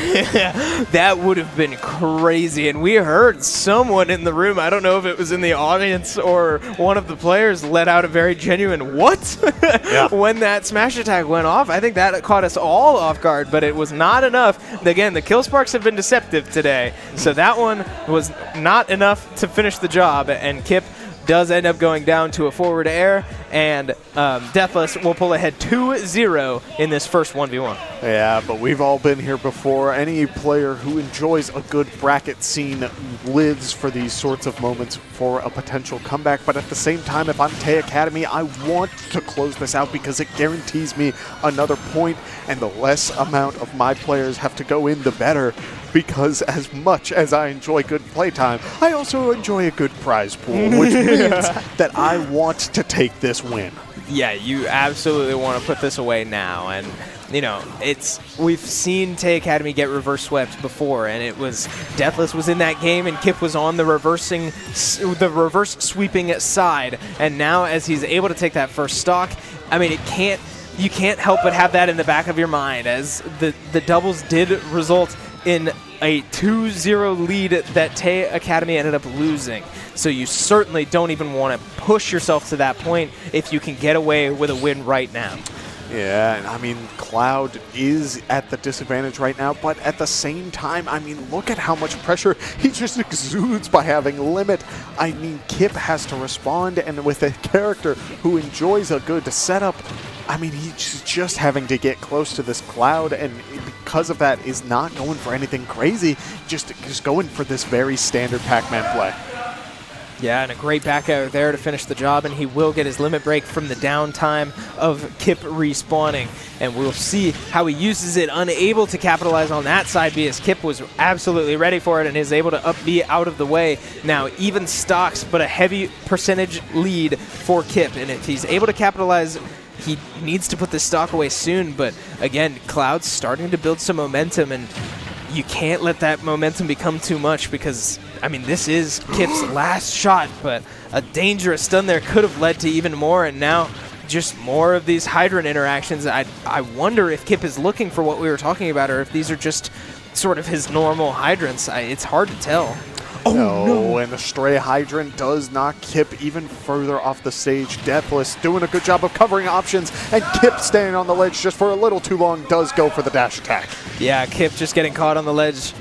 Speaker 6: that would have been crazy. And we heard someone in the room, I don't know if it was in the audience or one of the players, let out a very genuine what? Yeah. When that smash attack went off. I think that caught us all off guard, but it was not enough. Again, the kill sparks have been deceptive today, so that one was not enough to finish the job, and Kip does end up going down to a forward air, and Deathless will pull ahead 2-0 in this first 1v1.
Speaker 5: Yeah, but we've all been here before. Any player who enjoys a good bracket scene lives for these sorts of moments for a potential comeback. But at the same time, if I'm Tay Academy, I want to close this out because it guarantees me another point, and the less amount of my players have to go in, the better. Because as much as I enjoy good playtime, I also enjoy a good prize pool, which means that I want to take this win.
Speaker 6: Yeah, you absolutely want to put this away now, and you know, we've seen Tay Academy get reverse swept before, and it was Deathless was in that game, and Kip was on the reverse sweeping side, and now as he's able to take that first stock, I mean, you can't help but have that in the back of your mind, as the doubles did result in a 2-0 lead that Tay Academy ended up losing. So you certainly don't even want to push yourself to that point if you can get away with a win right now.
Speaker 5: Yeah, and I mean, Cloud is at the disadvantage right now, but at the same time, I mean, look at how much pressure he just exudes by having Limit. I mean, Kip has to respond, and with a character who enjoys a good setup, I mean, he's just having to get close to this Cloud, and because of that, is not going for anything crazy, just going for this very standard Pac-Man play.
Speaker 6: Yeah, and a great back air there to finish the job, and he will get his limit break from the downtime of Kip respawning. And we'll see how he uses it, unable to capitalize on that side B as Kip was absolutely ready for it and is able to up B out of the way. Now, even stocks, but a heavy percentage lead for Kip. And if he's able to capitalize, he needs to put this stock away soon. But again, Cloud's starting to build some momentum, and you can't let that momentum become too much because, I mean, this is Kip's last shot, but a dangerous stun there could have led to even more, and now just more of these Hydrant interactions. I wonder if Kip is looking for what we were talking about, or if these are just sort of his normal Hydrants. It's hard to tell.
Speaker 5: Oh, no, and the stray Hydrant does knock Kip even further off the stage. Deathless doing a good job of covering options, and Kip staying on the ledge just for a little too long does go for the dash attack. Yeah,
Speaker 6: Kip just getting caught on the ledge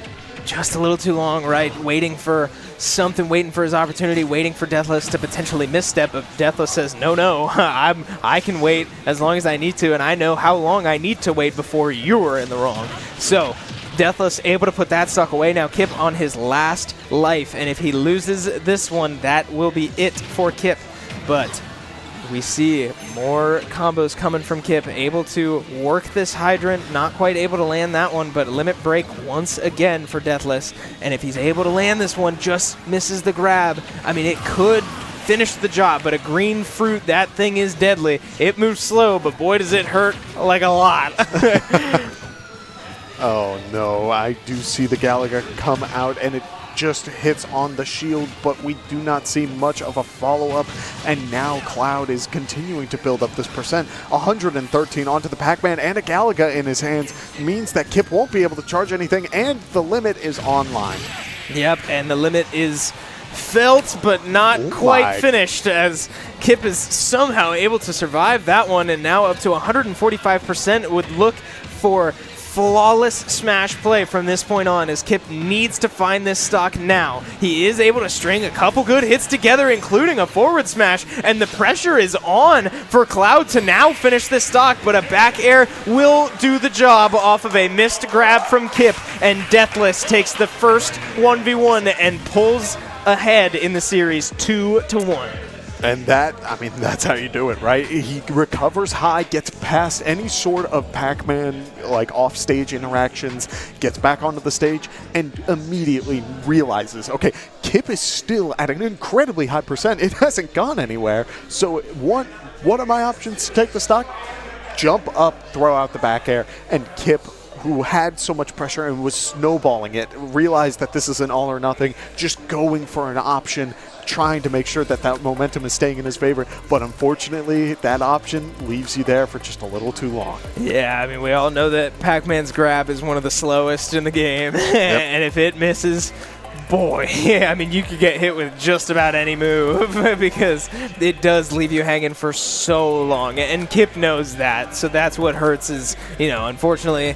Speaker 6: just a little too long, right? Waiting for something, waiting for his opportunity, waiting for Deathless to potentially misstep. But Deathless says, no, I can wait as long as I need to, and I know how long I need to wait before you're in the wrong. So Deathless able to put that stock away. Now Kip on his last life, and if he loses this one, that will be it for Kip. But we see more combos coming from Kip, able to work this Hydrant, not quite able to land that one, but limit break once again for Deathless. And if he's able to land this one, just misses the grab. I mean, it could finish the job, but a green fruit, that thing is deadly. It moves slow, but boy does it hurt like a lot.
Speaker 5: Oh no, I do see the Galaga come out, and it just hits on the shield, but we do not see much of a follow-up, and now Cloud is continuing to build up this percent. 113 onto the Pac-Man, and a Galaga in his hands means that Kip won't be able to charge anything, and the limit is online.
Speaker 6: Yep, and the limit is felt, but not quite finished, as Kip is somehow able to survive that one, and now up to 145% would look for flawless smash play from this point on, as Kip needs to find this stock now. He is able to string a couple good hits together, including a forward smash, and the pressure is on for Cloud to now finish this stock, but a back air will do the job off of a missed grab from Kip, and Deathless takes the first 1v1 and pulls ahead in the series 2-1.
Speaker 5: And that, I mean, that's how you do it, right? He recovers high, gets past any sort of Pac-Man, like, off-stage interactions, gets back onto the stage, and immediately realizes, okay, Kip is still at an incredibly high percent. It hasn't gone anywhere. So what are my options to take the stock? Jump up, throw out the back air, and Kip, who had so much pressure and was snowballing it, realized that this is an all or nothing, just going for an option, trying to make sure that that momentum is staying in his favor, but unfortunately that option leaves you there for just a little too long.
Speaker 6: Yeah, I mean, we all know that Pac-Man's grab is one of the slowest in the game, and if it misses, boy, I mean, you could get hit with just about any move because it does leave you hanging for so long, and Kip knows that, so that's what hurts is, you know, unfortunately,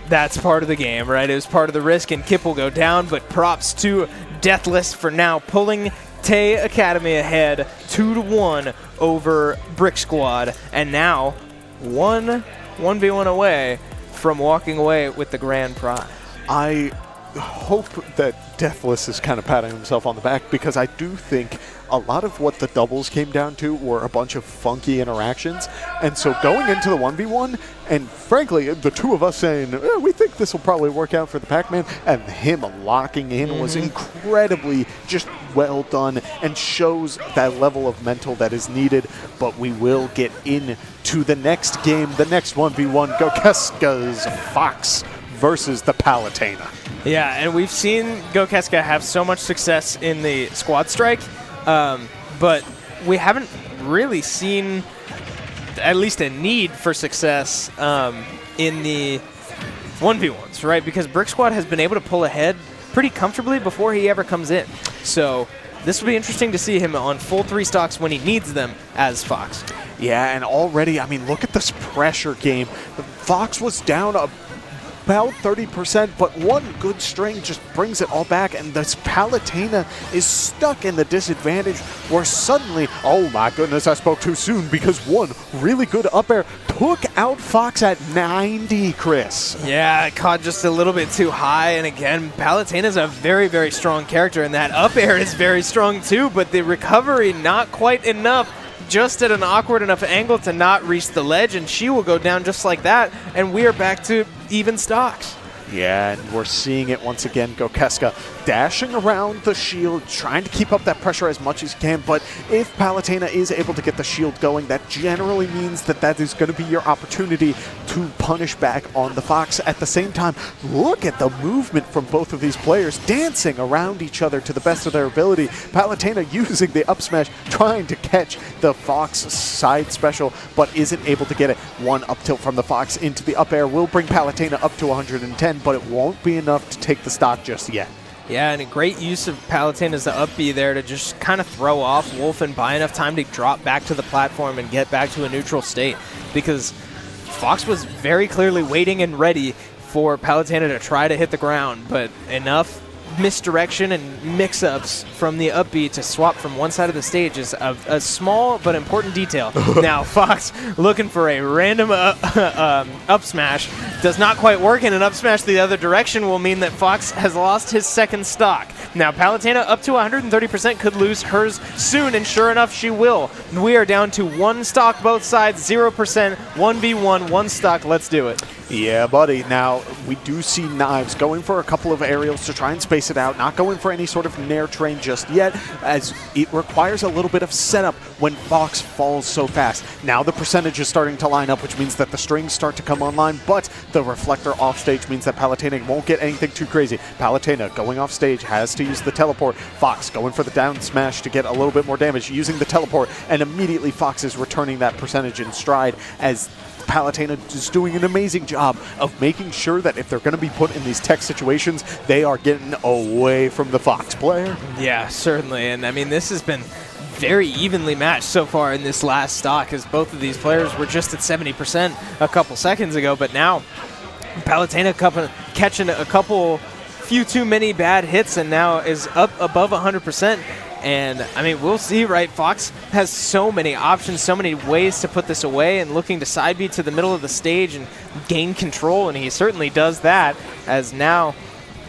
Speaker 6: that's part of the game, right? It was part of the risk, and Kip will go down, but props to Deathless for now pulling Tay Academy ahead 2-1 over Brick Squad, and now 1v1 away from walking away with the grand prize.
Speaker 5: I hope that Deathless is kind of patting himself on the back, because I do think a lot of what the doubles came down to were a bunch of funky interactions. And so going into the 1v1, and frankly, the two of us saying, we think this will probably work out for the Pac-Man, and him locking in was incredibly just well done and shows that level of mental that is needed. But we will get into the next game, the next 1v1, Gokeska's Fox versus the Palutena.
Speaker 6: Yeah, and we've seen Gokeska have so much success in the squad strike, but we haven't really seen at least a need for success in the 1v1s, right? Because Brick Squad has been able to pull ahead pretty comfortably before he ever comes in. So this will be interesting to see him on full 3 stocks when he needs them as Fox.
Speaker 5: Yeah, and already, I mean, look at this pressure game. Fox was down about 30%, but one good string just brings it all back, and this Palutena is stuck in the disadvantage where suddenly, oh my goodness, I spoke too soon, because one really good up air took out Fox at 90, Chris.
Speaker 6: Yeah, it caught just a little bit too high, and again, Palutena's a very, very strong character, and that up air is very strong too, but the recovery not quite enough, just at an awkward enough angle to not reach the ledge, and she will go down just like that, and we are back to even stocks.
Speaker 5: Yeah, and we're seeing it once again. Gokeska dashing around the shield, trying to keep up that pressure as much as he can, but if Palutena is able to get the shield going, that generally means that that is going to be your opportunity to punish back on the Fox. At the same time, look at the movement from both of these players, dancing around each other to the best of their ability. Palutena using the up smash, trying to catch the Fox side special, but isn't able to get it. One up tilt from the Fox into the up air will bring Palutena up to 110, but it won't be enough to take the stock just yet.
Speaker 6: Yeah, and a great use of Palutena's up B there to just kind of throw off Wolf and buy enough time to drop back to the platform and get back to a neutral state, because Fox was very clearly waiting and ready for Palutena to try to hit the ground, but enough misdirection and mix-ups from the up B to swap from one side of the stage is a small but important detail. Now Fox looking for a random up smash does not quite work, and an up smash the other direction will mean that Fox has lost his second stock. Now Palutena up to 130% could lose hers soon, and sure enough she will. We are down to 1 stock both sides, 0%, 1v1, 1 stock. Let's do it.
Speaker 5: Yeah, buddy. Now, we do see Knives going for a couple of aerials to try and space it out, not going for any sort of nair train just yet, as it requires a little bit of setup when Fox falls so fast. Now the percentage is starting to line up, which means that the strings start to come online, but the reflector off stage means that Palutena won't get anything too crazy. Palutena going off stage has to use the teleport. Fox going for the down smash to get a little bit more damage, using the teleport, and immediately Fox is returning that percentage in stride, as Palutena is doing an amazing job of making sure that if they're going to be put in these tech situations, they are getting away from the Fox player.
Speaker 6: Yeah, certainly. And I mean, this has been very evenly matched so far in this last stock, as both of these players were just at 70% a couple seconds ago, but now Palutena catching a few too many bad hits and now is up above 100%. And, I mean, we'll see, right? Fox has so many options, so many ways to put this away, and looking to side B to the middle of the stage and gain control, and he certainly does that, as now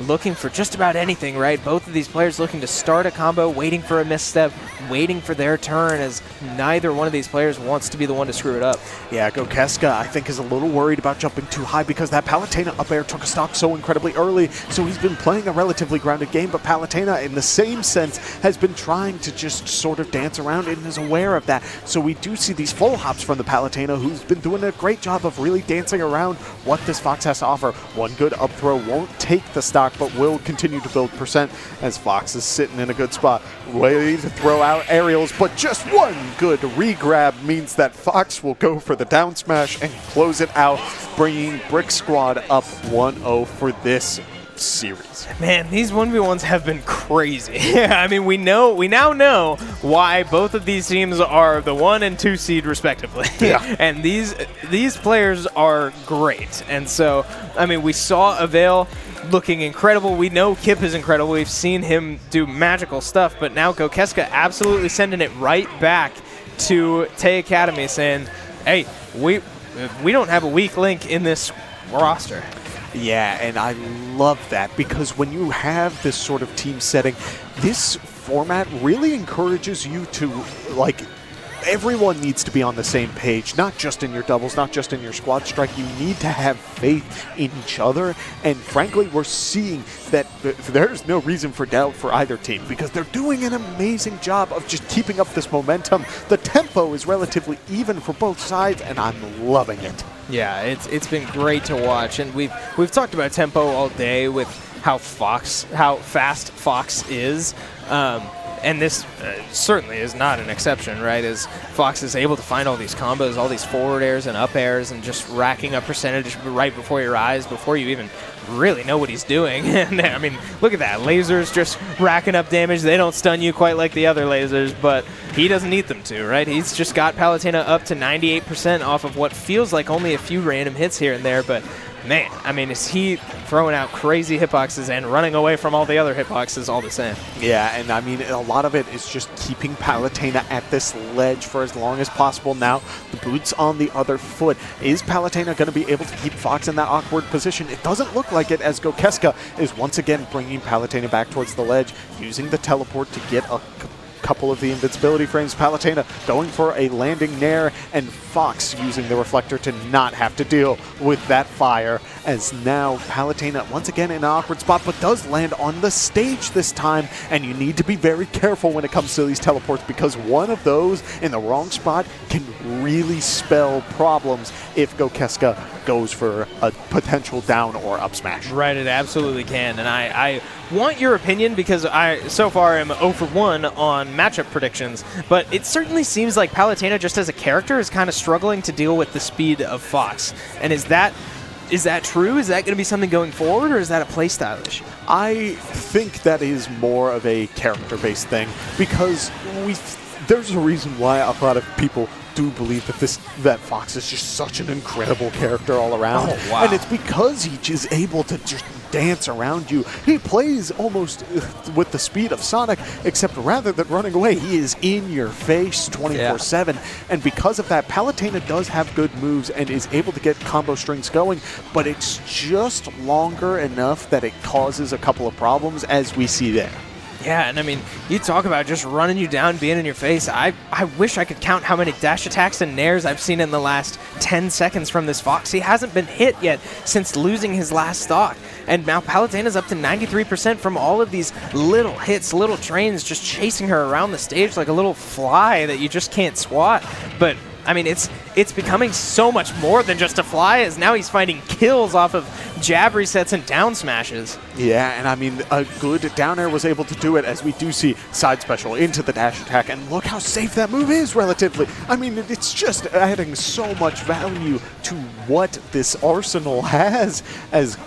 Speaker 6: looking for just about anything, right? Both of these players looking to start a combo, waiting for a misstep, waiting for their turn, as neither one of these players wants to be the one to screw it up.
Speaker 5: Yeah, Gokeska, I think, is a little worried about jumping too high, because that Palutena up air took a stock so incredibly early, so he's been playing a relatively grounded game, but Palutena, in the same sense, has been trying to just sort of dance around and is aware of that. So we do see these full hops from the Palutena, who's been doing a great job of really dancing around what this Fox has to offer. One good up throw won't take the stock, but will continue to build percent, as Fox is sitting in a good spot, ready to throw out aerials, but just one good re-grab means that Fox will go for the down smash and close it out, bringing Brick Squad up 1-0 for this series.
Speaker 6: Man, these 1v1s have been crazy. I mean, we now know why both of these teams are the 1 and 2 seed respectively.
Speaker 5: Yeah.
Speaker 6: And these players are great. And so, I mean, we saw Avail looking incredible. We know Kip is incredible. We've seen him do magical stuff, but now Gokeska absolutely sending it right back to Tay Academy, saying, hey, we don't have a weak link in this roster.
Speaker 5: Yeah, and I love that, because when you have this sort of team setting, this format really encourages you to, like, everyone needs to be on the same page, not just in your doubles, not just in your squad strike. You need to have faith in each other, and frankly, we're seeing that there's no reason for doubt for either team, because they're doing an amazing job of just keeping up this momentum. The tempo is relatively even for both sides, and I'm loving it.
Speaker 6: Yeah, it's been great to watch, and we've talked about tempo all day with how fast Fox is. And this certainly is not an exception, right? As Fox is able to find all these combos, all these forward airs and up airs, and just racking up percentage right before your eyes, before you even really know what he's doing. And I mean, look at that. Lasers just racking up damage. They don't stun you quite like the other lasers, but he doesn't need them to, right? He's just got Palutena up to 98% off of what feels like only a few random hits here and there, but man, I mean, is he throwing out crazy hitboxes and running away from all the other hitboxes all the same?
Speaker 5: Yeah, and I mean, a lot of it is just keeping Palutena at this ledge for as long as possible. Now, the boot's on the other foot. Is Palutena going to be able to keep Fox in that awkward position? It doesn't look like it, as Gokeska is once again bringing Palutena back towards the ledge, using the teleport to get a couple of the invincibility frames. Palutena going for a landing nair, and Fox using the reflector to not have to deal with that fire, as now Palutena once again in an awkward spot, but does land on the stage this time. And you need to be very careful when it comes to these teleports, because one of those in the wrong spot can really spell problems if Gokeska goes for a potential down or up smash.
Speaker 6: Right, it absolutely can. And I want your opinion, because I so far am 0 for 1 on matchup predictions, but it certainly seems like Palutena just as a character is kind of struggling to deal with the speed of Fox. And is that true? Is that going to be something going forward, or is that a playstyle issue?
Speaker 5: I think that is more of a character-based thing, because there's a reason why a lot of people do believe that Fox is just such an incredible character all around.
Speaker 6: Oh, wow.
Speaker 5: And it's because he is able to just dance around you. He plays almost with the speed of Sonic, except rather than running away, he is in your face 24/7. And because of that, Palutena does have good moves and is able to get combo strings going, but it's just longer enough that it causes a couple of problems, as we see there.
Speaker 6: Yeah, and I mean, you talk about just running you down, being in your face. I wish I could count how many dash attacks and nairs I've seen in the last 10 seconds from this Fox. He hasn't been hit yet since losing his last stock. And now Palutena's up to 93% from all of these little hits, little trains just chasing her around the stage like a little fly that you just can't swat. But I mean, it's becoming so much more than just a fly, as now he's finding kills off of jab resets and down smashes.
Speaker 5: Yeah, and I mean, a good down air was able to do it, as we do see side special into the dash attack, and look how safe that move is relatively. I mean, it's just adding so much value to what this arsenal has, as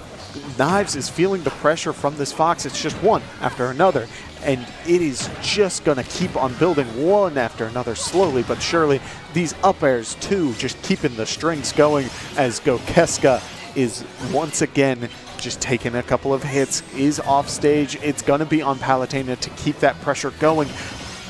Speaker 5: Knives is feeling the pressure from this Fox. It's just one after another, and it is just going to keep on building one after another, slowly but surely. These up airs, too, just keeping the strings going, as Gokeska is once again just taking a couple of hits, is off stage. It's going to be on Palutena to keep that pressure going,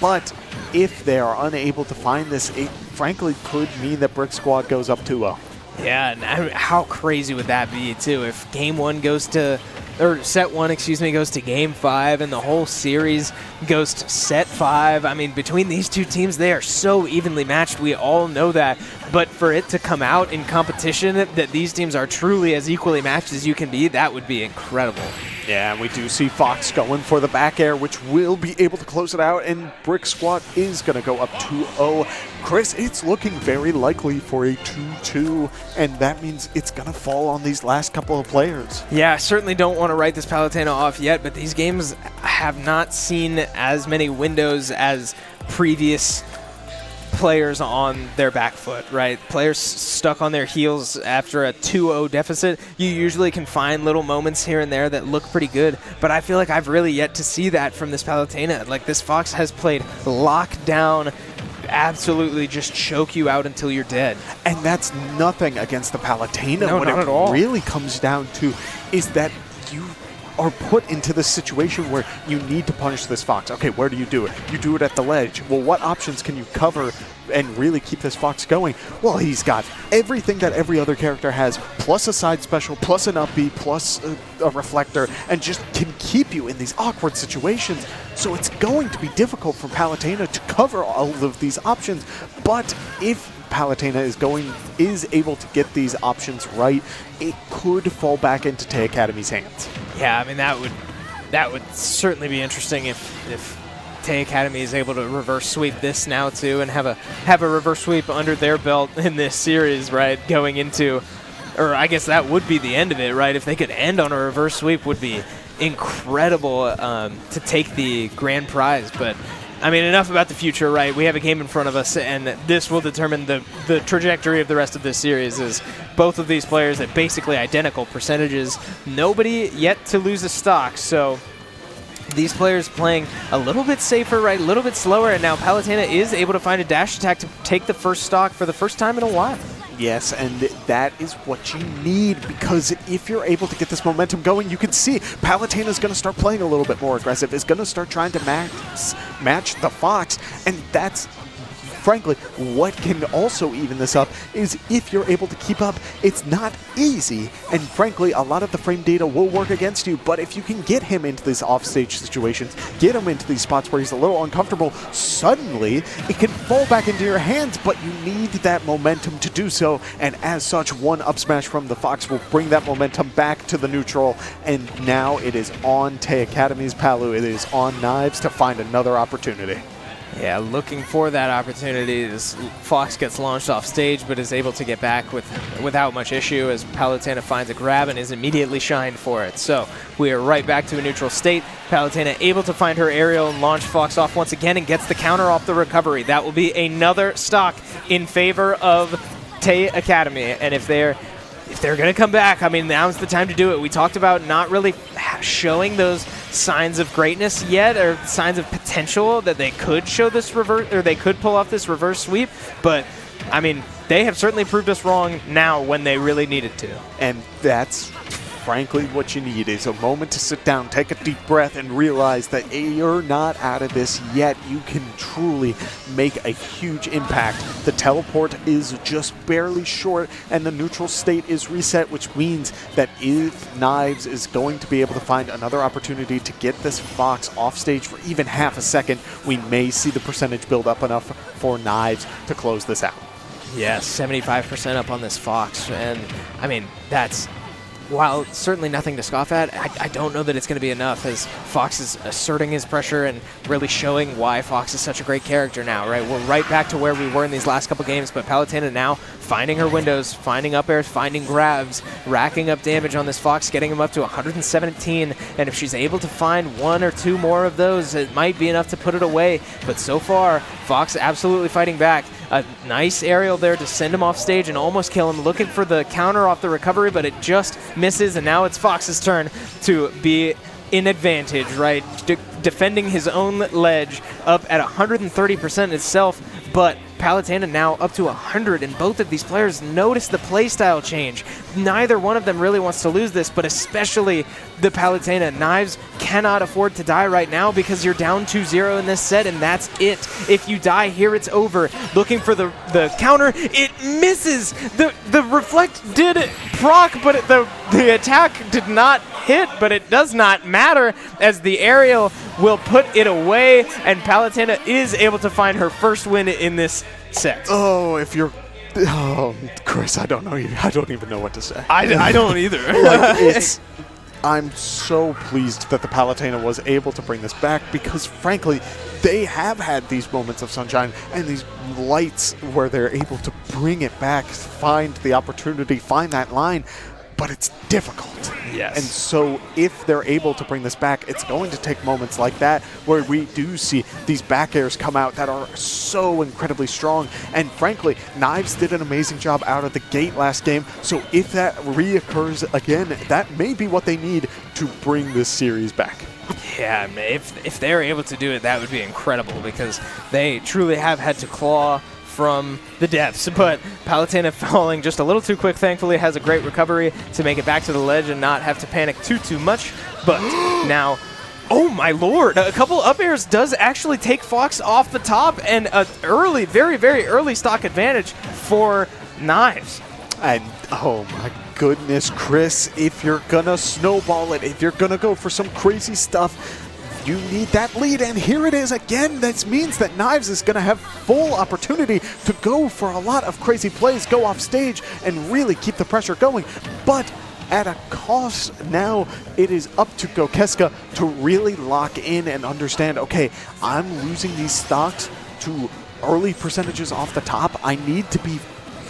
Speaker 5: but if they are unable to find this, it frankly could mean that Brick Squad goes up 2-0.
Speaker 6: Yeah, and I mean, how crazy would that be, too, if game one goes to, or set one, excuse me, goes to game 5, and the whole series goes to set 5. I mean, between these two teams, they are so evenly matched. We all know that. But for it to come out in competition that these teams are truly as equally matched as you can be, that would be incredible.
Speaker 5: Yeah, and we do see Fox going for the back air, which will be able to close it out, and Brick Squad is going to go up 2-0. Chris, it's looking very likely for a 2-2, and that means it's going to fall on these last couple of players.
Speaker 6: Yeah, I certainly don't want to write this Palutena off yet, but these games have not seen as many windows as previous players on their back foot, right? Players stuck on their heels after a 2-0 deficit. You usually can find little moments here and there that look pretty good, but I feel like I've really yet to see that from this Palutena. Like, this Fox has played lockdown, absolutely just choke you out until you're dead.
Speaker 5: And that's nothing against the Palutena.
Speaker 6: No,
Speaker 5: what
Speaker 6: not
Speaker 5: it
Speaker 6: at all.
Speaker 5: really comes down to is that you are put into this situation where you need to punish this Fox. Okay, where do you do it? You do it at the ledge. Well, what options can you cover and really keep this Fox going? Well, he's got everything that every other character has, plus a side special, plus an up B, plus a reflector, and just can keep you in these awkward situations. So it's going to be difficult for Palutena to cover all of these options, but if Palutena is able to get these options right, it could fall back into Tay Academy's hands.
Speaker 6: Yeah, I mean, that would certainly be interesting if Tay Academy is able to reverse sweep this now too, and have a reverse sweep under their belt in this series, right? Going into, or I guess that would be the end of it, right? If they could end on a reverse sweep, would be incredible to take the grand prize. But I mean, enough about the future, right? We have a game in front of us, and this will determine the trajectory of the rest of this series. Is both of these players at basically identical percentages. Nobody yet to lose a stock, so these players playing a little bit safer, right? A little bit slower, and now Palutena is able to find a dash attack to take the first stock for the first time in a while.
Speaker 5: Yes, and that is what you need, because if you're able to get this momentum going, you can see Palutena's going to start playing a little bit more aggressive, is going to start trying to match the Fox, and that's frankly what can also even this up is if you're able to keep up. It's not easy, and frankly a lot of the frame data will work against you, but if you can get him into these offstage situations, get him into these spots where he's a little uncomfortable, suddenly it can fall back into your hands, but you need that momentum to do so, and as such, one up smash from the Fox will bring that momentum back to the neutral, and now it is on Tay Academy's Palu, it is on Knives to find another opportunity.
Speaker 6: Yeah, looking for that opportunity. This Fox gets launched off stage, but is able to get back without much issue as Palutena finds a grab and is immediately shined for it. So we are right back to a neutral state. Palutena able to find her aerial and launch Fox off once again and gets the counter off the recovery. That will be another stock in favor of Tay Academy. And if they're going to come back, I mean, now's the time to do it. We talked about not really showing those signs of greatness yet, or signs of potential that they could show this reverse, or they could pull off this reverse sweep. But I mean, they have certainly proved us wrong now when they really needed to.
Speaker 5: And that's frankly what you need, is a moment to sit down, take a deep breath, and realize that you're not out of this yet. You can truly make a huge impact. The teleport is just barely short, and the neutral state is reset, which means that if Knives is going to be able to find another opportunity to get this Fox off stage for even half a second, we may see the percentage build up enough for Knives to close this out.
Speaker 6: Yes, 75% up on this Fox, and I mean, that's, while certainly nothing to scoff at, I don't know that it's going to be enough, as Fox is asserting his pressure and really showing why Fox is such a great character now, right? We're right back to where we were in these last couple games, but Palutena now finding her windows, finding up airs, finding grabs, racking up damage on this Fox, getting him up to 117, and if she's able to find one or two more of those, it might be enough to put it away. But so far, Fox absolutely fighting back. A nice aerial there to send him off stage and almost kill him, looking for the counter off the recovery, but it just misses, and now it's Fox's turn to be in advantage, right? Defending his own ledge up at 130% itself, but Palutena now up to 100, and both of these players notice the playstyle change. Neither one of them really wants to lose this, but especially the Palutena. Knives cannot afford to die right now because you're down 2-0 in this set, and that's it. If you die here, it's over. Looking for the counter, it misses. The reflect did proc, but the attack did not hit, but it does not matter, as the aerial will put it away, and Palutena is able to find her first win in this set.
Speaker 5: Oh, Chris, I don't know. I don't even know what to say.
Speaker 6: I don't either.
Speaker 5: I'm so pleased that the Palutena was able to bring this back, because frankly, they have had these moments of sunshine and these lights where they're able to bring it back, find the opportunity, find that line, but it's difficult.
Speaker 6: Yes.
Speaker 5: And so if they're able to bring this back, it's going to take moments like that where we do see these back airs come out that are so incredibly strong. And frankly, Knives did an amazing job out of the gate last game. So if that reoccurs again, that may be what they need to bring this series back.
Speaker 6: Yeah, if they're able to do it, that would be incredible, because they truly have had to claw from the depths, but Palutena falling just a little too quick. Thankfully, has a great recovery to make it back to the ledge and not have to panic too much. But now, oh my lord, a couple up airs does actually take Fox off the top, and an early, very early stock advantage for Knives.
Speaker 5: And oh my goodness, Chris, if you're gonna snowball it, if you're gonna go for some crazy stuff, you need that lead, and here it is again. This means that Knives is going to have full opportunity to go for a lot of crazy plays, go off stage, and really keep the pressure going. But at a cost, now it is up to Gokeska to really lock in and understand, okay, I'm losing these stocks to early percentages off the top. I need to be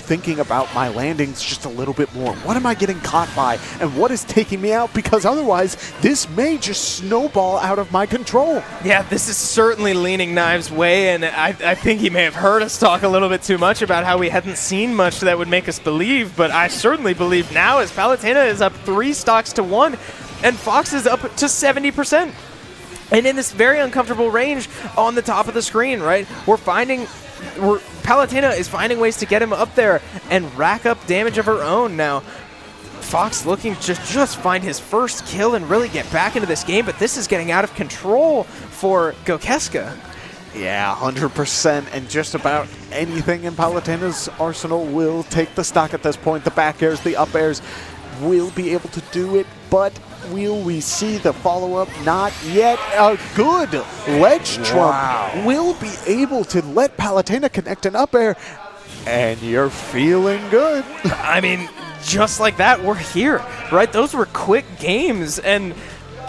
Speaker 5: thinking about my landings just a little bit more. What am I getting caught by, and what is taking me out? Because otherwise, this may just snowball out of my control.
Speaker 6: Yeah, this is certainly leaning Knives' way, and I think he may have heard us talk a little bit too much about how we hadn't seen much that would make us believe, but I certainly believe now as Palutena is up 3 stocks to 1, and Fox is up to 70%. And in this very uncomfortable range on the top of the screen, right? Palutena is finding ways to get him up there and rack up damage of her own now. Fox looking to just find his first kill and really get back into this game, but this is getting out of control for Gokeska.
Speaker 5: Yeah, 100%, and just about anything in Palutena's arsenal will take the stock at this point. The back airs, the up airs will be able to do it, but will we see the follow-up? Not yet. A good ledge trump will be able to let Palutena connect an up air, and you're feeling good.
Speaker 6: I mean, just like that, we're here, right? Those were quick games, and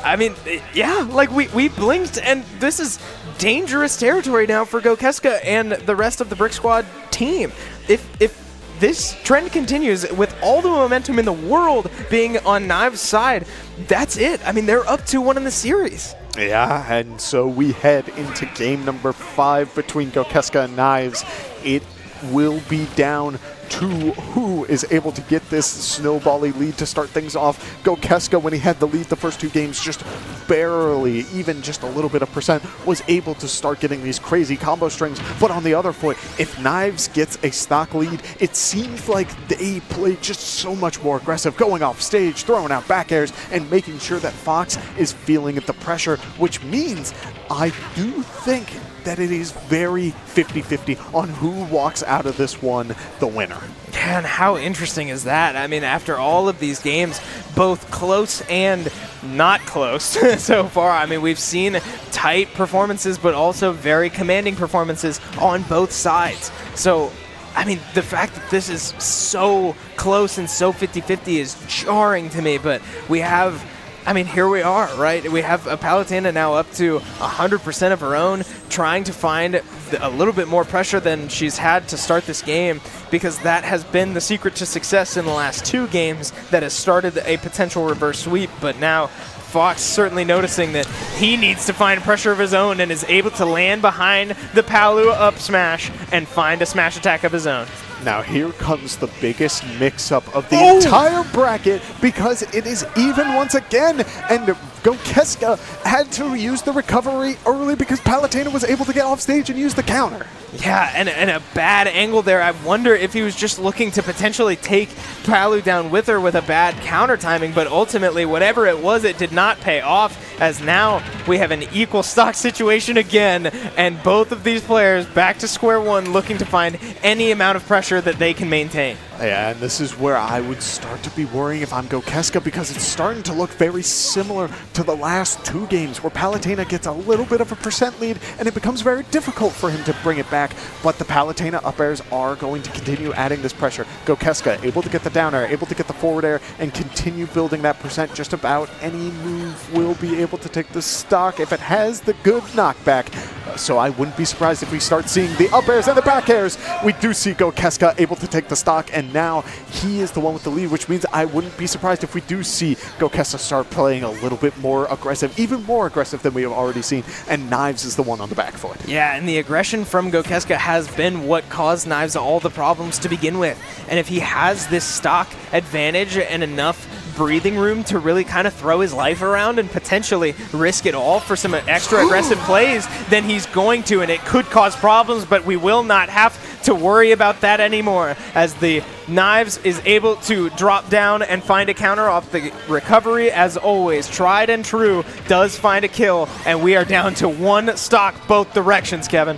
Speaker 6: I mean, yeah, like we blinked, and this is dangerous territory now for Gokeska and the rest of the Brick Squad team. If this trend continues with all the momentum in the world being on Knives' side, that's it. I mean, they're up 2-1 in the series.
Speaker 5: Yeah, and so we head into game number 5 between Gokeska and Knives. It will be down to who is able to get this snowbally lead to start things off. Gokeska, when he had the lead the first 2 games, just barely, even just a little bit of percent, was able to start getting these crazy combo strings. But on the other foot, if Knives gets a stock lead, it seems like they play just so much more aggressive, going off stage, throwing out back airs, and making sure that Fox is feeling the pressure, which means I do think that it is very 50-50 on who walks out of this one the winner.
Speaker 6: Yeah, and how interesting is that? I mean, after all of these games, both close and not close so far, I mean, we've seen tight performances, but also very commanding performances on both sides. So, I mean, the fact that this is so close and so 50-50 is jarring to me, but we have... I mean, here we are, right? We have a Palutena now up to 100% of her own, trying to find a little bit more pressure than she's had to start this game, because that has been the secret to success in the last 2 games that has started a potential reverse sweep. But now Fox certainly noticing that he needs to find pressure of his own and is able to land behind the Palu up smash and find a smash attack of his own.
Speaker 5: Now here comes the biggest mix-up of the entire bracket, because it is even once again, and Gokeska had to use the recovery early because Palutena was able to get off stage and use the counter.
Speaker 6: Yeah, and a bad angle there. I wonder if he was just looking to potentially take Palu down with her with a bad counter timing, but ultimately, whatever it was, it did not pay off, as now we have an equal stock situation again, and both of these players back to square one looking to find any amount of pressure that they can maintain.
Speaker 5: Yeah, and this is where I would start to be worrying if I'm Gokeska, because it's starting to look very similar to the last 2 games where Palutena gets a little bit of a percent lead and it becomes very difficult for him to bring it back. But the Palutena up airs are going to continue adding this pressure. Gokeska able to get the down air, able to get the forward air, and continue building that percent. Just about any move will be able to take the stock if it has the good knockback. So I wouldn't be surprised if we start seeing the up airs and the back airs. We do see Gokeska able to take the stock, and now he is the one with the lead, which means I wouldn't be surprised if we do see Gokeska start playing a little bit more aggressive, even more aggressive than we have already seen, and Knives is the one on the back foot.
Speaker 6: Yeah, and the aggression from Gokeska has been what caused Knives all the problems to begin with. And if he has this stock advantage and enough breathing room to really kind of throw his life around and potentially risk it all for some extra aggressive plays, then he's going to, and it could cause problems, but we will not have to worry about that anymore, as the Knives is able to drop down and find a counter off the recovery. As always, tried and true, does find a kill, and we are down to 1 stock both directions, Kevin.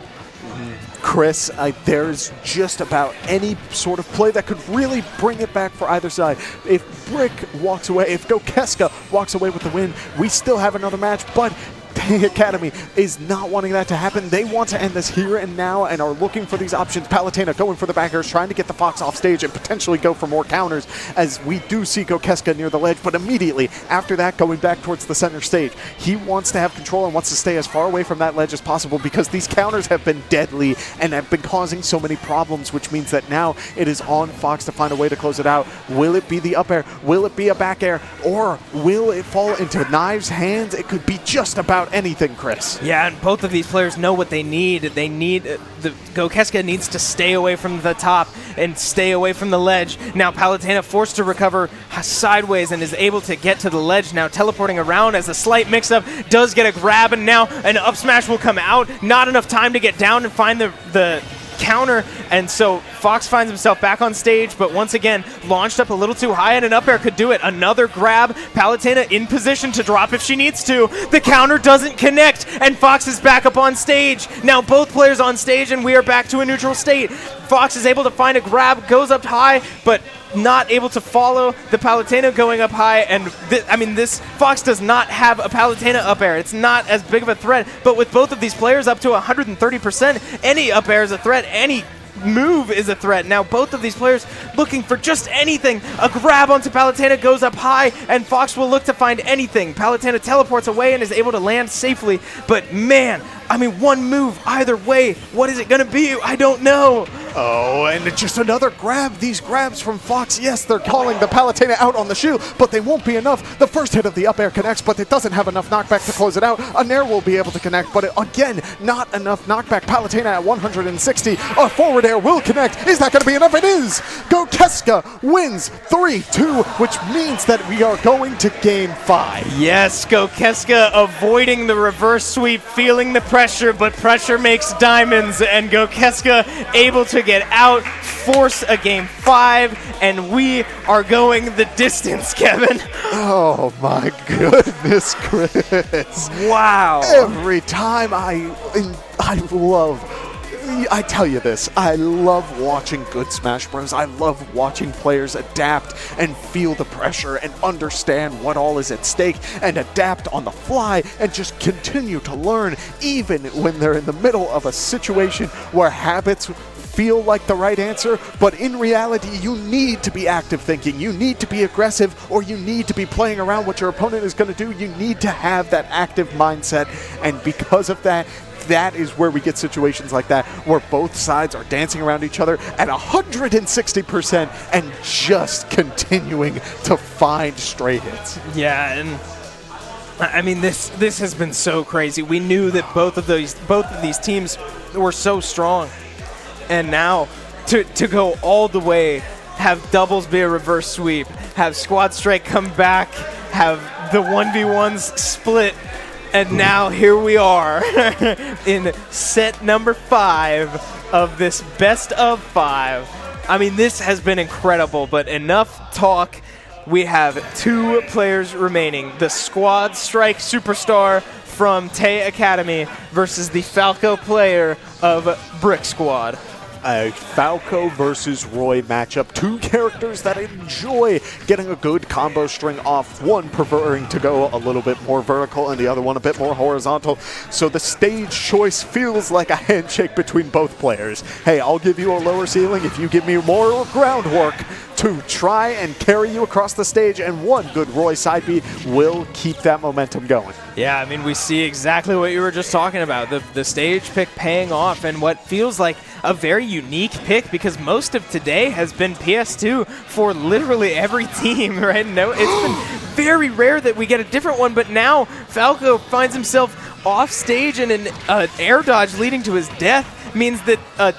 Speaker 5: Chris, there's just about any sort of play that could really bring it back for either side. If Brick walks away, if Gokeska walks away with the win, we still have another match, but The Academy is not wanting that to happen. They want to end this here and now and are looking for these options. Palutena going for the back airs, trying to get the Fox off stage and potentially go for more counters, as we do see Gokeska near the ledge, but immediately after that going back towards the center stage. He wants to have control and wants to stay as far away from that ledge as possible because these counters have been deadly and have been causing so many problems, which means that now it is on Fox to find a way to close it out. Will it be the up air? Will it be a back air? Or will it fall into Knives' hands? It could be just about anything, Chris.
Speaker 6: Yeah, and both of these players know what they need. They need the Gokeska needs to stay away from the top and stay away from the ledge. Now Palutena forced to recover sideways and is able to get to the ledge now, teleporting around as a slight mix-up does get a grab, and now an up smash will come out. Not enough time to get down and find the counter, and so Fox finds himself back on stage, but once again launched up a little too high, and an up air could do it. Another grab, Palutena in position to drop if she needs to. The counter doesn't connect, and Fox is back up on stage. Now both players on stage, and we are back to a neutral state. Fox is able to find a grab, goes up high, but not able to follow the Palutena going up high, and this Fox does not have a Palutena up air. It's not as big of a threat, but with both of these players up to 130%, any up air is a threat, any move is a threat. Now both of these players looking for just anything. A grab onto Palutena goes up high, and Fox will look to find anything. Palutena teleports away and is able to land safely, but man, one move either way. What is it going to be? I don't know.
Speaker 5: Oh, and it's just another grab. These grabs from Fox, yes, they're calling the Palutena out on the shield, but they won't be enough. The first hit of the up air connects, but it doesn't have enough knockback to close it out. A Nair will be able to connect, but again, not enough knockback. Palutena at 160. A forward air will connect. Is that going to be enough? It is. Gokeska wins 3-2, which means that we are going to Game 5.
Speaker 6: Yes, Gokeska avoiding the reverse sweep, feeling the pressure, but pressure makes diamonds, and Gokeska able to get out, force a Game 5, and we are going the distance, Kevin.
Speaker 5: Oh my goodness, Chris.
Speaker 6: Wow.
Speaker 5: Every time I tell you this, I love watching good Smash Bros. I love watching players adapt and feel the pressure and understand what all is at stake and adapt on the fly and just continue to learn even when they're in the middle of a situation where habits feel like the right answer, but in reality, you need to be active thinking, you need to be aggressive, or you need to be playing around what your opponent is going to do. You need to have that active mindset, and because of that, that is where we get situations like that, where both sides are dancing around each other at 160% and just continuing to find stray hits.
Speaker 6: Yeah, and this has been so crazy. We knew that both of these teams were so strong. And now, to go all the way, have doubles be a reverse sweep, have Squad Strike come back, have the 1v1s split, and now here we are in set number 5 of this best of 5. This has been incredible, but enough talk. We have 2 players remaining. The Squad Strike superstar from Tay Academy versus the Falco player of Brick Squad.
Speaker 5: A Falco versus Roy matchup. 2 characters that enjoy getting a good combo string off. One preferring to go a little bit more vertical and the other one a bit more horizontal. So the stage choice feels like a handshake between both players. Hey, I'll give you a lower ceiling if you give me more groundwork to try and carry you across the stage, and one good Roy side B will keep that momentum going.
Speaker 6: Yeah, we see exactly what you were just talking about. The stage pick paying off, and what feels like a very unique pick, because most of today has been PS2 for literally every team, right? No, it's been very rare that we get a different one, but now Falco finds himself off stage, and an air dodge leading to his death means that a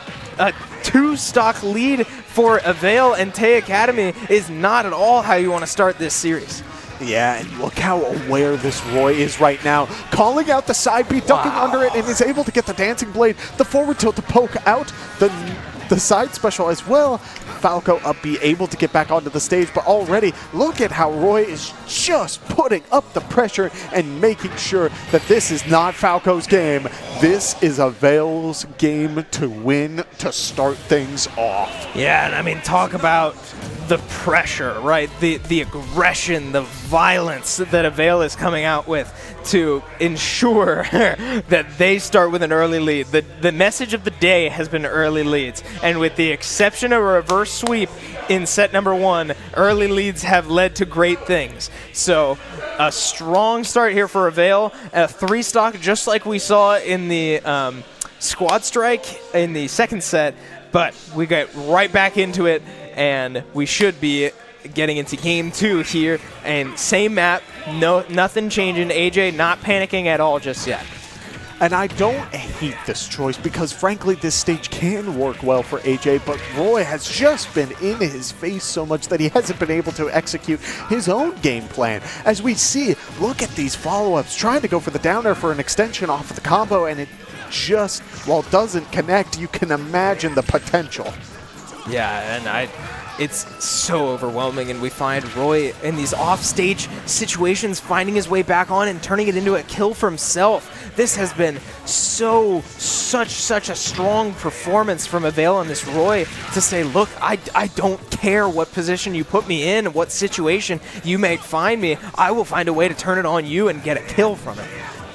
Speaker 6: 2-stock lead for Avail and Tay Academy is not at all how you want to start this series.
Speaker 5: Yeah, and look how aware this Roy is right now. Calling out the side B, ducking under it, and is able to get the Dancing Blade, the forward tilt to poke out the side special as well. Falco up B able to get back onto the stage, but already look at how Roy is just putting up the pressure and making sure that this is not Falco's game. This is Avail's game to win, to start things off.
Speaker 6: Yeah, and talk about the pressure, right? The aggression, the violence that Avail is coming out with to ensure that they start with an early lead. The message of the day has been early leads, and with the exception of a reverse sweep in set number 1, early leads have led to great things. So a strong start here for Avail, a 3 stock just like we saw in the squad strike in the second set, but we got right back into it, and we should be getting into game 2 here, and same map, nothing changing. AJ not panicking at all just yet.
Speaker 5: And I don't hate this choice because, frankly, this stage can work well for AJ, but Roy has just been in his face so much that he hasn't been able to execute his own game plan. As we see, look at these follow-ups, trying to go for the down air for an extension off of the combo, and it just, while it doesn't connect, you can imagine the potential.
Speaker 6: Yeah, and it's so overwhelming, and we find Roy in these off-stage situations finding his way back on and turning it into a kill for himself. This has been such a strong performance from Avail on this Roy to say, look, I don't care what position you put me in, what situation you may find me, I will find a way to turn it on you and get a kill from it.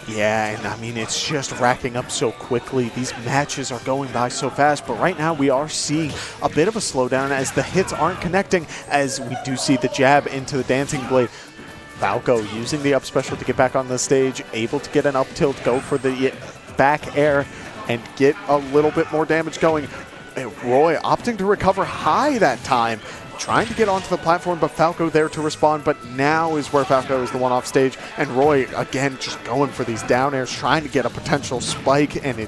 Speaker 5: Yeah, and I mean, it's just racking up so quickly. These matches are going by so fast, but right now we are seeing a bit of a slowdown as the hits aren't connecting, as we do see the jab into the Dancing Blade. Falco using the up special to get back on the stage, able to get an up tilt, go for the back air, and get a little bit more damage going. Roy opting to recover high that time, trying to get onto the platform, but Falco there to respond, but now is where Falco is the one off stage, and Roy, again, just going for these down airs, trying to get a potential spike, and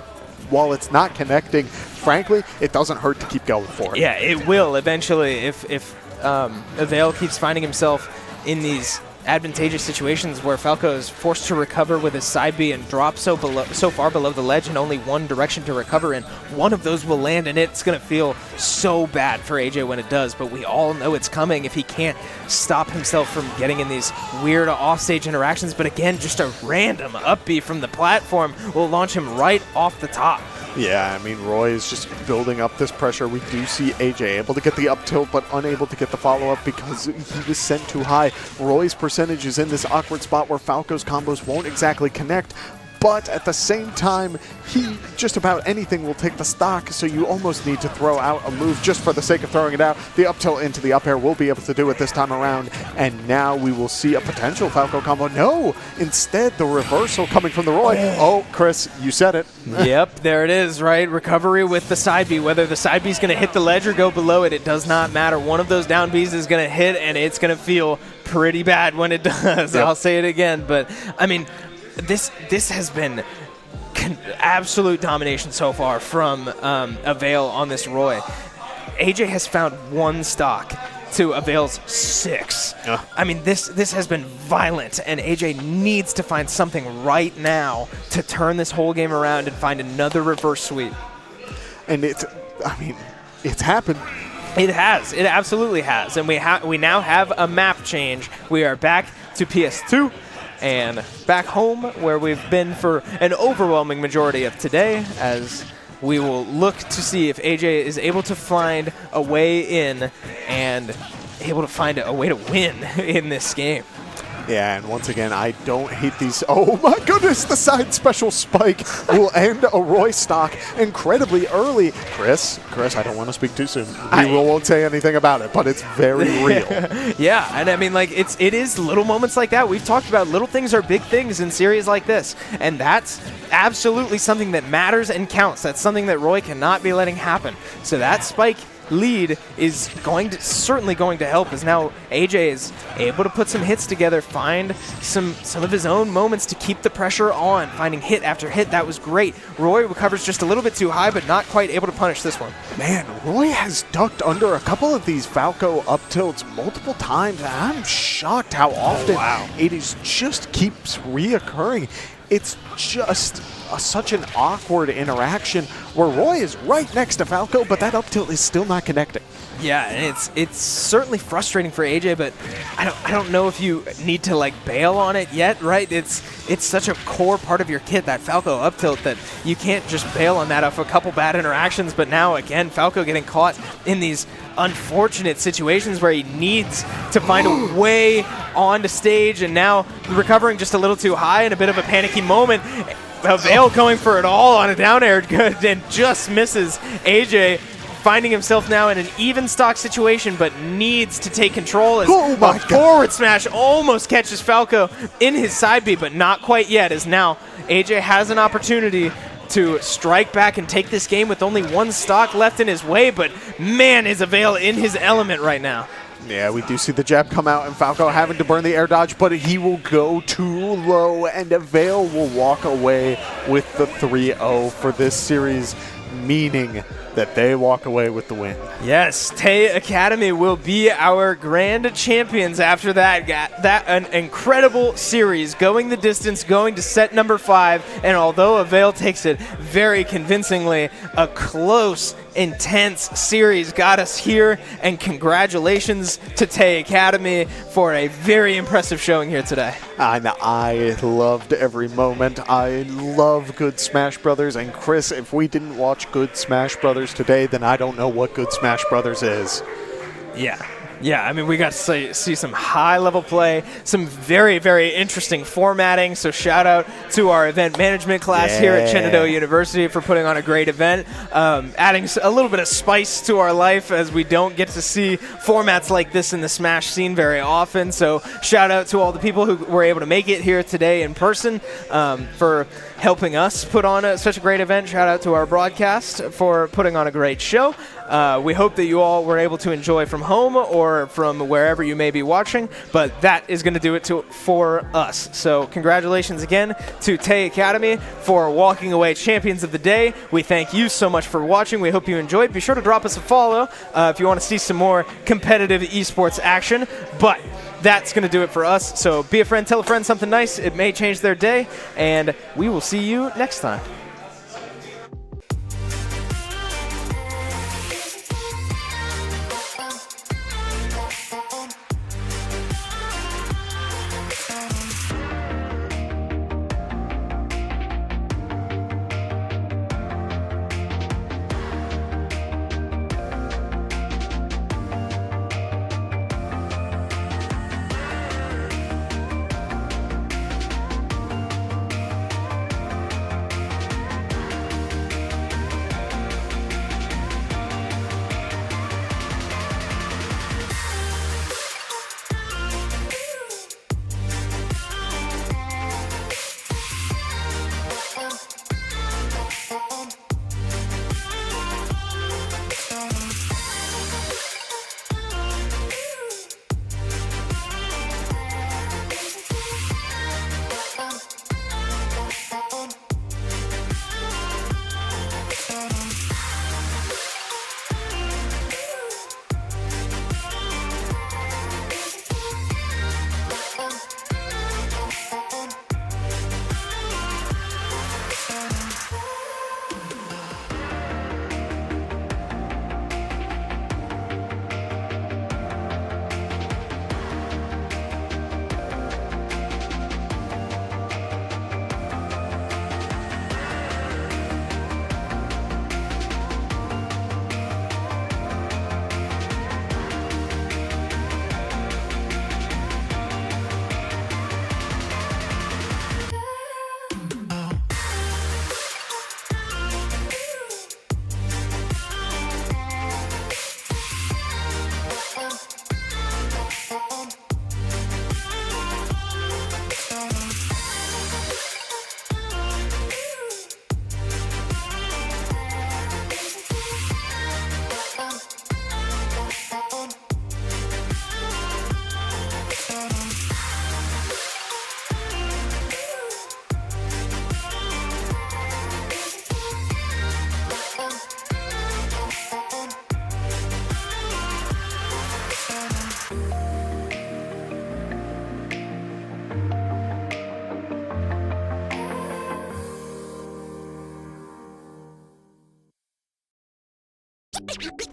Speaker 5: while it's not connecting, frankly, it doesn't hurt to keep going for it.
Speaker 6: Yeah, it will eventually if Avail keeps finding himself in these advantageous situations where Falco is forced to recover with his side B and drop so far below the ledge and only one direction to recover in. One of those will land, and it's going to feel so bad for AJ when it does, but we all know it's coming if he can't stop himself from getting in these weird offstage interactions. But again, just a random up B from the platform will launch him right off the top.
Speaker 5: Yeah, I mean, Roy is just building up this pressure. We do see AJ able to get the up tilt, but unable to get the follow-up because he was sent too high. Roy's percentage is in this awkward spot where Falco's combos won't exactly connect, but at the same time, he just about anything will take the stock, so you almost need to throw out a move just for the sake of throwing it out. The up tilt into the up air will be able to do it this time around, and now we will see a potential Falco combo. No! Instead, the reversal coming from the Roy. Oh, Chris, you said it.
Speaker 6: Yep, there it is, right? Recovery with the side B. Whether the side B is going to hit the ledge or go below it, it does not matter. One of those down Bs is going to hit, and it's going to feel pretty bad when it does. Yep. I'll say it again, but, I mean, this has been absolute domination so far from Avail on this Roy. AJ has found 1 stock to Avail's 6. I mean, this has been violent, and AJ needs to find something right now to turn this whole game around and find another reverse sweep.
Speaker 5: And it's happened.
Speaker 6: It has. It absolutely has. And we now have a map change. We are back to PS2 and back home where we've been for an overwhelming majority of today, as we will look to see if AJ is able to find a way in and able to find a way to win in this game.
Speaker 5: Yeah, and once again, I don't hate these. Oh my goodness, the side special spike will end a Roy stock incredibly early. Chris, I don't want to speak too soon. We won't say anything about it, but it's very real.
Speaker 6: Yeah, and I mean, like, it is little moments like that. We've talked about little things are big things in series like this, and that's absolutely something that matters and counts. That's something that Roy cannot be letting happen. So that spike lead is certainly going to help, as now AJ is able to put some hits together, find some of his own moments to keep the pressure on, finding hit after hit. That was great. Roy recovers just a little bit too high, but not quite able to punish this one.
Speaker 5: Man, Roy has ducked under a couple of these Falco up tilts multiple times, and I'm shocked how often it just keeps reoccurring. It's just such an awkward interaction where Roy is right next to Falco, but that up tilt is still not connecting.
Speaker 6: Yeah, and it's certainly frustrating for AJ, but I don't know if you need to like bail on it yet, right? It's such a core part of your kit, that Falco up tilt, that you can't just bail on that off a couple bad interactions. But now again, Falco getting caught in these unfortunate situations where he needs to find a way onto stage, and now recovering just a little too high in a bit of a panicky moment. Veil going for it all on a down air, good, and just misses. AJ finding himself now in an even stock situation, but needs to take control as a forward smash almost catches Falco in his side B, but not quite yet, as now AJ has an opportunity to strike back and take this game with only one stock left in his way, but man, is Avail in his element right now.
Speaker 5: Yeah, we do see the jab come out and Falco having to burn the air dodge, but he will go too low and Avail will walk away with the 3-0 for this series, meaning that they walk away with the win.
Speaker 6: Yes, Tay Academy will be our grand champions after that. An incredible series, going the distance, going to set number 5, and although Avail takes it very convincingly, a close, intense series got us here, and congratulations to Tay Academy for a very impressive showing here today.
Speaker 5: And I loved every moment. I love good Smash Brothers, and Chris, if we didn't watch good Smash Brothers today, then I don't know what good Smash Brothers is.
Speaker 6: Yeah, I mean, we got to see some high-level play, some very, very interesting formatting, so shout out to our event management class here at Shenandoah University for putting on a great event, adding a little bit of spice to our life, as we don't get to see formats like this in the Smash scene very often, so shout out to all the people who were able to make it here today in person for helping us put on such a great event. Shout out to our broadcast for putting on a great show. We hope that you all were able to enjoy from home or from wherever you may be watching, but that is going to do it for us. So congratulations again to Tay Academy for walking away champions of the day. We thank you so much for watching. We hope you enjoyed. Be sure to drop us a follow if you want to see some more competitive esports action, but that's going to do it for us. So be a friend, tell a friend something nice. It may change their day, and we will see you next time.
Speaker 1: Thank you.